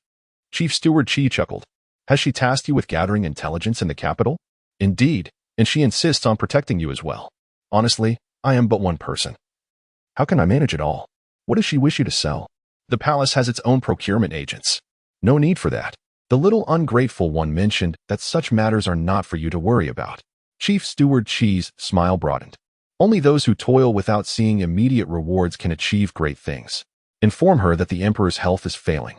Chief Steward Chi chuckled. Has she tasked you with gathering intelligence in the capital? Indeed, and she insists on protecting you as well. Honestly, I am but one person. How can I manage it all? What does she wish you to sell? The palace has its own procurement agents. No need for that. The little ungrateful one mentioned that such matters are not for you to worry about. Chief Steward Chi's smile broadened. Only those who toil without seeing immediate rewards can achieve great things. Inform her that the emperor's health is failing.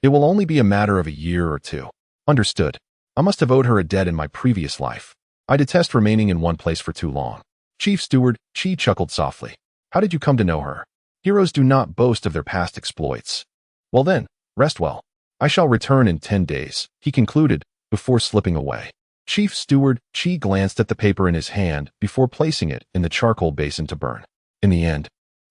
It will only be a matter of a year or 2. Understood. I must have owed her a debt in my previous life. I detest remaining in one place for too long. Chief Steward Chi chuckled softly. How did you come to know her? Heroes do not boast of their past exploits. Well then, rest well. I shall return in 10 days, he concluded, before slipping away. Chief Steward Chi glanced at the paper in his hand before placing it in the charcoal basin to burn. In the end,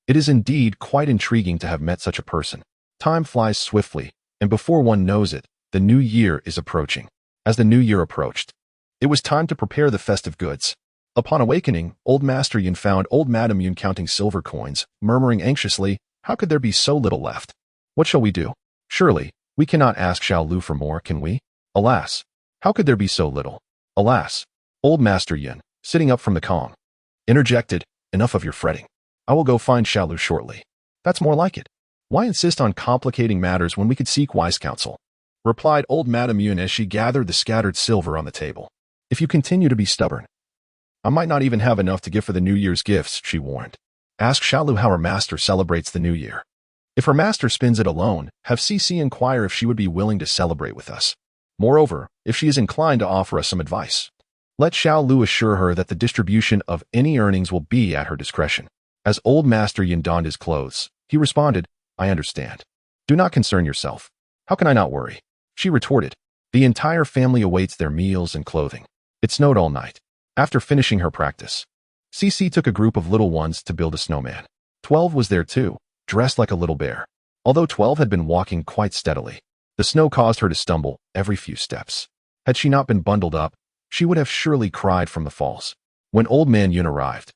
it is indeed quite intriguing to have met such a person. Time flies swiftly, and before one knows it, the new year is approaching. As the new year approached, it was time to prepare the festive goods. Upon awakening, old Master Yun found old Madame Yun counting silver coins, murmuring anxiously, How could there be so little left? What shall we do? Surely, we cannot ask Xiao Lu for more, can we? Alas, how could there be so little? Alas, old Master Yin, sitting up from the Kong, interjected, Enough of your fretting. I will go find Xiao Lu shortly. That's more like it. Why insist on complicating matters when we could seek wise counsel? Replied old Madame Yun as she gathered the scattered silver on the table. If you continue to be stubborn, I might not even have enough to give for the New Year's gifts, she warned. Ask Xiao Lu how her master celebrates the New Year. If her master spends it alone, have CC inquire if she would be willing to celebrate with us. Moreover, if she is inclined to offer us some advice. Let Xiao Lu assure her that the distribution of any earnings will be at her discretion. As old Master Yin donned his clothes, he responded, I understand. Do not concern yourself. How can I not worry? She retorted. The entire family awaits their meals and clothing. It snowed all night. After finishing her practice, CC took a group of little ones to build a snowman. 12 was there too, dressed like a little bear. Although 12 had been walking quite steadily, the snow caused her to stumble every few steps. Had she not been bundled up, she would have surely cried from the falls. When Old Man Yun arrived,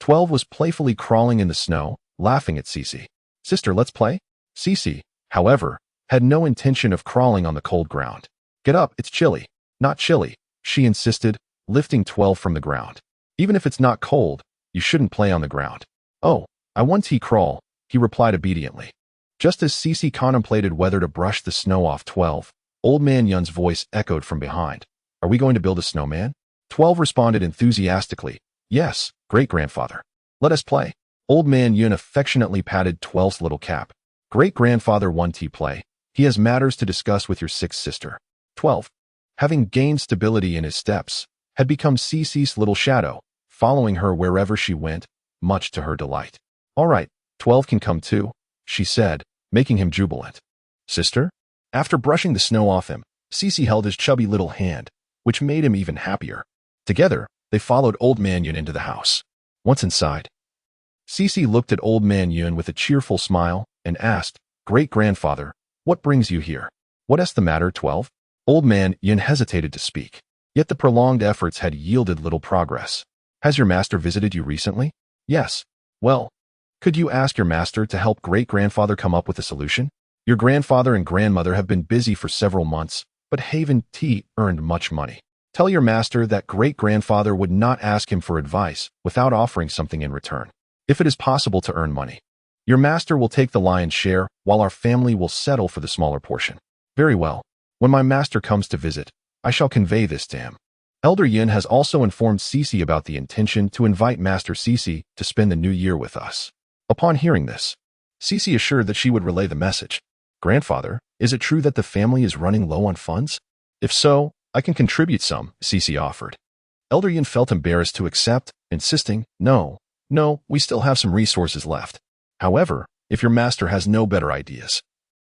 12 was playfully crawling in the snow, laughing at CC. Sister, let's play? CC, however, had no intention of crawling on the cold ground. Get up, it's chilly. Not chilly, she insisted, lifting 12 from the ground. Even if it's not cold, you shouldn't play on the ground. Oh, I want to crawl, he replied obediently. Just as CC contemplated whether to brush the snow off 12, Old Man Yun's voice echoed from behind. Are we going to build a snowman? 12 responded enthusiastically. Yes, great-grandfather. Let us play. Old Man Yun affectionately patted 12's little cap. Great-grandfather want to play. He has matters to discuss with your sixth sister. 12, having gained stability in his steps, had become CC's little shadow, following her wherever she went, much to her delight. All right, 12 can come too, she said, making him jubilant. Sister? After brushing the snow off him, CC held his chubby little hand, which made him even happier. Together, they followed Old Man Yun into the house. Once inside, CC looked at Old Man Yun with a cheerful smile and asked, Great-grandfather, what brings you here? What's the matter, 12? Old Man Yun hesitated to speak, yet the prolonged efforts had yielded little progress. Has your master visited you recently? Yes. Well, could you ask your master to help great-grandfather come up with a solution? Your grandfather and grandmother have been busy for several months, but Haven T earned much money. Tell your master that great-grandfather would not ask him for advice without offering something in return. If it is possible to earn money, your master will take the lion's share, while our family will settle for the smaller portion. Very well. When my master comes to visit, I shall convey this to him. Elder Yin has also informed Cici about the intention to invite Master Cici to spend the new year with us. Upon hearing this, Cici assured that she would relay the message. Grandfather, is it true that the family is running low on funds? If so, I can contribute some, Cici offered. Elder Yin felt embarrassed to accept, insisting, No, we still have some resources left. However, if your master has no better ideas,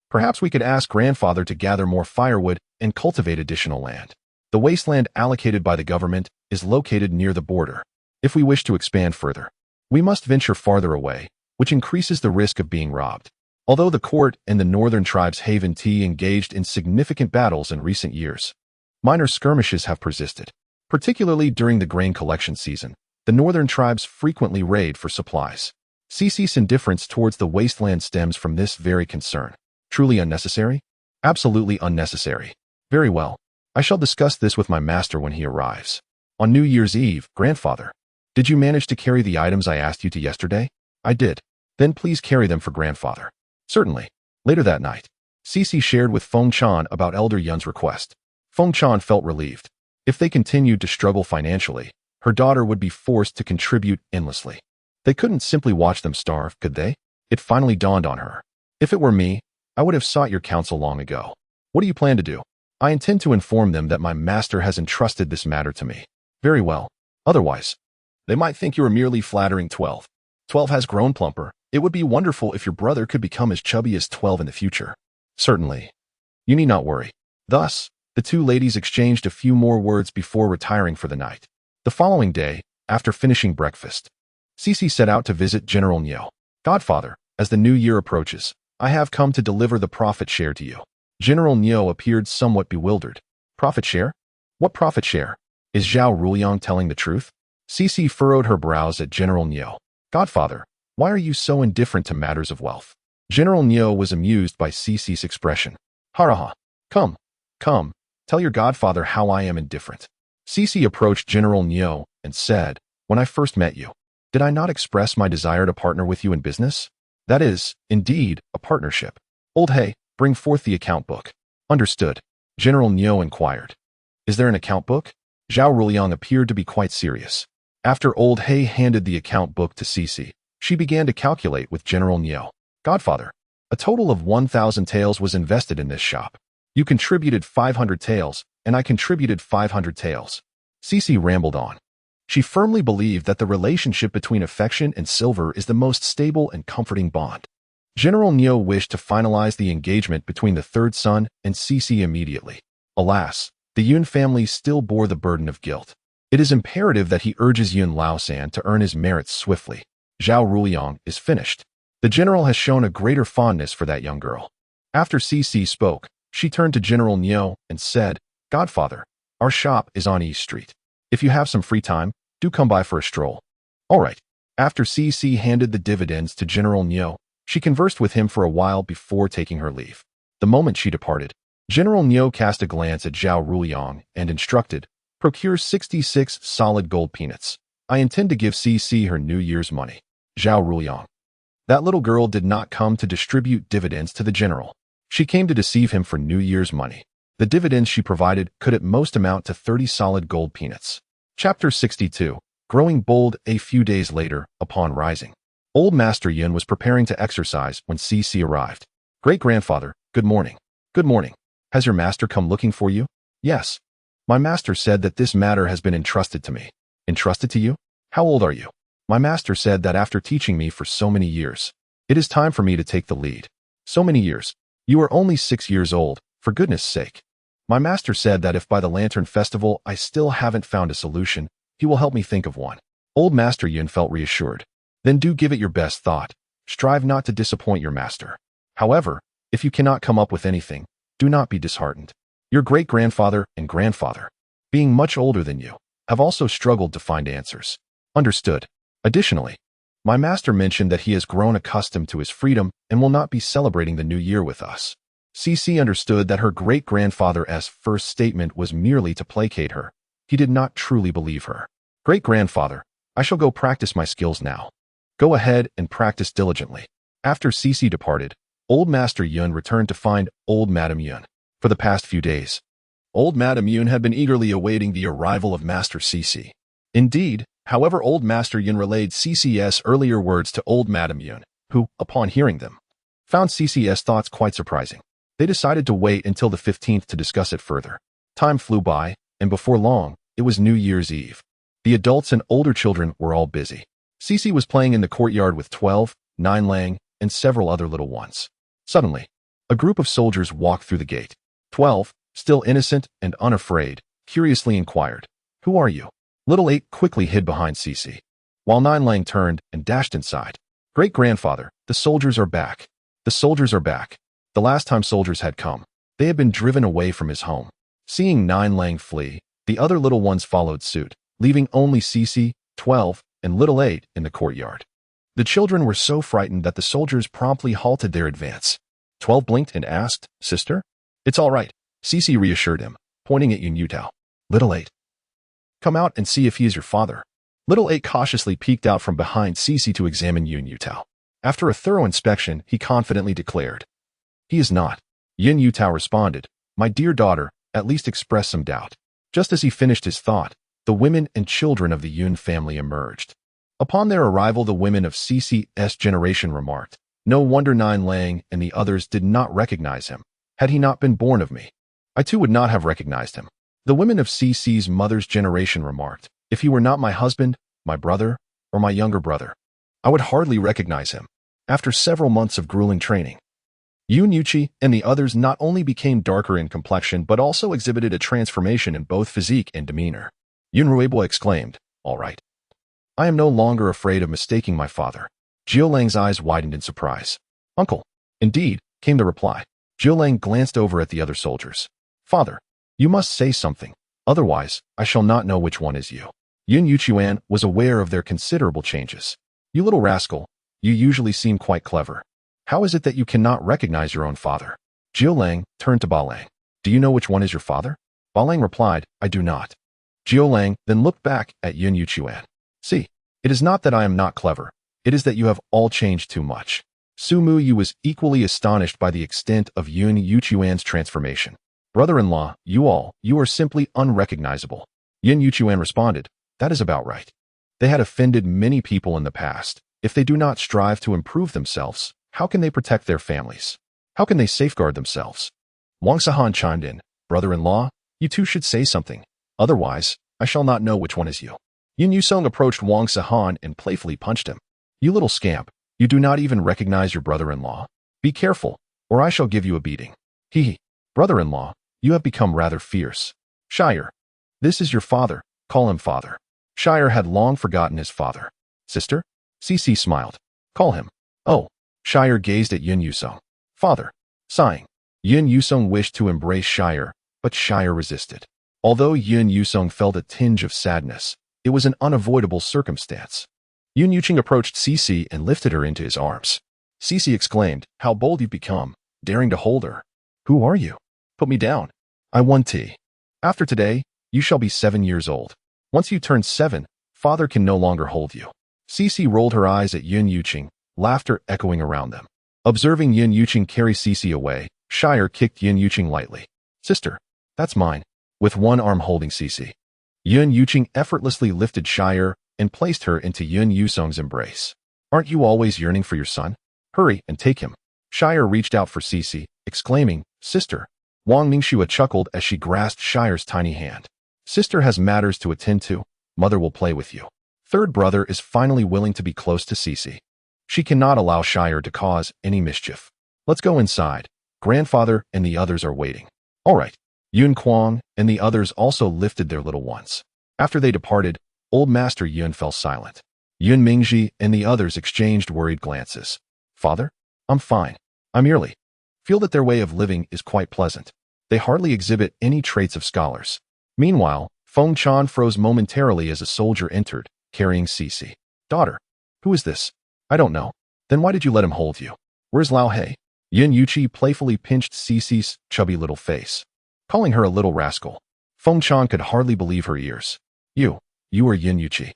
perhaps we could ask grandfather to gather more firewood and cultivate additional land. The wasteland allocated by the government is located near the border. If we wish to expand further, we must venture farther away, which increases the risk of being robbed. Although the court and the northern tribes Haven T engaged in significant battles in recent years, minor skirmishes have persisted. Particularly during the grain collection season, the northern tribes frequently raid for supplies. Cici's indifference towards the wasteland stems from this very concern. Truly unnecessary? Absolutely unnecessary. Very well. I shall discuss this with my master when he arrives. On New Year's Eve, grandfather, did you manage to carry the items I asked you to yesterday? I did. Then please carry them for grandfather. Certainly. Later that night, Cici shared with Feng Chan about Elder Yun's request. Feng Chan felt relieved. If they continued to struggle financially, her daughter would be forced to contribute endlessly. They couldn't simply watch them starve, could they? It finally dawned on her. If it were me, I would have sought your counsel long ago. What do you plan to do? I intend to inform them that my master has entrusted this matter to me. Very well. Otherwise, they might think you are merely flattering 12. 12 has grown plumper. It would be wonderful if your brother could become as chubby as 12 in the future. Certainly. You need not worry. Thus, the two ladies exchanged a few more words before retiring for the night. The following day, after finishing breakfast, Cici set out to visit General Niu. Godfather, as the new year approaches, I have come to deliver the profit share to you. General Niu appeared somewhat bewildered. Profit share? What profit share? Is Zhao Ruliang telling the truth? Cici furrowed her brows at General Niu. Godfather, why are you so indifferent to matters of wealth? General Niu was amused by Cici's expression. Haraha. Come. Tell your godfather how I am indifferent. Cici approached General Niu and said, When I first met you, did I not express my desire to partner with you in business? That is, indeed, a partnership. Old Hay, bring forth the account book. Understood. General Niu inquired. Is there an account book? Zhao Ruliang appeared to be quite serious. After Old Hay handed the account book to Cici, she began to calculate with General Niu. Godfather, A total of 1,000 taels was invested in this shop. You contributed 500 taels, and I contributed 500 taels. Cece rambled on. She firmly believed that the relationship between affection and silver is the most stable and comforting bond. General Neo wished to finalize the engagement between the third son and Cece immediately. Alas, the Yun family still bore the burden of guilt. It is imperative that he urges Yun Laosan to earn his merits swiftly. Zhao Ruliang is finished. The general has shown a greater fondness for that young girl. After Cece spoke, she turned to General Neo and said, Godfather, our shop is on East Street. If you have some free time, do come by for a stroll. All right. After Cece handed the dividends to General Neo, she conversed with him for a while before taking her leave. The moment she departed, General Neo cast a glance at Zhao Ruliang and instructed, procure 66 solid gold peanuts. I intend to give Cece her New Year's money. Zhao Ruliang. That little girl did not come to distribute dividends to the general. She came to deceive him for New Year's money. The dividends she provided could at most amount to 30 solid gold peanuts. Chapter 62. Growing bold. A few days later, upon rising, Old Master Yun was preparing to exercise when Cece arrived. Great-grandfather, good morning. Good morning. Has your master come looking for you? Yes. My master said that this matter has been entrusted to me. Entrusted to you? How old are you? My master said that after teaching me for so many years, it is time for me to take the lead. So many years. You are only 6 years old, for goodness sake. My master said that if by the Lantern Festival I still haven't found a solution, he will help me think of one. Old Master Yun felt reassured. Then do give it your best thought. Strive not to disappoint your master. However, if you cannot come up with anything, do not be disheartened. Your great-grandfather and grandfather, being much older than you, have also struggled to find answers. Understood. Additionally, my master mentioned that he has grown accustomed to his freedom and will not be celebrating the new year with us. Cece understood that her great-grandfather's first statement was merely to placate her. He did not truly believe her. Great-grandfather, I shall go practice my skills now. Go ahead and practice diligently. After Cece departed, Old Master Yun returned to find Old Madam Yun. For the past few days, Old Madam Yun had been eagerly awaiting the arrival of Master Cece. Indeed, however, Old Master Yun relayed Cece's earlier words to Old Madam Yun, who, upon hearing them, found Cece's thoughts quite surprising. They decided to wait until the 15th to discuss it further. Time flew by, and before long, it was New Year's Eve. The adults and older children were all busy. Cece was playing in the courtyard with 12, 9 Lang, and several other little ones. Suddenly, a group of soldiers walked through the gate. 12, still innocent and unafraid, curiously inquired, Who are you? Little 8 quickly hid behind Cece, while 9 Lang turned and dashed inside. Great-grandfather, the soldiers are back. The soldiers are back. The last time soldiers had come, they had been driven away from his home. Seeing 9 Lang flee, the other little ones followed suit, leaving only Cece, 12, and little 8 in the courtyard. The children were so frightened that the soldiers promptly halted their advance. 12 blinked and asked, Sister? It's all right, Cece reassured him, pointing at Yun Yutao. Little 8. Come out and see if he is your father. Little 8 cautiously peeked out from behind Cece to examine Yun Yutao. After a thorough inspection, he confidently declared, He is not. Yun Yutao responded, My dear daughter, at least express some doubt. Just as he finished his thought, the women and children of the Yun family emerged. Upon their arrival, the women of Cece's generation remarked, No wonder 9 Lang and the others did not recognize him. Had he not been born of me, I too would not have recognized him. The women of Cece's mother's generation remarked, If he were not my husband, my brother, or my younger brother, I would hardly recognize him. After several months of grueling training, Yun Yuchi and the others not only became darker in complexion but also exhibited a transformation in both physique and demeanor. Yun Ruibo exclaimed, All right. I am no longer afraid of mistaking my father. Jiu Lang's eyes widened in surprise. Uncle. Indeed, came the reply. Jiu Lang glanced over at the other soldiers. Father, you must say something. Otherwise, I shall not know which one is you. Yun Yuchuan was aware of their considerable changes. You little rascal, you usually seem quite clever. How is it that you cannot recognize your own father? Jiu Lang turned to Ba Lang. Do you know which one is your father? Ba Lang replied, I do not. Jiu Lang then looked back at Yun Yuchuan. See, it is not that I am not clever. It is that you have all changed too much. Su Mu Yu was equally astonished by the extent of Yun Yuchuan's transformation. Brother-in-law, you are simply unrecognizable. Yun Yuchuan responded, That is about right. They had offended many people in the past. If they do not strive to improve themselves, How can they protect their families? How can they safeguard themselves? Wang Sahan chimed in. Brother-in-law, you two should say something. Otherwise, I shall not know which one is you. Yun Yusong approached Wang Sahan and playfully punched him. You little scamp, you do not even recognize your brother-in-law. Be careful, or I shall give you a beating. Hee. Brother-in-law, you have become rather fierce. Shire. This is your father, call him father. Shire had long forgotten his father. Sister? Cici smiled. Call him. Oh. Shire gazed at Yun Yusong. Father. Sighing. Yun Yusong wished to embrace Shire, but Shire resisted. Although Yun Yusong felt a tinge of sadness, it was an unavoidable circumstance. Yun Yuqing approached Cici and lifted her into his arms. Cici exclaimed, How bold you've become, daring to hold her. Who are you? Put me down. I want tea. After today, you shall be 7 years old. Once you turn 7, father can no longer hold you. Cici rolled her eyes at Yun Yuqing, laughter echoing around them. Observing Yun Yuqing carry Cici away, Shire kicked Yun Yuqing lightly. Sister, that's mine. With one arm holding Cici. Yun Yuqing effortlessly lifted Shire and placed her into Yun Yusong's embrace. Aren't you always yearning for your son? Hurry and take him. Shire reached out for Cici, exclaiming, Sister. Wang Mingxua chuckled as she grasped Shire's tiny hand. Sister has matters to attend to. Mother will play with you. Third brother is finally willing to be close to Cici. She cannot allow Shire to cause any mischief. Let's go inside. Grandfather and the others are waiting. All right. Yun Kuang and the others also lifted their little ones. After they departed, Old Master Yun fell silent. Yun Mingji and the others exchanged worried glances. Father? I'm fine. I merely feel that their way of living is quite pleasant. They hardly exhibit any traits of scholars. Meanwhile, Feng Chan froze momentarily as a soldier entered, carrying Cici. Daughter. Who is this? I don't know. Then why did you let him hold you? Where's Lao He? Yun Yuqi playfully pinched Cici's chubby little face, calling her a little rascal. Feng Chan could hardly believe her ears. You are Yun Yuqi.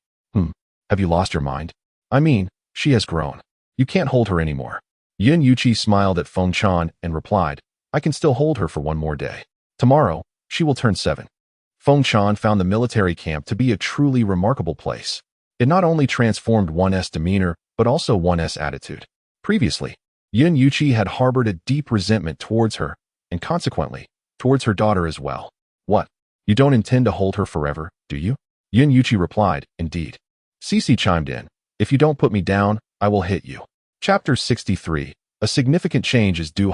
Have you lost your mind? I mean, she has grown. You can't hold her anymore. Yun Yuqi smiled at Feng Chan and replied, I can still hold her for one more day. Tomorrow, she will turn 7. Feng Chan found the military camp to be a truly remarkable place. It not only transformed one's demeanor, but also one's attitude. Previously, Yun Yuqi had harbored a deep resentment towards her, and consequently, towards her daughter as well. What? You don't intend to hold her forever, do you? Yun Yuqi replied, Indeed. Cici chimed in. If you don't put me down, I will hit you. Chapter 63. A significant change is due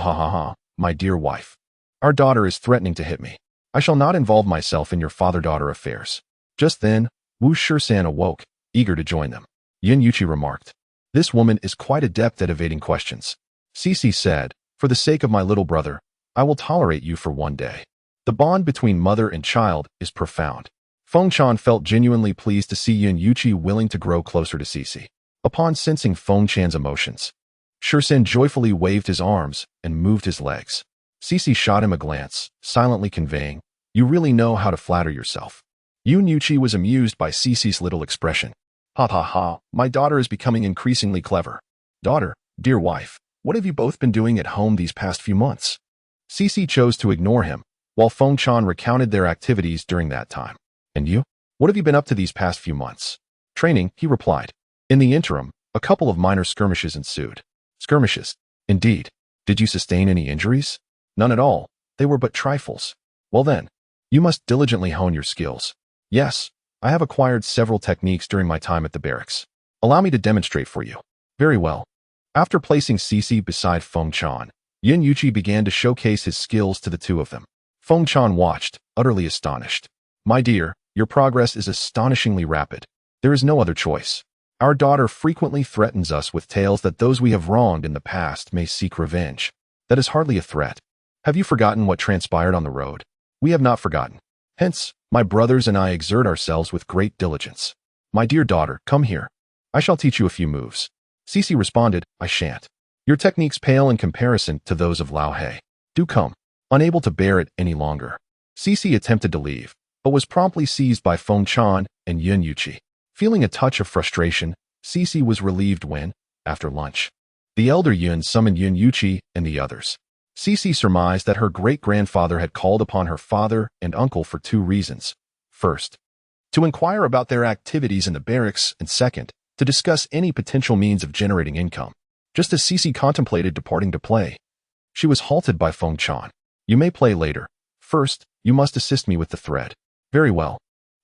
my dear wife. Our daughter is threatening to hit me. I shall not involve myself in your father-daughter affairs. Just then, Wu Shisan awoke, eager to join them. Yun Yuqi remarked. This woman is quite adept at evading questions. Cici said, For the sake of my little brother, I will tolerate you for one day. The bond between mother and child is profound. Feng Chan felt genuinely pleased to see Yun Yuqi willing to grow closer to Cici. Upon sensing Feng Chan's emotions, Shisan joyfully waved his arms and moved his legs. Cici shot him a glance, silently conveying, You really know how to flatter yourself. Yun Yuqi was amused by Cici's little expression. Ha, my daughter is becoming increasingly clever. Daughter, dear wife, what have you both been doing at home these past few months? Cici chose to ignore him, while Feng Chan recounted their activities during that time. And you? What have you been up to these past few months? Training, he replied. In the interim, a couple of minor skirmishes ensued. Skirmishes? Indeed. Did you sustain any injuries? None at all. They were but trifles. Well then, you must diligently hone your skills. Yes, I have acquired several techniques during my time at the barracks. Allow me to demonstrate for you. Very well. After placing Cici beside Feng Chan, Yun Yuqi began to showcase his skills to the two of them. Feng Chan watched, utterly astonished. My dear, your progress is astonishingly rapid. There is no other choice. Our daughter frequently threatens us with tales that those we have wronged in the past may seek revenge. That is hardly a threat. Have you forgotten what transpired on the road? We have not forgotten. Hence, my brothers and I exert ourselves with great diligence. My dear daughter, come here. I shall teach you a few moves. Cici responded, I shan't. Your techniques pale in comparison to those of Lao He. Do come. Unable to bear it any longer, Cici attempted to leave, but was promptly seized by Feng Chan and Yun Yuqi. Feeling a touch of frustration, Cici was relieved when, after lunch, the elder Yun summoned Yun Yuqi and the others. Cici surmised that her great-grandfather had called upon her father and uncle for 2 reasons. First, to inquire about their activities in the barracks, and second, to discuss any potential means of generating income. Just as Cece contemplated departing to play, she was halted by Feng Chan. You may play later. First, you must assist me with the thread. Very well.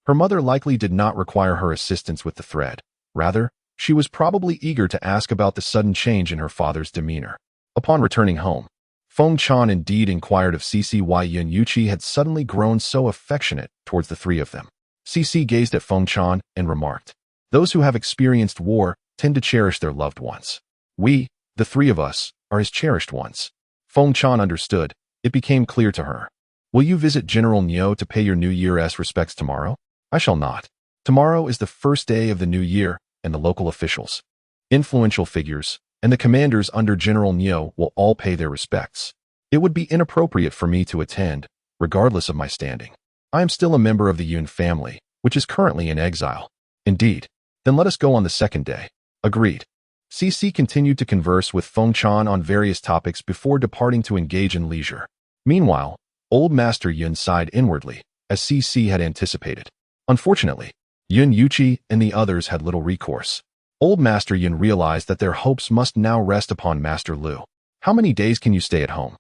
Her mother likely did not require her assistance with the thread. Rather, she was probably eager to ask about the sudden change in her father's demeanor. Upon returning home, Feng Chan indeed inquired of Cece why Yun Yuqi had suddenly grown so affectionate towards the three of them. Cece gazed at Feng Chan and remarked, "Those who have experienced war tend to cherish their loved ones. We, the three of us, are his cherished ones." Feng Chan understood. It became clear to her. "Will you visit General Niu to pay your New Year's respects tomorrow?" "I shall not. Tomorrow is the first day of the new year, and the local officials, influential figures, and the commanders under General Niu will all pay their respects. It would be inappropriate for me to attend, regardless of my standing. I am still a member of the Yun family, which is currently in exile." "Indeed. Then let us go on the second day." "Agreed." Cece continued to converse with Feng Chan on various topics before departing to engage in leisure. Meanwhile, Old Master Yun sighed inwardly, as Cece had anticipated. Unfortunately, Yun Yuqi and the others had little recourse. Old Master Yun realized that their hopes must now rest upon Master Lu. "How many days can you stay at home?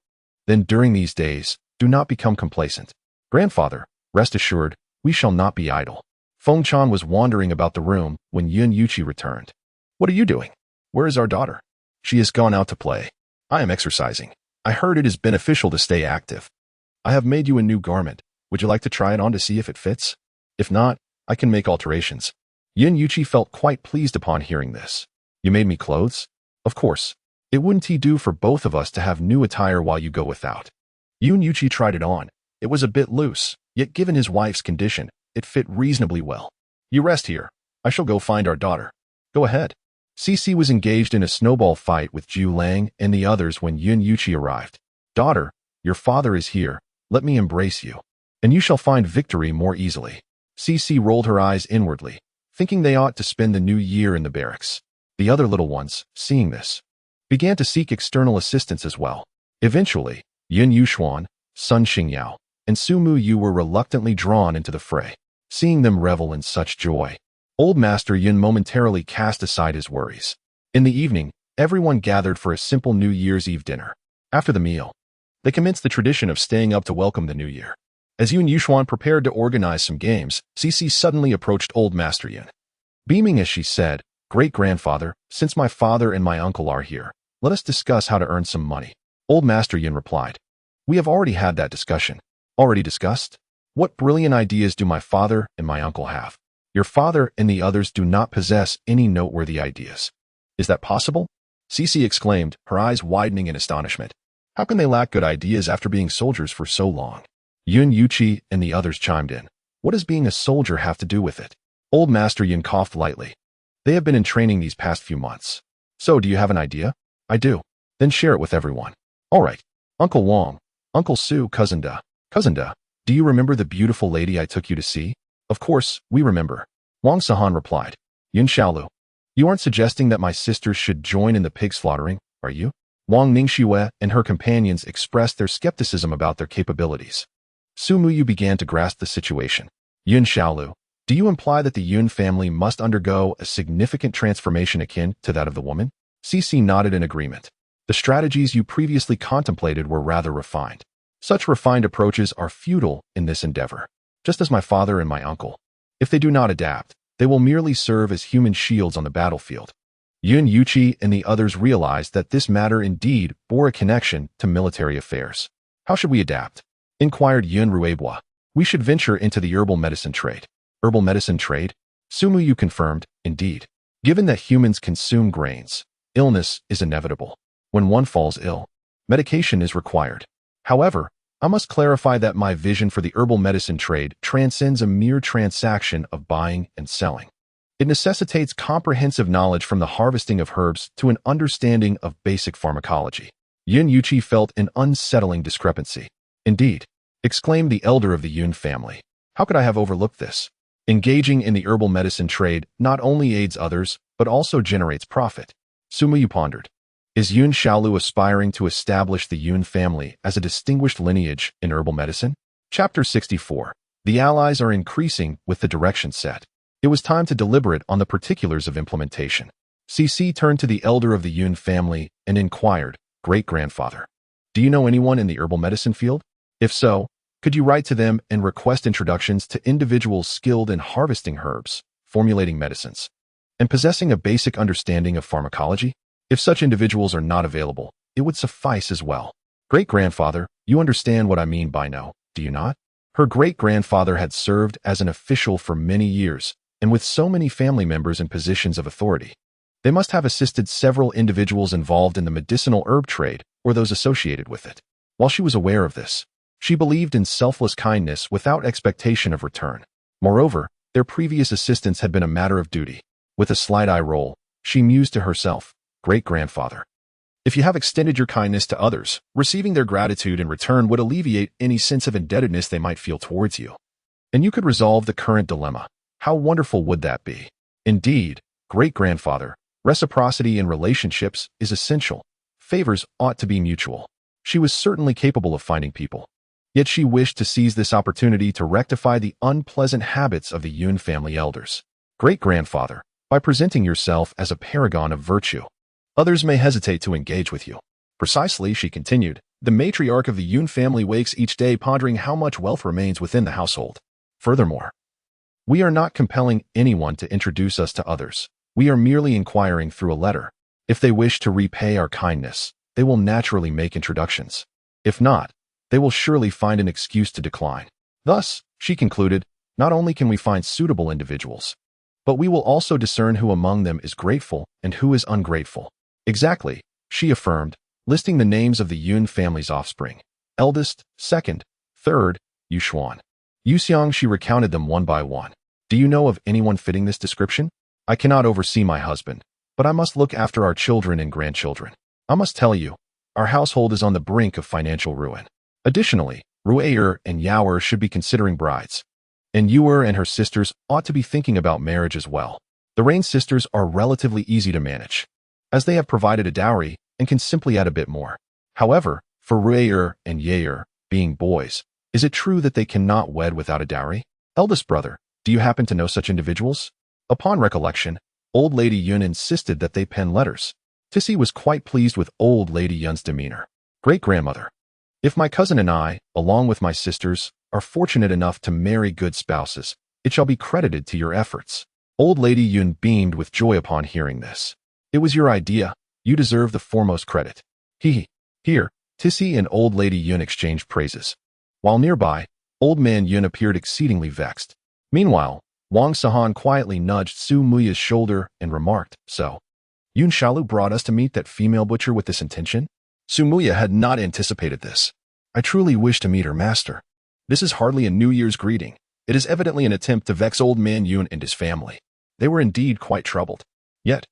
Then during these days, do not become complacent. Grandfather, rest assured, we shall not be idle." Feng Chan was wandering about the room when Yun Yuqi returned. "What are you doing? Where is our daughter?" "She has gone out to play. I am exercising. I heard it is beneficial to stay active. I have made you a new garment. Would you like to try it on to see if it fits? If not, I can make alterations." Yun Yuqi felt quite pleased upon hearing this. "You made me clothes?" "Of course. It wouldn't he do for both of us to have new attire while you go without?" Yun Yuqi tried it on. It was a bit loose, yet given his wife's condition, it fit reasonably well. "You rest here. I shall go find our daughter." "Go ahead." Cece was engaged in a snowball fight with Ju Lang and the others when Yun Yuqi arrived. "Daughter, your father is here. Let me embrace you, and you shall find victory more easily." Cece rolled her eyes inwardly, thinking they ought to spend the new year in the barracks. The other little ones, seeing this, began to seek external assistance as well. Eventually, Yun Yuxuan, Sun Xingyao, and Su Mu Yu were reluctantly drawn into the fray. Seeing them revel in such joy, Old Master Yun momentarily cast aside his worries. In the evening, everyone gathered for a simple New Year's Eve dinner. After the meal, they commenced the tradition of staying up to welcome the new year. As Yun Yuxuan prepared to organize some games, Cece suddenly approached Old Master Yun. Beaming as she said, "Great-grandfather, since my father and my uncle are here, let us discuss how to earn some money." Old Master Yun replied, "We have already had that discussion." "Already discussed? What brilliant ideas do my father and my uncle have? Your father and the others do not possess any noteworthy ideas." "Is that possible?" Cece exclaimed, her eyes widening in astonishment. "How can they lack good ideas after being soldiers for so long?" Yun Yuqi and the others chimed in. "What does being a soldier have to do with it?" Old Master Yun coughed lightly. "They have been in training these past few months. So, do you have an idea?" "I do." "Then share it with everyone." "All right. Uncle Wong, Uncle Su, Cousin Da. Cousin Da, do you remember the beautiful lady I took you to see?" "Of course, we remember." Wang Sahan replied. "Yun Xiaolu, you aren't suggesting that my sisters should join in the pig slaughtering, are you?" Wang Ningxue and her companions expressed their skepticism about their capabilities. Su Muyu began to grasp the situation. "Yun Xiaolu, do you imply that the Yun family must undergo a significant transformation akin to that of the woman?" Cece nodded in agreement. "The strategies you previously contemplated were rather refined. Such refined approaches are futile in this endeavor, just as my father and my uncle. If they do not adapt, they will merely serve as human shields on the battlefield." Yun Yuqi and the others realized that this matter indeed bore a connection to military affairs. "How should we adapt?" inquired Yun Ruebua. "We should venture into the herbal medicine trade." "Herbal medicine trade?" Sumuyu confirmed, "Indeed. Given that humans consume grains, illness is inevitable. When one falls ill, medication is required. However, I must clarify that my vision for the herbal medicine trade transcends a mere transaction of buying and selling. It necessitates comprehensive knowledge from the harvesting of herbs to an understanding of basic pharmacology." Yun Yuqi felt an unsettling discrepancy. "Indeed," exclaimed the elder of the Yun family. "How could I have overlooked this? Engaging in the herbal medicine trade not only aids others, but also generates profit." Sumuyu pondered. "Is Yun Xiaolu aspiring to establish the Yun family as a distinguished lineage in herbal medicine?" Chapter 64. The allies are increasing with the direction set. It was time to deliberate on the particulars of implementation. Cece turned to the elder of the Yun family and inquired, "Great-grandfather, do you know anyone in the herbal medicine field? If so, could you write to them and request introductions to individuals skilled in harvesting herbs, formulating medicines, and possessing a basic understanding of pharmacology? If such individuals are not available, it would suffice as well." Great-grandfather, you understand what I mean by no, do you not? Her great-grandfather had served as an official for many years, and with so many family members in positions of authority, they must have assisted several individuals involved in the medicinal herb trade or those associated with it. While she was aware of this, she believed in selfless kindness without expectation of return. Moreover, their previous assistance had been a matter of duty. With a slight eye roll, she mused to herself, "Great-grandfather, if you have extended your kindness to others, receiving their gratitude in return would alleviate any sense of indebtedness they might feel towards you. And you could resolve the current dilemma. How wonderful would that be? Indeed, great-grandfather, reciprocity in relationships is essential. Favors ought to be mutual." She was certainly capable of finding people. Yet she wished to seize this opportunity to rectify the unpleasant habits of the Yun family elders. "Great-grandfather, by presenting yourself as a paragon of virtue, others may hesitate to engage with you." Precisely, she continued, the matriarch of the Yun family wakes each day pondering how much wealth remains within the household. Furthermore, we are not compelling anyone to introduce us to others. We are merely inquiring through a letter. If they wish to repay our kindness, they will naturally make introductions. If not, they will surely find an excuse to decline. Thus, she concluded, not only can we find suitable individuals, but we will also discern who among them is grateful and who is ungrateful. Exactly, she affirmed, listing the names of the Yun family's offspring. Eldest, second, third, Yushuan. Yuxiang, she recounted them one by one. "Do you know of anyone fitting this description? I cannot oversee my husband, but I must look after our children and grandchildren. I must tell you, our household is on the brink of financial ruin. Additionally, Ru'er and Yaoer should be considering brides. And Yuer and her sisters ought to be thinking about marriage as well. The Rain sisters are relatively easy to manage, as they have provided a dowry and can simply add a bit more. However, for Ru'er and Yaoer, being boys, is it true that they cannot wed without a dowry? Eldest brother, do you happen to know such individuals?" Upon recollection, Old Lady Yun insisted that they pen letters. Tissy was quite pleased with Old Lady Yun's demeanor. "Great-grandmother, if my cousin and I, along with my sisters, are fortunate enough to marry good spouses, it shall be credited to your efforts." Old Lady Yun beamed with joy upon hearing this. "It was your idea. You deserve the foremost credit." Here, Tissy and Old Lady Yun exchanged praises. While nearby, Old Man Yun appeared exceedingly vexed. Meanwhile, Wang Sahan quietly nudged Su Muya's shoulder and remarked, "So, Yun Shalu brought us to meet that female butcher with this intention?" Su Muya had not anticipated this. "I truly wish to meet her master. This is hardly a New Year's greeting. It is evidently an attempt to vex Old Man Yun and his family." They were indeed quite troubled. Yet,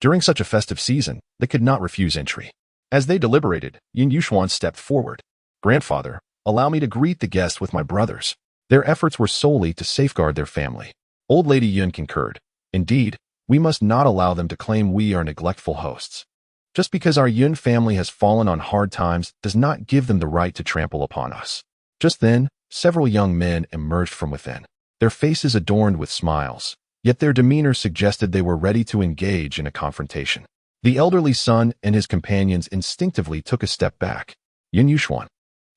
during such a festive season, they could not refuse entry. As they deliberated, Yin Yushuan stepped forward. "Grandfather, allow me to greet the guests with my brothers." Their efforts were solely to safeguard their family. Old Lady Yun concurred. "Indeed, we must not allow them to claim we are neglectful hosts. Just because our Yun family has fallen on hard times does not give them the right to trample upon us." Just then, several young men emerged from within, their faces adorned with smiles, yet their demeanor suggested they were ready to engage in a confrontation. The elderly son and his companions instinctively took a step back. Yin Yushuan,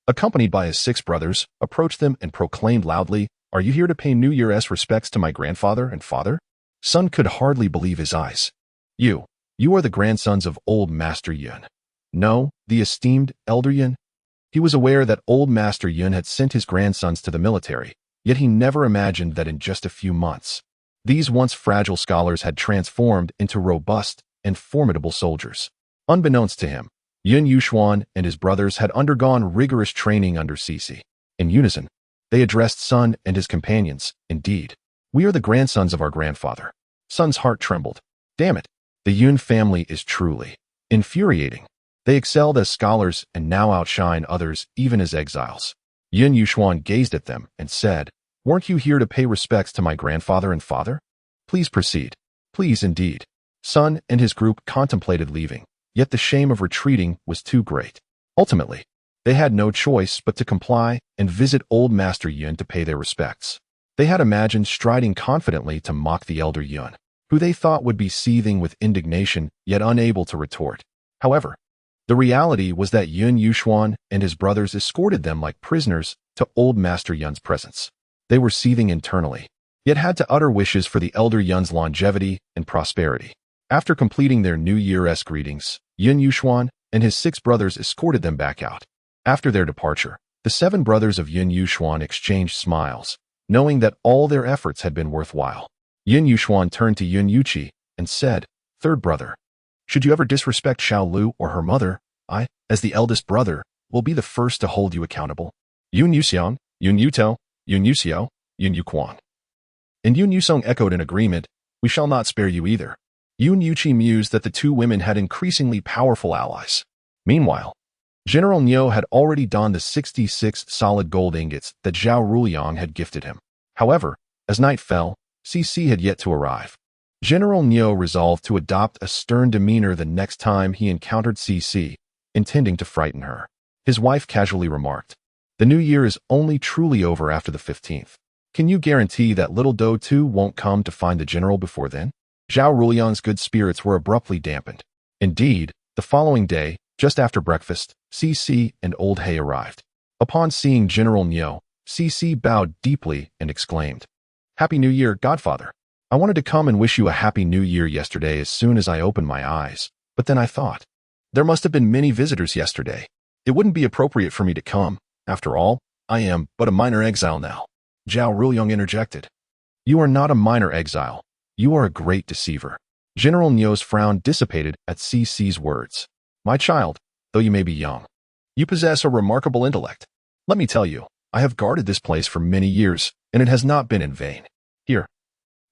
accompanied by his 6 brothers, approached them and proclaimed loudly, "Are you here to pay New Year's respects to my grandfather and father?" Sun could hardly believe his eyes. You are the grandsons of Old Master Yun." "No, the esteemed Elder Yun." He was aware that Old Master Yun had sent his grandsons to the military, yet he never imagined that in just a few months, these once fragile scholars had transformed into robust and formidable soldiers. Unbeknownst to him, Yin Yushuan and his brothers had undergone rigorous training under Cece. In unison, they addressed Sun and his companions. "Indeed, we are the grandsons of our grandfather." Sun's heart trembled. Damn it, the Yun family is truly infuriating. They excelled as scholars and now outshine others even as exiles. Yin Yushuan gazed at them and said, "Weren't you here to pay respects to my grandfather and father? Please proceed." "Please indeed." Sun and his group contemplated leaving, yet the shame of retreating was too great. Ultimately, they had no choice but to comply and visit Old Master Yun to pay their respects. They had imagined striding confidently to mock the elder Yun. who they thought would be seething with indignation yet unable to retort. However, the reality was that Yun Yuxuan and his brothers escorted them like prisoners to old Master Yun's presence. They were seething internally, yet had to utter wishes for the elder Yun's longevity and prosperity. After completing their New Year's greetings, Yun Yuxuan and his 6 brothers escorted them back out. After their departure, the 7 brothers of Yun Yuxuan exchanged smiles, knowing that all their efforts had been worthwhile. Yun Yuxuan turned to Yun Yuqi and said, "Third brother, should you ever disrespect Xiao Lu or her mother, I, as the eldest brother, will be the first to hold you accountable." Yun Yuxiang, Yun Yutao, Yun Yuxiao, Yun Yuquan. And Yun Yusong echoed in agreement, "We shall not spare you either." Yun Yuqi mused that the 2 women had increasingly powerful allies. Meanwhile, General Niu had already donned the 66 solid gold ingots that Zhao Ruliang had gifted him. However, as night fell, CC had yet to arrive. General Niu resolved to adopt a stern demeanor the next time he encountered CC, intending to frighten her. His wife casually remarked, "The new year is only truly over after the 15th. Can you guarantee that little Do Tu won't come to find the general before then?" Zhao Ruliang's good spirits were abruptly dampened. Indeed, the following day, just after breakfast, CC and Old He arrived. Upon seeing General Niu, CC bowed deeply and exclaimed, "Happy New Year, Godfather. I wanted to come and wish you a Happy New Year yesterday as soon as I opened my eyes, but then I thought, there must have been many visitors yesterday. It wouldn't be appropriate for me to come. After all, I am but a minor exile now." Zhao Ruliang interjected, "You are not a minor exile. You are a great deceiver." General Niu's frown dissipated at CC's words. "My child, though you may be young, you possess a remarkable intellect. Let me tell you, I have guarded this place for many years, and it has not been in vain. Here,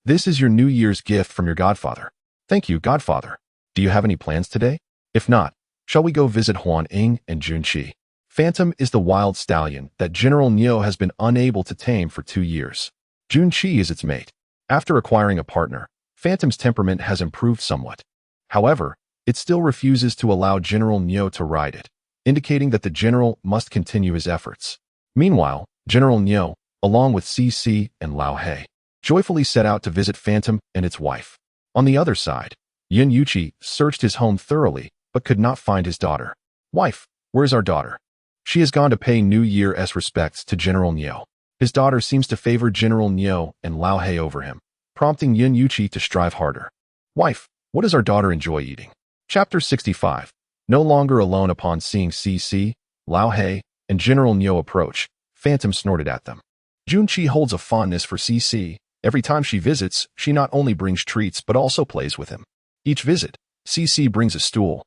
this is your New Year's gift from your godfather." "Thank you, Godfather. Do you have any plans today? If not, shall we go visit Huan Ying and Junqi?" Phantom is the wild stallion that General Niu has been unable to tame for 2 years. Junqi is its mate. After acquiring a partner, Phantom's temperament has improved somewhat. However, it still refuses to allow General Niu to ride it, indicating that the general must continue his efforts. Meanwhile, General Niu, along with CC and Lao He, joyfully set out to visit Phantom and its wife. On the other side, Yun Yuqi searched his home thoroughly but could not find his daughter. "Wife, where is our daughter?" "She has gone to pay New Year's respects to General Niu. His daughter seems to favor General Niu and Lao He over him, prompting Yun Yuqi to strive harder." "Wife, what does our daughter enjoy eating?" Chapter 65. No longer alone upon seeing CC, Lao He, and General Niu approach, Phantom snorted at them. "Junqi holds a fondness for CC. Every time she visits, she not only brings treats but also plays with him. Each visit, CC brings a stool,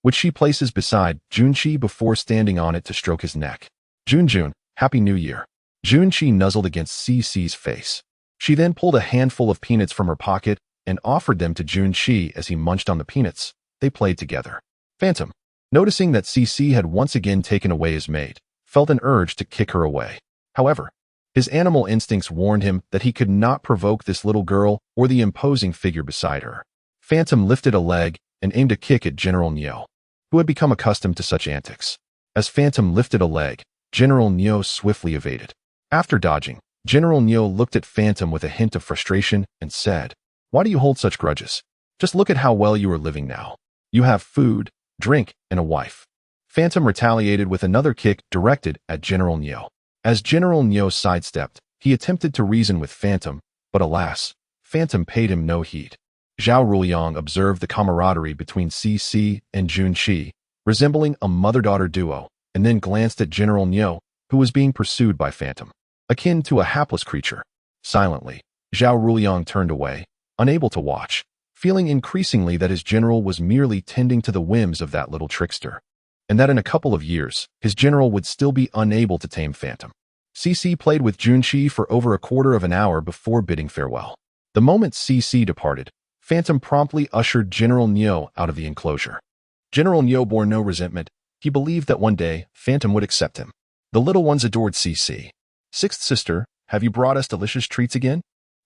which she places beside Junqi before standing on it to stroke his neck. Junjun, Happy New Year." Junqi nuzzled against CC's face. She then pulled a handful of peanuts from her pocket and offered them to Junqi as he munched on the peanuts. They played together. Phantom, noticing that CC had once again taken away his mate, felt an urge to kick her away. However, his animal instincts warned him that he could not provoke this little girl or the imposing figure beside her. Phantom lifted a leg and aimed a kick at General Niu, who had become accustomed to such antics. As Phantom lifted a leg, General Niu swiftly evaded. After dodging, General Niu looked at Phantom with a hint of frustration and said, "Why do you hold such grudges? Just look at how well you are living now. You have food, drink, and a wife." Phantom retaliated with another kick directed at General Niu. As General Niu sidestepped, he attempted to reason with Phantom, but alas, Phantom paid him no heed. Zhao Ruliang observed the camaraderie between CC and Junqi, resembling a mother-daughter duo, and then glanced at General Niu, who was being pursued by Phantom, akin to a hapless creature. Silently, Zhao Ruliang turned away, unable to watch, feeling increasingly that his general was merely tending to the whims of that little trickster, and that in a couple of years, his general would still be unable to tame Phantom. CC played with Junqi for over a quarter of an hour before bidding farewell. The moment CC departed, Phantom promptly ushered General Niu out of the enclosure. General Niu bore no resentment. He believed that one day, Phantom would accept him. The little ones adored CC. "Sixth sister, have you brought us delicious treats again?"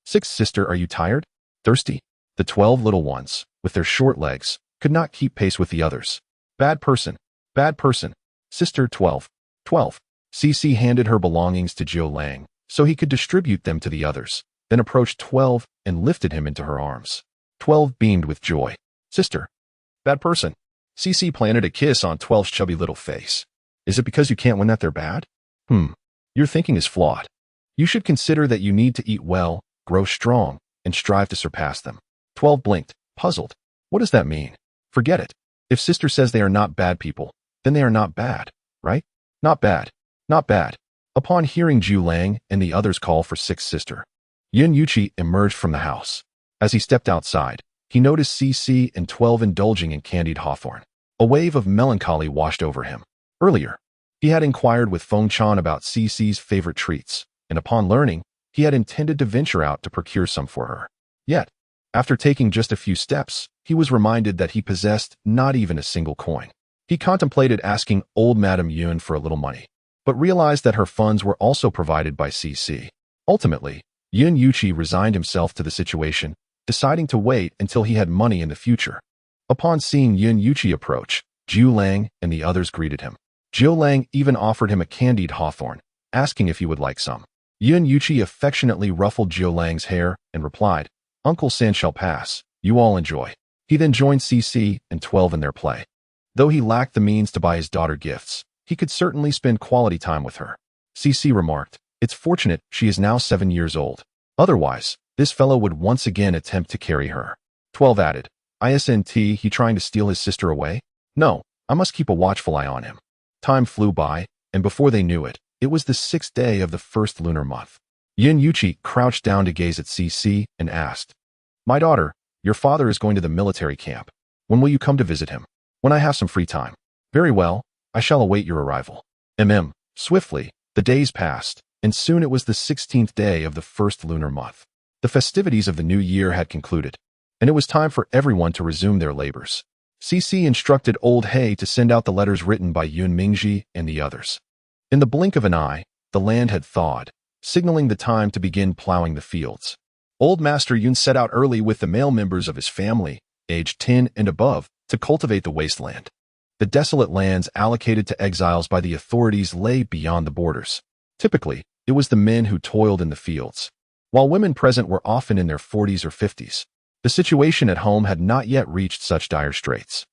"Sixth sister, are you tired? Thirsty?" The 12 little ones, with their short legs, could not keep pace with the others. Bad person. Bad person. Sister 12. 12. CC handed her belongings to Jiu Lang, so he could distribute them to the others, then approached 12 and lifted him into her arms. 12 beamed with joy. Sister. Bad person. CC planted a kiss on 12's chubby little face. Is it because you can't win that they're bad? Your thinking is flawed. You should consider that you need to eat well, grow strong, and strive to surpass them. 12 blinked, puzzled. What does that mean? Forget it. If sister says they are not bad people, then they are not bad, right? Not bad. Not bad. Upon hearing Zhu Lang and the others call for sixth sister, Yun Yuqi emerged from the house. As he stepped outside, he noticed CC and 12 indulging in candied hawthorn. A wave of melancholy washed over him. Earlier, he had inquired with Feng Chan about CC's favorite treats, and upon learning, he had intended to venture out to procure some for her. Yet, after taking just a few steps, he was reminded that he possessed not even a single coin. He contemplated asking old Madame Yun for a little money, but realized that her funds were also provided by CC. Ultimately, Yun Yuqi resigned himself to the situation, deciding to wait until he had money in the future. Upon seeing Yun Yuqi approach, Zhu Lang and the others greeted him. Zhu Lang even offered him a candied hawthorn, asking if he would like some. Yun Yuqi affectionately ruffled Zhu Lang's hair and replied, Uncle San shall pass, you all enjoy. He then joined CC and 12 in their play. Though he lacked the means to buy his daughter gifts, he could certainly spend quality time with her. CC remarked, it's fortunate she is now 7 years old. Otherwise, this fellow would once again attempt to carry her. 12 added, Isn't he trying to steal his sister away? No, I must keep a watchful eye on him. Time flew by, and before they knew it, it was the 6th day of the first lunar month. Yun Yuqi crouched down to gaze at CC and asked, My daughter, your father is going to the military camp. When will you come to visit him? When I have some free time. Very well, I shall await your arrival. Swiftly, the days passed, and soon it was the 16th day of the first lunar month. The festivities of the new year had concluded, and it was time for everyone to resume their labors. CC instructed Old Hay to send out the letters written by Yun Mingji and the others. In the blink of an eye, the land had thawed, signaling the time to begin plowing the fields. Old Master Yun set out early with the male members of his family, aged 10 and above, to cultivate the wasteland. The desolate lands allocated to exiles by the authorities lay beyond the borders. Typically, it was the men who toiled in the fields, while women present were often in their 40s or 50s. The situation at home had not yet reached such dire straits.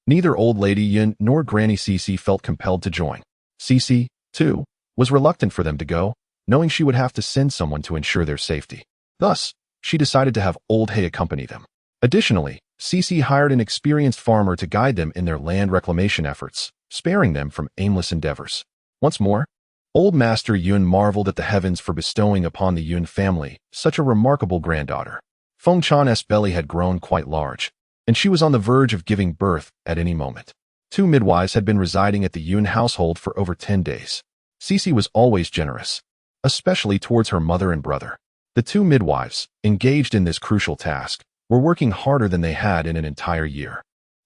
Neither Old Lady Yun nor Granny Cici felt compelled to join. Cici, too, was reluctant for them to go, knowing she would have to send someone to ensure their safety. Thus, she decided to have Old Hay accompany them. Additionally, Cici hired an experienced farmer to guide them in their land reclamation efforts, sparing them from aimless endeavors. Once more, Old Master Yun marveled at the heavens for bestowing upon the Yun family such a remarkable granddaughter. Feng Chan's belly had grown quite large, and she was on the verge of giving birth at any moment. 2 midwives had been residing at the Yun household for over 10 days. Cici was always generous, especially towards her mother and brother. The 2 midwives, engaged in this crucial task, were working harder than they had in an entire year.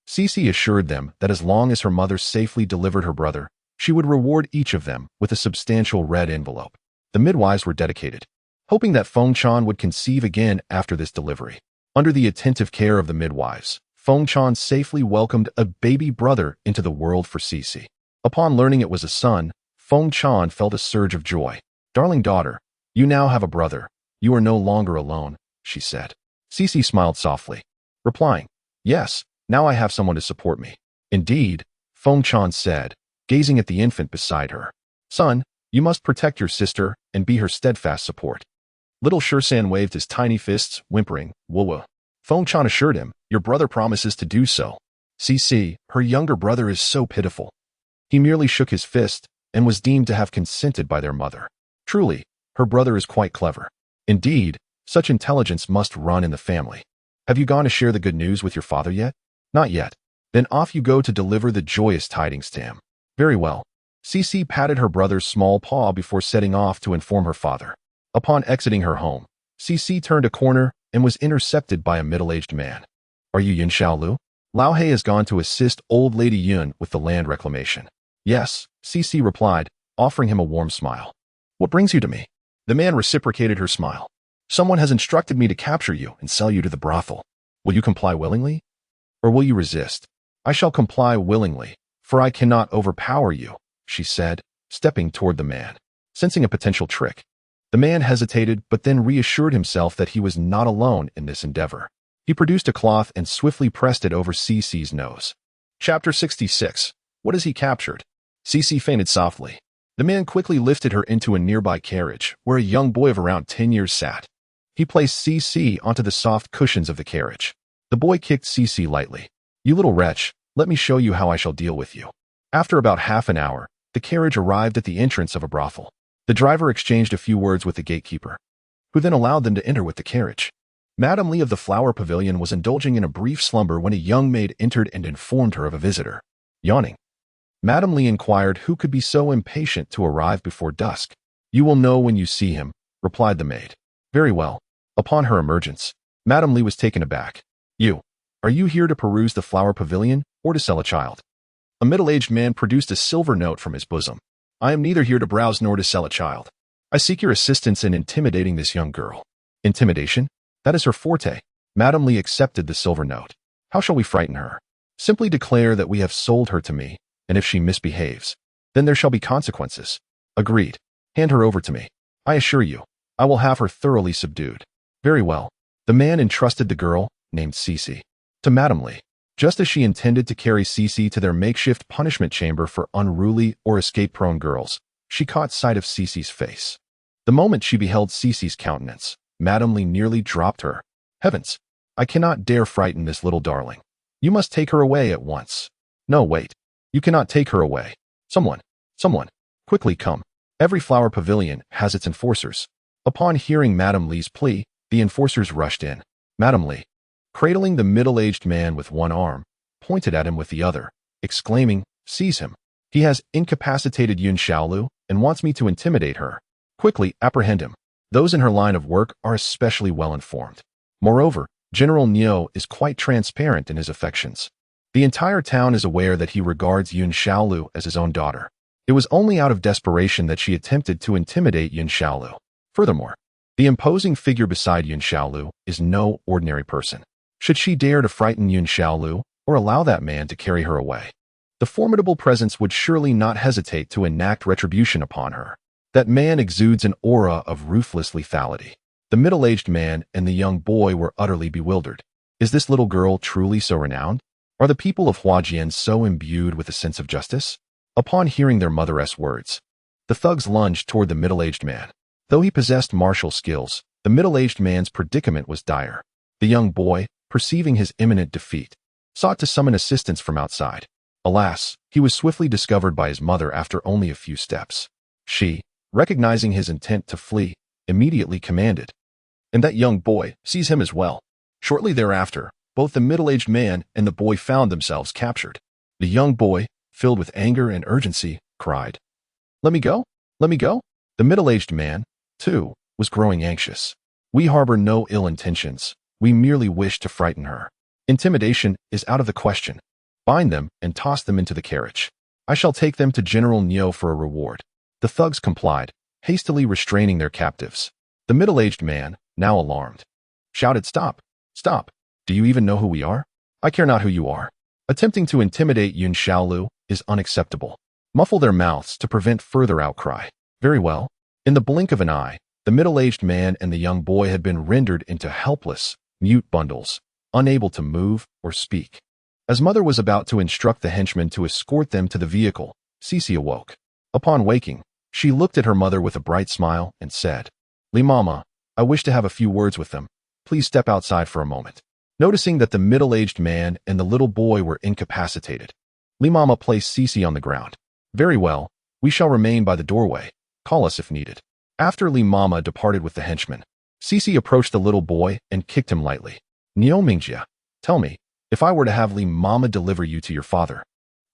Cici assured them that as long as her mother safely delivered her brother, she would reward each of them with a substantial red envelope. The midwives were dedicated, hoping that Feng Chan would conceive again after this delivery. Under the attentive care of the midwives, Feng Chan safely welcomed a baby brother into the world for Cici. Upon learning it was a son, Feng Chan felt a surge of joy. Darling daughter, you now have a brother. You are no longer alone, she said. Cici smiled softly, replying, Yes, now I have someone to support me. Indeed, Feng Chan said, gazing at the infant beside her. Son, you must protect your sister and be her steadfast support. Little Shursan waved his tiny fists, whimpering, Woo-woo. Feng Chan assured him, Your brother promises to do so. Cici, her younger brother is so pitiful. He merely shook his fist and was deemed to have consented by their mother. Truly, her brother is quite clever. Indeed, such intelligence must run in the family. Have you gone to share the good news with your father yet? Not yet. Then off you go to deliver the joyous tidings to him. Very well. Cici patted her brother's small paw before setting off to inform her father. Upon exiting her home, Cici turned a corner and was intercepted by a middle-aged man. Are you Yun Xiaolu? Lao He has gone to assist Old Lady Yun with the land reclamation. Yes, Cici replied, offering him a warm smile. What brings you to me? The man reciprocated her smile. Someone has instructed me to capture you and sell you to the brothel. Will you comply willingly? Or will you resist? I shall comply willingly, for I cannot overpower you, she said, stepping toward the man. Sensing a potential trick, the man hesitated but then reassured himself that he was not alone in this endeavor. He produced a cloth and swiftly pressed it over Cece's nose. Chapter 66. What has he captured? Cece fainted softly. The man quickly lifted her into a nearby carriage, where a young boy of around 10 years sat. He placed Cece onto the soft cushions of the carriage. The boy kicked Cece lightly. You little wretch, let me show you how I shall deal with you. After about half an hour, the carriage arrived at the entrance of a brothel. The driver exchanged a few words with the gatekeeper, who then allowed them to enter with the carriage. Madame Lee of the Flower Pavilion was indulging in a brief slumber when a young maid entered and informed her of a visitor. Yawning, Madame Lee inquired who could be so impatient to arrive before dusk. You will know when you see him, replied the maid. Very well. Upon her emergence, Madame Lee was taken aback. Are you here to peruse the Flower Pavilion or to sell a child? A middle-aged man produced a silver note from his bosom. I am neither here to browse nor to sell a child. I seek your assistance in intimidating this young girl. Intimidation? That is her forte. Madame Lee accepted the silver note. How shall we frighten her? Simply declare that we have sold her to me, and if she misbehaves, then there shall be consequences. Agreed. Hand her over to me. I assure you, I will have her thoroughly subdued. Very well. The man entrusted the girl, named Cece, to Madame Lee. Just as she intended to carry Cece to their makeshift punishment chamber for unruly or escape-prone girls, she caught sight of Cece's face. The moment she beheld Cece's countenance, Madame Lee nearly dropped her. Heavens! I cannot dare frighten this little darling. You must take her away at once. No, wait. You cannot take her away. Someone, quickly come. Every flower pavilion has its enforcers. Upon hearing Madame Lee's plea, the enforcers rushed in. Madame Lee, cradling the middle-aged man with one arm, pointed at him with the other, exclaiming, Seize him. He has incapacitated Yun Xiaolu and wants me to intimidate her. Quickly apprehend him. Those in her line of work are especially well informed. Moreover, General Niu is quite transparent in his affections. The entire town is aware that he regards Yun Xiaolu as his own daughter. It was only out of desperation that she attempted to intimidate Yun Xiaolu. Furthermore, the imposing figure beside Yun Xiaolu is no ordinary person. Should she dare to frighten Yun Xiaolu or allow that man to carry her away, the formidable presence would surely not hesitate to enact retribution upon her. That man exudes an aura of ruthless lethality. The middle-aged man and the young boy were utterly bewildered. Is this little girl truly so renowned? Are the people of Huajian so imbued with a sense of justice? Upon hearing their mother's words, the thugs lunged toward the middle-aged man. Though he possessed martial skills, the middle-aged man's predicament was dire. The young boy, perceiving his imminent defeat, sought to summon assistance from outside. Alas, he was swiftly discovered by his mother after only a few steps. She, recognizing his intent to flee, immediately commanded, and that young boy, seize him as well. Shortly thereafter, both the middle-aged man and the boy found themselves captured. The young boy, filled with anger and urgency, cried, Let me go? Let me go? The middle-aged man, too, was growing anxious. We harbor no ill intentions. We merely wish to frighten her. Intimidation is out of the question. Bind them and toss them into the carriage. I shall take them to General Niu for a reward. The thugs complied, hastily restraining their captives. The middle-aged man, now alarmed, shouted, Stop! Stop! Do you even know who we are? I care not who you are. Attempting to intimidate Yun Xiaolu is unacceptable. Muffle their mouths to prevent further outcry. Very well. In the blink of an eye, the middle-aged man and the young boy had been rendered into helpless, mute bundles, unable to move or speak. As mother was about to instruct the henchman to escort them to the vehicle, Cece awoke. Upon waking, she looked at her mother with a bright smile and said, Li Mama, I wish to have a few words with them. Please step outside for a moment. Noticing that the middle-aged man and the little boy were incapacitated, Li Mama placed Cece on the ground. Very well, we shall remain by the doorway. Call us if needed. After Li Mama departed with the henchman, Cece approached the little boy and kicked him lightly. Niu Mingjia, tell me, if I were to have Li Mama deliver you to your father,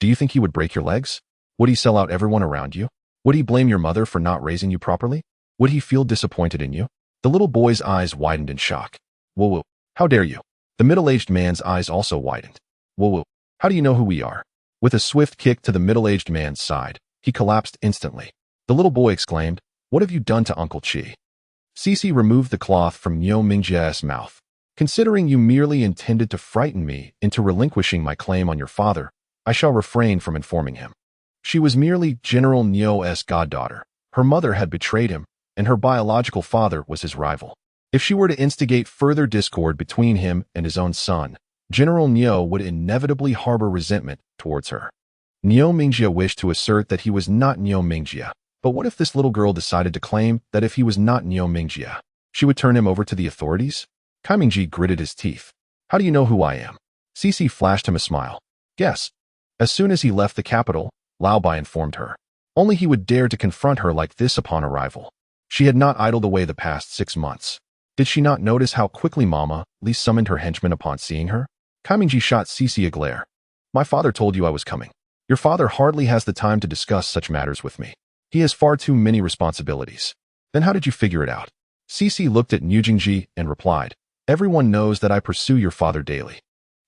do you think he would break your legs? Would he sell out everyone around you? Would he blame your mother for not raising you properly? Would he feel disappointed in you? The little boy's eyes widened in shock. Whoa, how dare you? The middle-aged man's eyes also widened. Whoa, how do you know who we are? With a swift kick to the middle-aged man's side, he collapsed instantly. The little boy exclaimed, What have you done to Uncle Chi? Cece removed the cloth from Niu Mingjia's mouth. Considering you merely intended to frighten me into relinquishing my claim on your father, I shall refrain from informing him. She was merely General Niu's goddaughter. Her mother had betrayed him, and her biological father was his rival. If she were to instigate further discord between him and his own son, General Niu would inevitably harbor resentment towards her. Niu Mingjie wished to assert that he was not Niu Mingjie, but what if this little girl decided to claim that if he was not Niu Mingjie, she would turn him over to the authorities? Kai Mingji gritted his teeth. How do you know who I am? Cici flashed him a smile. Guess. As soon as he left the capital, Lao Bai informed her. Only he would dare to confront her like this upon arrival. She had not idled away the past 6 months. Did she not notice how quickly Mama Li summoned her henchmen upon seeing her? Kai Mingji shot Cici a glare. My father told you I was coming. Your father hardly has the time to discuss such matters with me. He has far too many responsibilities. Then how did you figure it out? Cici looked at Niu Jingji and replied, everyone knows that I pursue your father daily,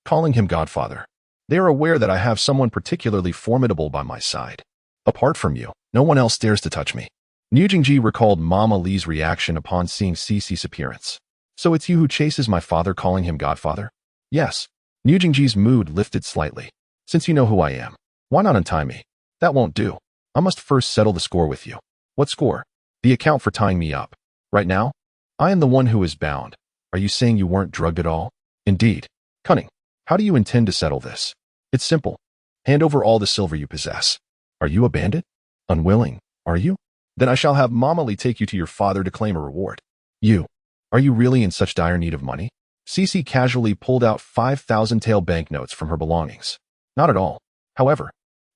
calling him godfather. They are aware that I have someone particularly formidable by my side. Apart from you, no one else dares to touch me. Niu Jingji recalled Mama Li's reaction upon seeing Cici's appearance. So it's you who chases my father, calling him godfather? Yes. Niu Jingji's mood lifted slightly. Since you know who I am, why not untie me? That won't do. I must first settle the score with you. What score? The account for tying me up. Right now, I am the one who is bound. Are you saying you weren't drugged at all? Indeed. Cunning. How do you intend to settle this? It's simple. Hand over all the silver you possess. Are you a bandit? Unwilling, are you? Then I shall have Mama Li take you to your father to claim a reward. You. Are you really in such dire need of money? Cici casually pulled out 5,000 tael banknotes from her belongings. Not at all. However,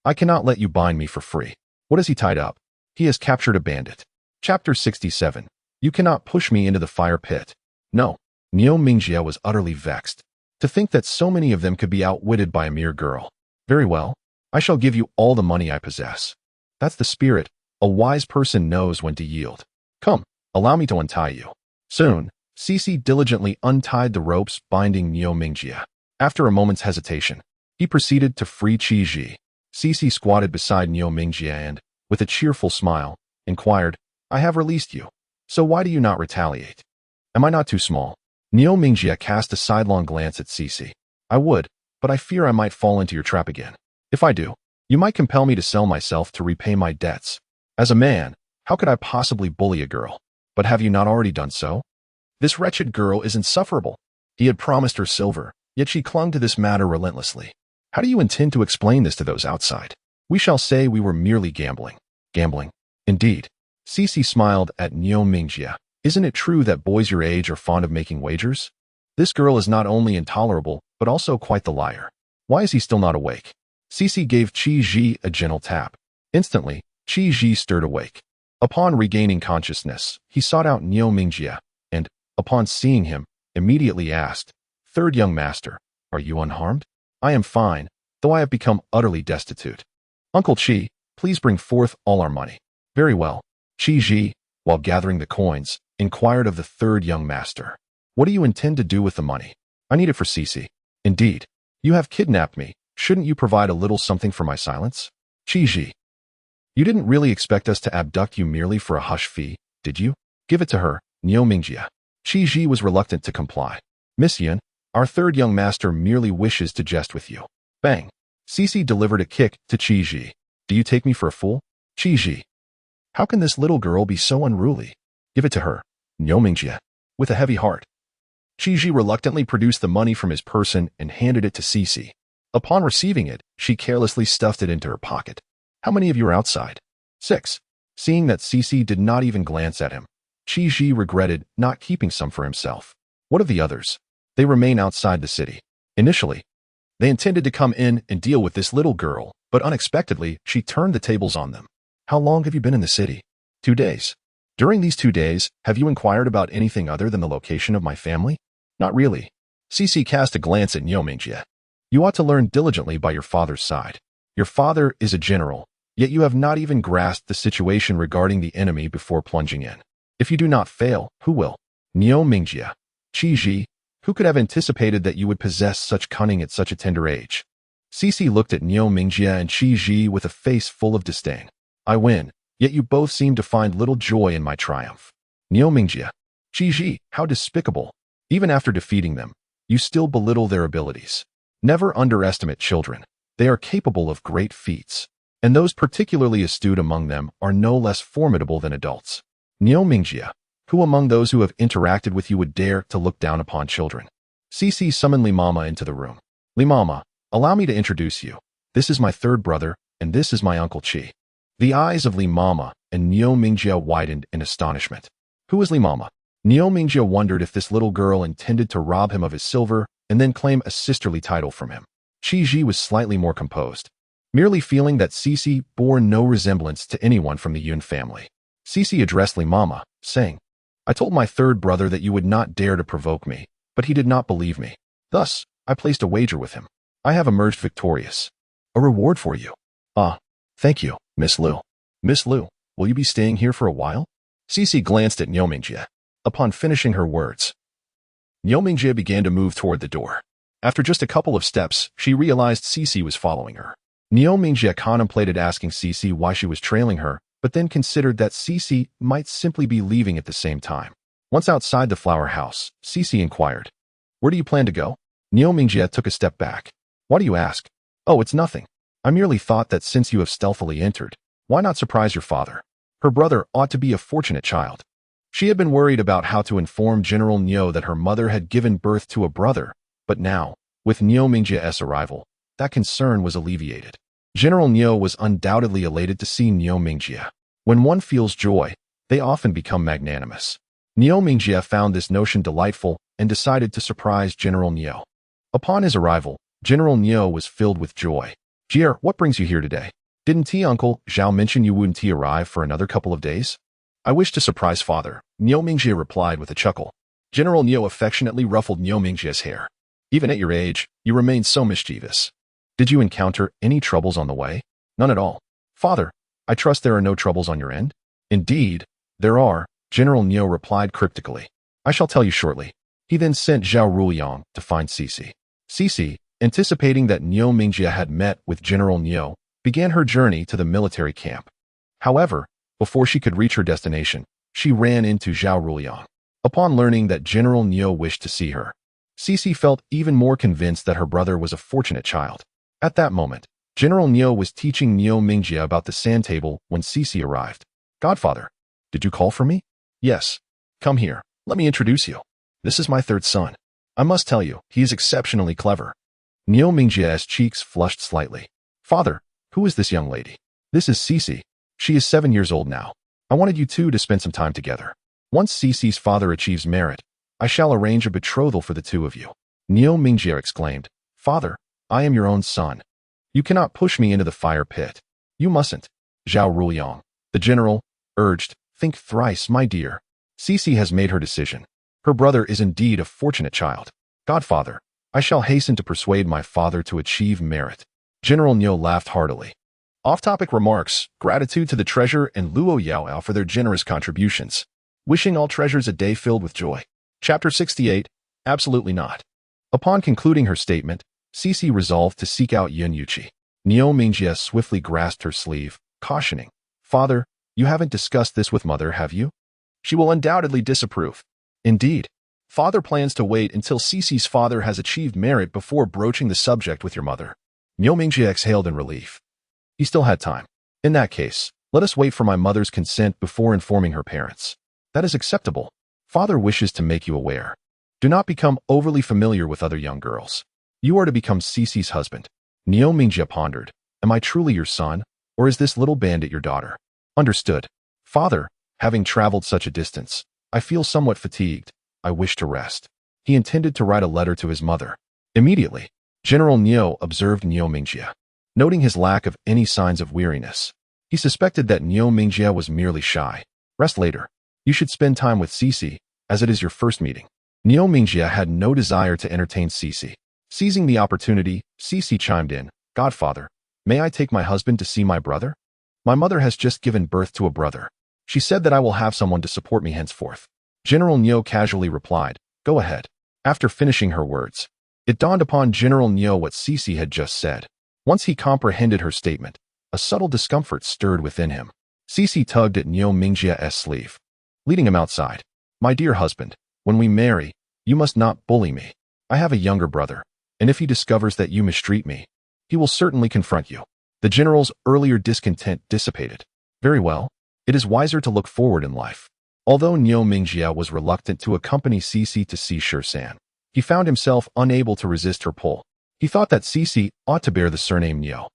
I cannot let you bind me for free. What has he tied up? He has captured a bandit. Chapter 67. You cannot push me into the fire pit. No. Niu Mingjie was utterly vexed. To think that so many of them could be outwitted by a mere girl. Very well. I shall give you all the money I possess. That's the spirit. A wise person knows when to yield. Come, allow me to untie you. Soon, Cici diligently untied the ropes binding Niu Mingjie. After a moment's hesitation, he proceeded to free Qi Ji. Cici squatted beside Niu Mingjie and, with a cheerful smile, inquired, I have released you. So why do you not retaliate? Am I not too small? Niu Mingjie cast a sidelong glance at Cici. I would, but I fear I might fall into your trap again. If I do, you might compel me to sell myself to repay my debts. As a man, how could I possibly bully a girl? But have you not already done so? This wretched girl is insufferable. He had promised her silver, yet she clung to this matter relentlessly. How do you intend to explain this to those outside? We shall say we were merely gambling. Gambling? Indeed. Cici smiled at Niu Mingjie. Isn't it true that boys your age are fond of making wagers? This girl is not only intolerable, but also quite the liar. Why is he still not awake? Cici gave Qi Ji a gentle tap. Instantly, Qi Ji stirred awake. Upon regaining consciousness, he sought out Niu Mingjie, and, upon seeing him, immediately asked, Third young master, are you unharmed? I am fine, though I have become utterly destitute. Uncle Qi, please bring forth all our money. Very well. Qi Ji, while gathering the coins, inquired of the third young master. What do you intend to do with the money? I need it for Cici. Indeed. You have kidnapped me. Shouldn't you provide a little something for my silence? Qi Ji. You didn't really expect us to abduct you merely for a hush fee, did you? Give it to her, Niu Mingjie. Qi Ji was reluctant to comply. Miss Yin, our third young master merely wishes to jest with you. Bang. Cici delivered a kick to Qi Ji. Do you take me for a fool? Qi Ji. How can this little girl be so unruly? Give it to her, Niu Mingjie. With a heavy heart. Qi Ji reluctantly produced the money from his person and handed it to Cici. Upon receiving it, she carelessly stuffed it into her pocket. How many of you are outside? 6. Seeing that Cici did not even glance at him, Qi Ji regretted not keeping some for himself. What of the others? They remain outside the city. Initially, they intended to come in and deal with this little girl, but unexpectedly, she turned the tables on them. How long have you been in the city? 2 days. During these 2 days, have you inquired about anything other than the location of my family? Not really. Cici cast a glance at Niu Mingjie. You ought to learn diligently by your father's side. Your father is a general, yet you have not even grasped the situation regarding the enemy before plunging in. If you do not fail, who will? Niu Mingjie. Qi Ji, who could have anticipated that you would possess such cunning at such a tender age? Cici looked at Niu Mingjie and Qi Ji with a face full of disdain. I win, yet you both seem to find little joy in my triumph. Niu Mingjie. Qi Ji, how despicable. Even after defeating them, you still belittle their abilities. Never underestimate children. They are capable of great feats, and those particularly astute among them are no less formidable than adults. Niu Mingjie, Who among those who have interacted with you would dare to look down upon children? Cici summoned Li Mama into the room. Li Mama, allow me to introduce you. This is my third brother, and this is my Uncle Chi. The eyes of Li Mama and Niu Mingjie widened in astonishment. Who is Li Mama? Niu Mingjie wondered if this little girl intended to rob him of his silver and then claim a sisterly title from him. Chi Ji was slightly more composed, merely feeling that Cici bore no resemblance to anyone from the Yun family. Cici addressed Li Mama, saying, I told my third brother that you would not dare to provoke me, but he did not believe me. Thus, I placed a wager with him. I have emerged victorious. A reward for you. Ah, thank you, Miss Liu. Miss Liu, will you be staying here for a while? Cici glanced at Niu Mingjie. Upon finishing her words, Niu Mingjie began to move toward the door. After just a couple of steps, she realized Cici was following her. Niu Mingjie contemplated asking Cici why she was trailing her, but then considered that Cici might simply be leaving at the same time. Once outside the flower house, Cici inquired, Where do you plan to go? Niu Mingjie took a step back. Why do you ask? Oh, it's nothing. I merely thought that since you have stealthily entered, why not surprise your father? Her brother ought to be a fortunate child. She had been worried about how to inform General Niu that her mother had given birth to a brother, but now, with Niu Mingjie's arrival, that concern was alleviated. General Niu was undoubtedly elated to see Niu Mingjie. When one feels joy, they often become magnanimous. Niu Mingjie found this notion delightful and decided to surprise General Niu. Upon his arrival, General Niu was filled with joy. Jier, what brings you here today? Didn't Uncle Zhao mention you wouldn't arrive for another couple of days? I wish to surprise father, Niu Mingjie replied with a chuckle. General Niu affectionately ruffled Niu Mingjie's hair. Even at your age, you remain so mischievous. Did you encounter any troubles on the way? None at all. Father, I trust there are no troubles on your end? Indeed, there are, General Niu replied cryptically. I shall tell you shortly. He then sent Zhao Ruliang to find Cici. Cici, anticipating that Niu Mingjie had met with General Niu, began her journey to the military camp. However, before she could reach her destination, she ran into Zhao Ruliang. Upon learning that General Niu wished to see her, Cici felt even more convinced that her brother was a fortunate child. At that moment, General Niu was teaching Niu Mingjie about the sand table when Cici arrived. Godfather, did you call for me? Yes. Come here, let me introduce you. This is my third son. I must tell you, he is exceptionally clever. Niu Mingjie's cheeks flushed slightly. Father, who is this young lady? This is Cici. She is 7 years old now. I wanted you two to spend some time together. Once Cici's father achieves merit, I shall arrange a betrothal for the two of you. Niu Mingjie exclaimed, Father, I am your own son. You cannot push me into the fire pit. You mustn't. Zhao Ruliang, the general, urged, think thrice, my dear. Cici has made her decision. Her brother is indeed a fortunate child. Godfather, I shall hasten to persuade my father to achieve merit. General Niu laughed heartily. Off-topic remarks, gratitude to the treasurer and Luo Yaoao for their generous contributions. Wishing all treasures a day filled with joy. Chapter 68, Absolutely Not. Upon concluding her statement, Cici resolved to seek out Yun Yuqi. Niu Mingjie swiftly grasped her sleeve, cautioning, Father, you haven't discussed this with mother, have you? She will undoubtedly disapprove. Indeed. Father plans to wait until Cici's father has achieved merit before broaching the subject with your mother. Niu Mingjie exhaled in relief. He still had time. In that case, let us wait for my mother's consent before informing her parents. That is acceptable. Father wishes to make you aware. Do not become overly familiar with other young girls. You are to become Cici's husband. Niu Mingjie pondered. Am I truly your son, or is this little bandit your daughter? Understood. Father, having traveled such a distance, I feel somewhat fatigued. I wish to rest. He intended to write a letter to his mother. Immediately, General Niu observed Niu Mingjie. Noting his lack of any signs of weariness, he suspected that Niu Mingjie was merely shy. Rest later. You should spend time with Cici, as it is your first meeting. Niu Mingjie had no desire to entertain Cici. Seizing the opportunity, Cici chimed in, Godfather, may I take my husband to see my brother? My mother has just given birth to a brother. She said that I will have someone to support me henceforth. General Niu casually replied, Go ahead. After finishing her words, it dawned upon General Niu what Cici had just said. Once he comprehended her statement, a subtle discomfort stirred within him. Cici tugged at Niu Mingjie's sleeve, leading him outside. My dear husband, when we marry, you must not bully me. I have a younger brother, and if he discovers that you mistreat me, he will certainly confront you. The general's earlier discontent dissipated. Very well. It is wiser to look forward in life. Although Niu Mingjie was reluctant to accompany Cece to see Shirsan, he found himself unable to resist her pull. He thought that Cece ought to bear the surname Niu.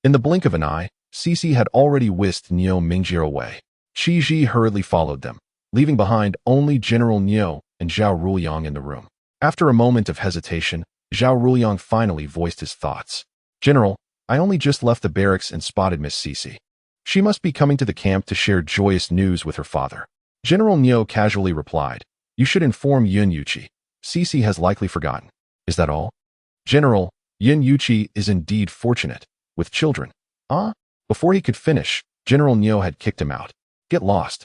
In the blink of an eye, Cece had already whisked Niu Mingjie away. Qi Ji hurriedly followed them, leaving behind only General Niu and Zhao Ruliang in the room. After a moment of hesitation, Zhao Ruliang finally voiced his thoughts. General, I only just left the barracks and spotted Miss Cece. She must be coming to the camp to share joyous news with her father. General Niu casually replied, You should inform Yun Yuqi. Cece has likely forgotten. Is that all? General, Yun Yuqi is indeed fortunate. With children. Before he could finish, General Niu had kicked him out. Get lost.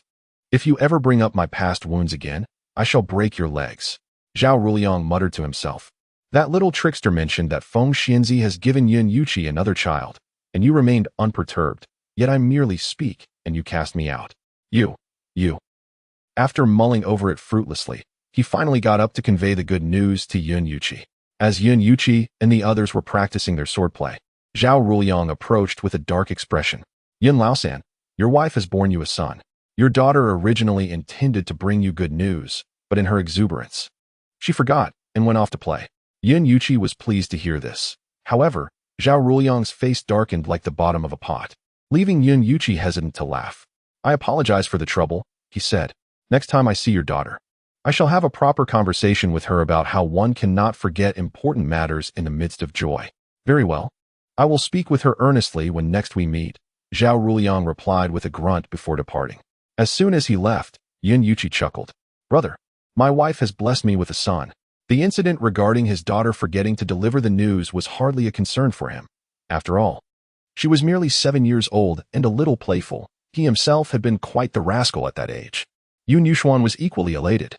If you ever bring up my past wounds again, I shall break your legs. Zhao Ruliang muttered to himself. That little trickster mentioned that Feng Xianzi has given Yun Yuqi another child, and you remained unperturbed, yet I merely speak, and you cast me out. You. After mulling over it fruitlessly, he finally got up to convey the good news to Yun Yuqi. As Yun Yuqi and the others were practicing their swordplay, Zhao Ruliang approached with a dark expression. Yun Laosan, your wife has borne you a son. Your daughter originally intended to bring you good news, but in her exuberance, she forgot and went off to play. Yun Yuqi was pleased to hear this. However, Zhao Ruliang's face darkened like the bottom of a pot, leaving Yun Yuqi hesitant to laugh. I apologize for the trouble, he said. Next time I see your daughter, I shall have a proper conversation with her about how one cannot forget important matters in the midst of joy. Very well. I will speak with her earnestly when next we meet, Zhao Ruliang replied with a grunt before departing. As soon as he left, Yun Yuqi chuckled. Brother, my wife has blessed me with a son. The incident regarding his daughter forgetting to deliver the news was hardly a concern for him. After all, she was merely 7 years old and a little playful. He himself had been quite the rascal at that age. Yun Yuxuan was equally elated,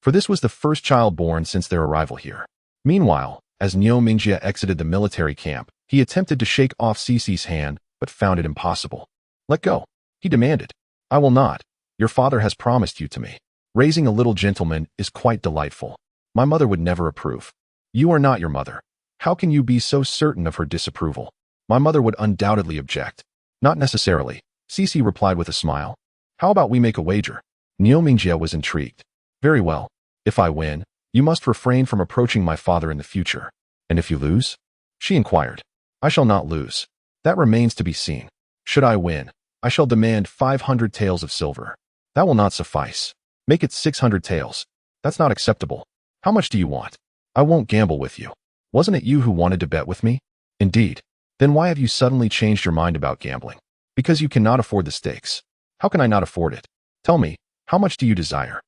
for this was the first child born since their arrival here. Meanwhile, as Niu Mingjie exited the military camp, he attempted to shake off Cece's hand, but found it impossible. Let go, he demanded. I will not. Your father has promised you to me. Raising a little gentleman is quite delightful. My mother would never approve. You are not your mother. How can you be so certain of her disapproval? My mother would undoubtedly object. Not necessarily, Cece replied with a smile. How about we make a wager? Niu Mingjie was intrigued. Very well. If I win, you must refrain from approaching my father in the future. And if you lose? She inquired. I shall not lose. That remains to be seen. Should I win, I shall demand 500 taels of silver. That will not suffice. Make it 600 taels. That's not acceptable. How much do you want? I won't gamble with you. Wasn't it you who wanted to bet with me? Indeed. Then why have you suddenly changed your mind about gambling? Because you cannot afford the stakes. How can I not afford it? Tell me, how much do you desire?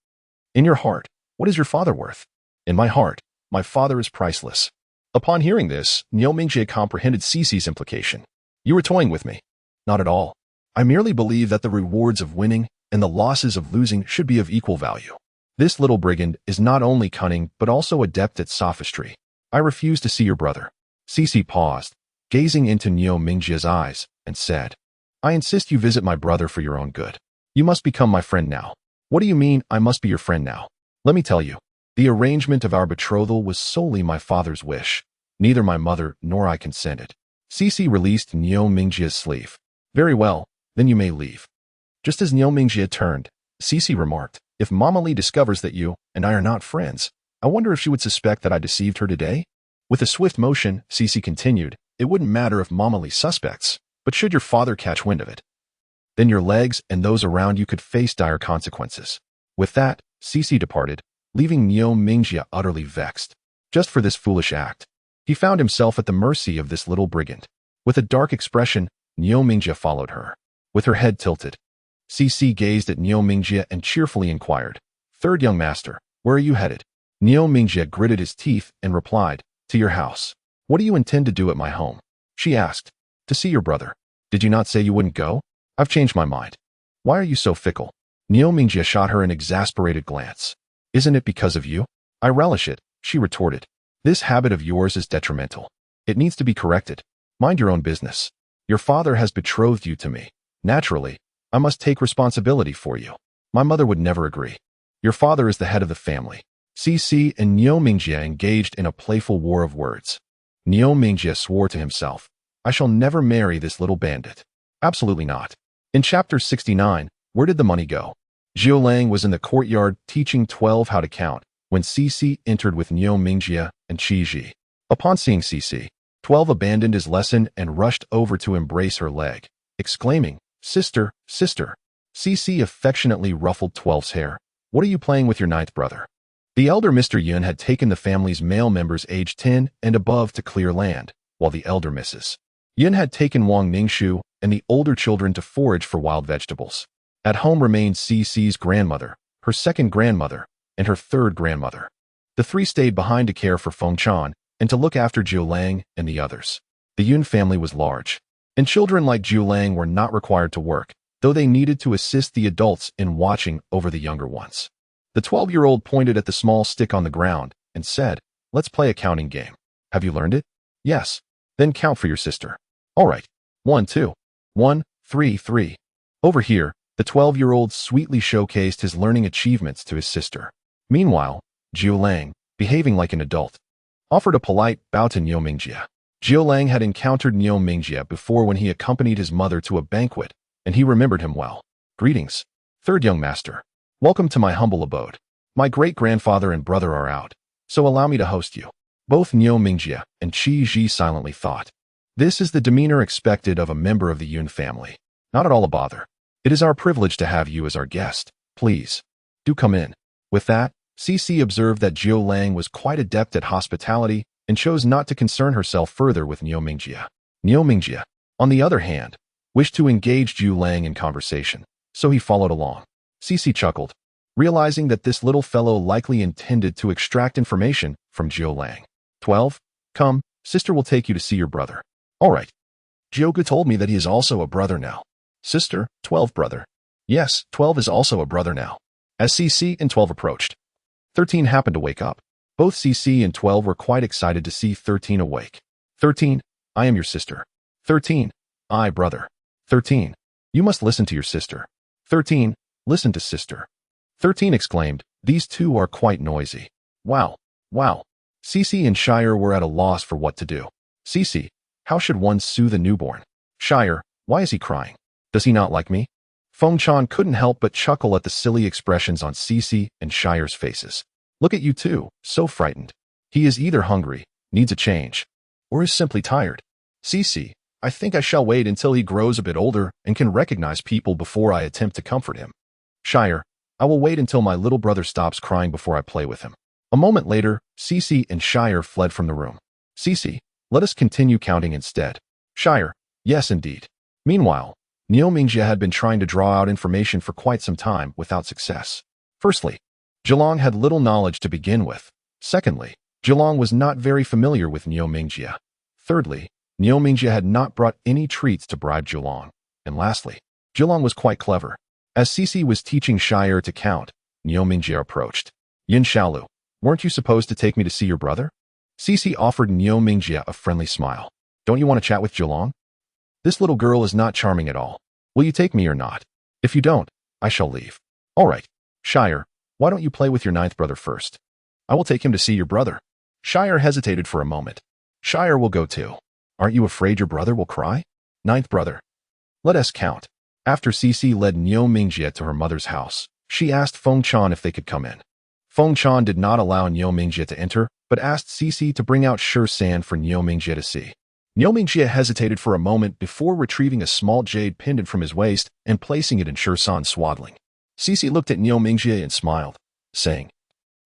In your heart, what is your father worth? In my heart, my father is priceless. Upon hearing this, Niu Mingjie comprehended Cece's implication. You were toying with me. Not at all. I merely believe that the rewards of winning and the losses of losing should be of equal value. This little brigand is not only cunning but also adept at sophistry. I refuse to see your brother. Cece paused, gazing into Niu Mingjie's eyes, and said, I insist you visit my brother for your own good. You must become my friend now. What do you mean, I must be your friend now? Let me tell you, the arrangement of our betrothal was solely my father's wish. Neither my mother nor I consented. Cece released Niu Mingjie's sleeve. Very well, then you may leave. Just as Niu Mingjie turned, Cece remarked, If Mama Li discovers that you and I are not friends, I wonder if she would suspect that I deceived her today? With a swift motion, Cece continued, It wouldn't matter if Mama Li suspects, but should your father catch wind of it, then your legs and those around you could face dire consequences. With that, Cece departed, leaving Niu Mingjie utterly vexed. Just for this foolish act, he found himself at the mercy of this little brigand. With a dark expression, Niu Mingjie followed her. With her head tilted, Cece gazed at Niu Mingjie and cheerfully inquired, Third young master, where are you headed? Niu Mingjie gritted his teeth and replied, To your house. What do you intend to do at my home? She asked. To see your brother. Did you not say you wouldn't go? I've changed my mind. Why are you so fickle? Niu Mingjie shot her an exasperated glance. Isn't it because of you? I relish it, she retorted. This habit of yours is detrimental. It needs to be corrected. Mind your own business. Your father has betrothed you to me. Naturally, I must take responsibility for you. My mother would never agree. Your father is the head of the family. Cece and Niu Mingjie engaged in a playful war of words. Niu Mingjie swore to himself, I shall never marry this little bandit. Absolutely not. In chapter 69, where did the money go? Jiulang was in the courtyard teaching 12 how to count when Cici entered with Niu Mingjie and Qi Ji. Upon seeing Cici, 12 abandoned his lesson and rushed over to embrace her leg, exclaiming, "Sister, sister." Cici affectionately ruffled 12's hair. "What are you playing with your ninth brother?" The elder Mr. Yun had taken the family's male members aged 10 and above to clear land, while the elder Mrs. Yun had taken Wang Ningshu and the older children to forage for wild vegetables. At home remained Cici's grandmother, her second grandmother, and her third grandmother. The three stayed behind to care for Feng Chan and to look after Jiulang and the others. The Yun family was large, and children like Jiulang were not required to work, though they needed to assist the adults in watching over the younger ones. The 12-year-old pointed at the small stick on the ground and said, "Let's play a counting game. Have you learned it?" "Yes." "Then count for your sister." "All right. 1, 2. 1, 3, 3. Over here, the 12-year-old sweetly showcased his learning achievements to his sister. Meanwhile, Jiulang, behaving like an adult, offered a polite bow to Niu Mingjie. Jiulang had encountered Niu Mingjie before when he accompanied his mother to a banquet, and he remembered him well. "Greetings, third young master. Welcome to my humble abode. My great-grandfather and brother are out, so allow me to host you." Both Niu Mingjie and Qi Ji silently thought. This is the demeanor expected of a member of the Yun family. Not at all a bother. "It is our privilege to have you as our guest. Please, do come in." With that, Cici observed that Jiulang was quite adept at hospitality and chose not to concern herself further with Niu Mingjie. Niu Mingjie, on the other hand, wished to engage Jiulang in conversation, so he followed along. Cici chuckled, realizing that this little fellow likely intended to extract information from Jiulang. 12. "Come, sister will take you to see your brother." "All right. Jiogu told me that he is also a brother now." "Sister, 12 brother." "Yes, 12 is also a brother now." As Cici and 12 approached, 13 happened to wake up. Both Cici and 12 were quite excited to see 13 awake. 13, "I am your sister." 13, "I, brother." 13, "You must listen to your sister." 13, "Listen to sister." 13 exclaimed, "These two are quite noisy." Wow, wow. Cici and Shire were at a loss for what to do. Cici, how should one soothe a newborn? Shire, why is he crying? Does he not like me? Feng Chan couldn't help but chuckle at the silly expressions on Cici and Shire's faces. Look at you two, so frightened. He is either hungry, needs a change, or is simply tired. Cici, I think I shall wait until he grows a bit older and can recognize people before I attempt to comfort him. Shire, I will wait until my little brother stops crying before I play with him. A moment later, Cici and Shire fled from the room. Cici, let us continue counting instead. Shire, yes indeed. Meanwhile, Niu Mingjie had been trying to draw out information for quite some time without success. Firstly, Zhilong had little knowledge to begin with. Secondly, Zhilong was not very familiar with Niu Mingjie. Thirdly, Niu Mingjie had not brought any treats to bribe Zhilong. And lastly, Zhilong was quite clever. As Cici was teaching Shire to count, Niu Mingjie approached. Yin Shaolu, weren't you supposed to take me to see your brother? Cici offered Niu Mingjie a friendly smile. Don't you want to chat with Zhilong? This little girl is not charming at all. Will you take me or not? If you don't, I shall leave. All right. Shire, why don't you play with your ninth brother first? I will take him to see your brother. Shire hesitated for a moment. Shire will go too. Aren't you afraid your brother will cry? Ninth brother. Let us count. After Cici led Niu Mingjie to her mother's house, she asked Feng Chan if they could come in. Feng Chan did not allow Niu Mingjie to enter, but asked Cici to bring out Shi San for Niu Mingjie to see. Niu Mingjie hesitated for a moment before retrieving a small jade pendant from his waist and placing it in Shi San's swaddling. Cici looked at Niu Mingjie and smiled, saying,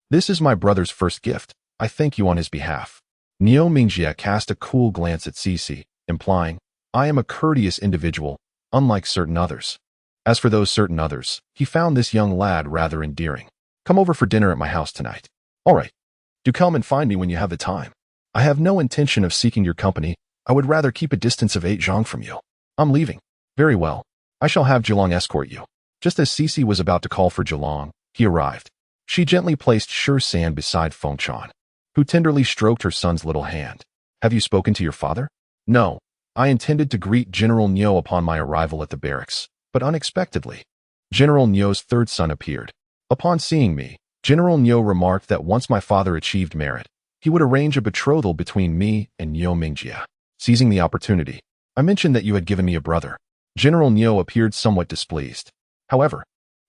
"This is my brother's first gift. I thank you on his behalf." Niu Mingjie cast a cool glance at Cici, implying, "I am a courteous individual, unlike certain others." As for those certain others, he found this young lad rather endearing. "Come over for dinner at my house tonight." "All right. Do come and find me when you have the time. I have no intention of seeking your company. I would rather keep a distance of 8 zhang from you. I'm leaving." "Very well. I shall have Zhilong escort you." Just as Cici was about to call for Zhilong, he arrived. She gently placed Shi San beside Feng Chan, who tenderly stroked her son's little hand. "Have you spoken to your father?" "No. I intended to greet General Niu upon my arrival at the barracks, but unexpectedly, General Niu's third son appeared. Upon seeing me, General Niu remarked that once my father achieved merit, he would arrange a betrothal between me and Niu Mingjie. Seizing the opportunity, I mentioned that you had given me a brother. General Niu appeared somewhat displeased. However,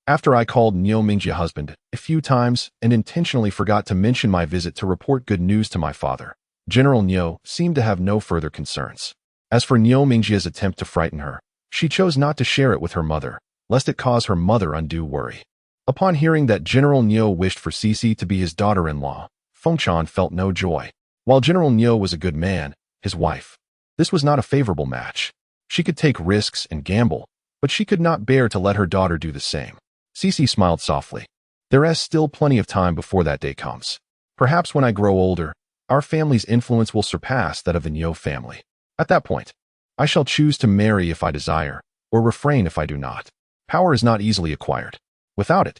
After I called Niu Mingjie husband a few times and intentionally forgot to mention my visit to report good news to my father, General Niu seemed to have no further concerns. As for Niu Mingjie's attempt to frighten her, she chose not to share it with her mother, lest it cause her mother undue worry. Upon hearing that General Niu wished for Cici to be his daughter-in-law, Fengchan felt no joy. While General Niu was a good man, his wife, this was not a favorable match. She could take risks and gamble, but she could not bear to let her daughter do the same. Cici smiled softly. There is still plenty of time before that day comes. Perhaps when I grow older, our family's influence will surpass that of the Niu family. At that point, I shall choose to marry if I desire, or refrain if I do not. Power is not easily acquired. Without it,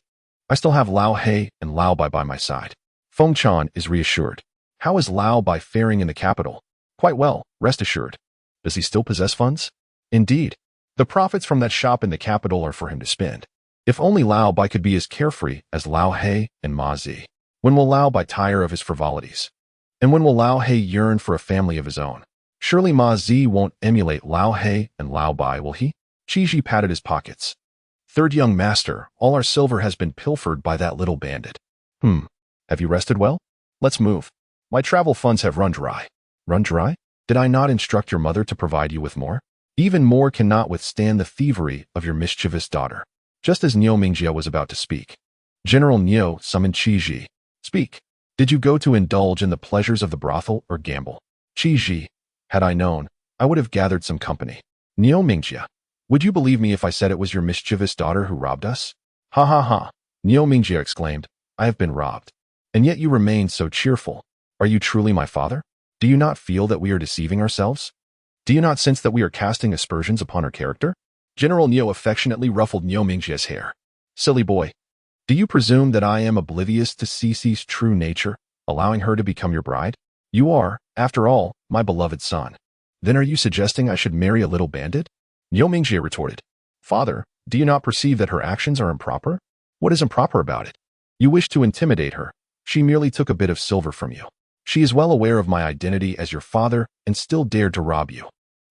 I still have Lao He and Lao Bai by my side. Fengchan is reassured. How is Lao Bai faring in the capital? Quite well, rest assured. Does he still possess funds? Indeed. The profits from that shop in the capital are for him to spend. If only Lao Bai could be as carefree as Lao He and Ma Zi. When will Lao Bai tire of his frivolities? And when will Lao He yearn for a family of his own? Surely Ma Zi won't emulate Lao He and Lao Bai, will he? Qi Ji patted his pockets. Third young master, all our silver has been pilfered by that little bandit. Have you rested well? Let's move. My travel funds have run dry. Run dry? Did I not instruct your mother to provide you with more? Even more cannot withstand the thievery of your mischievous daughter. Just as Niu Mingjie was about to speak, General Niu summoned Qi Ji. Speak. Did you go to indulge in the pleasures of the brothel or gamble? Qi Ji, had I known, I would have gathered some company. Niu Mingjie, would you believe me if I said it was your mischievous daughter who robbed us? Ha ha ha, Niu Mingjie exclaimed. I have been robbed. And yet you remain so cheerful. Are you truly my father? Do you not feel that we are deceiving ourselves? Do you not sense that we are casting aspersions upon her character? General Niu affectionately ruffled Niu Mingjie's hair. Silly boy. Do you presume that I am oblivious to Cici's true nature, allowing her to become your bride? You are, after all, my beloved son. Then are you suggesting I should marry a little bandit? Niu Mingjie retorted. Father, do you not perceive that her actions are improper? What is improper about it? You wish to intimidate her. She merely took a bit of silver from you. She is well aware of my identity as your father and still dared to rob you.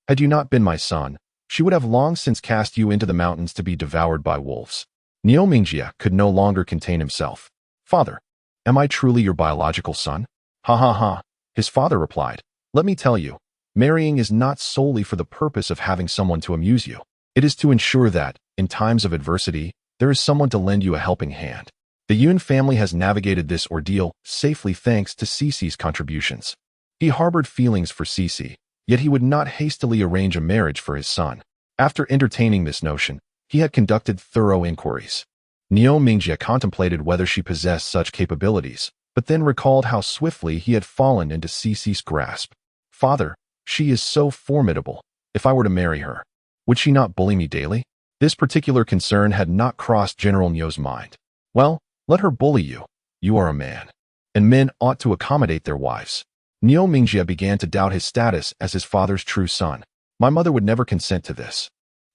Had you not been my son, she would have long since cast you into the mountains to be devoured by wolves. Niu Mingjie could no longer contain himself. Father, am I truly your biological son? Ha ha ha, his father replied. Let me tell you, marrying is not solely for the purpose of having someone to amuse you. It is to ensure that, in times of adversity, there is someone to lend you a helping hand. The Yun family has navigated this ordeal safely thanks to Cici's contributions. He harbored feelings for Cici, yet he would not hastily arrange a marriage for his son. After entertaining this notion, he had conducted thorough inquiries. Niu Mingjie contemplated whether she possessed such capabilities, but then recalled how swiftly he had fallen into Cici's grasp. Father, she is so formidable. If I were to marry her, would she not bully me daily? This particular concern had not crossed General Niu's mind. Well, let her bully you. You are a man. And men ought to accommodate their wives. Niu Mingjie began to doubt his status as his father's true son. My mother would never consent to this.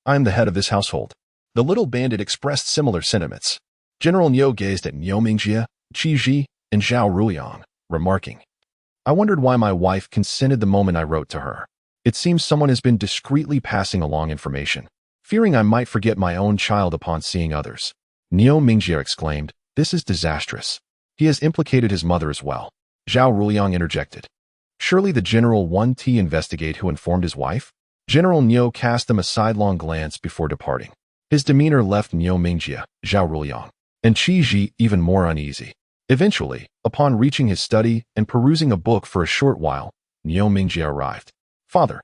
I am the head of this household. The little bandit expressed similar sentiments. General Niu gazed at Niu Mingjie, Qi Ji, and Zhao Ruliang, remarking, I wondered why my wife consented the moment I wrote to her. It seems someone has been discreetly passing along information, fearing I might forget my own child upon seeing others. Niu Mingjie exclaimed, This is disastrous. He has implicated his mother as well. Zhao Ruliang interjected. Surely the general won't investigate who informed his wife? General Niu cast them a sidelong glance before departing. His demeanor left Niu Mingjie, Zhao Ruliang, and Qi Ji even more uneasy. Eventually, upon reaching his study and perusing a book for a short while, Niu Mingjie arrived. Father,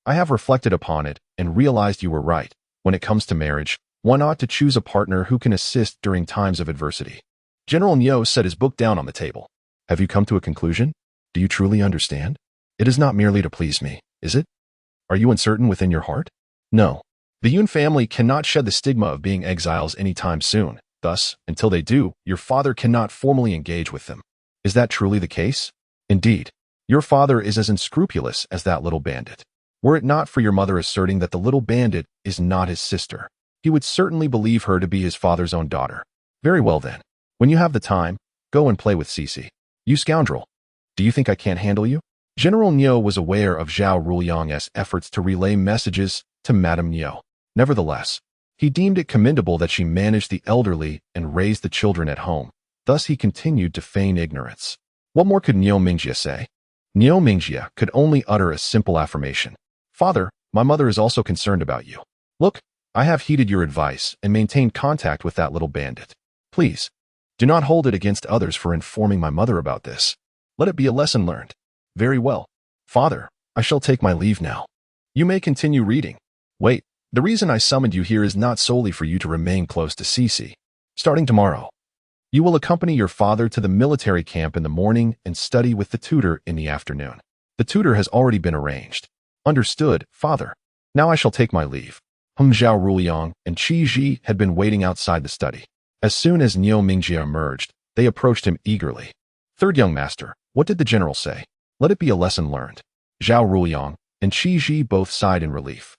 I have reflected upon it and realized you were right. When it comes to marriage, one ought to choose a partner who can assist during times of adversity. General Niu set his book down on the table. Have you come to a conclusion? Do you truly understand? It is not merely to please me, is it? Are you uncertain within your heart? No. The Yun family cannot shed the stigma of being exiles anytime soon. Thus, until they do, your father cannot formally engage with them. Is that truly the case? Indeed. Your father is as unscrupulous as that little bandit. Were it not for your mother asserting that the little bandit is not his sister, he would certainly believe her to be his father's own daughter. Very well then. When you have the time, go and play with Cici. You scoundrel. Do you think I can't handle you? General Niu was aware of Zhao Ruliang's efforts to relay messages to Madame Niu. Nevertheless, He deemed it commendable that she managed the elderly and raised the children at home. Thus he continued to feign ignorance. What more could Niu Mingjie say? Niu Mingjie could only utter a simple affirmation. Father, my mother is also concerned about you. Look, I have heeded your advice and maintained contact with that little bandit. Please, do not hold it against others for informing my mother about this. Let it be a lesson learned. Very well. Father, I shall take my leave now. You may continue reading. Wait, the reason I summoned you here is not solely for you to remain close to Cece. Starting tomorrow, you will accompany your father to the military camp in the morning and study with the tutor in the afternoon. The tutor has already been arranged. Understood, father. Now I shall take my leave. Heng Zhao Ruliang and Qi Ji had been waiting outside the study. As soon as Niu Mingjie emerged, they approached him eagerly. Third young master, what did the general say? Let it be a lesson learned. Zhao Ruliang and Qi Ji both sighed in relief.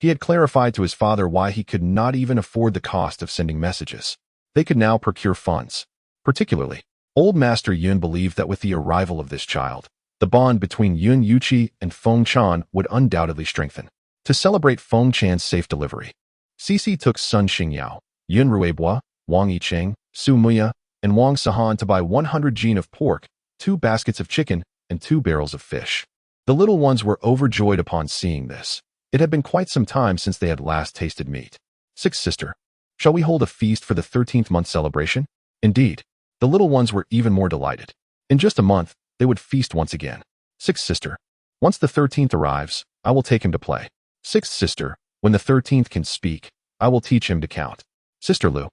He had clarified to his father why he could not even afford the cost of sending messages. They could now procure funds. Particularly, old Master Yun believed that with the arrival of this child, the bond between Yun Yuqi and Feng Chan would undoubtedly strengthen. To celebrate Feng Chan's safe delivery, Cece took Sun Xingyao, Yun Ruibois, Wang Yicheng, Su Muya, and Wang Sahan to buy 100 jin of pork, 2 baskets of chicken, and 2 barrels of fish. The little ones were overjoyed upon seeing this. It had been quite some time since they had last tasted meat. Sixth sister, shall we hold a feast for the 13th month celebration? Indeed, the little ones were even more delighted. In just a month, they would feast once again. Sixth sister, once the 13th arrives, I will take him to play. Sixth sister, when the 13th can speak, I will teach him to count. Sister Lu,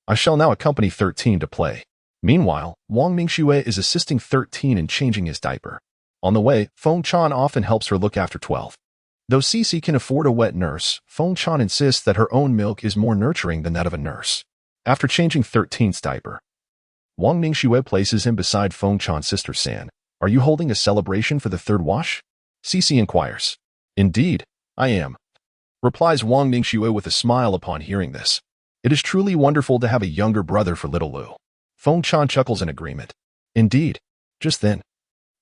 I shall now accompany 13 to play. Meanwhile, Wang Mingxue is assisting 13 in changing his diaper. On the way, Feng Chan often helps her look after 12. Though Cece can afford a wet nurse, Feng Chan insists that her own milk is more nurturing than that of a nurse. After changing 13's diaper, Wang Mingxue places him beside Feng Chan's sister San. Are you holding a celebration for the 3rd wash? Cece inquires. Indeed, I am, replies Wang Mingxue with a smile upon hearing this. It is truly wonderful to have a younger brother for little Lu. Feng Chan chuckles in agreement. Indeed. Just then,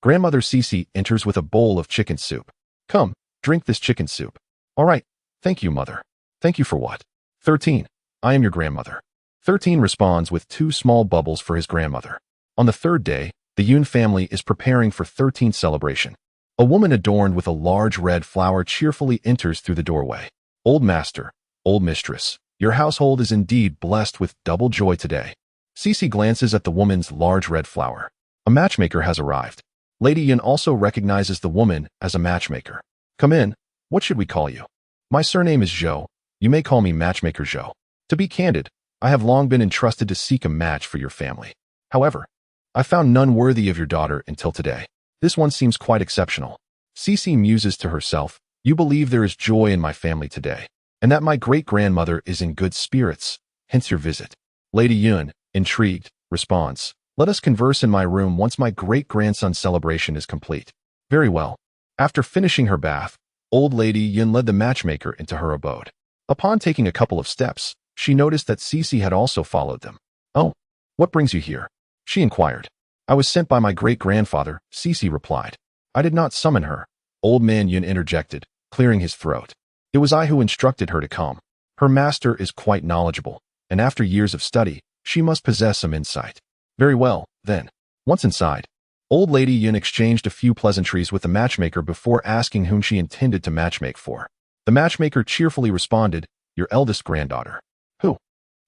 Grandmother Cece enters with a bowl of chicken soup. Come, drink this chicken soup. All right, thank you, mother. Thank you for what? 13. I am your grandmother. 13 responds with 2 small bubbles for his grandmother. On the 3rd day, the Yun family is preparing for 13th celebration. A woman adorned with a large red flower cheerfully enters through the doorway. Old master, old mistress, your household is indeed blessed with double joy today. Cece glances at the woman's large red flower. A matchmaker has arrived. Lady Yun also recognizes the woman as a matchmaker. Come in. What should we call you? My surname is Zhou. You may call me Matchmaker Zhou. To be candid, I have long been entrusted to seek a match for your family. However, I found none worthy of your daughter until today. This one seems quite exceptional. Cece muses to herself, you believe there is joy in my family today, and that my great-grandmother is in good spirits, hence your visit. Lady Yun, intrigued, responds, let us converse in my room once my great-grandson's celebration is complete. Very well. After finishing her bath, old Lady Yun led the matchmaker into her abode. Upon taking a couple of steps, she noticed that Cece had also followed them. Oh, what brings you here? She inquired. I was sent by my great-grandfather, Cece replied. I did not summon her. Old man Yun interjected, clearing his throat. It was I who instructed her to come. Her master is quite knowledgeable, and after years of study, she must possess some insight. Very well, then. Once inside, old Lady Yun exchanged a few pleasantries with the matchmaker before asking whom she intended to matchmake for. The matchmaker cheerfully responded, your eldest granddaughter. Who?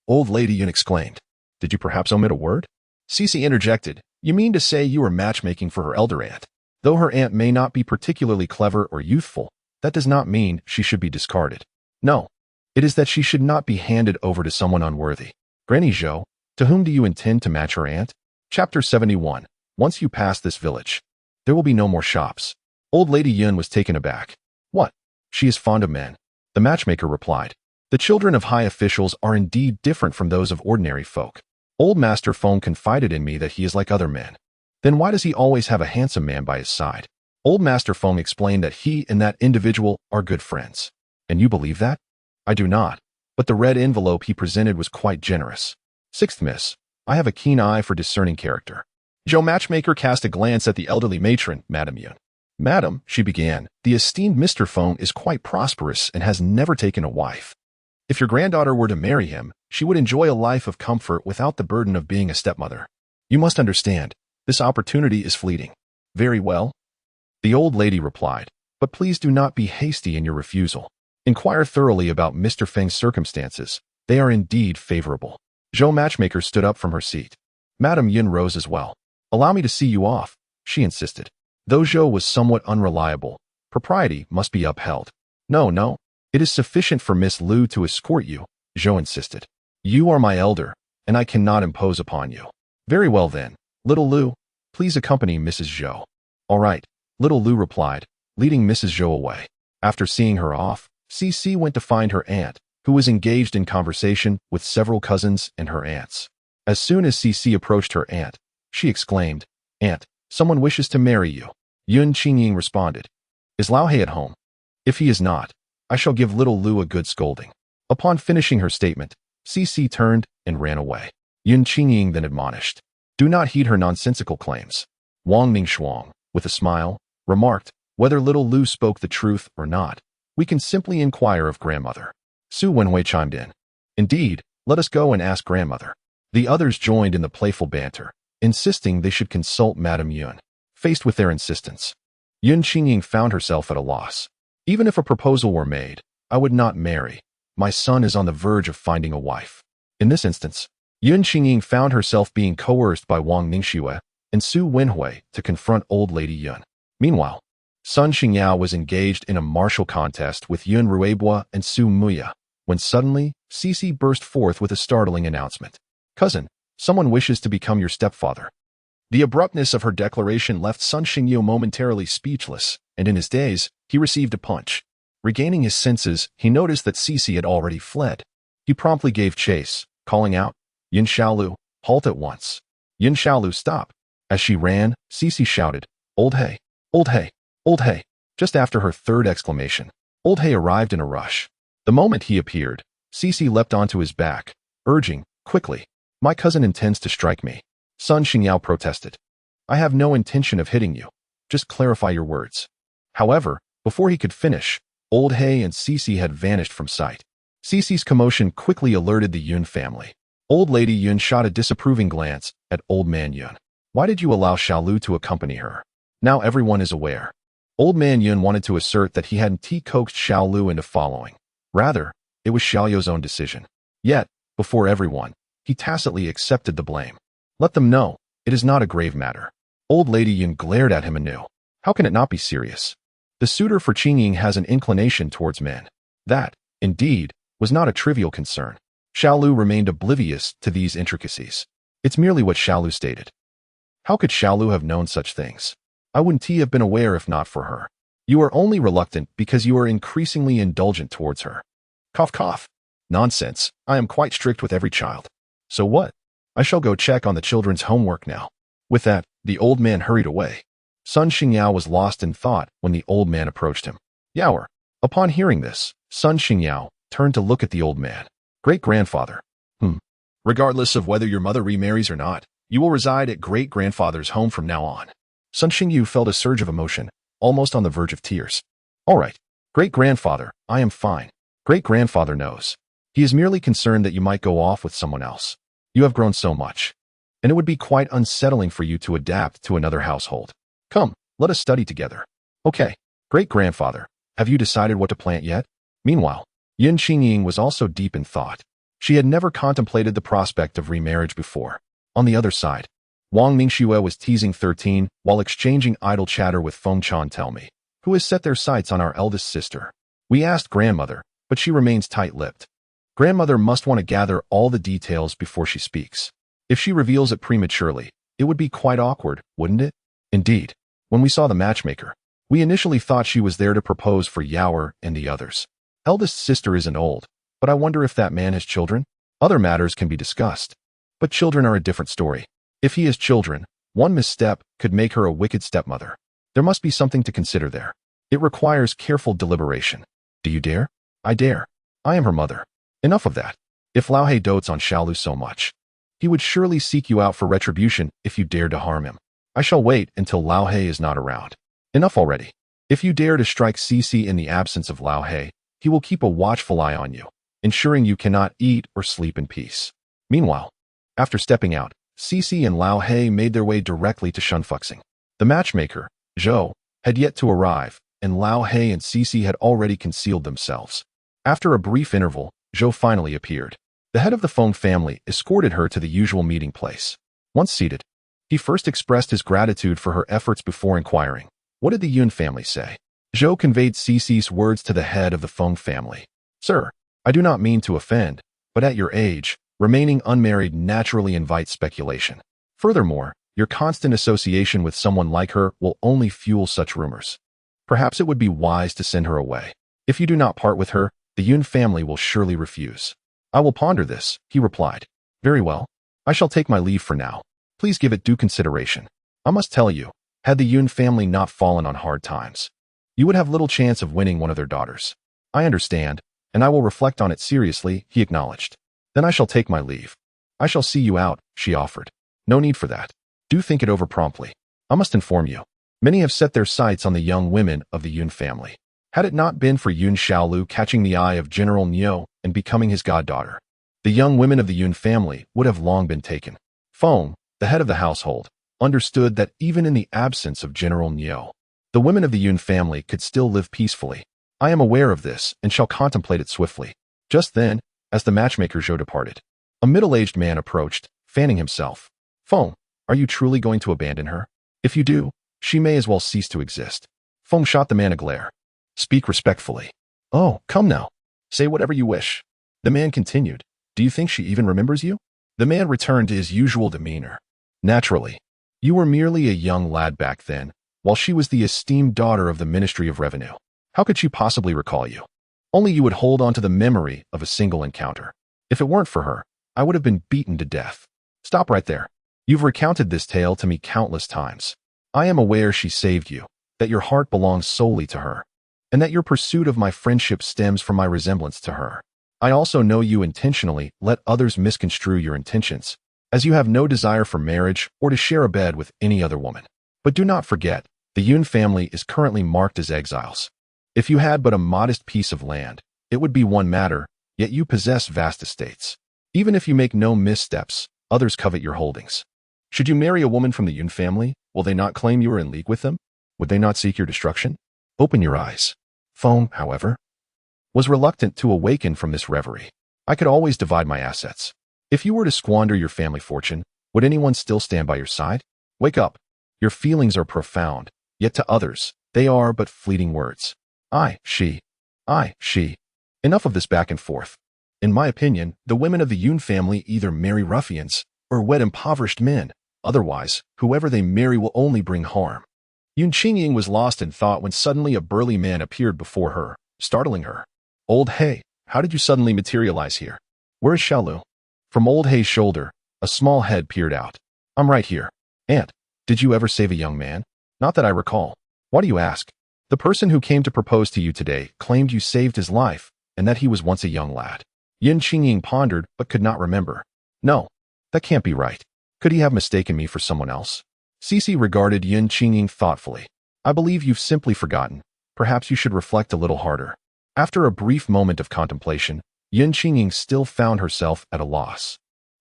Old Lady Yun exclaimed. Did you perhaps omit a word? Cece interjected. You mean to say you are matchmaking for her elder aunt? Though her aunt may not be particularly clever or youthful, that does not mean she should be discarded. No, it is that she should not be handed over to someone unworthy. Granny Zhou, to whom do you intend to match her aunt? Chapter 71. Once you pass this village, there will be no more shops. Old Lady Yun was taken aback. What? She is fond of men. The matchmaker replied. The children of high officials are indeed different from those of ordinary folk. Old Master Feng confided in me that he is like other men. Then why does he always have a handsome man by his side? Old Master Feng explained that he and that individual are good friends. And you believe that? I do not, but the red envelope he presented was quite generous. Sixth miss, I have a keen eye for discerning character. Zhou Matchmaker cast a glance at the elderly matron, Madame Yun. Madam, she began, the esteemed Mr. Feng is quite prosperous and has never taken a wife. If your granddaughter were to marry him, she would enjoy a life of comfort without the burden of being a stepmother. You must understand, this opportunity is fleeting. Very well, the old lady replied, but please do not be hasty in your refusal. Inquire thoroughly about Mr. Feng's circumstances. They are indeed favorable. Zhou matchmaker stood up from her seat. Madame Yun rose as well. Allow me to see you off, she insisted. Though Zhou was somewhat unreliable, propriety must be upheld. No, it is sufficient for Miss Liu to escort you, Zhou insisted. You are my elder, and I cannot impose upon you. Very well then, little Liu, please accompany Mrs. Zhou. All right, little Liu replied, leading Mrs. Zhou away. After seeing her off, Cici went to find her aunt, who was engaged in conversation with several cousins and her aunts. As soon as Cici approached her aunt, she exclaimed, Aunt, someone wishes to marry you. Yun Qingying responded, Is Lao He at home? If he is not, I shall give little Liu a good scolding. Upon finishing her statement, Cici turned and ran away. Yun Qingying then admonished, Do not heed her nonsensical claims. Wang Mingshuang, with a smile, remarked, Whether little Liu spoke the truth or not, we can simply inquire of grandmother. Su Wenhui chimed in. Indeed, let us go and ask grandmother. The others joined in the playful banter, insisting they should consult Madame Yun. Faced with their insistence, Yun Qingying found herself at a loss. Even if a proposal were made, I would not marry. My son is on the verge of finding a wife. In this instance, Yun Qingying found herself being coerced by Wang Ningxue and Su Wenhui to confront old lady Yun. Meanwhile, Sun Xingyao was engaged in a martial contest with Yun Ruebua and Su Muya, when suddenly, Cici burst forth with a startling announcement. Cousin, someone wishes to become your stepfather. The abruptness of her declaration left Sun Xingyao momentarily speechless, and in his daze, he received a punch. Regaining his senses, he noticed that Cici had already fled. He promptly gave chase, calling out, Yin Xiaolu, halt at once. Yin Xiaolu, stop. As she ran, Cici shouted, Old He, Old He, Old He. Just after her third exclamation, Old He arrived in a rush. The moment he appeared, Cici leapt onto his back, urging, Quickly, my cousin intends to strike me. Sun Xingyao protested. I have no intention of hitting you. Just clarify your words. However, before he could finish, Old He and Cici had vanished from sight. Cici's commotion quickly alerted the Yun family. Old Lady Yun shot a disapproving glance at Old Man Yun. Why did you allow Xiaolu to accompany her? Now everyone is aware. Old Man Yun wanted to assert that he hadn't coaxed Xiaolu into following. Rather, it was Xiaoyu's own decision. Yet, before everyone, he tacitly accepted the blame. Let them know, it is not a grave matter. Old Lady Yun glared at him anew. How can it not be serious? The suitor for Qingying has an inclination towards men. That, indeed, was not a trivial concern. Xiaolu remained oblivious to these intricacies. It's merely what Xiaolu stated. How could Xiaolu have known such things? I wouldn't have been aware if not for her. You are only reluctant because you are increasingly indulgent towards her. Cough cough. Nonsense, I am quite strict with every child. So what? I shall go check on the children's homework now. With that, the old man hurried away. Sun Xingyao was lost in thought when the old man approached him. Yaoer. Upon hearing this, Sun Xingyao turned to look at the old man. Great-grandfather. Regardless of whether your mother remarries or not, you will reside at great-grandfather's home from now on. Sun Xingyu felt a surge of emotion, almost on the verge of tears. All right, great-grandfather, I am fine. Great-grandfather knows. He is merely concerned that you might go off with someone else. You have grown so much, and it would be quite unsettling for you to adapt to another household. Come, let us study together. Okay, great-grandfather, have you decided what to plant yet? Meanwhile, Yin Qingying was also deep in thought. She had never contemplated the prospect of remarriage before. On the other side, Wang Mingxue was teasing 13 while exchanging idle chatter with Feng Chan. Tell me, who has set their sights on our eldest sister? We asked grandmother, but she remains tight-lipped. Grandmother must want to gather all the details before she speaks. If she reveals it prematurely, it would be quite awkward, wouldn't it? Indeed, when we saw the matchmaker, we initially thought she was there to propose for Yaoer and the others. Eldest sister isn't old, but I wonder if that man has children? Other matters can be discussed. But children are a different story. If he has children, one misstep could make her a wicked stepmother. There must be something to consider there. It requires careful deliberation. Do you dare? I dare. I am her mother. Enough of that. If Lao He dotes on Xiaolu so much, he would surely seek you out for retribution if you dared to harm him. I shall wait until Lao He is not around. Enough already. If you dare to strike Cici in the absence of Lao He, he will keep a watchful eye on you. ensuring you cannot eat or sleep in peace. Meanwhile, after stepping out, Cece and Lao He made their way directly to Shunfuxing. The matchmaker, Zhou, had yet to arrive, and Lao He and Cece had already concealed themselves. After a brief interval, Zhou finally appeared. The head of the Feng family escorted her to the usual meeting place. Once seated, he first expressed his gratitude for her efforts before inquiring, "What did the Yun family say?" Zhou conveyed Cece's words to the head of the Feng family. "Sir, I do not mean to offend, but at your age, remaining unmarried naturally invites speculation. Furthermore, your constant association with someone like her will only fuel such rumors. Perhaps it would be wise to send her away. If you do not part with her, the Yun family will surely refuse." "I will ponder this," he replied. "Very well. I shall take my leave for now. Please give it due consideration. I must tell you, had the Yun family not fallen on hard times, you would have little chance of winning one of their daughters." "I understand, and I will reflect on it seriously," he acknowledged. "Then I shall take my leave." "I shall see you out," she offered. "No need for that. Do think it over promptly. I must inform you, many have set their sights on the young women of the Yun family. Had it not been for Yun Xiaolu catching the eye of General Niu and becoming his goddaughter, the young women of the Yun family would have long been taken." Feng, the head of the household, understood that even in the absence of General Niu, the women of the Yun family could still live peacefully. "I am aware of this and shall contemplate it swiftly." Just then, as the matchmaker Zhou departed, a middle-aged man approached, fanning himself. "Feng, are you truly going to abandon her? If you do, she may as well cease to exist." Feng shot the man a glare. "Speak respectfully." "Oh, come now. Say whatever you wish." The man continued. "Do you think she even remembers you?" The man returned to his usual demeanor. "Naturally. You were merely a young lad back then, while she was the esteemed daughter of the Ministry of Revenue. How could she possibly recall you? Only you would hold on to the memory of a single encounter. If it weren't for her, I would have been beaten to death." "Stop right there. You've recounted this tale to me countless times. I am aware she saved you, that your heart belongs solely to her, and that your pursuit of my friendship stems from my resemblance to her. I also know you intentionally let others misconstrue your intentions, as you have no desire for marriage or to share a bed with any other woman. But do not forget, the Yun family is currently marked as exiles. If you had but a modest piece of land, it would be one matter, yet you possess vast estates. Even if you make no missteps, others covet your holdings. Should you marry a woman from the Yun family, will they not claim you are in league with them? Would they not seek your destruction? Open your eyes." Feng, however, was reluctant to awaken from this reverie. "I could always divide my assets. If you were to squander your family fortune, would anyone still stand by your side? Wake up. Your feelings are profound, yet to others, they are but fleeting words. I, she. Enough of this back and forth. In my opinion, the women of the Yun family either marry ruffians or wed impoverished men. Otherwise, whoever they marry will only bring harm." Yun Qingying was lost in thought when suddenly a burly man appeared before her, startling her. "Old He, how did you suddenly materialize here? Where is Xiaolu?" From Old He's shoulder, a small head peered out. "I'm right here. Aunt, did you ever save a young man?" "Not that I recall." "Why do you ask?" "The person who came to propose to you today claimed you saved his life, and that he was once a young lad." Yun Qingying pondered but could not remember. "No, that can't be right. Could he have mistaken me for someone else?" Cece regarded Yun Qingying thoughtfully. "I believe you've simply forgotten. Perhaps you should reflect a little harder." After a brief moment of contemplation, Yun Qingying still found herself at a loss.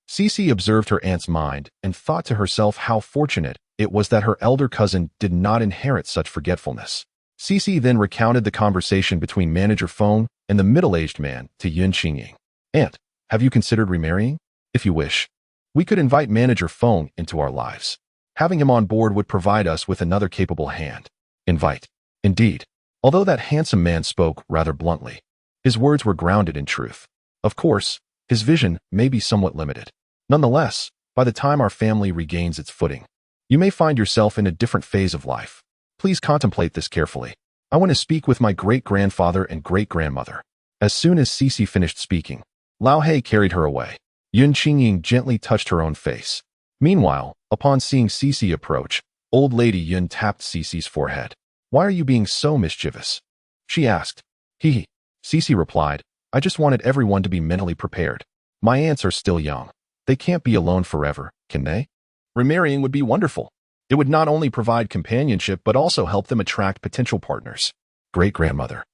Cece observed her aunt's mind and thought to herself how fortunate it was that her elder cousin did not inherit such forgetfulness. Cece then recounted the conversation between Manager Feng and the middle-aged man to Yun Qingying. "Aunt, have you considered remarrying? If you wish, we could invite Manager Feng into our lives. Having him on board would provide us with another capable hand." "Invite." Indeed, although that handsome man spoke rather bluntly, his words were grounded in truth. Of course, his vision may be somewhat limited. Nonetheless, by the time our family regains its footing, you may find yourself in a different phase of life. Please contemplate this carefully. I want to speak with my great-grandfather and great-grandmother." As soon as Cece finished speaking, Lao He carried her away. Yun Qingying gently touched her own face. Meanwhile, upon seeing Cece approach, old lady Yun tapped Cece's forehead. "Why are you being so mischievous?" she asked. "Hee." Cece replied, "I just wanted everyone to be mentally prepared. My aunts are still young. They can't be alone forever, can they? Remarrying would be wonderful. It would not only provide companionship but also help them attract potential partners." "Great-grandmother."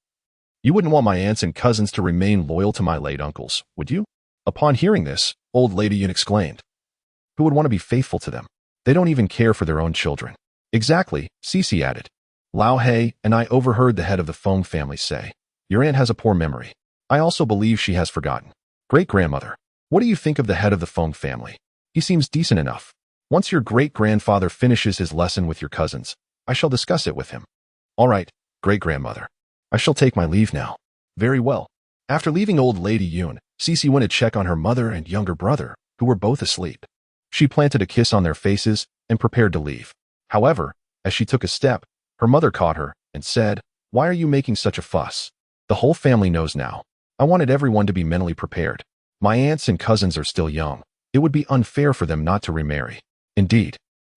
You wouldn't want my aunts and cousins to remain loyal to my late uncles, would you? Upon hearing this, old lady Yun exclaimed. Who would want to be faithful to them? They don't even care for their own children. Exactly, Cece added. Lao Hei and I overheard the head of the Feng family say, your aunt has a poor memory. I also believe she has forgotten. Great-grandmother, what do you think of the head of the Feng family? He seems decent enough. Once your great-grandfather finishes his lesson with your cousins, I shall discuss it with him. All right, great-grandmother. I shall take my leave now. Very well. After leaving old lady Yun, Cece went to check on her mother and younger brother, who were both asleep. She planted a kiss on their faces and prepared to leave. However, as she took a step, her mother caught her and said, why are you making such a fuss? The whole family knows now. I wanted everyone to be mentally prepared. My aunts and cousins are still young. It would be unfair for them not to remarry. Indeed.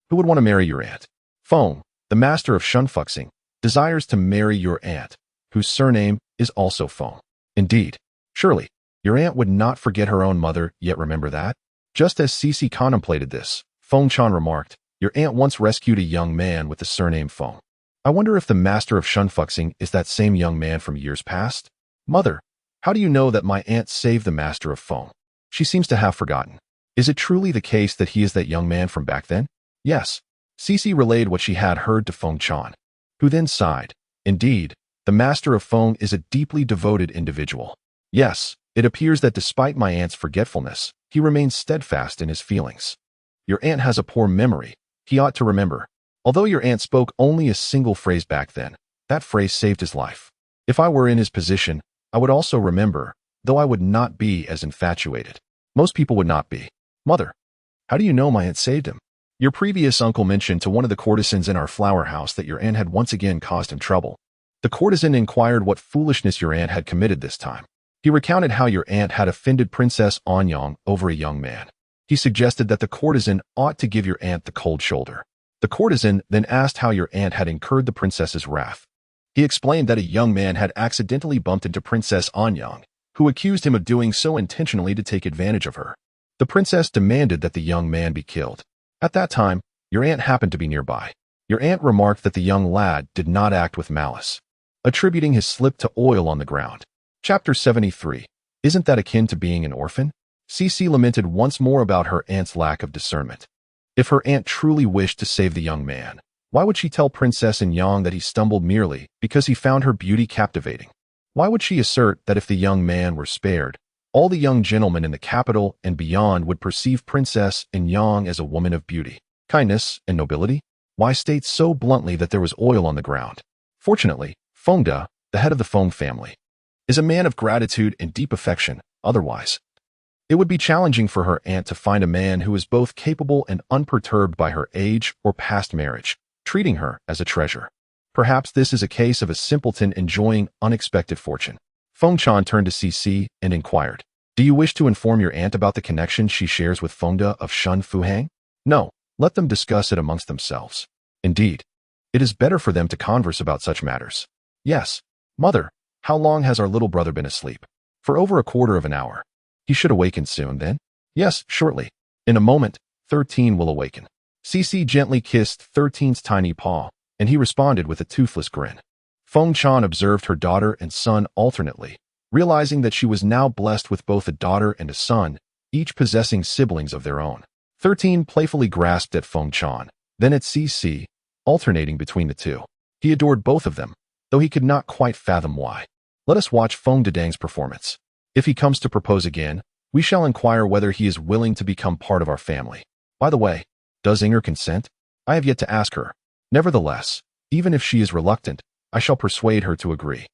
Who would want to marry your aunt? Feng, the master of shunfuxing, desires to marry your aunt, whose surname is also Feng. Indeed. Surely, your aunt would not forget her own mother, yet remember that? Just as Cece contemplated this, Feng Chan remarked, your aunt once rescued a young man with the surname Feng. I wonder if the master of shunfuxing is that same young man from years past? Mother, how do you know that my aunt saved the master of Feng? She seems to have forgotten. Is it truly the case that he is that young man from back then? Yes. Cece relayed what she had heard to Feng Chan, who then sighed. Indeed, the master of Feng is a deeply devoted individual. Yes, it appears that despite my aunt's forgetfulness, he remains steadfast in his feelings. Your aunt has a poor memory. He ought to remember. Although your aunt spoke only a single phrase back then, that phrase saved his life. If I were in his position, I would also remember, though I would not be as infatuated. Most people would not be. Mother, how do you know my aunt saved him? Your previous uncle mentioned to one of the courtesans in our flower house that your aunt had once again caused him trouble. The courtesan inquired what foolishness your aunt had committed this time. He recounted how your aunt had offended Princess Anyang over a young man. He suggested that the courtesan ought to give your aunt the cold shoulder. The courtesan then asked how your aunt had incurred the princess's wrath. He explained that a young man had accidentally bumped into Princess Anyang, who accused him of doing so intentionally to take advantage of her. The princess demanded that the young man be killed. At that time, your aunt happened to be nearby. Your aunt remarked that the young lad did not act with malice, attributing his slip to oil on the ground. Chapter 73. Isn't that akin to being an orphan? Cece lamented once more about her aunt's lack of discernment. If her aunt truly wished to save the young man, why would she tell Princess Anyang that he stumbled merely because he found her beauty captivating? Why would she assert that if the young man were spared, all the young gentlemen in the capital and beyond would perceive Princess Anyang as a woman of beauty, kindness, and nobility? Why state so bluntly that there was oil on the ground? Fortunately, Fengda, the head of the Feng family, is a man of gratitude and deep affection. Otherwise, it would be challenging for her aunt to find a man who is both capable and unperturbed by her age or past marriage, treating her as a treasure. Perhaps this is a case of a simpleton enjoying unexpected fortune. Feng Chan turned to Cece and inquired, do you wish to inform your aunt about the connection she shares with Fengda of Shun Fuhang? No, let them discuss it amongst themselves. Indeed, it is better for them to converse about such matters. Yes, mother, how long has our little brother been asleep? For over a quarter of an hour. He should awaken soon, then? Yes, shortly. In a moment, 13 will awaken. Cece gently kissed 13's tiny paw, and he responded with a toothless grin. Feng Chan observed her daughter and son alternately, realizing that she was now blessed with both a daughter and a son, each possessing siblings of their own. 13 playfully grasped at Feng Chan, then at Cece, alternating between the two. He adored both of them, though he could not quite fathom why. Let us watch Feng Dedang's performance. If he comes to propose again, we shall inquire whether he is willing to become part of our family. By the way, does Inger consent? I have yet to ask her. Nevertheless, even if she is reluctant, I shall persuade her to agree.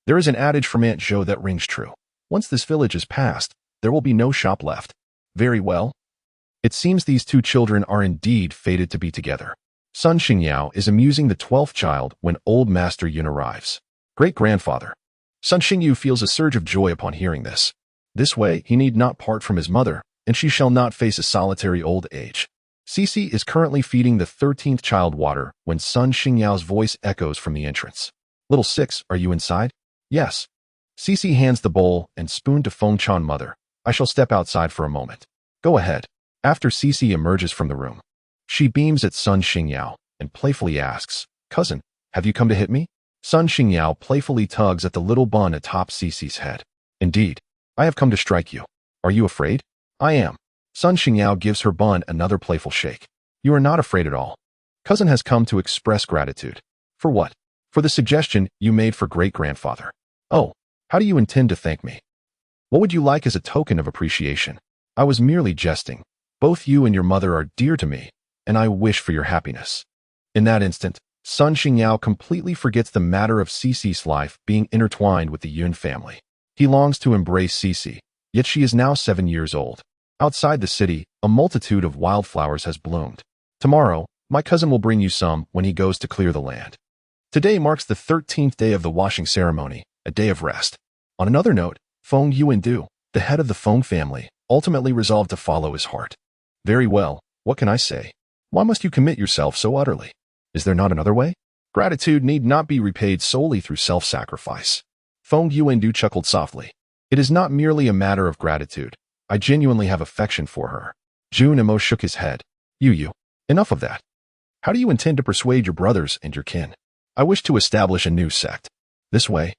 There is an adage from Aunt Jo that rings true. Once this village is passed, there will be no shop left. Very well. It seems these two children are indeed fated to be together. Sun Xingyao is amusing the 12th child when old Master Yun arrives. Great-grandfather. Sun Xingyu feels a surge of joy upon hearing this. This way, he need not part from his mother, and she shall not face a solitary old age. Cece is currently feeding the 13th child water when Sun Xingyao's voice echoes from the entrance. Little Six, are you inside? Yes. Cece hands the bowl and spoon to Feng Chan mother. I shall step outside for a moment. Go ahead. After Cece emerges from the room, she beams at Sun Xingyao and playfully asks, Cousin, have you come to hit me? Sun Xingyao playfully tugs at the little bun atop Cece's head. Indeed, I have come to strike you. Are you afraid? I am. Sun Xingyao gives her bun another playful shake. You are not afraid at all. Cousin has come to express gratitude. For what? For the suggestion you made for great-grandfather. Oh, how do you intend to thank me? What would you like as a token of appreciation? I was merely jesting. Both you and your mother are dear to me, and I wish for your happiness. In that instant, Sun Xingyao completely forgets the matter of Cece's life being intertwined with the Yun family. He longs to embrace Cece, yet she is now 7 years old. Outside the city, a multitude of wildflowers has bloomed. Tomorrow, my cousin will bring you some when he goes to clear the land. Today marks the 13th day of the washing ceremony, a day of rest. On another note, Feng Yuandu, the head of the Feng family, ultimately resolved to follow his heart. Very well, what can I say? Why must you commit yourself so utterly? Is there not another way? Gratitude need not be repaid solely through self-sacrifice. Feng Yuandu chuckled softly. It is not merely a matter of gratitude. I genuinely have affection for her. Jun Emo shook his head. You, enough of that. How do you intend to persuade your brothers and your kin? I wish to establish a new sect. This way,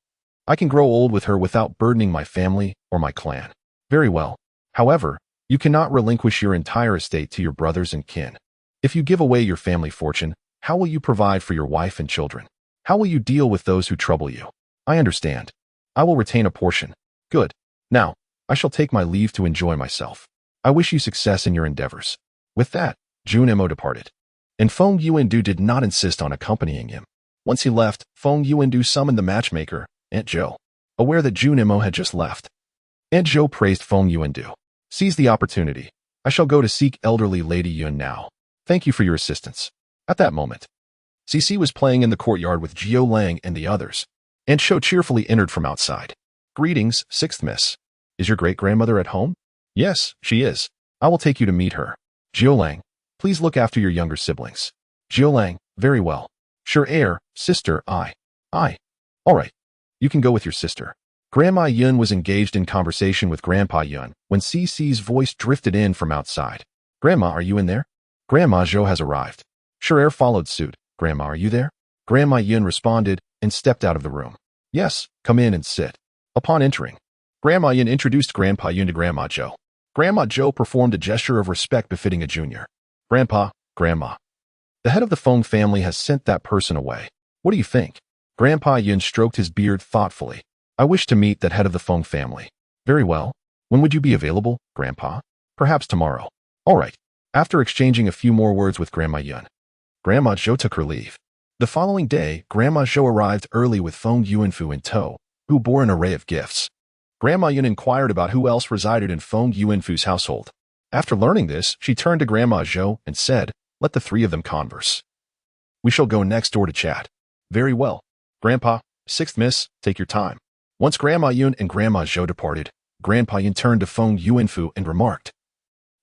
I can grow old with her without burdening my family or my clan. Very well. However, you cannot relinquish your entire estate to your brothers and kin. If you give away your family fortune, how will you provide for your wife and children? How will you deal with those who trouble you? I understand. I will retain a portion. Good. Now, I shall take my leave to enjoy myself. I wish you success in your endeavors. With that, Jun Emo departed. And Feng Yuandu did not insist on accompanying him. Once he left, Feng Yuandu summoned the matchmaker, Aunt Zhou. Aware that Jun Emo had just left, Aunt Zhou praised Feng Yuandu. Seize the opportunity. I shall go to seek elderly Lady Yun now. Thank you for your assistance. At that moment, Cece was playing in the courtyard with Jiao Lang and the others. Aunt Zhou cheerfully entered from outside. Greetings, 6th Miss. Is your great-grandmother at home? Yes, she is. I will take you to meet her. Jiao Lang, please look after your younger siblings. Jiao Lang, very well. Sure, heir, sister, I. All right. You can go with your sister. Grandma Yun was engaged in conversation with Grandpa Yun when Cece's voice drifted in from outside. Grandma, are you in there? Grandma Zhou has arrived. Sure followed suit. Grandma, are you there? Grandma Yun responded and stepped out of the room. Yes, come in and sit. Upon entering, Grandma Yun introduced Grandpa Yun to Grandma Zhou. Grandma Zhou performed a gesture of respect befitting a junior. Grandpa, Grandma. The head of the Feng family has sent that person away. What do you think? Grandpa Yun stroked his beard thoughtfully. I wish to meet that head of the Feng family. Very well. When would you be available, Grandpa? Perhaps tomorrow. All right. After exchanging a few more words with Grandma Yun, Grandma Zhou took her leave. The following day, Grandma Zhou arrived early with Feng Yuanfu in tow, who bore an array of gifts. Grandma Yun inquired about who else resided in Feng Yuanfu's household. After learning this, she turned to Grandma Zhou and said, let the three of them converse. We shall go next door to chat. Very well. Grandpa, 6th Miss, take your time. Once Grandma Yun and Grandma Zhou departed, Grandpa Yun turned to Feng Yuanfu and remarked,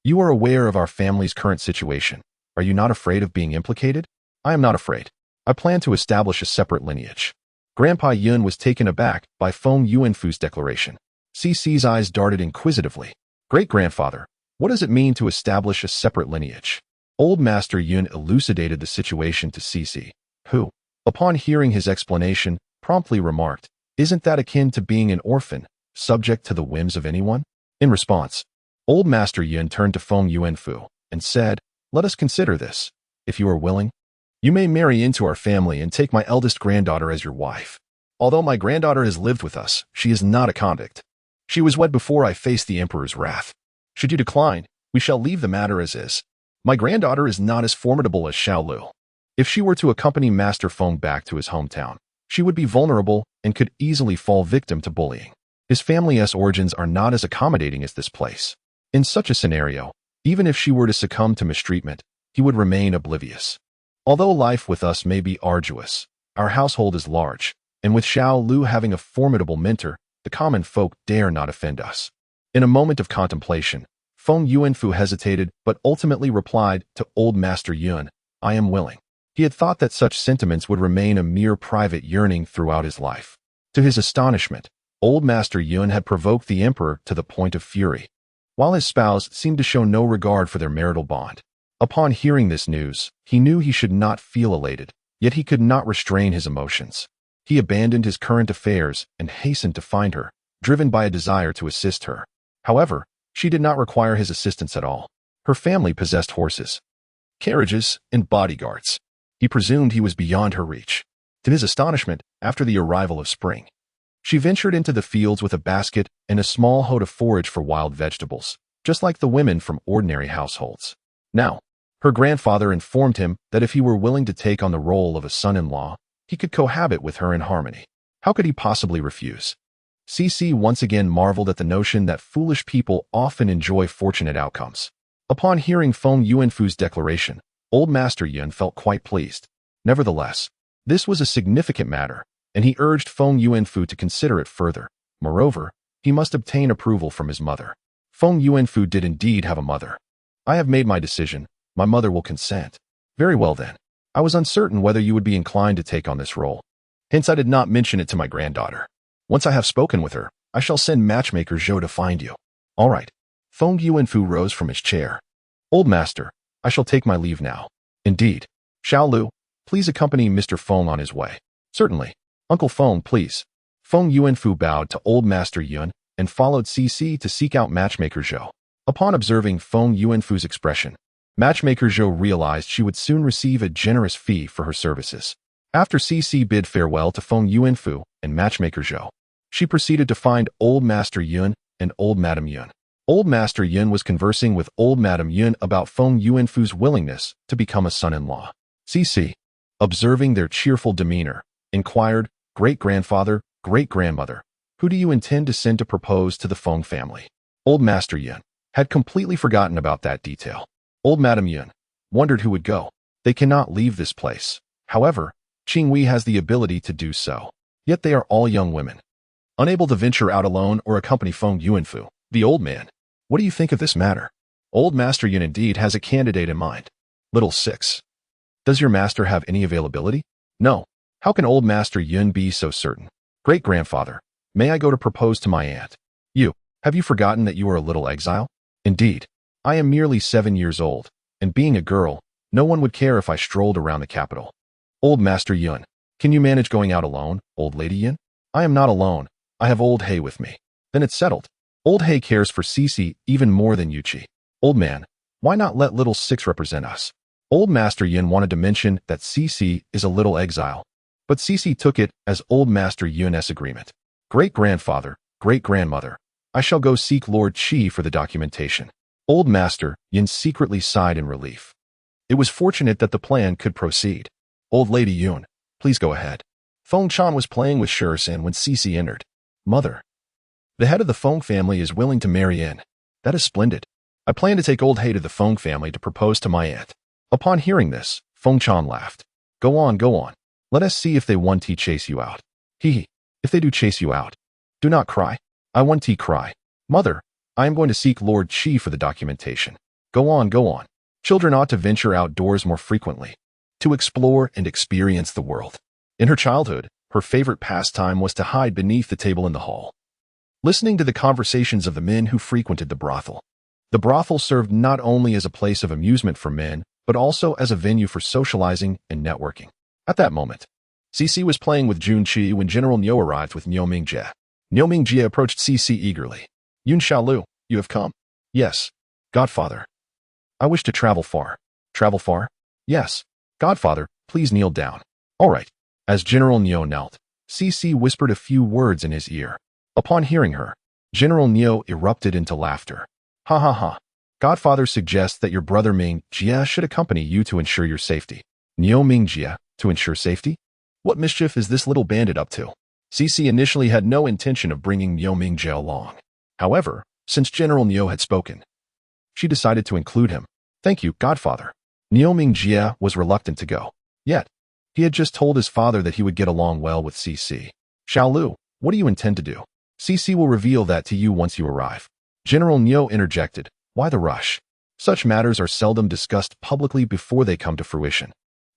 you are aware of our family's current situation. Are you not afraid of being implicated? I am not afraid. I plan to establish a separate lineage. Grandpa Yun was taken aback by Feng Yuanfu's declaration. Cece's eyes darted inquisitively. Great-grandfather, what does it mean to establish a separate lineage? Old Master Yun elucidated the situation to Cece, who, upon hearing his explanation, promptly remarked, isn't that akin to being an orphan, subject to the whims of anyone? In response, Old Master Yun turned to Feng Yuanfu and said, let us consider this. If you are willing, you may marry into our family and take my eldest granddaughter as your wife. Although my granddaughter has lived with us, she is not a convict. She was wed before I faced the Emperor's wrath. Should you decline, we shall leave the matter as is. My granddaughter is not as formidable as Xiao Lu. If she were to accompany Master Feng back to his hometown, she would be vulnerable and could easily fall victim to bullying. His family's origins are not as accommodating as this place. In such a scenario, even if she were to succumb to mistreatment, he would remain oblivious. Although life with us may be arduous, our household is large, and with Xiao Lu having a formidable mentor, the common folk dare not offend us. In a moment of contemplation, Feng Yuanfu hesitated but ultimately replied to Old Master Yun, I am willing. He had thought that such sentiments would remain a mere private yearning throughout his life. To his astonishment, Old Master Yun had provoked the emperor to the point of fury, while his spouse seemed to show no regard for their marital bond. Upon hearing this news, he knew he should not feel elated, yet he could not restrain his emotions. He abandoned his current affairs and hastened to find her, driven by a desire to assist her. However, she did not require his assistance at all. Her family possessed horses, carriages, and bodyguards. He presumed he was beyond her reach. To his astonishment, after the arrival of spring, she ventured into the fields with a basket and a small hoe to forage for wild vegetables, just like the women from ordinary households. Now, her grandfather informed him that if he were willing to take on the role of a son-in-law, he could cohabit with her in harmony. How could he possibly refuse? Cece once again marveled at the notion that foolish people often enjoy fortunate outcomes. Upon hearing Feng Yuanfu's declaration, Old Master Yun felt quite pleased. Nevertheless, this was a significant matter, and he urged Feng Yuanfu to consider it further. Moreover, he must obtain approval from his mother. Feng Yuanfu did indeed have a mother. I have made my decision. My mother will consent. Very well then. I was uncertain whether you would be inclined to take on this role. Hence I did not mention it to my granddaughter. Once I have spoken with her, I shall send matchmaker Zhou to find you. All right. Feng Yuanfu rose from his chair. Old Master, I shall take my leave now. Indeed. Xiaolu, please accompany Mr. Feng on his way. Certainly. Uncle Feng, please. Feng Yuanfu bowed to Old Master Yun and followed Cece to seek out matchmaker Zhou. Upon observing Feng Yuanfu's expression, matchmaker Zhou realized she would soon receive a generous fee for her services. After Cece bid farewell to Feng Yuanfu and matchmaker Zhou, she proceeded to find Old Master Yun and Old Madam Yun. Old Master Yun was conversing with Old Madam Yun about Feng Yuanfu's willingness to become a son-in-law. Cece, observing their cheerful demeanor, inquired, Great-grandfather, great-grandmother, who do you intend to send to propose to the Feng family? Old Master Yun had completely forgotten about that detail. Old Madam Yun wondered who would go. They cannot leave this place. However, Qingwei has the ability to do so. Yet they are all young women, unable to venture out alone or accompany Feng Yuanfu, the old man. What do you think of this matter? Old Master Yun indeed has a candidate in mind. Little Six. Does your master have any availability? No. How can Old Master Yun be so certain? Great-grandfather, may I go to propose to my aunt? Have you forgotten that you are a little exile? Indeed. I am merely 7 years old, and being a girl, no one would care if I strolled around the capital. Old Master Yun, can you manage going out alone, Old Lady Yun? I am not alone. I have Old Hei with me. Then it's settled. Old Hei cares for Cece even more than Yuchi. Old man, why not let Little Six represent us? Old Master Yun wanted to mention that Cece is a little exile, but Cece took it as Old Master Yun's agreement. Great-grandfather, great-grandmother, I shall go seek Lord Qi for the documentation. Old Master Yun secretly sighed in relief. It was fortunate that the plan could proceed. Old Lady Yun, please go ahead. Feng Chan was playing with Shurisan when Cece entered. Mother, the head of the Feng family is willing to marry in. That is splendid. I plan to take Old Hei to the Feng family to propose to my aunt. Upon hearing this, Feng Chan laughed. Go on, go on. Let us see if they want to chase you out. Hee. If they do chase you out, do not cry. I want to cry. Mother, I am going to seek Lord Qi for the documentation. Go on, go on. Children ought to venture outdoors more frequently, to explore and experience the world. In her childhood, her favorite pastime was to hide beneath the table in the hall, listening to the conversations of the men who frequented the brothel. The brothel served not only as a place of amusement for men, but also as a venue for socializing and networking. At that moment, Cece was playing with Junqi when General Niu arrived with Niu Mingjie. Niu Mingjie approached Cece eagerly. Yun Xiaolu, you have come? Yes. Godfather. I wish to travel far. Travel far? Yes. Godfather, please kneel down. All right. As General Niu knelt, Cece whispered a few words in his ear. Upon hearing her, General Niu erupted into laughter. Ha ha ha. Godfather suggests that your brother Ming Jie should accompany you to ensure your safety. Niu Mingjie, to ensure safety? What mischief is this little bandit up to? Cece initially had no intention of bringing Niu Mingjie along. However, since General Niu had spoken, she decided to include him. Thank you, Godfather. Niu Mingjie was reluctant to go. Yet, he had just told his father that he would get along well with Cece. Xiaolu, what do you intend to do? Cece will reveal that to you once you arrive. General Niu interjected. Why the rush? Such matters are seldom discussed publicly before they come to fruition.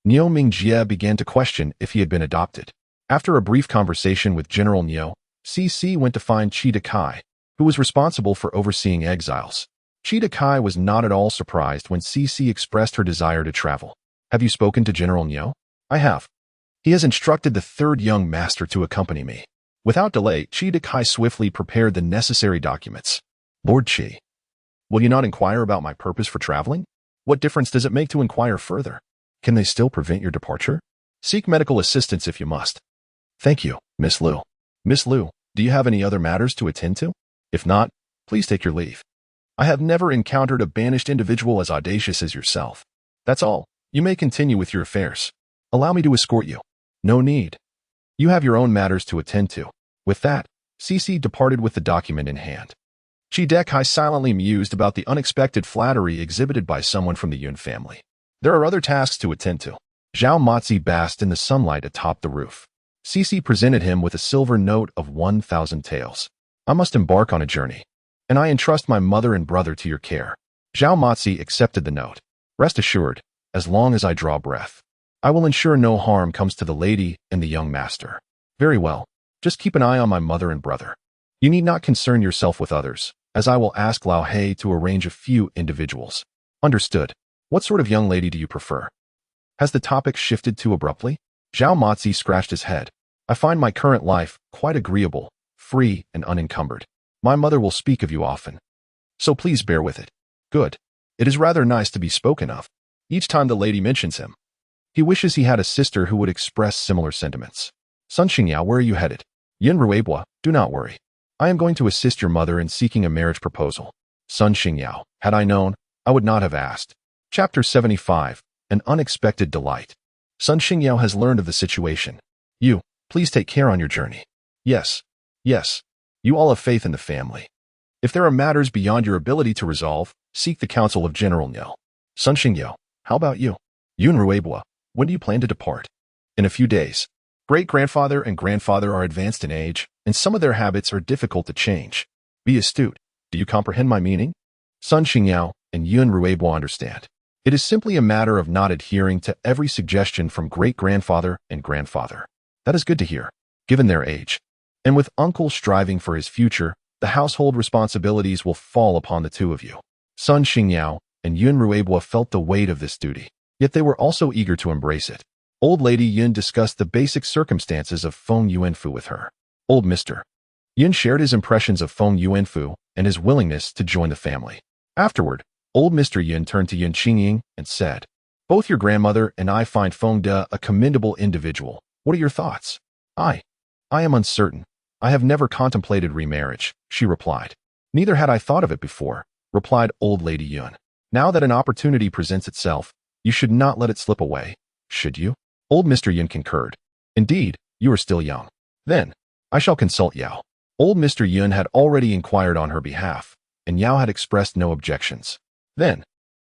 Niu Mingjie began to question if he had been adopted. After a brief conversation with General Niu, Cece went to find Qi Dekai, who was responsible for overseeing exiles. Qi Dekai was not at all surprised when Cece expressed her desire to travel. Have you spoken to General Niu? I have. He has instructed the third young master to accompany me. Without delay, Chi Dekai swiftly prepared the necessary documents. Lord Chi, will you not inquire about my purpose for traveling? What difference does it make to inquire further? Can they still prevent your departure? Seek medical assistance if you must. Thank you, Miss Liu. Miss Liu, do you have any other matters to attend to? If not, please take your leave. I have never encountered a banished individual as audacious as yourself. That's all. You may continue with your affairs. Allow me to escort you. No need. You have your own matters to attend to. With that, Cece departed with the document in hand. Chi Dekai silently mused about the unexpected flattery exhibited by someone from the Yun family. There are other tasks to attend to. Zhao Motzi basked in the sunlight atop the roof. Cece presented him with a silver note of 1,000 taels. I must embark on a journey, and I entrust my mother and brother to your care. Zhao Motzi accepted the note. Rest assured, as long as I draw breath, I will ensure no harm comes to the lady and the young master. Very well. Just keep an eye on my mother and brother. You need not concern yourself with others, as I will ask Lao Hei to arrange a few individuals. Understood. What sort of young lady do you prefer? Has the topic shifted too abruptly? Zhao Motzi scratched his head. I find my current life quite agreeable, free, and unencumbered. My mother will speak of you often, so please bear with it. Good. It is rather nice to be spoken of. Each time the lady mentions him, he wishes he had a sister who would express similar sentiments. Sun Xingyao, where are you headed? Yin Ruebua, do not worry. I am going to assist your mother in seeking a marriage proposal. Sun Xingyao, had I known, I would not have asked. Chapter 75, An Unexpected Delight. Sun Xingyao has learned of the situation. You, please take care on your journey. Yes. Yes. You all have faith in the family. If there are matters beyond your ability to resolve, seek the counsel of General Niu. Sun Xingyao, how about you? Yun Ruebua, when do you plan to depart? In a few days. Great-grandfather and grandfather are advanced in age, and some of their habits are difficult to change. Be astute. Do you comprehend my meaning? Sun Xingyao and Yun Ruebua understand. It is simply a matter of not adhering to every suggestion from great-grandfather and grandfather. That is good to hear, given their age. And with uncle striving for his future, the household responsibilities will fall upon the two of you. Sun Xingyao and Yun Ruebua felt the weight of this duty, yet they were also eager to embrace it. Old Lady Yun discussed the basic circumstances of Feng Yuanfu with her. Old Mr. Yun shared his impressions of Feng Yuanfu and his willingness to join the family. Afterward, Old Mr. Yun turned to Yun Qingying and said, Both your grandmother and I find Feng De a commendable individual. What are your thoughts? I am uncertain. I have never contemplated remarriage, she replied. Neither had I thought of it before, replied Old Lady Yun. Now that an opportunity presents itself, you should not let it slip away, should you? Old Mr. Yun concurred. Indeed, you are still young. Then, I shall consult Yao. Old Mr. Yun had already inquired on her behalf, and Yao had expressed no objections. Then,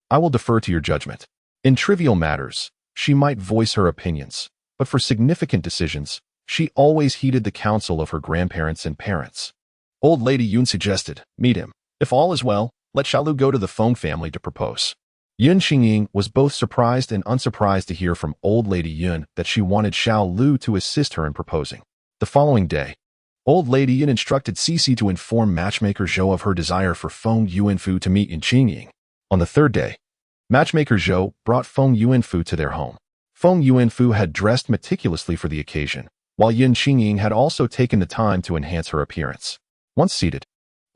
I will defer to your judgment. In trivial matters, she might voice her opinions, but for significant decisions, she always heeded the counsel of her grandparents and parents. Old Lady Yun suggested, meet him. If all is well, let Xiaolu go to the Feng family to propose. Yun Qingying was both surprised and unsurprised to hear from Old Lady Yun that she wanted Xiaolu to assist her in proposing. The following day, Old Lady Yun instructed Cece to inform matchmaker Zhou of her desire for Feng Yuanfu to meet Yun Qingying. On the third day, matchmaker Zhou brought Feng Yuanfu to their home. Feng Yuanfu had dressed meticulously for the occasion, while Yun Qingying had also taken the time to enhance her appearance. Once seated,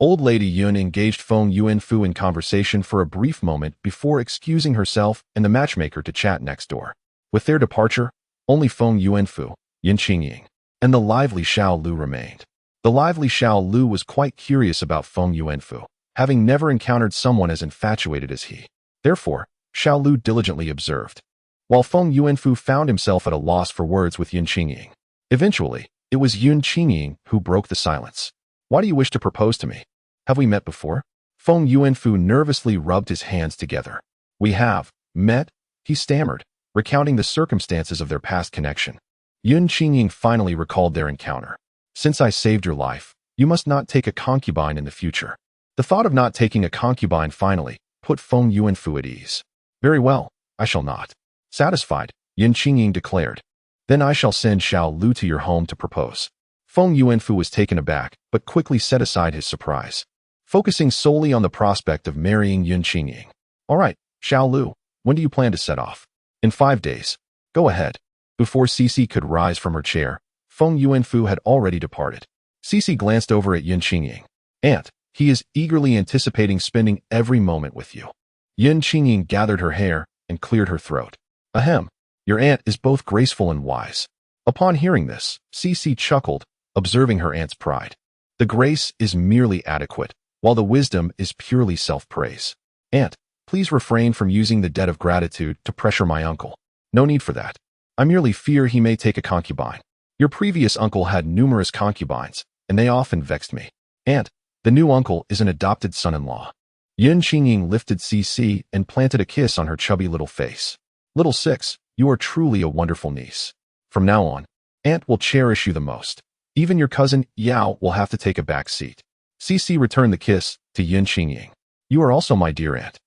Old Lady Yun engaged Feng Yuanfu in conversation for a brief moment before excusing herself and the matchmaker to chat next door. With their departure, only Feng Yuanfu, Yun Qingying, and the lively Xiao Lu remained. The lively Xiao Lu was quite curious about Feng Yuanfu, having never encountered someone as infatuated as he. Therefore, Xiao Lu diligently observed, while Feng Yuanfu found himself at a loss for words with Yun Qingying. Eventually, it was Yun Qingying who broke the silence. Why do you wish to propose to me? Have we met before? Feng Yuanfu nervously rubbed his hands together. We have met, he stammered, recounting the circumstances of their past connection. Yun Qingying finally recalled their encounter. Since I saved your life, you must not take a concubine in the future. The thought of not taking a concubine finally put Feng Yuanfu at ease. Very well, I shall not. Satisfied, Yun Qingying declared. Then I shall send Xiao Lu to your home to propose. Feng Yuanfu was taken aback, but quickly set aside his surprise, focusing solely on the prospect of marrying Yun Qingying. All right, Xiao Lu, when do you plan to set off? In 5 days. Go ahead. Before Cece could rise from her chair, Feng Yuanfu had already departed. Cece glanced over at Yin Qingying. Aunt, he is eagerly anticipating spending every moment with you. Yin Qingying gathered her hair and cleared her throat. Ahem, your aunt is both graceful and wise. Upon hearing this, Cece chuckled, observing her aunt's pride. The grace is merely adequate, while the wisdom is purely self-praise. Aunt, please refrain from using the debt of gratitude to pressure my uncle. No need for that. I merely fear he may take a concubine. Your previous uncle had numerous concubines, and they often vexed me. Aunt, the new uncle is an adopted son-in-law. Yin Qingying lifted Cece and planted a kiss on her chubby little face. Little Six, you are truly a wonderful niece. From now on, Aunt will cherish you the most. Even your cousin Yao will have to take a back seat. Cece returned the kiss to Yin Qingying. You are also my dear aunt.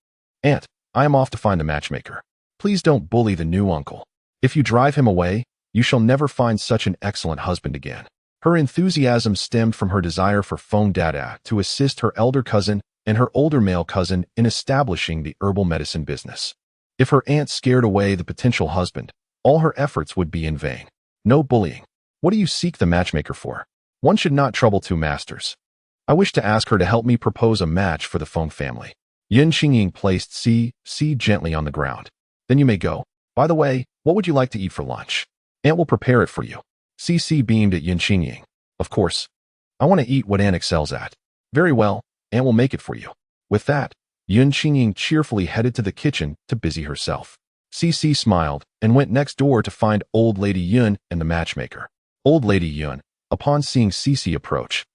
Aunt, I am off to find the matchmaker. Please don't bully the new uncle. If you drive him away, you shall never find such an excellent husband again. Her enthusiasm stemmed from her desire for Feng Dada to assist her elder cousin and her older male cousin in establishing the herbal medicine business. If her aunt scared away the potential husband, all her efforts would be in vain. No bullying. What do you seek the matchmaker for? One should not trouble two masters. I wish to ask her to help me propose a match for the Feng family. Yin Qingying placed Cece gently on the ground. Then you may go. By the way, what would you like to eat for lunch? Aunt will prepare it for you. Cece beamed at Yin Qingying. Of course. I want to eat what Aunt excels at. Very well, Aunt will make it for you. With that, Yin Qingying cheerfully headed to the kitchen to busy herself. Cece smiled and went next door to find Old Lady Yun and the matchmaker. Old Lady Yun, upon seeing Cece approach,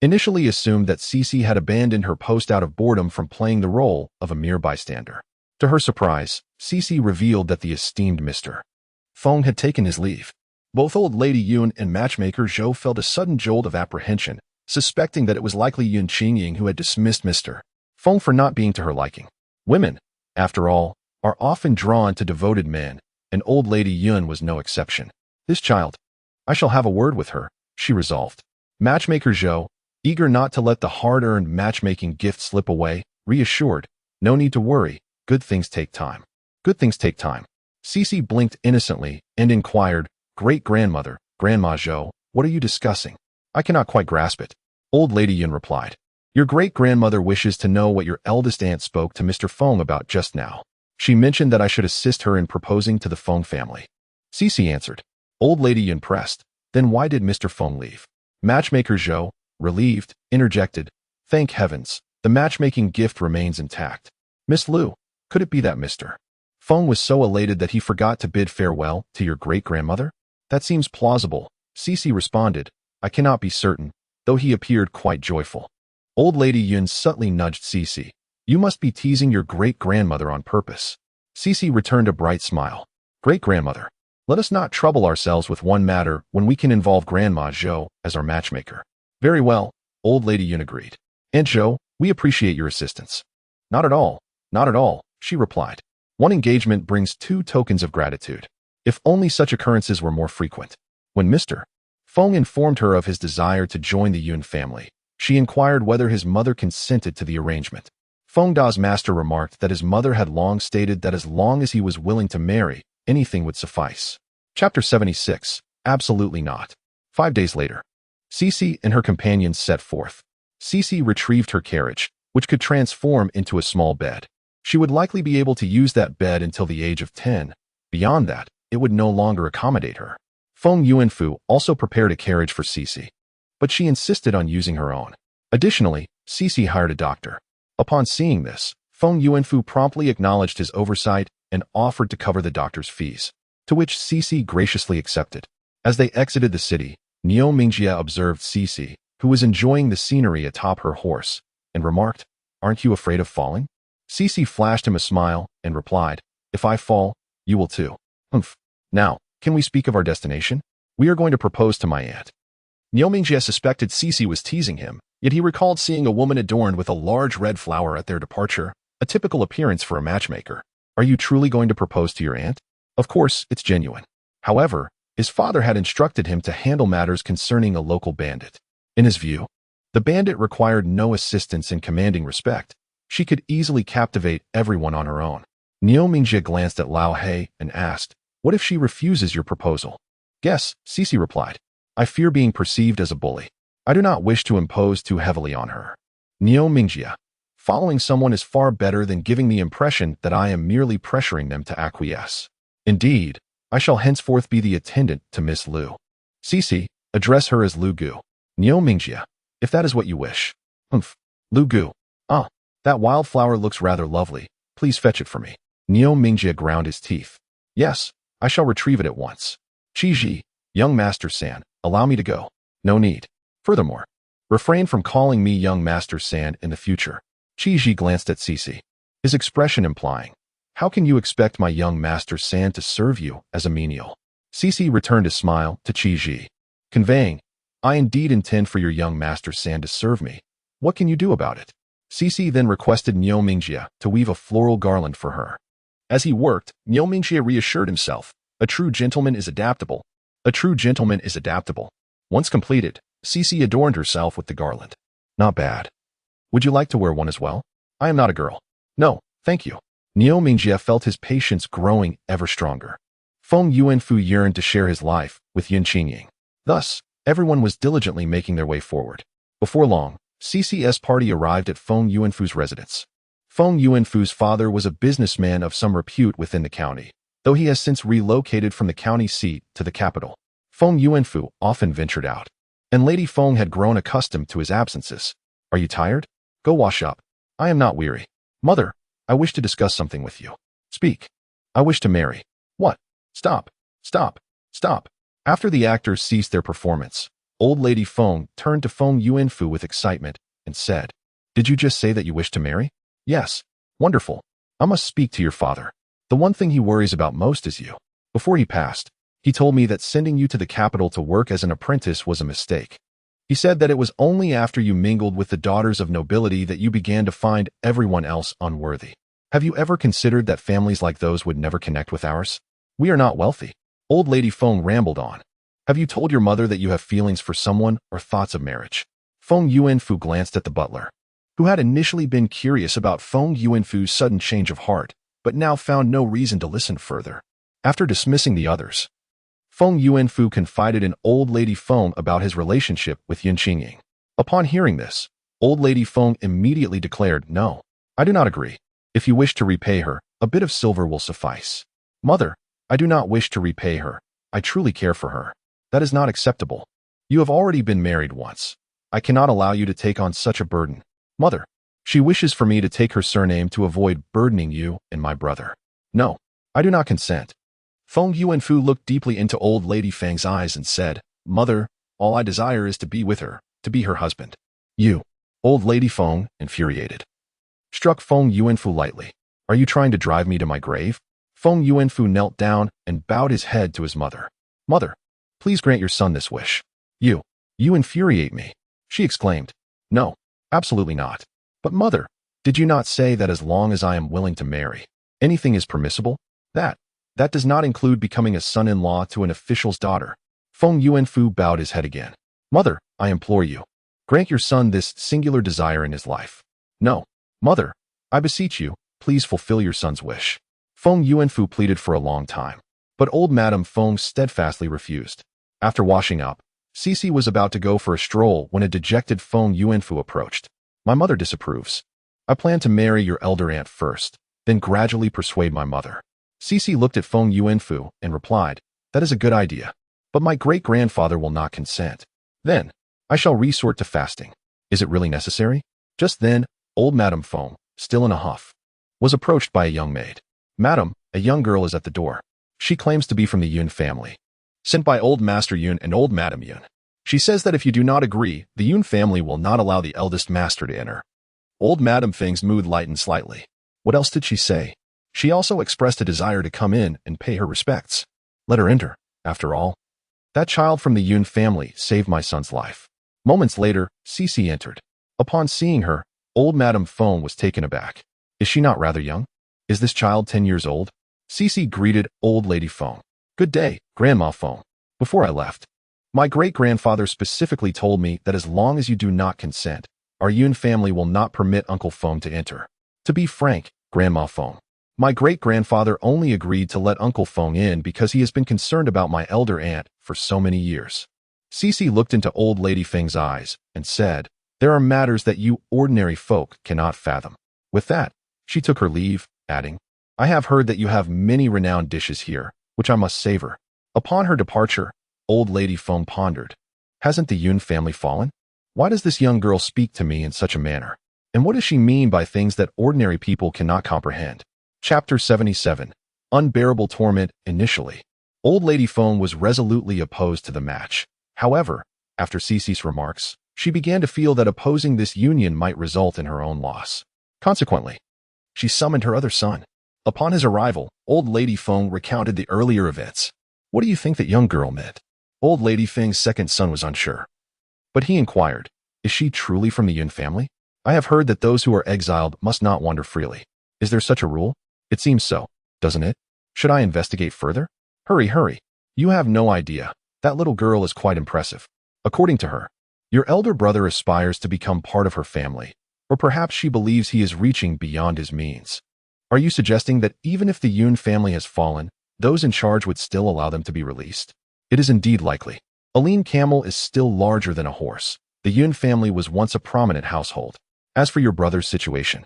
initially assumed that Cece had abandoned her post out of boredom from playing the role of a mere bystander. To her surprise, Cece revealed that the esteemed Mr. Feng had taken his leave. Both Old Lady Yun and matchmaker Zhou felt a sudden jolt of apprehension, suspecting that it was likely Yin Qingying who had dismissed Mr. Feng for not being to her liking. Women, after all, are often drawn to devoted men, and Old Lady Yun was no exception. This child, I shall have a word with her, she resolved. Matchmaker Zhou, eager not to let the hard-earned matchmaking gift slip away, reassured, no need to worry, good things take time. Good things take time. Cece blinked innocently and inquired, Great-grandmother, Grandma Zhou, what are you discussing? I cannot quite grasp it. Old Lady Yun replied. Your great-grandmother wishes to know what your eldest aunt spoke to Mr. Feng about just now. She mentioned that I should assist her in proposing to the Feng family. Cece answered. Old Lady Yun pressed. Then why did Mr. Feng leave? Matchmaker Zhou, relieved, interjected. Thank heavens, the matchmaking gift remains intact. Miss Lu, could it be that Mr. Feng was so elated that he forgot to bid farewell to your great-grandmother? That seems plausible, Cece responded. I cannot be certain, though he appeared quite joyful. Old Lady Yun subtly nudged Cece. You must be teasing your great-grandmother on purpose. Cece returned a bright smile. Great-grandmother, let us not trouble ourselves with one matter when we can involve Grandma Zhou as our matchmaker. Very well, Old Lady Yun agreed. Aunt Zhou, we appreciate your assistance. Not at all, she replied. One engagement brings two tokens of gratitude. If only such occurrences were more frequent. When Mr. Feng informed her of his desire to join the Yun family, she inquired whether his mother consented to the arrangement. Feng Da's master remarked that his mother had long stated that as long as he was willing to marry, anything would suffice. Chapter 76. Absolutely not. 5 days later, Cece and her companions set forth. Cece retrieved her carriage, which could transform into a small bed. She would likely be able to use that bed until the age of 10. Beyond that, it would no longer accommodate her. Feng Yuanfu also prepared a carriage for Cece, but she insisted on using her own. Additionally, Cece hired a doctor. Upon seeing this, Feng Yuanfu promptly acknowledged his oversight and offered to cover the doctor's fees, to which Cece graciously accepted. As they exited the city, Niu Mingjie observed Cece, who was enjoying the scenery atop her horse, and remarked, Aren't you afraid of falling? Cece flashed him a smile and replied, If I fall, you will too. Humph. Now, can we speak of our destination? We are going to propose to my aunt. Niu Mingjie suspected Cece was teasing him, yet he recalled seeing a woman adorned with a large red flower at their departure, a typical appearance for a matchmaker. Are you truly going to propose to your aunt? Of course, it's genuine. However, his father had instructed him to handle matters concerning a local bandit. In his view, the bandit required no assistance in commanding respect. She could easily captivate everyone on her own. Niu Mingjie glanced at Lao He and asked, What if she refuses your proposal? Yes, Cece replied. I fear being perceived as a bully. I do not wish to impose too heavily on her. Neo Mingjia. Following someone is far better than giving the impression that I am merely pressuring them to acquiesce. Indeed, I shall henceforth be the attendant to Miss Lu. Cece, address her as Lu Gu. Neo Mingjia, if that is what you wish. Humph. Lu Gu. Ah, that wildflower looks rather lovely. Please fetch it for me. Neo Mingjia ground his teeth. Yes, I shall retrieve it at once. Qiji, young Master San, allow me to go. No need. Furthermore, refrain from calling me young Master San in the future. Qiji glanced at Cece, his expression implying, how can you expect my young Master San to serve you as a menial? Cece returned a smile to Qiji, conveying, I indeed intend for your young Master San to serve me. What can you do about it? Cece then requested Neo Mingjia to weave a floral garland for her. As he worked, Neo Mingjia reassured himself, a true gentleman is adaptable. A true gentleman is adaptable. Once completed, Cece adorned herself with the garland. Not bad. Would you like to wear one as well? I am not a girl. No, thank you. Neo Mingjia felt his patience growing ever stronger. Feng Yuanfu yearned to share his life with Yin Qingying. Thus, everyone was diligently making their way forward. Before long, Cece's party arrived at Feng Yuanfu's residence. Feng Yuanfu's father was a businessman of some repute within the county, though he has since relocated from the county seat to the capital. Feng Yuanfu often ventured out, and Lady Feng had grown accustomed to his absences. Are you tired? Go wash up. I am not weary. Mother, I wish to discuss something with you. Speak. I wish to marry. What? Stop. Stop. Stop. After the actors ceased their performance, old Lady Feng turned to Feng Yuanfu with excitement and said, Did you just say that you wish to marry? Yes. Wonderful. I must speak to your father. The one thing he worries about most is you. Before he passed, he told me that sending you to the capital to work as an apprentice was a mistake. He said that it was only after you mingled with the daughters of nobility that you began to find everyone else unworthy. Have you ever considered that families like those would never connect with ours? We are not wealthy. Old Lady Feng rambled on. Have you told your mother that you have feelings for someone or thoughts of marriage? Feng Yuanfu glanced at the butler, who had initially been curious about Feng Yuanfu's sudden change of heart, but now found no reason to listen further. After dismissing the others, Feng Yuanfu confided in Old Lady Feng about his relationship with Yin Qingying. Upon hearing this, Old Lady Feng immediately declared, No, I do not agree. If you wish to repay her, a bit of silver will suffice. Mother, I do not wish to repay her. I truly care for her. That is not acceptable. You have already been married once. I cannot allow you to take on such a burden. Mother, she wishes for me to take her surname to avoid burdening you and my brother. No, I do not consent. Feng Yuanfu looked deeply into Old Lady Feng's eyes and said, Mother, all I desire is to be with her, to be her husband. You, Old Lady Feng, infuriated, struck Feng Yuanfu lightly. Are you trying to drive me to my grave? Feng Yuanfu knelt down and bowed his head to his mother. Mother, please grant your son this wish. You infuriate me, she exclaimed. No, absolutely not. But mother, did you not say that as long as I am willing to marry, anything is permissible? That does not include becoming a son-in-law to an official's daughter. Feng Yuanfu bowed his head again. Mother, I implore you, grant your son this singular desire in his life. No, mother, I beseech you, please fulfill your son's wish. Feng Yuanfu pleaded for a long time, but old Madame Feng steadfastly refused. After washing up, Cece was about to go for a stroll when a dejected Feng Yuanfu approached. My mother disapproves. I plan to marry your elder aunt first, then gradually persuade my mother. Cece looked at Feng Yuanfu and replied, That is a good idea, but my great-grandfather will not consent. Then, I shall resort to fasting. Is it really necessary? Just then, old Madame Feng, still in a huff, was approached by a young maid. Madam, a young girl is at the door. She claims to be from the Yun family, sent by old Master Yun and old Madame Yun. She says that if you do not agree, the Yun family will not allow the eldest master to enter. Old Madame Feng's mood lightened slightly. What else did she say? She also expressed a desire to come in and pay her respects. Let her enter, after all. That child from the Yun family saved my son's life. Moments later, Cece entered. Upon seeing her, old Madame Feng was taken aback. Is she not rather young? Is this child 10 years old? Cece greeted Old Lady Feng. Good day, Grandma Feng. Before I left, my great-grandfather specifically told me that as long as you do not consent, our Yun family will not permit Uncle Feng to enter. To be frank, Grandma Feng, My great-grandfather only agreed to let Uncle Feng in because he has been concerned about my elder aunt for so many years. Cece looked into old lady Feng's eyes and said, "There are matters that you ordinary folk cannot fathom." With that, she took her leave, adding, "I have heard that you have many renowned dishes here, which I must savor." Upon her departure, old lady Feng pondered, "Hasn't the Yun family fallen? Why does this young girl speak to me in such a manner? And what does she mean by things that ordinary people cannot comprehend?" Chapter 77. Unbearable Torment. Initially, old lady Feng was resolutely opposed to the match. However, after Cece's remarks, she began to feel that opposing this union might result in her own loss. Consequently, she summoned her other son. Upon his arrival, old lady Feng recounted the earlier events. "What do you think that young girl meant?" Old lady Feng's second son was unsure. But he inquired, "Is she truly from the Yun family? I have heard that those who are exiled must not wander freely. Is there such a rule? It seems so, doesn't it? Should I investigate further?" Hurry, hurry. You have no idea. That little girl is quite impressive. According to her, your elder brother aspires to become part of her family, or perhaps she believes he is reaching beyond his means. Are you suggesting that even if the Yun family has fallen, those in charge would still allow them to be released? It is indeed likely. A lean camel is still larger than a horse. The Yun family was once a prominent household. As for your brother's situation,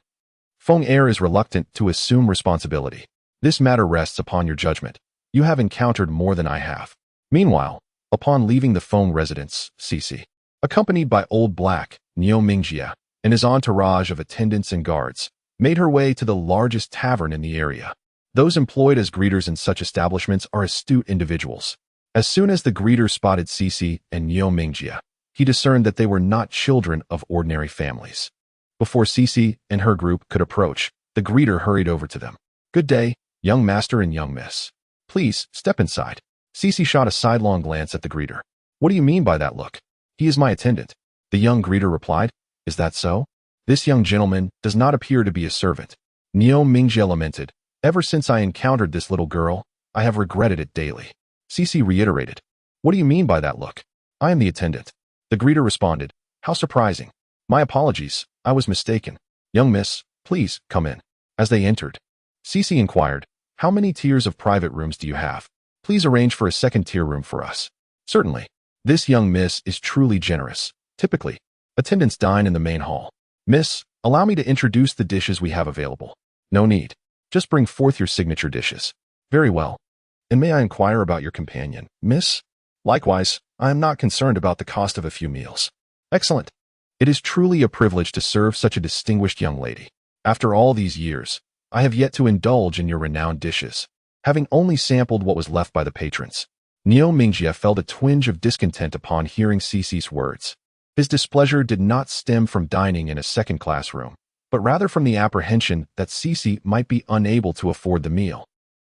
Feng Er is reluctant to assume responsibility. This matter rests upon your judgment. You have encountered more than I have. Meanwhile, upon leaving the Feng residence, Cece, accompanied by Old Black, Niu Mingjia, and his entourage of attendants and guards, made her way to the largest tavern in the area. Those employed as greeters in such establishments are astute individuals. As soon as the greeter spotted Cece and Niu Mingjia, he discerned that they were not children of ordinary families. Before Cece and her group could approach, the greeter hurried over to them. "Good day, young master and young miss. Please, step inside." Cece shot a sidelong glance at the greeter. "What do you mean by that look?" "He is my attendant." The young greeter replied. "Is that so? This young gentleman does not appear to be a servant." Niu Mingjia lamented. "Ever since I encountered this little girl, I have regretted it daily." Cece reiterated. "What do you mean by that look?" "I am the attendant." The greeter responded. "How surprising. My apologies, I was mistaken. Young miss, please, come in." As they entered, Cece inquired, "How many tiers of private rooms do you have? Please arrange for a second-tier room for us." "Certainly. This young miss is truly generous. Typically, attendants dine in the main hall." "Miss, allow me to introduce the dishes we have available." "No need. Just bring forth your signature dishes." "Very well. And may I inquire about your companion, miss?" "Likewise, I am not concerned about the cost of a few meals." "Excellent. It is truly a privilege to serve such a distinguished young lady. After all these years, I have yet to indulge in your renowned dishes, having only sampled what was left by the patrons." Niu Mingjia felt a twinge of discontent upon hearing Cece's words. His displeasure did not stem from dining in a second-class room, but rather from the apprehension that Cece might be unable to afford the meal.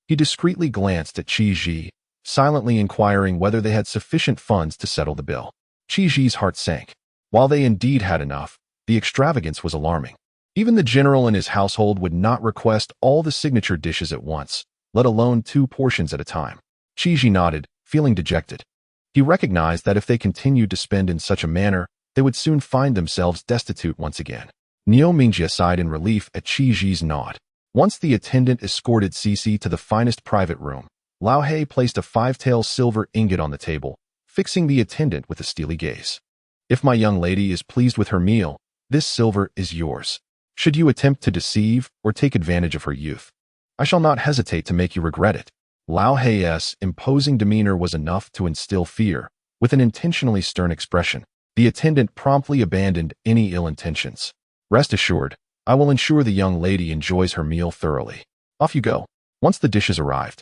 He discreetly glanced at Qi Ji, silently inquiring whether they had sufficient funds to settle the bill. Qi Ji's heart sank. While they indeed had enough, the extravagance was alarming. Even the general and his household would not request all the signature dishes at once, let alone 2 portions at a time. Qi Ji nodded, feeling dejected. He recognized that if they continued to spend in such a manner, they would soon find themselves destitute once again. Niu Mingjia sighed in relief at Qi Ji's nod. Once the attendant escorted Cece to the finest private room, Lao He placed a 5-tael silver ingot on the table, fixing the attendant with a steely gaze. "If my young lady is pleased with her meal, this silver is yours. Should you attempt to deceive or take advantage of her youth, I shall not hesitate to make you regret it." Lao He's imposing demeanor was enough to instill fear. With an intentionally stern expression, the attendant promptly abandoned any ill intentions. "Rest assured, I will ensure the young lady enjoys her meal thoroughly. Off you go." Once the dishes arrived,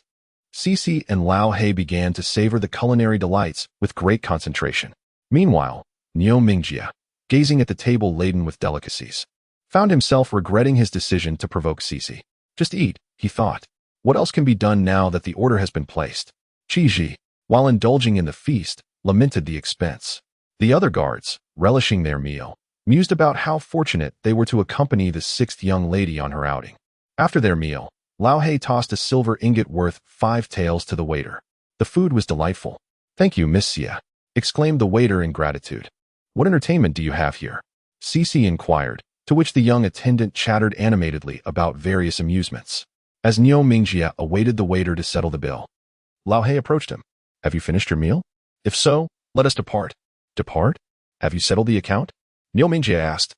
Cece and Lao He began to savor the culinary delights with great concentration. Meanwhile, Niu Mingjia, gazing at the table laden with delicacies, found himself regretting his decision to provoke Cece. "Just eat," he thought. "What else can be done now that the order has been placed?" Qi Ji, while indulging in the feast, lamented the expense. The other guards, relishing their meal, mused about how fortunate they were to accompany the 6th young lady on her outing. After their meal, Lao He tossed a silver ingot worth 5 taels to the waiter. The food was delightful. "Thank you, Miss Xia," exclaimed the waiter in gratitude. "What entertainment do you have here?" Cece inquired, to which the young attendant chattered animatedly about various amusements. as Niu Mingjie awaited the waiter to settle the bill. Lao He approached him. Have you finished your meal? If so, let us depart. Depart? Have you settled the account? Niu Mingjie asked,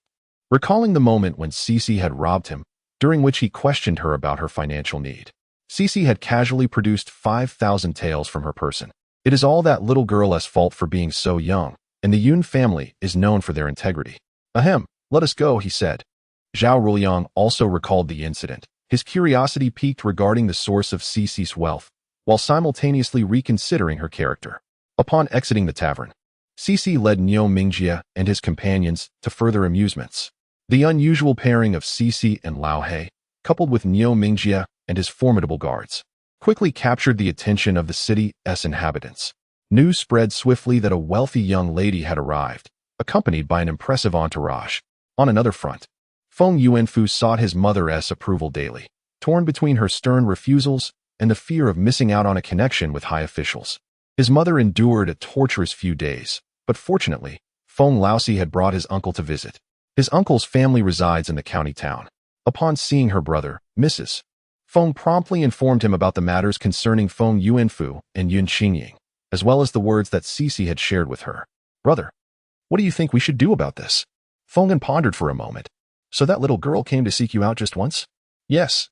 recalling the moment when Cece had robbed him, during which he questioned her about her financial need. Cece had casually produced 5,000 taels from her person. It is all that little girl's fault for being so young, and the Yun family is known for their integrity. Ahem, let us go, he said. Zhao Ruliang also recalled the incident. His curiosity piqued regarding the source of Cece's wealth, while simultaneously reconsidering her character. Upon exiting the tavern, Cece led Niu Mingjie and his companions to further amusements. The unusual pairing of Cece and Lao He, coupled with Niu Mingjie and his formidable guards, quickly captured the attention of the city's inhabitants. News spread swiftly that a wealthy young lady had arrived, accompanied by an impressive entourage. On another front, Feng Yuanfu sought his mother's approval daily, torn between her stern refusals and the fear of missing out on a connection with high officials. His mother endured a torturous few days, but fortunately, Feng Laosi had brought his uncle to visit. His uncle's family resides in the county town. Upon seeing her brother, Mrs. Feng promptly informed him about the matters concerning Feng Yuanfu and Yun Xingying, as well as the words that Cece had shared with her. Brother, what do you think we should do about this? Feng pondered for a moment. So that little girl came to seek you out just once? Yes,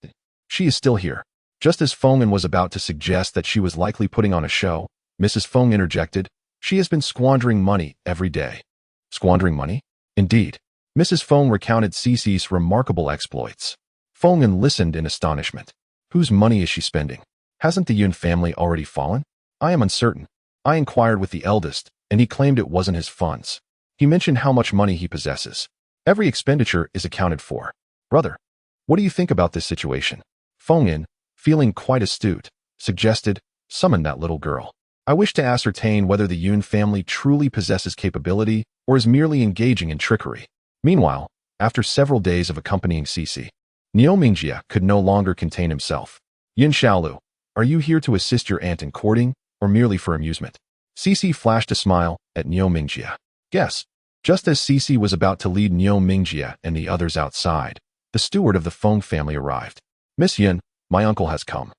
she is still here. Just as Feng was about to suggest that she was likely putting on a show, Mrs. Feng interjected, she has been squandering money every day. Squandering money? Indeed. Mrs. Feng recounted Cece's remarkable exploits. Feng listened in astonishment. Whose money is she spending? Hasn't the Yun family already fallen? I am uncertain. I inquired with the eldest, and he claimed it wasn't his funds. He mentioned how much money he possesses. Every expenditure is accounted for. Brother, what do you think about this situation? Feng, feeling quite astute, suggested, summon that little girl. I wish to ascertain whether the Yun family truly possesses capability or is merely engaging in trickery. Meanwhile, after several days of accompanying Cece, Niu Mingjie could no longer contain himself. Yin Xiaolu, are you here to assist your aunt in courting, or merely for amusement? Cece flashed a smile at Niu Mingjie. Yes. Just as Cece was about to lead Niu Mingjie and the others outside, the steward of the Feng family arrived. Miss Yin, my uncle has come.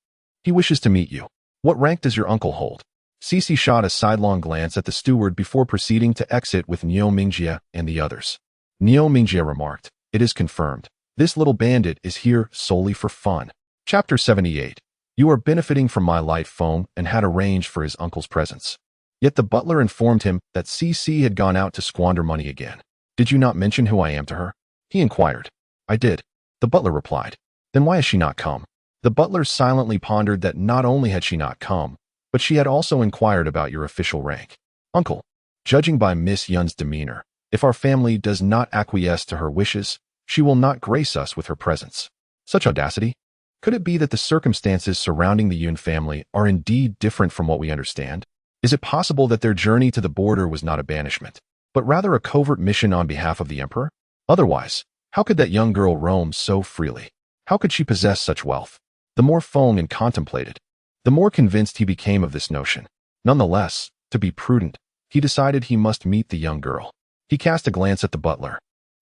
He wishes to meet you. What rank does your uncle hold? Cece shot a sidelong glance at the steward before proceeding to exit with Niu Mingjie and the others. Niu Mingjie remarked, it is confirmed. This little bandit is here solely for fun. Chapter 78. You are benefiting from my light, Feng, and had arranged for his uncle's presence. Yet the butler informed him that Cece had gone out to squander money again. Did you not mention who I am to her? He inquired. I did. The butler replied. Then why has she not come? The butler silently pondered that not only had she not come, but she had also inquired about your official rank. Uncle, judging by Miss Yun's demeanor, if our family does not acquiesce to her wishes, she will not grace us with her presence. Such audacity? Could it be that the circumstances surrounding the Yun family are indeed different from what we understand? Is it possible that their journey to the border was not a banishment, but rather a covert mission on behalf of the emperor? Otherwise, how could that young girl roam so freely? How could she possess such wealth? The more Feng contemplated, the more convinced he became of this notion. Nonetheless, to be prudent, he decided he must meet the young girl. He cast a glance at the butler.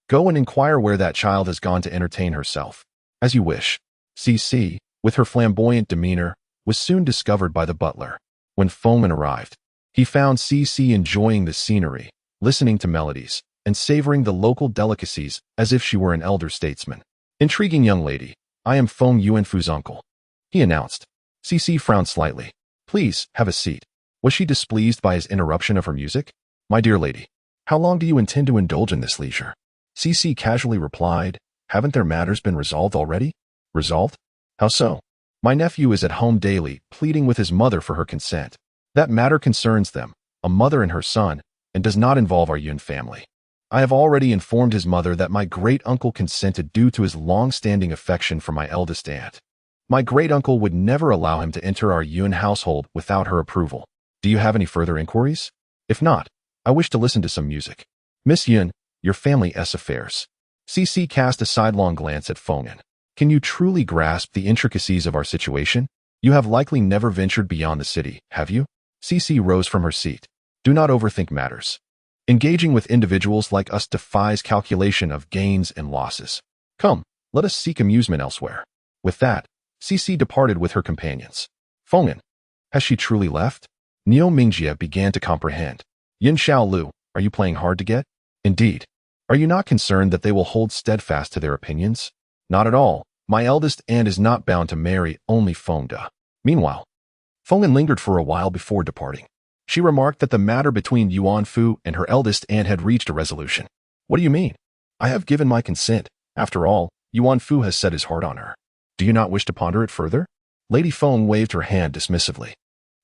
Go and inquire where that child has gone to entertain herself. As you wish. Cece, with her flamboyant demeanor, was soon discovered by the butler. When Feng arrived, he found Cece enjoying the scenery, listening to melodies, and savoring the local delicacies as if she were an elder statesman. Intriguing young lady, I am Feng Yuanfu's uncle, he announced. Cece frowned slightly. Please, have a seat. Was she displeased by his interruption of her music? My dear lady, how long do you intend to indulge in this leisure? Cece casually replied, haven't their matters been resolved already? Resolved? How so? My nephew is at home daily, pleading with his mother for her consent. That matter concerns them, a mother and her son, and does not involve our Yun family. I have already informed his mother that my great-uncle consented due to his long-standing affection for my eldest aunt. My great-uncle would never allow him to enter our Yun household without her approval. Do you have any further inquiries? If not, I wish to listen to some music. Miss Yun, your family's affairs. Cece cast a sidelong glance at Feng. Can you truly grasp the intricacies of our situation? You have likely never ventured beyond the city, have you? Cece rose from her seat. Do not overthink matters. Engaging with individuals like us defies calculation of gains and losses. Come, let us seek amusement elsewhere. With that, Cece departed with her companions. Feng'an, has she truly left? Niu Mingjie began to comprehend. Yin Xiaolu, are you playing hard to get? Indeed. Are you not concerned that they will hold steadfast to their opinions? Not at all. My eldest aunt is not bound to marry only Fengde. Meanwhile, Feng'an lingered for a while before departing. She remarked that the matter between Yuan Fu and her eldest aunt had reached a resolution. What do you mean? I have given my consent. After all, Yuan Fu has set his heart on her. Do you not wish to ponder it further? Lady Feng waved her hand dismissively.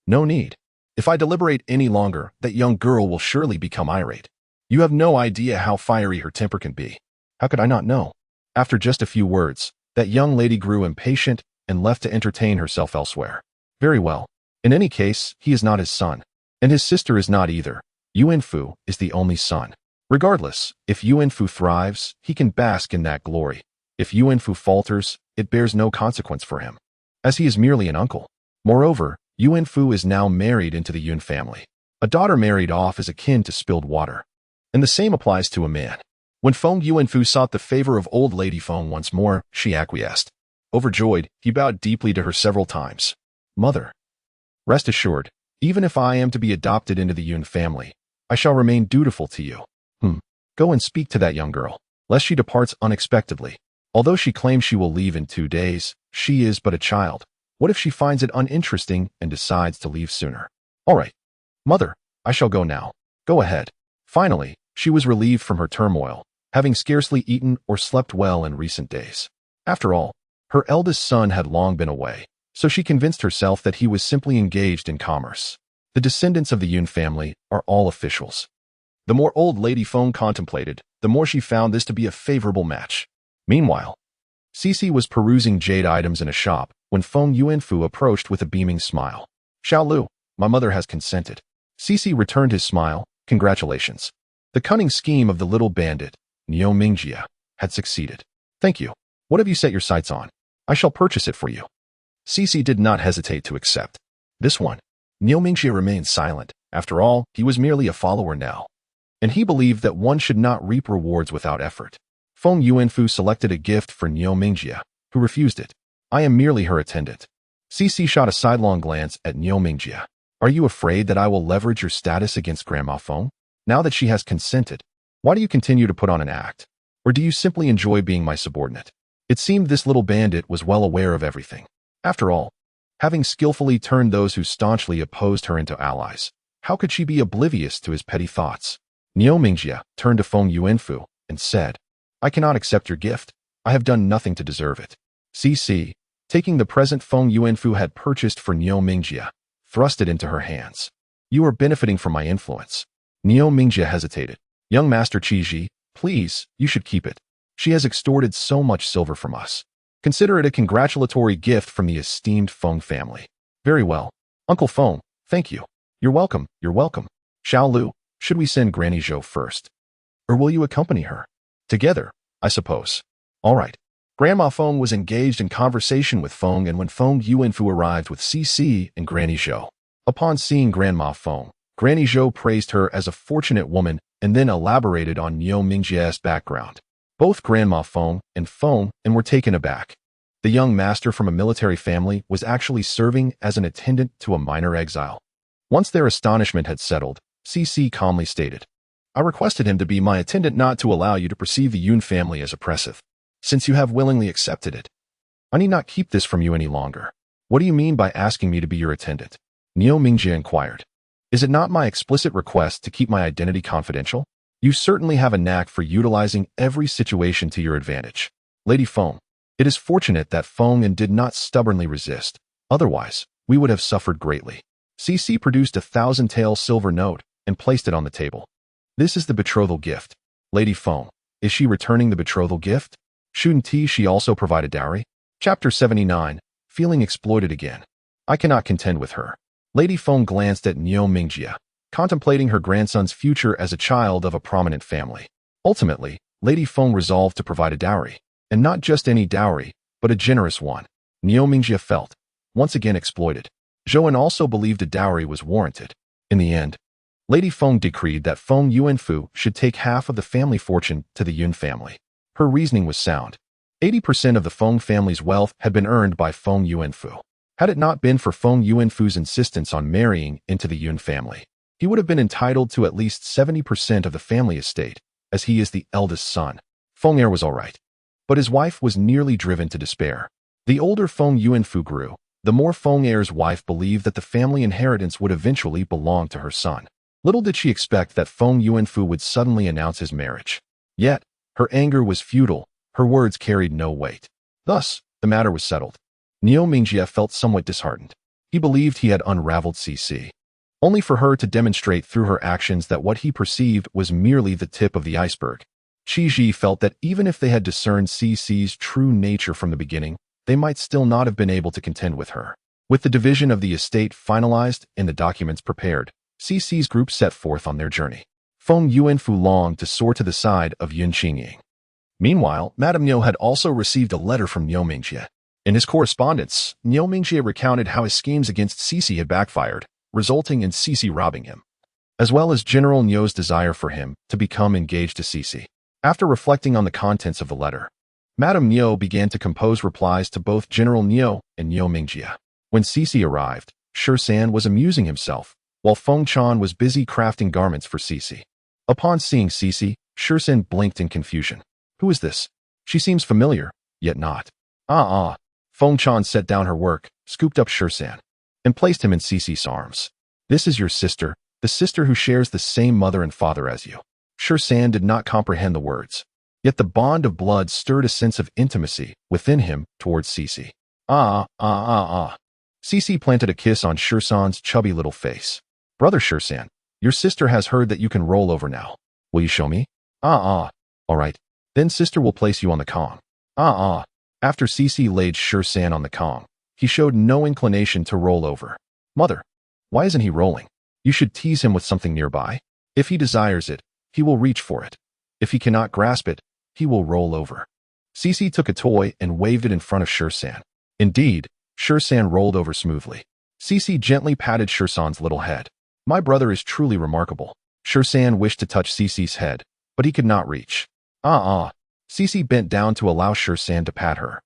No need. If I deliberate any longer, that young girl will surely become irate. You have no idea how fiery her temper can be. How could I not know? After just a few words, that young lady grew impatient and left to entertain herself elsewhere. Very well. In any case, he is not his son. And his sister is not either. Yuan Fu is the only son. Regardless, if Yuan Fu thrives, he can bask in that glory. If Yuan Fu falters, it bears no consequence for him, as he is merely an uncle. Moreover, Yuan Fu is now married into the Yun family. A daughter married off is akin to spilled water. And the same applies to a man. When Feng Yuan Fu sought the favor of old lady Feng once more, she acquiesced. Overjoyed, he bowed deeply to her several times. Mother, rest assured, even if I am to be adopted into the Yun family, I shall remain dutiful to you. Go and speak to that young girl, lest she departs unexpectedly. Although she claims she will leave in 2 days, she is but a child. What if she finds it uninteresting and decides to leave sooner? All right. Mother, I shall go now. Go ahead. Finally, she was relieved from her turmoil, having scarcely eaten or slept well in recent days. After all, her eldest son had long been away, so she convinced herself that he was simply engaged in commerce. The descendants of the Yun family are all officials. The more old Lady Feng contemplated, the more she found this to be a favorable match. Meanwhile, Cece was perusing jade items in a shop when Feng Yuanfu approached with a beaming smile. Xiaolu, my mother has consented. Cece returned his smile. Congratulations. The cunning scheme of the little bandit, Niu Mingjie, had succeeded. Thank you. What have you set your sights on? I shall purchase it for you. Cece did not hesitate to accept. This one. Niu Mingjie remained silent. After all, he was merely a follower now. And he believed that one should not reap rewards without effort. Feng Yuanfu selected a gift for Niu Mingjie, who refused it. I am merely her attendant. Cece shot a sidelong glance at Niu Mingjie. Are you afraid that I will leverage your status against Grandma Feng? Now that she has consented, why do you continue to put on an act? Or do you simply enjoy being my subordinate? It seemed this little bandit was well aware of everything. After all, having skillfully turned those who staunchly opposed her into allies, how could she be oblivious to his petty thoughts? Niu Mingjie turned to Feng Yuanfu and said, I cannot accept your gift. I have done nothing to deserve it. Cece, taking the present Feng Yuanfu had purchased for Niu Mingjie, thrust it into her hands. You are benefiting from my influence. Niu Mingjie hesitated. Young Master Qiji, please, you should keep it. She has extorted so much silver from us. Consider it a congratulatory gift from the esteemed Feng family. Very well. Uncle Feng, thank you. You're welcome, you're welcome. Xiaolu, should we send Granny Zhou first? Or will you accompany her? Together, I suppose. All right. Grandma Feng was engaged in conversation with Feng, and when Feng Yuanfu arrived with Cece and Granny Zhou. Upon seeing Grandma Feng, Granny Zhou praised her as a fortunate woman and then elaborated on Niu Mingjie's background. Both Grandma Feng were taken aback. The young master from a military family was actually serving as an attendant to a minor exile. Once their astonishment had settled, Cece calmly stated, I requested him to be my attendant not to allow you to perceive the Yun family as oppressive, since you have willingly accepted it. I need not keep this from you any longer. What do you mean by asking me to be your attendant? Niu Mingjie inquired. Is it not my explicit request to keep my identity confidential? You certainly have a knack for utilizing every situation to your advantage. Lady Feng, it is fortunate that Feng'an did not stubbornly resist. Otherwise, we would have suffered greatly. Cece produced a 1,000-tael silver note and placed it on the table. This is the betrothal gift. Lady Feng, is she returning the betrothal gift? Shouldn't she also provide a dowry? Chapter 79, Feeling exploited again. I cannot contend with her. Lady Feng glanced at Niu Mingjie, contemplating her grandson's future as a child of a prominent family. Ultimately, Lady Feng resolved to provide a dowry, and not just any dowry, but a generous one. Niu Mingjie felt, once again exploited. Zhouan also believed a dowry was warranted. In the end, Lady Feng decreed that Feng Yuanfu should take half of the family fortune to the Yun family. Her reasoning was sound. 80% of the Feng family's wealth had been earned by Feng Yuanfu. Had it not been for Feng Yuanfu's insistence on marrying into the Yun family, he would have been entitled to at least 70% of the family estate, as he is the eldest son. Feng Heir was all right, but his wife was nearly driven to despair. The older Feng Yuanfu grew, the more Feng Heir's wife believed that the family inheritance would eventually belong to her son. Little did she expect that Feng Yuanfu would suddenly announce his marriage. Yet, her anger was futile, her words carried no weight. Thus, the matter was settled. Niu Mingjie felt somewhat disheartened. He believed he had unraveled Cici, only for her to demonstrate through her actions that what he perceived was merely the tip of the iceberg. Qi Ji felt that even if they had discerned Cici's true nature from the beginning, they might still not have been able to contend with her. With the division of the estate finalized and the documents prepared, Cici's group set forth on their journey. Feng Yuanfu longed to soar to the side of Yun Qingying. Meanwhile, Madame Niu had also received a letter from Niu Mingjie. In his correspondence, Niu Mingjie recounted how his schemes against Cici had backfired, resulting in Cici robbing him, as well as General Niu's desire for him to become engaged to Cici. After reflecting on the contents of the letter, Madame Niu began to compose replies to both General Niu and Niu Mingjie. When Cici arrived, Shursan was amusing himself, while Feng Chan was busy crafting garments for Cici. Upon seeing Cici, Shursan blinked in confusion. Who is this? She seems familiar, yet not. Feng Chan set down her work, scooped up Shursan, and placed him in Cici's arms. This is your sister, the sister who shares the same mother and father as you. Shursan did not comprehend the words, yet the bond of blood stirred a sense of intimacy within him towards Cici. Cici planted a kiss on Shursan's chubby little face. Brother Shursan, your sister has heard that you can roll over now. Will you show me? All right. Then sister will place you on the Kong. After Cici laid Shursan on the Kong, he showed no inclination to roll over. Mother, why isn't he rolling? You should tease him with something nearby. If he desires it, he will reach for it. If he cannot grasp it, he will roll over. Cici took a toy and waved it in front of Shursan. Indeed, Shursan rolled over smoothly. Cici gently patted Shursan's little head. My brother is truly remarkable. Shursan wished to touch Cici's head, but he could not reach. Cici bent down to allow Shursan to pat her.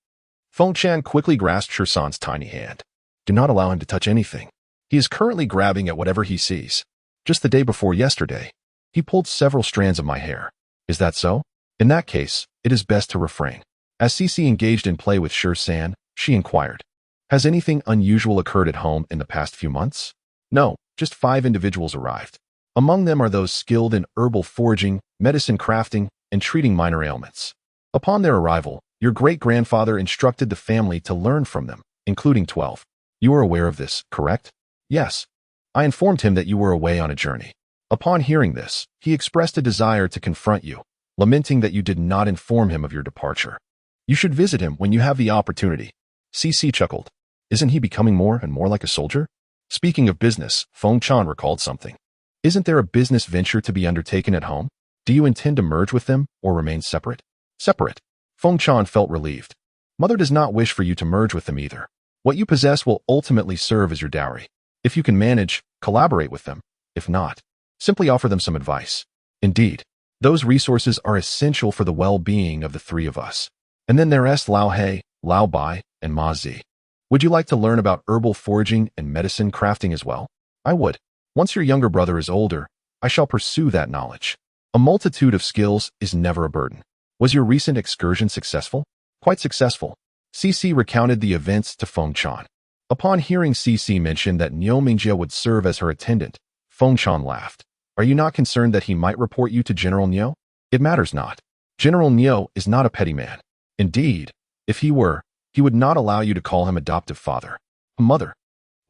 Feng Chan quickly grasped Shursan's tiny hand. Do not allow him to touch anything. He is currently grabbing at whatever he sees. Just the day before yesterday, he pulled several strands of my hair. Is that so? In that case, it is best to refrain. As Cici engaged in play with Shursan, she inquired, has anything unusual occurred at home in the past few months? No, just 5 individuals arrived. Among them are those skilled in herbal foraging, medicine crafting, and treating minor ailments. Upon their arrival, your great-grandfather instructed the family to learn from them, including 12. You are aware of this, correct? Yes. I informed him that you were away on a journey. Upon hearing this, he expressed a desire to confront you, lamenting that you did not inform him of your departure. You should visit him when you have the opportunity. Cici chuckled. Isn't he becoming more and more like a soldier? Speaking of business, Feng Chan recalled something. Isn't there a business venture to be undertaken at home? Do you intend to merge with them or remain separate? Separate. Feng Chan felt relieved. Mother does not wish for you to merge with them either. What you possess will ultimately serve as your dowry. If you can manage, collaborate with them. If not, simply offer them some advice. Indeed, those resources are essential for the well-being of the 3 of us. And then there is Lao He, Lao Bai, and Ma Zi. Would you like to learn about herbal foraging and medicine crafting as well? I would. Once your younger brother is older, I shall pursue that knowledge. A multitude of skills is never a burden. Was your recent excursion successful? Quite successful. Cici recounted the events to Feng Chan. Upon hearing Cici mention that Niu Mingjie would serve as her attendant, Feng Chan laughed. Are you not concerned that he might report you to General Niu? It matters not. General Niu is not a petty man. Indeed, if he were, he would not allow you to call him adoptive father. Mother,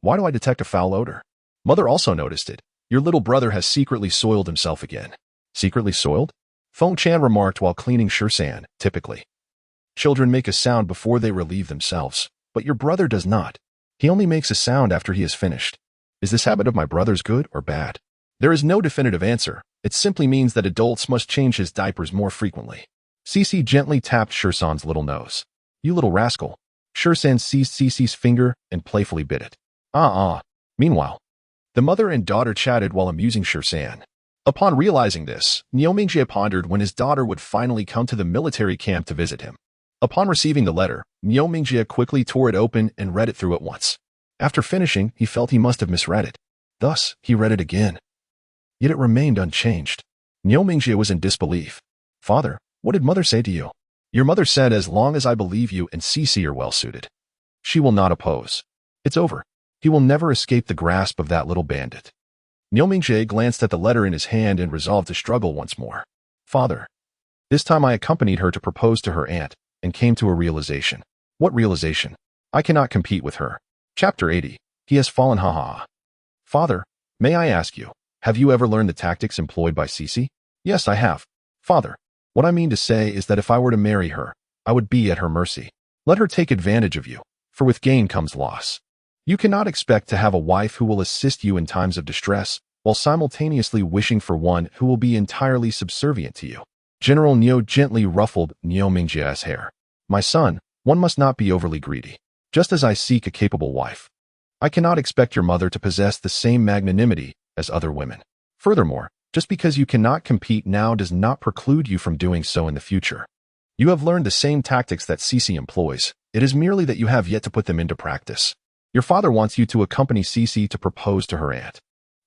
why do I detect a foul odor? Mother also noticed it. Your little brother has secretly soiled himself again. Secretly soiled? Feng Chan remarked while cleaning Shursan. Typically, children make a sound before they relieve themselves, but your brother does not. He only makes a sound after he is finished. Is this habit of my brother's good or bad? There is no definitive answer. It simply means that adults must change his diapers more frequently. Cici gently tapped Shursan's little nose. You little rascal. Shursan seized Cici's finger and playfully bit it. Meanwhile, the mother and daughter chatted while amusing Shursan. Upon realizing this, Niu Mingjie pondered when his daughter would finally come to the military camp to visit him. Upon receiving the letter, Niu Mingjie quickly tore it open and read it through at once. After finishing, he felt he must have misread it. Thus, he read it again. Yet it remained unchanged. Niu Mingjie was in disbelief. Father, what did mother say to you? Your mother said as long as I believe you and Cici are well-suited. She will not oppose. It's over. He will never escape the grasp of that little bandit. Niu Mingjie glanced at the letter in his hand and resolved to struggle once more. Father. This time I accompanied her to propose to her aunt and came to a realization. What realization? I cannot compete with her. Chapter 80. He has fallen, haha. Father, may I ask you, have you ever learned the tactics employed by Cici? Yes, I have. Father, what I mean to say is that if I were to marry her, I would be at her mercy. Let her take advantage of you, for with gain comes loss. You cannot expect to have a wife who will assist you in times of distress, while simultaneously wishing for one who will be entirely subservient to you. General Niu gently ruffled Niu Mingjie's hair. My son, one must not be overly greedy. Just as I seek a capable wife, I cannot expect your mother to possess the same magnanimity as other women. Furthermore, just because you cannot compete now does not preclude you from doing so in the future. You have learned the same tactics that Cici employs. It is merely that you have yet to put them into practice. Your father wants you to accompany Cici to propose to her aunt.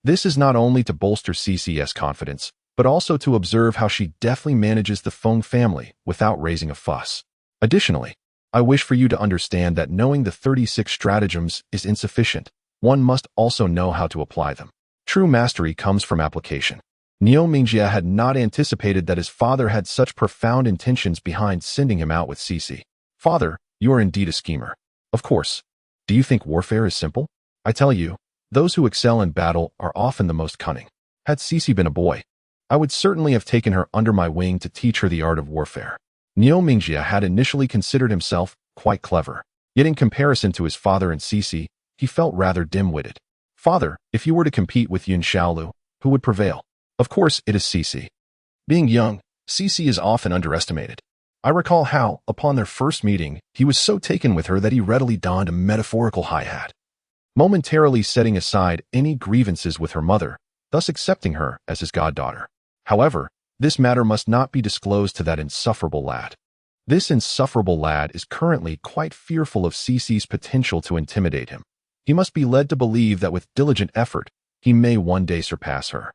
This is not only to bolster Cici's confidence, but also to observe how she deftly manages the Feng family without raising a fuss. Additionally, I wish for you to understand that knowing the 36 stratagems is insufficient. One must also know how to apply them. True mastery comes from application. Niu Mingjie had not anticipated that his father had such profound intentions behind sending him out with Cici. Father, you are indeed a schemer. Of course. Do you think warfare is simple? I tell you, those who excel in battle are often the most cunning. Had Cici been a boy, I would certainly have taken her under my wing to teach her the art of warfare. Niu Mingjie had initially considered himself quite clever, yet in comparison to his father and Cici, he felt rather dim-witted. Father, if you were to compete with Yun Xiaolu, who would prevail? Of course, it is Cici. Being young, Cici is often underestimated. I recall how, upon their first meeting, he was so taken with her that he readily donned a metaphorical high hat, momentarily setting aside any grievances with her mother, thus accepting her as his goddaughter. However, this matter must not be disclosed to that insufferable lad. This insufferable lad is currently quite fearful of Cici's potential to intimidate him. He must be led to believe that with diligent effort, he may one day surpass her.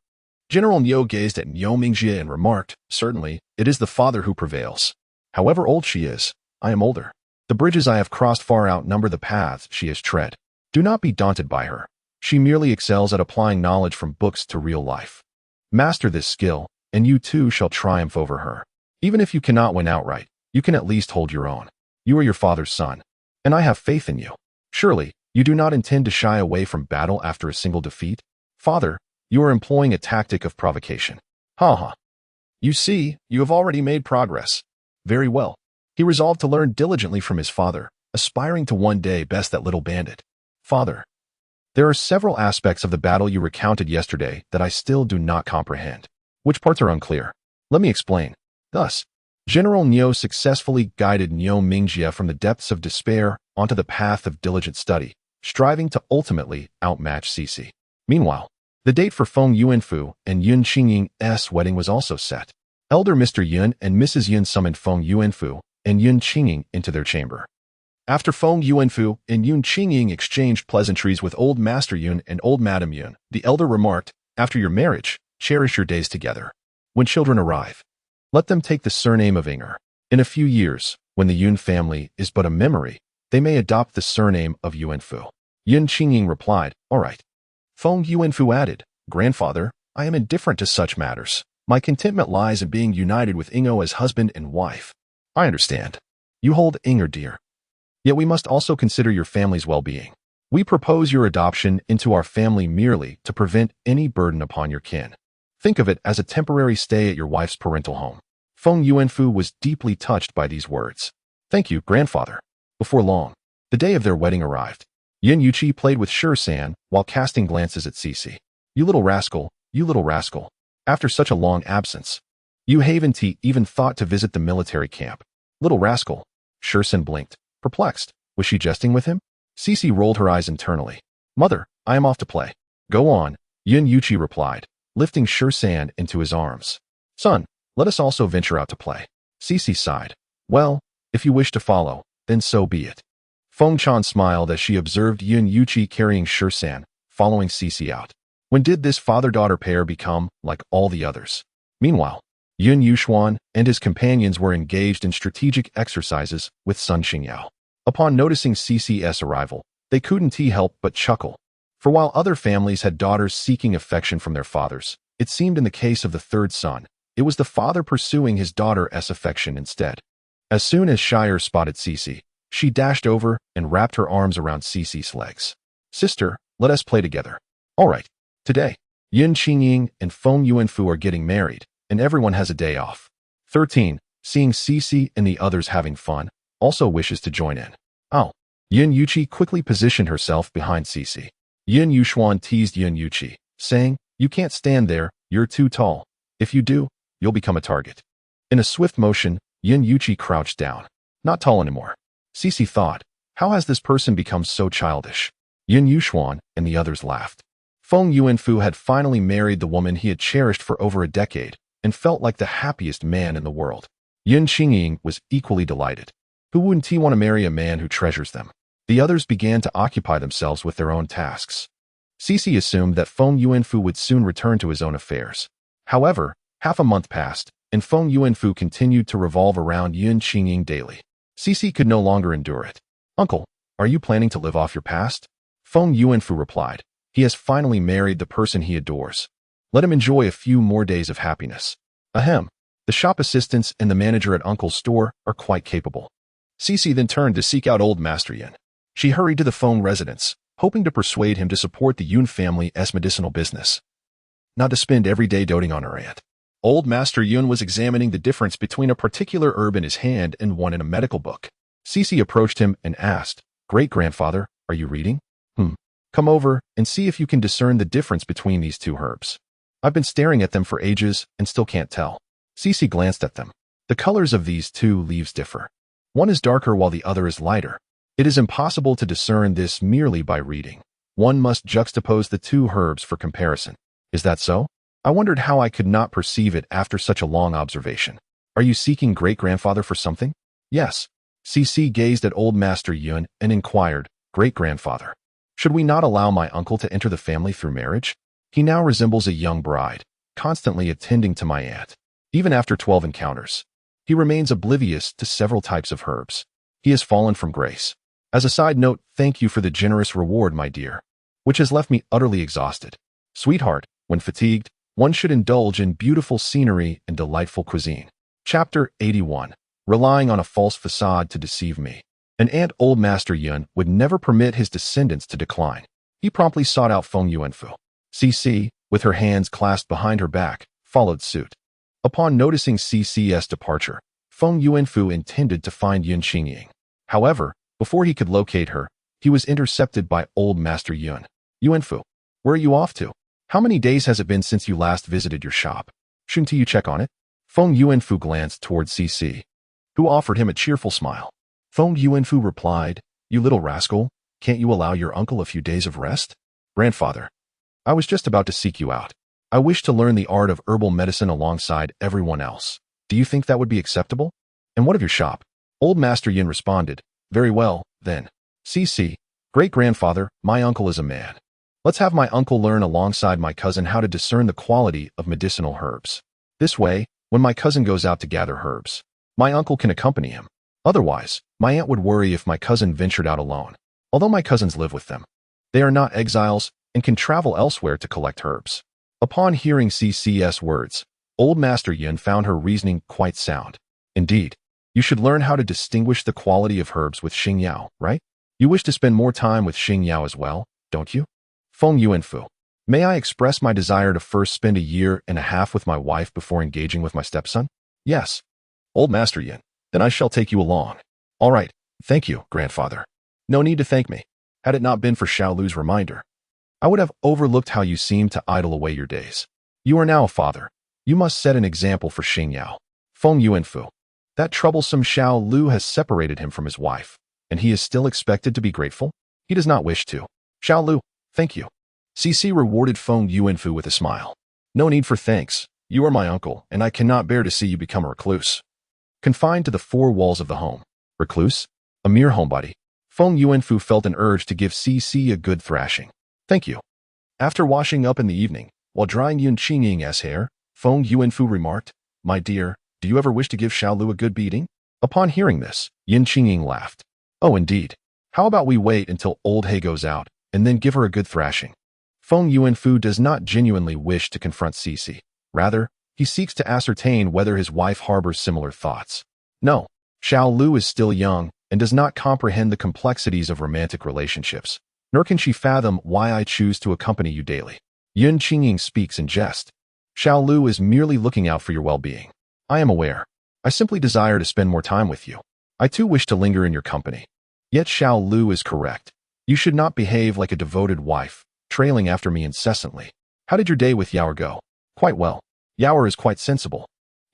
General Niu gazed at Niu Mingjie and remarked, certainly, it is the father who prevails. However old she is, I am older. The bridges I have crossed far outnumber the paths she has tread. Do not be daunted by her. She merely excels at applying knowledge from books to real life. Master this skill, and you too shall triumph over her. Even if you cannot win outright, you can at least hold your own. You are your father's son, and I have faith in you. Surely, you do not intend to shy away from battle after a single defeat? Father, you are employing a tactic of provocation. Ha ha. You see, you have already made progress. Very well. He resolved to learn diligently from his father, aspiring to one day best that little bandit. Father, there are several aspects of the battle you recounted yesterday that I still do not comprehend. Which parts are unclear? Let me explain. Thus, General Niu successfully guided Niu Mingjie from the depths of despair onto the path of diligent study, striving to ultimately outmatch Cici. Meanwhile, the date for Feng Yuanfu and Yun Qingying's wedding was also set. Elder Mr. Yun and Mrs. Yun summoned Feng Yuanfu and Yun Qingying into their chamber. After Feng Yuanfu and Yun Qingying exchanged pleasantries with Old Master Yun and Old Madam Yun, the elder remarked, after your marriage, cherish your days together. When children arrive, let them take the surname of Inger. In a few years, when the Yun family is but a memory, they may adopt the surname of Yuanfu. Yun Qingying replied, all right. Feng Yuanfu added, Grandfather, I am indifferent to such matters. My contentment lies in being united with Ingo as husband and wife. I understand. You hold Inger dear. Yet we must also consider your family's well-being. We propose your adoption into our family merely to prevent any burden upon your kin. Think of it as a temporary stay at your wife's parental home. Feng Yuanfu was deeply touched by these words. Thank you, grandfather. Before long, the day of their wedding arrived. Yin Yuqi played with San while casting glances at Cici. You little rascal, you little rascal. After such a long absence, Yu Haventy even thought to visit the military camp. Little rascal. San blinked, perplexed. Was she jesting with him? Cici rolled her eyes internally. Mother, I am off to play. Go on, Yin Yuqi replied, lifting San into his arms. Son, let us also venture out to play. Cici sighed. Well, If you wish to follow, then so be it. Feng Chan smiled as she observed Yun Yuqi carrying Shisan, following Cece out. When did this father-daughter pair become like all the others? Meanwhile, Yun Yuxuan and his companions were engaged in strategic exercises with Sun Xingyao. Upon noticing Cece's arrival, they couldn't help but chuckle. For while other families had daughters seeking affection from their fathers, it seemed in the case of the third son, it was the father pursuing his daughter's affection instead. As soon as Shire spotted Cece, she dashed over and wrapped her arms around Cece's legs. Sister, let us play together. All right. Today, Yin Qingying and Feng Yuanfu are getting married, and everyone has a day off. 13. Seeing Cece and the others having fun, also wishes to join in. Oh. Yin Yuqi quickly positioned herself behind Cece. Yin Yuxuan teased Yin Yuqi, saying, "You can't stand there, you're too tall. If you do, you'll become a target." In a swift motion, Yin Yuqi crouched down. Not tall anymore. Cece thought, how has this person become so childish? Yin Yuxuan and the others laughed. Feng Yuanfu had finally married the woman he had cherished for over a decade and felt like the happiest man in the world. Yin Qingying was equally delighted. Who wouldn't he want to marry a man who treasures them? The others began to occupy themselves with their own tasks. Cece assumed that Feng Yuanfu would soon return to his own affairs. However, half a month passed, and Feng Yuanfu continued to revolve around Yin Qingying daily. Cece could no longer endure it. "Uncle, are you planning to live off your past?" Feng Yuanfu replied. He has finally married the person he adores. Let him enjoy a few more days of happiness. Ahem. The shop assistants and the manager at Uncle's store are quite capable. Cece then turned to seek out old Master Yin. She hurried to the Feng residence, hoping to persuade him to support the Yun family's medicinal business. Not to spend every day doting on her aunt. Old Master Yun was examining the difference between a particular herb in his hand and one in a medical book. Cece approached him and asked, "Great-grandfather, are you reading?" Come over and see if you can discern the difference between these two herbs. I've been staring at them for ages and still can't tell." Cece glanced at them. The colors of these two leaves differ. One is darker while the other is lighter. It is impossible to discern this merely by reading. One must juxtapose the two herbs for comparison. Is that so? I wondered how I could not perceive it after such a long observation. Are you seeking great-grandfather for something? Yes. Cece gazed at old Master Yun and inquired, "Great-grandfather, should we not allow my uncle to enter the family through marriage? He now resembles a young bride, constantly attending to my aunt. Even after 12 encounters, he remains oblivious to several types of herbs. He has fallen from grace. As a side note, thank you for the generous reward, my dear, which has left me utterly exhausted. Sweetheart, when fatigued, one should indulge in beautiful scenery and delightful cuisine." Chapter 81. Relying on a false facade to deceive me. An aunt old Master Yun would never permit his descendants to decline. He promptly sought out Feng Yuanfu. Cece, with her hands clasped behind her back, followed suit. Upon noticing Cece's departure, Feng Yuanfu intended to find Yin Qingying. However, before he could locate her, he was intercepted by old Master Yun. "Yuanfu, where are you off to? How many days has it been since you last visited your shop? Shouldn't you check on it?" Feng Yuanfu glanced toward Cece, who offered him a cheerful smile. Feng Yuanfu replied, "You little rascal, can't you allow your uncle a few days of rest?" "Grandfather, I was just about to seek you out. I wish to learn the art of herbal medicine alongside everyone else. Do you think that would be acceptable? And what of your shop?" Old Master Yin responded, "Very well, then. Cece, great-grandfather, my uncle is a man. Let's have my uncle learn alongside my cousin how to discern the quality of medicinal herbs. This way, when my cousin goes out to gather herbs, my uncle can accompany him. Otherwise, my aunt would worry if my cousin ventured out alone. Although my cousins live with them, they are not exiles and can travel elsewhere to collect herbs." Upon hearing Cece's words, old Master Yin found her reasoning quite sound. "Indeed, you should learn how to distinguish the quality of herbs with Xingyao, right? You wish to spend more time with Xingyao as well, don't you?" Feng Yuanfu, may I express my desire to first spend a year and a half with my wife before engaging with my stepson? Yes. Old Master Yin, then I shall take you along. All right, thank you, grandfather. No need to thank me. Had it not been for Xiaolu's reminder, I would have overlooked how you seem to idle away your days. You are now a father. You must set an example for Xingyao. Feng Yuanfu, that troublesome Xiaolu has separated him from his wife, and he is still expected to be grateful? He does not wish to. Xiaolu, thank you. Cece rewarded Feng Yuanfu with a smile. No need for thanks. You are my uncle, and I cannot bear to see you become a recluse, confined to the four walls of the home. Recluse? A mere homebody? Feng Yuanfu felt an urge to give CC a good thrashing. Thank you. After washing up in the evening, while drying Yun Qingying's hair, Feng Yuanfu remarked, My dear, do you ever wish to give Xiaolu a good beating? Upon hearing this, Yun Qingying laughed. Oh, indeed. How about we wait until old He goes out, and then give her a good thrashing? Feng Yuanfu does not genuinely wish to confront CC. Rather, he seeks to ascertain whether his wife harbors similar thoughts. No, Xiaolu is still young and does not comprehend the complexities of romantic relationships, nor can she fathom why I choose to accompany you daily. Yun Qingying speaks in jest. Xiaolu is merely looking out for your well-being. I am aware. I simply desire to spend more time with you. I too wish to linger in your company. Yet Xiaolu is correct. You should not behave like a devoted wife, trailing after me incessantly. How did your day with Yaoer go? Quite well. Yaoer is quite sensible.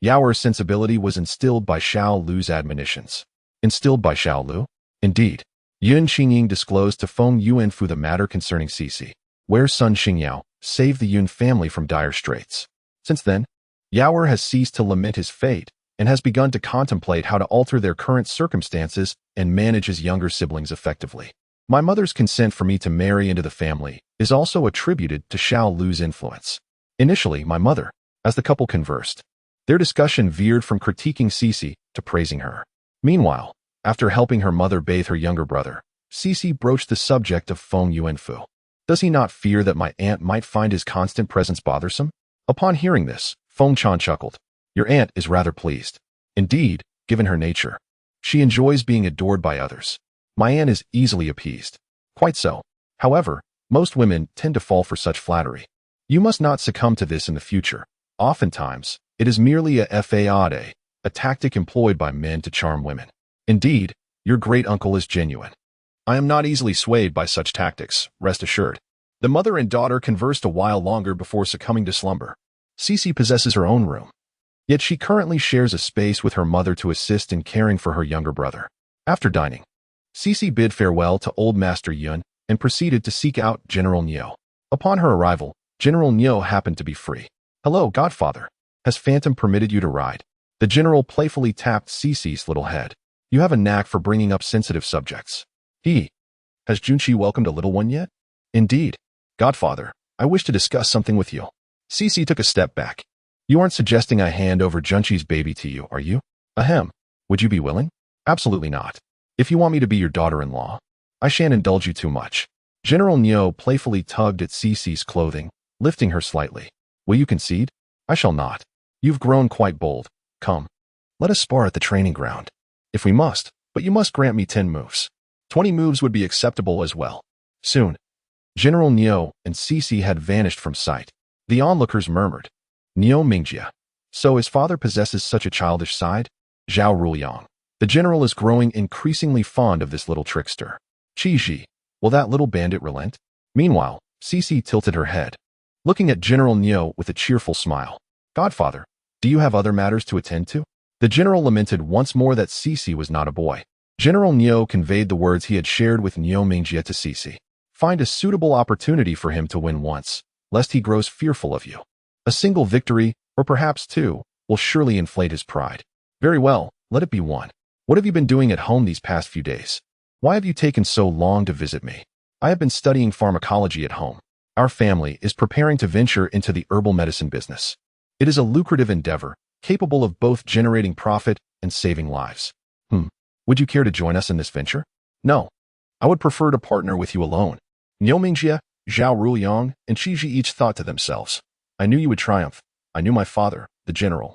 Yaoer's sensibility was instilled by Xiaolu's admonitions. Instilled by Xiaolu? Indeed. Yun Qingying disclosed to Feng Yuanfu the matter concerning Cici, where son Xingyao saved the Yun family from dire straits. Since then, Yaoer has ceased to lament his fate and has begun to contemplate how to alter their current circumstances and manage his younger siblings effectively. My mother's consent for me to marry into the family is also attributed to Xiaolu's influence. Initially, my mother, as the couple conversed, their discussion veered from critiquing Cici to praising her. Meanwhile, after helping her mother bathe her younger brother, Cici broached the subject of Feng Yuanfu. Does he not fear that my aunt might find his constant presence bothersome? Upon hearing this, Feng Chan chuckled. Your aunt is rather pleased. Indeed, given her nature, she enjoys being adored by others. My aunt is easily appeased. Quite so. However, most women tend to fall for such flattery. You must not succumb to this in the future. Oftentimes, it is merely a fade, a tactic employed by men to charm women. Indeed, your great-uncle is genuine. I am not easily swayed by such tactics, rest assured. The mother and daughter conversed a while longer before succumbing to slumber. Cici possesses her own room. Yet she currently shares a space with her mother to assist in caring for her younger brother. After dining, Cici bid farewell to old Master Yun and proceeded to seek out General Niu. Upon her arrival, General Niu happened to be free. Hello, Godfather. Has Phantom permitted you to ride? The general playfully tapped Cici's little head. You have a knack for bringing up sensitive subjects. Has Junqi welcomed a little one yet? Indeed. Godfather, I wish to discuss something with you. Cici took a step back. You aren't suggesting I hand over Junqi's baby to you, are you? Ahem. Would you be willing? Absolutely not. If you want me to be your daughter-in-law, I shan't indulge you too much. General Niu playfully tugged at Cici's clothing, lifting her slightly. Will you concede? I shall not. You've grown quite bold. Come. Let us spar at the training ground. If we must, but you must grant me 10 moves. 20 moves would be acceptable as well. Soon, General Niu and Cici had vanished from sight. The onlookers murmured. Niu Mingjia. So his father possesses such a childish side? Zhao Ruliang. The general is growing increasingly fond of this little trickster. Qi Ji. Will that little bandit relent? Meanwhile, Cici tilted her head, looking at General Niu with a cheerful smile. Godfather, do you have other matters to attend to? The general lamented once more that Cici was not a boy. General Niu conveyed the words he had shared with Niu Mingjia to Cici. Find a suitable opportunity for him to win once, lest he grows fearful of you. A single victory, or perhaps two, will surely inflate his pride. Very well, let it be one. What have you been doing at home these past few days? Why have you taken so long to visit me? I have been studying pharmacology at home. Our family is preparing to venture into the herbal medicine business. It is a lucrative endeavor, capable of both generating profit and saving lives. Would you care to join us in this venture? No. I would prefer to partner with you alone. Niu Mingjia, Zhao Ruliang, and Qi Ji each thought to themselves. I knew you would triumph. I knew my father, the general,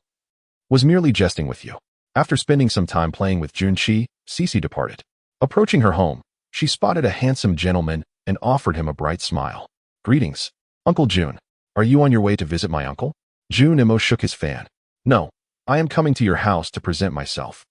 was merely jesting with you. After spending some time playing with Junqi, Cici departed. Approaching her home, she spotted a handsome gentleman and offered him a bright smile. Greetings, Uncle Jun. Are you on your way to visit my uncle? Jun Imo shook his fan. No, I am coming to your house to present myself.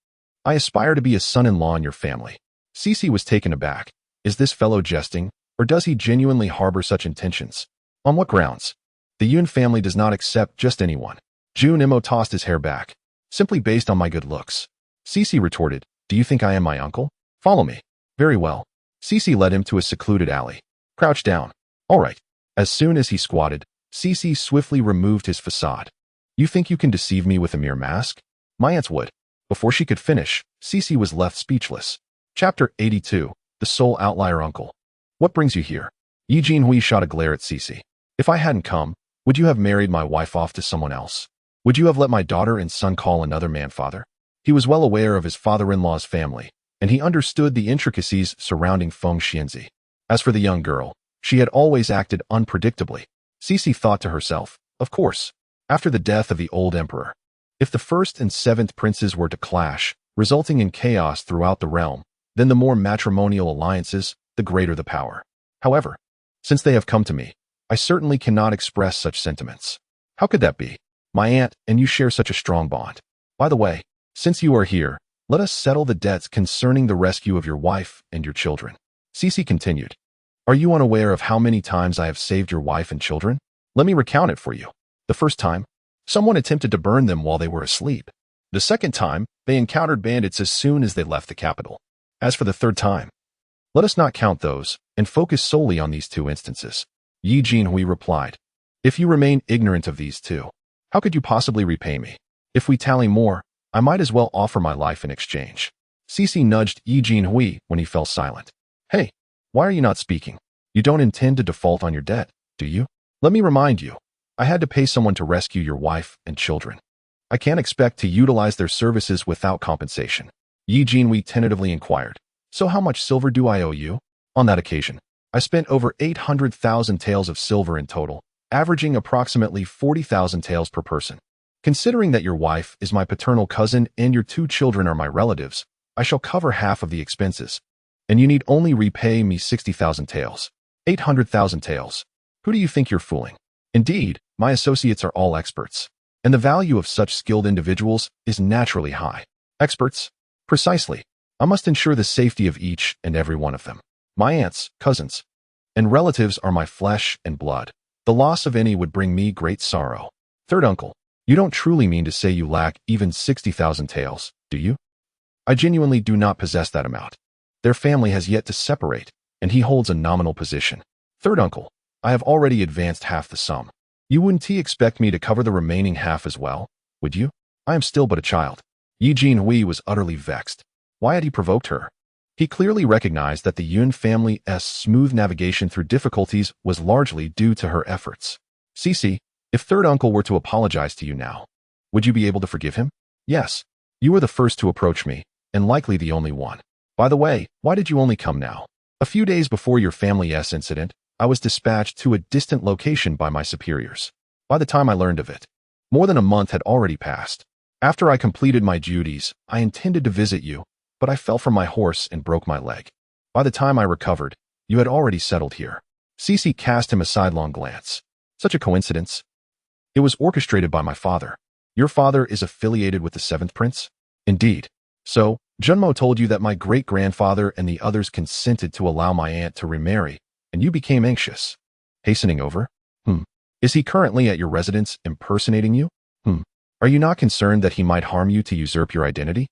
I aspire to be a son-in-law in your family. Cici was taken aback. Is this fellow jesting, or does he genuinely harbor such intentions? On what grounds? The Yun family does not accept just anyone. Jun Imo tossed his hair back. Simply based on my good looks. Cici retorted, do you think I am my uncle? Follow me. Very well. Cici led him to a secluded alley. Crouch down. All right. As soon as he squatted, Cici swiftly removed his facade. You think you can deceive me with a mere mask? My aunts would. Before she could finish, Cece was left speechless. Chapter 82. The Sole Outlier Uncle. What brings you here? Yi Jinhui shot a glare at Cece. If I hadn't come, would you have married my wife off to someone else? Would you have let my daughter and son call another man father? He was well aware of his father-in-law's family, and he understood the intricacies surrounding Feng Xianzi. As for the young girl, she had always acted unpredictably. Cece thought to herself, of course, after the death of the old emperor. If the first and seventh princes were to clash, resulting in chaos throughout the realm, then the more matrimonial alliances, the greater the power. However, since they have come to me, I certainly cannot express such sentiments. How could that be? My aunt and you share such a strong bond. By the way, since you are here, let us settle the debts concerning the rescue of your wife and your children. Cece continued. Are you unaware of how many times I have saved your wife and children? Let me recount it for you. The first time, someone attempted to burn them while they were asleep. The second time, they encountered bandits as soon as they left the capital. As for the third time, let us not count those and focus solely on these two instances. Yi Jinhui replied, if you remain ignorant of these two, how could you possibly repay me? If we tally more, I might as well offer my life in exchange. Cece nudged Yi Jinhui when he fell silent. Hey, why are you not speaking? You don't intend to default on your debt, do you? Let me remind you, I had to pay someone to rescue your wife and children. I can't expect to utilize their services without compensation. Yi Jinhui tentatively inquired. So how much silver do I owe you? On that occasion, I spent over 800,000 taels of silver in total, averaging approximately 40,000 taels per person. Considering that your wife is my paternal cousin and your two children are my relatives, I shall cover half of the expenses, and you need only repay me 60,000 taels. 800,000 taels. Who do you think you're fooling? Indeed, my associates are all experts, and the value of such skilled individuals is naturally high. Experts? Precisely. I must ensure the safety of each and every one of them. My aunts, cousins, and relatives are my flesh and blood. The loss of any would bring me great sorrow. Third uncle, you don't truly mean to say you lack even 60,000 taels, do you? I genuinely do not possess that amount. Their family has yet to separate, and he holds a nominal position. Third uncle, I have already advanced half the sum. You wouldn't expect me to cover the remaining half as well, would you? I am still but a child. Yi Jinhui was utterly vexed. Why had he provoked her? He clearly recognized that the Yun family's smooth navigation through difficulties was largely due to her efforts. Cece, if third uncle were to apologize to you now, would you be able to forgive him? Yes. You were the first to approach me, and likely the only one. By the way, why did you only come now? A few days before your family's incident, I was dispatched to a distant location by my superiors. By the time I learned of it, more than a month had already passed. After I completed my duties, I intended to visit you, but I fell from my horse and broke my leg. By the time I recovered, you had already settled here. Cece cast him a sidelong glance. Such a coincidence. It was orchestrated by my father. Your father is affiliated with the seventh prince? Indeed. So, Junmo told you that my great-grandfather and the others consented to allow my aunt to remarry, and you became anxious. Hastening over? Is he currently at your residence impersonating you? Are you not concerned that he might harm you to usurp your identity?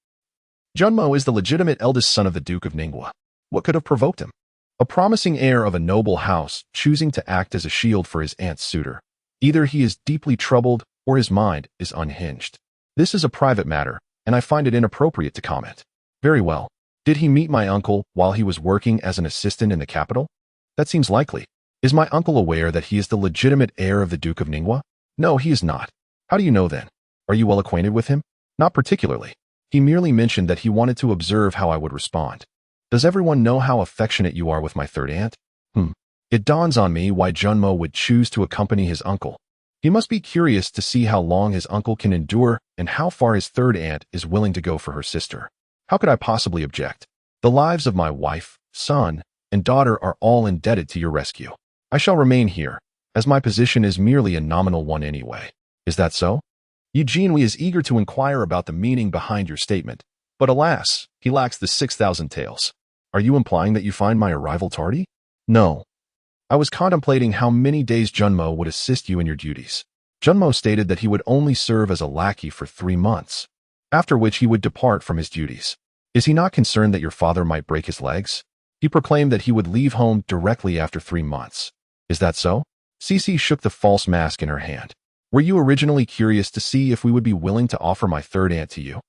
Junmo is the legitimate eldest son of the Duke of Ningwa. What could have provoked him? A promising heir of a noble house choosing to act as a shield for his aunt's suitor. Either he is deeply troubled or his mind is unhinged. This is a private matter, and I find it inappropriate to comment. Very well. Did he meet my uncle while he was working as an assistant in the capital? That seems likely. Is my uncle aware that he is the legitimate heir of the Duke of Ningwa? No, he is not. How do you know then? Are you well acquainted with him? Not particularly. He merely mentioned that he wanted to observe how I would respond. Does everyone know how affectionate you are with my third aunt? It dawns on me why Junmo would choose to accompany his uncle. He must be curious to see how long his uncle can endure and how far his third aunt is willing to go for her sister. How could I possibly object? The lives of my wife, son, and daughter are all indebted to your rescue. I shall remain here, as my position is merely a nominal one anyway. Is that so? Yi Jinhui is eager to inquire about the meaning behind your statement, but alas, he lacks the 6,000 taels. Are you implying that you find my arrival tardy? No. I was contemplating how many days Junmo would assist you in your duties. Junmo stated that he would only serve as a lackey for 3 months, after which he would depart from his duties. Is he not concerned that your father might break his legs? He proclaimed that he would leave home directly after 3 months. Is that so? Cece shook the false mask in her hand. Were you originally curious to see if we would be willing to offer my third aunt to you?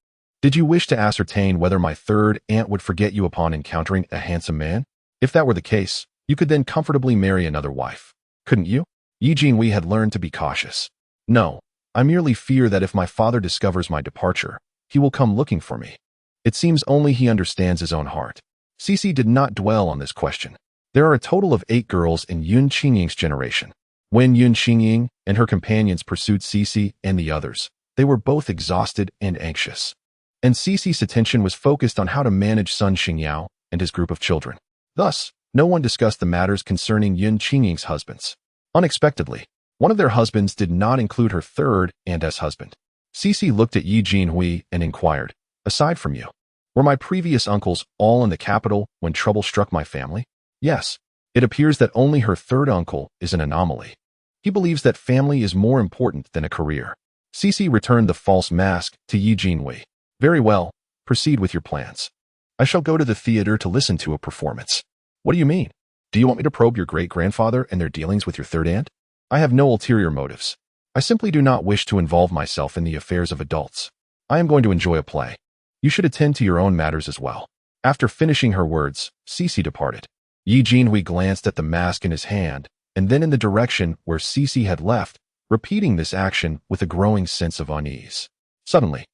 Did you wish to ascertain whether my third aunt would forget you upon encountering a handsome man? If that were the case, you could then comfortably marry another wife. Couldn't you? Yi Jinhui had learned to be cautious. No, I merely fear that if my father discovers my departure, he will come looking for me. It seems only he understands his own heart. Cece did not dwell on this question. There are a total of 8 girls in Yun Qingying's generation. When Yun Qingying and her companions pursued Cece and the others, they were both exhausted and anxious. And Cece's attention was focused on how to manage Sun Xingyao and his group of children. Thus, no one discussed the matters concerning Yun Qingying's husbands. Unexpectedly, one of their husbands did not include her third aunt's husband. Cece looked at Yi Jinhui and inquired, "Aside from you, were my previous uncles all in the capital when trouble struck my family?" "Yes. It appears that only her third uncle is an anomaly. He believes that family is more important than a career." Cece returned the false mask to Yi Jinhui. "Very well, proceed with your plans. I shall go to the theater to listen to a performance." "What do you mean? Do you want me to probe your great-grandfather and their dealings with your third aunt?" "I have no ulterior motives. I simply do not wish to involve myself in the affairs of adults. I am going to enjoy a play. You should attend to your own matters as well." After finishing her words, Cece departed. Yi Jinhui glanced at the mask in his hand, and then in the direction where Cece had left, repeating this action with a growing sense of unease. Suddenly,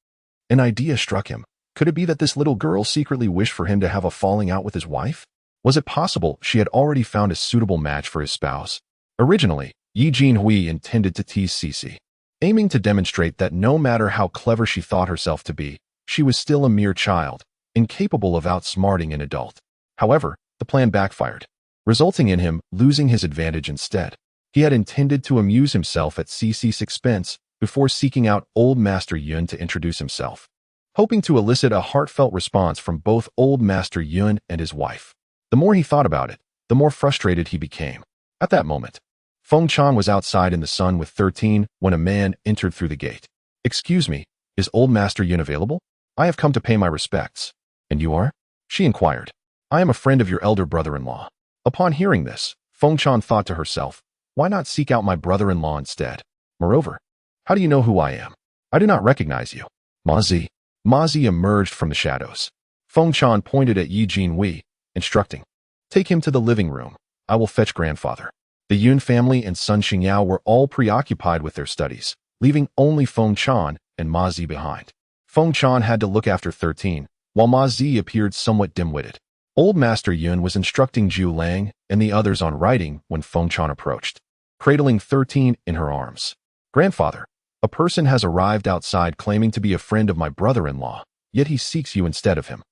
an idea struck him. Could it be that this little girl secretly wished for him to have a falling out with his wife? Was it possible she had already found a suitable match for his spouse? Originally, Yi Jinhui intended to tease Cece, aiming to demonstrate that no matter how clever she thought herself to be, she was still a mere child, incapable of outsmarting an adult. However, the plan backfired, resulting in him losing his advantage instead. He had intended to amuse himself at Cece's expense before seeking out Old Master Yun to introduce himself, hoping to elicit a heartfelt response from both Old Master Yun and his wife. The more he thought about it, the more frustrated he became. At that moment, Feng Chan was outside in the sun with 13 when a man entered through the gate. "Excuse me, is Old Master Yun available? I have come to pay my respects." "And you are?" she inquired. "I am a friend of your elder brother-in-law." Upon hearing this, Feng Chan thought to herself, why not seek out my brother-in-law instead? Moreover, how do you know who I am? I do not recognize you. Ma Zi. Ma Zi emerged from the shadows. Feng Chan pointed at Yi Jinhui, instructing, "Take him to the living room. I will fetch grandfather." The Yun family and Sun Xingyao were all preoccupied with their studies, leaving only Feng Chan and Ma Zi behind. Feng Chan had to look after 13, while Ma Zi appeared somewhat dim-witted. Old Master Yun was instructing Zhu Lang and the others on writing when Feng Chan approached, cradling 13 in her arms. "Grandfather, a person has arrived outside claiming to be a friend of my brother-in-law, yet he seeks you instead of him."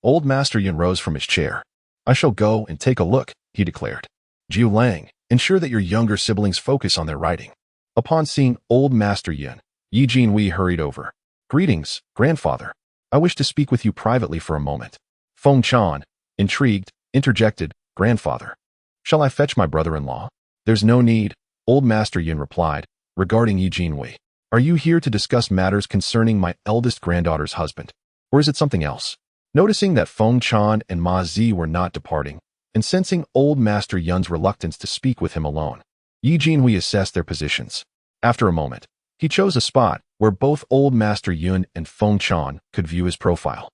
Old Master Yun rose from his chair. "I shall go and take a look," he declared. "Zhu Lang, ensure that your younger siblings focus on their writing." Upon seeing Old Master Yun, Yi Jinhui hurried over. "Greetings, grandfather. I wish to speak with you privately for a moment." Feng Chan, intrigued, interjected, "Grandfather, shall I fetch my brother-in-law?" "There's no need," Old Master Yun replied, regarding Yi Jinhui. "Are you here to discuss matters concerning my eldest granddaughter's husband? Or is it something else?" Noticing that Feng Chan and Ma Zi were not departing, and sensing Old Master Yun's reluctance to speak with him alone, Yi Jinhui assessed their positions. After a moment, he chose a spot where both Old Master Yun and Feng Chan could view his profile,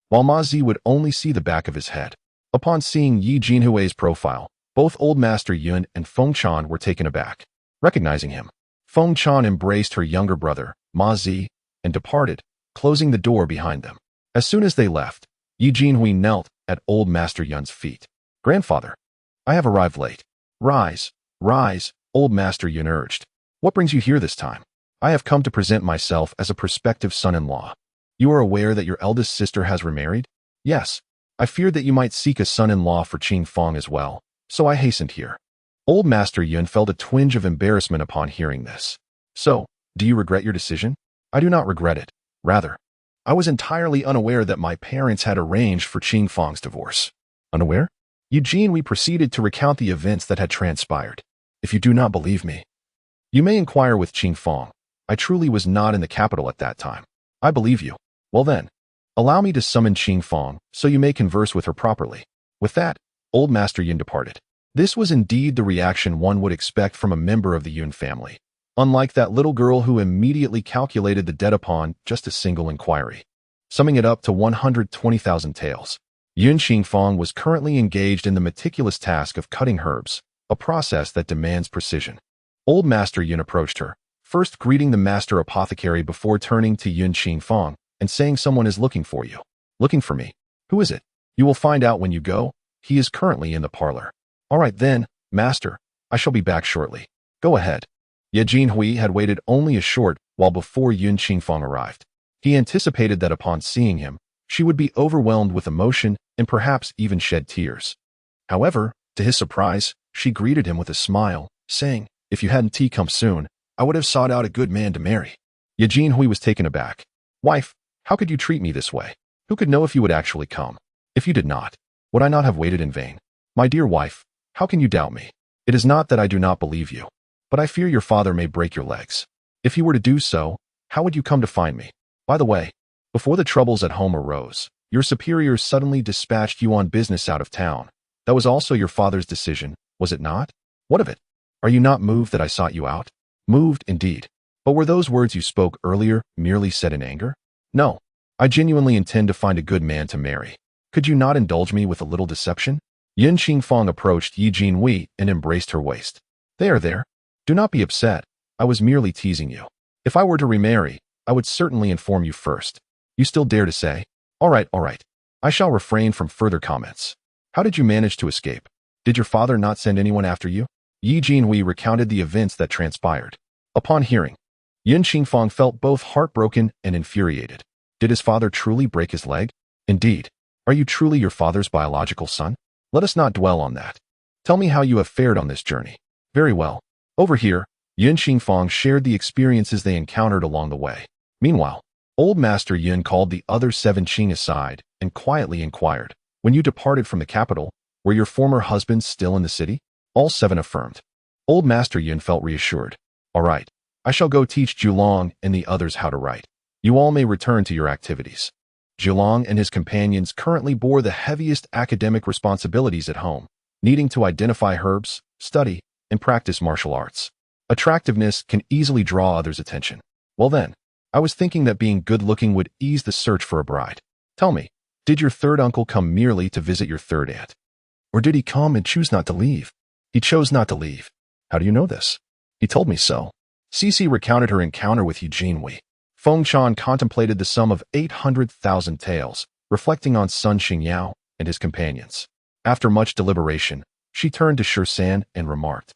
while Ma Zi would only see the back of his head. Upon seeing Yi Jinhui's profile, both Old Master Yun and Feng Chan were taken aback. Recognizing him, Feng Chan embraced her younger brother, Ma Zi, and departed, closing the door behind them. As soon as they left, Yi Jinhui knelt at Old Master Yun's feet. "Grandfather, I have arrived late." "Rise, rise," Old Master Yun urged. "What brings you here this time?" "I have come to present myself as a prospective son-in-law." "You are aware that your eldest sister has remarried?" "Yes. I feared that you might seek a son-in-law for Qing Fong as well, so I hastened here." Old Master Yun felt a twinge of embarrassment upon hearing this. "So, do you regret your decision?" "I do not regret it. Rather, I was entirely unaware that my parents had arranged for Qing Fong's divorce." "Unaware?" Eugene proceeded to recount the events that had transpired. "If you do not believe me, you may inquire with Qing Fong. I truly was not in the capital at that time." "I believe you. Well then, allow me to summon Qing Fong so you may converse with her properly." With that, Old Master Yun departed. This was indeed the reaction one would expect from a member of the Yun family, unlike that little girl who immediately calculated the debt upon just a single inquiry. summing it up to 120,000 taels. Yun Xingfang was currently engaged in the meticulous task of cutting herbs, a process that demands precision. Old Master Yun approached her, first greeting the master apothecary before turning to Yun Xingfang and saying someone is looking for you. Looking for me? Who is it? You will find out when you go. He is currently in the parlor. All right then, master. I shall be back shortly. Go ahead. Ye Jinhui had waited only a short while before Yun Xingfang arrived. He anticipated that upon seeing him, she would be overwhelmed with emotion and perhaps even shed tears. However, to his surprise, she greeted him with a smile, saying, "If you hadn't come soon, I would have sought out a good man to marry." Ye Jinhui was taken aback. "Wife, how could you treat me this way? Who could know if you would actually come? If you did not, would I not have waited in vain? My dear wife, how can you doubt me? It is not that I do not believe you, but I fear your father may break your legs. If he were to do so, how would you come to find me? By the way, before the troubles at home arose, your superiors suddenly dispatched you on business out of town. That was also your father's decision, was it not? What of it? Are you not moved that I sought you out? Moved, indeed. But were those words you spoke earlier merely said in anger? No. I genuinely intend to find a good man to marry. Could you not indulge me with a little deception?" Yun Xingfang approached Ye Jinhui and embraced her waist. There. Do not be upset. I was merely teasing you. If I were to remarry, I would certainly inform you first. You still dare to say? All right. I shall refrain from further comments. How did you manage to escape? Did your father not send anyone after you?" Ye Jinhui recounted the events that transpired. Upon hearing, Yun Xingfang felt both heartbroken and infuriated. Did his father truly break his leg? Indeed. Are you truly your father's biological son? Let us not dwell on that. Tell me how you have fared on this journey. Very well. Over here, Yun Xingfang shared the experiences they encountered along the way. Meanwhile, Old Master Yun called the other 7 Qing aside and quietly inquired, "When you departed from the capital, were your former husbands still in the city?" All 7 affirmed. Old Master Yun felt reassured. "All right. I shall go teach Julong and the others how to write. You all may return to your activities." Julong and his companions currently bore the heaviest academic responsibilities at home, needing to identify herbs, study, and practice martial arts. Attractiveness can easily draw others' attention. Well then, I was thinking that being good-looking would ease the search for a bride. Tell me, did your third uncle come merely to visit your third aunt? Or did he come and choose not to leave? He chose not to leave. How do you know this? He told me so. Cece recounted her encounter with Ye Jinhui. Feng Chan contemplated the sum of 800,000 taels, reflecting on Sun Xingyao and his companions. After much deliberation, she turned to Shursan and remarked,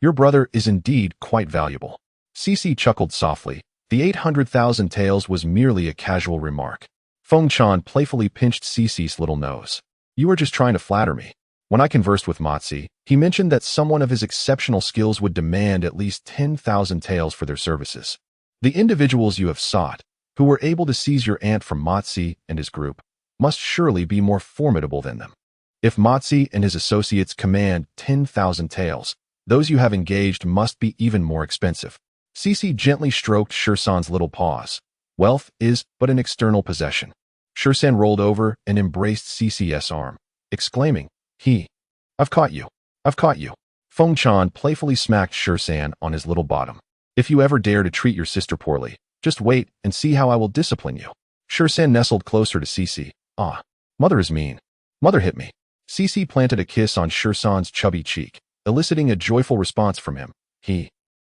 "Your brother is indeed quite valuable." Cece chuckled softly. The 800,000 taels was merely a casual remark. Feng Chan playfully pinched Cece's little nose. "You are just trying to flatter me. When I conversed with Matzi, he mentioned that someone of his exceptional skills would demand at least 10,000 taels for their services. The individuals you have sought, who were able to seize your aunt from Matzi and his group, must surely be more formidable than them. If Matzi and his associates command 10,000 taels, those you have engaged must be even more expensive." Cece gently stroked Shursan's little paws. Wealth is but an external possession. Shursan rolled over and embraced Cece's arm, exclaiming, I've caught you. Feng Chan playfully smacked Shursan on his little bottom. "If you ever dare to treat your sister poorly, just wait and see how I will discipline you." Shursan nestled closer to Cece. "Ah, mother is mean. Mother hit me." Cece planted a kiss on Shursan's chubby cheek, eliciting a joyful response from him.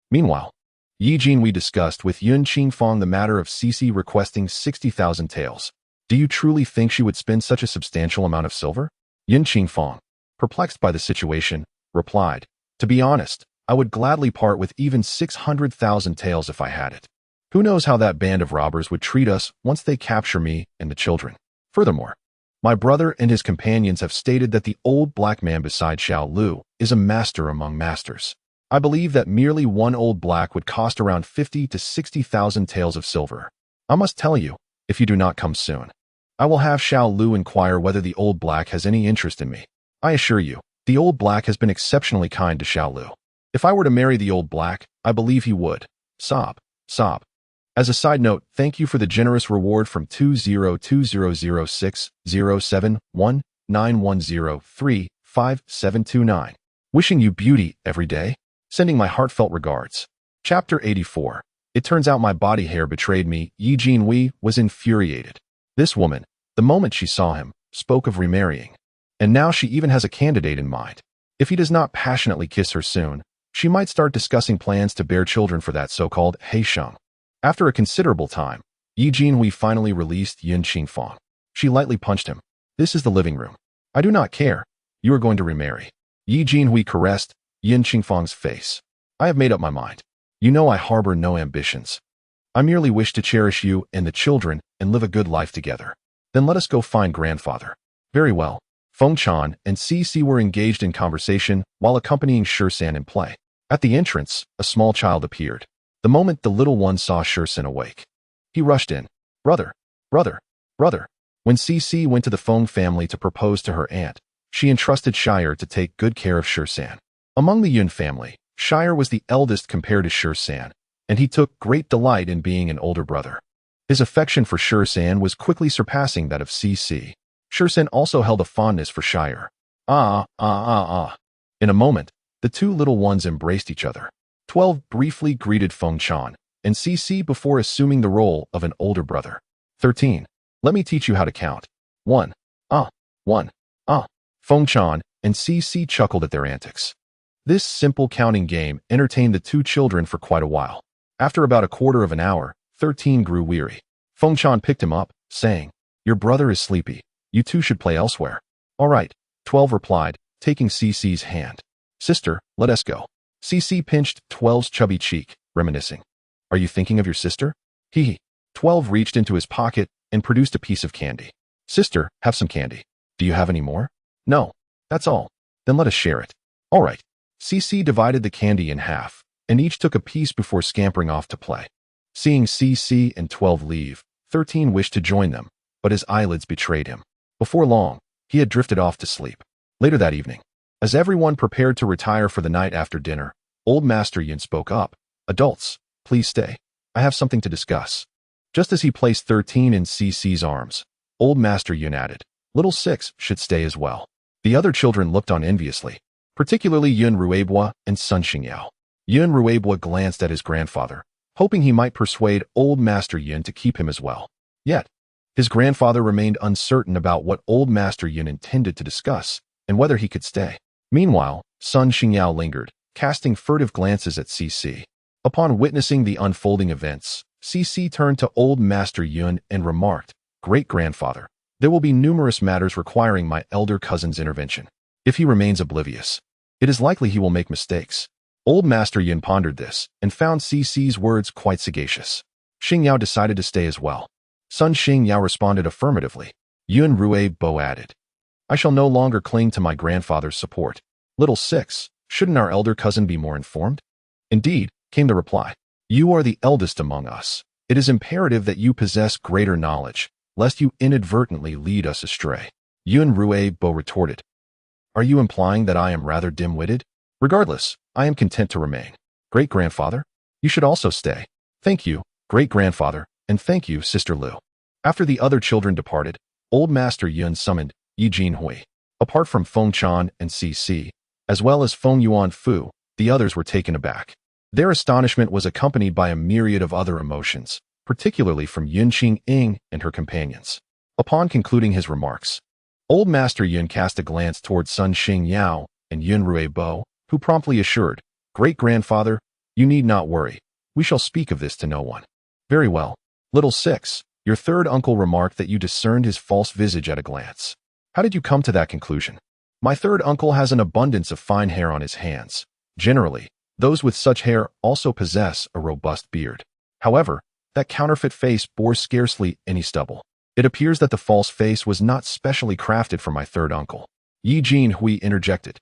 Meanwhile, Ye Jinhui discussed with Yun Xingfang the matter of Cece requesting 60,000 taels. Do you truly think she would spend such a substantial amount of silver? Yun Xingfang, perplexed by the situation, replied, "To be honest, I would gladly part with even 600,000 taels if I had it. Who knows how that band of robbers would treat us once they capture me and the children. Furthermore, my brother and his companions have stated that the old black man beside Xiao Lu is a master among masters. I believe that merely one old black would cost around 50 to 60,000 taels of silver. I must tell you, if you do not come soon, I will have Xiao Lu inquire whether the old black has any interest in me. I assure you, the old black has been exceptionally kind to Xiao Lu. If I were to marry the old black, I believe he would." Sob. As a side note, thank you for the generous reward from 20200607191035729. Wishing you beauty every day. Sending my heartfelt regards. Chapter 84. It turns out my body hair betrayed me. Ye Jinhui was infuriated. This woman, the moment she saw him, spoke of remarrying. And now she even has a candidate in mind. If he does not passionately kiss her soon, she might start discussing plans to bear children for that so-called Heisheng. After a considerable time, Yi Jinhui finally released Yun Qingfang. She lightly punched him. This is the living room. I do not care. You are going to remarry. Yi Jinhui caressed Yun Qingfang's face. I have made up my mind. You know I harbor no ambitions. I merely wish to cherish you and the children and live a good life together. Then let us go find grandfather. Very well. Feng Chan and Ci were engaged in conversation while accompanying Shursan in play. At the entrance, a small child appeared. The moment the little one saw Shursan awake, he rushed in. Brother, brother, brother. When Ci went to the Feng family to propose to her aunt, she entrusted Shire to take good care of Shursan. Among the Yun family, Shire was the eldest compared to Shursan, and he took great delight in being an older brother. His affection for Shursan was quickly surpassing that of Ci. Shursan also held a fondness for Shire. In a moment, the two little ones embraced each other. 12 briefly greeted Feng Chan and Ci before assuming the role of an older brother. 13. Let me teach you how to count. 1. 1. Feng Chan and Ci chuckled at their antics. This simple counting game entertained the two children for quite a while. After about a quarter of an hour, 13 grew weary. Feng Chan picked him up, saying, Your brother is sleepy. You two should play elsewhere. All right, 12 replied, taking Ci's hand. Sister, let us go. Ci pinched 12's chubby cheek, reminiscing. Are you thinking of your sister? Hee. 12 reached into his pocket and produced a piece of candy. Sister, have some candy. Do you have any more? No, that's all. Then let us share it. All right. Ci divided the candy in half, and each took a piece before scampering off to play. Seeing Ci and 12 leave, 13 wished to join them, but his eyelids betrayed him. Before long, he had drifted off to sleep. Later that evening, as everyone prepared to retire for the night after dinner, Old Master Yun spoke up. Adults, please stay. I have something to discuss. Just as he placed 13 in Ci's arms, Old Master Yun added, Little 6 should stay as well. The other children looked on enviously, particularly Yun Ruibo and Sun Xingyao. Yun Ruibo glanced at his grandfather, hoping he might persuade Old Master Yun to keep him as well. Yet, his grandfather remained uncertain about what Old Master Yun intended to discuss and whether he could stay. Meanwhile, Sun Xingyao lingered, casting furtive glances at Ci. Upon witnessing the unfolding events, Ci turned to Old Master Yun and remarked, Great-grandfather, there will be numerous matters requiring my elder cousin's intervention. If he remains oblivious, it is likely he will make mistakes. Old Master Yun pondered this and found Ci's words quite sagacious. Xingyao decided to stay as well. Sun Xingyao responded affirmatively. Yun Ruibo added, I shall no longer cling to my grandfather's support. Little 6, shouldn't our elder cousin be more informed? Indeed, came the reply. You are the eldest among us. It is imperative that you possess greater knowledge, lest you inadvertently lead us astray. Yun Ruibo retorted. Are you implying that I am rather dim-witted? Regardless, I am content to remain. Great-grandfather, you should also stay. Thank you, great-grandfather, and thank you, Sister Lu. After the other children departed, Old Master Yun summoned Yi Jinhui. Apart from Feng Chan and Ci, as well as Feng Yuan Fu, the others were taken aback. Their astonishment was accompanied by a myriad of other emotions, particularly from Yun Qing and her companions. Upon concluding his remarks, Old Master Yun cast a glance toward Sun Xingyao and Yun Ruibo, who promptly assured, Great-grandfather, you need not worry. We shall speak of this to no one. Very well. Little 6, your third uncle remarked that you discerned his false visage at a glance. How did you come to that conclusion? My third uncle has an abundance of fine hair on his hands. Generally, those with such hair also possess a robust beard. However, that counterfeit face bore scarcely any stubble. It appears that the false face was not specially crafted for my third uncle. Yi Jinhui interjected.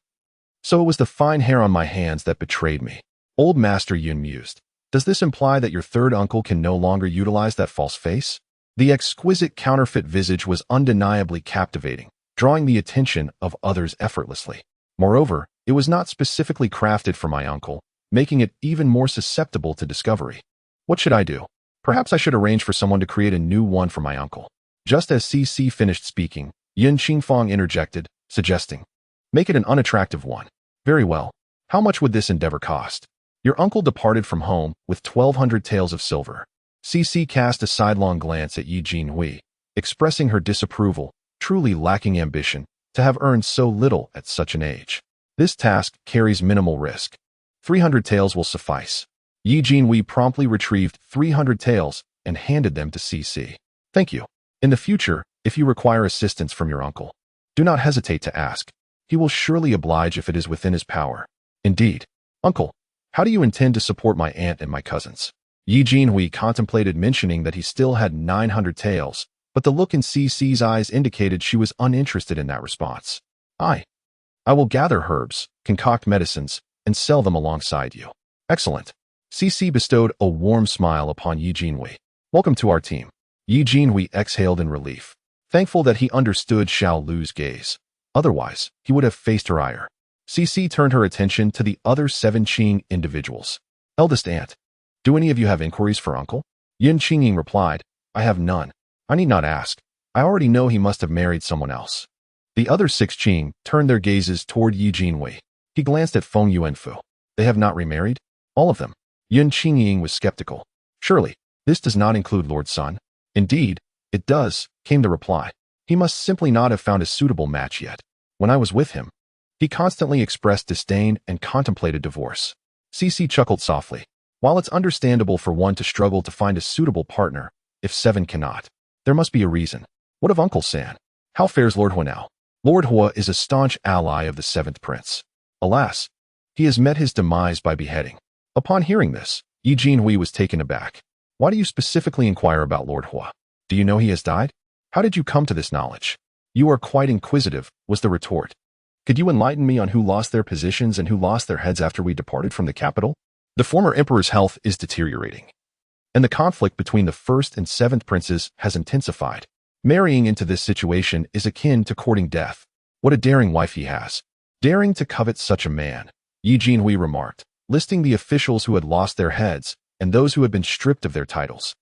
So it was the fine hair on my hands that betrayed me. Old Master Yun mused. Does this imply that your third uncle can no longer utilize that false face? The exquisite counterfeit visage was undeniably captivating, drawing the attention of others effortlessly. Moreover, it was not specifically crafted for my uncle, making it even more susceptible to discovery. What should I do? Perhaps I should arrange for someone to create a new one for my uncle. Just as Ci finished speaking, Yun Qingfang interjected, suggesting, make it an unattractive one. Very well. How much would this endeavor cost? Your uncle departed from home with 1,200 taels of silver. Ci cast a sidelong glance at Yi Jinhui, expressing her disapproval, truly lacking ambition, to have earned so little at such an age. This task carries minimal risk. 300 taels will suffice. Yi Jinhui promptly retrieved 300 taels and handed them to CC. Thank you. In the future, if you require assistance from your uncle, do not hesitate to ask. He will surely oblige if it is within his power. Indeed. Uncle, how do you intend to support my aunt and my cousins? Yi Jinhui contemplated mentioning that he still had 900 taels, but the look in CC's eyes indicated she was uninterested in that response. I will gather herbs, concoct medicines, and sell them alongside you. Excellent. CC bestowed a warm smile upon Yi Jinhui. Welcome to our team. Yi Jinhui exhaled in relief, thankful that he understood Xiao Lu's gaze. Otherwise, he would have faced her ire. CC turned her attention to the other 7 Qing individuals. Eldest aunt, do any of you have inquiries for uncle? Yin Qingying replied, I have none. I need not ask. I already know he must have married someone else. The other 6 Qing turned their gazes toward Yi Jinhui. He glanced at Feng Yuanfu. They have not remarried? All of them. Yin Qingying was skeptical. Surely, this does not include Lord Sun. Indeed, it does, came the reply. He must simply not have found a suitable match yet. When I was with him, he constantly expressed disdain and contemplated divorce. CC chuckled softly. While it's understandable for one to struggle to find a suitable partner, if 7 cannot, there must be a reason. What of Uncle San? How fares Lord Hua now? Lord Hua is a staunch ally of the 7th prince. Alas, he has met his demise by beheading. Upon hearing this, Yi Jinhui was taken aback. Why do you specifically inquire about Lord Hua? Do you know he has died? How did you come to this knowledge? You are quite inquisitive, was the retort. Could you enlighten me on who lost their positions and who lost their heads after we departed from the capital? The former emperor's health is deteriorating, and the conflict between the 1st and 7th princes has intensified. Marrying into this situation is akin to courting death. What a daring wife he has. Daring to covet such a man, Yi Jinhui remarked, listing the officials who had lost their heads and those who had been stripped of their titles.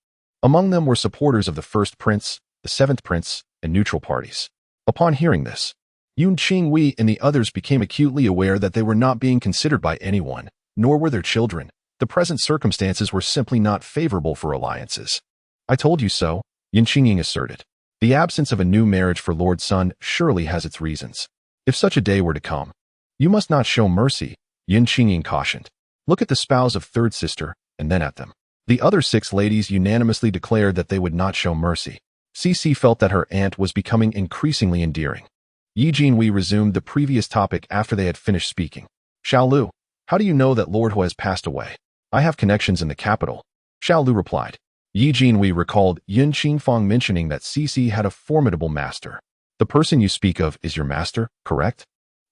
Among them were supporters of the 1st prince, the 7th prince, and neutral parties. Upon hearing this, Yun Qinghui and the others became acutely aware that they were not being considered by anyone, nor were their children. The present circumstances were simply not favorable for alliances. I told you so, Yin Qingying asserted. The absence of a new marriage for Lord Sun surely has its reasons. If such a day were to come, you must not show mercy, Yin Qingying cautioned. Look at the spouse of 3rd sister, and then at them. The other 6 ladies unanimously declared that they would not show mercy. CC felt that her aunt was becoming increasingly endearing. Yi Jinhui resumed the previous topic after they had finished speaking. Xiao Lu, how do you know that Lord Hua has passed away? I have connections in the capital. Xiao Lu replied. Yi Jinhui recalled Yin Qingfang mentioning that CC had a formidable master. The person you speak of is your master, correct?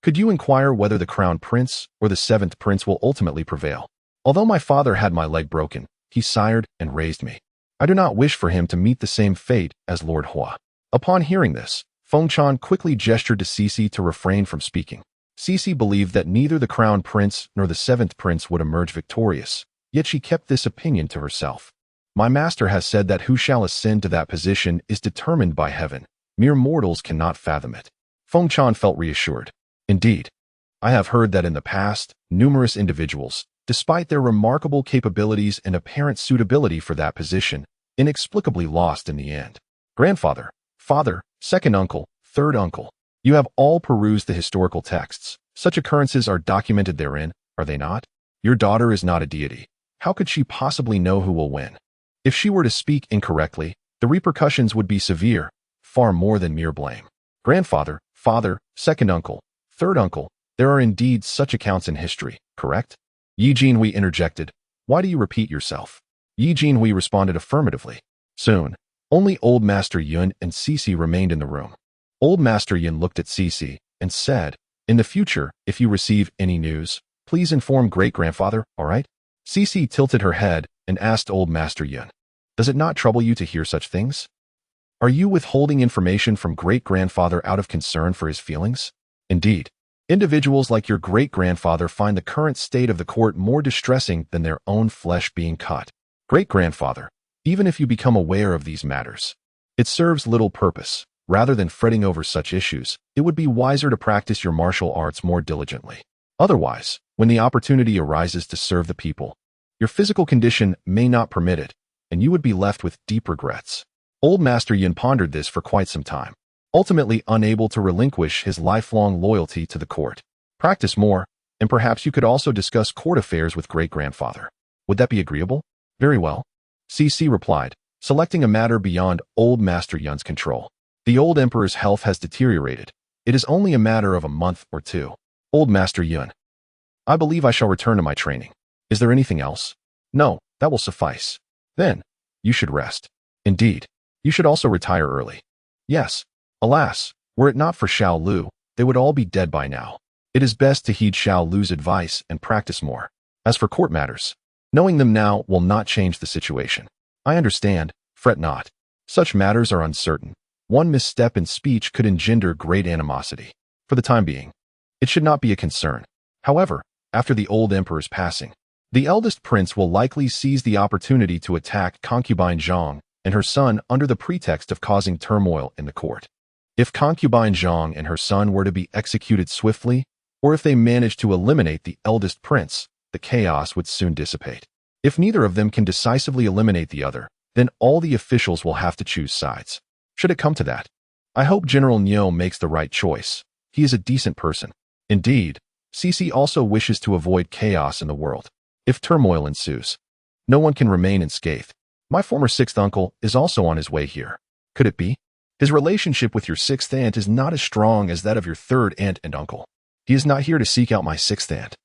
Could you inquire whether the crown prince or the 7th prince will ultimately prevail? Although my father had my leg broken, he sired and raised me. I do not wish for him to meet the same fate as Lord Hua. Upon hearing this, Feng Chan quickly gestured to CC to refrain from speaking. CC believed that neither the crown prince nor the 7th prince would emerge victorious, yet she kept this opinion to herself. My master has said that who shall ascend to that position is determined by heaven. Mere mortals cannot fathom it. Feng Chan felt reassured. Indeed, I have heard that in the past, numerous individuals, despite their remarkable capabilities and apparent suitability for that position, inexplicably lost in the end. Grandfather, father, 2nd uncle, 3rd uncle, you have all perused the historical texts. Such occurrences are documented therein, are they not? Your daughter is not a deity. How could she possibly know who will win? If she were to speak incorrectly, the repercussions would be severe, far more than mere blame. Grandfather, father, 2nd uncle, 3rd uncle, there are indeed such accounts in history, correct? Yi Jinhui interjected. Why do you repeat yourself? Yi Jinhui responded affirmatively. Soon, only Old Master Yun and Cici remained in the room. Old Master Yun looked at Cici and said, in the future, if you receive any news, please inform great-grandfather, all right? Cici tilted her head and asked Old Master Yun, does it not trouble you to hear such things? Are you withholding information from great-grandfather out of concern for his feelings? Indeed, individuals like your great-grandfather find the current state of the court more distressing than their own flesh being cut. Great-grandfather, even if you become aware of these matters, it serves little purpose. Rather than fretting over such issues, it would be wiser to practice your martial arts more diligently. Otherwise, when the opportunity arises to serve the people, your physical condition may not permit it, and you would be left with deep regrets. Old Master Yun pondered this for quite some time, ultimately unable to relinquish his lifelong loyalty to the court. Practice more, and perhaps you could also discuss court affairs with great-grandfather. Would that be agreeable? Very well, CC replied, selecting a matter beyond Old Master Yun's control. The old emperor's health has deteriorated. It is only a matter of a month or two. Old Master Yun, I believe I shall return to my training. Is there anything else? No, that will suffice. Then, you should rest. Indeed, you should also retire early. Yes. Alas, were it not for Xiao Lu, they would all be dead by now. It is best to heed Xiao Lu's advice and practice more. As for court matters, knowing them now will not change the situation. I understand, fret not. Such matters are uncertain. One misstep in speech could engender great animosity. For the time being, it should not be a concern. However, after the old emperor's passing, the eldest prince will likely seize the opportunity to attack concubine Zhang and her son under the pretext of causing turmoil in the court. If concubine Zhang and her son were to be executed swiftly, or if they managed to eliminate the eldest prince, the chaos would soon dissipate. If neither of them can decisively eliminate the other, then all the officials will have to choose sides. Should it come to that, I hope General Niu makes the right choice. He is a decent person. Indeed, CC also wishes to avoid chaos in the world. If turmoil ensues, no one can remain unscathed. My former sixth uncle is also on his way here. Could it be? His relationship with your sixth aunt is not as strong as that of your third aunt and uncle. He is not here to seek out my sixth aunt.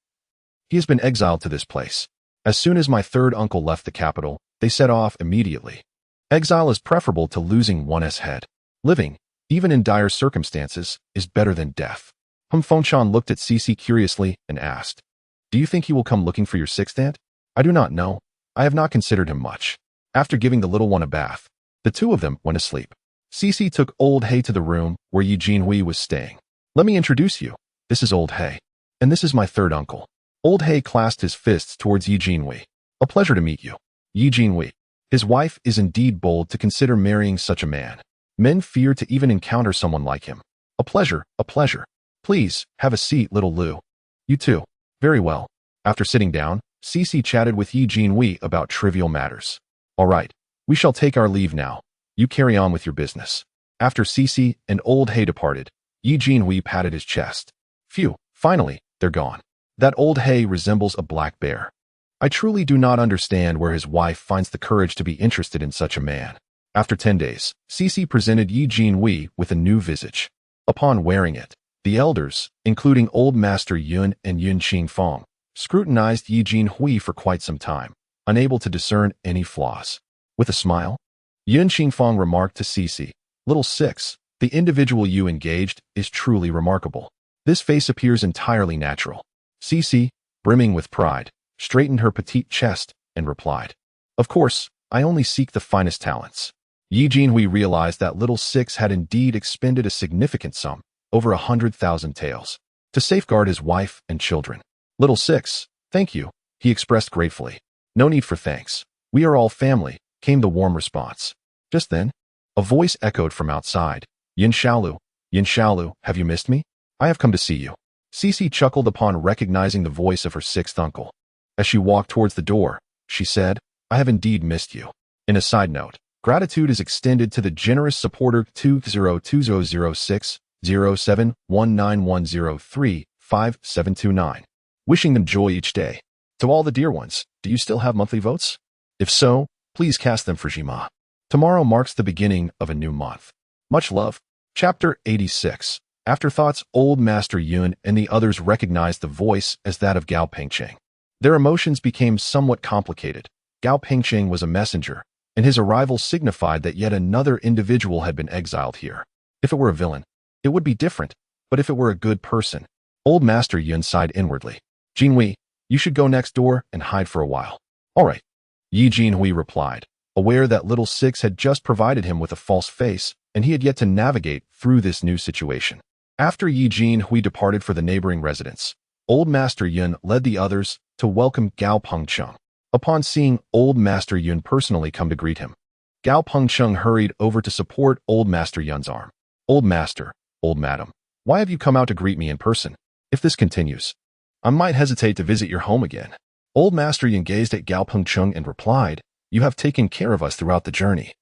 He has been exiled to this place. As soon as my third uncle left the capital, they set off immediately. Exile is preferable to losing one's head. Living, even in dire circumstances, is better than death. Fengshan looked at Cici curiously and asked, Do you think he will come looking for your sixth aunt? I do not know. I have not considered him much. After giving the little one a bath, the two of them went asleep. Cici took Old He to the room where Yi Jinhui was staying. Let me introduce you. This is Old He. And this is my third uncle. Old He clasped his fists towards Yi Jinhui. A pleasure to meet you. Yi Jinhui. His wife is indeed bold to consider marrying such a man. Men fear to even encounter someone like him. A pleasure, a pleasure. Please, have a seat, little Lu. You too. Very well. After sitting down, Cici chatted with Yi Jinhui about trivial matters. All right, we shall take our leave now. You carry on with your business. After Cici and Old He departed, Yi Jinhui patted his chest. Phew, finally, they're gone. That Old He resembles a black bear. I truly do not understand where his wife finds the courage to be interested in such a man. After 10 days, Cici presented Yi Jinhui with a new visage. Upon wearing it, the elders, including Old Master Yun and Yun Qingfeng, scrutinized Yi Jinhui for quite some time, unable to discern any flaws. With a smile, Yun Qingfeng remarked to Cici, Little Six, the individual you engaged is truly remarkable. This face appears entirely natural. Cici, brimming with pride, straightened her petite chest and replied, Of course, I only seek the finest talents. Yi Jinhui realized that Little Six had indeed expended a significant sum, over 100,000 taels, to safeguard his wife and children. Little Six, thank you, he expressed gratefully. No need for thanks. We are all family, came the warm response. Just then, a voice echoed from outside. Yin Xiaolu, have you missed me? I have come to see you. Cici chuckled upon recognizing the voice of her sixth uncle. As she walked towards the door, she said, I have indeed missed you. In a side note, gratitude is extended to the generous supporter 20206071910357729. Wishing them joy each day. To all the dear ones, do you still have monthly votes? If so, please cast them for Jima. Tomorrow marks the beginning of a new month. Much love. Chapter 86. Afterthoughts. Old Master Yun and the others recognized the voice as that of Gao Pengcheng. Their emotions became somewhat complicated. Gao Pengcheng was a messenger, and his arrival signified that yet another individual had been exiled here. If it were a villain, it would be different, but if it were a good person, Old Master Yun sighed inwardly. Jinhui, you should go next door and hide for a while. All right. Yi Jinhui replied, aware that Little Six had just provided him with a false face, and he had yet to navigate through this new situation. After Yi Jinhui departed for the neighboring residence, Old Master Yun led the others to welcome Gao Pengcheng. Upon seeing Old Master Yun personally come to greet him, Gao Pengcheng hurried over to support Old Master Yun's arm. Old Master, Old Madam, why have you come out to greet me in person? If this continues, I might hesitate to visit your home again. Old Master Yun gazed at Gao Pengcheng and replied, You have taken care of us throughout the journey.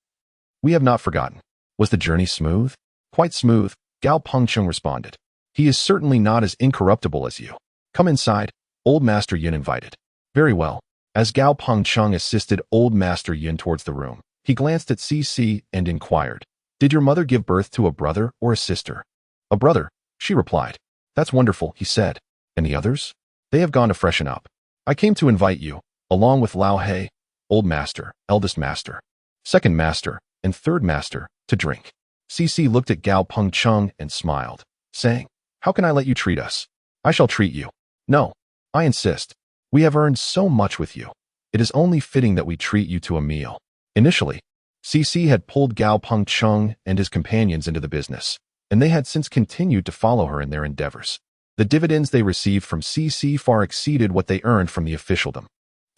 We have not forgotten. Was the journey smooth? Quite smooth, Gao Pengcheng responded. He is certainly not as incorruptible as you. Come inside, Old Master Yin invited. Very well. As Gao Pengcheng assisted Old Master Yin towards the room, he glanced at CC and inquired, Did your mother give birth to a brother or a sister? A brother, she replied. That's wonderful, he said. And the others? They have gone to freshen up. I came to invite you, along with Lao He, Old Master, Eldest Master, Second Master, and Third Master, to drink. CC looked at Gao Pengcheng and smiled, saying, How can I let you treat us? I shall treat you. No, I insist. We have earned so much with you. It is only fitting that we treat you to a meal. Initially, CC had pulled Gao Pengcheng and his companions into the business, and they had since continued to follow her in their endeavors. The dividends they received from CC far exceeded what they earned from the officialdom.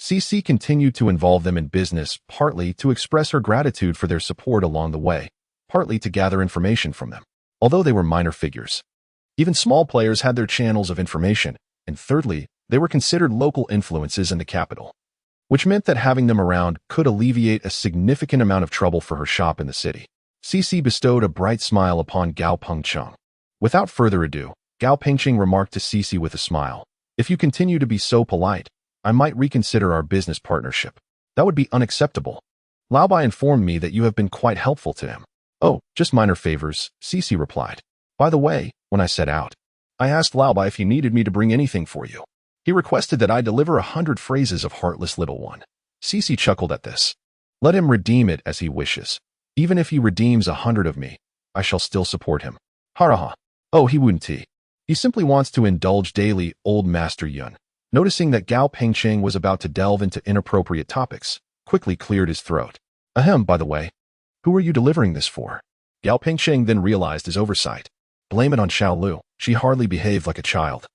CC continued to involve them in business, partly to express her gratitude for their support along the way, partly to gather information from them, although they were minor figures. Even small players had their channels of information, and thirdly, they were considered local influences in the capital, which meant that having them around could alleviate a significant amount of trouble for her shop in the city. CC bestowed a bright smile upon Gao Pengcheng. Without further ado, Gao Pengcheng remarked to CC with a smile, If you continue to be so polite, I might reconsider our business partnership. That would be unacceptable. Lao Bai informed me that you have been quite helpful to him. Oh, just minor favors, CC replied. By the way, when I set out, I asked Lao Bai if he needed me to bring anything for you. He requested that I deliver 100 phrases of heartless little one. CC chuckled at this. Let him redeem it as he wishes. Even if he redeems 100 of me, I shall still support him. Haraha. Oh, he wouldn't. He simply wants to indulge daily, Old Master Yun, noticing that Gao Pengcheng was about to delve into inappropriate topics, quickly cleared his throat. Ahem, by the way, who are you delivering this for? Gao Pengcheng then realized his oversight. Blame it on Xiao Lu. She hardly behaved like a child,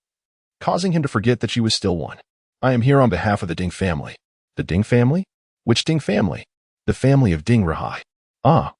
causing him to forget that she was still one. I am here on behalf of the Ding family. The Ding family? Which Ding family? The family of Ding Rahai. Ah.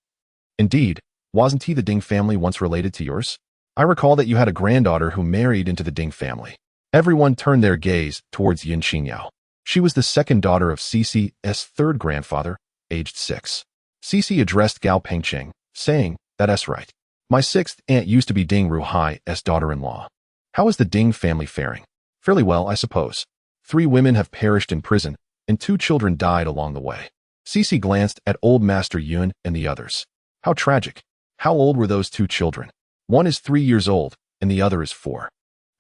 Indeed, wasn't he the Ding family once related to yours? I recall that you had a granddaughter who married into the Ding family. Everyone turned their gaze towards Yin Qingyao. She was the second daughter of CC's third grandfather, aged 6. CC addressed Gao Pengcheng, saying, That's right. My sixth aunt used to be Ding Ruhai's daughter-in-law. How is the Ding family faring? Fairly well, I suppose. 3 women have perished in prison, and 2 children died along the way. CC glanced at Old Master Yun and the others. How tragic. How old were those 2 children? One is 3 years old, and the other is 4.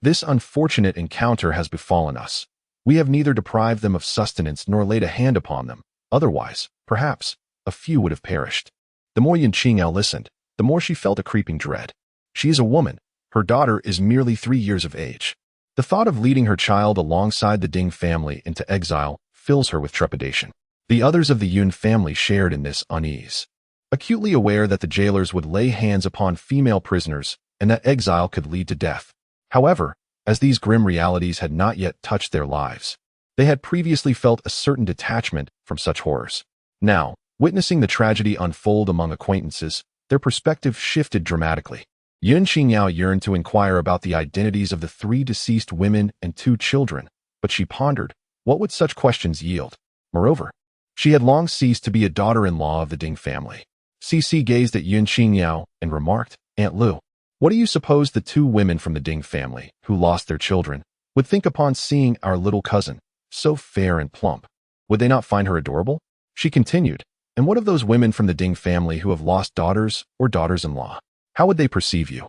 This unfortunate encounter has befallen us. We have neither deprived them of sustenance nor laid a hand upon them. Otherwise, perhaps, a few would have perished. The more Yin Qingyao listened, the more she felt a creeping dread. She is a woman. Her daughter is merely 3 years of age. The thought of leading her child alongside the Ding family into exile fills her with trepidation. The others of the Yun family shared in this unease, acutely aware that the jailers would lay hands upon female prisoners and that exile could lead to death. However, as these grim realities had not yet touched their lives, they had previously felt a certain detachment from such horrors. Now, witnessing the tragedy unfold among acquaintances, their perspective shifted dramatically. Yin Qingyao yearned to inquire about the identities of the 3 deceased women and 2 children, but she pondered, what would such questions yield? Moreover, she had long ceased to be a daughter-in-law of the Ding family. CC gazed at Yin Qingyao and remarked, Aunt Lu, what do you suppose the 2 women from the Ding family, who lost their children, would think upon seeing our little cousin, so fair and plump? Would they not find her adorable? She continued, and what of those women from the Ding family who have lost daughters or daughters-in-law? How would they perceive you?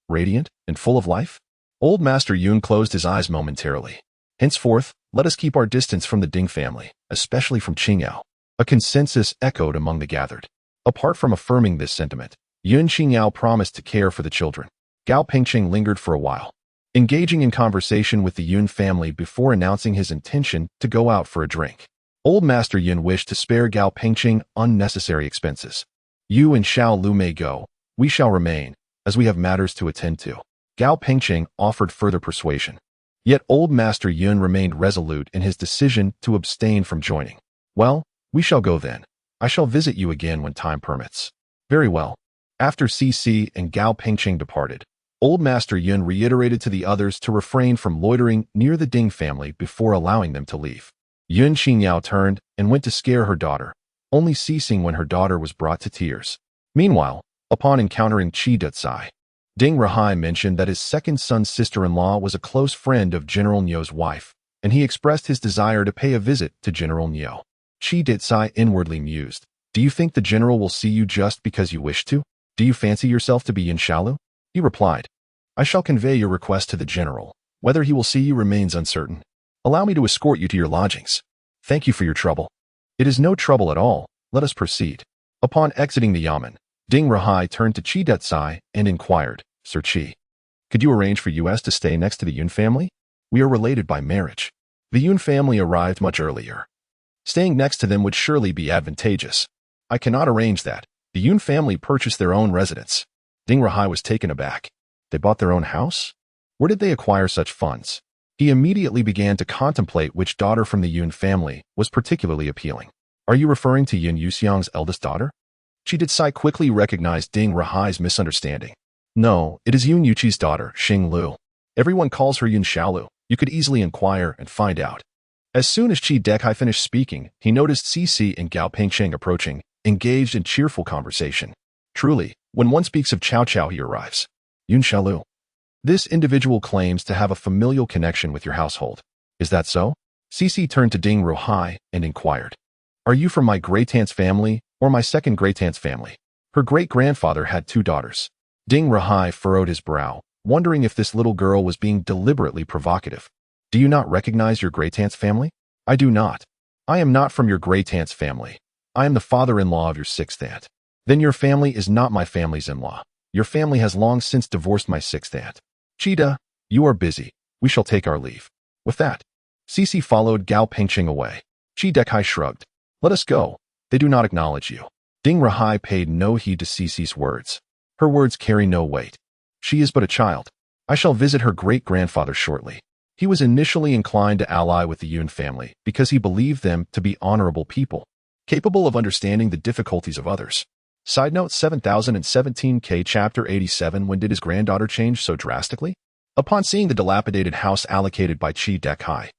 Radiant and full of life? Old Master Yun closed his eyes momentarily. Henceforth, let us keep our distance from the Ding family, especially from Qingyao. A consensus echoed among the gathered. Apart from affirming this sentiment, Yun Qingyao promised to care for the children. Gao Pengcheng lingered for a while, engaging in conversation with the Yun family before announcing his intention to go out for a drink. Old Master Yun wished to spare Gao Pengcheng unnecessary expenses. You and Xiao Lu may go. We shall remain, as we have matters to attend to. Gao Pengcheng offered further persuasion. Yet Old Master Yun remained resolute in his decision to abstain from joining. Well, we shall go then. I shall visit you again when time permits. Very well. After CC and Gao Pengcheng departed, Old Master Yun reiterated to the others to refrain from loitering near the Ding family before allowing them to leave. Yun Qingyao turned and went to scare her daughter, only ceasing when her daughter was brought to tears. Meanwhile, upon encountering Chi Dutsai, Ding Rahai mentioned that his second son's sister-in-law was a close friend of General Nyo's wife, and he expressed his desire to pay a visit to General Nyo. Chi Dutsai inwardly mused, "Do you think the general will see you just because you wish to? Do you fancy yourself to be Yin Shalu?" He replied, "I shall convey your request to the general. Whether he will see you remains uncertain. Allow me to escort you to your lodgings. Thank you for your trouble." "It is no trouble at all. Let us proceed." Upon exiting the yamen, Ding Rahai turned to Chi Dutsai and inquired, "Sir Chi, could you arrange for us to stay next to the Yun family? We are related by marriage." The Yun family arrived much earlier. Staying next to them would surely be advantageous. "I cannot arrange that. The Yun family purchased their own residence." Ding Rahai was taken aback. They bought their own house? Where did they acquire such funds? He immediately began to contemplate which daughter from the Yun family was particularly appealing. "Are you referring to Yun Yuxiang's eldest daughter?" Chi Dutsai quickly recognized Ding Rahai's misunderstanding. "No, it is Yun Yuqi's daughter, Xing Lu. Everyone calls her Yun Xiaolu. You could easily inquire and find out." As soon as Chi Dutsai finished speaking, he noticed Cici and Gao Pengcheng approaching, engaged in cheerful conversation. Truly, when one speaks of Cao Cao, he arrives. "Yun Xiaolu. This individual claims to have a familial connection with your household. Is that so?" Cici turned to Ding Rahai and inquired, "Are you from my great-aunt's family or my second great-aunt's family?" Her great-grandfather had 2 daughters. Ding Rahai furrowed his brow, wondering if this little girl was being deliberately provocative. "Do you not recognize your great-aunt's family?" "I do not. I am not from your great-aunt's family. I am the father-in-law of your 6th aunt. Then your family is not my family's in-law. Your family has long since divorced my 6th aunt. Chida, you are busy. We shall take our leave." With that, Cici followed Gao Pengcheng away. Chi Dutsai shrugged. "Let us go. They do not acknowledge you." Ding Rahai paid no heed to Cici's words. Her words carry no weight. She is but a child. I shall visit her great-grandfather shortly. He was initially inclined to ally with the Yun family because he believed them to be honorable people, capable of understanding the difficulties of others. Side note 7017K Chapter 87. When did his granddaughter change so drastically? Upon seeing the dilapidated house allocated by Chi Dutsai,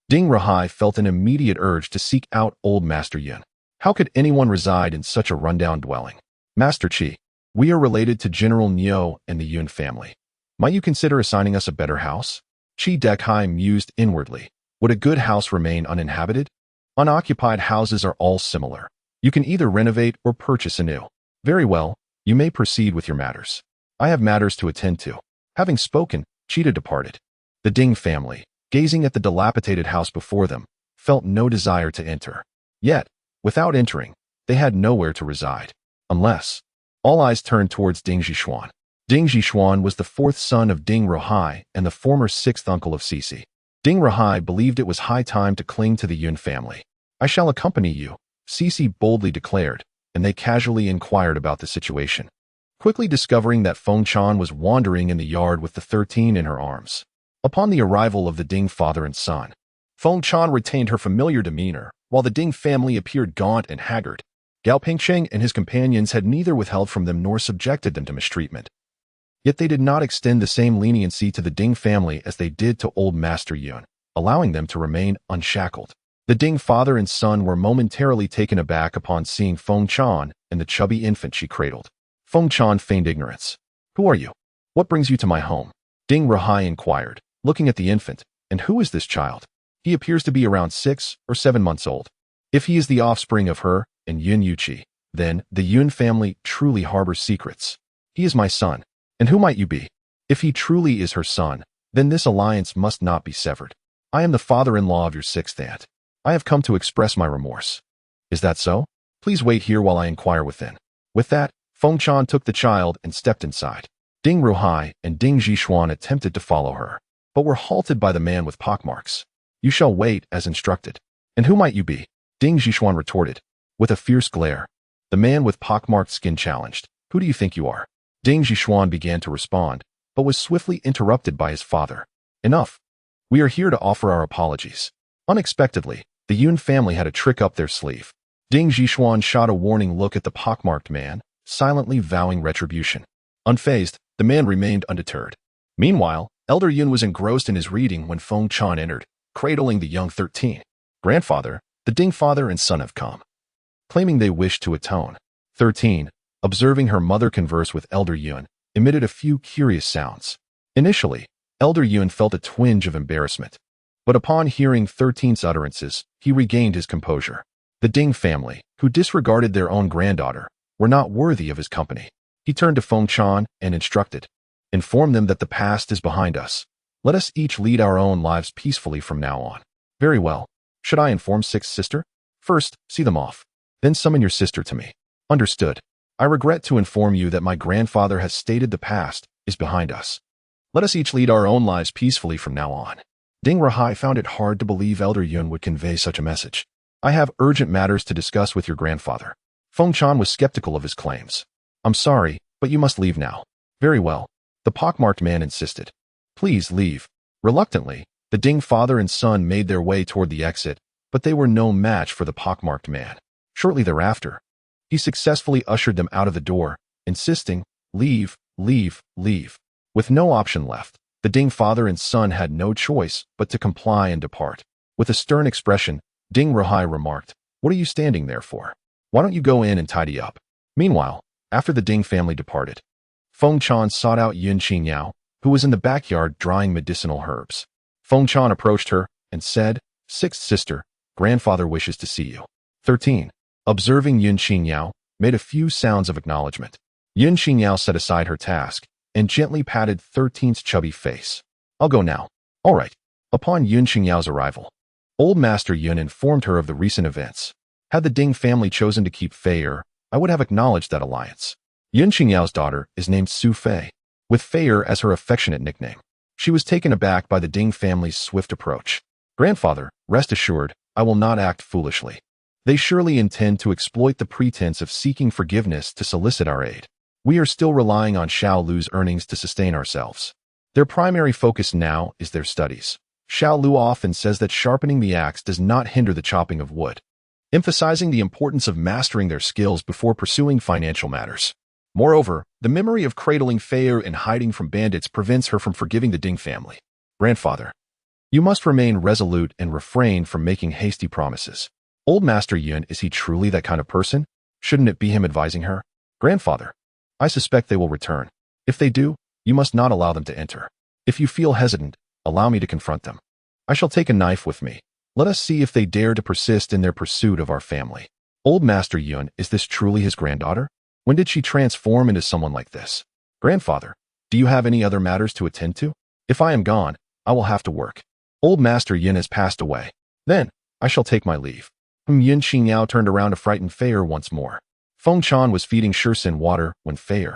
Ding Rahai felt an immediate urge to seek out old Master Yun. How could anyone reside in such a rundown dwelling? "Master Chi, we are related to General Nyo and the Yun family. Might you consider assigning us a better house?" Chi Dutsai mused inwardly. Would a good house remain uninhabited? Unoccupied houses are all similar. You can either renovate or purchase anew. "Very well, you may proceed with your matters. I have matters to attend to." Having spoken, Cheetah departed. The Ding family, gazing at the dilapidated house before them, felt no desire to enter. Yet, without entering, they had nowhere to reside. Unless, all eyes turned towards Ding Zhishuan. Ding Zhishuan was the 4th son of Ding Rahai and the former 6th uncle of Cici. Ding Rahai believed it was high time to cling to the Yun family. "I shall accompany you," Cici boldly declared, and they casually inquired about the situation, quickly discovering that Feng Chan was wandering in the yard with the 13 in her arms. Upon the arrival of the Ding father and son, Feng Chan retained her familiar demeanor, while the Ding family appeared gaunt and haggard. Gao Pengcheng and his companions had neither withheld from them nor subjected them to mistreatment. Yet they did not extend the same leniency to the Ding family as they did to old Master Yun, allowing them to remain unshackled. The Ding father and son were momentarily taken aback upon seeing Feng Chan and the chubby infant she cradled. Feng Chan feigned ignorance. "Who are you? What brings you to my home?" Ding Rahai inquired, looking at the infant. "And who is this child? He appears to be around 6 or 7 months old. If he is the offspring of her and Yun Yuqi, then the Yun family truly harbors secrets. He is my son. And who might you be? If he truly is her son, then this alliance must not be severed. I am the father-in-law of your 6th aunt. I have come to express my remorse." "Is that so? Please wait here while I inquire within." With that, Feng Chan took the child and stepped inside. Ding Ruhai and Ding Zhishuan attempted to follow her, but were halted by the man with pockmarks. "You shall wait as instructed." "And who might you be?" Ding Zhishuan retorted, with a fierce glare. The man with pockmarked skin challenged, "Who do you think you are?" Ding Zhishuan began to respond, but was swiftly interrupted by his father. "Enough. We are here to offer our apologies." Unexpectedly, the Yun family had a trick up their sleeve. Ding Zhishuan shot a warning look at the pockmarked man, silently vowing retribution. Unfazed, the man remained undeterred. Meanwhile, Elder Yun was engrossed in his reading when Feng Chan entered, cradling the young 13. "Grandfather, the Ding father and son have come." claiming they wished to atone. 13. Observing her mother converse with Elder Yun, emitted a few curious sounds. Initially, Elder Yun felt a twinge of embarrassment, but upon hearing 13's utterances, he regained his composure. The Ding family, who disregarded their own granddaughter, were not worthy of his company. He turned to Feng Chan and instructed, "Inform them that the past is behind us. Let us each lead our own lives peacefully from now on." "Very well. Should I inform sixth sister?" "First, see them off. Then summon your sister to me." "Understood. I regret to inform you that my grandfather has stated the past is behind us. Let us each lead our own lives peacefully from now on." Ding Rahai found it hard to believe Elder Yun would convey such a message. "I have urgent matters to discuss with your grandfather." Feng Chan was skeptical of his claims. "I'm sorry, but you must leave now." "Very well." The pockmarked man insisted. "Please leave." Reluctantly, the Ding father and son made their way toward the exit, but they were no match for the pockmarked man. Shortly thereafter, he successfully ushered them out of the door, insisting, "Leave, leave, leave." With no option left, the Ding father and son had no choice but to comply and depart. With a stern expression, Ding Rahai remarked, "What are you standing there for? Why don't you go in and tidy up?" Meanwhile, after the Ding family departed, Feng Chan sought out Yun Qingyao, who was in the backyard drying medicinal herbs. Feng Chan approached her and said, "Sixth sister, grandfather wishes to see you." 13. Observing Yun Qingyao, made a few sounds of acknowledgement. Yun Qingyao set aside her task and gently patted 13's chubby face. "I'll go now." "All right." Upon Yun Qingyao's arrival, Old Master Yun informed her of the recent events. Had the Ding family chosen to keep Fei, I would have acknowledged that alliance. Yun Qingyao's daughter is named Su Fei, with Fei as her affectionate nickname. She was taken aback by the Ding family's swift approach. "Grandfather, rest assured, I will not act foolishly. They surely intend to exploit the pretense of seeking forgiveness to solicit our aid. We are still relying on Xiao Lu's earnings to sustain ourselves. Their primary focus now is their studies. Xiao Lu often says that sharpening the axe does not hinder the chopping of wood, emphasizing the importance of mastering their skills before pursuing financial matters. Moreover, the memory of cradling Fei and hiding from bandits prevents her from forgiving the Ding family. Grandfather, you must remain resolute and refrain from making hasty promises. Old Master Yun, is he truly that kind of person? Shouldn't it be him advising her? Grandfather, I suspect they will return. If they do, you must not allow them to enter. If you feel hesitant, allow me to confront them. I shall take a knife with me. Let us see if they dare to persist in their pursuit of our family. Old Master Yun, is this truly his granddaughter? When did she transform into someone like this? Grandfather, do you have any other matters to attend to? If I am gone, I will have to work. Old Master Yun has passed away. Then, I shall take my leave. Yun Qingyao turned around to frighten Fei once more. Feng Chan was feeding Shirsen water when Fei,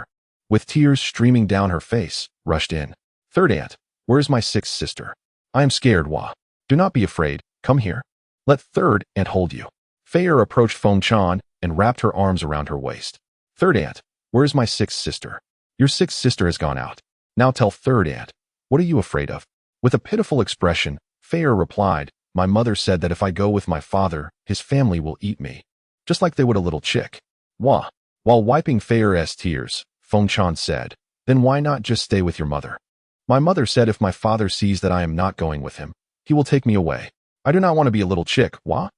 with tears streaming down her face, rushed in. Third aunt, where is my sixth sister? I am scared, Wah. Do not be afraid, come here. Let third aunt hold you. Fei approached Feng Chan and wrapped her arms around her waist. Third aunt, where is my sixth sister? Your sixth sister has gone out. Now tell third aunt, what are you afraid of? With a pitiful expression, Fei replied, my mother said that if I go with my father, his family will eat me, just like they would a little chick. Wah. While wiping Fei's tears, Feng Chan said, then why not just stay with your mother? My mother said if my father sees that I am not going with him, he will take me away. I do not want to be a little chick, Wah.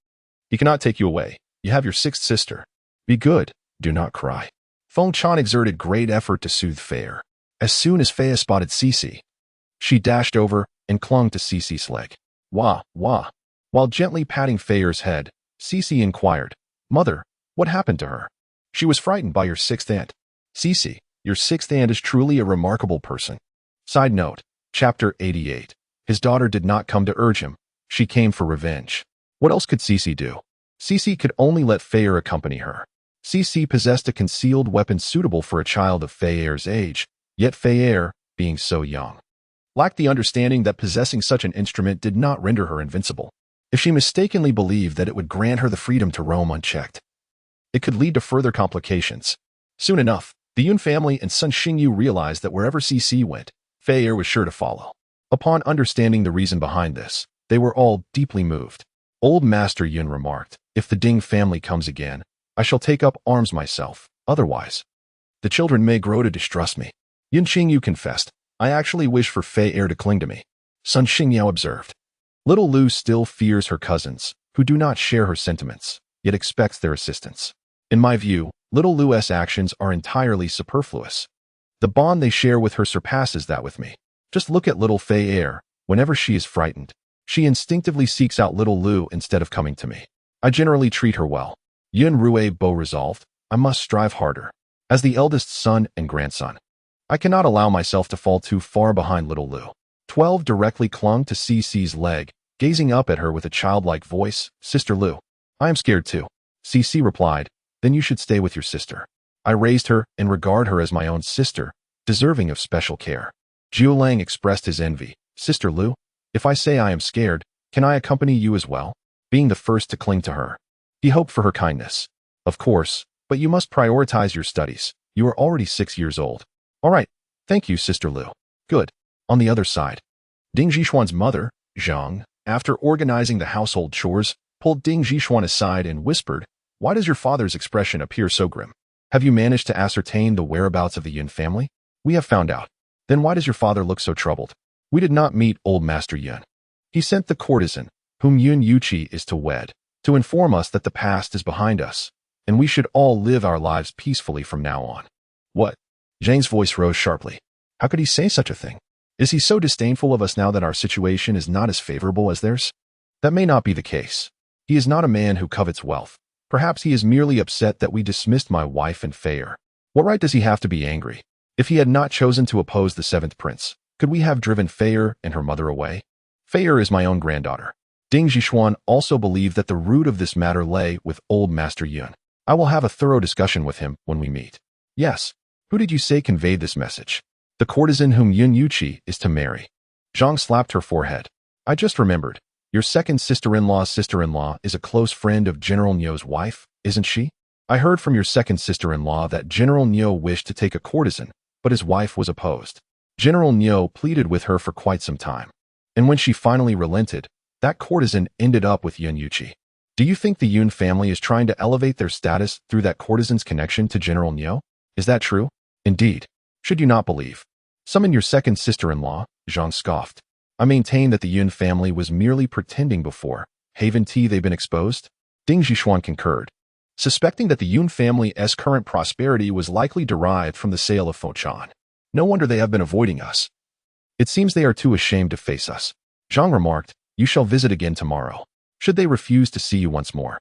He cannot take you away. You have your sixth sister. Be good. Do not cry. Feng Chan exerted great effort to soothe Fei. As soon as Fei spotted Cici, she dashed over and clung to Cici's leg. Wah, wah. While gently patting Fei's head, Cici inquired, Mother, what happened to her? She was frightened by your sixth aunt. Cici, your sixth aunt is truly a remarkable person. Side note, Chapter 88. His daughter did not come to urge him. She came for revenge. What else could Cici do? Cici could only let Fei accompany her. Cici possessed a concealed weapon suitable for a child of Fei's age, yet Fei, being so young, lacked the understanding that possessing such an instrument did not render her invincible. If she mistakenly believed that it would grant her the freedom to roam unchecked, it could lead to further complications. Soon enough, the Yun family and Sun Xingyu realized that wherever Cici went, Fei was sure to follow. Upon understanding the reason behind this, they were all deeply moved. Old Master Yun remarked, if the Ding family comes again, I shall take up arms myself. Otherwise, the children may grow to distrust me. Yun Qingyu confessed, I actually wish for Fei to cling to me. Sun Xingyao observed. Little Lu still fears her cousins, who do not share her sentiments. yet expects their assistance. In my view, little Lu's actions are entirely superfluous. The bond they share with her surpasses that with me. Just look at little Fei Er. Whenever she is frightened, she instinctively seeks out little Lu instead of coming to me. I generally treat her well. Yun Rue Bo resolved, I must strive harder. As the eldest son and grandson, I cannot allow myself to fall too far behind little Lu. 12 directly clung to Cece's leg, gazing up at her with a childlike voice. Sister Lu, I am scared too. Cece replied, then you should stay with your sister. I raised her and regard her as my own sister, deserving of special care. Jiulang expressed his envy. Sister Lu, if I say I am scared, can I accompany you as well? Being the first to cling to her, he hoped for her kindness. Of course, but you must prioritize your studies. You are already 6 years old. All right, thank you, Sister Lu. Good. On the other side, Ding Zhishuan's mother, Zhang, after organizing the household chores, pulled Ding Zhishuan aside and whispered, why does your father's expression appear so grim? Have you managed to ascertain the whereabouts of the Yun family? We have found out. Then why does your father look so troubled? We did not meet old Master Yun. He sent the courtesan, whom Yun Yuqi is to wed, to inform us that the past is behind us, and we should all live our lives peacefully from now on. What? Zhang's voice rose sharply. How could he say such a thing? Is he so disdainful of us now that our situation is not as favorable as theirs? That may not be the case. He is not a man who covets wealth. Perhaps he is merely upset that we dismissed my wife and Feier. What right does he have to be angry? If he had not chosen to oppose the seventh prince, could we have driven Feier and her mother away? Feier is my own granddaughter. Ding Zhishuan also believed that the root of this matter lay with old Master Yun. I will have a thorough discussion with him when we meet. Yes. Who did you say conveyed this message? The courtesan whom Yun Yuqi is to marry. Zhang slapped her forehead. I just remembered. Your second sister-in-law's sister-in-law is a close friend of General Nio's wife, isn't she? I heard from your second sister-in-law that General Nio wished to take a courtesan, but his wife was opposed. General Nio pleaded with her for quite some time. And when she finally relented, that courtesan ended up with Yun Yuqi. Do you think the Yun family is trying to elevate their status through that courtesan's connection to General Nio? Is that true? Indeed. Should you not believe? Summon your second sister-in-law, Zhang scoffed. I maintain that the Yun family was merely pretending before. Haven't they been exposed? Ding Zhishuan concurred, suspecting that the Yun family's current prosperity was likely derived from the sale of Fochan. No wonder they have been avoiding us. It seems they are too ashamed to face us. Zhang remarked, you shall visit again tomorrow. Should they refuse to see you once more,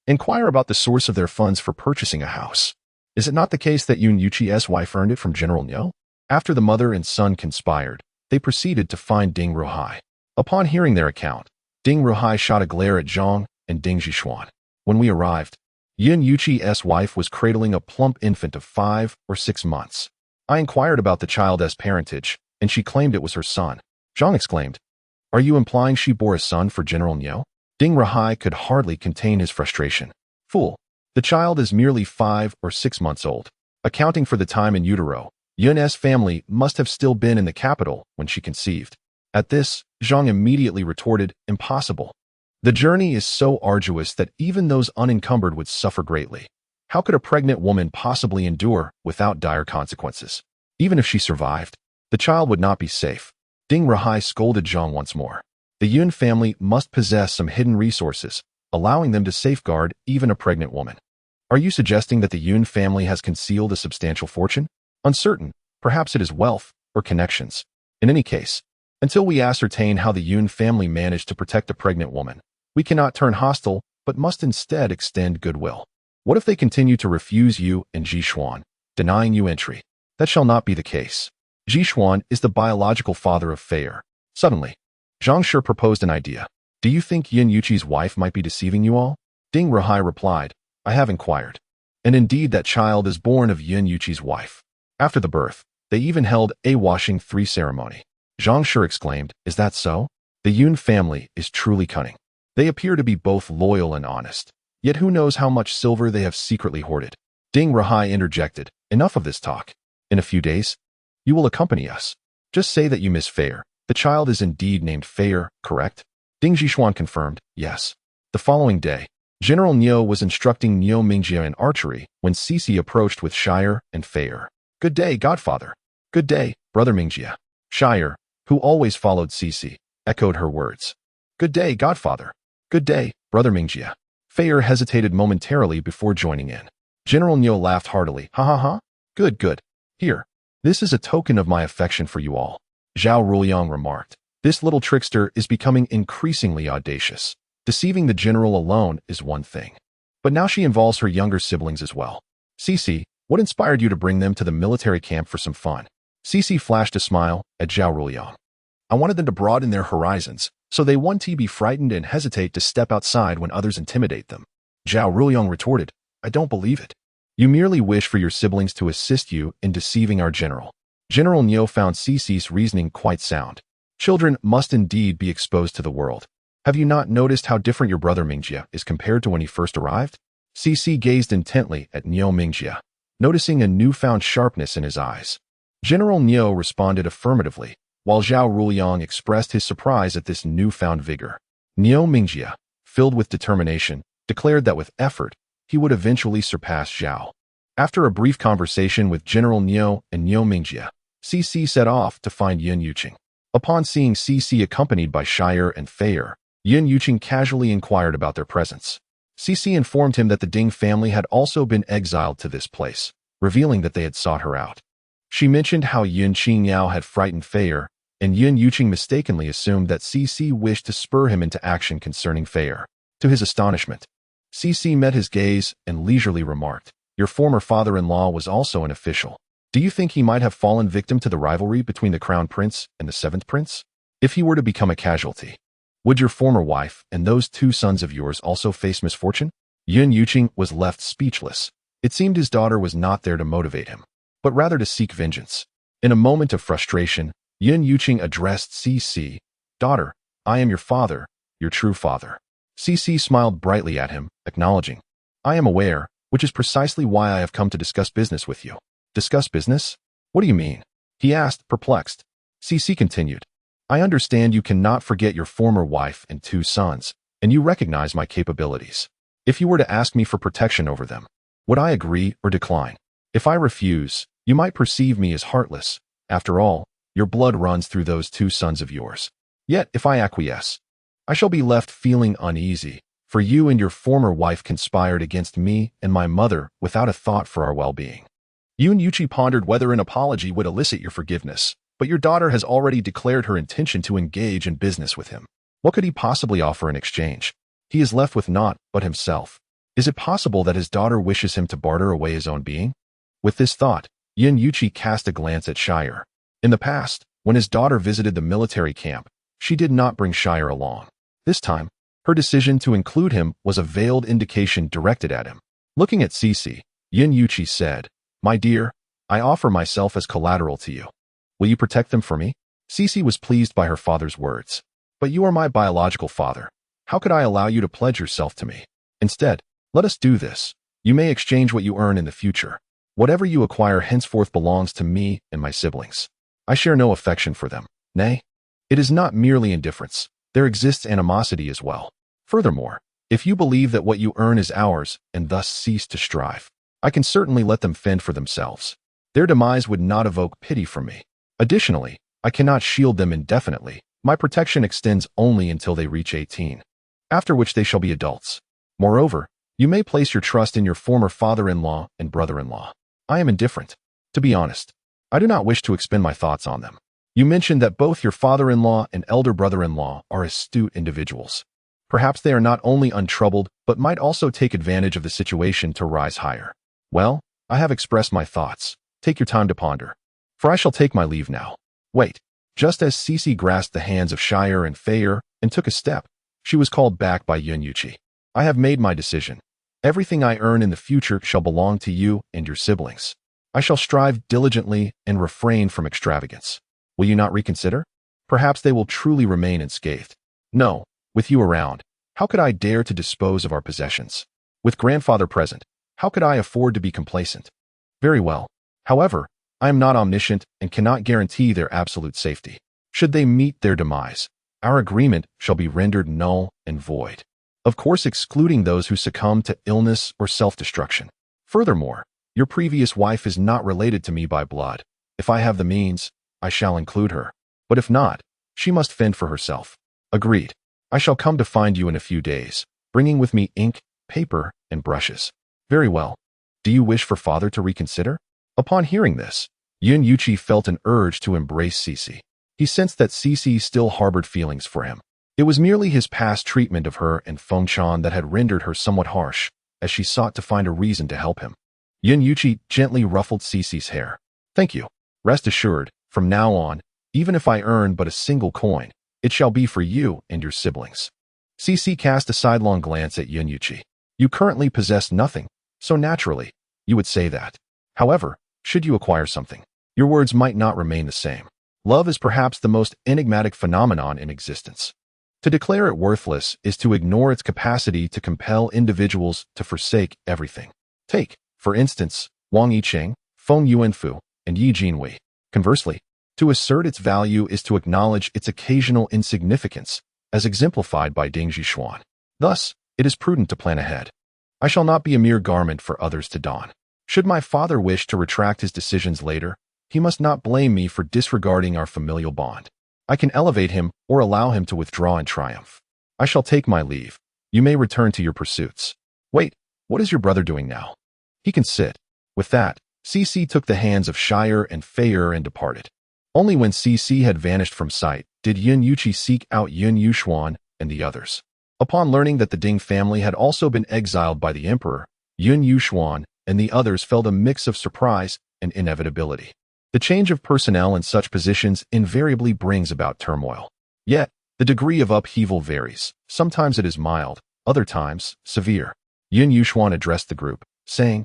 inquire about the source of their funds for purchasing a house. Is it not the case that Yun Yuqi's wife earned it from General Nio? After the mother and son conspired, they proceeded to find Ding Ruhai. Upon hearing their account, Ding Ruhai shot a glare at Zhang and Ding Zhishuan. When we arrived, Yun Yuqi's wife was cradling a plump infant of 5 or 6 months. I inquired about the child's parentage, and she claimed it was her son. Zhang exclaimed, are you implying she bore a son for General Nio? Ding Ruhai could hardly contain his frustration. Fool. The child is merely 5 or 6 months old. Accounting for the time in utero, Yun's family must have still been in the capital when she conceived. At this, Zhang immediately retorted, impossible. The journey is so arduous that even those unencumbered would suffer greatly. How could a pregnant woman possibly endure without dire consequences? Even if she survived, the child would not be safe. Ding Ruhai scolded Zhang once more. The Yun family must possess some hidden resources, allowing them to safeguard even a pregnant woman. Are you suggesting that the Yun family has concealed a substantial fortune? Uncertain. Perhaps it is wealth or connections. In any case, until we ascertain how the Yun family managed to protect a pregnant woman, we cannot turn hostile, but must instead extend goodwill. What if they continue to refuse you and Zhishuan, denying you entry? That shall not be the case. Zhishuan is the biological father of Feier. Suddenly, Zhang Shi proposed an idea. Do you think Yun Yuqi's wife might be deceiving you all? Ding Ruhai replied, I have inquired. And indeed that child is born of Yun Yuqi's wife. After the birth, they even held a washing 3 ceremony. Zhang Shi exclaimed, is that so? The Yun family is truly cunning. They appear to be both loyal and honest. Yet who knows how much silver they have secretly hoarded. Ding Ruhai interjected, enough of this talk. In a few days, you will accompany us. Just say that you miss Feier. The child is indeed named Feier, correct? Ding Zhishuan confirmed, yes. The following day, General Nio was instructing Nio Mingjia in archery when Cece approached with Shire and Feier. Good day, godfather. Good day, brother Mingjia. Shire, who always followed Cece, echoed her words. Good day, godfather. Good day, brother Mingjia. Feier hesitated momentarily before joining in. General Niu laughed heartily. Ha ha ha. Good, good. Here. This is a token of my affection for you all. Zhao Ruliang remarked. This little trickster is becoming increasingly audacious. Deceiving the general alone is one thing. But now she involves her younger siblings as well. Cici, what inspired you to bring them to the military camp for some fun? Cici flashed a smile at Zhao Ruliang. I wanted them to broaden their horizons, so they won't be frightened and hesitate to step outside when others intimidate them. Zhao Ruliang retorted, I don't believe it. You merely wish for your siblings to assist you in deceiving our general. General Niu found Cici's reasoning quite sound. Children must indeed be exposed to the world. Have you not noticed how different your brother Mingjie is compared to when he first arrived? Cici gazed intently at Niu Mingjie, noticing a newfound sharpness in his eyes. General Niu responded affirmatively, while Zhao Ruliang expressed his surprise at this newfound vigor. Niu Mingjie, filled with determination, declared that with effort, he would eventually surpass Zhao. After a brief conversation with General Niu and Niu Mingjie, Cici set off to find Yin Yuqing. Upon seeing Cici accompanied by Shire and Feier, Yin Yuqing casually inquired about their presence. Cici informed him that the Ding family had also been exiled to this place, revealing that they had sought her out. She mentioned how Yin Qingyao had frightened Feier, and Yin Yuqing mistakenly assumed that Cici wished to spur him into action concerning Feier. To his astonishment, Cici met his gaze and leisurely remarked, Your former father-in-law was also an official. Do you think he might have fallen victim to the rivalry between the Crown Prince and the Seventh Prince? If he were to become a casualty, would your former wife and those two sons of yours also face misfortune? Yin Yuqing was left speechless. It seemed his daughter was not there to motivate him, but rather to seek vengeance. In a moment of frustration, Yin Yuqing addressed Cici, Daughter, I am your father, your true father. Cici smiled brightly at him, acknowledging, I am aware, which is precisely why I have come to discuss business with you. Discuss business? What do you mean? He asked, perplexed. Cici continued, I understand you cannot forget your former wife and two sons, and you recognize my capabilities. If you were to ask me for protection over them, would I agree or decline? If I refuse, you might perceive me as heartless. After all, your blood runs through those two sons of yours. Yet, if I acquiesce, I shall be left feeling uneasy, for you and your former wife conspired against me and my mother without a thought for our well-being. Yin Yuqing pondered whether an apology would elicit your forgiveness, but your daughter has already declared her intention to engage in business with him. What could he possibly offer in exchange? He is left with naught but himself. Is it possible that his daughter wishes him to barter away his own being? With this thought, Yin Yuqing cast a glance at Shire. In the past, when his daughter visited the military camp, she did not bring Shire along. This time, her decision to include him was a veiled indication directed at him. Looking at Cici, Yin Yuqing said, My dear, I offer myself as collateral to you. Will you protect them for me? Cici was pleased by her father's words. But you are my biological father. How could I allow you to pledge yourself to me? Instead, let us do this. You may exchange what you earn in the future. Whatever you acquire henceforth belongs to me and my siblings. I share no affection for them. Nay, it is not merely indifference. There exists animosity as well. Furthermore, if you believe that what you earn is ours and thus cease to strive, I can certainly let them fend for themselves. Their demise would not evoke pity from me. Additionally, I cannot shield them indefinitely. My protection extends only until they reach 18, after which they shall be adults. Moreover, you may place your trust in your former father-in-law and brother-in-law. I am indifferent. To be honest, I do not wish to expend my thoughts on them. You mentioned that both your father-in-law and elder brother-in-law are astute individuals. Perhaps they are not only untroubled, but might also take advantage of the situation to rise higher. Well, I have expressed my thoughts. Take your time to ponder. For I shall take my leave now. Wait. Just as Cici grasped the hands of Shire and Feier and took a step, she was called back by Yin Yuqing. I have made my decision. Everything I earn in the future shall belong to you and your siblings. I shall strive diligently and refrain from extravagance. Will you not reconsider? Perhaps they will truly remain unscathed. No, with you around, how could I dare to dispose of our possessions? With grandfather present, how could I afford to be complacent? Very well. However, I am not omniscient and cannot guarantee their absolute safety. Should they meet their demise, our agreement shall be rendered null and void. Of course, excluding those who succumb to illness or self-destruction. Furthermore, your previous wife is not related to me by blood. If I have the means, I shall include her. But if not, she must fend for herself. Agreed. I shall come to find you in a few days, bringing with me ink, paper, and brushes. Very well. Do you wish for father to reconsider? Upon hearing this, Yun Yuqi felt an urge to embrace Cece. He sensed that Cece still harbored feelings for him. It was merely his past treatment of her and Feng Chan that had rendered her somewhat harsh, as she sought to find a reason to help him. Yun Yuqi gently ruffled Cece's hair. Thank you. Rest assured, from now on, even if I earn but a single coin, it shall be for you and your siblings. Cece cast a sidelong glance at Yun Yuqi. You currently possess nothing, so naturally, you would say that. However, should you acquire something, your words might not remain the same. Love is perhaps the most enigmatic phenomenon in existence. To declare it worthless is to ignore its capacity to compel individuals to forsake everything. Take, for instance, Wang Yicheng, Feng Yuanfu, and Yi Jinwei. Conversely, to assert its value is to acknowledge its occasional insignificance, as exemplified by Ding Zhishuan. Thus, it is prudent to plan ahead. I shall not be a mere garment for others to don. Should my father wish to retract his decisions later, he must not blame me for disregarding our familial bond. I can elevate him or allow him to withdraw in triumph. I shall take my leave. You may return to your pursuits. Wait, what is your brother doing now? He can sit. With that, Cece took the hands of Shire and Feier and departed. Only when Cece had vanished from sight did Yun Yuqi seek out Yun Yuxuan and the others. Upon learning that the Ding family had also been exiled by the emperor, Yun Yuxuan and the others felt a mix of surprise and inevitability. The change of personnel in such positions invariably brings about turmoil. Yet, the degree of upheaval varies. Sometimes it is mild, other times, severe. Yun Yuxuan addressed the group, saying,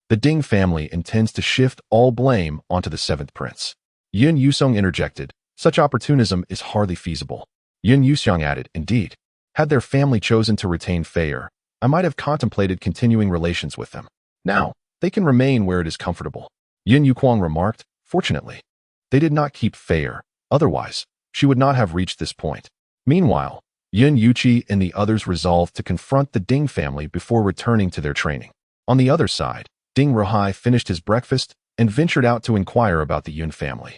"The Ding family intends to shift all blame onto the seventh prince." Yun Yusong interjected, "Such opportunism is hardly feasible." Yun Yuxiang added, "Indeed, had their family chosen to retain Feier, I might have contemplated continuing relations with them. Now, they can remain where it is comfortable." Yun Yuquang remarked, "Fortunately, they did not keep Feier, otherwise, she would not have reached this point." Meanwhile, Yun Yuqi and the others resolved to confront the Ding family before returning to their training. On the other side, Ding Ruhai finished his breakfast and ventured out to inquire about the Yun family.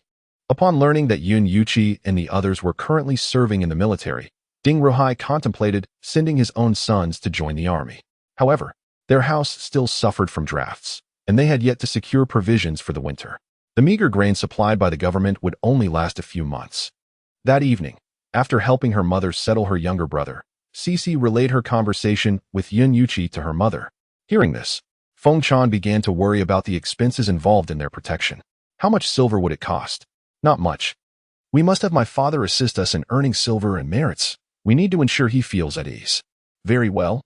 Upon learning that Yun Yuqi and the others were currently serving in the military, Ding Ruhai contemplated sending his own sons to join the army. However, their house still suffered from drafts, and they had yet to secure provisions for the winter. The meager grain supplied by the government would only last a few months. That evening, after helping her mother settle her younger brother, Cece relayed her conversation with Yun Yuqi to her mother. Hearing this, Feng Chan began to worry about the expenses involved in their protection. How much silver would it cost? Not much. We must have my father assist us in earning silver and merits. We need to ensure he feels at ease. Very well.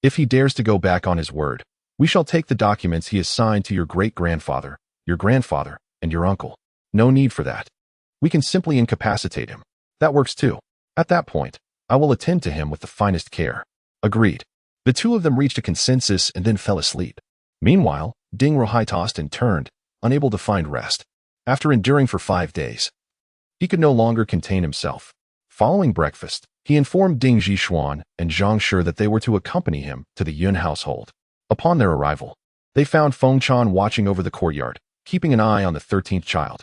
If he dares to go back on his word, we shall take the documents he assigned to your great-grandfather, your grandfather, and your uncle. No need for that. We can simply incapacitate him. That works too. At that point, I will attend to him with the finest care. Agreed. The two of them reached a consensus and then fell asleep. Meanwhile, Ding Ruhai tossed and turned, unable to find rest. After enduring for 5 days, he could no longer contain himself. Following breakfast, he informed Ding Zhishuan and Zhang Shi that they were to accompany him to the Yun household. Upon their arrival, they found Feng Chan watching over the courtyard, keeping an eye on the 13th child.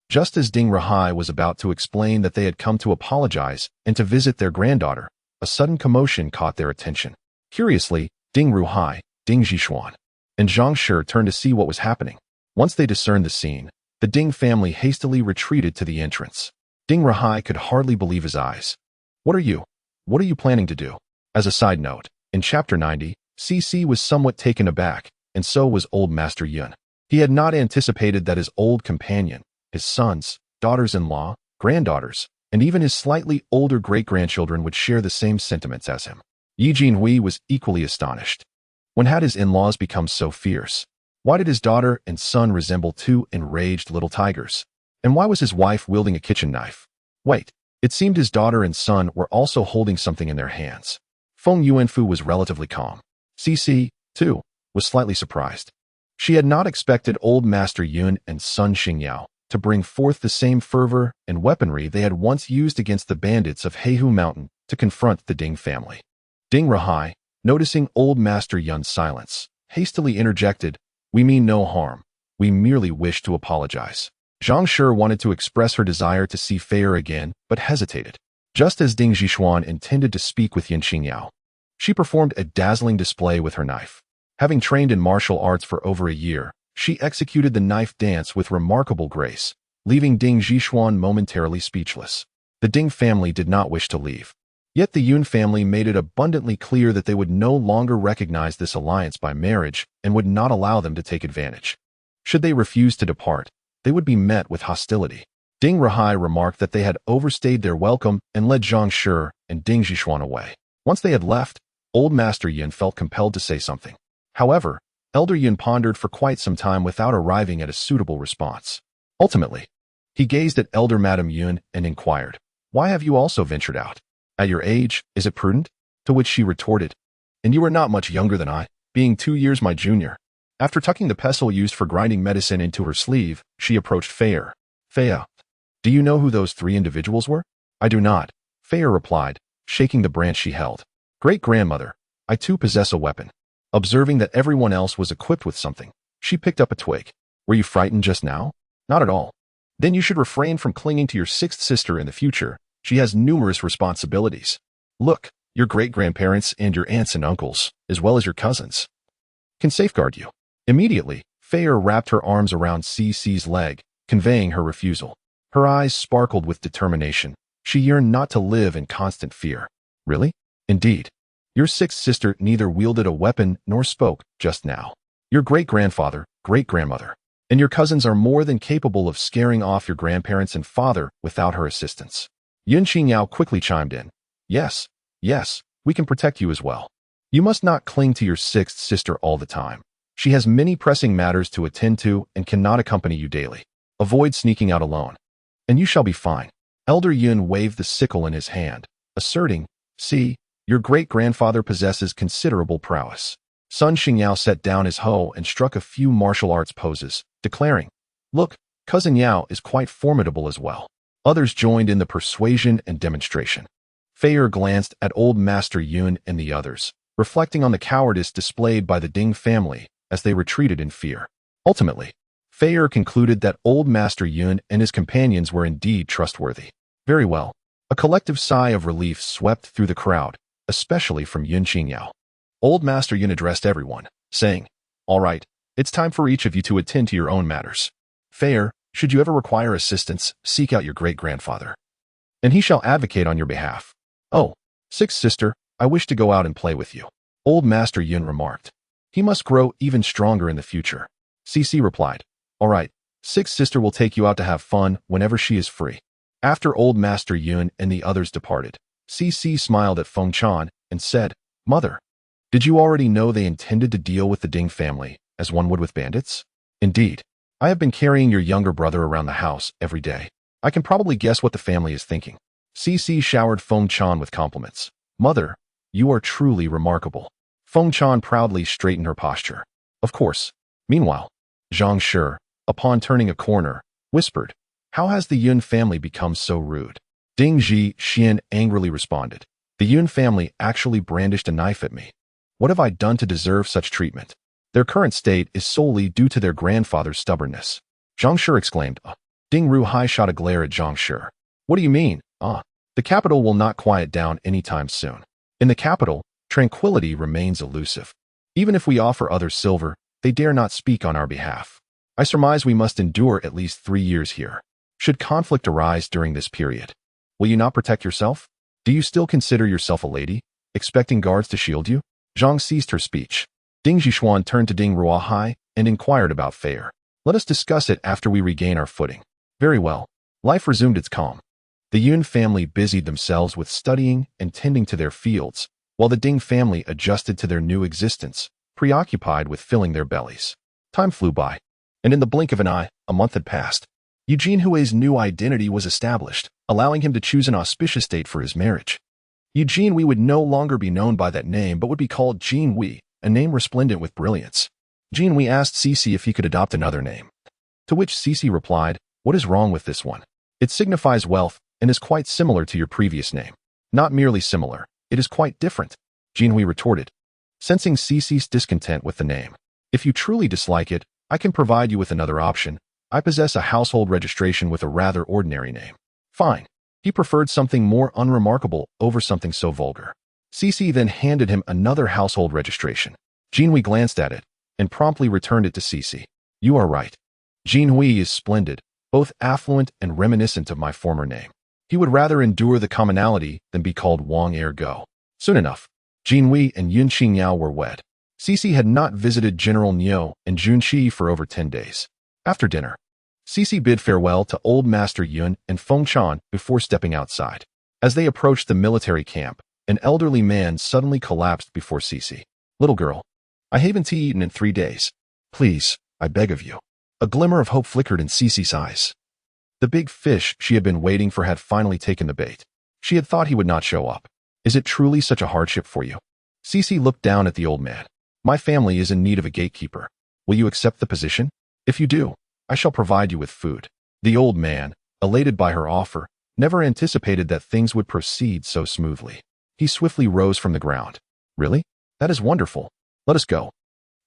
Just as Ding Ruhai was about to explain that they had come to apologize and to visit their granddaughter, a sudden commotion caught their attention. Curiously, Ding Ruhai, Ding Zhishuan, and Zhang Shi turned to see what was happening. Once they discerned the scene, the Ding family hastily retreated to the entrance. Ding Ruhai could hardly believe his eyes. What are you planning to do? As a side note, in Chapter 90, CC was somewhat taken aback, and so was old Master Yun. He had not anticipated that his old companion, his sons, daughters-in-law, granddaughters, and even his slightly older great-grandchildren would share the same sentiments as him. Yi Jinhui was equally astonished. When had his in-laws become so fierce? Why did his daughter and son resemble two enraged little tigers? And why was his wife wielding a kitchen knife? Wait, it seemed his daughter and son were also holding something in their hands. Feng Yuanfu was relatively calm. Cece, too, was slightly surprised. She had not expected old Master Yun and son Xingyao to bring forth the same fervor and weaponry they had once used against the bandits of Heihu Mountain to confront the Ding family. Ding Ruhai, noticing old Master Yun's silence, hastily interjected, "We mean no harm. We merely wish to apologize." Zhang Shi wanted to express her desire to see Feier again, but hesitated. Just as Ding Zhishuan intended to speak with Yin Xingyao, She performed a dazzling display with her knife. Having trained in martial arts for over a year, she executed the knife dance with remarkable grace, leaving Ding Zhishuan momentarily speechless. The Ding family did not wish to leave. Yet the Yun family made it abundantly clear that they would no longer recognize this alliance by marriage and would not allow them to take advantage. Should they refuse to depart, they would be met with hostility. Ding Rahai remarked that they had overstayed their welcome and led Zhang Shi and Ding Zhishuan away. Once they had left, Old Master Yun felt compelled to say something. However, Elder Yun pondered for quite some time without arriving at a suitable response. Ultimately, he gazed at Elder Madam Yun and inquired, "Why have you also ventured out? At your age, is it prudent?" To which she retorted, "And you are not much younger than I, being 2 years my junior." After tucking the pestle used for grinding medicine into her sleeve, she approached Feier. "Feier, do you know who those 3 individuals were?" "I do not," Feier replied, shaking the branch she held. "Great-grandmother, I too possess a weapon." Observing that everyone else was equipped with something, she picked up a twig. "Were you frightened just now?" "Not at all." "Then you should refrain from clinging to your 6th sister in the future. She has numerous responsibilities. Look, your great-grandparents and your aunts and uncles, as well as your cousins, can safeguard you." Immediately, Feier wrapped her arms around CC's leg, conveying her refusal. Her eyes sparkled with determination. She yearned not to live in constant fear. "Really? Indeed. Your 6th sister neither wielded a weapon nor spoke just now. Your great-grandfather, great-grandmother, and your cousins are more than capable of scaring off your grandparents and father without her assistance." Yun Qingyao quickly chimed in. Yes, we can protect you as well. You must not cling to your 6th sister all the time. She has many pressing matters to attend to and cannot accompany you daily. Avoid sneaking out alone, and you shall be fine." Elder Yun waved the sickle in his hand, asserting, "See, your great-grandfather possesses considerable prowess." Sun Xingyao set down his hoe and struck a few martial arts poses, declaring, "Look, Cousin Yao is quite formidable as well." Others joined in the persuasion and demonstration. Feier glanced at Old Master Yun and the others, reflecting on the cowardice displayed by the Ding family as they retreated in fear. Ultimately, Feier concluded that Old Master Yun and his companions were indeed trustworthy. Very well. A collective sigh of relief swept through the crowd, especially from Yun Qingyao. Old Master Yun addressed everyone, saying, "All right, it's time for each of you to attend to your own matters. Feier, should you ever require assistance, seek out your great-grandfather, and he shall advocate on your behalf." "Oh, 6th sister, I wish to go out and play with you," Old Master Yun remarked. "He must grow even stronger in the future." CC replied, "All right, 6th sister will take you out to have fun whenever she is free." After Old Master Yun and the others departed, CC smiled at Feng Chan and said, "Mother, did you already know they intended to deal with the Ding family as one would with bandits?" "Indeed. I have been carrying your younger brother around the house every day. I can probably guess what the family is thinking." CC showered Feng Chan with compliments. "Mother, you are truly remarkable." Feng Chan proudly straightened her posture. "Of course." Meanwhile, Zhang Shi, upon turning a corner, whispered, "How has the Yun family become so rude?" Ding Xian angrily responded, "The Yun family actually brandished a knife at me. What have I done to deserve such treatment? Their current state is solely due to their grandfather's stubbornness." Zhang Shi exclaimed. Ding Ruhai shot a glare at Zhang Shi. "What do you mean? The capital will not quiet down anytime soon. In the capital, tranquility remains elusive. Even if we offer others silver, they dare not speak on our behalf. I surmise we must endure at least 3 years here. Should conflict arise during this period, will you not protect yourself? Do you still consider yourself a lady, expecting guards to shield you?" Zhang ceased her speech. Ding Zhishuan turned to Ding Ruahai and inquired about Feier. "Let us discuss it after we regain our footing." Very well. Life resumed its calm. The Yun family busied themselves with studying and tending to their fields, while the Ding family adjusted to their new existence, preoccupied with filling their bellies. Time flew by, and in the blink of an eye, a month had passed. Eugene Hui's new identity was established, allowing him to choose an auspicious date for his marriage. Eugene Hui would no longer be known by that name but would be called Jean Hui, a name resplendent with brilliance. Jean Hui asked Cici if he could adopt another name, to which Cici replied, "What is wrong with this one? It signifies wealth and is quite similar to your previous name." "Not merely similar, it is quite different," Jean Hui retorted, sensing Cici's discontent with the name. "If you truly dislike it, I can provide you with another option. I possess a household registration with a rather ordinary name." Fine. He preferred something more unremarkable over something so vulgar. Cece then handed him another household registration. Jinhui glanced at it and promptly returned it to Cece. You are right. Jinhui is splendid, both affluent and reminiscent of my former name. He would rather endure the commonality than be called Wang Ergo. Soon enough, Jinhui and Yun Qingyao were wed. Cece had not visited General Niu and Junqi for over 10 days. After dinner, Cece bid farewell to Old Master Yun and Feng Chan before stepping outside. As they approached the military camp, an elderly man suddenly collapsed before Cece. Little girl, I haven't eaten in 3 days. Please, I beg of you. A glimmer of hope flickered in Cece's eyes. The big fish she had been waiting for had finally taken the bait. She had thought he would not show up. Is it truly such a hardship for you? Cece looked down at the old man. My family is in need of a gatekeeper. Will you accept the position? If you do, I shall provide you with food. The old man, elated by her offer, never anticipated that things would proceed so smoothly. He swiftly rose from the ground. Really? That is wonderful. Let us go.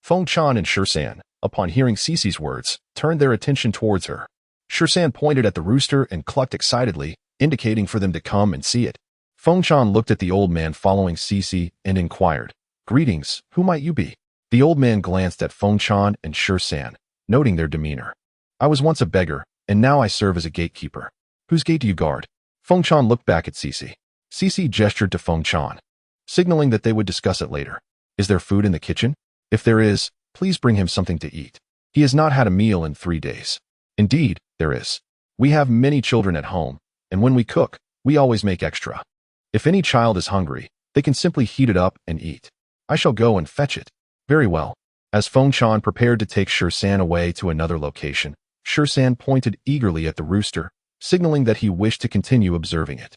Feng Chan and Shursan, upon hearing Cece's words, turned their attention towards her. Shursan pointed at the rooster and clucked excitedly, indicating for them to come and see it. Feng Chan looked at the old man following Cece and inquired, Greetings, who might you be? The old man glanced at Feng Chan and Shursan, noting their demeanor. I was once a beggar, and now I serve as a gatekeeper. Whose gate do you guard? Feng Chan looked back at Cece. Cece gestured to Feng Chan, signaling that they would discuss it later. Is there food in the kitchen? If there is, please bring him something to eat. He has not had a meal in 3 days. Indeed, there is. We have many children at home, and when we cook, we always make extra. If any child is hungry, they can simply heat it up and eat. I shall go and fetch it. Very well. As Feng Chan prepared to take Shursan away to another location, Shursan pointed eagerly at the rooster, signaling that he wished to continue observing it.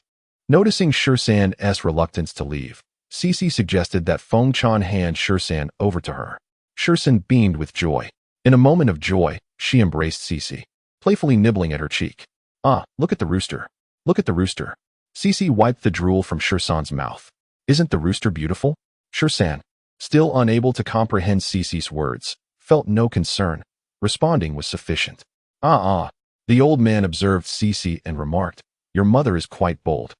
Noticing Shursan's reluctance to leave, Cece suggested that Feng Chan hand Shursan over to her. Shursan beamed with joy. In a moment of joy, she embraced Cece, playfully nibbling at her cheek. Ah, look at the rooster. Look at the rooster. Cece wiped the drool from Shursan's mouth. Isn't the rooster beautiful? Shursan, still unable to comprehend Cece's words, felt no concern. Responding was sufficient. The old man observed Cece and remarked, Your mother is quite bold.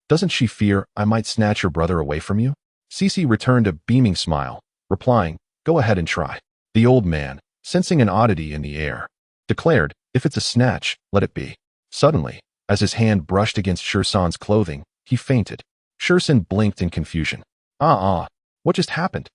Doesn't she fear I might snatch your brother away from you? Cece returned a beaming smile, replying, Go ahead and try. The old man, sensing an oddity in the air, declared, If it's a snatch, let it be. Suddenly, as his hand brushed against Shursan's clothing, he fainted. Shursan blinked in confusion. What just happened?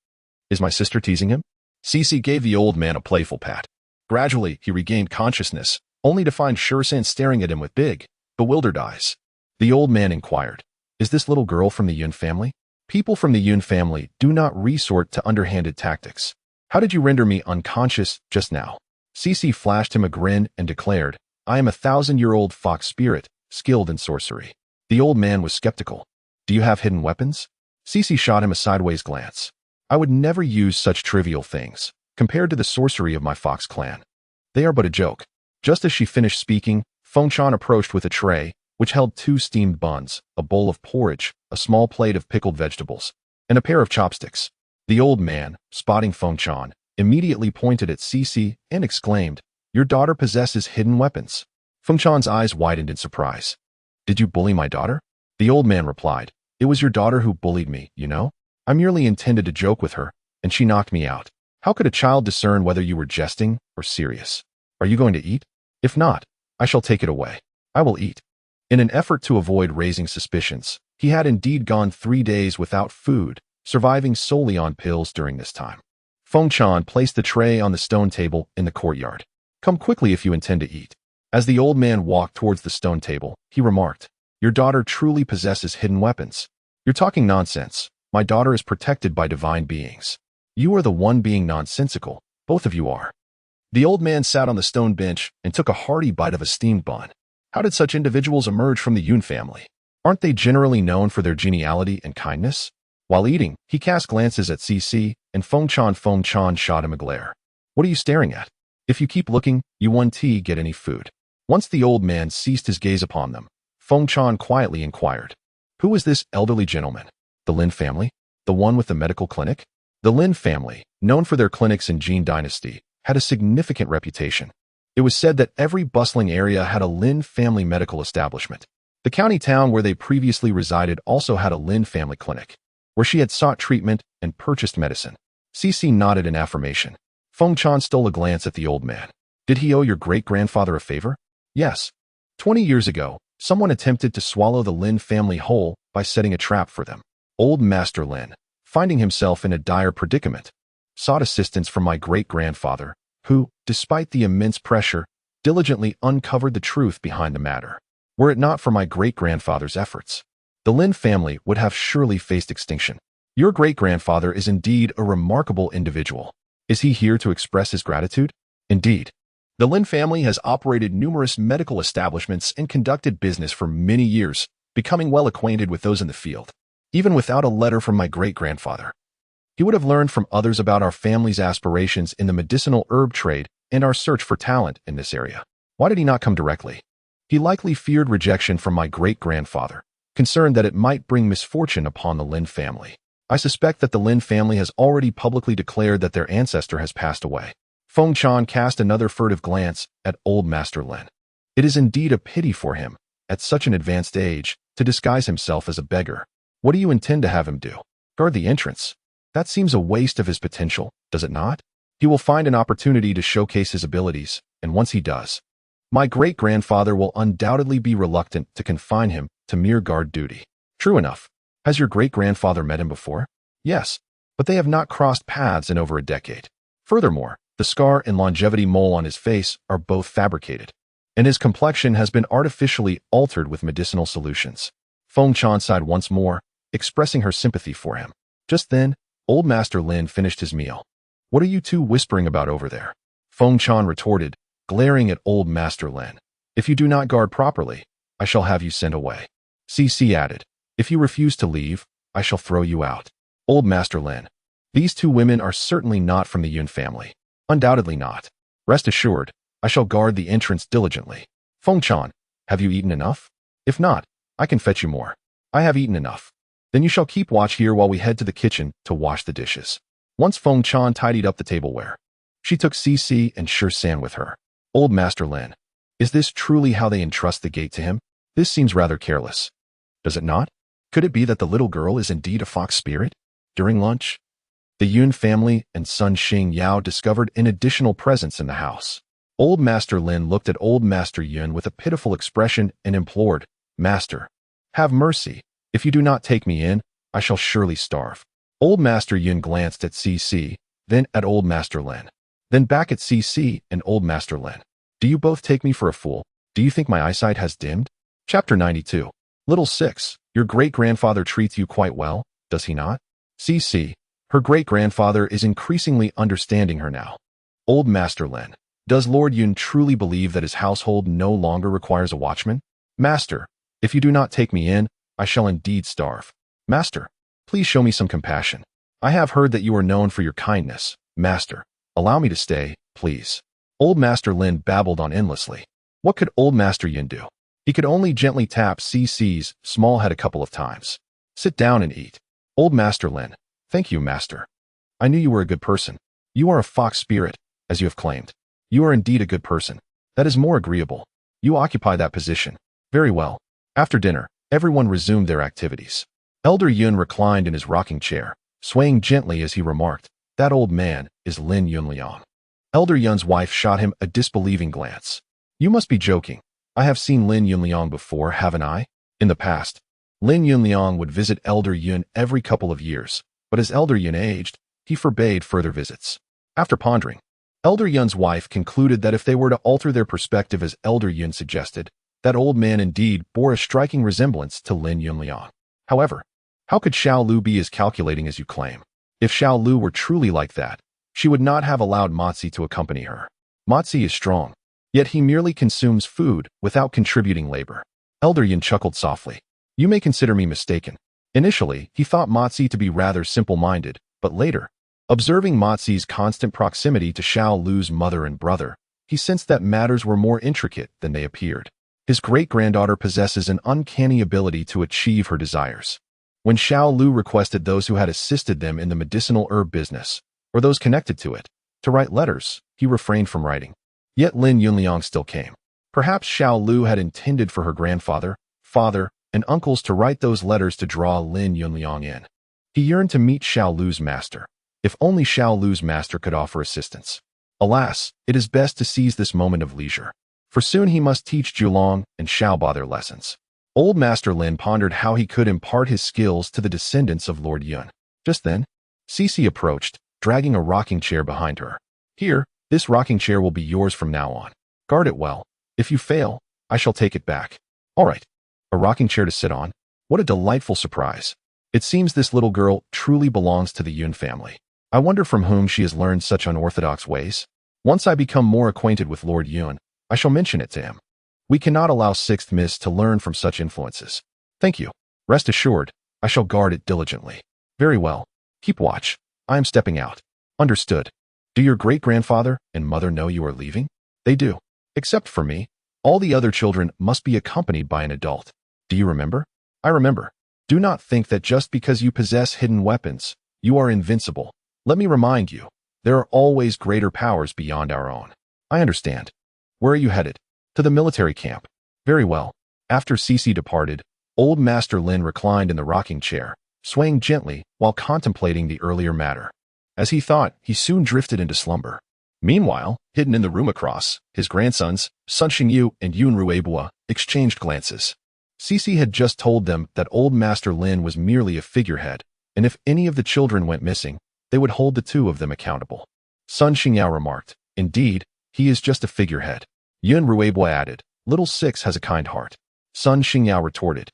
Is my sister teasing him? Cece gave the old man a playful pat. Gradually, he regained consciousness, only to find Shursan staring at him with big, bewildered eyes. The old man inquired, Is this little girl from the Yun family? People from the Yun family do not resort to underhanded tactics. How did you render me unconscious just now? Cece flashed him a grin and declared, I am a 1,000-year-old fox spirit, skilled in sorcery. The old man was skeptical. Do you have hidden weapons? Cece shot him a sideways glance. I would never use such trivial things, compared to the sorcery of my fox clan. They are but a joke. Just as she finished speaking, Feng Chan approached with a tray, which held 2 steamed buns, a bowl of porridge, a small plate of pickled vegetables, and a pair of chopsticks. The old man, spotting Feng Chan, immediately pointed at Cece and exclaimed, Your daughter possesses hidden weapons. Feng Chan's eyes widened in surprise. Did you bully my daughter? The old man replied, It was your daughter who bullied me, you know? I merely intended to joke with her, and she knocked me out. How could a child discern whether you were jesting or serious? Are you going to eat? If not, I shall take it away. I will eat. In an effort to avoid raising suspicions, he had indeed gone 3 days without food, surviving solely on pills during this time. Feng Chan placed the tray on the stone table in the courtyard. Come quickly if you intend to eat. As the old man walked towards the stone table, he remarked, Your daughter truly possesses hidden weapons. You're talking nonsense. My daughter is protected by divine beings. You are the one being nonsensical. Both of you are. The old man sat on the stone bench and took a hearty bite of a steamed bun. How did such individuals emerge from the Yun family? Aren't they generally known for their geniality and kindness? While eating, he cast glances at Cece, and Feng Chan shot him a glare. What are you staring at? If you keep looking, you won't get any food. Once the old man ceased his gaze upon them, Feng Chan quietly inquired, Who is this elderly gentleman? The Lin family? The one with the medical clinic? The Lin family, known for their clinics in Jin Dynasty, had a significant reputation. It was said that every bustling area had a Lin family medical establishment. The county town where they previously resided also had a Lin family clinic. where she had sought treatment and purchased medicine. Cece nodded in affirmation. Feng Chan stole a glance at the old man. Did he owe your great-grandfather a favor? Yes. 20 years ago, someone attempted to swallow the Lin family whole by setting a trap for them. Old Master Lin, finding himself in a dire predicament, sought assistance from my great-grandfather, who, despite the immense pressure, diligently uncovered the truth behind the matter. Were it not for my great-grandfather's efforts, the Lin family would have surely faced extinction. Your great-grandfather is indeed a remarkable individual. Is he here to express his gratitude? Indeed. The Lin family has operated numerous medical establishments and conducted business for many years, becoming well acquainted with those in the field. Even without a letter from my great-grandfather, he would have learned from others about our family's aspirations in the medicinal herb trade and our search for talent in this area. Why did he not come directly? He likely feared rejection from my great-grandfather, concerned that it might bring misfortune upon the Lin family. I suspect that the Lin family has already publicly declared that their ancestor has passed away. Feng Chan cast another furtive glance at old Master Lin. It is indeed a pity for him, at such an advanced age, to disguise himself as a beggar. What do you intend to have him do? Guard the entrance? That seems a waste of his potential, does it not? He will find an opportunity to showcase his abilities, and once he does, my great-grandfather will undoubtedly be reluctant to confine him to mere guard duty. True enough. Has your great-grandfather met him before? Yes, but they have not crossed paths in over a decade. Furthermore, the scar and longevity mole on his face are both fabricated, and his complexion has been artificially altered with medicinal solutions. Feng Chan sighed once more, expressing her sympathy for him. Just then, old Master Lin finished his meal. What are you two whispering about over there? Feng Chan retorted, glaring at old Master Lin. If you do not guard properly, I shall have you sent away. Cece added. If you refuse to leave, I shall throw you out. Old Master Lin. These two women are certainly not from the Yun family. Undoubtedly not. Rest assured, I shall guard the entrance diligently. Feng Chan, have you eaten enough? If not, I can fetch you more. I have eaten enough. Then you shall keep watch here while we head to the kitchen to wash the dishes. Once Feng Chan tidied up the tableware, she took Cece and Sure San with her. Old Master Lin. Is this truly how they entrust the gate to him? This seems rather careless. Does it not? Could it be that the little girl is indeed a fox spirit? During lunch, the Yun family and Sun Xing Yao discovered an additional presence in the house. Old Master Lin looked at Old Master Yun with a pitiful expression and implored, Master, have mercy. If you do not take me in, I shall surely starve. Old Master Yun glanced at Cece, then at Old Master Lin, then back at Cece and Old Master Lin. Do you both take me for a fool? Do you think my eyesight has dimmed? Chapter 92. Little Six, your great-grandfather treats you quite well, does he not? Cece, her great-grandfather is increasingly understanding her now. Old Master Lin, does Lord Yun truly believe that his household no longer requires a watchman? Master, if you do not take me in, I shall indeed starve. Master, please show me some compassion. I have heard that you are known for your kindness. Master, allow me to stay, please. Old Master Lin babbled on endlessly. What could Old Master Yun do? He could only gently tap Cece's small head a couple of times. Sit down and eat. Old Master Lin. Thank you, Master. I knew you were a good person. You are a fox spirit, as you have claimed. You are indeed a good person. That is more agreeable. You occupy that position. Very well. After dinner, everyone resumed their activities. Elder Yun reclined in his rocking chair, swaying gently as he remarked, That old man is Lin Yunliang. Elder Yun's wife shot him a disbelieving glance. You must be joking. I have seen Lin Yunliang before, haven't I? In the past, Lin Yunliang would visit Elder Yun every couple of years, but as Elder Yun aged, he forbade further visits. After pondering, Elder Yun's wife concluded that if they were to alter their perspective as Elder Yun suggested, that old man indeed bore a striking resemblance to Lin Yunliang. However, how could Xiao Lu be as calculating as you claim? If Xiao Lu were truly like that, she would not have allowed Motzi to accompany her. Motzi is strong, yet he merely consumes food without contributing labor. Elder Yun chuckled softly. You may consider me mistaken. Initially, he thought Motzi to be rather simple-minded, but later, observing Motzi's constant proximity to Xiao Lu's mother and brother, he sensed that matters were more intricate than they appeared. His great-granddaughter possesses an uncanny ability to achieve her desires. When Xiao Lu requested those who had assisted them in the medicinal herb business, or those connected to it, to write letters, he refrained from writing. Yet Lin Yunliang still came. Perhaps Xiao Lu had intended for her grandfather, father, and uncles to write those letters to draw Lin Yunliang in. He yearned to meet Xiao Lu's master. If only Xiao Lu's master could offer assistance. Alas, it is best to seize this moment of leisure, for soon he must teach Julong and Xiaoba their lessons. Old Master Lin pondered how he could impart his skills to the descendants of Lord Yun. Just then, Cece approached, dragging a rocking chair behind her. Here, this rocking chair will be yours from now on. Guard it well. If you fail, I shall take it back. All right. A rocking chair to sit on? What a delightful surprise. It seems this little girl truly belongs to the Yun family. I wonder from whom she has learned such unorthodox ways. Once I become more acquainted with Lord Yun, I shall mention it to him. We cannot allow Sixth Miss to learn from such influences. Thank you. Rest assured, I shall guard it diligently. Very well. Keep watch. I am stepping out. Understood. Do your great-grandfather and mother know you are leaving? They do. Except for me. All the other children must be accompanied by an adult. Do you remember? I remember. Do not think that just because you possess hidden weapons, you are invincible. Let me remind you, there are always greater powers beyond our own. I understand. Where are you headed? To the military camp. Very well. After Cece departed, Old Master Lin reclined in the rocking chair, swaying gently while contemplating the earlier matter. As he thought, he soon drifted into slumber. Meanwhile, hidden in the room across, his grandsons, Sun Xingyu and Yun Ruebua, exchanged glances. Cece had just told them that Old Master Lin was merely a figurehead, and if any of the children went missing, they would hold the two of them accountable. Sun Xingyao remarked, Indeed, he is just a figurehead. Yun Ruebua added, Little Six has a kind heart. Sun Xingyao retorted,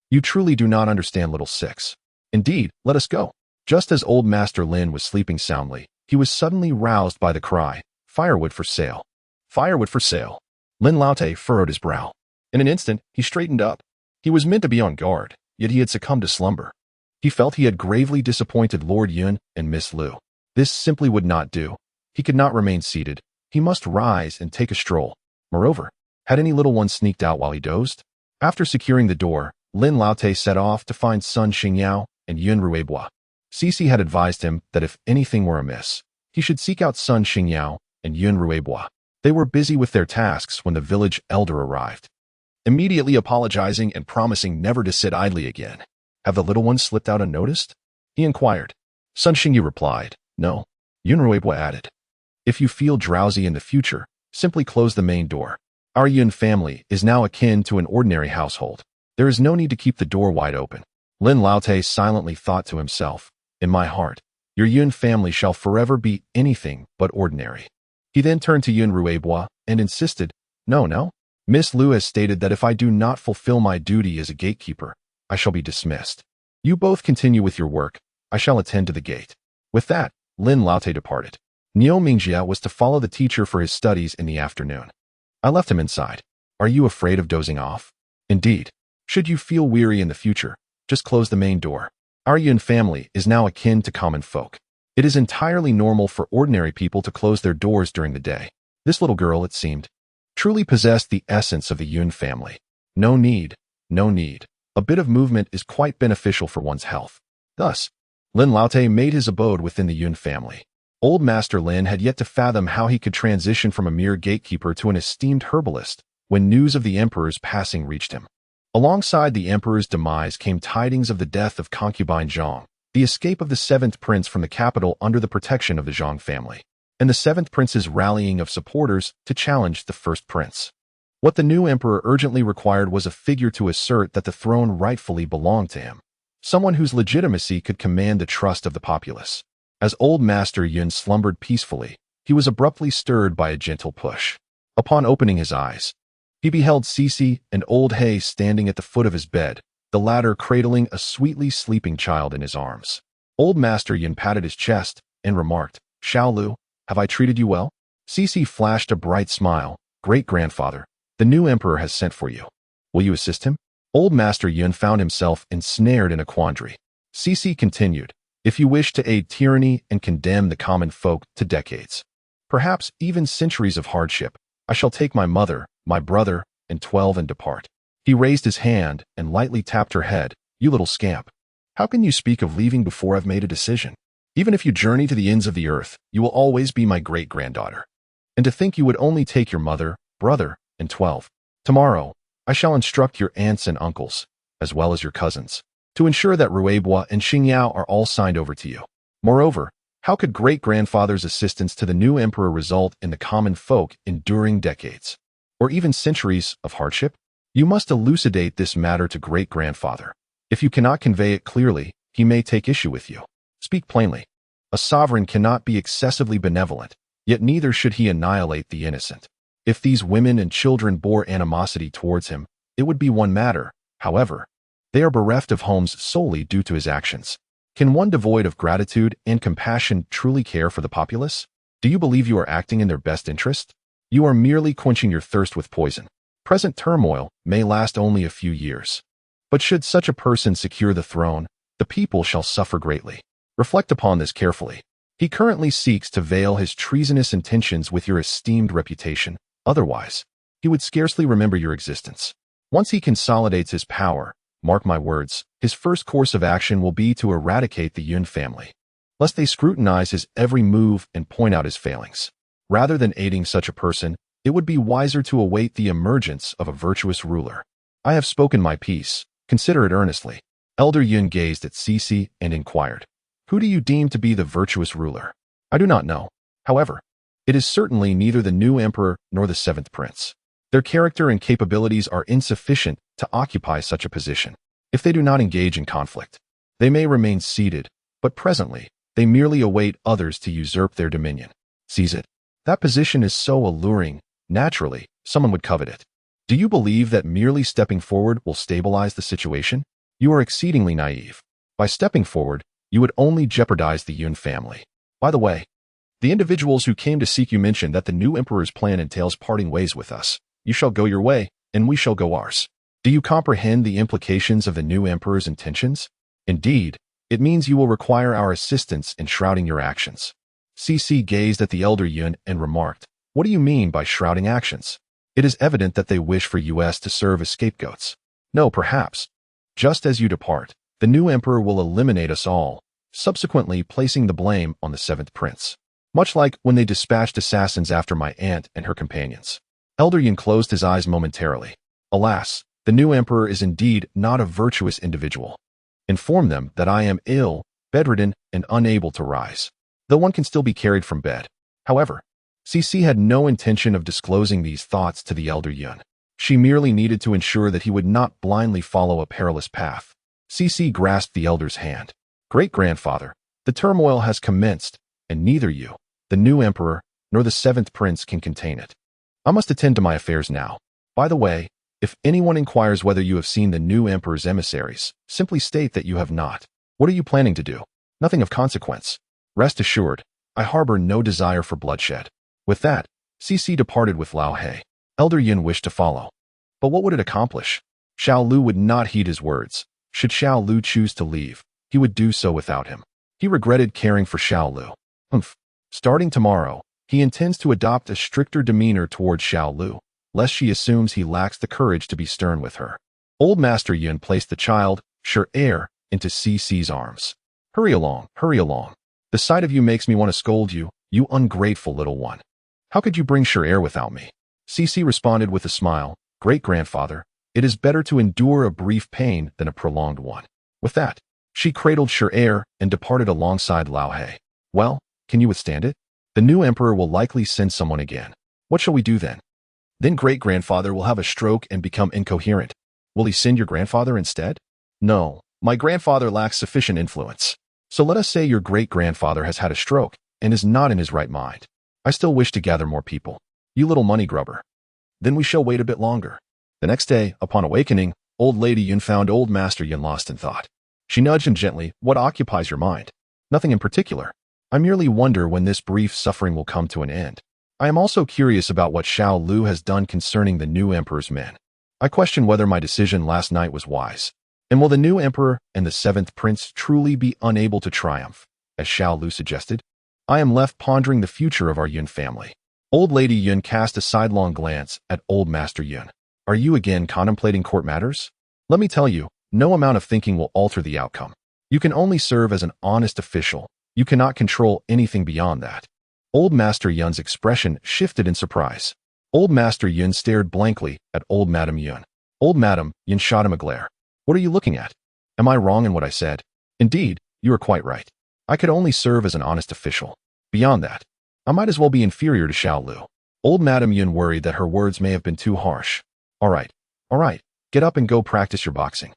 You truly do not understand Little Six. Indeed, let us go. Just as Old Master Lin was sleeping soundly, he was suddenly roused by the cry, Firewood for sale. Firewood for sale. Lin Laote furrowed his brow. In an instant, he straightened up. He was meant to be on guard, yet he had succumbed to slumber. He felt he had gravely disappointed Lord Yun and Miss Lu. This simply would not do. He could not remain seated. He must rise and take a stroll. Moreover, had any little one sneaked out while he dozed? After securing the door, Lin Laote set off to find Sun Xingyao and Yun Ruebua. Cece had advised him that if anything were amiss, he should seek out Sun Xingyao and Yun Ruebua. They were busy with their tasks when the village elder arrived. Immediately apologizing and promising never to sit idly again. Have the little ones slipped out unnoticed? He inquired. Sun Xingyu replied, No. Yun Ruebua added, If you feel drowsy in the future, simply close the main door. Our Yun family is now akin to an ordinary household. There is no need to keep the door wide open. Lin Laote silently thought to himself, In my heart, your Yun family shall forever be anything but ordinary. He then turned to Yun Ruebua and insisted, No. Miss Lu has stated that if I do not fulfill my duty as a gatekeeper, I shall be dismissed. You both continue with your work. I shall attend to the gate. With that, Lin Laote departed. Niu Mingjia was to follow the teacher for his studies in the afternoon. I left him inside. Are you afraid of dozing off? Indeed. Should you feel weary in the future, just close the main door. Our Yun family is now akin to common folk. It is entirely normal for ordinary people to close their doors during the day. This little girl, it seemed, truly possessed the essence of the Yun family. No need. A bit of movement is quite beneficial for one's health. Thus, Lin Laote made his abode within the Yun family. Old Master Lin had yet to fathom how he could transition from a mere gatekeeper to an esteemed herbalist when news of the emperor's passing reached him. Alongside the emperor's demise came tidings of the death of concubine Zhang, the escape of the seventh prince from the capital under the protection of the Zhang family, and the seventh prince's rallying of supporters to challenge the first prince. What the new emperor urgently required was a figure to assert that the throne rightfully belonged to him, someone whose legitimacy could command the trust of the populace. As Old Master Yun slumbered peacefully, he was abruptly stirred by a gentle push. Upon opening his eyes, he beheld Cece and Old Hay standing at the foot of his bed, the latter cradling a sweetly sleeping child in his arms. Old Master Yun patted his chest and remarked, Xiao Lu, have I treated you well? Cece flashed a bright smile. Great-grandfather, the new emperor has sent for you. Will you assist him? Old Master Yun found himself ensnared in a quandary. Cece continued, If you wish to aid tyranny and condemn the common folk to decades, perhaps even centuries of hardship, I shall take my mother, my brother, and 12 and depart. He raised his hand and lightly tapped her head. You little scamp. How can you speak of leaving before I've made a decision? Even if you journey to the ends of the earth, you will always be my great-granddaughter. And to think you would only take your mother, brother, and 12. Tomorrow, I shall instruct your aunts and uncles, as well as your cousins. to ensure that Ruebwa and Xingyao are all signed over to you. Moreover, how could great-grandfather's assistance to the new emperor result in the common folk enduring decades, or even centuries of hardship? You must elucidate this matter to great-grandfather. If you cannot convey it clearly, he may take issue with you. Speak plainly. A sovereign cannot be excessively benevolent, yet neither should he annihilate the innocent. If these women and children bore animosity towards him, it would be one matter. However, they are bereft of homes solely due to his actions. Can one devoid of gratitude and compassion truly care for the populace? Do you believe you are acting in their best interest? You are merely quenching your thirst with poison. Present turmoil may last only a few years. But should such a person secure the throne, the people shall suffer greatly. Reflect upon this carefully. He currently seeks to veil his treasonous intentions with your esteemed reputation. Otherwise, he would scarcely remember your existence. Once he consolidates his power, mark my words, his first course of action will be to eradicate the Yun family, lest they scrutinize his every move and point out his failings. Rather than aiding such a person, it would be wiser to await the emergence of a virtuous ruler. I have spoken my piece. Consider it earnestly. Elder Yun gazed at Cece and inquired, "Who do you deem to be the virtuous ruler?" "I do not know. However, it is certainly neither the new emperor nor the seventh prince. Their character and capabilities are insufficient to occupy such a position. If they do not engage in conflict, they may remain seated, but presently, they merely await others to usurp their dominion. Seize it. That position is so alluring, naturally, someone would covet it. Do you believe that merely stepping forward will stabilize the situation? You are exceedingly naive. By stepping forward, you would only jeopardize the Yun family. By the way, the individuals who came to seek you mentioned that the new emperor's plan entails parting ways with us. You shall go your way, and we shall go ours. Do you comprehend the implications of the new emperor's intentions? Indeed, it means you will require our assistance in shrouding your actions." Cece gazed at the elder Yun and remarked, "What do you mean by shrouding actions? It is evident that they wish for us to serve as scapegoats." "No, perhaps. Just as you depart, the new emperor will eliminate us all, subsequently placing the blame on the seventh prince. Much like when they dispatched assassins after my aunt and her companions." Elder Yun closed his eyes momentarily. "Alas, the new emperor is indeed not a virtuous individual. Inform them that I am ill, bedridden, and unable to rise, though one can still be carried from bed." However, Cece had no intention of disclosing these thoughts to the elder Yun. She merely needed to ensure that he would not blindly follow a perilous path. Cece grasped the elder's hand. "Great-grandfather, the turmoil has commenced, and neither you, the new emperor, nor the seventh prince can contain it. I must attend to my affairs now. By the way, if anyone inquires whether you have seen the new emperor's emissaries, simply state that you have not. What are you planning to do?" "Nothing of consequence. Rest assured, I harbor no desire for bloodshed." With that, Cece departed with Lao He. Elder Yun wished to follow. But what would it accomplish? Xiao Lu would not heed his words. Should Xiao Lu choose to leave, he would do so without him. He regretted caring for Xiao Lu. Starting tomorrow, he intends to adopt a stricter demeanor towards Xiao Lu, lest she assumes he lacks the courage to be stern with her. Old Master Yun placed the child, Sure, into Cece's arms. Hurry along, hurry along. The sight of you makes me want to scold you, you ungrateful little one. How could you bring Sure without me?" Cece responded with a smile, "Great-grandfather, it is better to endure a brief pain than a prolonged one." With that, she cradled Sure and departed alongside Lao He. "Well, can you withstand it? The new emperor will likely send someone again. What shall we do then?" "Then great-grandfather will have a stroke and become incoherent. Will he send your grandfather instead?" "No, my grandfather lacks sufficient influence. So let us say your great-grandfather has had a stroke and is not in his right mind. I still wish to gather more people. You little money grubber. Then we shall wait a bit longer." The next day, upon awakening, old lady Yun found old Master Yun lost in thought. She nudged him gently. "What occupies your mind?" "Nothing in particular. I merely wonder when this brief suffering will come to an end. I am also curious about what Xiao Lu has done concerning the new emperor's men. I question whether my decision last night was wise. And will the new emperor and the seventh prince truly be unable to triumph, as Xiao Lu suggested? I am left pondering the future of our Yun family." Old lady Yun cast a sidelong glance at old Master Yun. "Are you again contemplating court matters? Let me tell you, no amount of thinking will alter the outcome. You can only serve as an honest official. You cannot control anything beyond that." Old Master Yun's expression shifted in surprise. Old Master Yun stared blankly at old Madam Yun. Old Madam Yun shot him a glare. "What are you looking at?" Am I wrong in what I said? Indeed, you are quite right. I could only serve as an honest official. Beyond that, I might as well be inferior to Xiao Lu. Old Madame Yun worried that her words may have been too harsh. All right, get up and go practice your boxing.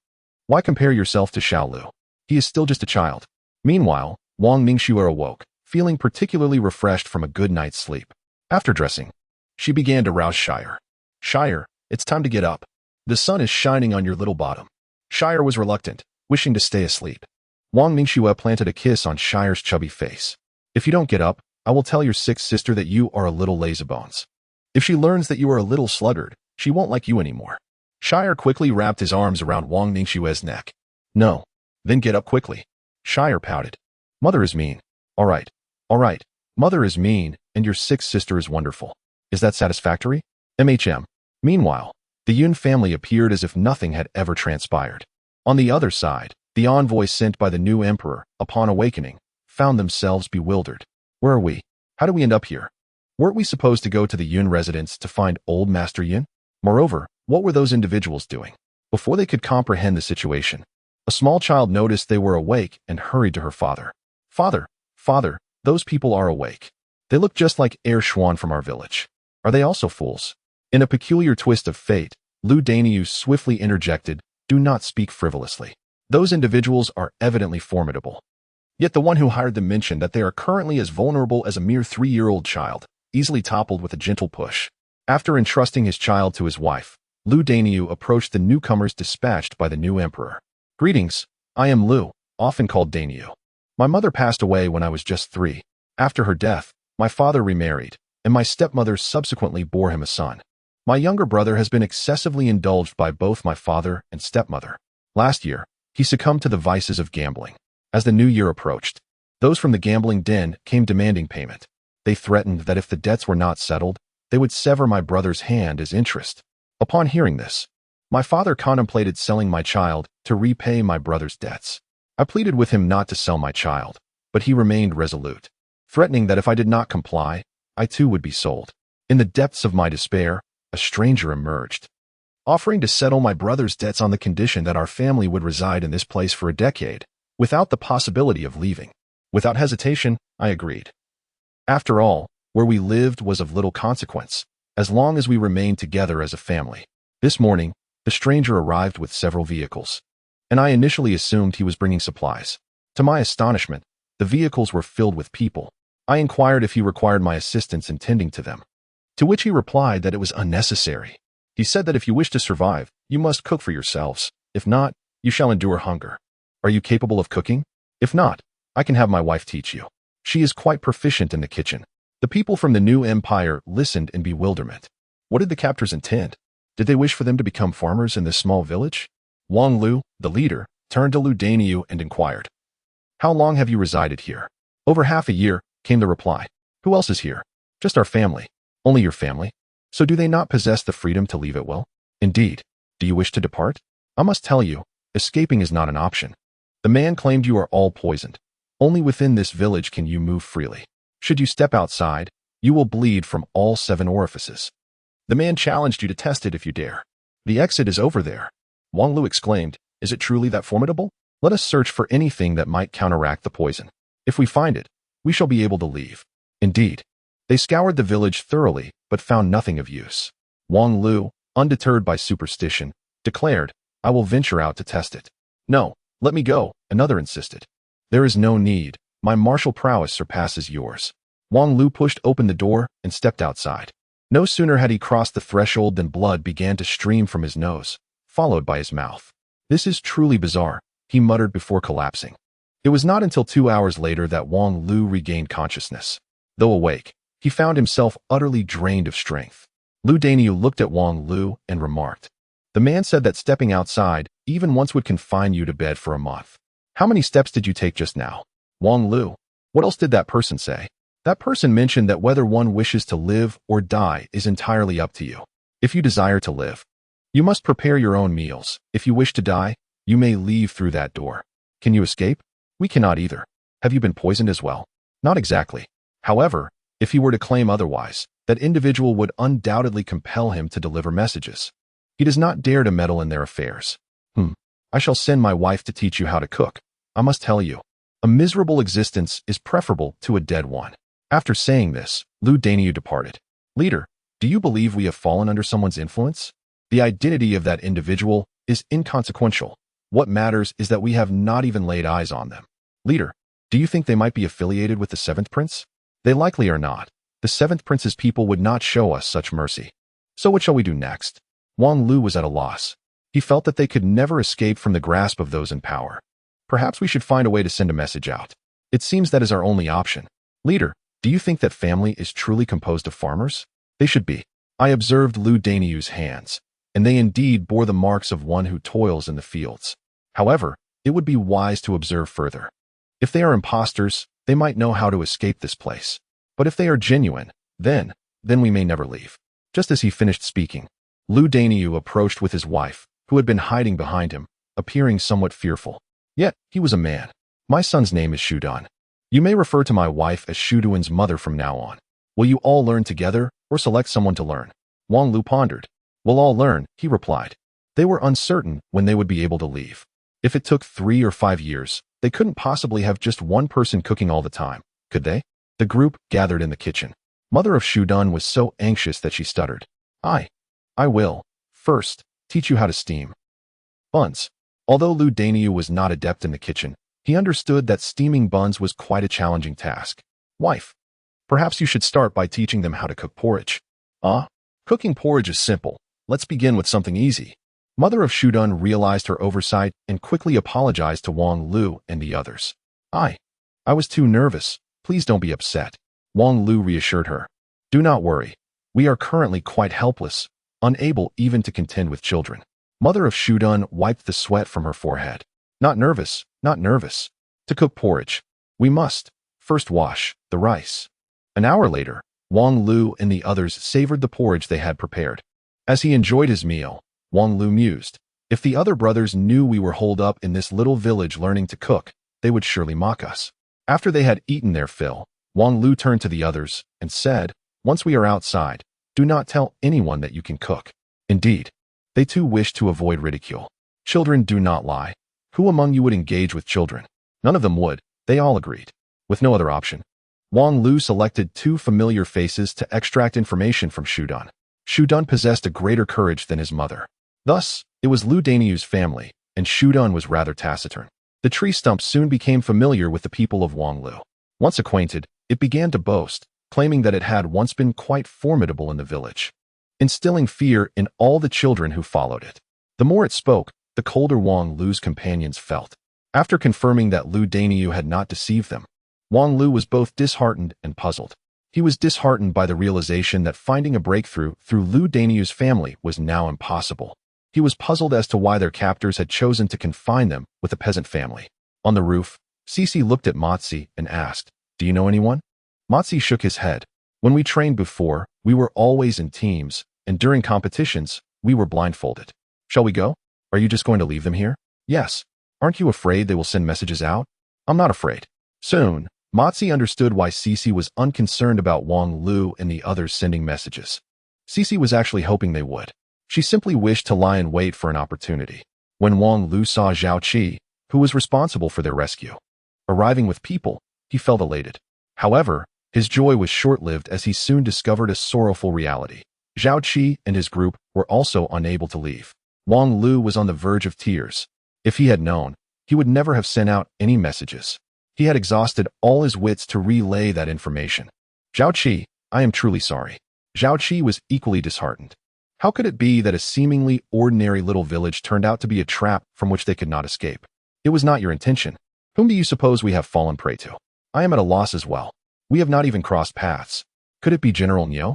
Why compare yourself to Xiao Lu? He is still just a child. Meanwhile, Wang Mingxue awoke, feeling particularly refreshed from a good night's sleep. After dressing, she began to rouse Shire. Shire, it's time to get up. The sun is shining on your little bottom. Shire was reluctant, wishing to stay asleep. Wang Mingxue planted a kiss on Shire's chubby face. If you don't get up, I will tell your sick sister that you are a little lazybones. If she learns that you are a little sluggard, she won't like you anymore. Shire quickly wrapped his arms around Wang Mingxue's neck. No. Then get up quickly. Shire pouted. Mother is mean. All right. Mother is mean, and your sick sister is wonderful. Is that satisfactory? Meanwhile, the Yun family appeared as if nothing had ever transpired. On the other side, the envoys sent by the new emperor, upon awakening, found themselves bewildered. Where are we? How do we end up here? Weren't we supposed to go to the Yun residence to find old Master Yun? Moreover, what were those individuals doing? Before they could comprehend the situation, a small child noticed they were awake and hurried to her father. Father, those people are awake. They look just like Air Xuan from our village. Are they also fools? In a peculiar twist of fate, Lu Daniu swiftly interjected, do not speak frivolously. Those individuals are evidently formidable. Yet the one who hired them mentioned that they are currently as vulnerable as a mere 3-year-old child, easily toppled with a gentle push. After entrusting his child to his wife, Lu Daniu approached the newcomers dispatched by the new emperor. Greetings, I am Lu, often called Daniu. My mother passed away when I was just 3. After her death, my father remarried, and my stepmother subsequently bore him a son. My younger brother has been excessively indulged by both my father and stepmother. Last year, he succumbed to the vices of gambling. As the new year approached, those from the gambling den came demanding payment. They threatened that if the debts were not settled, they would sever my brother's hand as interest. Upon hearing this, my father contemplated selling my child to repay my brother's debts. I pleaded with him not to sell my child, but he remained resolute, threatening that if I did not comply, I too would be sold. In the depths of my despair, a stranger emerged, offering to settle my brother's debts on the condition that our family would reside in this place for a decade, without the possibility of leaving. Without hesitation, I agreed. After all, where we lived was of little consequence, as long as we remained together as a family. This morning, the stranger arrived with several vehicles, and I initially assumed he was bringing supplies. To my astonishment, the vehicles were filled with people. I inquired if he required my assistance in tending to them, to which he replied that it was unnecessary. He said that if you wish to survive, you must cook for yourselves. If not, you shall endure hunger. Are you capable of cooking? If not, I can have my wife teach you. She is quite proficient in the kitchen. The people from the new empire listened in bewilderment. What did the captors intend? Did they wish for them to become farmers in this small village? Wang Lu, the leader, turned to Lu Daniu and inquired, how long have you resided here? Over half a year, came the reply. Who else is here? Just our family. Only your family? So do they not possess the freedom to leave at will? Indeed. Do you wish to depart? I must tell you, escaping is not an option. The man claimed you are all poisoned. Only within this village can you move freely. Should you step outside, you will bleed from all 7 orifices. The man challenged you to test it if you dare. The exit is over there. Wang Lu exclaimed, is it truly that formidable? Let us search for anything that might counteract the poison. If we find it, we shall be able to leave. Indeed. They scoured the village thoroughly, but found nothing of use. Wang Lu, undeterred by superstition, declared, I will venture out to test it. No, let me go, another insisted. There is no need, my martial prowess surpasses yours. Wang Lu pushed open the door and stepped outside. No sooner had he crossed the threshold than blood began to stream from his nose, followed by his mouth. This is truly bizarre, he muttered before collapsing. It was not until 2 hours later that Wang Lu regained consciousness. Though awake, he found himself utterly drained of strength. Lu Daniu looked at Wang Lu and remarked, the man said that stepping outside even once would confine you to bed for a month. How many steps did you take just now? Wang Lu, what else did that person say? That person mentioned that whether one wishes to live or die is entirely up to you. If you desire to live, you must prepare your own meals. If you wish to die, you may leave through that door. Can you escape? We cannot either. Have you been poisoned as well? Not exactly. However, if he were to claim otherwise, that individual would undoubtedly compel him to deliver messages. He does not dare to meddle in their affairs. I shall send my wife to teach you how to cook. I must tell you, a miserable existence is preferable to a dead one." After saying this, Lu Daniu departed. "Leader, do you believe we have fallen under someone's influence? The identity of that individual is inconsequential. What matters is that we have not even laid eyes on them. Leader, do you think they might be affiliated with the Seventh Prince? They likely are not. The Seventh Prince's people would not show us such mercy. So what shall we do next?" Wang Lu was at a loss. He felt that they could never escape from the grasp of those in power. "Perhaps we should find a way to send a message out. It seems that is our only option. Leader, do you think that family is truly composed of farmers? They should be." I observed Lu Daniu's hands, and they indeed bore the marks of one who toils in the fields. However, it would be wise to observe further. If they are impostors, they might know how to escape this place. But if they are genuine, then we may never leave. Just as he finished speaking, Lu Daniu approached with his wife, who had been hiding behind him, appearing somewhat fearful. Yet, he was a man. "My son's name is Shudan. You may refer to my wife as Shuduan's mother from now on. Will you all learn together, or select someone to learn?" Wang Lu pondered. "We'll all learn," he replied. They were uncertain when they would be able to leave. If it took 3 or 5 years, they couldn't possibly have just one person cooking all the time, could they? The group gathered in the kitchen. Mother of Shudan was so anxious that she stuttered. I will, first, teach you how to steam buns." Although Lu Daniu was not adept in the kitchen, he understood that steaming buns was quite a challenging task. "Wife, perhaps you should start by teaching them how to cook porridge." Cooking porridge is simple. Let's begin with something easy." Mother of Shudan realized her oversight and quickly apologized to Wang Lu and the others. I was too nervous. Please don't be upset." Wang Lu reassured her. "Do not worry. We are currently quite helpless, unable even to contend with children." Mother of Shudan wiped the sweat from her forehead. Not nervous. To cook porridge, we must first wash the rice." An hour later, Wang Lu and the others savored the porridge they had prepared. As he enjoyed his meal, Wang Lu mused, "If the other brothers knew we were holed up in this little village learning to cook, they would surely mock us." After they had eaten their fill, Wang Lu turned to the others and said, "Once we are outside, do not tell anyone that you can cook." Indeed, they too wished to avoid ridicule. Children do not lie. Who among you would engage with children? None of them would. They all agreed. With no other option, Wang Lu selected 2 familiar faces to extract information from Shudan. Shudan possessed a greater courage than his mother. Thus, it was Lu Daniu's family, and Shudan was rather taciturn. The tree stump soon became familiar with the people of Wang Lu. Once acquainted, it began to boast, claiming that it had once been quite formidable in the village, instilling fear in all the children who followed it. The more it spoke, the colder Wang Lu's companions felt. After confirming that Lu Daniu had not deceived them, Wang Lu was both disheartened and puzzled. He was disheartened by the realization that finding a breakthrough through Lu Daniu's family was now impossible. He was puzzled as to why their captors had chosen to confine them with a peasant family. On the roof, Cici looked at Motsi and asked, "Do you know anyone?" Motsi shook his head. "When we trained before, we were always in teams, and during competitions, we were blindfolded. Shall we go? Are you just going to leave them here?" "Yes. Aren't you afraid they will send messages out?" "I'm not afraid." Soon, Motsi understood why Cici was unconcerned about Wang Lu and the others sending messages. Cici was actually hoping they would. She simply wished to lie in wait for an opportunity. When Wang Lu saw Zhao Qi, who was responsible for their rescue, arriving with people, he felt elated. However, his joy was short-lived as he soon discovered a sorrowful reality. Zhao Qi and his group were also unable to leave. Wang Lu was on the verge of tears. If he had known, he would never have sent out any messages. He had exhausted all his wits to relay that information. "Zhao Qi, I am truly sorry." Zhao Qi was equally disheartened. How could it be that a seemingly ordinary little village turned out to be a trap from which they could not escape? "It was not your intention. Whom do you suppose we have fallen prey to?" "I am at a loss as well. We have not even crossed paths. Could it be General Niu?"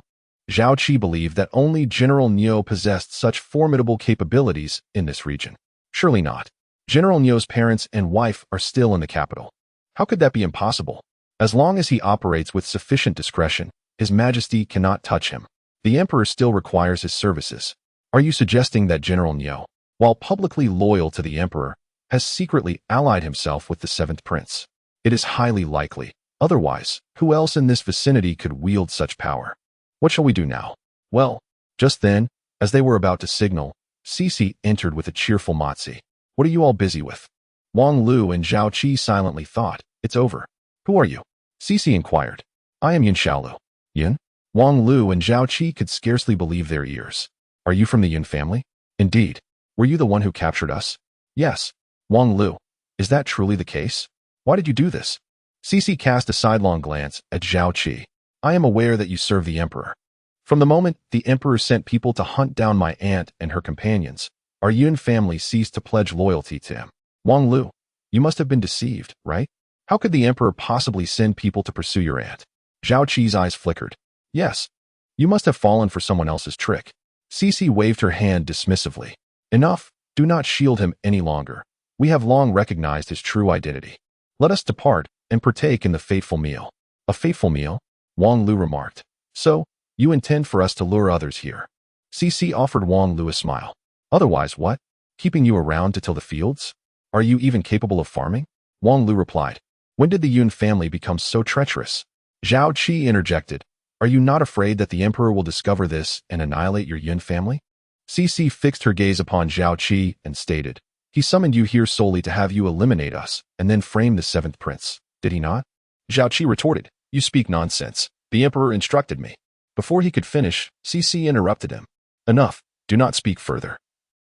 Zhao Qi believed that only General Niu possessed such formidable capabilities in this region. Surely not. General Niu's parents and wife are still in the capital. How could that be impossible? As long as he operates with sufficient discretion, His Majesty cannot touch him. The Emperor still requires his services. Are you suggesting that General Niu, while publicly loyal to the Emperor, has secretly allied himself with the 7th Prince? It is highly likely. Otherwise, who else in this vicinity could wield such power? What shall we do now? Well, just then, as they were about to signal, Cici entered with a cheerful Motsi. What are you all busy with? Wang Lu and Zhao Qi silently thought, it's over. Who are you? Cece inquired. I am Yin Xiaolu. Yin? Wang Lu and Zhao Qi could scarcely believe their ears. Are you from the Yin family? Indeed. Were you the one who captured us? Yes. Wang Lu. Is that truly the case? Why did you do this? Cece cast a sidelong glance at Zhao Qi. I am aware that you serve the emperor. From the moment the emperor sent people to hunt down my aunt and her companions, our Yun family ceased to pledge loyalty to him. Wang Lu, you must have been deceived, right? How could the emperor possibly send people to pursue your aunt? Zhao Qi's eyes flickered. Yes. You must have fallen for someone else's trick. Cece waved her hand dismissively. Enough. Do not shield him any longer. We have long recognized his true identity. Let us depart and partake in the fateful meal. A fateful meal? Wang Lu remarked. So, you intend for us to lure others here? Cece offered Wang Lu a smile. Otherwise what? Keeping you around to till the fields? Are you even capable of farming? Wang Lu replied. When did the Yun family become so treacherous? Zhao Qi interjected. Are you not afraid that the emperor will discover this and annihilate your Yun family? Cece fixed her gaze upon Zhao Qi and stated, he summoned you here solely to have you eliminate us and then frame the seventh prince, did he not? Zhao Qi retorted, you speak nonsense. The emperor instructed me. Before he could finish, Cece interrupted him. Enough, do not speak further.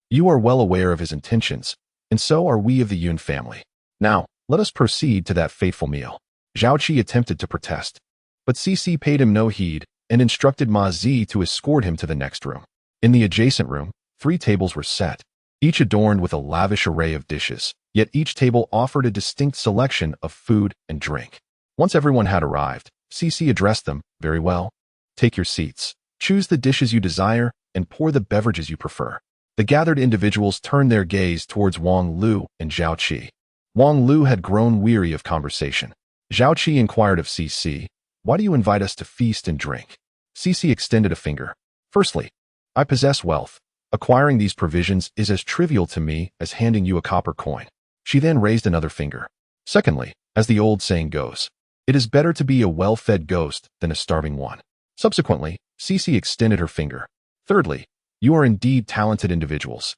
You are well aware of his intentions, and so are we of the Yun family. Now, let us proceed to that fateful meal. Zhao Qi attempted to protest, but Cece paid him no heed and instructed Ma Zi to escort him to the next room. In the adjacent room, 3 tables were set, each adorned with a lavish array of dishes, yet each table offered a distinct selection of food and drink. Once everyone had arrived, Cece addressed them, very well. Take your seats, choose the dishes you desire, and pour the beverages you prefer. The gathered individuals turned their gaze towards Wang Lu and Zhao Qi. Wang Lu had grown weary of conversation. Zhao Qi inquired of Cece, why do you invite us to feast and drink? Cece extended a finger. Firstly, I possess wealth. Acquiring these provisions is as trivial to me as handing you a copper coin. She then raised another finger. Secondly, as the old saying goes, it is better to be a well-fed ghost than a starving one. Subsequently, Cece extended her finger. Thirdly, you are indeed talented individuals.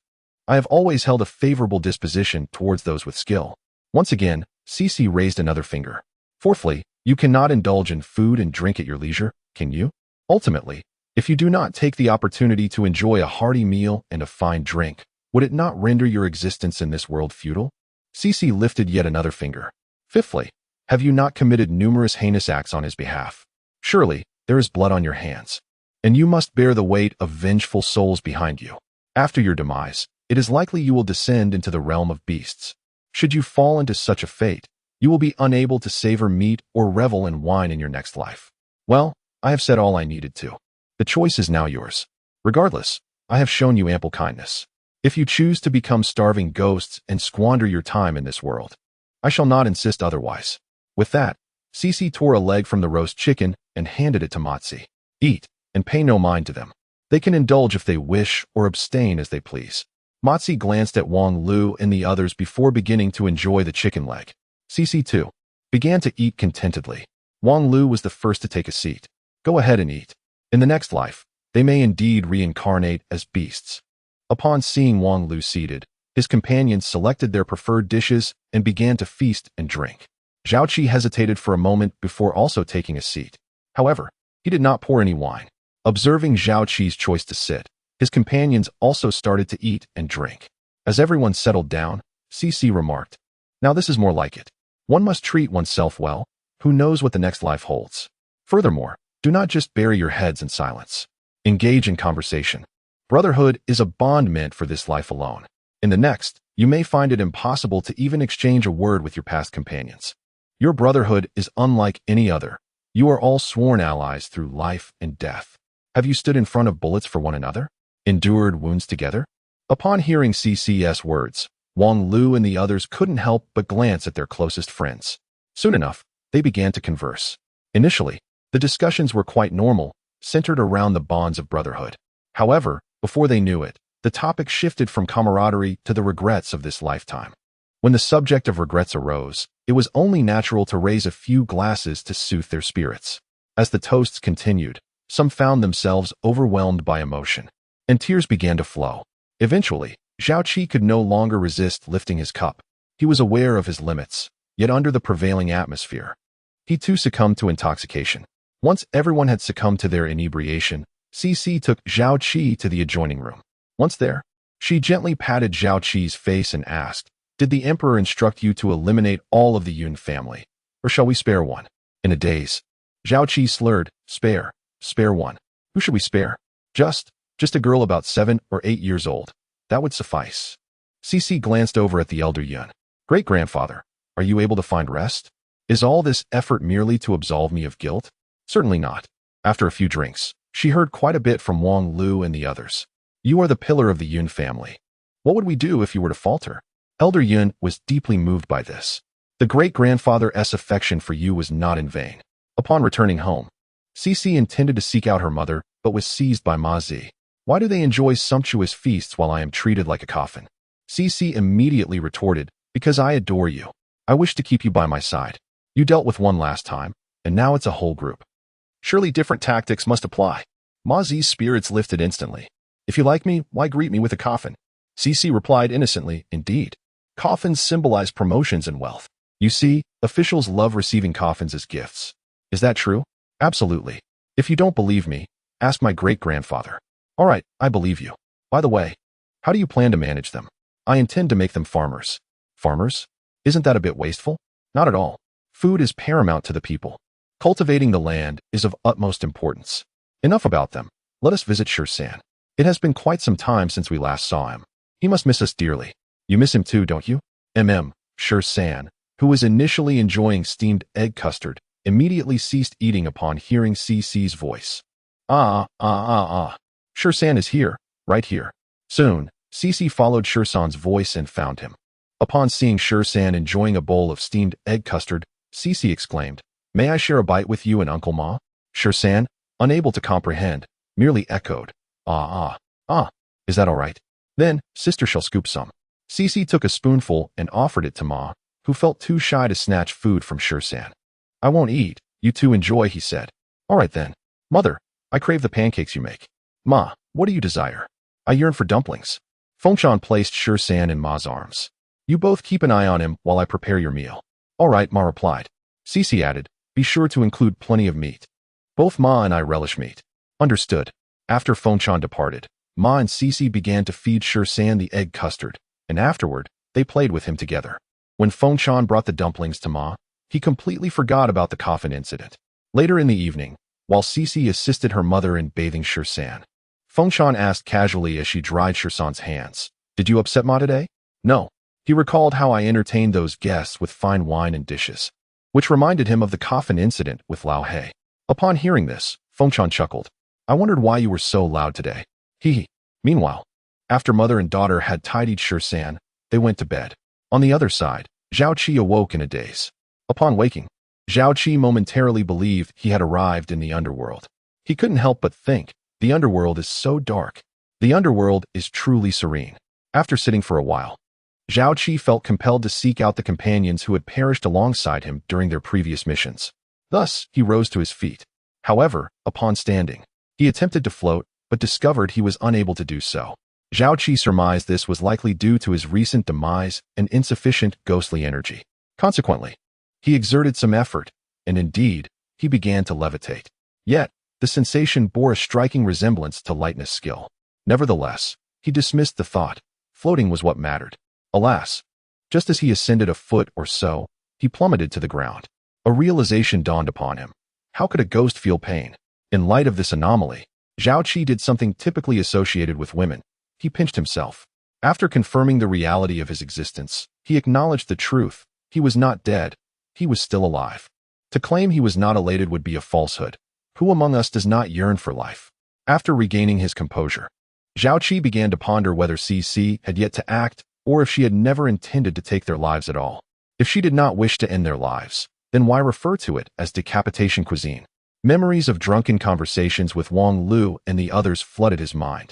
I have always held a favorable disposition towards those with skill. Once again, Cece raised another finger. Fourthly, you cannot indulge in food and drink at your leisure, can you? Ultimately, if you do not take the opportunity to enjoy a hearty meal and a fine drink, would it not render your existence in this world futile? Cece lifted yet another finger. Fifthly, have you not committed numerous heinous acts on his behalf? Surely, there is blood on your hands, and you must bear the weight of vengeful souls behind you. After your demise, it is likely you will descend into the realm of beasts. Should you fall into such a fate, you will be unable to savor meat or revel in wine in your next life. Well, I have said all I needed to. The choice is now yours. Regardless, I have shown you ample kindness. If you choose to become starving ghosts and squander your time in this world, I shall not insist otherwise. With that, Cece tore a leg from the roast chicken and handed it to Matzi. Eat, and pay no mind to them. They can indulge if they wish or abstain as they please. Matzi glanced at Wang Lu and the others before beginning to enjoy the chicken leg. Cece, too, began to eat contentedly. Wang Lu was the first to take a seat. Go ahead and eat. In the next life, they may indeed reincarnate as beasts. Upon seeing Wang Lu seated, his companions selected their preferred dishes and began to feast and drink. Zhao Qi hesitated for a moment before also taking a seat. However, he did not pour any wine. Observing Zhao Qi's choice to sit, his companions also started to eat and drink. As everyone settled down, Cece remarked, now this is more like it. One must treat oneself well. Who knows what the next life holds? Furthermore, do not just bury your heads in silence. Engage in conversation. Brotherhood is a bond meant for this life alone. In the next, you may find it impossible to even exchange a word with your past companions. Your brotherhood is unlike any other. You are all sworn allies through life and death. Have you stood in front of bullets for one another? Endured wounds together? Upon hearing CC's words, Wang Lu and the others couldn't help but glance at their closest friends. Soon enough, they began to converse. Initially, the discussions were quite normal, centered around the bonds of brotherhood. However, before they knew it, the topic shifted from camaraderie to the regrets of this lifetime. When the subject of regrets arose, it was only natural to raise a few glasses to soothe their spirits. As the toasts continued, some found themselves overwhelmed by emotion, and tears began to flow. Eventually, Zhao Qi could no longer resist lifting his cup. He was aware of his limits, yet under the prevailing atmosphere, he too succumbed to intoxication. Once everyone had succumbed to their inebriation, Cici took Zhao Qi to the adjoining room. Once there, she gently patted Zhao Qi's face and asked, "Did the emperor instruct you to eliminate all of the Yun family, or shall we spare one?" In a daze, Zhao Qi slurred, "Spare one. Who should we spare? Just a girl about 7 or 8 years old. That would suffice." Cici glanced over at the elder Yun. "Great-grandfather, are you able to find rest? Is all this effort merely to absolve me of guilt?" "Certainly not." After a few drinks, she heard quite a bit from Wang Lu and the others. "You are the pillar of the Yun family. What would we do if you were to falter?" Elder Yun was deeply moved by this. The great-grandfather's affection for you was not in vain. Upon returning home, Cici intended to seek out her mother, but was seized by Ma Zi. "Why do they enjoy sumptuous feasts while I am treated like a coffin?" Cici immediately retorted, "Because I adore you. I wish to keep you by my side. You dealt with one last time, and now it's a whole group. Surely different tactics must apply." Ma Zi's spirits lifted instantly. "If you like me, why greet me with a coffin?" Cici replied innocently, "Indeed. Coffins symbolize promotions and wealth. You see, officials love receiving coffins as gifts. Is that true?" "Absolutely. If you don't believe me, ask my great-grandfather." "All right, I believe you. By the way, how do you plan to manage them?" "I intend to make them farmers." "Farmers? Isn't that a bit wasteful?" "Not at all. Food is paramount to the people. Cultivating the land is of utmost importance. Enough about them. Let us visit Shursan. It has been quite some time since we last saw him. He must miss us dearly." "You miss him too, don't you?" Shursan, who was initially enjoying steamed egg custard, immediately ceased eating upon hearing Cici's voice. Shursan is here, right here." Soon, Cici followed Shursan's voice and found him. Upon seeing Shursan enjoying a bowl of steamed egg custard, Cici exclaimed, "May I share a bite with you and Uncle Ma?" Shursan, unable to comprehend, merely echoed, "Is that all right? Then, sister shall scoop some." Cici took a spoonful and offered it to Ma, who felt too shy to snatch food from Shursan. "I won't eat. You two enjoy," he said. "All right then. Mother, I crave the pancakes you make." "Ma, what do you desire?" "I yearn for dumplings." Fengshan placed Shursan in Ma's arms. "You both keep an eye on him while I prepare your meal." "All right," Ma replied. Cici added, "Be sure to include plenty of meat. Both Ma and I relish meat." "Understood." After Fengshan departed, Ma and Cici began to feed Shursan the egg custard, and afterward, they played with him together. When Fengshan brought the dumplings to Ma, he completely forgot about the coffin incident. Later in the evening, while Cici assisted her mother in bathing Shursan, Fengshan asked casually as she dried Shursan's hands, "Did you upset Ma today?" "No." He recalled how I entertained those guests with fine wine and dishes, which reminded him of the coffin incident with Lao He. Upon hearing this, Fengshan chuckled. "I wondered why you were so loud today." He. Meanwhile, after mother and daughter had tidied Shursan, they went to bed. On the other side, Zhao Qi awoke in a daze. Upon waking, Zhao Qi momentarily believed he had arrived in the underworld. He couldn't help but think, the underworld is so dark. The underworld is truly serene. After sitting for a while, Zhao Qi felt compelled to seek out the companions who had perished alongside him during their previous missions. Thus, he rose to his feet. However, upon standing, he attempted to float, but discovered he was unable to do so. Zhao Qi surmised this was likely due to his recent demise and insufficient ghostly energy. Consequently, he exerted some effort, and indeed, he began to levitate. Yet, the sensation bore a striking resemblance to lightness skill. Nevertheless, he dismissed the thought. Floating was what mattered. Alas, just as he ascended a foot or so, he plummeted to the ground. A realization dawned upon him. How could a ghost feel pain? In light of this anomaly, Zhao Qi did something typically associated with women. He pinched himself. After confirming the reality of his existence, he acknowledged the truth. He was not dead. He was still alive. To claim he was not elated would be a falsehood. Who among us does not yearn for life? After regaining his composure, Zhao Qi began to ponder whether Cici had yet to act, or if she had never intended to take their lives at all. If she did not wish to end their lives, then why refer to it as decapitation cuisine? Memories of drunken conversations with Wang Lu and the others flooded his mind.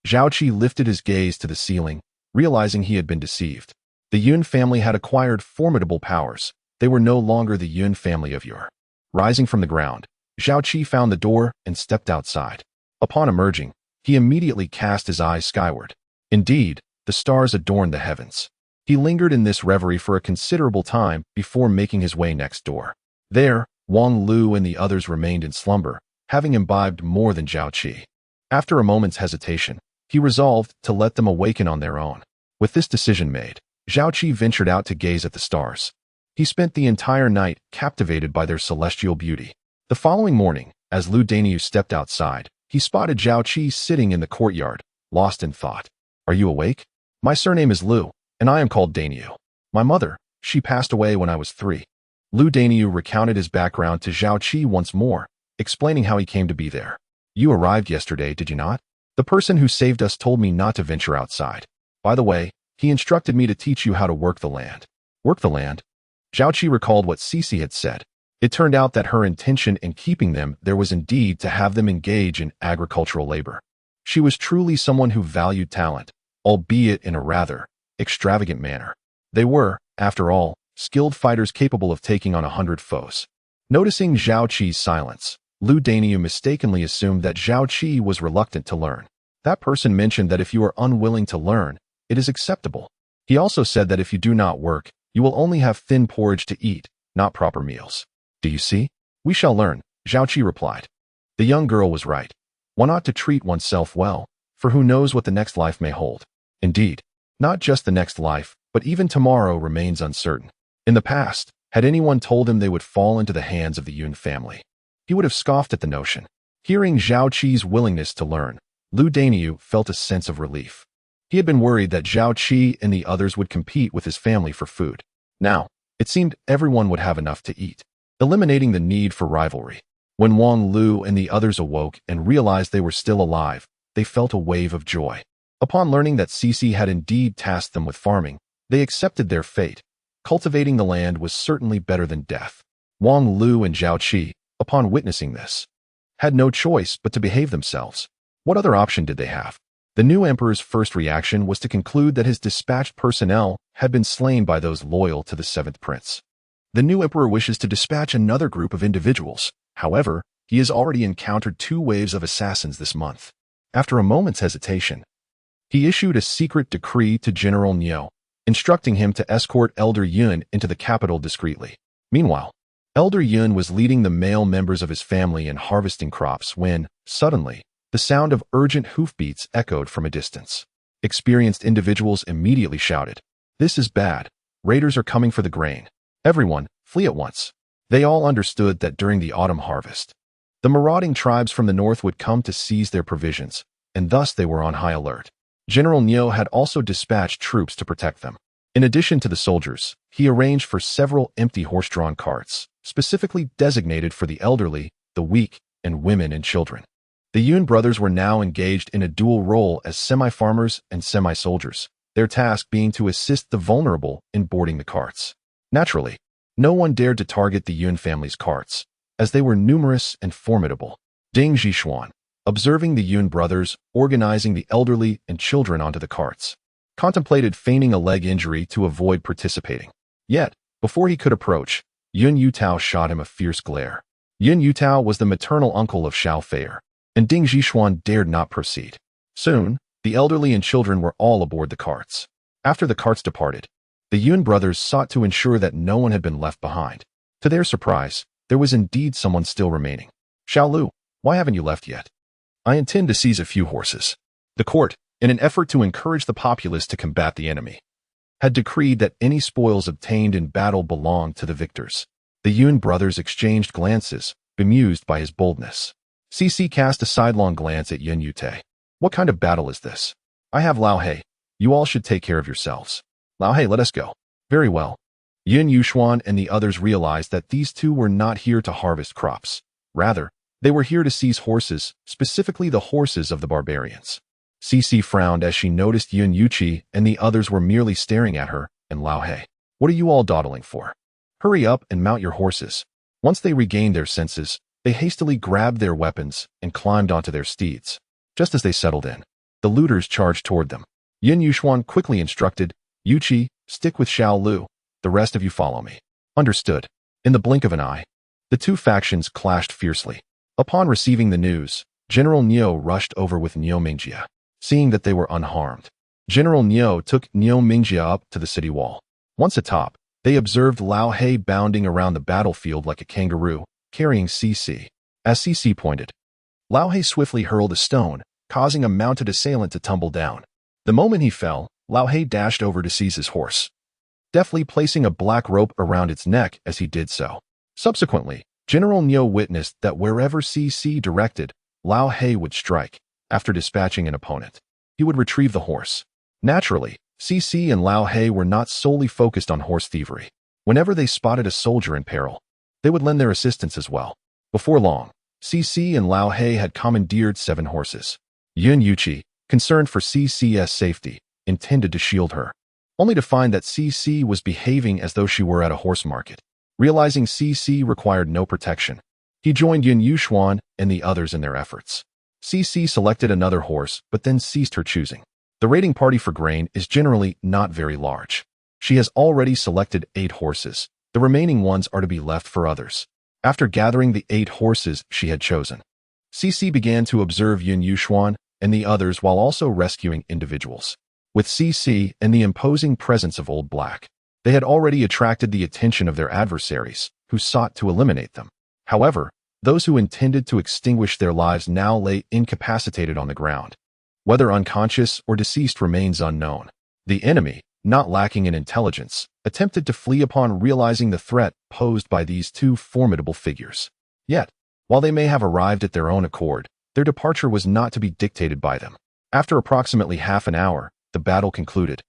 Zhao Qi lifted his gaze to the ceiling, realizing he had been deceived. The Yun family had acquired formidable powers. They were no longer the Yun family of yore. Rising from the ground, Zhao Qi found the door and stepped outside. Upon emerging, he immediately cast his eyes skyward. Indeed, the stars adorned the heavens. He lingered in this reverie for a considerable time before making his way next door. There, Wang Lu and the others remained in slumber, having imbibed more than Zhao Qi. After a moment's hesitation, he resolved to let them awaken on their own. With this decision made, Zhao Qi ventured out to gaze at the stars. He spent the entire night captivated by their celestial beauty. The following morning, as Lu Daniu stepped outside, he spotted Zhao Qi sitting in the courtyard, lost in thought. "Are you awake? My surname is Lu, and I am called Daniu. My mother, she passed away when I was 3. Lu Daniu recounted his background to Zhao Qi once more, explaining how he came to be there. "You arrived yesterday, did you not? The person who saved us told me not to venture outside. By the way, he instructed me to teach you how to work the land." "Work the land?" Zhao Qi recalled what Cece had said. It turned out that her intention in keeping them there was indeed to have them engage in agricultural labor. She was truly someone who valued talent, albeit in a rather extravagant manner. They were, after all, skilled fighters capable of taking on 100 foes. Noticing Zhao Qi's silence, Lu Daniu mistakenly assumed that Zhao Qi was reluctant to learn. That person mentioned that if you are unwilling to learn, it is acceptable. He also said that if you do not work, you will only have thin porridge to eat, not proper meals. "Do you see? We shall learn," Zhao Qi replied. The young girl was right. One ought to treat oneself well, for who knows what the next life may hold. Indeed, not just the next life, but even tomorrow remains uncertain. In the past, had anyone told him they would fall into the hands of the Yun family, he would have scoffed at the notion. Hearing Zhao Qi's willingness to learn, Lu Daniu felt a sense of relief. He had been worried that Zhao Qi and the others would compete with his family for food. Now, it seemed everyone would have enough to eat, eliminating the need for rivalry. When Wang Lu and the others awoke and realized they were still alive, they felt a wave of joy. Upon learning that Cece had indeed tasked them with farming, they accepted their fate. Cultivating the land was certainly better than death. Wang Lu and Zhao Qi, upon witnessing this, had no choice but to behave themselves. What other option did they have? The new emperor's first reaction was to conclude that his dispatched personnel had been slain by those loyal to the 7th prince. The new emperor wishes to dispatch another group of individuals. However, he has already encountered 2 waves of assassins this month. After a moment's hesitation, he issued a secret decree to General Niu, instructing him to escort Elder Yun into the capital discreetly. Meanwhile, Elder Yun was leading the male members of his family in harvesting crops when, suddenly, the sound of urgent hoofbeats echoed from a distance. Experienced individuals immediately shouted, "This is bad. Raiders are coming for the grain. Everyone, flee at once." They all understood that during the autumn harvest, the marauding tribes from the north would come to seize their provisions, and thus they were on high alert. General Niu had also dispatched troops to protect them. In addition to the soldiers, he arranged for several empty horse-drawn carts, specifically designated for the elderly, the weak, and women and children. The Yun brothers were now engaged in a dual role as semi-farmers and semi-soldiers, their task being to assist the vulnerable in boarding the carts. Naturally, no one dared to target the Yun family's carts, as they were numerous and formidable. Ding Zhishuan, observing the Yun brothers organizing the elderly and children onto the carts, contemplated feigning a leg injury to avoid participating. Yet, before he could approach, Yun Yutao shot him a fierce glare. Yun Yutao was the maternal uncle of Xiao Feier, and Ding Zhishuan dared not proceed. Soon, the elderly and children were all aboard the carts. After the carts departed, the Yun brothers sought to ensure that no one had been left behind. To their surprise, there was indeed someone still remaining. "Xiao Lu, why haven't you left yet?" "I intend to seize a few horses." The court, in an effort to encourage the populace to combat the enemy, had decreed that any spoils obtained in battle belonged to the victors. The Yun brothers exchanged glances, bemused by his boldness. Cece cast a sidelong glance at Yun Yute. "What kind of battle is this? I have Lao He. You all should take care of yourselves." "Lao He, let us go." "Very well." Yun Yushuan and the others realized that these two were not here to harvest crops. Rather, they were here to seize horses, specifically the horses of the barbarians. Cece frowned as she noticed Yun Yuchi and the others were merely staring at her, and Lao He. "What are you all dawdling for? Hurry up and mount your horses." Once they regained their senses, they hastily grabbed their weapons and climbed onto their steeds. Just as they settled in, the looters charged toward them. Yun Yushuan quickly instructed, "Yuchi, stick with Xiao Lu. The rest of you follow me." Understood. In the blink of an eye, the two factions clashed fiercely. Upon receiving the news, General Niu rushed over with Niu Mingjia. Seeing that they were unharmed, General Niu took Niu Mingjia up to the city wall. Once atop, they observed Lao He bounding around the battlefield like a kangaroo, carrying CC. As CC pointed, Lao He swiftly hurled a stone, causing a mounted assailant to tumble down. The moment he fell, Lao He dashed over to seize his horse, deftly placing a black rope around its neck as he did so. Subsequently, General Niu witnessed that wherever CC directed, Lao He would strike. After dispatching an opponent, he would retrieve the horse. Naturally, CC and Lao He were not solely focused on horse thievery. Whenever they spotted a soldier in peril, they would lend their assistance as well. Before long, CC and Lao He had commandeered 7 horses. Yun Yuqi, concerned for CC's safety, intended to shield her, only to find that CC was behaving as though she were at a horse market. Realizing CC required no protection, he joined Yun Yuxuan and the others in their efforts. CC selected another horse, but then ceased her choosing. The raiding party for grain is generally not very large. She has already selected 8 horses. The remaining ones are to be left for others. After gathering the 8 horses she had chosen, CC began to observe Yun Yuxuan and the others while also rescuing individuals. With CC and the imposing presence of Old Black, they had already attracted the attention of their adversaries, who sought to eliminate them. However, those who intended to extinguish their lives now lay incapacitated on the ground. Whether unconscious or deceased remains unknown. The enemy, not lacking in intelligence, attempted to flee upon realizing the threat posed by these 2 formidable figures. Yet, while they may have arrived at their own accord, their departure was not to be dictated by them. After approximately half an hour, the battle concluded,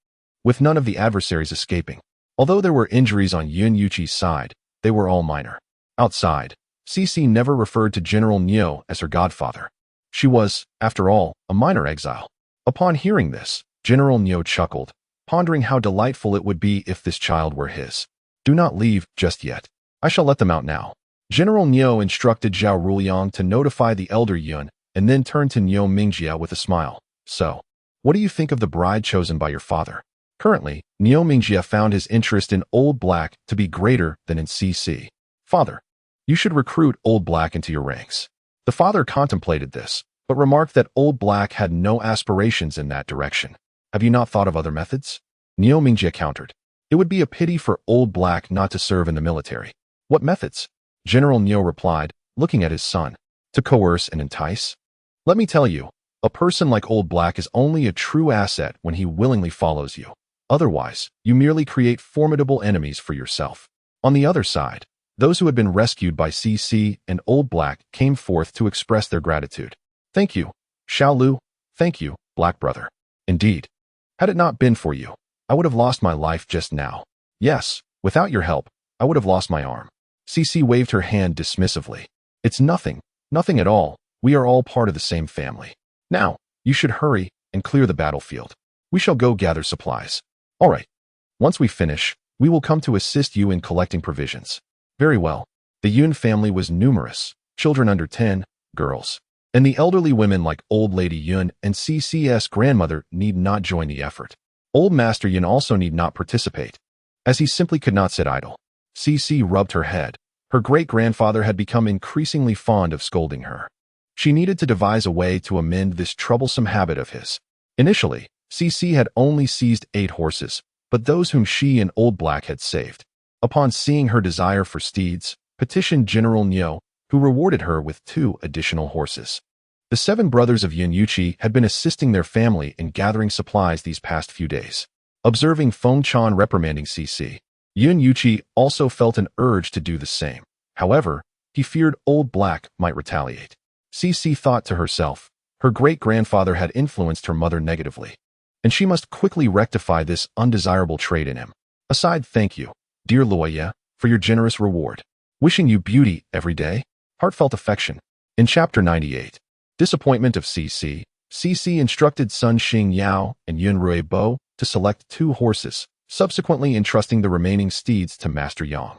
with none of the adversaries escaping. Although there were injuries on Yun Yuqi's side, they were all minor. Outside, CC never referred to General Niu as her godfather. She was, after all, a minor exile. Upon hearing this, General Niu chuckled, pondering how delightful it would be if this child were his. Do not leave just yet. I shall let them out now. General Niu instructed Zhao Ruliang to notify the elder Yun and then turned to Niu Mingjia with a smile. So, what do you think of the bride chosen by your father? Currently, Niu Mingjia found his interest in Old Black to be greater than in CC. Father, you should recruit Old Black into your ranks. The father contemplated this, but remarked that Old Black had no aspirations in that direction. Have you not thought of other methods? Niu Mingjia countered. It would be a pity for Old Black not to serve in the military. What methods? General Niu replied, looking at his son. To coerce and entice? Let me tell you, a person like Old Black is only a true asset when he willingly follows you. Otherwise, you merely create formidable enemies for yourself. On the other side, those who had been rescued by CC and Old Black came forth to express their gratitude. Thank you, Xiaolu. Thank you, Black Brother. Indeed, had it not been for you, I would have lost my life just now. Yes, without your help, I would have lost my arm. CC waved her hand dismissively. It's nothing, nothing at all. We are all part of the same family. Now, you should hurry and clear the battlefield. We shall go gather supplies. All right. Once we finish, we will come to assist you in collecting provisions. Very well. The Yun family was numerous, children under 10, girls, and the elderly women like Old Lady Yun and CC's grandmother need not join the effort. Old Master Yun also need not participate, as he simply could not sit idle. CC rubbed her head. Her great-grandfather had become increasingly fond of scolding her. She needed to devise a way to amend this troublesome habit of his. Initially, CC had only seized 8 horses, but those whom she and Old Black had saved, upon seeing her desire for steeds, petitioned General Niu, who rewarded her with 2 additional horses. The 7 brothers of Yun Yuqi had been assisting their family in gathering supplies these past few days. Observing Feng Chan reprimanding CC, Yun Yuqi also felt an urge to do the same. However, he feared Old Black might retaliate. CC thought to herself, her great-grandfather had influenced her mother negatively, and she must quickly rectify this undesirable trait in him. Aside, thank you, dear Luoya, for your generous reward. Wishing you beauty every day. Heartfelt affection. In Chapter 98, Disappointment of CC, CC instructed Sun Xing Yao and Yun Rui Bo to select 2 horses, subsequently entrusting the remaining steeds to Master Yang,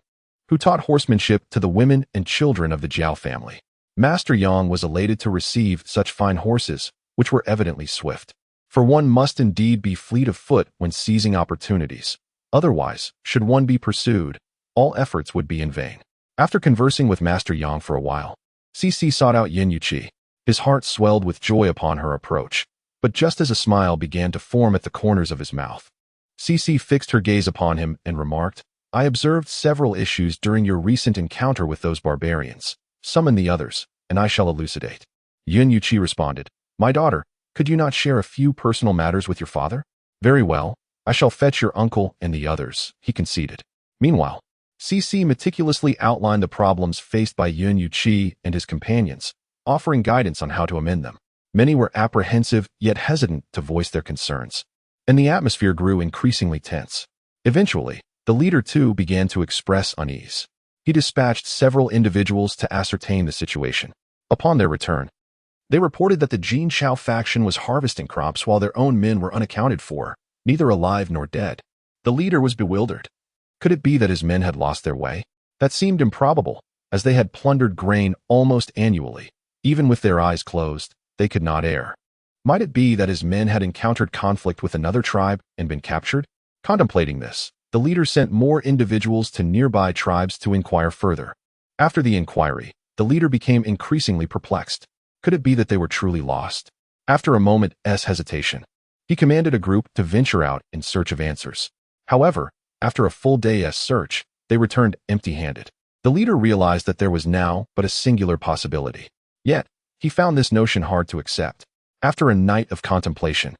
who taught horsemanship to the women and children of the Jiao family. Master Yang was elated to receive such fine horses, which were evidently swift. For one must indeed be fleet of foot when seizing opportunities. Otherwise, should one be pursued, all efforts would be in vain. After conversing with Master Yang for a while, CC sought out Yin Yuqi. His heart swelled with joy upon her approach. but just as a smile began to form at the corners of his mouth, Cece fixed her gaze upon him and remarked, "I observed several issues during your recent encounter with those barbarians. Summon the others, and I shall elucidate." Yun Yuqi responded, "My daughter, could you not share a few personal matters with your father?" "Very well, I shall fetch your uncle and the others," he conceded. Meanwhile, Cece meticulously outlined the problems faced by Yun Yuqi and his companions, offering guidance on how to amend them. Many were apprehensive yet hesitant to voice their concerns, and the atmosphere grew increasingly tense. Eventually, the leader too began to express unease. He dispatched several individuals to ascertain the situation. Upon their return, they reported that the Jin Chao faction was harvesting crops while their own men were unaccounted for, neither alive nor dead. The leader was bewildered. Could it be that his men had lost their way? That seemed improbable, as they had plundered grain almost annually. Even with their eyes closed, they could not err. Might it be that his men had encountered conflict with another tribe and been captured? Contemplating this, the leader sent more individuals to nearby tribes to inquire further. After the inquiry, the leader became increasingly perplexed. Could it be that they were truly lost? After a moment's hesitation, he commanded a group to venture out in search of answers. However, after a full day's search, they returned empty-handed. The leader realized that there was now but a singular possibility. Yet, he found this notion hard to accept. After a night of contemplation,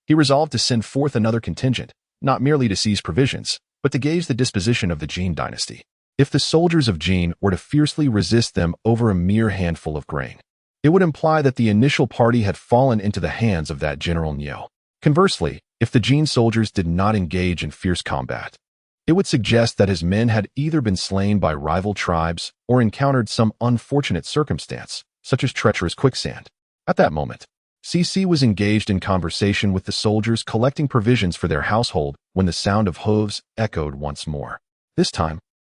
he resolved to send forth another contingent, not merely to seize provisions, but to gauge the disposition of the Jin dynasty. If the soldiers of Jin were to fiercely resist them over a mere handful of grain, it would imply that the initial party had fallen into the hands of that General Niu. Conversely, if the Jin soldiers did not engage in fierce combat, it would suggest that his men had either been slain by rival tribes or encountered some unfortunate circumstance, such as treacherous quicksand. At that moment, Cece was engaged in conversation with the soldiers collecting provisions for their household when the sound of hooves echoed once more. This time,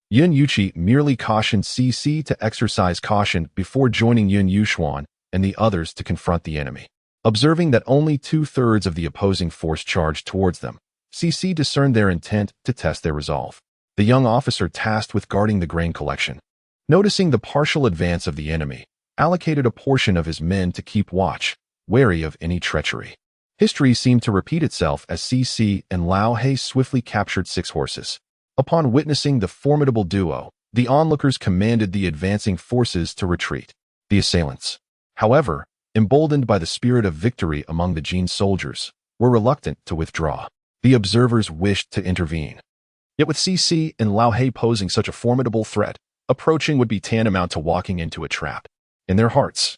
Yun Yuqi merely cautioned Cece to exercise caution before joining Yun Yuxuan and the others to confront the enemy. Observing that only 2/3 of the opposing force charged towards them, Cece discerned their intent to test their resolve. The young officer tasked with guarding the grain collection, noticing the partial advance of the enemy, allocated a portion of his men to keep watch, wary of any treachery. History seemed to repeat itself as Cece and Lao He swiftly captured 6 horses. Upon witnessing the formidable duo, the onlookers commanded the advancing forces to retreat. The assailants, however, emboldened by the spirit of victory among the Jin soldiers, were reluctant to withdraw. The observers wished to intervene. Yet with Cece and Lao He posing such a formidable threat, approaching would be tantamount to walking into a trap. In their hearts,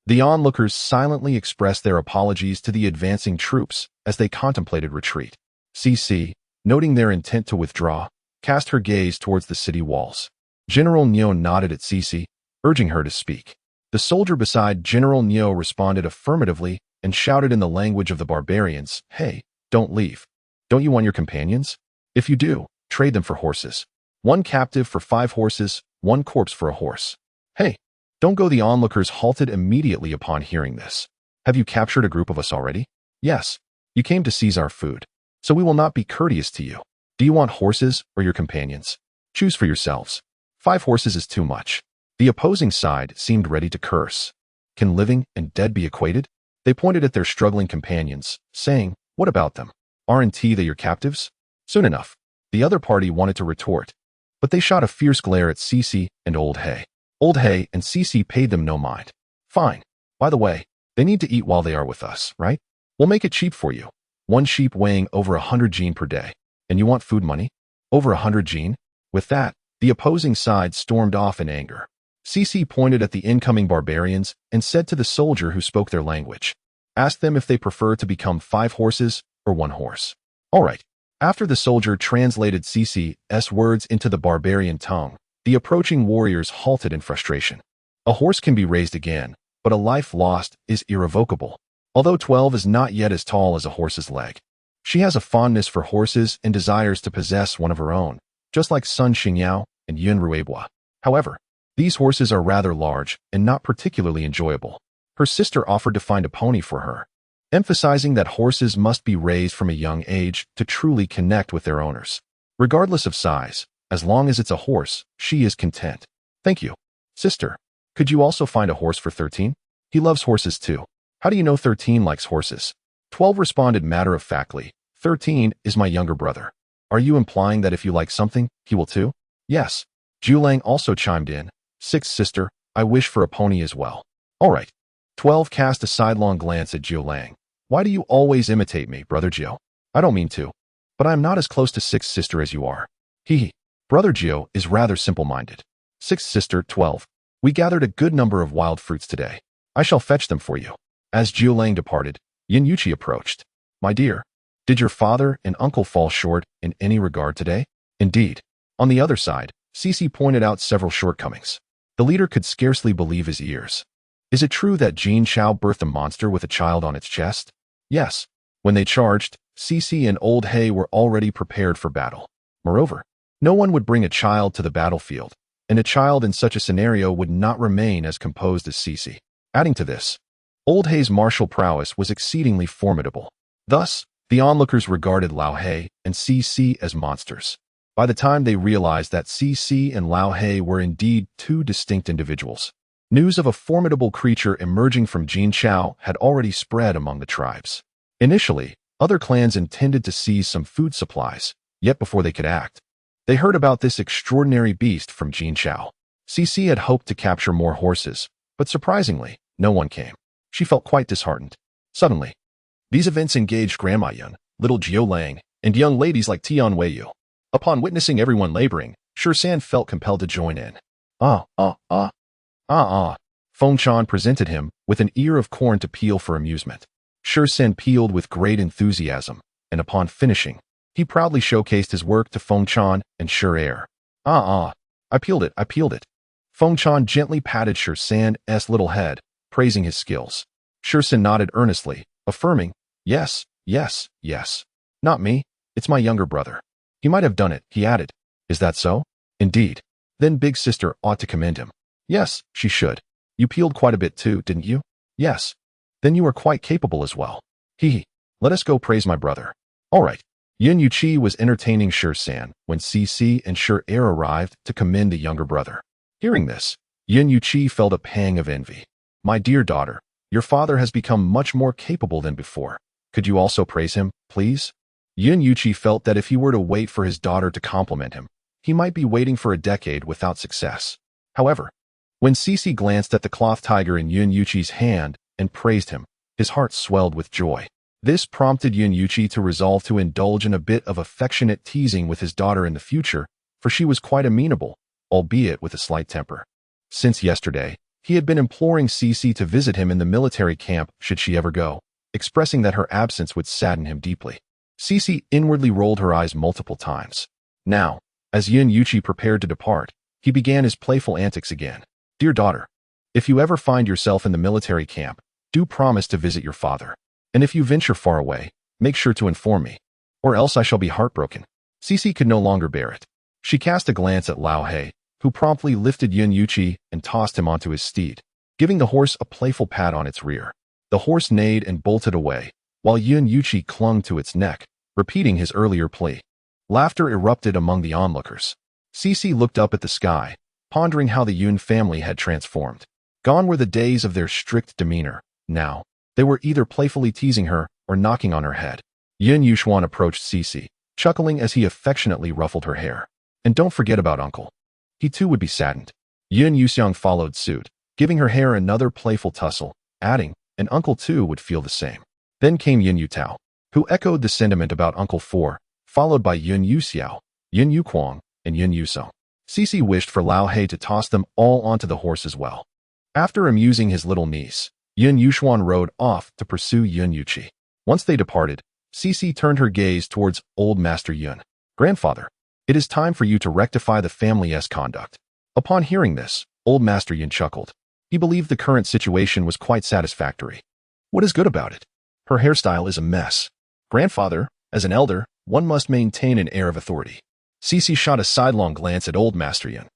the onlookers silently expressed their apologies to the advancing troops as they contemplated retreat. Cece, noting their intent to withdraw, cast her gaze towards the city walls. General Niu nodded at Cece, urging her to speak. The soldier beside General Niu responded affirmatively and shouted in the language of the barbarians, "Hey, don't leave. Don't you want your companions? If you do, trade them for horses. 1 captive for 5 horses, 1 corpse for a horse." "Hey, don't go." The onlookers halted immediately upon hearing this. "Have you captured a group of us already?" "Yes. You came to seize our food, so we will not be courteous to you. Do you want horses or your companions? Choose for yourselves. 5 horses is too much." The opposing side seemed ready to curse. Can living and dead be equated? They pointed at their struggling companions, saying, "What about them? Aren't they your captives?" Soon enough, the other party wanted to retort, but they shot a fierce glare at Cece and Old Hay. Old Hay and Cece paid them no mind. "Fine. By the way, they need to eat while they are with us, right? We'll make it cheap for you. 1 sheep weighing over 100 Jin per day. And you want food money? Over 100 Jin?" With that, the opposing side stormed off in anger. Cece pointed at the incoming barbarians and said to the soldier who spoke their language, "Ask them if they prefer to become 5 horses or 1 horse." "All right." After the soldier translated Cece's words into the barbarian tongue, the approaching warriors halted in frustration. A horse can be raised again, but a life lost is irrevocable. Although 12 is not yet as tall as a horse's leg, she has a fondness for horses and desires to possess one of her own, just like Sun Xingyao and Yun Ruibua. However, these horses are rather large and not particularly enjoyable. Her sister offered to find a pony for her, emphasizing that horses must be raised from a young age to truly connect with their owners. Regardless of size, as long as it's a horse, she is content. "Thank you, sister. Could you also find a horse for 13? He loves horses too." How do you know 13 likes horses? 12 responded matter-of-factly. 13 is my younger brother. Are you implying that if you like something, he will too? Yes. Julang also chimed in. 6 sister, I wish for a pony as well. All right. 12 cast a sidelong glance at Julang. Why do you always imitate me, Brother Gio? I don't mean to. But I am not as close to 6 sister as you are. Hee. Brother Gio is rather simple-minded. 6 sister, 12. We gathered a good number of wild fruits today. I shall fetch them for you. As Julang departed, Yin Yuqi approached. My dear, did your father and uncle fall short in any regard today? Indeed. On the other side, Cici pointed out several shortcomings. The leader could scarcely believe his ears. Is it true that Jin Chao birthed a monster with a child on its chest? Yes. When they charged, Cici and Old Hay were already prepared for battle. Moreover, no one would bring a child to the battlefield, and a child in such a scenario would not remain as composed as Cici. Adding to this, Old Hay's martial prowess was exceedingly formidable. Thus, the onlookers regarded Lao He and Cici as monsters. By the time they realized that Cici and Lao He were indeed two distinct individuals, news of a formidable creature emerging from Jin Chao had already spread among the tribes. Initially, other clans intended to seize some food supplies, yet before they could act, they heard about this extraordinary beast from Jin Chao. Cici had hoped to capture more horses, but surprisingly, no one came. She felt quite disheartened. Suddenly, these events engaged Grandma Yun, little Jiu Lang, and young ladies like Tian Weiyu. Upon witnessing everyone laboring, Shursan felt compelled to join in. Feng Chan presented him with an ear of corn to peel for amusement. Shursan peeled with great enthusiasm, and upon finishing, he proudly showcased his work to Feng Chan and Shur. I peeled it. Feng Chan gently patted Shursan's little head, praising his skills. Shursan nodded earnestly, affirming, yes. Not me, it's my younger brother. He might have done it, he added. Is that so? Indeed. Then big sister ought to commend him. Yes, she should. You peeled quite a bit too, didn't you? Yes. Then you are quite capable as well. Let us go praise my brother. All right. Yin Yuqi was entertaining Shursan when Cici and Shur arrived to commend the younger brother. Hearing this, Yin Yuqi felt a pang of envy. My dear daughter, your father has become much more capable than before. Could you also praise him, please? Yin Yuqi felt that if he were to wait for his daughter to compliment him, he might be waiting for a decade without success. However, when Cici glanced at the cloth tiger in Yin Yuqi's hand and praised him, his heart swelled with joy. This prompted Yin Yuqi to resolve to indulge in a bit of affectionate teasing with his daughter in the future, for she was quite amenable, albeit with a slight temper. Since yesterday, he had been imploring Cici to visit him in the military camp should she ever go, expressing that her absence would sadden him deeply. Cici inwardly rolled her eyes multiple times. Now, as Yin Yuqi prepared to depart, he began his playful antics again. Dear daughter, if you ever find yourself in the military camp, do promise to visit your father. And if you venture far away, make sure to inform me, or else I shall be heartbroken. Cici could no longer bear it. She cast a glance at Lao He, who promptly lifted Yin Yuqi and tossed him onto his steed, giving the horse a playful pat on its rear. The horse neighed and bolted away, while Yin Yuqi clung to its neck, repeating his earlier plea. Laughter erupted among the onlookers. Cici looked up at the sky, pondering how the Yun family had transformed. Gone were the days of their strict demeanor. Now, they were either playfully teasing her or knocking on her head. Yin Yuxuan approached Cici, chuckling as he affectionately ruffled her hair. And don't forget about Uncle. He too would be saddened. Yin Yuxiang followed suit, giving her hair another playful tussle, adding, and Uncle too would feel the same. Then came Yin Yutao, who echoed the sentiment about Uncle 4, followed by Yin Yuxiao, Yin Yuquang, and Yin Yusong. Cici wished for Lao He to toss them all onto the horse as well. After amusing his little niece, Yin Yuxuan rode off to pursue Yin Yuqi. Once they departed, Cici turned her gaze towards old Master Yun. Grandfather, it is time for you to rectify the family's conduct. Upon hearing this, old Master Yun chuckled. He believed the current situation was quite satisfactory. What is good about it? Her hairstyle is a mess. Grandfather, as an elder, one must maintain an air of authority. Cici shot a sidelong glance at old Master Yun,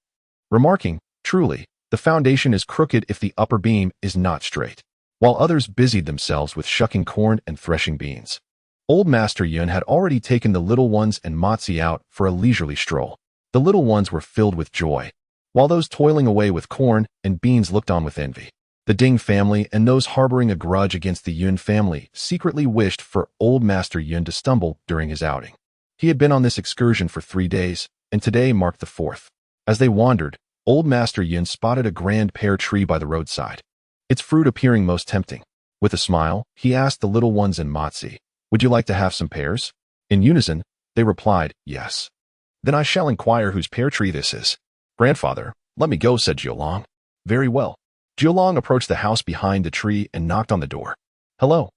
remarking, truly, the foundation is crooked if the upper beam is not straight. While others busied themselves with shucking corn and threshing beans, old Master Yun had already taken the little ones and Motzi out for a leisurely stroll. The little ones were filled with joy, while those toiling away with corn and beans looked on with envy. The Ding family and those harboring a grudge against the Yun family secretly wished for Old Master Yun to stumble during his outing. He had been on this excursion for 3 days, and today marked the 4th. As they wandered, Old Master Yun spotted a grand pear tree by the roadside, its fruit appearing most tempting. With a smile, he asked the little ones in Matzi, "Would you like to have some pears?" In unison, they replied, "Yes." "Then I shall inquire whose pear tree this is." "Grandfather, let me go," said Jiulong. "Very well." Jiulong approached the house behind the tree and knocked on the door. "Hello.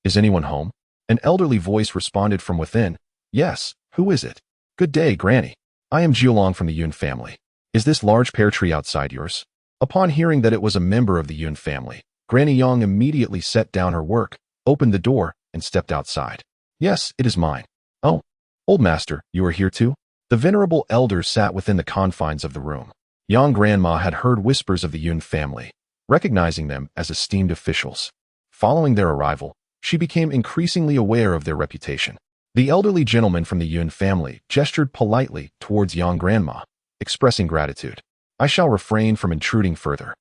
Is anyone home?" An elderly voice responded from within. "Yes, who is it?" "Good day, Granny. I am Jiulong from the Yun family. Is this large pear tree outside yours?" Upon hearing that it was a member of the Yun family, Granny Yang immediately set down her work, opened the door, and stepped outside. "Yes, it is mine." "Oh, Old Master, you are here too?" The venerable elder sat within the confines of the room. Yang Grandma had heard whispers of the Yun family, recognizing them as esteemed officials. Following their arrival, she became increasingly aware of their reputation. The elderly gentleman from the Yun family gestured politely towards Yang Grandma, expressing gratitude. "I shall refrain from intruding further,"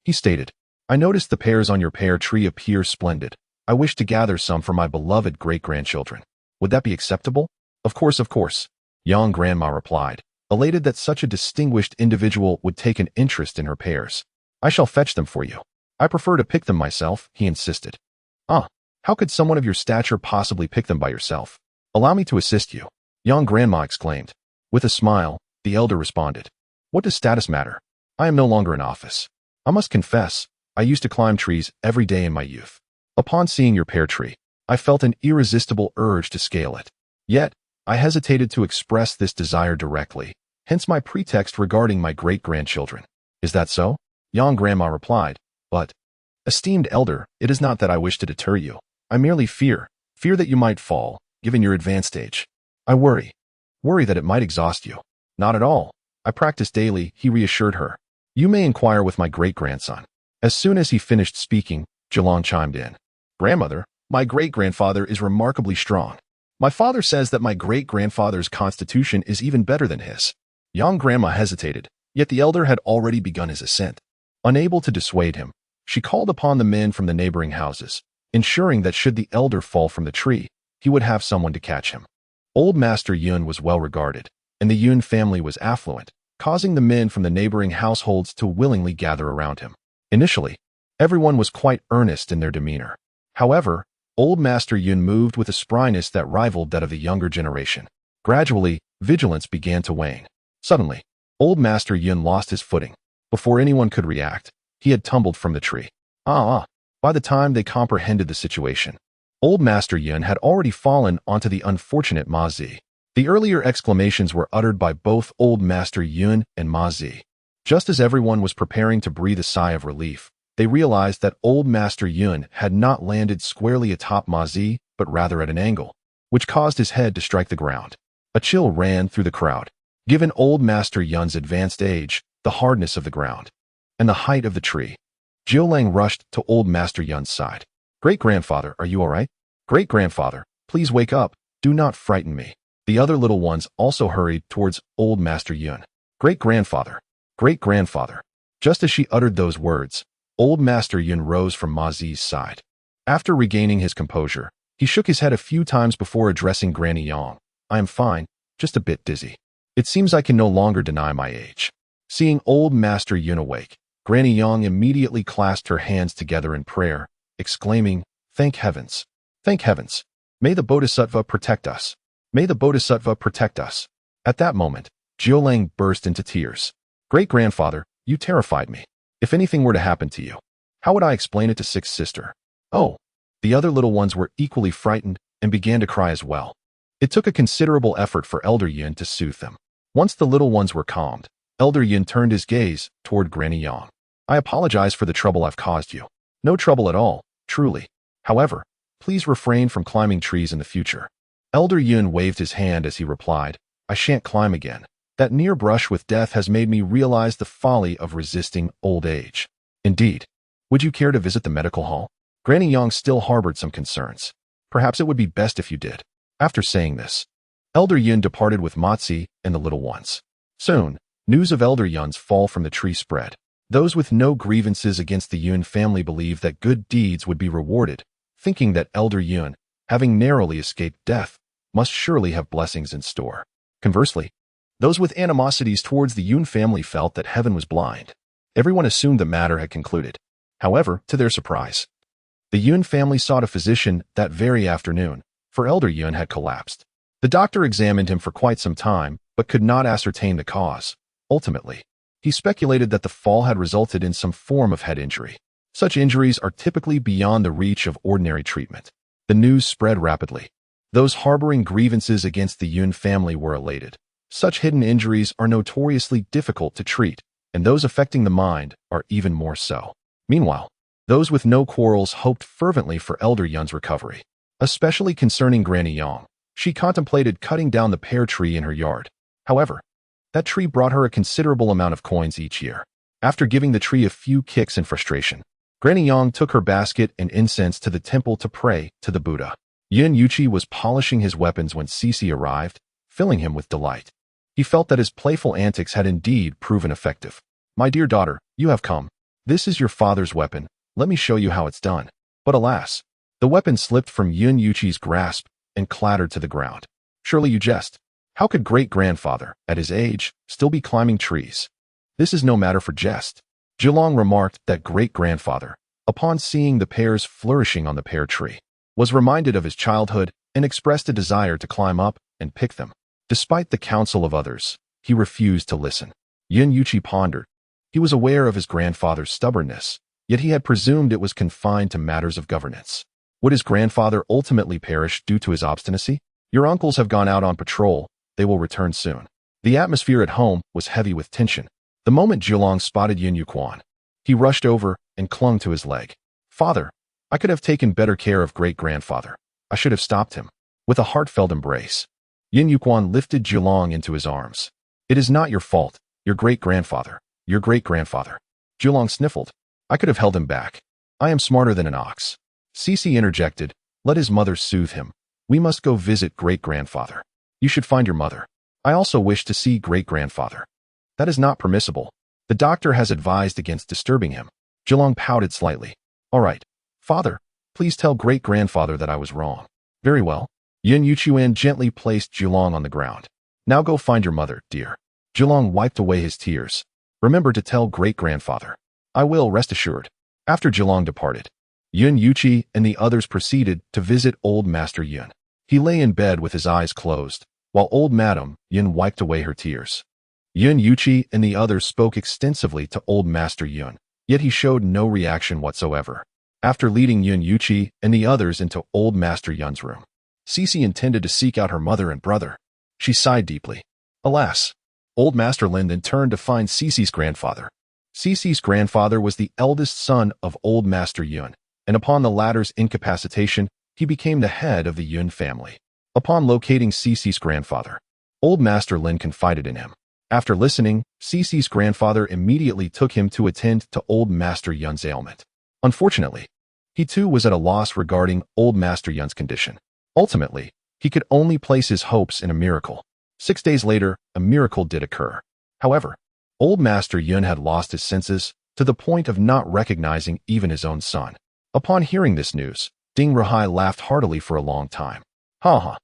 he stated. "I noticed the pears on your pear tree appear splendid. I wish to gather some for my beloved great-grandchildren. Would that be acceptable?" Of course," Yang Grandma replied, elated that such a distinguished individual would take an interest in her pears. "I shall fetch them for you." "I prefer to pick them myself," he insisted. "Ah, how could someone of your stature possibly pick them by yourself?" "Allow me to assist you," Yang Grandma exclaimed. With a smile, the elder responded. "What does status matter? I am no longer in office. I must confess, I used to climb trees every day in my youth. Upon seeing your pear tree, I felt an irresistible urge to scale it. Yet, I hesitated to express this desire directly, hence my pretext regarding my great-grandchildren." "Is that so?" Yang Grandma replied. "But, esteemed elder, it is not that I wish to deter you. I merely fear that you might fall, given your advanced age. I worry that it might exhaust you." "Not at all. I practice daily," he reassured her. "You may inquire with my great-grandson." As soon as he finished speaking, Jiulong chimed in. "Grandmother, my great-grandfather is remarkably strong. My father says that my great-grandfather's constitution is even better than his." Yang Grandma hesitated, yet the elder had already begun his ascent. Unable to dissuade him, she called upon the men from the neighboring houses, ensuring that should the elder fall from the tree, he would have someone to catch him. Old Master Yun was well regarded, and the Yun family was affluent, causing the men from the neighboring households to willingly gather around him. Initially, everyone was quite earnest in their demeanor. However, Old Master Yun moved with a spryness that rivaled that of the younger generation. Gradually, vigilance began to wane. Suddenly, Old Master Yun lost his footing. Before anyone could react, he had tumbled from the tree. By the time they comprehended the situation, Old Master Yun had already fallen onto the unfortunate Ma Zi. The earlier exclamations were uttered by both Old Master Yun and Ma Zi. Just as everyone was preparing to breathe a sigh of relief, they realized that Old Master Yun had not landed squarely atop Ma Zi, but rather at an angle, which caused his head to strike the ground. A chill ran through the crowd. Given Old Master Yun's advanced age, the hardness of the ground, and the height of the tree, Jiulong rushed to Old Master Yun's side. "Great-grandfather, are you all right?" "Great-grandfather, please wake up. Do not frighten me." The other little ones also hurried towards Old Master Yun. "Great-grandfather, great-grandfather." Just as she uttered those words, Old Master Yun rose from Ma Zi's side. After regaining his composure, he shook his head a few times before addressing Granny Yang. "I am fine, just a bit dizzy. It seems I can no longer deny my age." Seeing Old Master Yun awake, Granny Yang immediately clasped her hands together in prayer, exclaiming, "Thank heavens! Thank heavens! May the Bodhisattva protect us! May the Bodhisattva protect us!" At that moment, Jiulong burst into tears. "Great-grandfather, you terrified me. If anything were to happen to you, how would I explain it to Sixth Sister?" "Oh!" The other little ones were equally frightened and began to cry as well. It took a considerable effort for Elder Yun to soothe them. Once the little ones were calmed, Elder Yun turned his gaze toward Granny Yang. "I apologize for the trouble I've caused you." "No trouble at all, truly. However, please refrain from climbing trees in the future." Elder Yun waved his hand as he replied, "I shan't climb again. That near brush with death has made me realize the folly of resisting old age." "Indeed. Would you care to visit the medical hall?" Granny Yang still harbored some concerns. "Perhaps it would be best if you did." After saying this, Elder Yun departed with Matzi and the little ones. Soon, news of Elder Yun's fall from the tree spread. Those with no grievances against the Yun family believed that good deeds would be rewarded, thinking that elder Yun, having narrowly escaped death, must surely have blessings in store. Conversely, those with animosities towards the Yun family felt that heaven was blind. Everyone assumed the matter had concluded. However, to their surprise, the Yun family sought a physician that very afternoon, for elder Yun had collapsed. The doctor examined him for quite some time, but could not ascertain the cause. Ultimately, he speculated that the fall had resulted in some form of head injury. Such injuries are typically beyond the reach of ordinary treatment. The news spread rapidly. Those harboring grievances against the Yun family were elated. Such hidden injuries are notoriously difficult to treat, and those affecting the mind are even more so. Meanwhile, those with no quarrels hoped fervently for elder Yun's recovery. Especially concerning Granny Yang, she contemplated cutting down the pear tree in her yard. However, that tree brought her a considerable amount of coins each year. After giving the tree a few kicks in frustration, Granny Yang took her basket and incense to the temple to pray to the Buddha. Yun Yuchi was polishing his weapons when Cece arrived, filling him with delight. He felt that his playful antics had indeed proven effective. "My dear daughter, you have come. This is your father's weapon. Let me show you how it's done." But alas, the weapon slipped from Yun Yuchi's grasp and clattered to the ground. "Surely you jest. How could great-grandfather, at his age, still be climbing trees? This is no matter for jest." Zhilong remarked that great-grandfather, upon seeing the pears flourishing on the pear tree, was reminded of his childhood and expressed a desire to climb up and pick them. Despite the counsel of others, he refused to listen. Yun Yuchi pondered. He was aware of his grandfather's stubbornness, yet he had presumed it was confined to matters of governance. Would his grandfather ultimately perish due to his obstinacy? "Your uncles have gone out on patrol. They will return soon." The atmosphere at home was heavy with tension. The moment Zhilong spotted Yun Yuquan, he rushed over and clung to his leg. "Father, I could have taken better care of great-grandfather. I should have stopped him." With a heartfelt embrace, Yun Yuquan lifted Zhilong into his arms. "It is not your fault, your great-grandfather, your great-grandfather." Zhilong sniffled. "I could have held him back. I am smarter than an ox." Cece interjected. "Let his mother soothe him. We must go visit great-grandfather. You should find your mother. I also wish to see great-grandfather." "That is not permissible. The doctor has advised against disturbing him." Zhilong pouted slightly. "All right, father, please tell great-grandfather that I was wrong." "Very well." Yun Yuchuan gently placed Zhilong on the ground. "Now go find your mother, dear." Zhilong wiped away his tears. "Remember to tell great-grandfather." "I will, rest assured." After Zhilong departed, Yun Yuchi and the others proceeded to visit old Master Yun. He lay in bed with his eyes closed, while old Madam Yun wiped away her tears. Yun Yuchi and the others spoke extensively to old Master Yun, yet he showed no reaction whatsoever. After leading Yun Yuchi and the others into old Master Yun's room, Cece intended to seek out her mother and brother. She sighed deeply. Alas! Old Master Lin then turned to find Cece's grandfather. Cece's grandfather was the eldest son of old Master Yun, and upon the latter's incapacitation, he became the head of the Yun family. Upon locating Cece's grandfather, old Master Lin confided in him. After listening, Cece's grandfather immediately took him to attend to old Master Yun's ailment. Unfortunately, he too was at a loss regarding old Master Yun's condition. Ultimately, he could only place his hopes in a miracle. 6 days later, a miracle did occur. However, old Master Yun had lost his senses to the point of not recognizing even his own son. Upon hearing this news, Ding Rahai laughed heartily for a long time. "Ha ha.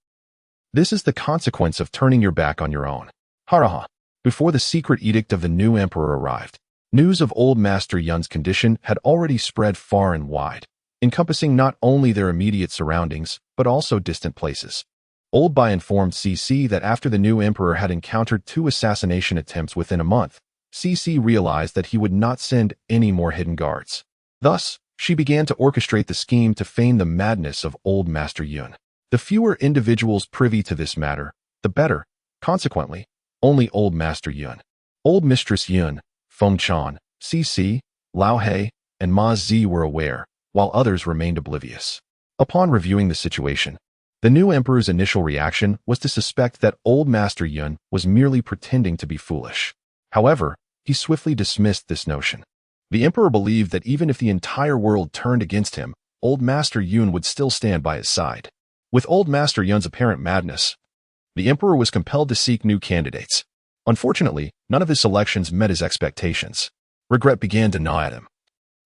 This is the consequence of turning your back on your own. Ha ha ha." Before the secret edict of the new emperor arrived, news of old Master Yun's condition had already spread far and wide, encompassing not only their immediate surroundings, but also distant places. Old Bai informed Cece that after the new emperor had encountered 2 assassination attempts within a month, Cece realized that he would not send any more hidden guards. Thus, she began to orchestrate the scheme to feign the madness of old Master Yun. The fewer individuals privy to this matter, the better. Consequently, only old Master Yun, old Mistress Yun, Feng Chan, Cece, Lao He, and Ma Zi were aware, while others remained oblivious. Upon reviewing the situation, the new emperor's initial reaction was to suspect that old Master Yun was merely pretending to be foolish. However, he swiftly dismissed this notion. The emperor believed that even if the entire world turned against him, old Master Yun would still stand by his side. With old Master Yun's apparent madness, the emperor was compelled to seek new candidates. Unfortunately, none of his selections met his expectations. Regret began to gnaw at him,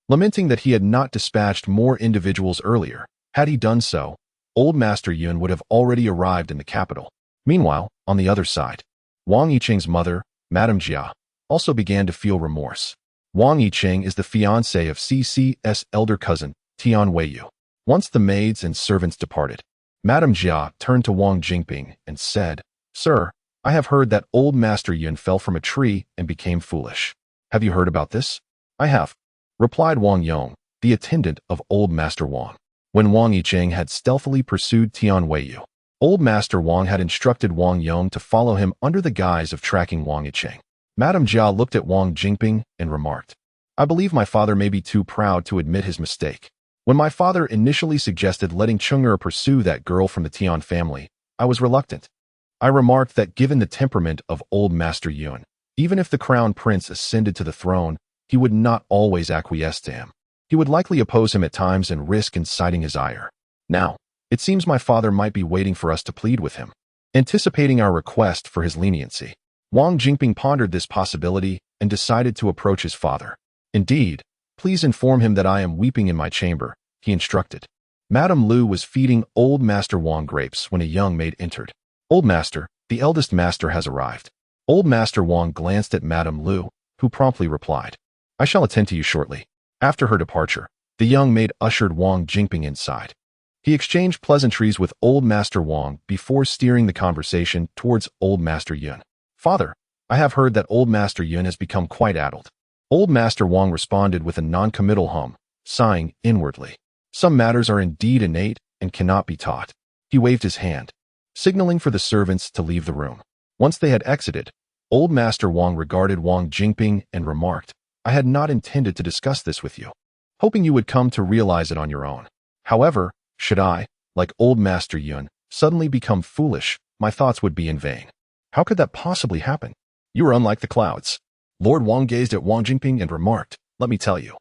lamenting that he had not dispatched more individuals earlier. Had he done so, old Master Yun would have already arrived in the capital. Meanwhile, on the other side, Wang Yicheng's mother, Madame Jia, also began to feel remorse. Wang Yicheng is the fiancée of CC's elder cousin, Tian Weiyu. Once the maids and servants departed, Madame Jia turned to Wang Jingping and said, "Sir, I have heard that old Master Yun fell from a tree and became foolish. Have you heard about this?" "I have," replied Wang Yong, the attendant of old Master Wang. When Wang Yicheng had stealthily pursued Tian Weiyu, old Master Wang had instructed Wang Yong to follow him under the guise of tracking Wang Yicheng. Madame Jia looked at Wang Jingping and remarked, "I believe my father may be too proud to admit his mistake. When my father initially suggested letting Chang'e pursue that girl from the Tian family, I was reluctant. I remarked that given the temperament of old Master Yun, even if the crown prince ascended to the throne, he would not always acquiesce to him. He would likely oppose him at times and risk inciting his ire. Now, it seems my father might be waiting for us to plead with him, anticipating our request for his leniency." Wang Jingping pondered this possibility and decided to approach his father. "Indeed, please inform him that I am weeping in my chamber," he instructed. Madame Lu was feeding old Master Wang grapes when a young maid entered. "Old Master, the eldest master has arrived." Old Master Wang glanced at Madame Lu, who promptly replied, "I shall attend to you shortly." After her departure, the young maid ushered Wang Jingping inside. He exchanged pleasantries with old Master Wang before steering the conversation towards old Master Yun. "Father, I have heard that old Master Yun has become quite addled." Old Master Wang responded with a non-committal hum, sighing inwardly. Some matters are indeed innate and cannot be taught. He waved his hand, signaling for the servants to leave the room. Once they had exited, old Master Wang regarded Wang Jingping and remarked, "I had not intended to discuss this with you, hoping you would come to realize it on your own. However, should I, like old Master Yun, suddenly become foolish, my thoughts would be in vain." "How could that possibly happen? You are unlike the clouds." Lord Wang gazed at Wang Jingping and remarked, "Let me tell you.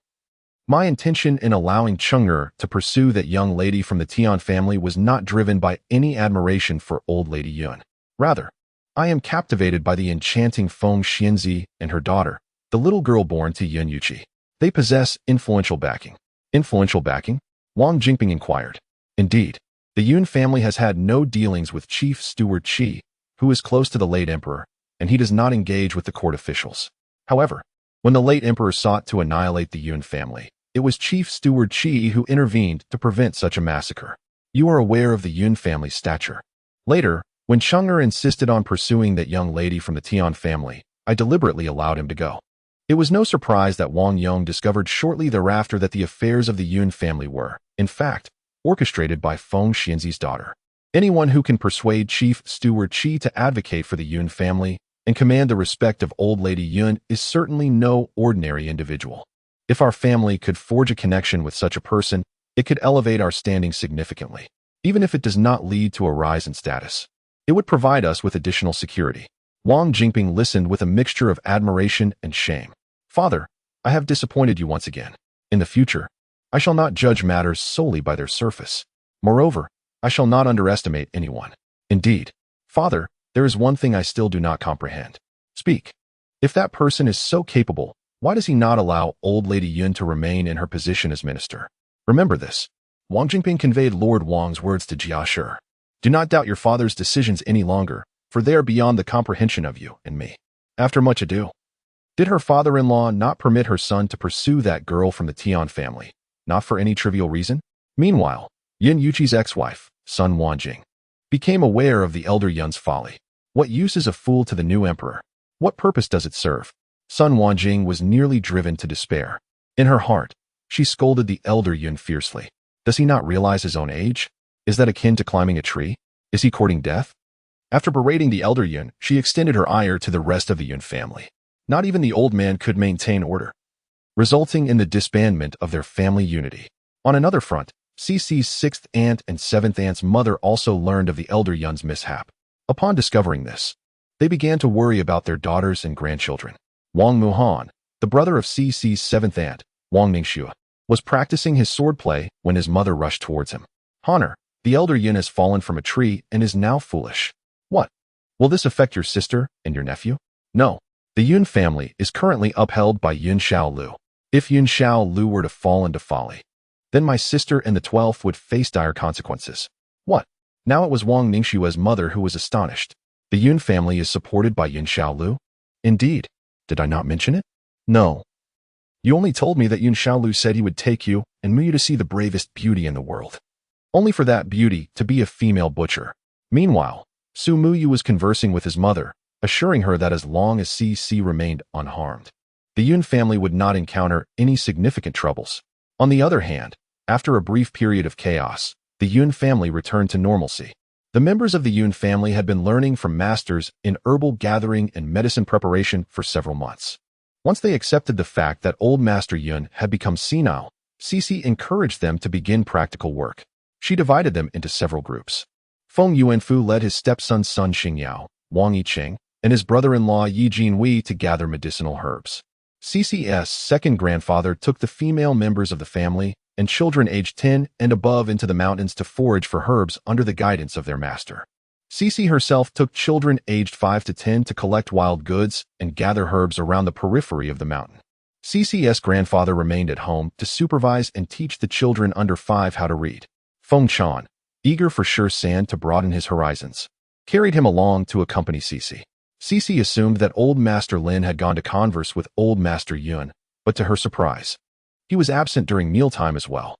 My intention in allowing Chang'e to pursue that young lady from the Tian family was not driven by any admiration for old Lady Yun. Rather, I am captivated by the enchanting Feng Xianzi and her daughter, the little girl born to Yun Yuqi. They possess influential backing." "Influential backing?" Wang Jingping inquired. "Indeed, the Yun family has had no dealings with Chief Steward Qi, who is close to the late emperor, and he does not engage with the court officials. However, when the late emperor sought to annihilate the Yun family, it was Chief Steward Qi who intervened to prevent such a massacre. You are aware of the Yun family's stature. Later, when Chang'e insisted on pursuing that young lady from the Tian family, I deliberately allowed him to go." It was no surprise that Wang Yong discovered shortly thereafter that the affairs of the Yun family were, in fact, orchestrated by Feng Xianzi's daughter. Anyone who can persuade Chief Steward Qi to advocate for the Yun family and command the respect of old Lady Yun is certainly no ordinary individual. If our family could forge a connection with such a person, it could elevate our standing significantly. Even if it does not lead to a rise in status, it would provide us with additional security. Wang Jingping listened with a mixture of admiration and shame. "Father, I have disappointed you once again. In the future, I shall not judge matters solely by their surface. Moreover, I shall not underestimate anyone. Indeed, Father, there is one thing I still do not comprehend. Speak. If that person is so capable, why does he not allow old Lady Yun to remain in her position as minister? Remember this." Wang Jingping conveyed Lord Wang's words to Jia Shi. "Do not doubt your father's decisions any longer, for they are beyond the comprehension of you and me." After much ado, did her father-in-law not permit her son to pursue that girl from the Tian family, not for any trivial reason? Meanwhile, Yun Yuqi's ex-wife, Sun Wanjing, became aware of the elder Yun's folly. What use is a fool to the new emperor? What purpose does it serve? Sun Wanjing was nearly driven to despair. In her heart, she scolded the elder Yun fiercely. Does he not realize his own age? Is that akin to climbing a tree? Is he courting death? After berating the elder Yun, she extended her ire to the rest of the Yun family. Not even the old man could maintain order, resulting in the disbandment of their family unity. On another front, CC's sixth aunt and seventh aunt's mother also learned of the elder Yun's mishap. Upon discovering this, they began to worry about their daughters and grandchildren. Wang Muhan, the brother of CC's seventh aunt, Wang Ningxue, was practicing his swordplay when his mother rushed towards him. "Honor, the elder Yun has fallen from a tree and is now foolish." "What? Will this affect your sister and your nephew?" "No, The Yun family is currently upheld by Yun Xiaolu. If Yun Xiaolu were to fall into folly, then my sister and the 12th would face dire consequences. What? Now it was Wang Ningxue's mother who was astonished. The Yun family is supported by Yun Xiaolu? Indeed. Did I not mention it? No. You only told me that Yun Xiaolu said he would take you and move you to see the bravest beauty in the world. Only for that beauty to be a female butcher. Meanwhile, Su Muyu was conversing with his mother, assuring her that as long as CC remained unharmed, the Yun family would not encounter any significant troubles. On the other hand, after a brief period of chaos, the Yun family returned to normalcy. The members of the Yun family had been learning from masters in herbal gathering and medicine preparation for several months. Once they accepted the fact that old Master Yun had become senile, CC encouraged them to begin practical work. She divided them into several groups. Feng Yuanfu led his stepson Sun Xingyao, Wang Yiqing, and his brother-in-law Yi Jinwei to gather medicinal herbs. CC's second grandfather took the female members of the family and children aged 10 and above into the mountains to forage for herbs under the guidance of their master. CC herself took children aged 5 to 10 to collect wild goods and gather herbs around the periphery of the mountain. CC's grandfather remained at home to supervise and teach the children under 5 how to read. Feng Chan, eager for sure sand to broaden his horizons, carried him along to accompany CC. CC assumed that old Master Lin had gone to converse with old Master Yun, but to her surprise, he was absent during mealtime as well.